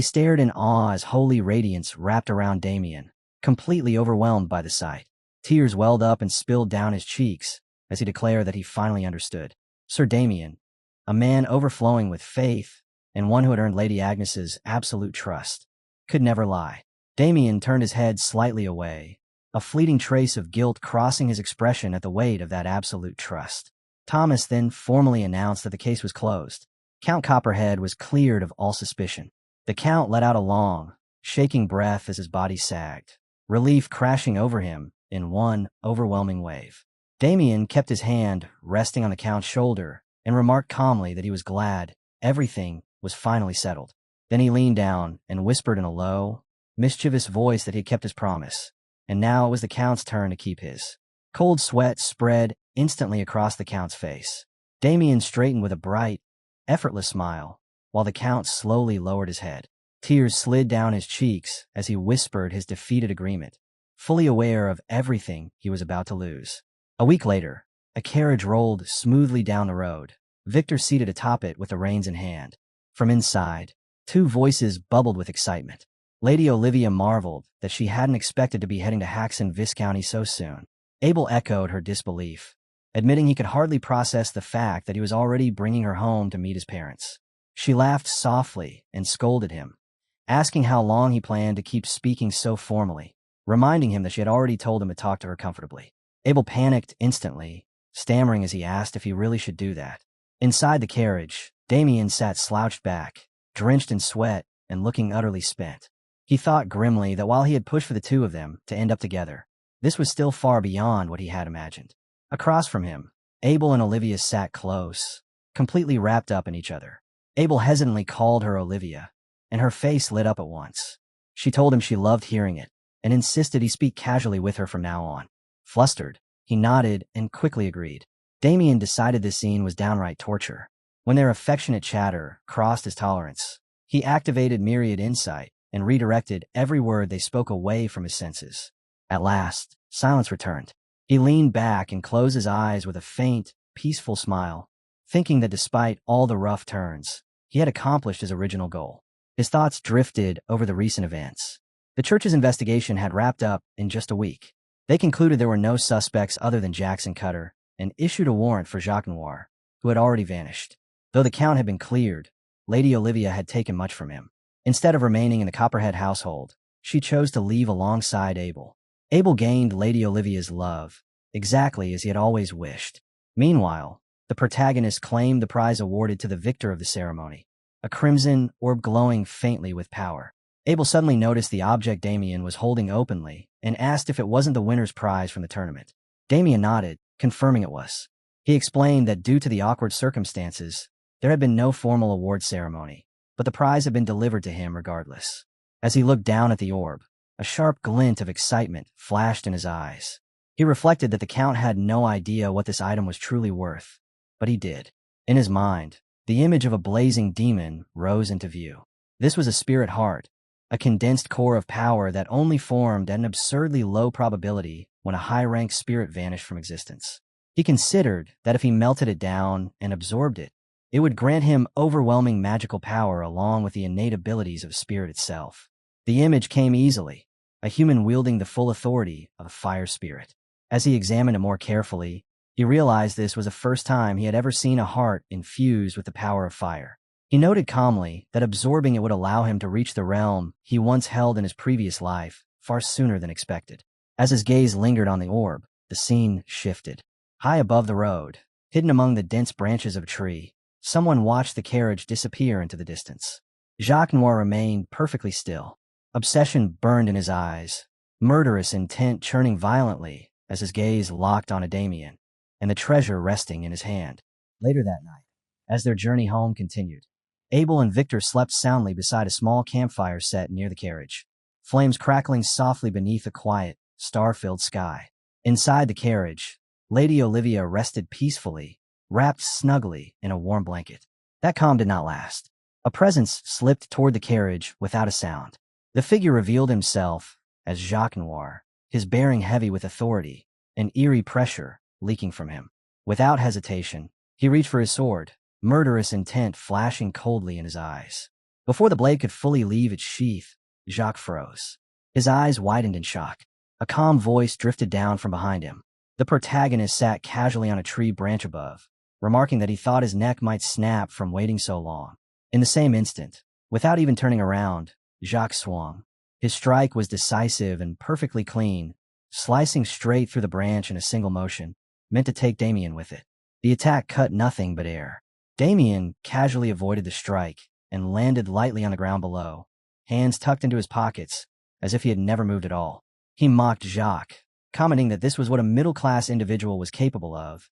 stared in awe as holy radiance wrapped around Damien, completely overwhelmed by the sight. Tears welled up and spilled down his cheeks as he declared that he finally understood. Sir Damien, a man overflowing with faith and one who had earned Lady Agnes's absolute trust, could never lie. Damien turned his head slightly away, a fleeting trace of guilt crossing his expression at the weight of that absolute trust. Thomas then formally announced that the case was closed. Count Copperhead was cleared of all suspicion. The Count let out a long, shaking breath as his body sagged, relief crashing over him in one overwhelming wave. Damien kept his hand resting on the Count's shoulder and remarked calmly that he was glad everything was finally settled. Then he leaned down and whispered in a low, mischievous voice that he had kept his promise, and now it was the Count's turn to keep his. Cold sweat spread instantly across the Count's face. Damien straightened with a bright, effortless smile, while the Count slowly lowered his head. Tears slid down his cheeks as he whispered his defeated agreement, fully aware of everything he was about to lose. A week later, a carriage rolled smoothly down the road, Victor seated atop it with the reins in hand. From inside, two voices bubbled with excitement. Lady Olivia marveled that she hadn't expected to be heading to Haxon Viscounty so soon. Abel echoed her disbelief, admitting he could hardly process the fact that he was already bringing her home to meet his parents. She laughed softly and scolded him, asking how long he planned to keep speaking so formally, reminding him that she had already told him to talk to her comfortably. Abel panicked instantly, stammering as he asked if he really should do that. Inside the carriage, Damien sat slouched back, drenched in sweat and looking utterly spent. He thought grimly that while he had pushed for the two of them to end up together, this was still far beyond what he had imagined. Across from him, Abel and Olivia sat close, completely wrapped up in each other. Abel hesitantly called her Olivia, and her face lit up at once. She told him she loved hearing it, and insisted he speak casually with her from now on. Flustered, he nodded and quickly agreed. Damien decided this scene was downright torture. When their affectionate chatter crossed his tolerance, he activated myriad insight and redirected every word they spoke away from his senses. At last, silence returned. He leaned back and closed his eyes with a faint, peaceful smile, thinking that despite all the rough turns, he had accomplished his original goal. His thoughts drifted over the recent events. The church's investigation had wrapped up in just a week. They concluded there were no suspects other than Jackson Cutter and issued a warrant for Jacques Noir, who had already vanished. Though the Count had been cleared, Lady Olivia had taken much from him. Instead of remaining in the Copperhead household, she chose to leave alongside Abel. Abel gained Lady Olivia's love, exactly as he had always wished. Meanwhile, the protagonist claimed the prize awarded to the victor of the ceremony, a crimson orb glowing faintly with power. Abel suddenly noticed the object Damien was holding openly and asked if it wasn't the winner's prize from the tournament. Damien nodded, confirming it was. He explained that due to the awkward circumstances, there had been no formal award ceremony, but the prize had been delivered to him regardless. As he looked down at the orb, a sharp glint of excitement flashed in his eyes. He reflected that the Count had no idea what this item was truly worth, but he did. In his mind, the image of a blazing demon rose into view. This was a spirit heart, a condensed core of power that only formed at an absurdly low probability when a high-rank spirit vanished from existence. He considered that if he melted it down and absorbed it, it would grant him overwhelming magical power along with the innate abilities of spirit itself. The image came easily, a human wielding the full authority of a fire spirit. As he examined it more carefully, he realized this was the first time he had ever seen a heart infused with the power of fire. He noted calmly that absorbing it would allow him to reach the realm he once held in his previous life far sooner than expected. As his gaze lingered on the orb, the scene shifted. High above the road, hidden among the dense branches of a tree, someone watched the carriage disappear into the distance. Jacques Noir remained perfectly still. Obsession burned in his eyes, murderous intent churning violently as his gaze locked on Damien, and the treasure resting in his hand. Later that night, as their journey home continued, Abel and Victor slept soundly beside a small campfire set near the carriage, flames crackling softly beneath a quiet, star-filled sky. Inside the carriage, Lady Olivia rested peacefully, wrapped snugly in a warm blanket. That calm did not last. A presence slipped toward the carriage without a sound. The figure revealed himself as Jacques Noir, his bearing heavy with authority, an eerie pressure leaking from him. Without hesitation, he reached for his sword, murderous intent flashing coldly in his eyes. Before the blade could fully leave its sheath, Jacques froze. His eyes widened in shock. A calm voice drifted down from behind him. The protagonist sat casually on a tree branch above, remarking that he thought his neck might snap from waiting so long. In the same instant, without even turning around, Jacques swung. His strike was decisive and perfectly clean, slicing straight through the branch in a single motion, meant to take Damien with it. The attack cut nothing but air. Damien casually avoided the strike and landed lightly on the ground below, hands tucked into his pockets, as if he had never moved at all. He mocked Jacques, commenting that this was what a middle-class individual was capable of,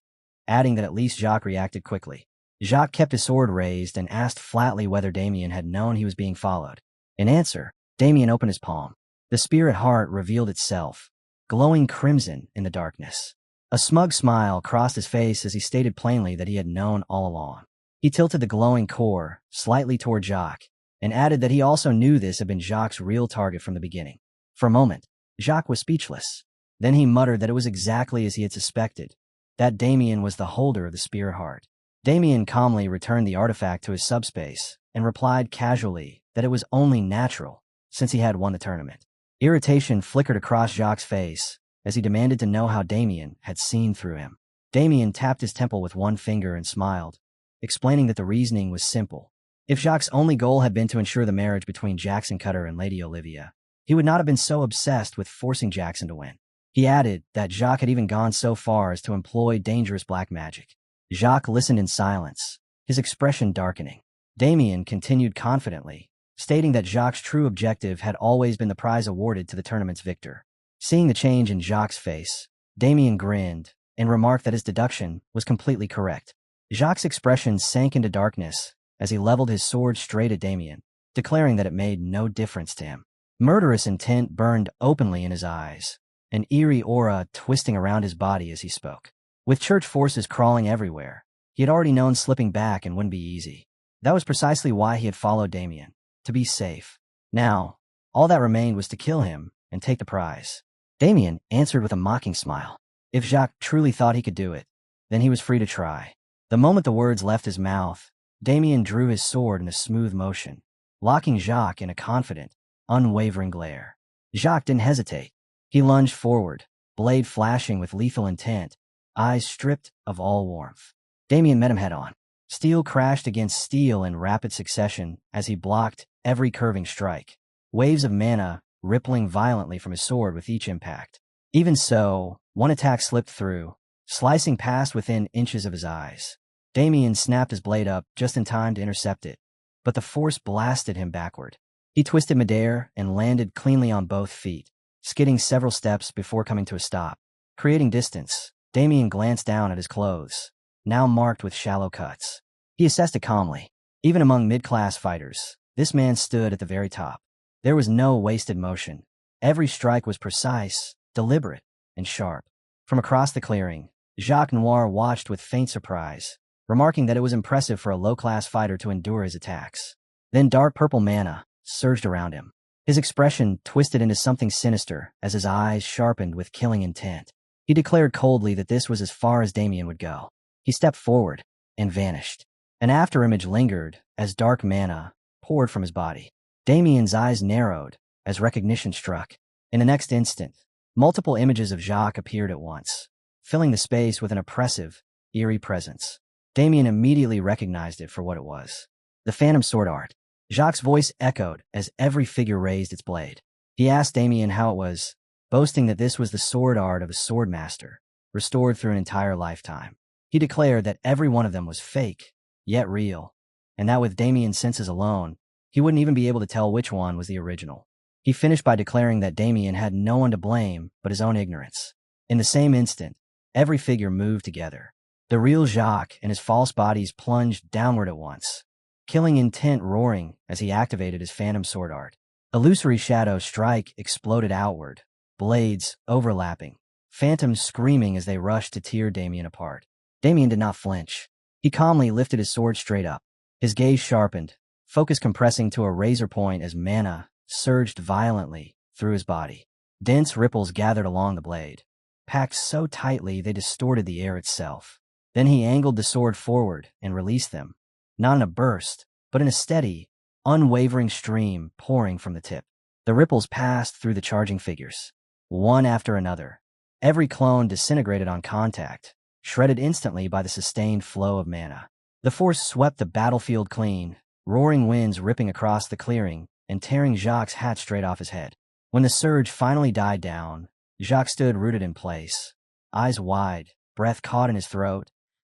adding that at least Jacques reacted quickly. Jacques kept his sword raised and asked flatly whether Damien had known he was being followed. In answer, Damien opened his palm. The spirit heart revealed itself, glowing crimson in the darkness. A smug smile crossed his face as he stated plainly that he had known all along. He tilted the glowing core slightly toward Jacques and added that he also knew this had been Jacques' real target from the beginning. For a moment, Jacques was speechless. Then he muttered that it was exactly as he had suspected, that Damien was the holder of the spirit heart. Damien calmly returned the artifact to his subspace and replied casually that it was only natural since he had won the tournament. Irritation flickered across Jacques' face as he demanded to know how Damien had seen through him. Damien tapped his temple with one finger and smiled, explaining that the reasoning was simple. If Jacques' only goal had been to ensure the marriage between Jackson Cutter and Lady Olivia, he would not have been so obsessed with forcing Jackson to win. He added that Jacques had even gone so far as to employ dangerous black magic. Jacques listened in silence, his expression darkening. Damien continued confidently, stating that Jacques' true objective had always been the prize awarded to the tournament's victor. Seeing the change in Jacques' face, Damien grinned and remarked that his deduction was completely correct. Jacques' expression sank into darkness as he leveled his sword straight at Damien, declaring that it made no difference to him. Murderous intent burned openly in his eyes, an eerie aura twisting around his body as he spoke. With church forces crawling everywhere, he had already known slipping back and wouldn't be easy. That was precisely why he had followed Damien, to be safe. Now, all that remained was to kill him and take the prize. Damien answered with a mocking smile. If Jacques truly thought he could do it, then he was free to try. The moment the words left his mouth, Damien drew his sword in a smooth motion, locking Jacques in a confident, unwavering glare. Jacques didn't hesitate. He lunged forward, blade flashing with lethal intent, eyes stripped of all warmth. Damien met him head-on. Steel crashed against steel in rapid succession as he blocked every curving strike, waves of mana rippling violently from his sword with each impact. Even so, one attack slipped through, slicing past within inches of his eyes. Damien snapped his blade up just in time to intercept it, but the force blasted him backward. He twisted midair and landed cleanly on both feet, skidding several steps before coming to a stop. Creating distance, Damien glanced down at his clothes, now marked with shallow cuts. He assessed it calmly. Even among mid-class fighters, this man stood at the very top. There was no wasted motion. Every strike was precise, deliberate, and sharp. From across the clearing, Jacques Noir watched with faint surprise, remarking that it was impressive for a low-class fighter to endure his attacks. Then dark purple mana surged around him. His expression twisted into something sinister as his eyes sharpened with killing intent. He declared coldly that this was as far as Damien would go. He stepped forward and vanished. An afterimage lingered as dark mana poured from his body. Damien's eyes narrowed as recognition struck. In the next instant, multiple images of Jacques appeared at once, filling the space with an oppressive, eerie presence. Damien immediately recognized it for what it was. The Phantom Sword Art. Jacques' voice echoed as every figure raised its blade. He asked Damien how it was, boasting that this was the sword art of a sword master, restored through an entire lifetime. He declared that every one of them was fake, yet real, and that with Damien's senses alone, he wouldn't even be able to tell which one was the original. He finished by declaring that Damien had no one to blame but his own ignorance. In the same instant, every figure moved together. The real Jacques and his false bodies plunged downward at once, killing intent roaring as he activated his phantom sword art. Illusory shadow strike exploded outward, blades overlapping, phantoms screaming as they rushed to tear Damien apart. Damien did not flinch. He calmly lifted his sword straight up. His gaze sharpened, focus compressing to a razor point as mana surged violently through his body. Dense ripples gathered along the blade, packed so tightly they distorted the air itself. Then he angled the sword forward and released them, not in a burst, but in a steady, unwavering stream pouring from the tip. The ripples passed through the charging figures, one after another. Every clone disintegrated on contact, shredded instantly by the sustained flow of mana. The force swept the battlefield clean, roaring winds ripping across the clearing and tearing Jacques' hat straight off his head. When the surge finally died down, Jacques stood rooted in place, eyes wide, breath caught in his throat,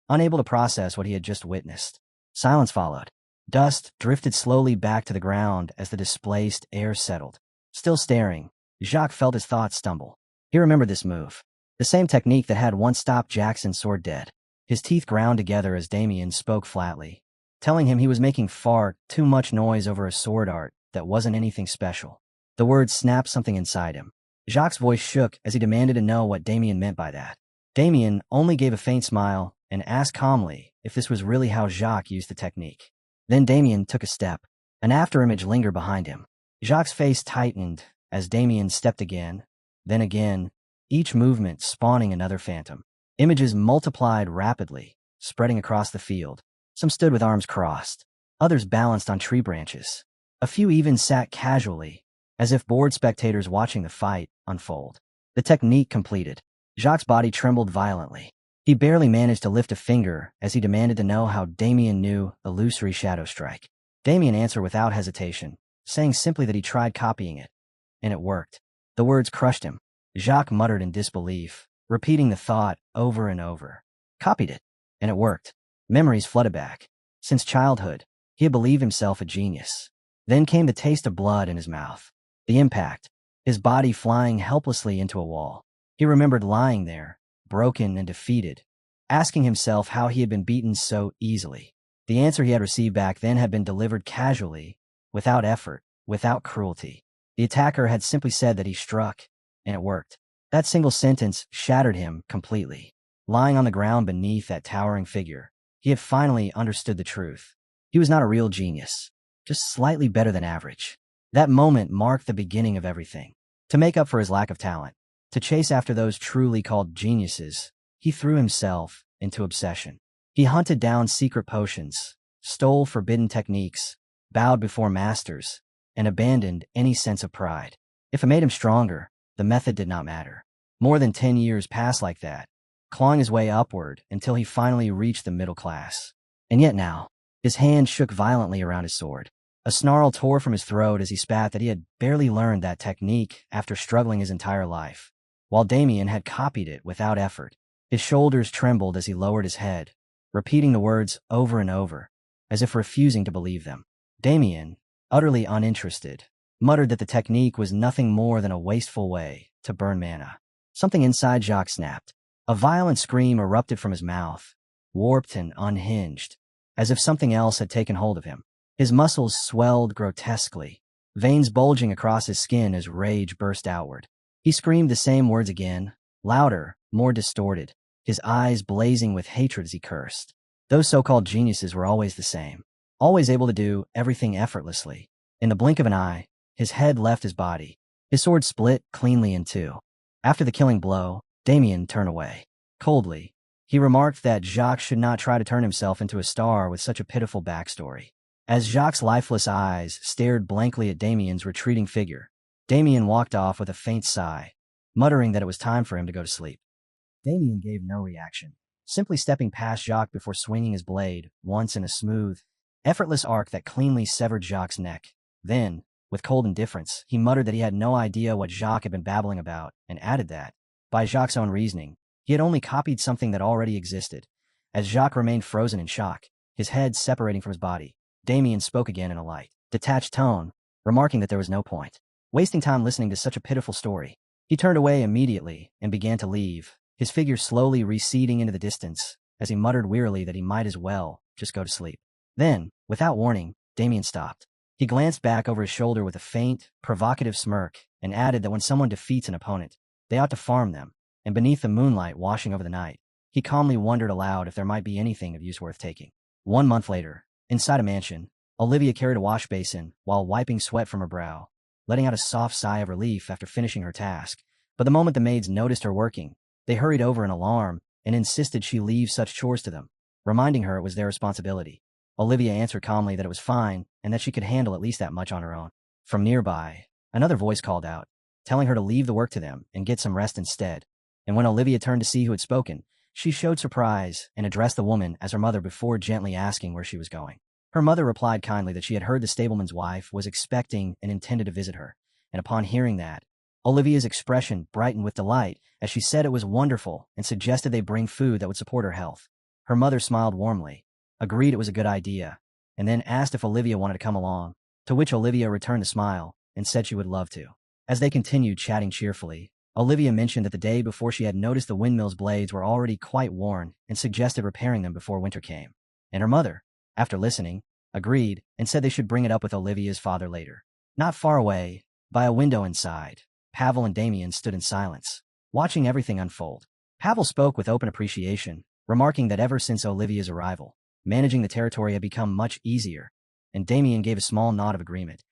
unable to process what he had just witnessed. Silence followed. Dust drifted slowly back to the ground as the displaced air settled. Still staring, Jacques felt his thoughts stumble. He remembered this move, the same technique that had once stopped Jackson's sword dead. His teeth ground together as Damien spoke flatly, telling him he was making far too much noise over a sword art that wasn't anything special. The words snapped something inside him. Jacques' voice shook as he demanded to know what Damien meant by that. Damien only gave a faint smile and asked calmly if this was really how Jacques used the technique. Then Damien took a step. An afterimage lingered behind him. Jacques' face tightened as Damien stepped again, then again, each movement spawning another phantom. Images multiplied rapidly, spreading across the field. Some stood with arms crossed. Others balanced on tree branches. A few even sat casually, as if bored spectators watching the fight unfold. The technique completed. Jacques' body trembled violently. He barely managed to lift a finger as he demanded to know how Damien knew illusory shadow strike. Damien answered without hesitation, saying simply that he tried copying it. And it worked. The words crushed him. Jacques muttered in disbelief, repeating the thought over and over. Copied it. And it worked. Memories flooded back. Since childhood, he had believed himself a genius. Then came the taste of blood in his mouth. The impact, his body flying helplessly into a wall. He remembered lying there, broken and defeated, asking himself how he had been beaten so easily. The answer he had received back then had been delivered casually, without effort, without cruelty. The attacker had simply said that he struck, and it worked. That single sentence shattered him completely. Lying on the ground beneath that towering figure, he had finally understood the truth. He was not a real genius, just slightly better than average. That moment marked the beginning of everything. To make up for his lack of talent, to chase after those truly called geniuses, he threw himself into obsession. He hunted down secret potions, stole forbidden techniques, bowed before masters, and abandoned any sense of pride. If it made him stronger, the method did not matter. More than 10 years passed like that, clawing his way upward until he finally reached the middle class. And yet now, his hand shook violently around his sword. A snarl tore from his throat as he spat that he had barely learned that technique after struggling his entire life. while Damien had copied it without effort. His shoulders trembled as he lowered his head, repeating the words over and over, as if refusing to believe them. Damien, utterly uninterested, muttered that the technique was nothing more than a wasteful way to burn mana. Something inside Jacques snapped. A violent scream erupted from his mouth, warped and unhinged, as if something else had taken hold of him. His muscles swelled grotesquely, veins bulging across his skin as rage burst outward. He screamed the same words again, louder, more distorted, his eyes blazing with hatred as he cursed. Those so-called geniuses were always the same, always able to do everything effortlessly. In the blink of an eye, his head left his body. His sword split cleanly in two. After the killing blow, Damien turned away. Coldly, he remarked that Jacques should not try to turn himself into a star with such a pitiful backstory. As Jacques' lifeless eyes stared blankly at Damien's retreating figure, Damien walked off with a faint sigh, muttering that it was time for him to go to sleep. Damien gave no reaction, simply stepping past Jacques before swinging his blade once in a smooth, effortless arc that cleanly severed Jacques' neck. Then, with cold indifference, he muttered that he had no idea what Jacques had been babbling about, and added that, by Jacques' own reasoning, he had only copied something that already existed. As Jacques remained frozen in shock, his head separating from his body, Damien spoke again in a light, detached tone, remarking that there was no point wasting time listening to such a pitiful story. He turned away immediately and began to leave, his figure slowly receding into the distance as he muttered wearily that he might as well just go to sleep. Then, without warning, Damien stopped. He glanced back over his shoulder with a faint, provocative smirk and added that when someone defeats an opponent, they ought to farm them, and beneath the moonlight washing over the night, he calmly wondered aloud if there might be anything of use worth taking. 1 month later, inside a mansion, Olivia carried a wash basin while wiping sweat from her brow, letting out a soft sigh of relief after finishing her task. But the moment the maids noticed her working, they hurried over in alarm and insisted she leave such chores to them, reminding her it was their responsibility. Olivia answered calmly that it was fine and that she could handle at least that much on her own. From nearby, another voice called out, telling her to leave the work to them and get some rest instead. And when Olivia turned to see who had spoken, she showed surprise and addressed the woman as her mother before gently asking where she was going. Her mother replied kindly that she had heard the stableman's wife was expecting and intended to visit her, and upon hearing that, Olivia's expression brightened with delight as she said it was wonderful and suggested they bring food that would support her health. Her mother smiled warmly, agreed it was a good idea, and then asked if Olivia wanted to come along, to which Olivia returned the smile and said she would love to. As they continued chatting cheerfully, Olivia mentioned that the day before she had noticed the windmill's blades were already quite worn and suggested repairing them before winter came. And her mother, after listening, agreed and said they should bring it up with Olivia's father later. Not far away, by a window inside, Pavel and Damien stood in silence, watching everything unfold. Pavel spoke with open appreciation, remarking that ever since Olivia's arrival, managing the territory had become much easier, and Damien gave a small nod of agreement,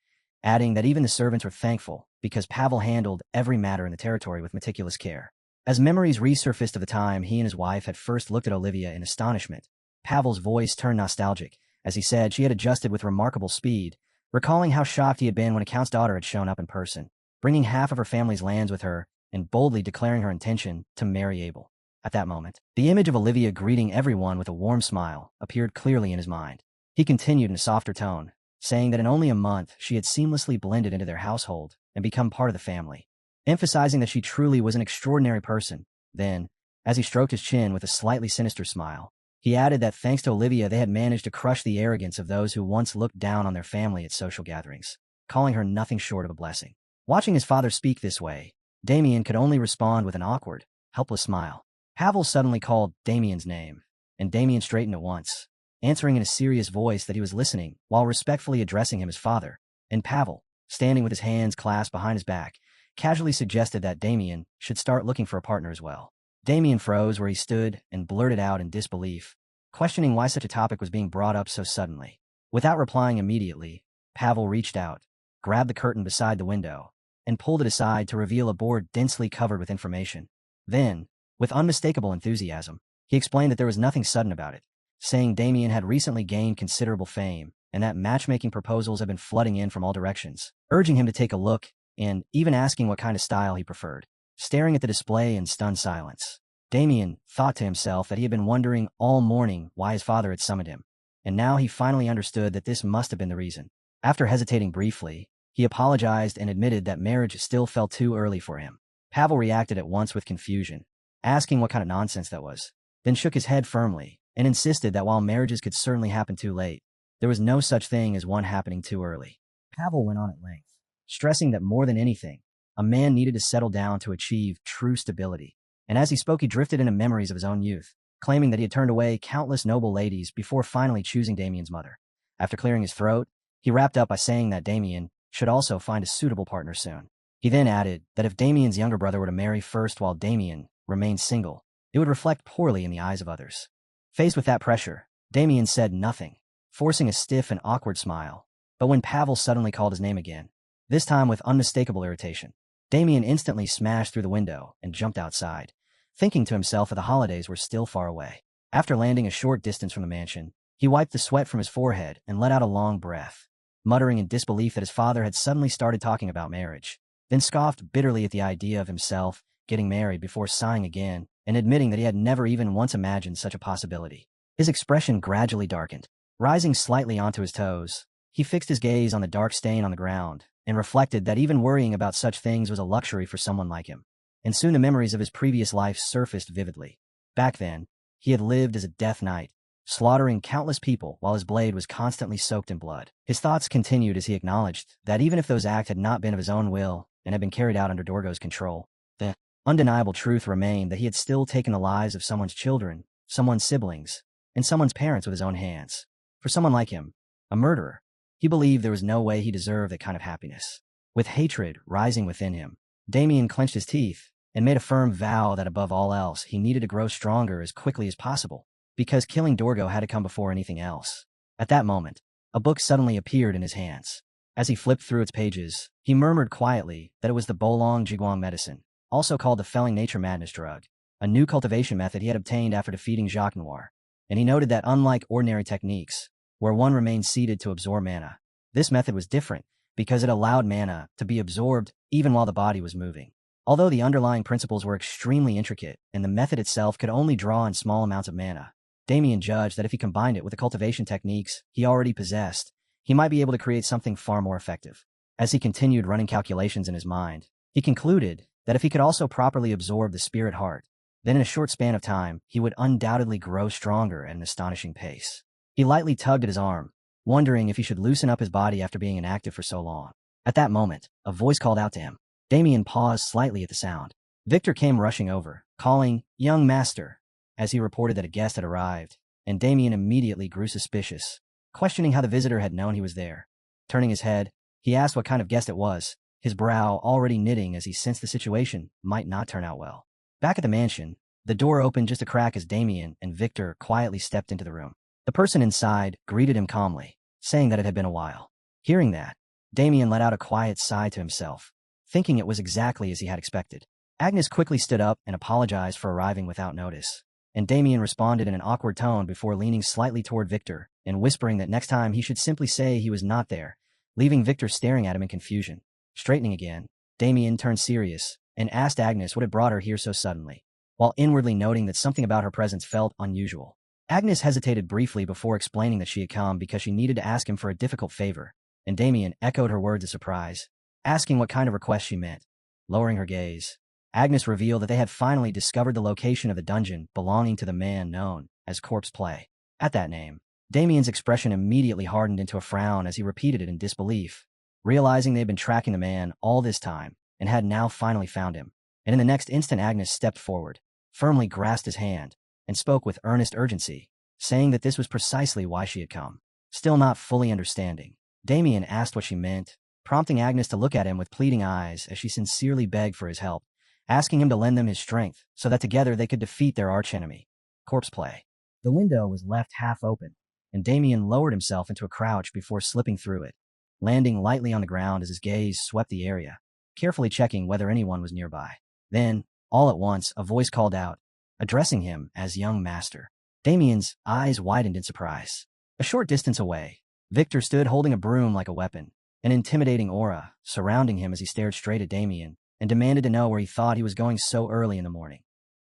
adding that even the servants were thankful because Pavel handled every matter in the territory with meticulous care. As memories resurfaced of the time he and his wife had first looked at Olivia in astonishment, Pavel's voice turned nostalgic as he said she had adjusted with remarkable speed, recalling how shocked he had been when a count's daughter had shown up in person, bringing half of her family's lands with her and boldly declaring her intention to marry Abel. At that moment, the image of Olivia greeting everyone with a warm smile appeared clearly in his mind. He continued in a softer tone, saying that in only a month she had seamlessly blended into their household and become part of the family, emphasizing that she truly was an extraordinary person. Then, as he stroked his chin with a slightly sinister smile, he added that thanks to Olivia they had managed to crush the arrogance of those who once looked down on their family at social gatherings, calling her nothing short of a blessing. Watching his father speak this way, Damien could only respond with an awkward, helpless smile. Pavel suddenly called Damien's name, and Damien straightened at once, answering in a serious voice that he was listening while respectfully addressing him as father. And Pavel, standing with his hands clasped behind his back, casually suggested that Damien should start looking for a partner as well. Damien froze where he stood and blurted out in disbelief, questioning why such a topic was being brought up so suddenly. Without replying immediately, Pavel reached out, grabbed the curtain beside the window, and pulled it aside to reveal a board densely covered with information. Then, with unmistakable enthusiasm, he explained that there was nothing sudden about it, saying Damien had recently gained considerable fame and that matchmaking proposals had been flooding in from all directions, urging him to take a look and even asking what kind of style he preferred. Staring at the display in stunned silence, Damien thought to himself that he had been wondering all morning why his father had summoned him, and now he finally understood that this must have been the reason. After hesitating briefly, he apologized and admitted that marriage still felt too early for him. Pavel reacted at once with confusion, asking what kind of nonsense that was, then shook his head firmly and insisted that while marriages could certainly happen too late, there was no such thing as one happening too early. Pavel went on at length, stressing that more than anything, a man needed to settle down to achieve true stability. And as he spoke, he drifted into memories of his own youth, claiming that he had turned away countless noble ladies before finally choosing Damien's mother. After clearing his throat, he wrapped up by saying that Damien should also find a suitable partner soon. He then added that if Damien's younger brother were to marry first while Damien remained single, it would reflect poorly in the eyes of others. Faced with that pressure, Damien said nothing, forcing a stiff and awkward smile. But when Pavel suddenly called his name again, this time with unmistakable irritation, Damien instantly smashed through the window and jumped outside, thinking to himself that the holidays were still far away. After landing a short distance from the mansion, he wiped the sweat from his forehead and let out a long breath, muttering in disbelief that his father had suddenly started talking about marriage, then scoffed bitterly at the idea of himself getting married before sighing again and admitting that he had never even once imagined such a possibility. His expression gradually darkened. Rising slightly onto his toes, he fixed his gaze on the dark stain on the ground and reflected that even worrying about such things was a luxury for someone like him. And soon the memories of his previous life surfaced vividly. Back then, he had lived as a death knight, slaughtering countless people while his blade was constantly soaked in blood. His thoughts continued as he acknowledged that even if those acts had not been of his own will and had been carried out under Dorgo's control, the undeniable truth remained that he had still taken the lives of someone's children, someone's siblings, and someone's parents with his own hands. For someone like him, a murderer, he believed there was no way he deserved that kind of happiness. With hatred rising within him, Damien clenched his teeth and made a firm vow that above all else he needed to grow stronger as quickly as possible, because killing Dorgo had to come before anything else. At that moment, a book suddenly appeared in his hands. As he flipped through its pages, he murmured quietly that it was the Bolong Jiguang medicine, also called the Felling Nature Madness drug, a new cultivation method he had obtained after defeating Jacques Noir. And he noted that unlike ordinary techniques, where one remained seated to absorb mana, this method was different because it allowed mana to be absorbed even while the body was moving. Although the underlying principles were extremely intricate and the method itself could only draw in small amounts of mana, Damien judged that if he combined it with the cultivation techniques he already possessed, he might be able to create something far more effective. As he continued running calculations in his mind, he concluded that if he could also properly absorb the spirit heart, then in a short span of time, he would undoubtedly grow stronger at an astonishing pace. He lightly tugged at his arm, wondering if he should loosen up his body after being inactive for so long. At that moment, a voice called out to him. Damien paused slightly at the sound. Victor came rushing over, calling, "Young master," as he reported that a guest had arrived, and Damien immediately grew suspicious, questioning how the visitor had known he was there. Turning his head, he asked what kind of guest it was, his brow already knitting as he sensed the situation might not turn out well. Back at the mansion, the door opened just a crack as Damien and Victor quietly stepped into the room. The person inside greeted him calmly, saying that it had been a while. Hearing that, Damien let out a quiet sigh to himself, thinking it was exactly as he had expected. Agnes quickly stood up and apologized for arriving without notice, and Damien responded in an awkward tone before leaning slightly toward Victor and whispering that next time he should simply say he was not there, leaving Victor staring at him in confusion. Straightening again, Damien turned serious and asked Agnes what had brought her here so suddenly, while inwardly noting that something about her presence felt unusual. Agnes hesitated briefly before explaining that she had come because she needed to ask him for a difficult favor, and Damien echoed her words of surprise, asking what kind of request she meant. Lowering her gaze, Agnes revealed that they had finally discovered the location of the dungeon belonging to the man known as Corpse Play. At that name, Damien's expression immediately hardened into a frown as he repeated it in disbelief, realizing they had been tracking the man all this time and had now finally found him. And in the next instant Agnes stepped forward, firmly grasped his hand, and spoke with earnest urgency, saying that this was precisely why she had come. Still not fully understanding, Damien asked what she meant, prompting Agnes to look at him with pleading eyes as she sincerely begged for his help, asking him to lend them his strength so that together they could defeat their archenemy, Corpse Play. The window was left half open, and Damien lowered himself into a crouch before slipping through it, landing lightly on the ground as his gaze swept the area, carefully checking whether anyone was nearby. Then, all at once, a voice called out, addressing him as young master. Damien's eyes widened in surprise. A short distance away, Victor stood holding a broom like a weapon, an intimidating aura surrounding him as he stared straight at Damien and demanded to know where he thought he was going so early in the morning.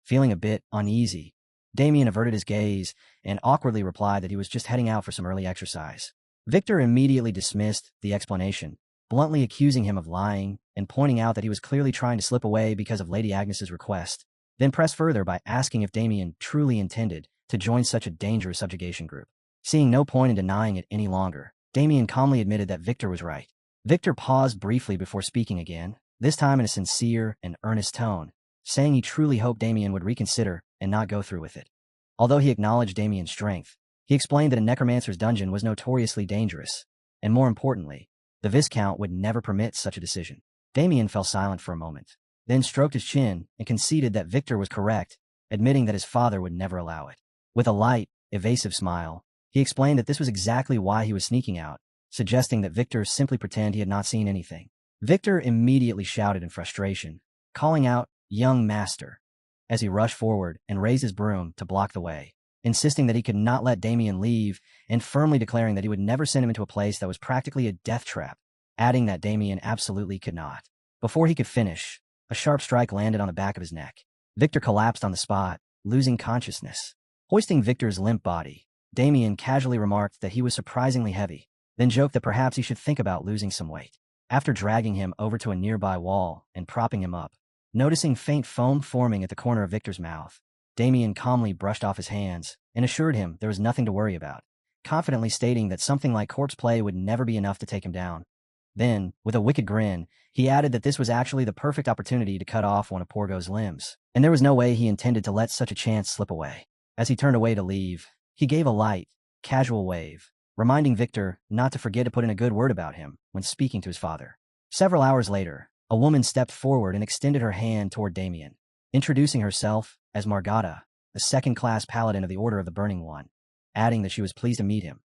Feeling a bit uneasy, Damien averted his gaze and awkwardly replied that he was just heading out for some early exercise. Victor immediately dismissed the explanation, bluntly accusing him of lying and pointing out that he was clearly trying to slip away because of Lady Agnes's request, then pressed further by asking if Damien truly intended to join such a dangerous subjugation group. Seeing no point in denying it any longer, Damien calmly admitted that Victor was right. Victor paused briefly before speaking again, this time in a sincere and earnest tone, saying he truly hoped Damien would reconsider and not go through with it. Although he acknowledged Damien's strength, he explained that a necromancer's dungeon was notoriously dangerous, and more importantly, the Viscount would never permit such a decision. Damien fell silent for a moment, then stroked his chin and conceded that Victor was correct, admitting that his father would never allow it. With a light, evasive smile, he explained that this was exactly why he was sneaking out, suggesting that Victor simply pretend he had not seen anything. Victor immediately shouted in frustration, calling out, "Young master," as he rushed forward and raised his broom to block the way, insisting that he could not let Damien leave and firmly declaring that he would never send him into a place that was practically a death trap, adding that Damien absolutely could not. Before he could finish, a sharp strike landed on the back of his neck. Victor collapsed on the spot, losing consciousness. Hoisting Victor's limp body, Damien casually remarked that he was surprisingly heavy, then joked that perhaps he should think about losing some weight. After dragging him over to a nearby wall and propping him up, noticing faint foam forming at the corner of Victor's mouth, Damien calmly brushed off his hands and assured him there was nothing to worry about, confidently stating that something like corpse play would never be enough to take him down. Then, with a wicked grin, he added that this was actually the perfect opportunity to cut off one of Porgo's limbs, and there was no way he intended to let such a chance slip away. As he turned away to leave, he gave a light, casual wave, reminding Victor not to forget to put in a good word about him when speaking to his father. Several hours later, a woman stepped forward and extended her hand toward Damien, introducing herself as Margata, a second-class paladin of the Order of the Burning One, adding that she was pleased to meet him.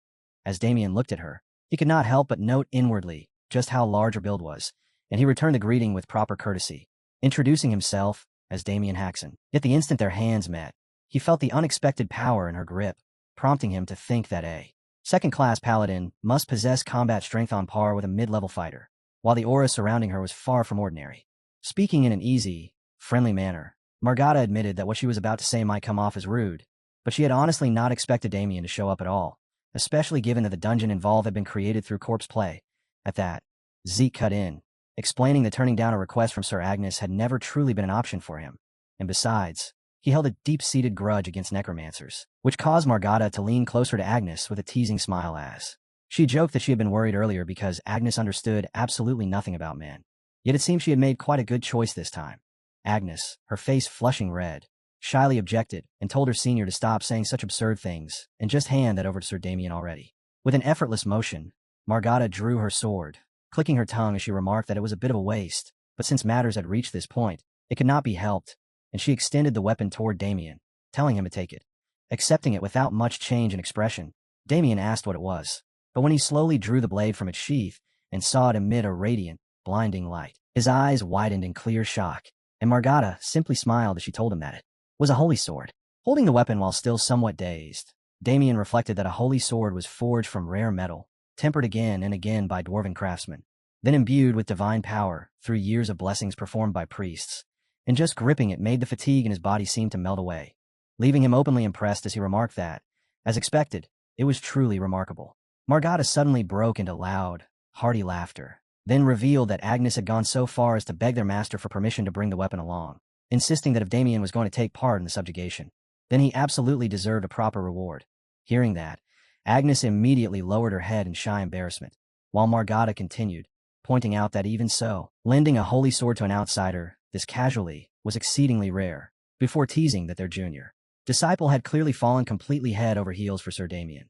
As Damien looked at her, he could not help but note inwardly just how large her build was, and he returned the greeting with proper courtesy, introducing himself as Damien Haxon. Yet the instant their hands met, he felt the unexpected power in her grip, prompting him to think that a second-class paladin must possess combat strength on par with a mid-level fighter, while the aura surrounding her was far from ordinary. Speaking in an easy, friendly manner, Margata admitted that what she was about to say might come off as rude, but she had honestly not expected Damien to show up at all, especially given that the dungeon involved had been created through corpse play. At that, Zeke cut in, explaining that turning down a request from Sir Agnes had never truly been an option for him, and besides, he held a deep-seated grudge against necromancers, which caused Margata to lean closer to Agnes with a teasing smile as she joked that she had been worried earlier because Agnes understood absolutely nothing about men. Yet it seemed she had made quite a good choice this time. Agnes, her face flushing red, shyly objected and told her senior to stop saying such absurd things and just hand that over to Sir Damien already. With an effortless motion, Margata drew her sword, clicking her tongue as she remarked that it was a bit of a waste, but since matters had reached this point, it could not be helped, and she extended the weapon toward Damien, telling him to take it. Accepting it without much change in expression, Damien asked what it was, but when he slowly drew the blade from its sheath and saw it emit a radiant, blinding light, his eyes widened in clear shock, and Margata simply smiled as she told him that it was a holy sword. Holding the weapon while still somewhat dazed, Damien reflected that a holy sword was forged from rare metal, tempered again and again by dwarven craftsmen, then imbued with divine power through years of blessings performed by priests, and just gripping it made the fatigue in his body seem to melt away, leaving him openly impressed as he remarked that, as expected, it was truly remarkable. Margata suddenly broke into loud, hearty laughter, then revealed that Agnes had gone so far as to beg their master for permission to bring the weapon along, insisting that if Damien was going to take part in the subjugation, then he absolutely deserved a proper reward. Hearing that, Agnes immediately lowered her head in shy embarrassment, while Margata continued, pointing out that even so, lending a holy sword to an outsider, this casually, was exceedingly rare, before teasing that their junior disciple had clearly fallen completely head over heels for Sir Damien,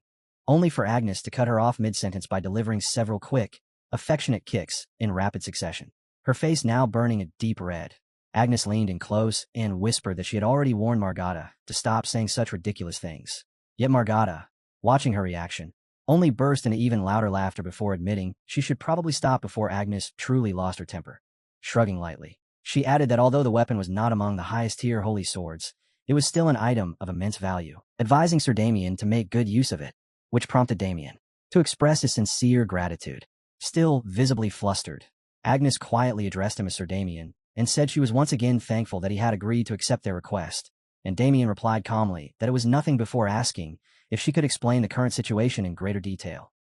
only for Agnes to cut her off mid-sentence by delivering several quick, affectionate kicks in rapid succession. Her face now burning a deep red, Agnes leaned in close and whispered that she had already warned Margata to stop saying such ridiculous things. Yet Margata, watching her reaction, only burst into even louder laughter before admitting she should probably stop before Agnes truly lost her temper. Shrugging lightly, she added that although the weapon was not among the highest-tier holy swords, it was still an item of immense value, advising Sir Damien to make good use of it, which prompted Damien to express his sincere gratitude. Still visibly flustered, Agnes quietly addressed him as Sir Damien and said she was once again thankful that he had agreed to accept their request, and Damien replied calmly that it was nothing before asking if she could explain the current situation in greater detail.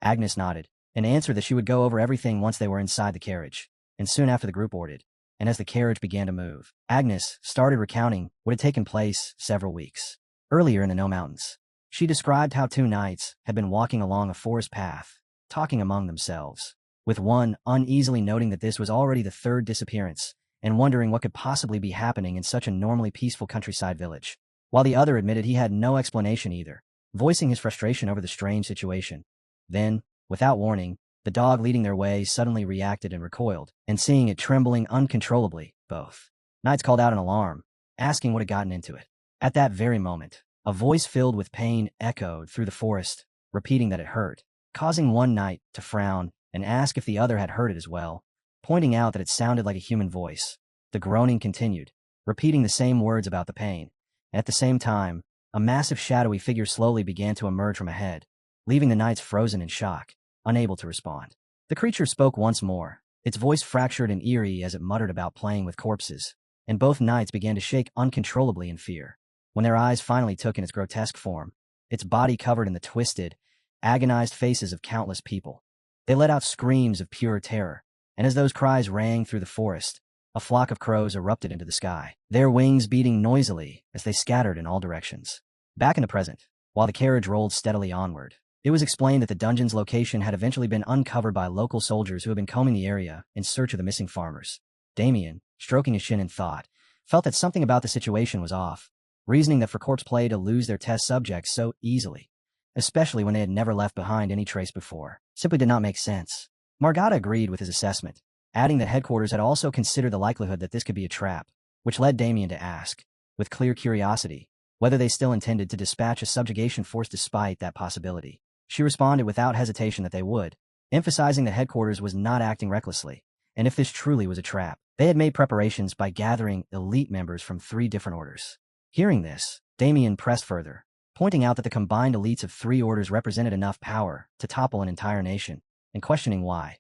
Agnes nodded, and answered that she would go over everything once they were inside the carriage, and soon after the group boarded. And as the carriage began to move, Agnes started recounting what had taken place several weeks earlier in the No Mountains. She described how two knights had been walking along a forest path, talking among themselves, with one uneasily noting that this was already the third disappearance and wondering what could possibly be happening in such a normally peaceful countryside village, while the other admitted he had no explanation either, voicing his frustration over the strange situation. Then, without warning, the dog leading their way suddenly reacted and recoiled, and seeing it trembling uncontrollably, both knights called out in alarm, asking what had gotten into it. At that very moment, a voice filled with pain echoed through the forest, repeating that it hurt, causing one knight to frown and ask if the other had heard it as well, pointing out that it sounded like a human voice. The groaning continued, repeating the same words about the pain, and at the same time, a massive shadowy figure slowly began to emerge from ahead, leaving the knights frozen in shock, unable to respond. The creature spoke once more, its voice fractured and eerie as it muttered about playing with corpses, and both knights began to shake uncontrollably in fear. When their eyes finally took in its grotesque form, its body covered in the twisted, agonized faces of countless people, they let out screams of pure terror, and as those cries rang through the forest, a flock of crows erupted into the sky, their wings beating noisily as they scattered in all directions. Back in the present, while the carriage rolled steadily onward, it was explained that the dungeon's location had eventually been uncovered by local soldiers who had been combing the area in search of the missing farmers. Damien, stroking his shin in thought, felt that something about the situation was off, reasoning that for corpse play to lose their test subjects so easily, especially when they had never left behind any trace before, simply did not make sense. Margata agreed with his assessment, adding that headquarters had also considered the likelihood that this could be a trap, which led Damien to ask, with clear curiosity, whether they still intended to dispatch a subjugation force despite that possibility. She responded without hesitation that they would, emphasizing that headquarters was not acting recklessly, and if this truly was a trap, they had made preparations by gathering elite members from 3 different orders. Hearing this, Damien pressed further, pointing out that the combined elites of 3 orders represented enough power to topple an entire nation, and questioning why,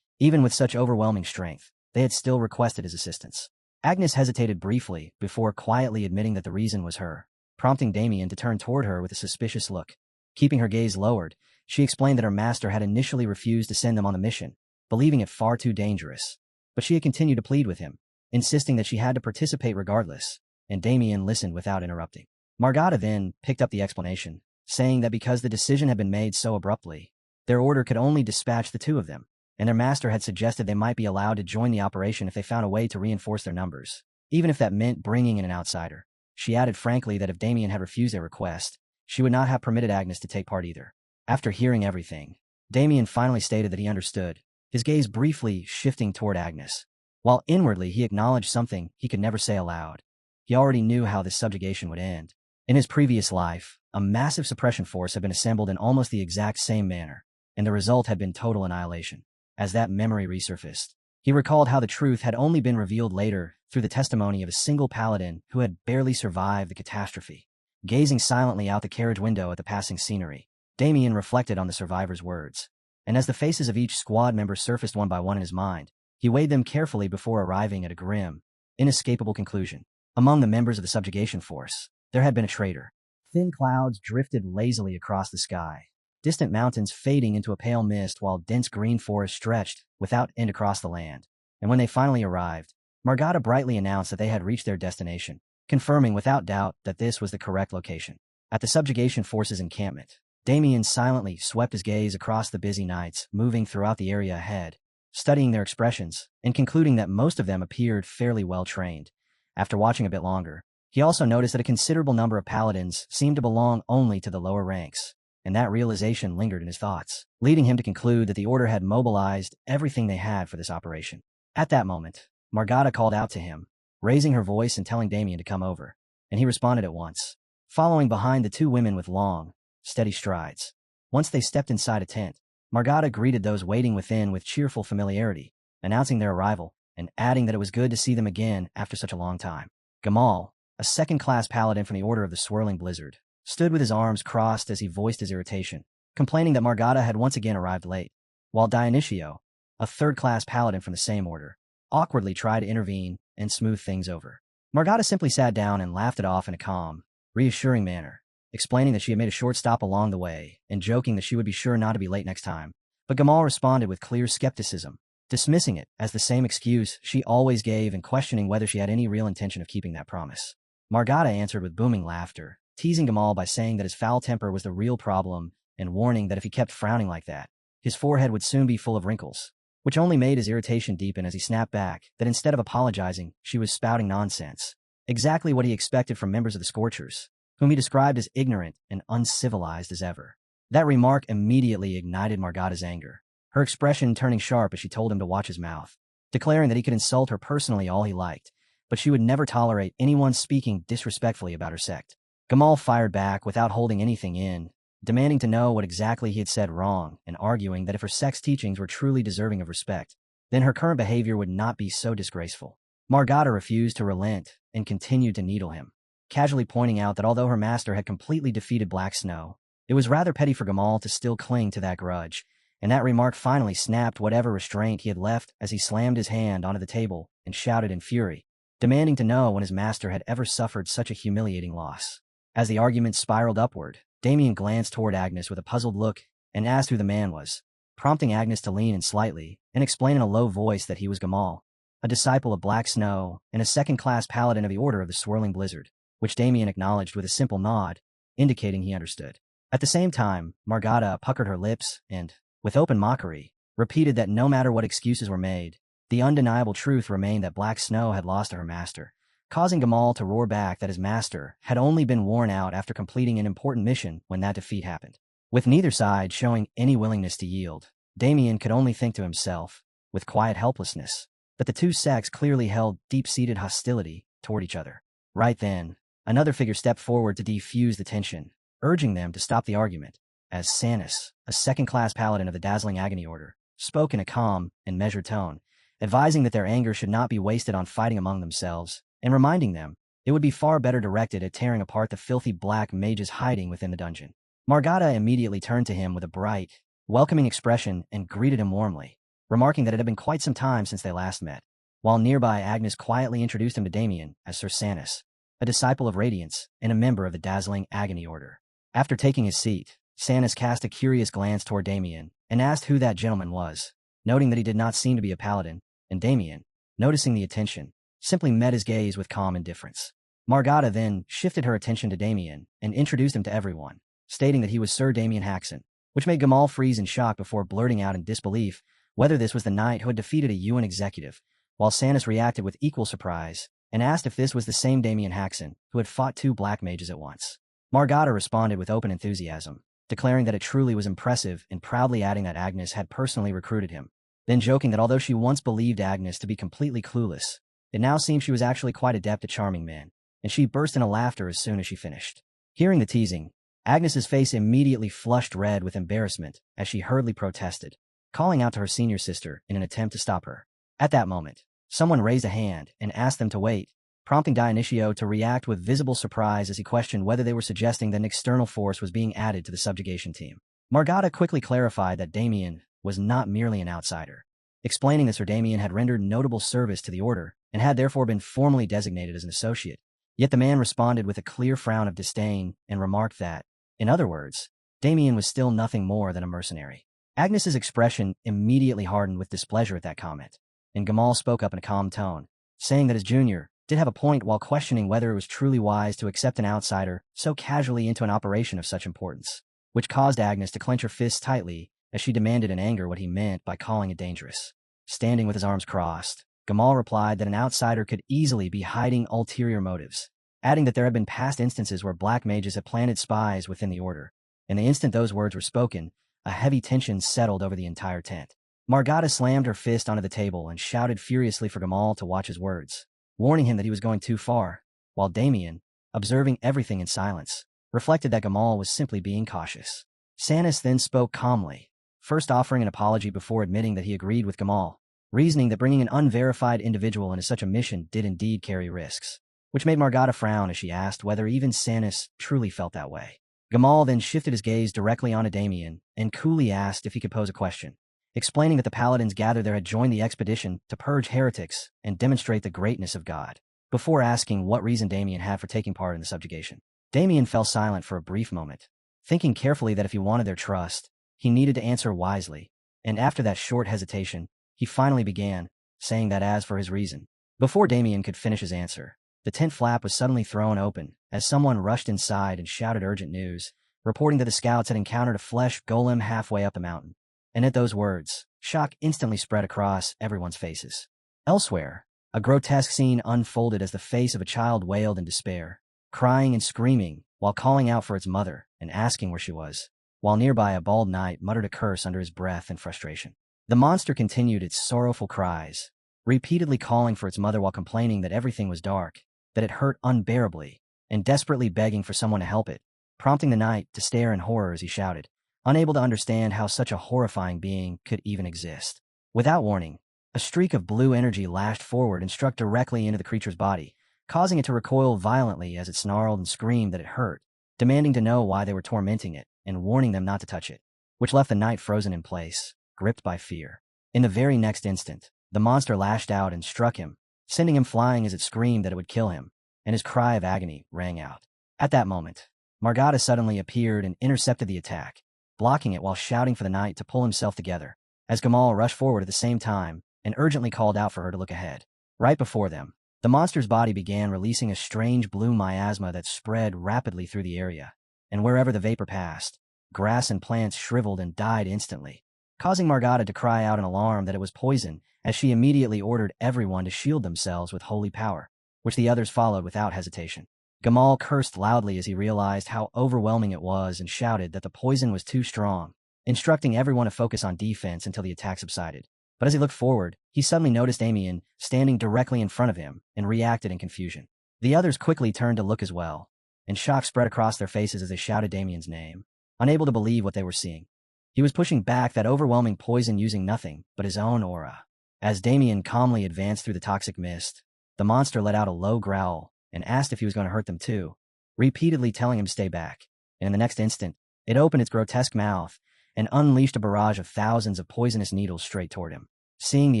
even with such overwhelming strength, they had still requested his assistance. Agnes hesitated briefly before quietly admitting that the reason was her, prompting Damien to turn toward her with a suspicious look. Keeping her gaze lowered, she explained that her master had initially refused to send them on the mission, believing it far too dangerous, but she had continued to plead with him, insisting that she had to participate regardless, and Damien listened without interrupting. Margata then picked up the explanation, saying that because the decision had been made so abruptly, their order could only dispatch the 2 of them, and their master had suggested they might be allowed to join the operation if they found a way to reinforce their numbers, even if that meant bringing in an outsider. She added frankly that if Damien had refused their request, she would not have permitted Agnes to take part either. After hearing everything, Damien finally stated that he understood, his gaze briefly shifting toward Agnes, while inwardly he acknowledged something he could never say aloud. He already knew how this subjugation would end. In his previous life, a massive suppression force had been assembled in almost the exact same manner, and the result had been total annihilation. As that memory resurfaced, he recalled how the truth had only been revealed later through the testimony of a single paladin who had barely survived the catastrophe. Gazing silently out the carriage window at the passing scenery, Damien reflected on the survivor's words, and as the faces of each squad member surfaced one by one in his mind, he weighed them carefully before arriving at a grim, inescapable conclusion. Among the members of the subjugation force, there had been a traitor. Thin clouds drifted lazily across the sky, distant mountains fading into a pale mist while dense green forest stretched without end across the land. And when they finally arrived, Margata brightly announced that they had reached their destination, confirming without doubt that this was the correct location. At the subjugation force's encampment, Damien silently swept his gaze across the busy knights moving throughout the area ahead, studying their expressions and concluding that most of them appeared fairly well trained. After watching a bit longer, he also noticed that a considerable number of paladins seemed to belong only to the lower ranks, and that realization lingered in his thoughts, leading him to conclude that the order had mobilized everything they had for this operation. At that moment, Margata called out to him, raising her voice and telling Damien to come over, and he responded at once, following behind the 2 women with long, steady strides. Once they stepped inside a tent, Margata greeted those waiting within with cheerful familiarity, announcing their arrival and adding that it was good to see them again after such a long time. Gamal, a second-class paladin from the Order of the Swirling Blizzard, stood with his arms crossed as he voiced his irritation, complaining that Margata had once again arrived late, while Dionycio, a third-class paladin from the same order, awkwardly tried to intervene and smooth things over. Margata simply sat down and laughed it off in a calm, reassuring manner, explaining that she had made a short stop along the way and joking that she would be sure not to be late next time, But Gamal responded with clear skepticism, dismissing it as the same excuse she always gave and questioning whether she had any real intention of keeping that promise. Margada answered with booming laughter, teasing Gamal by saying that his foul temper was the real problem and warning that if he kept frowning like that, his forehead would soon be full of wrinkles, which only made his irritation deepen as he snapped back that instead of apologizing, she was spouting nonsense. Exactly what he expected from members of the Scorchers, whom he described as ignorant and uncivilized as ever. That remark immediately ignited Margada's anger, her expression turning sharp as she told him to watch his mouth, declaring that he could insult her personally all he liked, but she would never tolerate anyone speaking disrespectfully about her sect. Gamal fired back without holding anything in, demanding to know what exactly he had said wrong and arguing that if her sect's teachings were truly deserving of respect, then her current behavior would not be so disgraceful. Margada refused to relent and continued to needle him, casually pointing out that although her master had completely defeated Black Snow, it was rather petty for Gamal to still cling to that grudge, and that remark finally snapped whatever restraint he had left as he slammed his hand onto the table and shouted in fury, demanding to know when his master had ever suffered such a humiliating loss. As the argument spiraled upward, Damien glanced toward Agnes with a puzzled look and asked who the man was, prompting Agnes to lean in slightly and explain in a low voice that he was Gamal, a disciple of Black Snow and a second-class paladin of the Order of the Swirling Blizzard, which Damien acknowledged with a simple nod, indicating he understood. At the same time, Margada puckered her lips and, with open mockery, repeated that no matter what excuses were made, the undeniable truth remained that Black Snow had lost to her master, causing Gamal to roar back that his master had only been worn out after completing an important mission when that defeat happened. With neither side showing any willingness to yield, Damien could only think to himself, with quiet helplessness, that the two sects clearly held deep-seated hostility toward each other. Right then, another figure stepped forward to defuse the tension, urging them to stop the argument, as Sanus, a second-class paladin of the Dazzling Agony Order, spoke in a calm and measured tone, advising that their anger should not be wasted on fighting among themselves, and reminding them it would be far better directed at tearing apart the filthy black mages hiding within the dungeon. Margada immediately turned to him with a bright, welcoming expression and greeted him warmly, remarking that it had been quite some time since they last met, while nearby Agnes quietly introduced him to Damien as Sir Sanus, a disciple of Radiance and a member of the Dazzling Agony Order. After taking his seat, Sanus cast a curious glance toward Damien and asked who that gentleman was, noting that he did not seem to be a paladin, and Damien, noticing the attention, simply met his gaze with calm indifference. Margada then shifted her attention to Damien and introduced him to everyone, stating that he was Sir Damien Haxon, which made Gamal freeze in shock before blurting out in disbelief whether this was the knight who had defeated a UN executive, while Sanus reacted with equal surprise and asked if this was the same Damien Haxon who had fought two black mages at once. Margada responded with open enthusiasm, declaring that it truly was impressive and proudly adding that Agnes had personally recruited him, then joking that although she once believed Agnes to be completely clueless, it now seemed she was actually quite adept at charming men, and she burst into laughter as soon as she finished. Hearing the teasing, Agnes's face immediately flushed red with embarrassment as she hurriedly protested, calling out to her senior sister in an attempt to stop her. At that moment, someone raised a hand and asked them to wait, prompting Dionycio to react with visible surprise as he questioned whether they were suggesting that an external force was being added to the subjugation team. Margada quickly clarified that Damien was not merely an outsider, explaining that Sir Damien had rendered notable service to the Order and had therefore been formally designated as an associate. Yet the man responded with a clear frown of disdain and remarked that, in other words, Damien was still nothing more than a mercenary. Agnes's expression immediately hardened with displeasure at that comment, and Gamal spoke up in a calm tone, saying that his junior did have a point while questioning whether it was truly wise to accept an outsider so casually into an operation of such importance, which caused Agnes to clench her fists tightly as she demanded in anger what he meant by calling it dangerous. Standing with his arms crossed, Gamal replied that an outsider could easily be hiding ulterior motives, adding that there had been past instances where black mages had planted spies within the Order, and the instant those words were spoken, a heavy tension settled over the entire tent. Margada slammed her fist onto the table and shouted furiously for Gamal to watch his words, warning him that he was going too far, while Damien, observing everything in silence, reflected that Gamal was simply being cautious. Sanus then spoke calmly, first offering an apology before admitting that he agreed with Gamal, reasoning that bringing an unverified individual into such a mission did indeed carry risks, which made Margada frown as she asked whether even Sanus truly felt that way. Gamal then shifted his gaze directly onto Damien and coolly asked if he could pose a question, explaining that the paladins gathered there had joined the expedition to purge heretics and demonstrate the greatness of God, before asking what reason Damien had for taking part in the subjugation. Damien fell silent for a brief moment, thinking carefully that if he wanted their trust, he needed to answer wisely, And after that short hesitation, he finally began, saying that as for his reason. Before Damien could finish his answer, the tent flap was suddenly thrown open as someone rushed inside and shouted urgent news, reporting that the scouts had encountered a flesh golem halfway up the mountain. And at those words, shock instantly spread across everyone's faces. Elsewhere, a grotesque scene unfolded as the face of a child wailed in despair, crying and screaming while calling out for its mother and asking where she was, while nearby a bald knight muttered a curse under his breath in frustration. The monster continued its sorrowful cries, repeatedly calling for its mother while complaining that everything was dark, that it hurt unbearably, and desperately begging for someone to help it, prompting the knight to stare in horror as he shouted, unable to understand how such a horrifying being could even exist. Without warning, a streak of blue energy lashed forward and struck directly into the creature's body, causing it to recoil violently as it snarled and screamed that it hurt, demanding to know why they were tormenting it and warning them not to touch it, which left the knight frozen in place, gripped by fear. In the very next instant, the monster lashed out and struck him, sending him flying as it screamed that it would kill him, and his cry of agony rang out. At that moment, Margada suddenly appeared and intercepted the attack, blocking it while shouting for the knight to pull himself together, as Gamal rushed forward at the same time and urgently called out for her to look ahead. Right before them, the monster's body began releasing a strange blue miasma that spread rapidly through the area, and wherever the vapor passed, grass and plants shriveled and died instantly, causing Margada to cry out in alarm that it was poison, as she immediately ordered everyone to shield themselves with holy power, which the others followed without hesitation. Gamal cursed loudly as he realized how overwhelming it was and shouted that the poison was too strong, instructing everyone to focus on defense until the attack subsided. But as he looked forward, he suddenly noticed Damien standing directly in front of him and reacted in confusion. The others quickly turned to look as well, and shock spread across their faces as they shouted Damien's name, unable to believe what they were seeing. He was pushing back that overwhelming poison using nothing but his own aura. As Damien calmly advanced through the toxic mist, the monster let out a low growl and asked if he was going to hurt them too, repeatedly telling him to stay back. And in the next instant, it opened its grotesque mouth and unleashed a barrage of thousands of poisonous needles straight toward him. Seeing the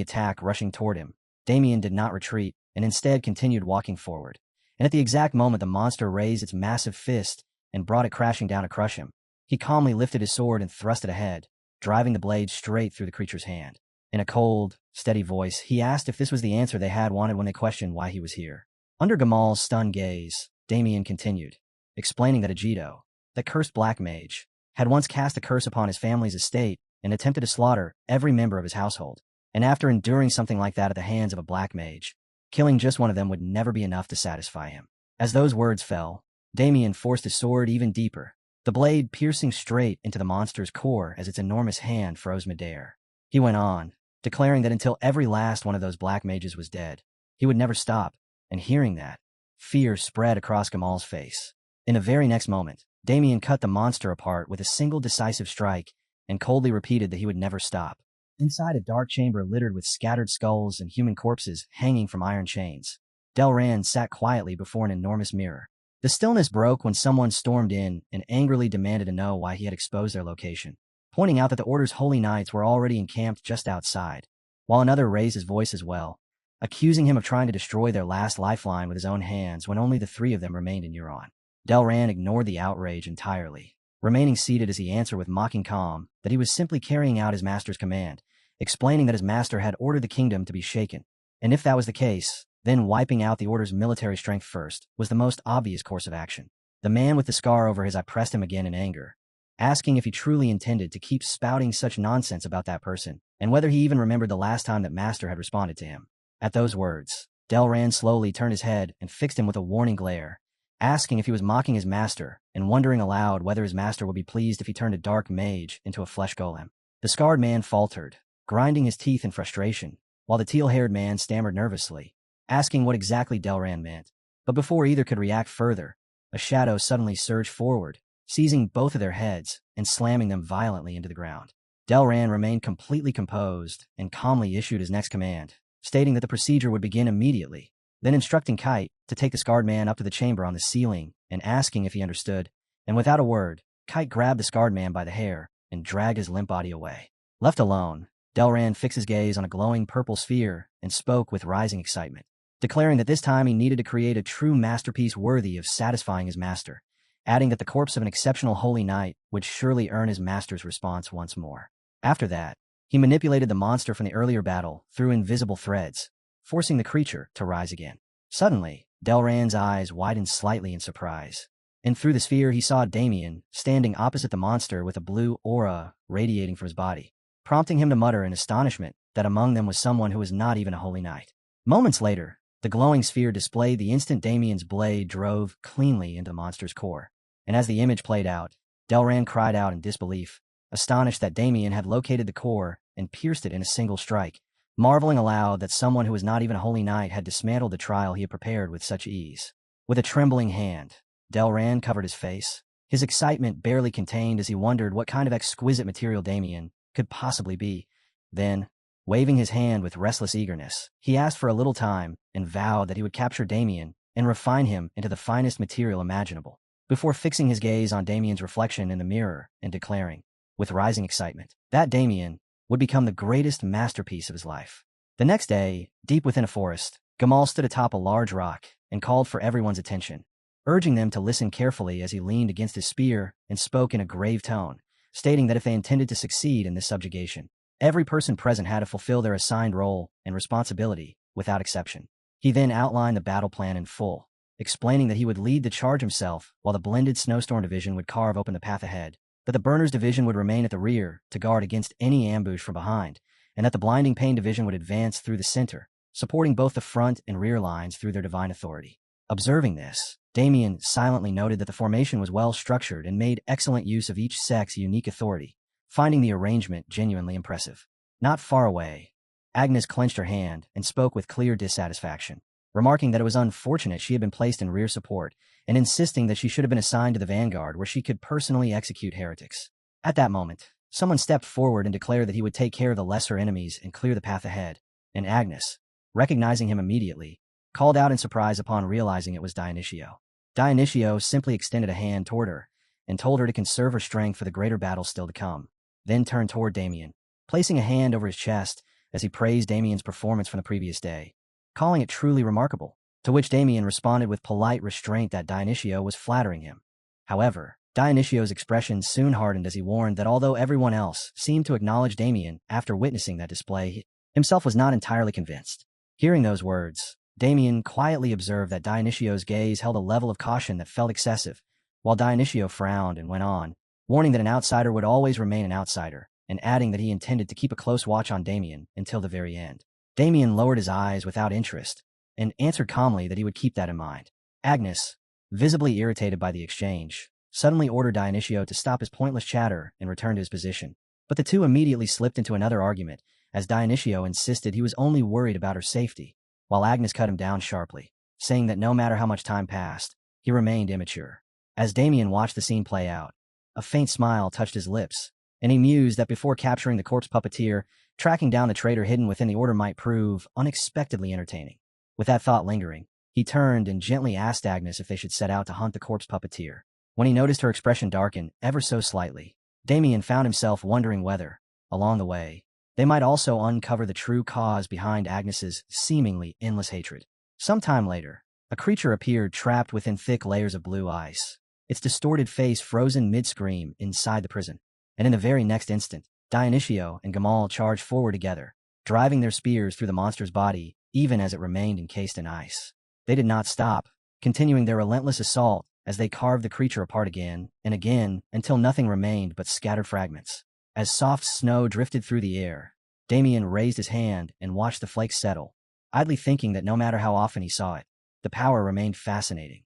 attack rushing toward him, Damien did not retreat and instead continued walking forward. And at the exact moment the monster raised its massive fist and brought it crashing down to crush him, he calmly lifted his sword and thrust it ahead, driving the blade straight through the creature's hand. In a cold, steady voice, he asked if this was the answer they had wanted when they questioned why he was here. Under Gamal's stunned gaze, Damien continued, explaining that Agido, the cursed black mage, had once cast a curse upon his family's estate and attempted to slaughter every member of his household. And after enduring something like that at the hands of a black mage, killing just one of them would never be enough to satisfy him. As those words fell, Damien forced his sword even deeper, the blade piercing straight into the monster's core as its enormous hand froze midair. He went on, declaring that until every last one of those black mages was dead, he would never stop, and hearing that, fear spread across Gamal's face. In the very next moment, Damien cut the monster apart with a single decisive strike and coldly repeated that he would never stop. Inside a dark chamber littered with scattered skulls and human corpses hanging from iron chains, Delran sat quietly before an enormous mirror. The stillness broke when someone stormed in and angrily demanded to know why he had exposed their location, pointing out that the Order's holy knights were already encamped just outside, while another raised his voice as well, accusing him of trying to destroy their last lifeline with his own hands when only the three of them remained in Euron. Delran ignored the outrage entirely, remaining seated as he answered with mocking calm that he was simply carrying out his master's command, explaining that his master had ordered the kingdom to be shaken, and if that was the case, then wiping out the Order's military strength first was the most obvious course of action. The man with the scar over his eye pressed him again in anger, asking if he truly intended to keep spouting such nonsense about that person, and whether he even remembered the last time that Master had responded to him. At those words, Delran slowly turned his head and fixed him with a warning glare, asking if he was mocking his master, and wondering aloud whether his master would be pleased if he turned a dark mage into a flesh golem. The scarred man faltered, grinding his teeth in frustration, while the teal-haired man stammered nervously, asking what exactly Delran meant. But before either could react further, a shadow suddenly surged forward, seizing both of their heads and slamming them violently into the ground. Delran remained completely composed and calmly issued his next command, stating that the procedure would begin immediately, then instructing Kite to take the scarred man up to the chamber on the ceiling and asking if he understood, and without a word, Kite grabbed the scarred man by the hair and dragged his limp body away. Left alone, Delran fixed his gaze on a glowing purple sphere and spoke with rising excitement, declaring that this time he needed to create a true masterpiece worthy of satisfying his master, adding that the corpse of an exceptional holy knight would surely earn his master's response once more. After that, He manipulated the monster from the earlier battle through invisible threads, forcing the creature to rise again. Suddenly, Delran's eyes widened slightly in surprise, and through the sphere he saw Damien standing opposite the monster with a blue aura radiating from his body, prompting him to mutter in astonishment that among them was someone who was not even a holy knight. Moments later, the glowing sphere displayed the instant Damien's blade drove cleanly into the monster's core, and as the image played out, Delran cried out in disbelief, astonished that Damien had located the core and pierced it in a single strike, marveling aloud that someone who was not even a holy knight had dismantled the trial he had prepared with such ease. With a trembling hand, Delran covered his face, his excitement barely contained as he wondered what kind of exquisite material Damien could possibly be. Then, waving his hand with restless eagerness, he asked for a little time and vowed that he would capture Damien and refine him into the finest material imaginable, before fixing his gaze on Damien's reflection in the mirror and declaring, with rising excitement, that Damien would become the greatest masterpiece of his life. The next day, deep within a forest, Gamal stood atop a large rock and called for everyone's attention, urging them to listen carefully as he leaned against his spear and spoke in a grave tone, stating that if they intended to succeed in this subjugation, every person present had to fulfill their assigned role and responsibility without exception. He then outlined the battle plan in full, explaining that he would lead the charge himself while the blended snowstorm division would carve open the path ahead, that the burners division would remain at the rear to guard against any ambush from behind, and that the blinding pain division would advance through the center, supporting both the front and rear lines through their divine authority. Observing this, Damien silently noted that the formation was well structured and made excellent use of each sect's unique authority, finding the arrangement genuinely impressive. Not far away, Agnes clenched her hand and spoke with clear dissatisfaction, remarking that it was unfortunate she had been placed in rear support and insisting that she should have been assigned to the vanguard where she could personally execute heretics. At that moment, someone stepped forward and declared that he would take care of the lesser enemies and clear the path ahead, and Agnes, recognizing him immediately, called out in surprise upon realizing it was Dionycio. Dionycio simply extended a hand toward her and told her to conserve her strength for the greater battle still to come, then turned toward Damien, placing a hand over his chest as he praised Damien's performance from the previous day, calling it truly remarkable, to which Damien responded with polite restraint that Dionycio was flattering him. However, Dionysio's expression soon hardened as he warned that although everyone else seemed to acknowledge Damien after witnessing that display, he himself was not entirely convinced. Hearing those words, Damien quietly observed that Dionysio's gaze held a level of caution that felt excessive, while Dionycio frowned and went on, warning that an outsider would always remain an outsider, and adding that he intended to keep a close watch on Damien until the very end. Damien lowered his eyes without interest, and answered calmly that he would keep that in mind. Agnes, visibly irritated by the exchange, suddenly ordered Dionycio to stop his pointless chatter and return to his position, but the two immediately slipped into another argument, as Dionycio insisted he was only worried about her safety, while Agnes cut him down sharply, saying that no matter how much time passed, he remained immature. As Damien watched the scene play out, a faint smile touched his lips, and he mused that before capturing the corpse puppeteer, tracking down the traitor hidden within the order might prove unexpectedly entertaining. With that thought lingering, he turned and gently asked Agnes if they should set out to hunt the corpse puppeteer. When he noticed her expression darken ever so slightly, Damien found himself wondering whether, along the way, they might also uncover the true cause behind Agnes's seemingly endless hatred. Some time later, a creature appeared trapped within thick layers of blue ice, its distorted face frozen mid-scream inside the prison. And in the very next instant, Dionycio and Gamal charged forward together, driving their spears through the monster's body even as it remained encased in ice. They did not stop, continuing their relentless assault as they carved the creature apart again and again until nothing remained but scattered fragments. As soft snow drifted through the air, Damien raised his hand and watched the flakes settle, idly thinking that no matter how often he saw it, the power remained fascinating.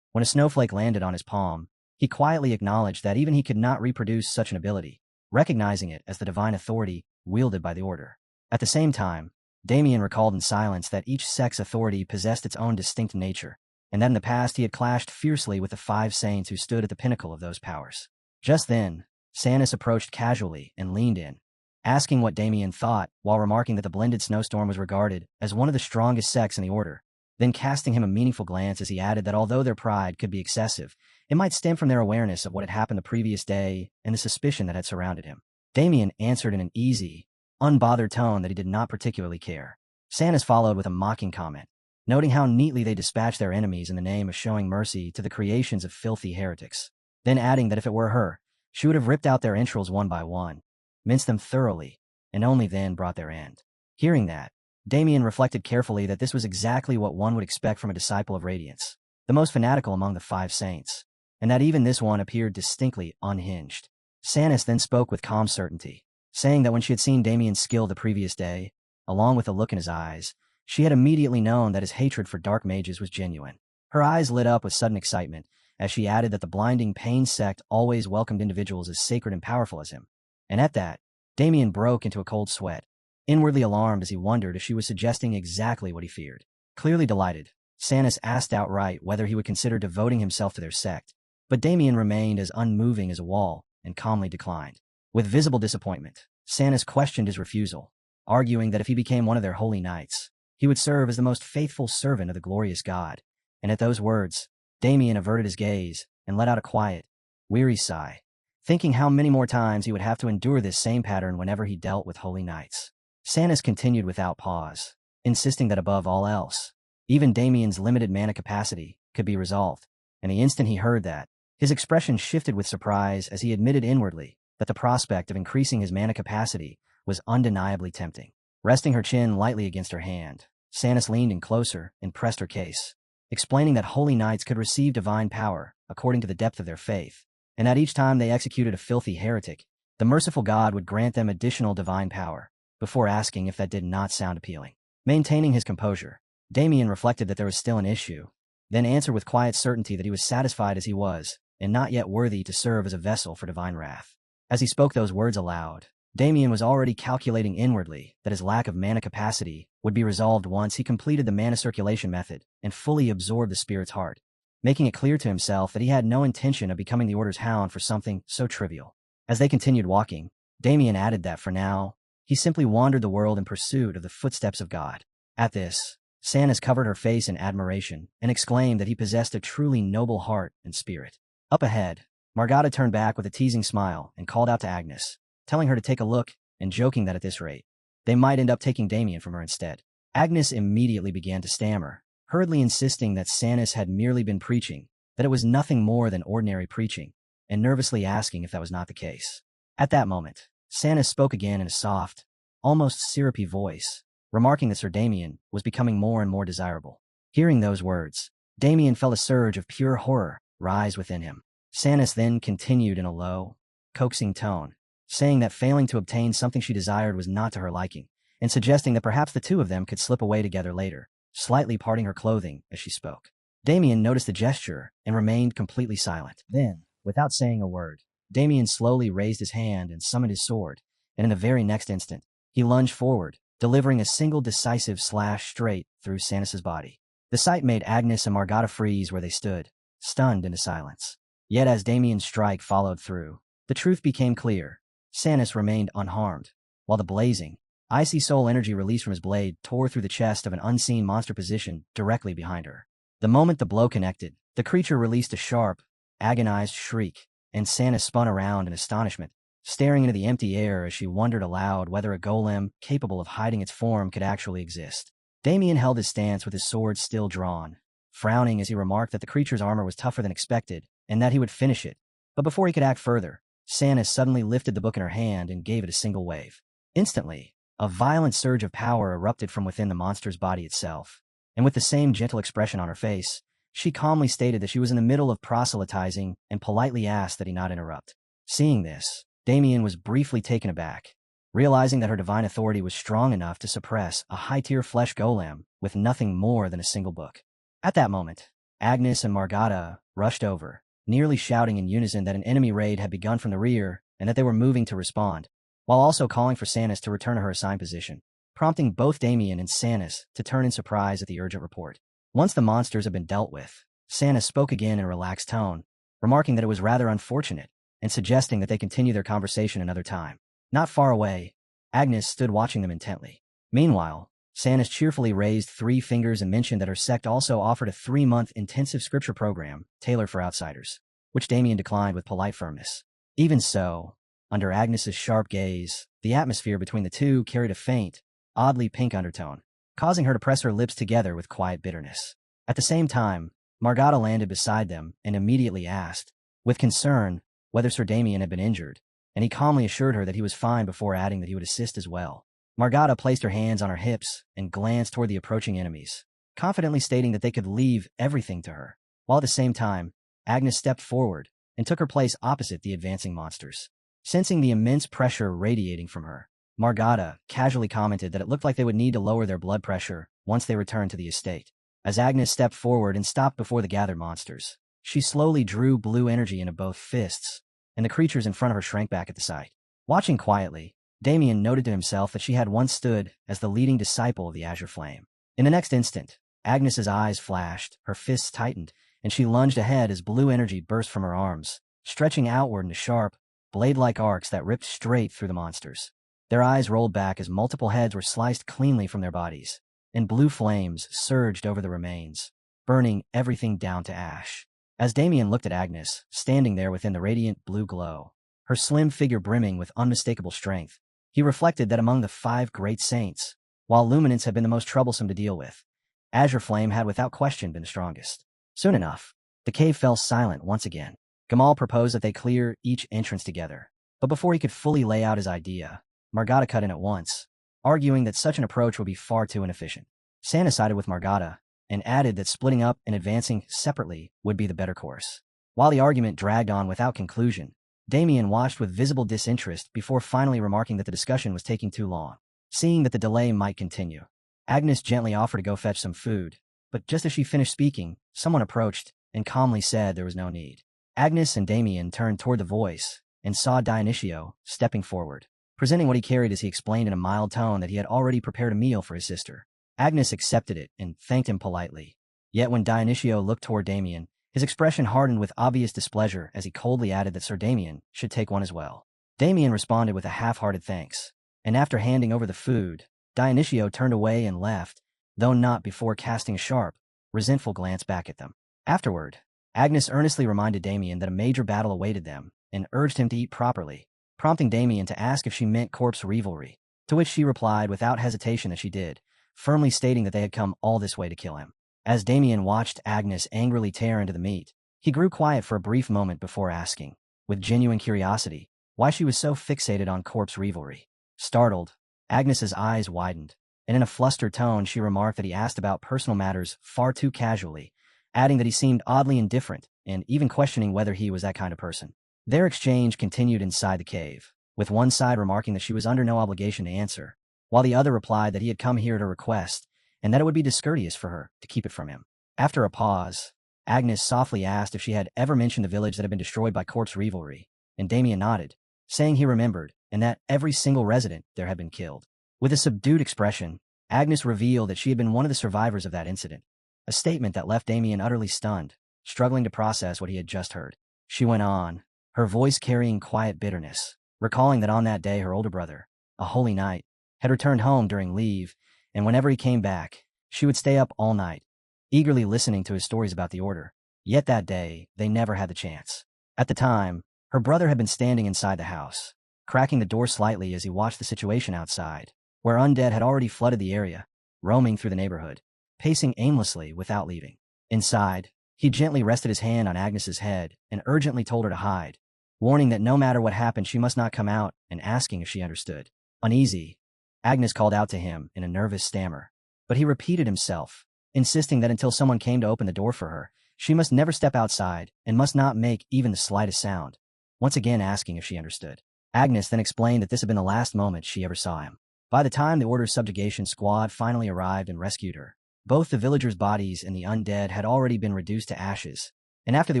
When a snowflake landed on his palm, he quietly acknowledged that even he could not reproduce such an ability, recognizing it as the divine authority wielded by the Order. At the same time, Damien recalled in silence that each sect's authority possessed its own distinct nature, and that in the past he had clashed fiercely with the 5 saints who stood at the pinnacle of those powers. Just then, Sanus approached casually and leaned in, asking what Damien thought while remarking that the blended snowstorm was regarded as one of the strongest sects in the Order, then casting him a meaningful glance as he added that although their pride could be excessive, it might stem from their awareness of what had happened the previous day and the suspicion that had surrounded him. Damien answered in an easy, unbothered tone that he did not particularly care. Sanus followed with a mocking comment, noting how neatly they dispatched their enemies in the name of showing mercy to the creations of filthy heretics, then adding that if it were her, she would have ripped out their entrails one by one, minced them thoroughly, and only then brought their end. Hearing that, Damien reflected carefully that this was exactly what one would expect from a disciple of Radiance, the most fanatical among the 5 saints, and that even this one appeared distinctly unhinged. Sanis then spoke with calm certainty, saying that when she had seen Damien's skill the previous day, along with the look in his eyes, she had immediately known that his hatred for dark mages was genuine. Her eyes lit up with sudden excitement as she added that the blinding Pain sect always welcomed individuals as sacred and powerful as him. And at that, Damien broke into a cold sweat, inwardly alarmed as he wondered if she was suggesting exactly what he feared. Clearly delighted, Sanis asked outright whether he would consider devoting himself to their sect, but Damien remained as unmoving as a wall and calmly declined. With visible disappointment, Sanis questioned his refusal, arguing that if he became one of their holy knights, he would serve as the most faithful servant of the glorious god. And at those words, Damien averted his gaze and let out a quiet, weary sigh, thinking how many more times he would have to endure this same pattern whenever he dealt with holy knights. Sanis continued without pause, insisting that above all else, even Damien's limited mana capacity could be resolved, and the instant he heard that, his expression shifted with surprise as he admitted inwardly that the prospect of increasing his mana capacity was undeniably tempting. Resting her chin lightly against her hand, Sanis leaned in closer and pressed her case, explaining that holy knights could receive divine power according to the depth of their faith, and that each time they executed a filthy heretic, the merciful god would grant them additional divine power, before asking if that did not sound appealing. Maintaining his composure, Damien reflected that there was still an issue, then answered with quiet certainty that he was satisfied as he was, and not yet worthy to serve as a vessel for divine wrath. As he spoke those words aloud, Damien was already calculating inwardly that his lack of mana capacity would be resolved once he completed the mana circulation method and fully absorbed the spirit's heart, making it clear to himself that he had no intention of becoming the Order's hound for something so trivial. As they continued walking, Damien added that for now, he simply wandered the world in pursuit of the footsteps of God. At this, Sanis covered her face in admiration and exclaimed that he possessed a truly noble heart and spirit. Up ahead, Margata turned back with a teasing smile and called out to Agnes, telling her to take a look and joking that at this rate, they might end up taking Damien from her instead. Agnes immediately began to stammer, hurriedly insisting that Sanis had merely been preaching, that it was nothing more than ordinary preaching, and nervously asking if that was not the case. At that moment, Sanis spoke again in a soft, almost syrupy voice, remarking that Sir Damien was becoming more and more desirable. Hearing those words, Damien felt a surge of pure horror rise within him. Sanis then continued in a low, coaxing tone, saying that failing to obtain something she desired was not to her liking, and suggesting that perhaps the two of them could slip away together later, slightly parting her clothing as she spoke. Damien noticed the gesture and remained completely silent. Then, without saying a word, Damien slowly raised his hand and summoned his sword, and in the very next instant, he lunged forward, delivering a single decisive slash straight through Sanis's body. The sight made Agnes and Margata freeze where they stood, stunned into silence. Yet as Damien's strike followed through, the truth became clear. Sanis remained unharmed, while the blazing, icy soul energy released from his blade tore through the chest of an unseen monster positioned directly behind her. The moment the blow connected, the creature released a sharp, agonized shriek, and Sanis spun around in astonishment, staring into the empty air as she wondered aloud whether a golem capable of hiding its form could actually exist. Damien held his stance with his sword still drawn, frowning as he remarked that the creature's armor was tougher than expected and that he would finish it. But before he could act further, Sanis suddenly lifted the book in her hand and gave it a single wave. Instantly, a violent surge of power erupted from within the monster's body itself, and with the same gentle expression on her face, she calmly stated that she was in the middle of proselytizing and politely asked that he not interrupt. Seeing this, Damien was briefly taken aback, realizing that her divine authority was strong enough to suppress a high-tier flesh golem with nothing more than a single book. At that moment, Agnes and Margata rushed over, nearly shouting in unison that an enemy raid had begun from the rear and that they were moving to respond, while also calling for Sanis to return to her assigned position, prompting both Damien and Sanis to turn in surprise at the urgent report. Once the monsters had been dealt with, Sanis spoke again in a relaxed tone, remarking that it was rather unfortunate and suggesting that they continue their conversation another time. Not far away, Agnes stood watching them intently. Meanwhile, Sanis cheerfully raised 3 fingers and mentioned that her sect also offered a 3-month intensive scripture program tailored for outsiders, which Damien declined with polite firmness. Even so, under Agnes's sharp gaze, the atmosphere between the two carried a faint, oddly pink undertone, causing her to press her lips together with quiet bitterness. At the same time, Margata landed beside them and immediately asked, with concern, whether Sir Damien had been injured, and he calmly assured her that he was fine before adding that he would assist as well. Margata placed her hands on her hips and glanced toward the approaching enemies, confidently stating that they could leave everything to her, while at the same time, Agnes stepped forward and took her place opposite the advancing monsters. Sensing the immense pressure radiating from her, Margata casually commented that it looked like they would need to lower their blood pressure once they returned to the estate. As Agnes stepped forward and stopped before the gathered monsters, she slowly drew blue energy into both fists, and the creatures in front of her shrank back at the sight. Watching quietly, Damien noted to himself that she had once stood as the leading disciple of the Azure Flame. In the next instant, Agnes's eyes flashed, her fists tightened, and she lunged ahead as blue energy burst from her arms, stretching outward into sharp, blade-like arcs that ripped straight through the monsters. Their eyes rolled back as multiple heads were sliced cleanly from their bodies, and blue flames surged over the remains, burning everything down to ash. As Damien looked at Agnes, standing there within the radiant blue glow, her slim figure brimming with unmistakable strength, he reflected that among the 5 great saints, while Luminance had been the most troublesome to deal with, Azure Flame had without question been the strongest. Soon enough, the cave fell silent once again. Gamal proposed that they clear each entrance together, but before he could fully lay out his idea, Margata cut in at once, arguing that such an approach would be far too inefficient. Santa sided with Margata and added that splitting up and advancing separately would be the better course. While the argument dragged on without conclusion, Damien watched with visible disinterest before finally remarking that the discussion was taking too long. Seeing that the delay might continue, Agnes gently offered to go fetch some food, but just as she finished speaking, someone approached and calmly said there was no need. Agnes and Damien turned toward the voice and saw Dionycio stepping forward, presenting what he carried as he explained in a mild tone that he had already prepared a meal for his sister. Agnes accepted it and thanked him politely. Yet when Dionycio looked toward Damien, his expression hardened with obvious displeasure as he coldly added that Sir Damien should take one as well. Damien responded with a half-hearted thanks, and after handing over the food, Dionycio turned away and left, though not before casting a sharp, resentful glance back at them. Afterward, Agnes earnestly reminded Damien that a major battle awaited them and urged him to eat properly, prompting Damien to ask if she meant corpse revelry, to which she replied without hesitation that she did, firmly stating that they had come all this way to kill him. As Damien watched Agnes angrily tear into the meat, he grew quiet for a brief moment before asking, with genuine curiosity, why she was so fixated on corpse revelry. Startled, Agnes's eyes widened, and in a flustered tone she remarked that he asked about personal matters far too casually, adding that he seemed oddly indifferent and even questioning whether he was that kind of person. Their exchange continued inside the cave, with one side remarking that she was under no obligation to answer, while the other replied that he had come here at her request and that it would be discourteous for her to keep it from him. After a pause, Agnes softly asked if she had ever mentioned the village that had been destroyed by corpse revelry, and Damien nodded, saying he remembered, and that every single resident there had been killed. With a subdued expression, Agnes revealed that she had been one of the survivors of that incident, a statement that left Damien utterly stunned, struggling to process what he had just heard. She went on, her voice carrying quiet bitterness, recalling that on that day her older brother, a holy knight, had returned home during leave, and whenever he came back, she would stay up all night, eagerly listening to his stories about the order. Yet that day, they never had the chance. At the time, her brother had been standing inside the house, cracking the door slightly as he watched the situation outside, where undead had already flooded the area, roaming through the neighborhood, pacing aimlessly without leaving. Inside, he gently rested his hand on Agnes's head and urgently told her to hide, warning that no matter what happened she must not come out and asking if she understood. Uneasy, Agnes called out to him in a nervous stammer, but he repeated himself, insisting that until someone came to open the door for her, she must never step outside and must not make even the slightest sound, once again asking if she understood. Agnes then explained that this had been the last moment she ever saw him. By the time the Order's subjugation squad finally arrived and rescued her, both the villagers' bodies and the undead had already been reduced to ashes, and after the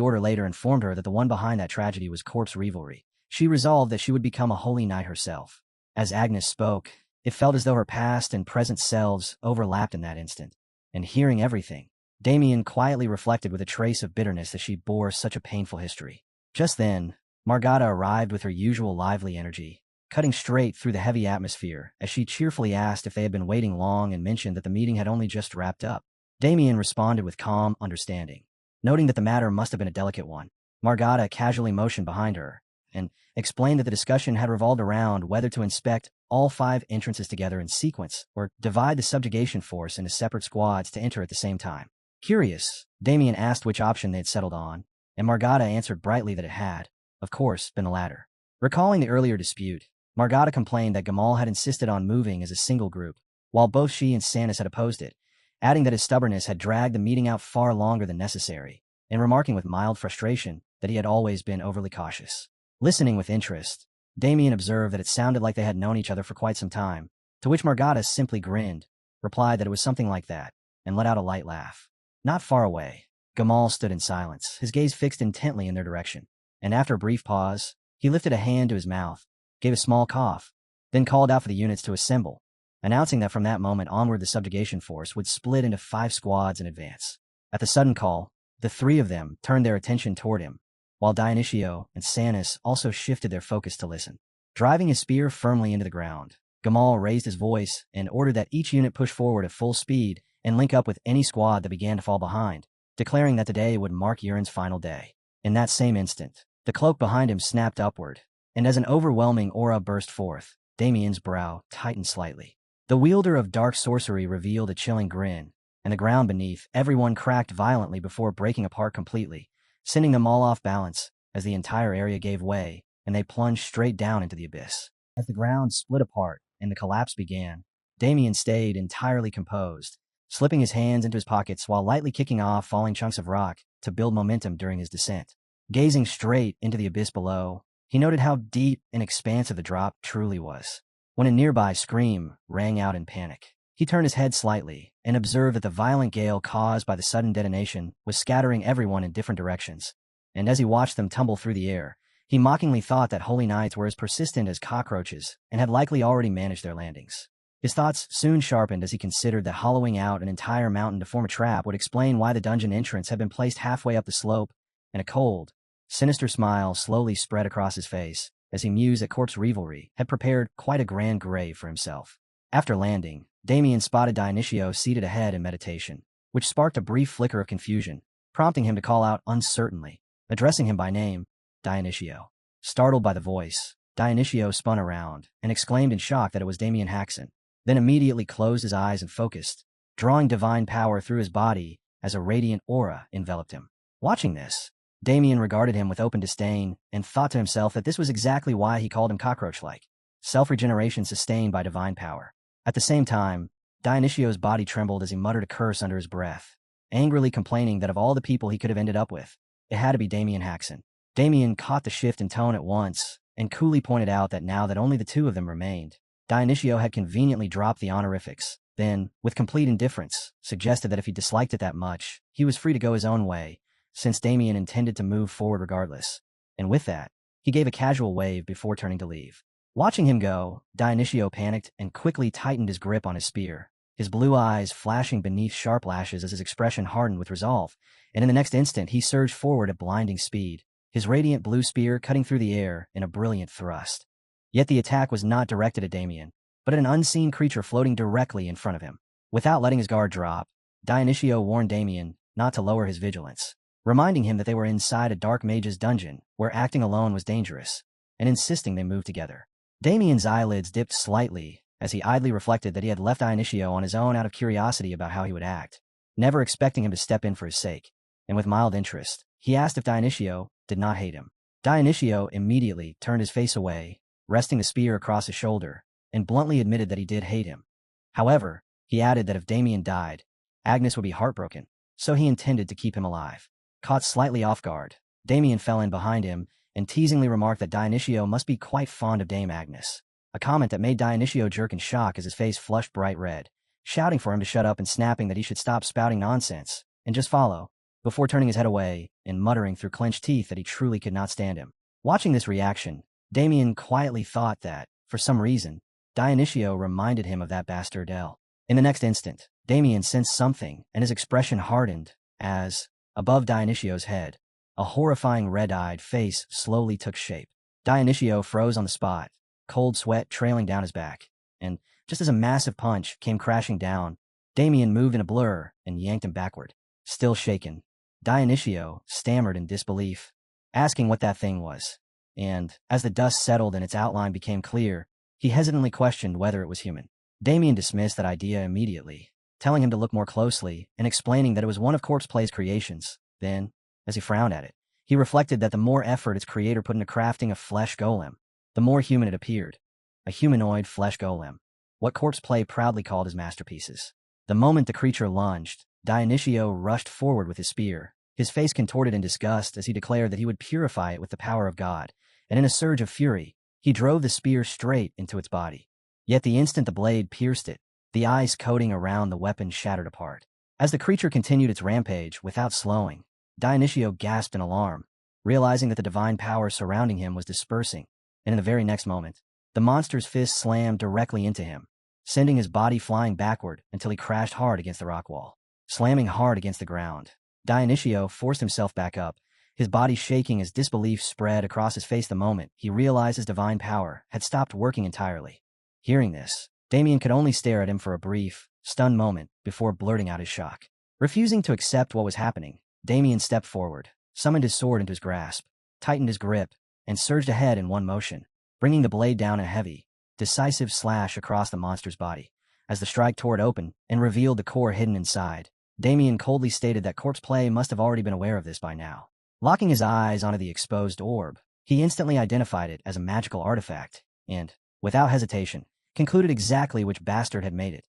Order later informed her that the one behind that tragedy was corpse revelry, she resolved that she would become a holy knight herself. As Agnes spoke, it felt as though her past and present selves overlapped in that instant, and hearing everything, Damien quietly reflected with a trace of bitterness that she bore such a painful history. Just then, Margata arrived with her usual lively energy, cutting straight through the heavy atmosphere as she cheerfully asked if they had been waiting long and mentioned that the meeting had only just wrapped up. Damien responded with calm understanding, noting that the matter must have been a delicate one. Margata casually motioned behind her and explained that the discussion had revolved around whether to inspect all 5 entrances together in sequence or divide the subjugation force into separate squads to enter at the same time. Curious, Damien asked which option they had settled on, and Margata answered brightly that it had, of course, been the latter. Recalling the earlier dispute, Margada complained that Gamal had insisted on moving as a single group, while both she and Sanus had opposed it, adding that his stubbornness had dragged the meeting out far longer than necessary, and remarking with mild frustration that he had always been overly cautious. Listening with interest, Damien observed that it sounded like they had known each other for quite some time, to which Margada simply grinned, replied that it was something like that, and let out a light laugh. Not far away, Gamal stood in silence, his gaze fixed intently in their direction, and after a brief pause, he lifted a hand to his mouth, gave a small cough, then called out for the units to assemble, announcing that from that moment onward the subjugation force would split into 5 squads in advance. At the sudden call, the 3 of them turned their attention toward him, while Dionycio and Sanus also shifted their focus to listen. Driving his spear firmly into the ground, Gamal raised his voice and ordered that each unit push forward at full speed and link up with any squad that began to fall behind, declaring that today would mark Urin's final day. In that same instant, the cloak behind him snapped upward, and as an overwhelming aura burst forth, Damien's brow tightened slightly. The wielder of dark sorcery revealed a chilling grin, and the ground beneath everyone cracked violently before breaking apart completely, sending them all off balance as the entire area gave way and they plunged straight down into the abyss. As the ground split apart and the collapse began, Damien stayed entirely composed, slipping his hands into his pockets while lightly kicking off falling chunks of rock to build momentum during his descent. Gazing straight into the abyss below, he noted how deep and expansive the drop truly was. When a nearby scream rang out in panic, he turned his head slightly and observed that the violent gale caused by the sudden detonation was scattering everyone in different directions. And as he watched them tumble through the air, he mockingly thought that holy knights were as persistent as cockroaches and had likely already managed their landings. His thoughts soon sharpened as he considered that hollowing out an entire mountain to form a trap would explain why the dungeon entrance had been placed halfway up the slope, and a cold, sinister smile slowly spread across his face as he mused that Corpse Revelry had prepared quite a grand grave for himself. After landing, Damien spotted Dionycio seated ahead in meditation, which sparked a brief flicker of confusion, prompting him to call out uncertainly, addressing him by name, Dionycio. Startled by the voice, Dionycio spun around and exclaimed in shock that it was Damien Haxon, then immediately closed his eyes and focused, drawing divine power through his body as a radiant aura enveloped him. Watching this, Damien regarded him with open disdain and thought to himself that this was exactly why he called him cockroach-like, self-regeneration sustained by divine power. At the same time, Dionysio's body trembled as he muttered a curse under his breath, angrily complaining that of all the people he could have ended up with, it had to be Damien Haxon. Damien caught the shift in tone at once and coolly pointed out that now that only the 2 of them remained, Dionycio had conveniently dropped the honorifics, then, with complete indifference, suggested that if he disliked it that much, he was free to go his own way, since Damien intended to move forward regardless. And with that, he gave a casual wave before turning to leave. Watching him go, Dionycio panicked and quickly tightened his grip on his spear, his blue eyes flashing beneath sharp lashes as his expression hardened with resolve, and in the next instant he surged forward at blinding speed, his radiant blue spear cutting through the air in a brilliant thrust. Yet the attack was not directed at Damien, but at an unseen creature floating directly in front of him. Without letting his guard drop, Dionycio warned Damien not to lower his vigilance, reminding him that they were inside a dark mage's dungeon where acting alone was dangerous, and insisting they move together. Damien's eyelids dipped slightly as he idly reflected that he had left Dionycio on his own out of curiosity about how he would act, never expecting him to step in for his sake, and with mild interest, he asked if Dionycio did not hate him. Dionycio immediately turned his face away, resting the spear across his shoulder, and bluntly admitted that he did hate him. However, he added that if Damien died, Agnes would be heartbroken, so he intended to keep him alive. Caught slightly off guard, Damien fell in behind him and teasingly remarked that Dionycio must be quite fond of Dame Agnes, a comment that made Dionycio jerk in shock as his face flushed bright red, shouting for him to shut up and snapping that he should stop spouting nonsense and just follow, before turning his head away and muttering through clenched teeth that he truly could not stand him. Watching this reaction, Damien quietly thought that, for some reason, Dionycio reminded him of that bastard Elle. In the next instant, Damien sensed something and his expression hardened as, above Dionycio's head, a horrifying red-eyed face slowly took shape. Dionycio froze on the spot, cold sweat trailing down his back, and, just as a massive punch came crashing down, Damien moved in a blur and yanked him backward. Still shaken, Dionycio stammered in disbelief, asking what that thing was, and, as the dust settled and its outline became clear, he hesitantly questioned whether it was human. Damien dismissed that idea immediately, telling him to look more closely and explaining that it was one of Corpse Play's creations. Then, as he frowned at it, he reflected that the more effort its creator put into crafting a flesh golem, the more human it appeared. A humanoid flesh golem. What corpse play proudly called his masterpieces. The moment the creature lunged, Dionysius rushed forward with his spear, his face contorted in disgust as he declared that he would purify it with the power of God, and in a surge of fury, he drove the spear straight into its body. Yet the instant the blade pierced it, the ice coating around the weapon shattered apart. As the creature continued its rampage without slowing, Dionysius gasped in alarm, realizing that the divine power surrounding him was dispersing, and in the very next moment, the monster's fist slammed directly into him, sending his body flying backward until he crashed hard against the rock wall. Slamming hard against the ground, Dionysius forced himself back up, his body shaking as disbelief spread across his face the moment he realized his divine power had stopped working entirely. Hearing this, Damien could only stare at him for a brief, stunned moment before blurting out his shock. Refusing to accept what was happening, Damien stepped forward, summoned his sword into his grasp, tightened his grip, and surged ahead in one motion, bringing the blade down in a heavy, decisive slash across the monster's body. As the strike tore it open and revealed the core hidden inside, Damien coldly stated that Corpse Play must have already been aware of this by now. Locking his eyes onto the exposed orb, he instantly identified it as a magical artifact and, without hesitation, concluded exactly which bastard had made it.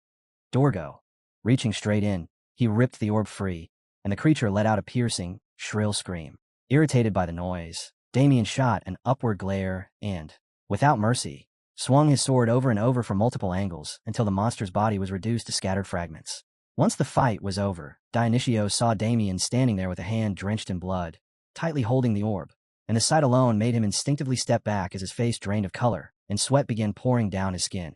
Dorgo. Reaching straight in, he ripped the orb free, and the creature let out a piercing, shrill scream. Irritated by the noise, Damien shot an upward glare and, without mercy, swung his sword over and over from multiple angles until the monster's body was reduced to scattered fragments. Once the fight was over, Dionysius saw Damien standing there with a hand drenched in blood, tightly holding the orb, and the sight alone made him instinctively step back as his face drained of color and sweat began pouring down his skin.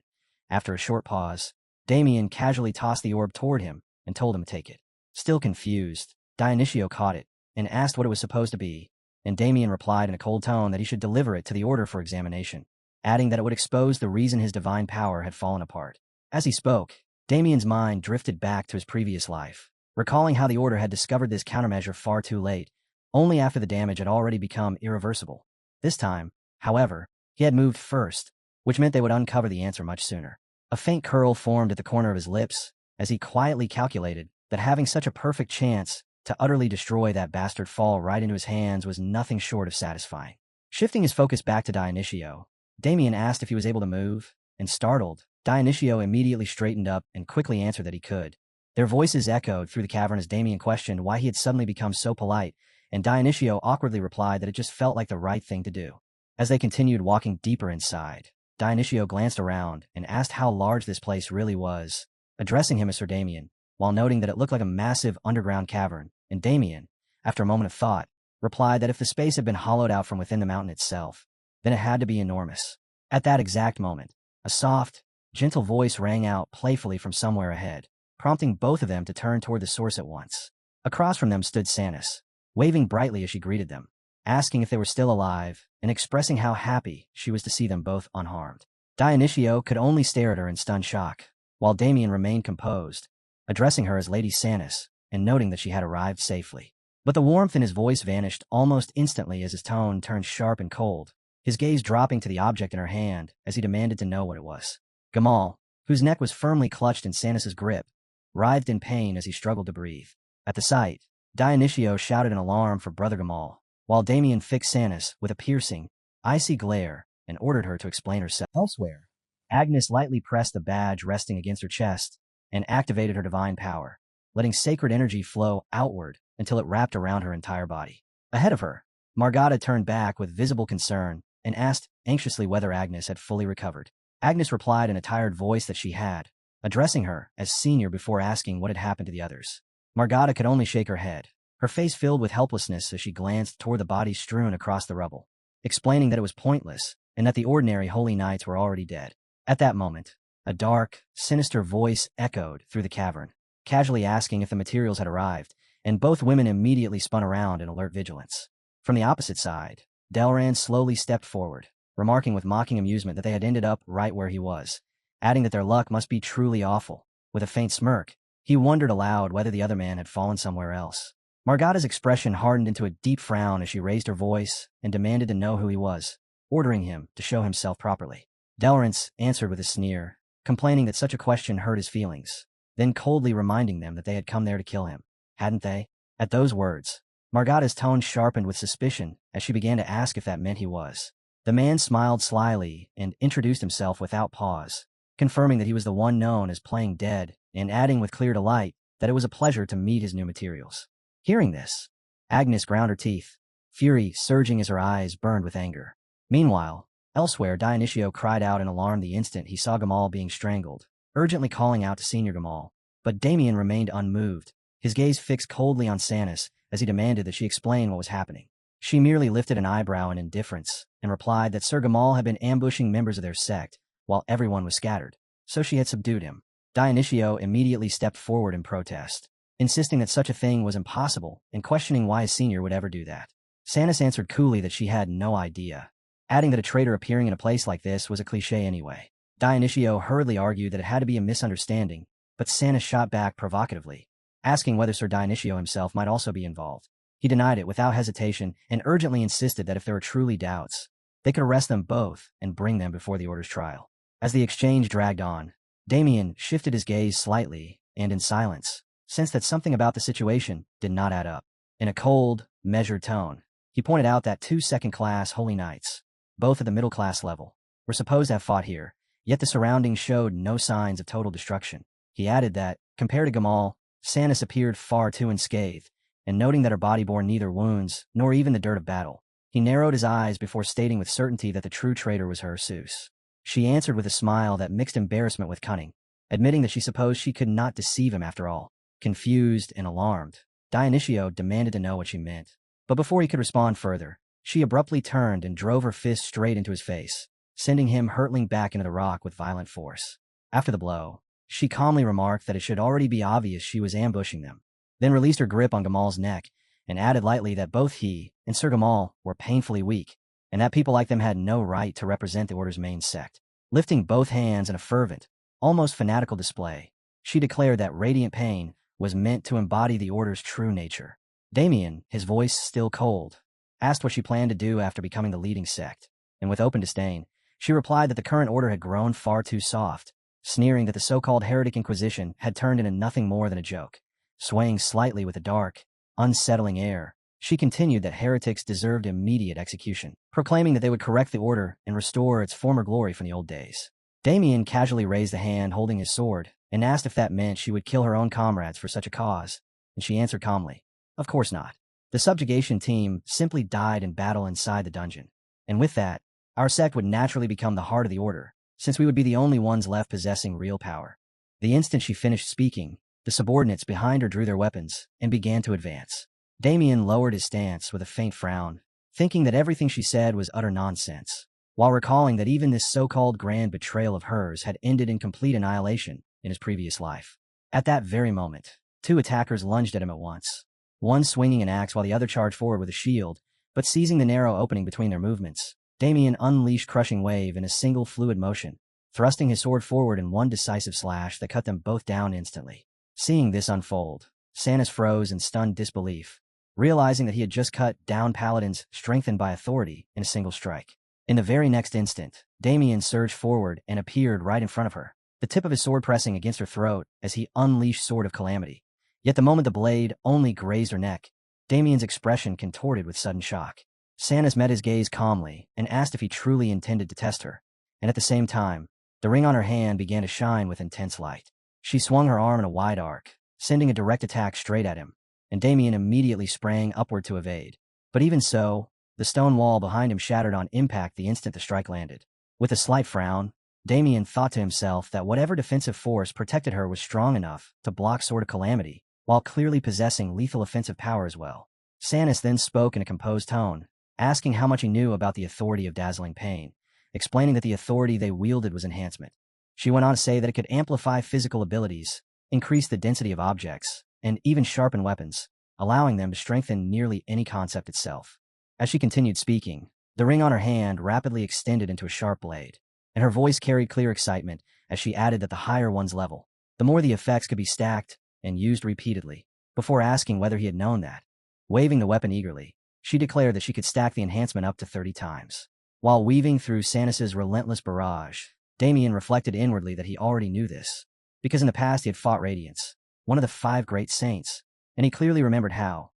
After a short pause, Damien casually tossed the orb toward him and told him to take it. Still confused, Dionysius caught it and asked what it was supposed to be, and Damien replied in a cold tone that he should deliver it to the Order for examination, adding that it would expose the reason his divine power had fallen apart. As he spoke, Damien's mind drifted back to his previous life, recalling how the Order had discovered this countermeasure far too late, only after the damage had already become irreversible. This time, however, he had moved first, which meant they would uncover the answer much sooner. A faint curl formed at the corner of his lips as he quietly calculated that having such a perfect chance to utterly destroy that bastard fall right into his hands was nothing short of satisfying. Shifting his focus back to Dionysius, Damien asked if he was able to move, and startled, Dionysius immediately straightened up and quickly answered that he could. Their voices echoed through the cavern as Damien questioned why he had suddenly become so polite, and Dionysius awkwardly replied that it just felt like the right thing to do. As they continued walking deeper inside, Dionysius glanced around and asked how large this place really was, addressing him as Sir Damien, while noting that it looked like a massive underground cavern, and Damien, after a moment of thought, replied that if the space had been hollowed out from within the mountain itself, then it had to be enormous. At that exact moment, a soft, gentle voice rang out playfully from somewhere ahead, prompting both of them to turn toward the source at once. Across from them stood Sanus, waving brightly as she greeted them, asking if they were still alive, and expressing how happy she was to see them both unharmed. Dionysius could only stare at her in stunned shock, while Damien remained composed, addressing her as Lady Sanus, and noting that she had arrived safely. But the warmth in his voice vanished almost instantly as his tone turned sharp and cold, his gaze dropping to the object in her hand as he demanded to know what it was. Gamal, whose neck was firmly clutched in Sanus's grip, writhed in pain as he struggled to breathe. At the sight, Dionysius shouted in alarm for Brother Gamal, while Damien fixed Sanus with a piercing, icy glare and ordered her to explain herself. Elsewhere, Agnes lightly pressed the badge resting against her chest and activated her divine power, letting sacred energy flow outward until it wrapped around her entire body. Ahead of her, Margada turned back with visible concern and asked anxiously whether Agnes had fully recovered. Agnes replied in a tired voice that she had, addressing her as senior before asking what had happened to the others. Margada could only shake her head, her face filled with helplessness as she glanced toward the bodies strewn across the rubble, explaining that it was pointless and that the ordinary holy knights were already dead. At that moment, a dark, sinister voice echoed through the cavern, casually asking if the materials had arrived, and both women immediately spun around in alert vigilance. From the opposite side, Delran slowly stepped forward, remarking with mocking amusement that they had ended up right where he was, adding that their luck must be truly awful. With a faint smirk, he wondered aloud whether the other man had fallen somewhere else. Margada's expression hardened into a deep frown as she raised her voice and demanded to know who he was, ordering him to show himself properly. Delrance answered with a sneer, complaining that such a question hurt his feelings, then coldly reminding them that they had come there to kill him, hadn't they? At those words, Margada's tone sharpened with suspicion as she began to ask if that meant he was. The man smiled slyly and introduced himself without pause, confirming that he was the one known as playing dead and adding with clear delight that it was a pleasure to meet his new materials. Hearing this, Agnes ground her teeth, fury surging as her eyes burned with anger. Meanwhile, elsewhere, Dionycio cried out in alarm the instant he saw Gamal being strangled, urgently calling out to Senior Gamal. But Damien remained unmoved, his gaze fixed coldly on Sanus as he demanded that she explain what was happening. She merely lifted an eyebrow in indifference and replied that Sir Gamal had been ambushing members of their sect while everyone was scattered, so she had subdued him. Dionycio immediately stepped forward in protest, insisting that such a thing was impossible and questioning why a senior would ever do that. Sanus answered coolly that she had no idea, adding that a traitor appearing in a place like this was a cliché anyway. Dionycio hurriedly argued that it had to be a misunderstanding, but Sanus shot back provocatively, asking whether Sir Dionycio himself might also be involved. He denied it without hesitation and urgently insisted that if there were truly doubts, they could arrest them both and bring them before the Order's trial. As the exchange dragged on, Damien shifted his gaze slightly and, in silence, sensed that something about the situation did not add up. In a cold, measured tone, he pointed out that 2 second-class Holy Knights, both at the middle-class level, were supposed to have fought here, yet the surroundings showed no signs of total destruction. He added that, compared to Gamal, Sanus appeared far too unscathed, and noting that her body bore neither wounds nor even the dirt of battle, he narrowed his eyes before stating with certainty that the true traitor was her Seuss. She answered with a smile that mixed embarrassment with cunning, admitting that she supposed she could not deceive him after all. Confused and alarmed, Dionycio demanded to know what she meant. But before he could respond further, she abruptly turned and drove her fist straight into his face, sending him hurtling back into the rock with violent force. After the blow, she calmly remarked that it should already be obvious she was ambushing them, then released her grip on Gamal's neck and added lightly that both he and Sir Gamal were painfully weak, and that people like them had no right to represent the Order's main sect. Lifting both hands in a fervent, almost fanatical display, she declared that radiant pain was meant to embody the Order's true nature. Damien, his voice still cold, asked what she planned to do after becoming the leading sect, and with open disdain, she replied that the current order had grown far too soft, sneering that the so-called heretic inquisition had turned into nothing more than a joke. Swaying slightly with a dark, unsettling air, she continued that heretics deserved immediate execution, proclaiming that they would correct the order and restore its former glory from the old days. Damien casually raised a hand holding his sword and asked if that meant she would kill her own comrades for such a cause, and she answered calmly, "Of course not. The subjugation team simply died in battle inside the dungeon, and with that, our sect would naturally become the heart of the order, since we would be the only ones left possessing real power." The instant she finished speaking, the subordinates behind her drew their weapons and began to advance. Damien lowered his stance with a faint frown, thinking that everything she said was utter nonsense, while recalling that even this so-called grand betrayal of hers had ended in complete annihilation in his previous life. At that very moment, 2 attackers lunged at him at once, one swinging an axe while the other charged forward with a shield, but seizing the narrow opening between their movements, Damien unleashed Crushing Wave in a single fluid motion, thrusting his sword forward in one decisive slash that cut them both down instantly. Seeing this unfold, Sanus froze in stunned disbelief, realizing that he had just cut down paladins strengthened by authority in a single strike. In the very next instant, Damien surged forward and appeared right in front of her, the tip of his sword pressing against her throat as he unleashed Sword of Calamity. Yet the moment the blade only grazed her neck, Damien's expression contorted with sudden shock. Sanus met his gaze calmly and asked if he truly intended to test her, and at the same time, the ring on her hand began to shine with intense light. She swung her arm in a wide arc, sending a direct attack straight at him, and Damien immediately sprang upward to evade. But even so, the stone wall behind him shattered on impact the instant the strike landed. With a slight frown, Damien thought to himself that whatever defensive force protected her was strong enough to block Sword of Calamity, while clearly possessing lethal offensive power as well. Sanus then spoke in a composed tone, asking how much he knew about the authority of Dazzling Pain, explaining that the authority they wielded was enhancement. She went on to say that it could amplify physical abilities, increase the density of objects, and even sharpen weapons, allowing them to strengthen nearly any concept itself. As she continued speaking, the ring on her hand rapidly extended into a sharp blade, and her voice carried clear excitement as she added that the higher one's level, the more the effects could be stacked and used repeatedly, before asking whether he had known that. Waving the weapon eagerly, she declared that she could stack the enhancement up to 30 times. While weaving through Sanus's relentless barrage, Damien reflected inwardly that he already knew this, because in the past he had fought Radiance, one of the 5 great saints, and he clearly remembered how,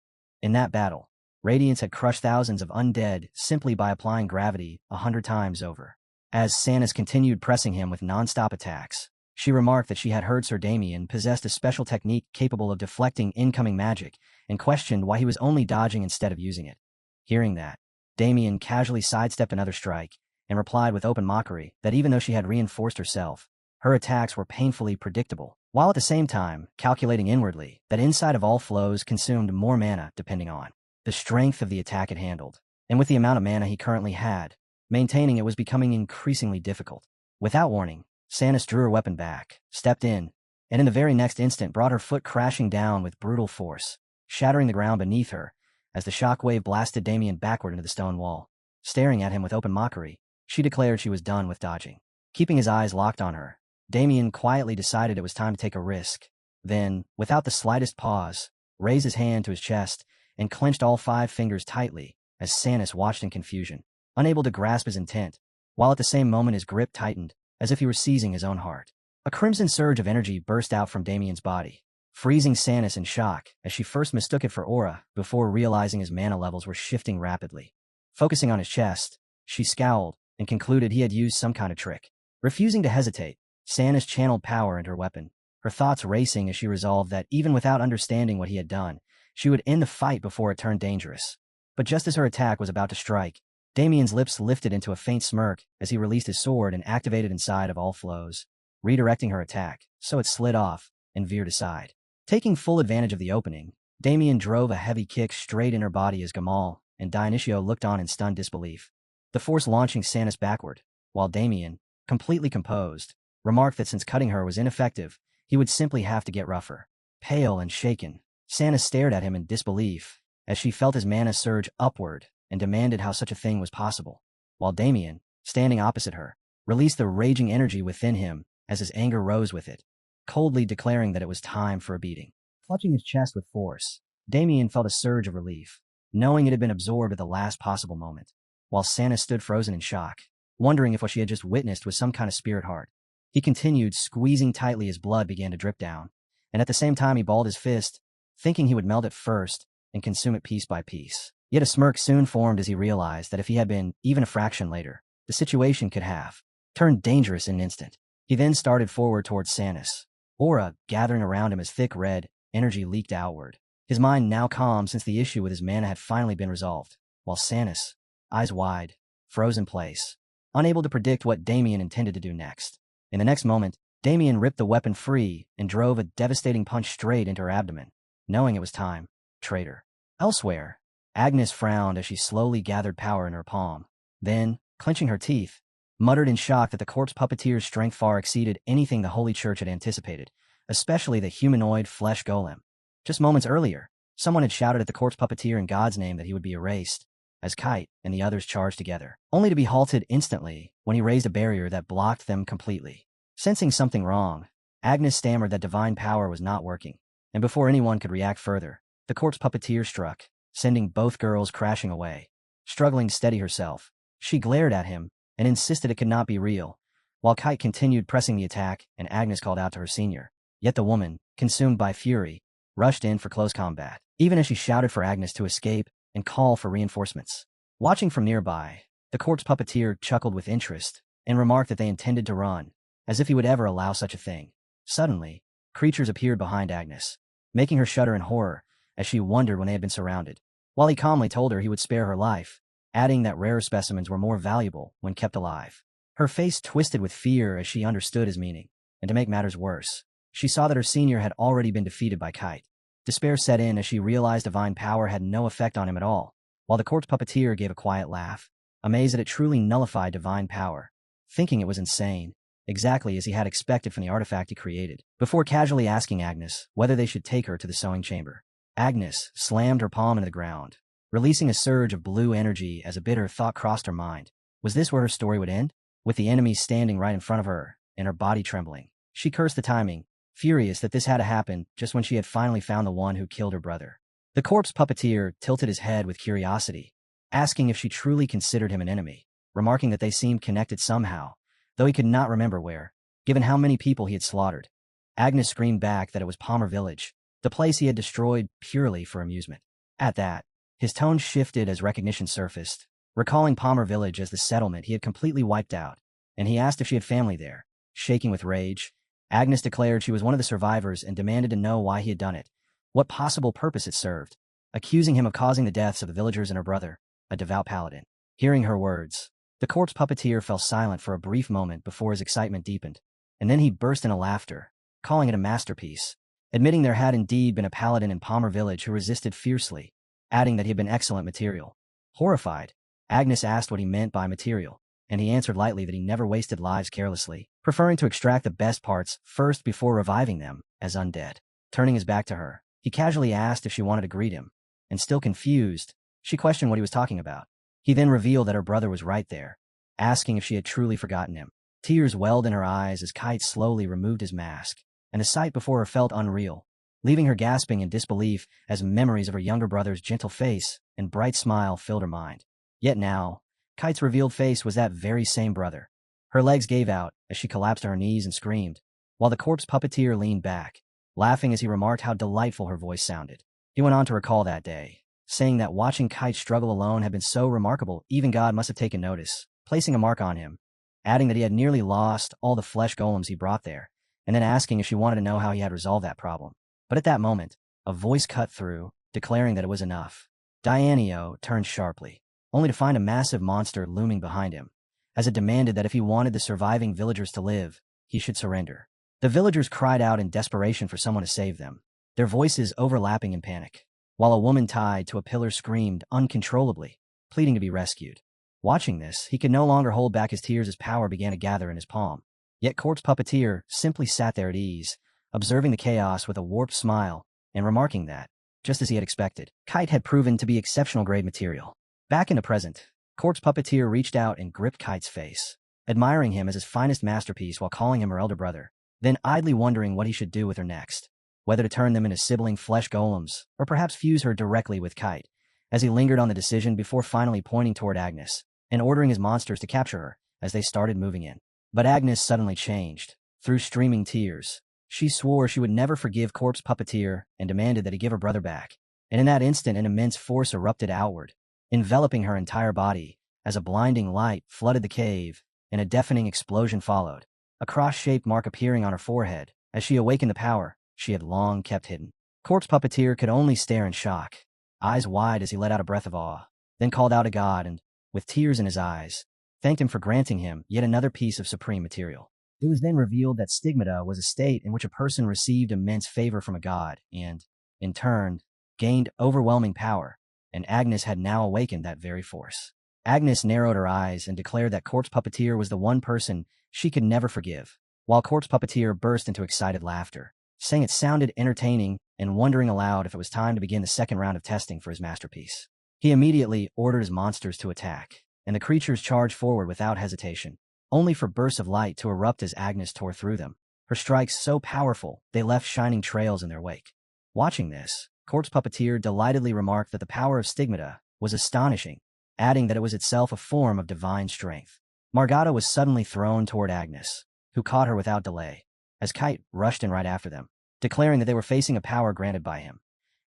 in that battle, Radiance had crushed thousands of undead simply by applying gravity 100 times over. As Sanus continued pressing him with non-stop attacks, she remarked that she had heard Sir Damien possessed a special technique capable of deflecting incoming magic and questioned why he was only dodging instead of using it. Hearing that, Damien casually sidestepped another strike and replied with open mockery that even though she had reinforced herself, her attacks were painfully predictable, while at the same time calculating inwardly that inside of all flows consumed more mana depending on the strength of the attack it handled. And with the amount of mana he currently had, maintaining it was becoming increasingly difficult. Without warning, Sanus drew her weapon back, stepped in, and in the very next instant brought her foot crashing down with brutal force, shattering the ground beneath her as the shockwave blasted Damien backward into the stone wall. Staring at him with open mockery, she declared she was done with dodging. Keeping his eyes locked on her, Damien quietly decided it was time to take a risk. Then, without the slightest pause, raised his hand to his chest and clenched all 5 fingers tightly as Sanus watched in confusion, unable to grasp his intent, while at the same moment his grip tightened as if he were seizing his own heart. A crimson surge of energy burst out from Damien's body, freezing Sanus in shock as she first mistook it for aura before realizing his mana levels were shifting rapidly. Focusing on his chest, she scowled and concluded he had used some kind of trick. Refusing to hesitate, Sanus channeled power into her weapon, her thoughts racing as she resolved that even without understanding what he had done, she would end the fight before it turned dangerous. But just as her attack was about to strike, Damien's lips lifted into a faint smirk as he released his sword and activated inside of all flows, redirecting her attack, so it slid off and veered aside. Taking full advantage of the opening, Damien drove a heavy kick straight in her body as Gamal and Dionycio looked on in stunned disbelief, the force launching Sanus backward, while Damien, completely composed, remarked that since cutting her was ineffective, he would simply have to get rougher. Pale and shaken, Sanus stared at him in disbelief as she felt his mana surge upward and demanded how such a thing was possible, while Damien, standing opposite her, released the raging energy within him as his anger rose with it, coldly declaring that it was time for a beating. Clutching his chest with force, Damien felt a surge of relief, knowing it had been absorbed at the last possible moment, while Sanus stood frozen in shock, wondering if what she had just witnessed was some kind of spirit heart. He continued squeezing tightly as blood began to drip down, and at the same time he balled his fist, thinking he would melt it first and consume it piece by piece. Yet a smirk soon formed as he realized that if he had been even a fraction later, the situation could have turned dangerous in an instant. He then started forward towards Sanus, aura gathering around him as thick red energy leaked outward. His mind now calm since the issue with his mana had finally been resolved, while Sanus, eyes wide, froze in place, unable to predict what Damien intended to do next. In the next moment, Damien ripped the weapon free and drove a devastating punch straight into her abdomen, knowing it was time. Traitor. Elsewhere, Agnes frowned as she slowly gathered power in her palm. Then, clenching her teeth, muttered in shock that the corpse puppeteer's strength far exceeded anything the Holy Church had anticipated, especially the humanoid flesh golem. Just moments earlier, someone had shouted at the corpse puppeteer in God's name that he would be erased, as Kite and the others charged together, only to be halted instantly when he raised a barrier that blocked them completely. Sensing something wrong, Agnes stammered that divine power was not working, and before anyone could react further, the corpse puppeteer struck, sending both girls crashing away. Struggling to steady herself, she glared at him and insisted it could not be real, while Kite continued pressing the attack and Agnes called out to her senior. Yet the woman, consumed by fury, rushed in for close combat, even as she shouted for Agnes to escape and call for reinforcements. Watching from nearby, the corpse puppeteer chuckled with interest and remarked that they intended to run, as if he would ever allow such a thing. Suddenly, creatures appeared behind Agnes, making her shudder in horror as she wondered when they had been surrounded, while he calmly told her he would spare her life, adding that rarer specimens were more valuable when kept alive. Her face twisted with fear as she understood his meaning, and to make matters worse, she saw that her senior had already been defeated by Kite. Despair set in as she realized divine power had no effect on him at all, while the corpse puppeteer gave a quiet laugh, amazed that it truly nullified divine power, thinking it was insane, exactly as he had expected from the artifact he created, before casually asking Agnes whether they should take her to the sewing chamber. Agnes slammed her palm into the ground, releasing a surge of blue energy as a bitter thought crossed her mind. Was this where her story would end? With the enemy standing right in front of her, and her body trembling, she cursed the timing, furious that this had to happen just when she had finally found the one who killed her brother. The corpse puppeteer tilted his head with curiosity, asking if she truly considered him an enemy, remarking that they seemed connected somehow, though he could not remember where, given how many people he had slaughtered. Agnes screamed back that it was Palmer Village, the place he had destroyed purely for amusement. At that, His tone shifted as recognition surfaced, recalling Palmer Village as the settlement he had completely wiped out, and he asked if she had family there. Shaking with rage, Agnes declared she was one of the survivors and demanded to know why he had done it, what possible purpose it served, accusing him of causing the deaths of the villagers and her brother, a devout paladin. Hearing her words, the corpse puppeteer fell silent for a brief moment before his excitement deepened, and then he burst into laughter, calling it a masterpiece, admitting there had indeed been a paladin in Palmer Village who resisted fiercely, adding that he had been excellent material. Horrified, Agnes asked what he meant by material, and he answered lightly that he never wasted lives carelessly, preferring to extract the best parts first before reviving them as undead. Turning his back to her, he casually asked if she wanted to greet him, and still confused, she questioned what he was talking about. He then revealed that her brother was right there, asking if she had truly forgotten him. Tears welled in her eyes as Kite slowly removed his mask, and the sight before her felt unreal, leaving her gasping in disbelief as memories of her younger brother's gentle face and bright smile filled her mind. Yet now, Kite's revealed face was that very same brother. Her legs gave out as she collapsed to her knees and screamed, while the corpse puppeteer leaned back, laughing as he remarked how delightful her voice sounded. He went on to recall that day, saying that watching Kite struggle alone had been so remarkable even God must have taken notice, placing a mark on him, adding that he had nearly lost all the flesh golems he brought there, and then asking if she wanted to know how he had resolved that problem. But at that moment, a voice cut through, declaring that it was enough. Dioneo turned sharply, only to find a massive monster looming behind him, as it demanded that if he wanted the surviving villagers to live, he should surrender. The villagers cried out in desperation for someone to save them, their voices overlapping in panic, while a woman tied to a pillar screamed uncontrollably, pleading to be rescued. Watching this, he could no longer hold back his tears as power began to gather in his palm. Yet Corpse Puppeteer simply sat there at ease, observing the chaos with a warped smile and remarking that, just as he had expected, Kite had proven to be exceptional grade material. Back in the present, Corpse Puppeteer reached out and gripped Kite's face, admiring him as his finest masterpiece while calling him her elder brother, then idly wondering what he should do with her next, whether to turn them into sibling flesh golems or perhaps fuse her directly with Kite, as he lingered on the decision before finally pointing toward Agnes and ordering his monsters to capture her as they started moving in. But Agnes suddenly changed. Through streaming tears, she swore she would never forgive Corpse Puppeteer and demanded that he give her brother back. And in that instant, an immense force erupted outward, enveloping her entire body, as a blinding light flooded the cave, and a deafening explosion followed, a cross-shaped mark appearing on her forehead as she awakened the power she had long kept hidden. Corpse Puppeteer could only stare in shock, eyes wide as he let out a breath of awe, then called out to God and, with tears in his eyes, thanked him for granting him yet another piece of supreme material. It was then revealed that stigmata was a state in which a person received immense favor from a god and, in turn, gained overwhelming power, and Agnes had now awakened that very force. Agnes narrowed her eyes and declared that Corpse Puppeteer was the one person she could never forgive, while Corpse Puppeteer burst into excited laughter, saying it sounded entertaining and wondering aloud if it was time to begin the second round of testing for his masterpiece. He immediately ordered his monsters to attack, and the creatures charged forward without hesitation, only for bursts of light to erupt as Agnes tore through them, her strikes so powerful they left shining trails in their wake. Watching this, Corpse Puppeteer delightedly remarked that the power of stigmata was astonishing, adding that it was itself a form of divine strength. Margata was suddenly thrown toward Agnes, who caught her without delay, as Kite rushed in right after them, declaring that they were facing a power granted by him.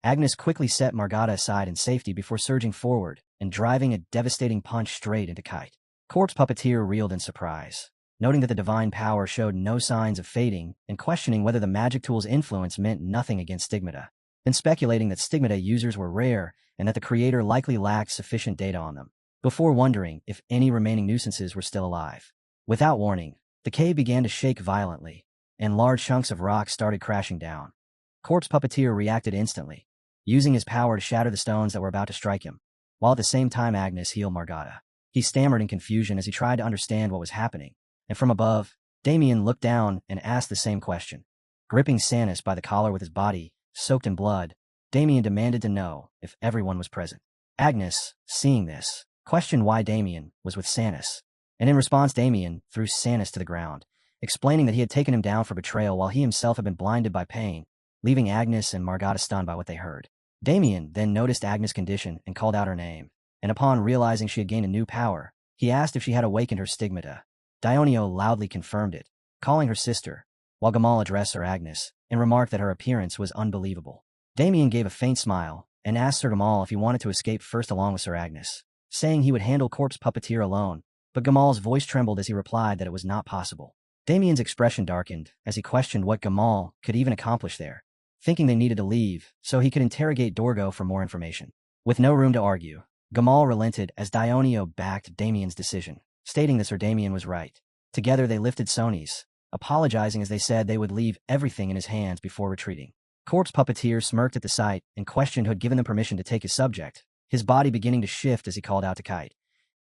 Agnes quickly set Margata aside in safety before surging forward and driving a devastating punch straight into Kite. Corpse Puppeteer reeled in surprise, noting that the divine power showed no signs of fading and questioning whether the magic tool's influence meant nothing against stigmata, then speculating that stigmata users were rare and that the creator likely lacked sufficient data on them, before wondering if any remaining nuisances were still alive. Without warning, the cave began to shake violently, and large chunks of rock started crashing down. Corpse Puppeteer reacted instantly, using his power to shatter the stones that were about to strike him, while at the same time Agnes healed Margata. He stammered in confusion as he tried to understand what was happening, and from above, Damien looked down and asked the same question. Gripping Sanus by the collar with his body soaked in blood, Damien demanded to know if everyone was present. Agnes, seeing this, questioned why Damien was with Sanus, and in response Damien threw Sanus to the ground, explaining that he had taken him down for betrayal while he himself had been blinded by pain, leaving Agnes and Margata stunned by what they heard. Damien then noticed Agnes' condition and called out her name, and upon realizing she had gained a new power, he asked if she had awakened her stigmata. Dioneo loudly confirmed it, calling her sister, while Gamal addressed her Agnes and remarked that her appearance was unbelievable. Damien gave a faint smile and asked Sir Gamal if he wanted to escape first along with Sir Agnes, saying he would handle Corpse Puppeteer alone, but Gamal's voice trembled as he replied that it was not possible. Damien's expression darkened as he questioned what Gamal could even accomplish there, thinking they needed to leave so he could interrogate Dorgo for more information. With no room to argue, Gamal relented as Dionio backed Damien's decision, stating that Sir Damien was right. Together they lifted Sony's, apologizing as they said they would leave everything in his hands before retreating. Corpse Puppeteer smirked at the sight and questioned who had given them permission to take his subject, his body beginning to shift as he called out to Kite.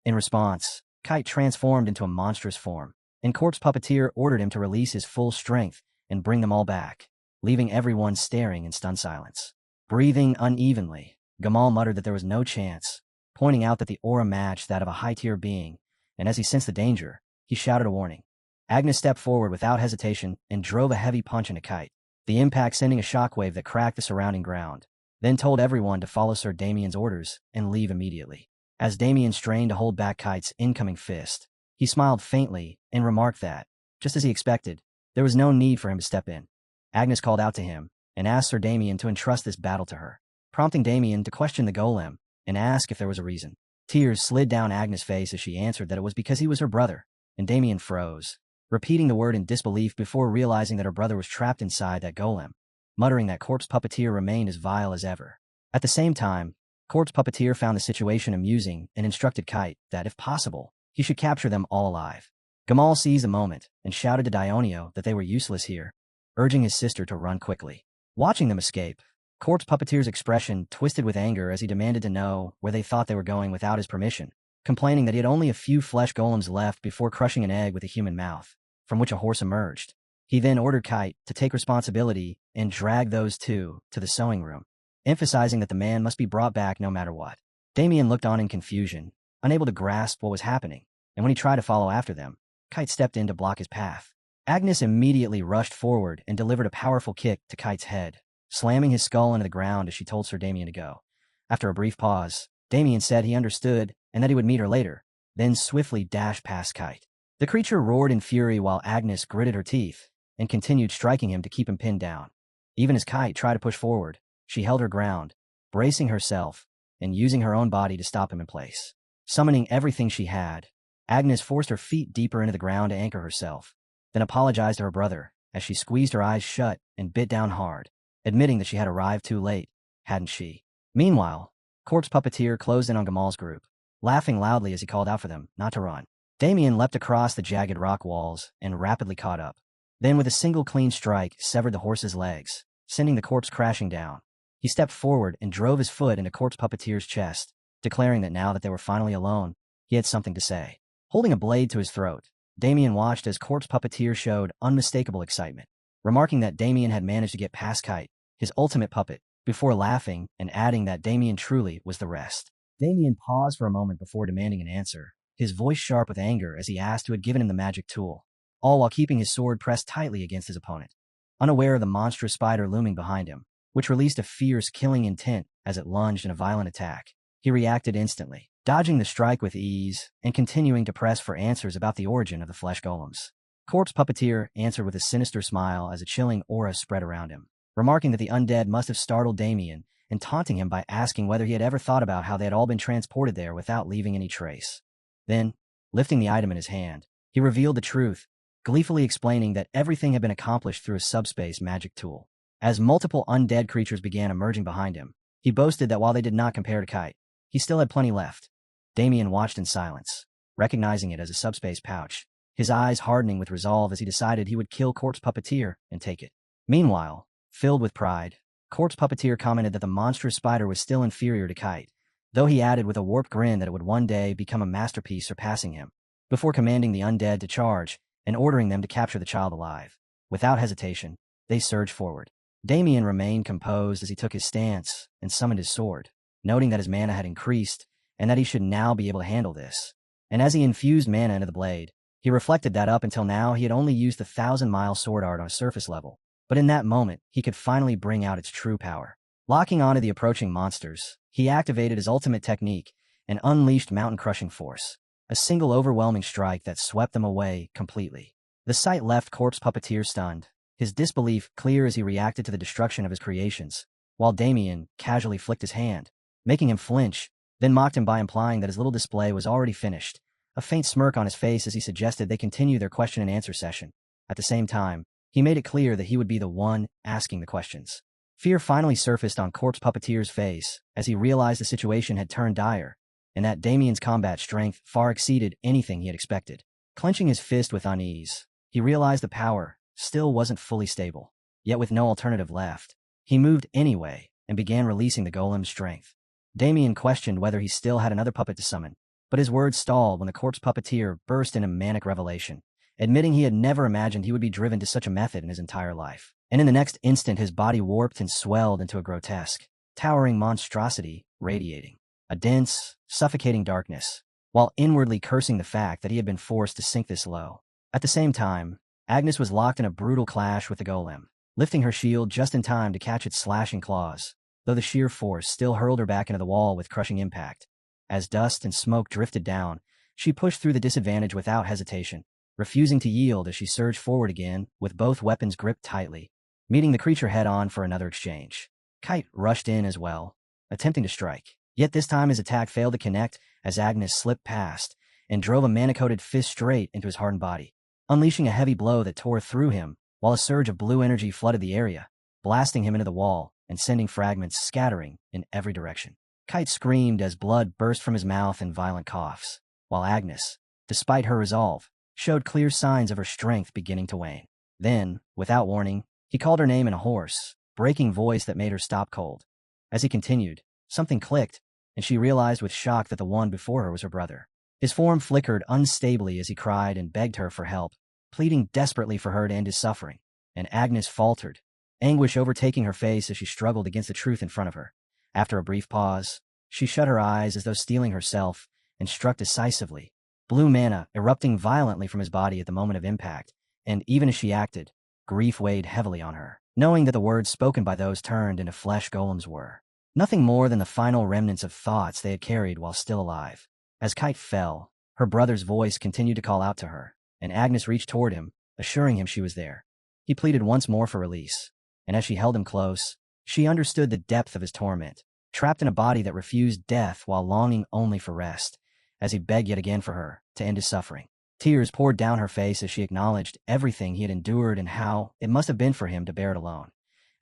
In response, Kite transformed into a monstrous form, and Corpse Puppeteer ordered him to release his full strength and bring them all back, leaving everyone staring in stunned silence. Breathing unevenly, Gamal muttered that there was no chance, pointing out that the aura matched that of a high-tier being, and as he sensed the danger, he shouted a warning. Agnes stepped forward without hesitation and drove a heavy punch into Kite, the impact sending a shockwave that cracked the surrounding ground, then told everyone to follow Sir Damien's orders and leave immediately. As Damien strained to hold back Kite's incoming fist, he smiled faintly and remarked that, just as he expected, there was no need for him to step in. Agnes called out to him and asked Sir Damien to entrust this battle to her, prompting Damien to question the golem and ask if there was a reason. Tears slid down Agnes' face as she answered that it was because he was her brother, and Damien froze, repeating the word in disbelief before realizing that her brother was trapped inside that golem, muttering that Corpse Puppeteer remained as vile as ever. At the same time, Corpse Puppeteer found the situation amusing and instructed Kite that, if possible, he should capture them all alive. Gamal seized the moment and shouted to Dionio that they were useless here, urging his sister to run quickly. Watching them escape, Corpse Puppeteer's expression twisted with anger as he demanded to know where they thought they were going without his permission, complaining that he had only a few flesh golems left before crushing an egg with a human mouth, from which a horse emerged. He then ordered Kite to take responsibility and drag those two to the sewing room, emphasizing that the man must be brought back no matter what. Damien looked on in confusion, unable to grasp what was happening, and when he tried to follow after them, Kite stepped in to block his path. Agnes immediately rushed forward and delivered a powerful kick to Kite's head, slamming his skull into the ground as she told Sir Damien to go. After a brief pause, Damien said he understood and that he would meet her later, then swiftly dashed past Kite. The creature roared in fury while Agnes gritted her teeth and continued striking him to keep him pinned down. Even as Kite tried to push forward, she held her ground, bracing herself and using her own body to stop him in place. Summoning everything she had, Agnes forced her feet deeper into the ground to anchor herself, then apologized to her brother as she squeezed her eyes shut and bit down hard, admitting that she had arrived too late, hadn't she? Meanwhile, Corpse Puppeteer closed in on Gamal's group, laughing loudly as he called out for them not to run. Damien leapt across the jagged rock walls and rapidly caught up. Then with a single clean strike severed the horse's legs, sending the corpse crashing down. He stepped forward and drove his foot into Corpse Puppeteer's chest, declaring that now that they were finally alone, he had something to say. Holding a blade to his throat, Damien watched as Corpse Puppeteer showed unmistakable excitement, remarking that Damien had managed to get past Kite, his ultimate puppet, before laughing and adding that Damien truly was the rest. Damien paused for a moment before demanding an answer, his voice sharp with anger as he asked who had given him the magic tool, all while keeping his sword pressed tightly against his opponent, unaware of the monstrous spider looming behind him, which released a fierce killing intent as it lunged in a violent attack. He reacted instantly, dodging the strike with ease and continuing to press for answers about the origin of the flesh golems. Corpse Puppeteer answered with a sinister smile as a chilling aura spread around him, remarking that the undead must have startled Damien and taunting him by asking whether he had ever thought about how they had all been transported there without leaving any trace. Then, lifting the item in his hand, he revealed the truth, gleefully explaining that everything had been accomplished through a subspace magic tool. As multiple undead creatures began emerging behind him, he boasted that while they did not compare to Kite, he still had plenty left. Damien watched in silence, recognizing it as a subspace pouch, his eyes hardening with resolve as he decided he would kill Corpse Puppeteer and take it. Meanwhile, filled with pride, Corpse Puppeteer commented that the monstrous spider was still inferior to Kite, though he added with a warped grin that it would one day become a masterpiece surpassing him, before commanding the undead to charge and ordering them to capture the child alive. Without hesitation, they surged forward. Damien remained composed as he took his stance and summoned his sword, noting that his mana had increased and that he should now be able to handle this. And as he infused mana into the blade, he reflected that up until now he had only used the 1,000-mile sword art on a surface level, but in that moment he could finally bring out its true power. Locking onto the approaching monsters, he activated his ultimate technique and unleashed mountain-crushing force, a single overwhelming strike that swept them away completely. The sight left Corpse Puppeteer stunned, his disbelief clear as he reacted to the destruction of his creations, while Damien casually flicked his hand, making him flinch, then mocked him by implying that his little display was already finished, a faint smirk on his face as he suggested they continue their question and answer session. At the same time, he made it clear that he would be the one asking the questions. Fear finally surfaced on Corpse Puppeteer's face as he realized the situation had turned dire, and that Damien's combat strength far exceeded anything he had expected. Clenching his fist with unease, he realized the power still wasn't fully stable. Yet with no alternative left, he moved anyway and began releasing the golem's strength. Damien questioned whether he still had another puppet to summon, but his words stalled when the Corpse Puppeteer burst into manic revelation, admitting he had never imagined he would be driven to such a method in his entire life. And in the next instant his body warped and swelled into a grotesque, towering monstrosity radiating a dense, suffocating darkness, while inwardly cursing the fact that he had been forced to sink this low. At the same time, Agnes was locked in a brutal clash with the golem, lifting her shield just in time to catch its slashing claws, though the sheer force still hurled her back into the wall with crushing impact. As dust and smoke drifted down, she pushed through the disadvantage without hesitation, refusing to yield as she surged forward again with both weapons gripped tightly, meeting the creature head-on for another exchange. Kite rushed in as well, attempting to strike. Yet this time his attack failed to connect as Agnes slipped past and drove a mana-coated fist straight into his hardened body, unleashing a heavy blow that tore through him while a surge of blue energy flooded the area, blasting him into the wall and sending fragments scattering in every direction. Kite screamed as blood burst from his mouth in violent coughs, while Agnes, despite her resolve, showed clear signs of her strength beginning to wane. Then, without warning, he called her name in a hoarse, breaking voice that made her stop cold. As he continued, something clicked, and she realized with shock that the one before her was her brother. His form flickered unstably as he cried and begged her for help, pleading desperately for her to end his suffering, and Agnes faltered, anguish overtaking her face as she struggled against the truth in front of her. After a brief pause, she shut her eyes as though steeling herself and struck decisively, blue mana erupting violently from his body at the moment of impact, and even as she acted, grief weighed heavily on her, knowing that the words spoken by those turned into flesh golems were nothing more than the final remnants of thoughts they had carried while still alive. As Kite fell, her brother's voice continued to call out to her, and Agnes reached toward him, assuring him she was there. He pleaded once more for release, and as she held him close, she understood the depth of his torment, trapped in a body that refused death while longing only for rest, as he begged yet again for her to end his suffering. Tears poured down her face as she acknowledged everything he had endured and how it must have been for him to bear it alone.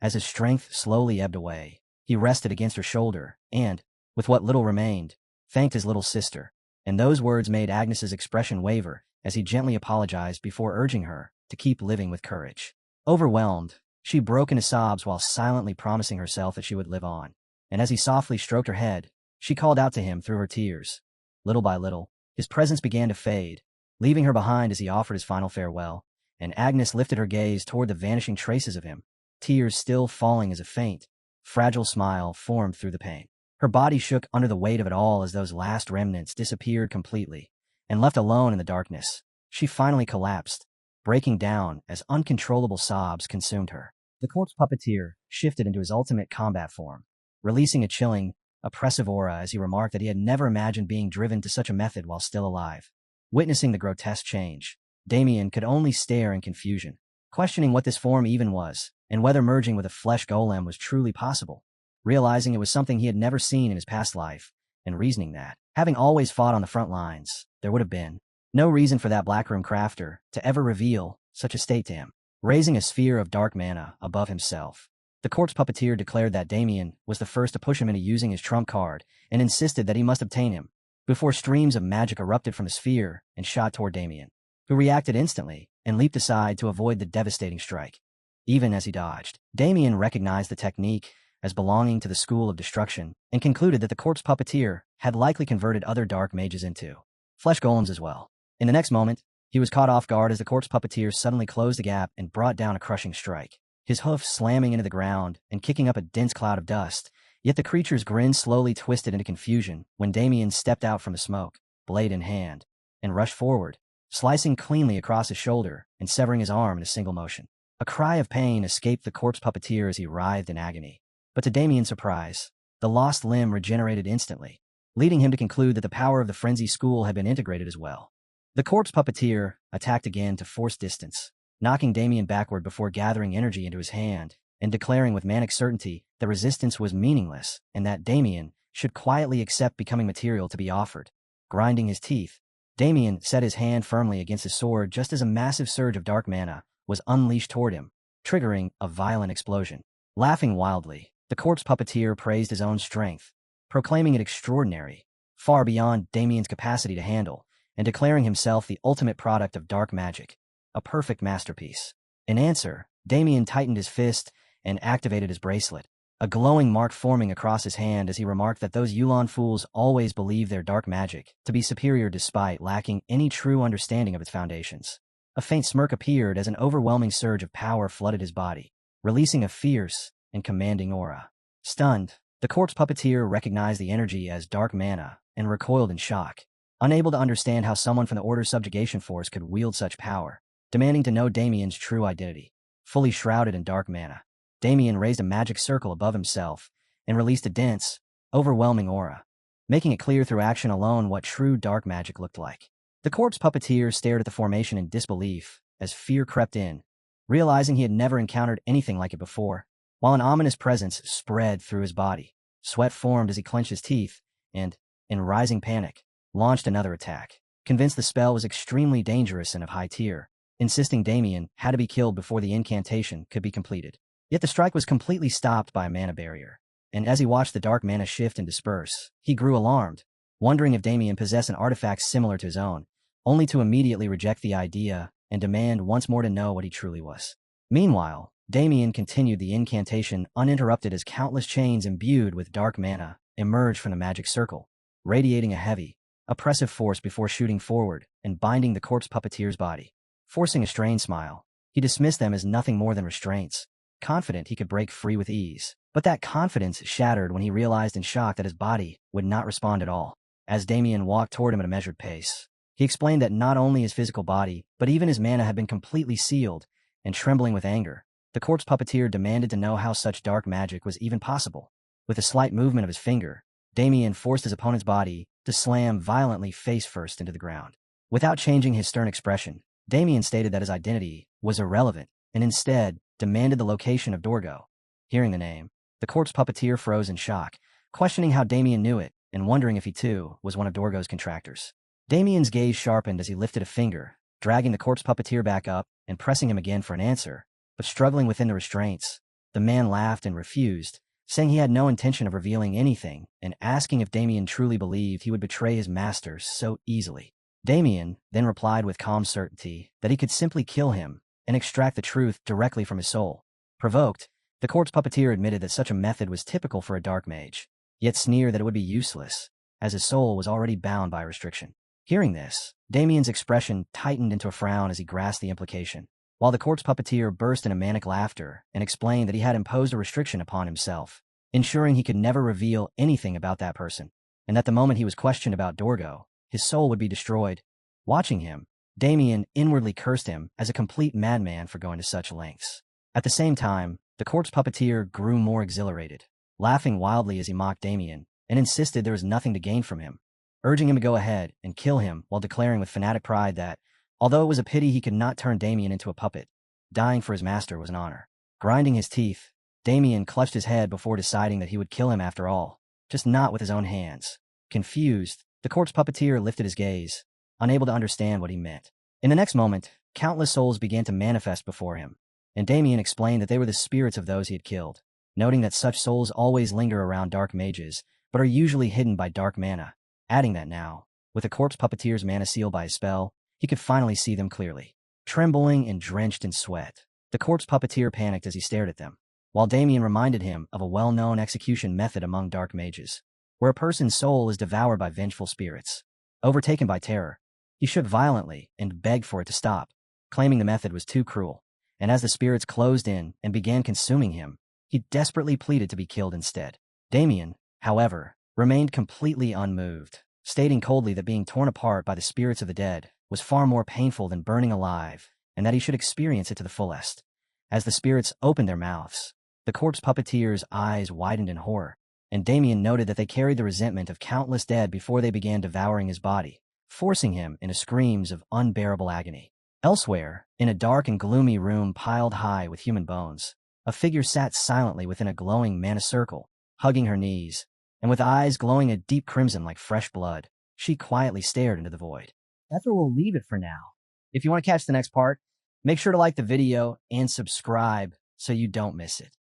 As his strength slowly ebbed away, he rested against her shoulder and, with what little remained, thanked his little sister, and those words made Agnes's expression waver as he gently apologized before urging her to keep living with courage. Overwhelmed, she broke into sobs while silently promising herself that she would live on, and as he softly stroked her head, she called out to him through her tears. Little by little, his presence began to fade, leaving her behind as he offered his final farewell, and Agnes lifted her gaze toward the vanishing traces of him, tears still falling as a faint, fragile smile formed through the pain. Her body shook under the weight of it all as those last remnants disappeared completely, and left alone in the darkness, she finally collapsed, breaking down as uncontrollable sobs consumed her. The Corpse Puppeteer shifted into his ultimate combat form, releasing a chilling, oppressive aura as he remarked that he had never imagined being driven to such a method while still alive. Witnessing the grotesque change, Damien could only stare in confusion, questioning what this form even was, and whether merging with a flesh golem was truly possible, realizing it was something he had never seen in his past life, and reasoning that, having always fought on the front lines, there would have been no reason for that blackroom crafter to ever reveal such a state to him. Raising a sphere of dark mana above himself, the Corpse Puppeteer declared that Damien was the first to push him into using his trump card and insisted that he must obtain him, before streams of magic erupted from the sphere and shot toward Damien, who reacted instantly and leaped aside to avoid the devastating strike. Even as he dodged, Damien recognized the technique as belonging to the School of Destruction and concluded that the Corpse Puppeteer had likely converted other dark mages into flesh golems as well. In the next moment, he was caught off guard as the Corpse Puppeteer suddenly closed the gap and brought down a crushing strike, his hoof slamming into the ground and kicking up a dense cloud of dust. Yet the creature's grin slowly twisted into confusion when Damien stepped out from the smoke, blade in hand, and rushed forward, slicing cleanly across his shoulder and severing his arm in a single motion. A cry of pain escaped the Corpse Puppeteer as he writhed in agony, but to Damien's surprise, the lost limb regenerated instantly, leading him to conclude that the power of the Frenzy School had been integrated as well. The Corpse Puppeteer attacked again to force distance, knocking Damien backward before gathering energy into his hand and declaring with manic certainty that resistance was meaningless and that Damien should quietly accept becoming material to be offered. Grinding his teeth, Damien set his hand firmly against his sword just as a massive surge of dark mana was unleashed toward him, triggering a violent explosion. Laughing wildly, the corpse puppeteer praised his own strength, proclaiming it extraordinary, far beyond Damien's capacity to handle, and declaring himself the ultimate product of dark magic, a perfect masterpiece. In answer, Damien tightened his fist and activated his bracelet, a glowing mark forming across his hand as he remarked that those Yulan fools always believe their dark magic to be superior despite lacking any true understanding of its foundations. A faint smirk appeared as an overwhelming surge of power flooded his body, releasing a fierce and commanding aura. Stunned, the corpse puppeteer recognized the energy as dark mana and recoiled in shock, unable to understand how someone from the Order's subjugation force could wield such power, demanding to know Damien's true identity. Fully shrouded in dark mana, Damien raised a magic circle above himself and released a dense, overwhelming aura, making it clear through action alone what true dark magic looked like. The corpse puppeteer stared at the formation in disbelief as fear crept in, realizing he had never encountered anything like it before. While an ominous presence spread through his body, sweat formed as he clenched his teeth and, in rising panic, launched another attack, convinced the spell was extremely dangerous and of high tier, insisting Damien had to be killed before the incantation could be completed. Yet the strike was completely stopped by a mana barrier, and as he watched the dark mana shift and disperse, he grew alarmed, wondering if Damien possessed an artifact similar to his own, only to immediately reject the idea and demand once more to know what he truly was. Meanwhile, Damien continued the incantation uninterrupted as countless chains imbued with dark mana emerged from the magic circle, radiating a heavy, oppressive force before shooting forward and binding the corpse puppeteer's body. Forcing a strained smile, he dismissed them as nothing more than restraints, confident he could break free with ease. But that confidence shattered when he realized in shock that his body would not respond at all. As Damien walked toward him at a measured pace, he explained that not only his physical body, but even his mana had been completely sealed, and trembling with anger, the corpse puppeteer demanded to know how such dark magic was even possible. With a slight movement of his finger, Damien forced his opponent's body to slam violently face first into the ground. Without changing his stern expression, Damien stated that his identity was irrelevant, and instead demanded the location of Dorgo. Hearing the name, the corpse puppeteer froze in shock, questioning how Damien knew it, and wondering if he too was one of Dorgo's contractors. Damien's gaze sharpened as he lifted a finger, dragging the corpse puppeteer back up and pressing him again for an answer, but struggling within the restraints. The man laughed and refused, saying he had no intention of revealing anything and asking if Damien truly believed he would betray his masters so easily. Damien then replied with calm certainty that he could simply kill him and extract the truth directly from his soul. Provoked, the corpse puppeteer admitted that such a method was typical for a dark mage, yet sneered that it would be useless, as his soul was already bound by restriction. Hearing this, Damien's expression tightened into a frown as he grasped the implication, while the corpse puppeteer burst into manic laughter and explained that he had imposed a restriction upon himself, ensuring he could never reveal anything about that person, and that the moment he was questioned about Dorgo, his soul would be destroyed. Watching him, Damien inwardly cursed him as a complete madman for going to such lengths. At the same time, the corpse puppeteer grew more exhilarated, laughing wildly as he mocked Damien and insisted there was nothing to gain from him, urging him to go ahead and kill him while declaring with fanatic pride that, although it was a pity he could not turn Damien into a puppet, dying for his master was an honor. Grinding his teeth, Damien clutched his head before deciding that he would kill him after all, just not with his own hands. Confused, the corpse puppeteer lifted his gaze, unable to understand what he meant. In the next moment, countless souls began to manifest before him, and Damien explained that they were the spirits of those he had killed, noting that such souls always linger around dark mages, but are usually hidden by dark mana, adding that now, with the corpse puppeteer's mana sealed by his spell, he could finally see them clearly. Trembling and drenched in sweat, the corpse puppeteer panicked as he stared at them, while Damien reminded him of a well-known execution method among dark mages, where a person's soul is devoured by vengeful spirits. Overtaken by terror, he shook violently and begged for it to stop, claiming the method was too cruel, and as the spirits closed in and began consuming him, he desperately pleaded to be killed instead. Damien, however, remained completely unmoved, stating coldly that being torn apart by the spirits of the dead was far more painful than burning alive, and that he should experience it to the fullest. As the spirits opened their mouths, the corpse puppeteer's eyes widened in horror, and Damien noted that they carried the resentment of countless dead before they began devouring his body, forcing him into screams of unbearable agony. Elsewhere, in a dark and gloomy room piled high with human bones, A figure sat silently within a glowing mana circle, hugging her knees, and with eyes glowing a deep crimson like fresh blood, she quietly stared into the void. That's where we'll leave it for now. If you want to catch the next part, make sure to like the video and subscribe so you don't miss it.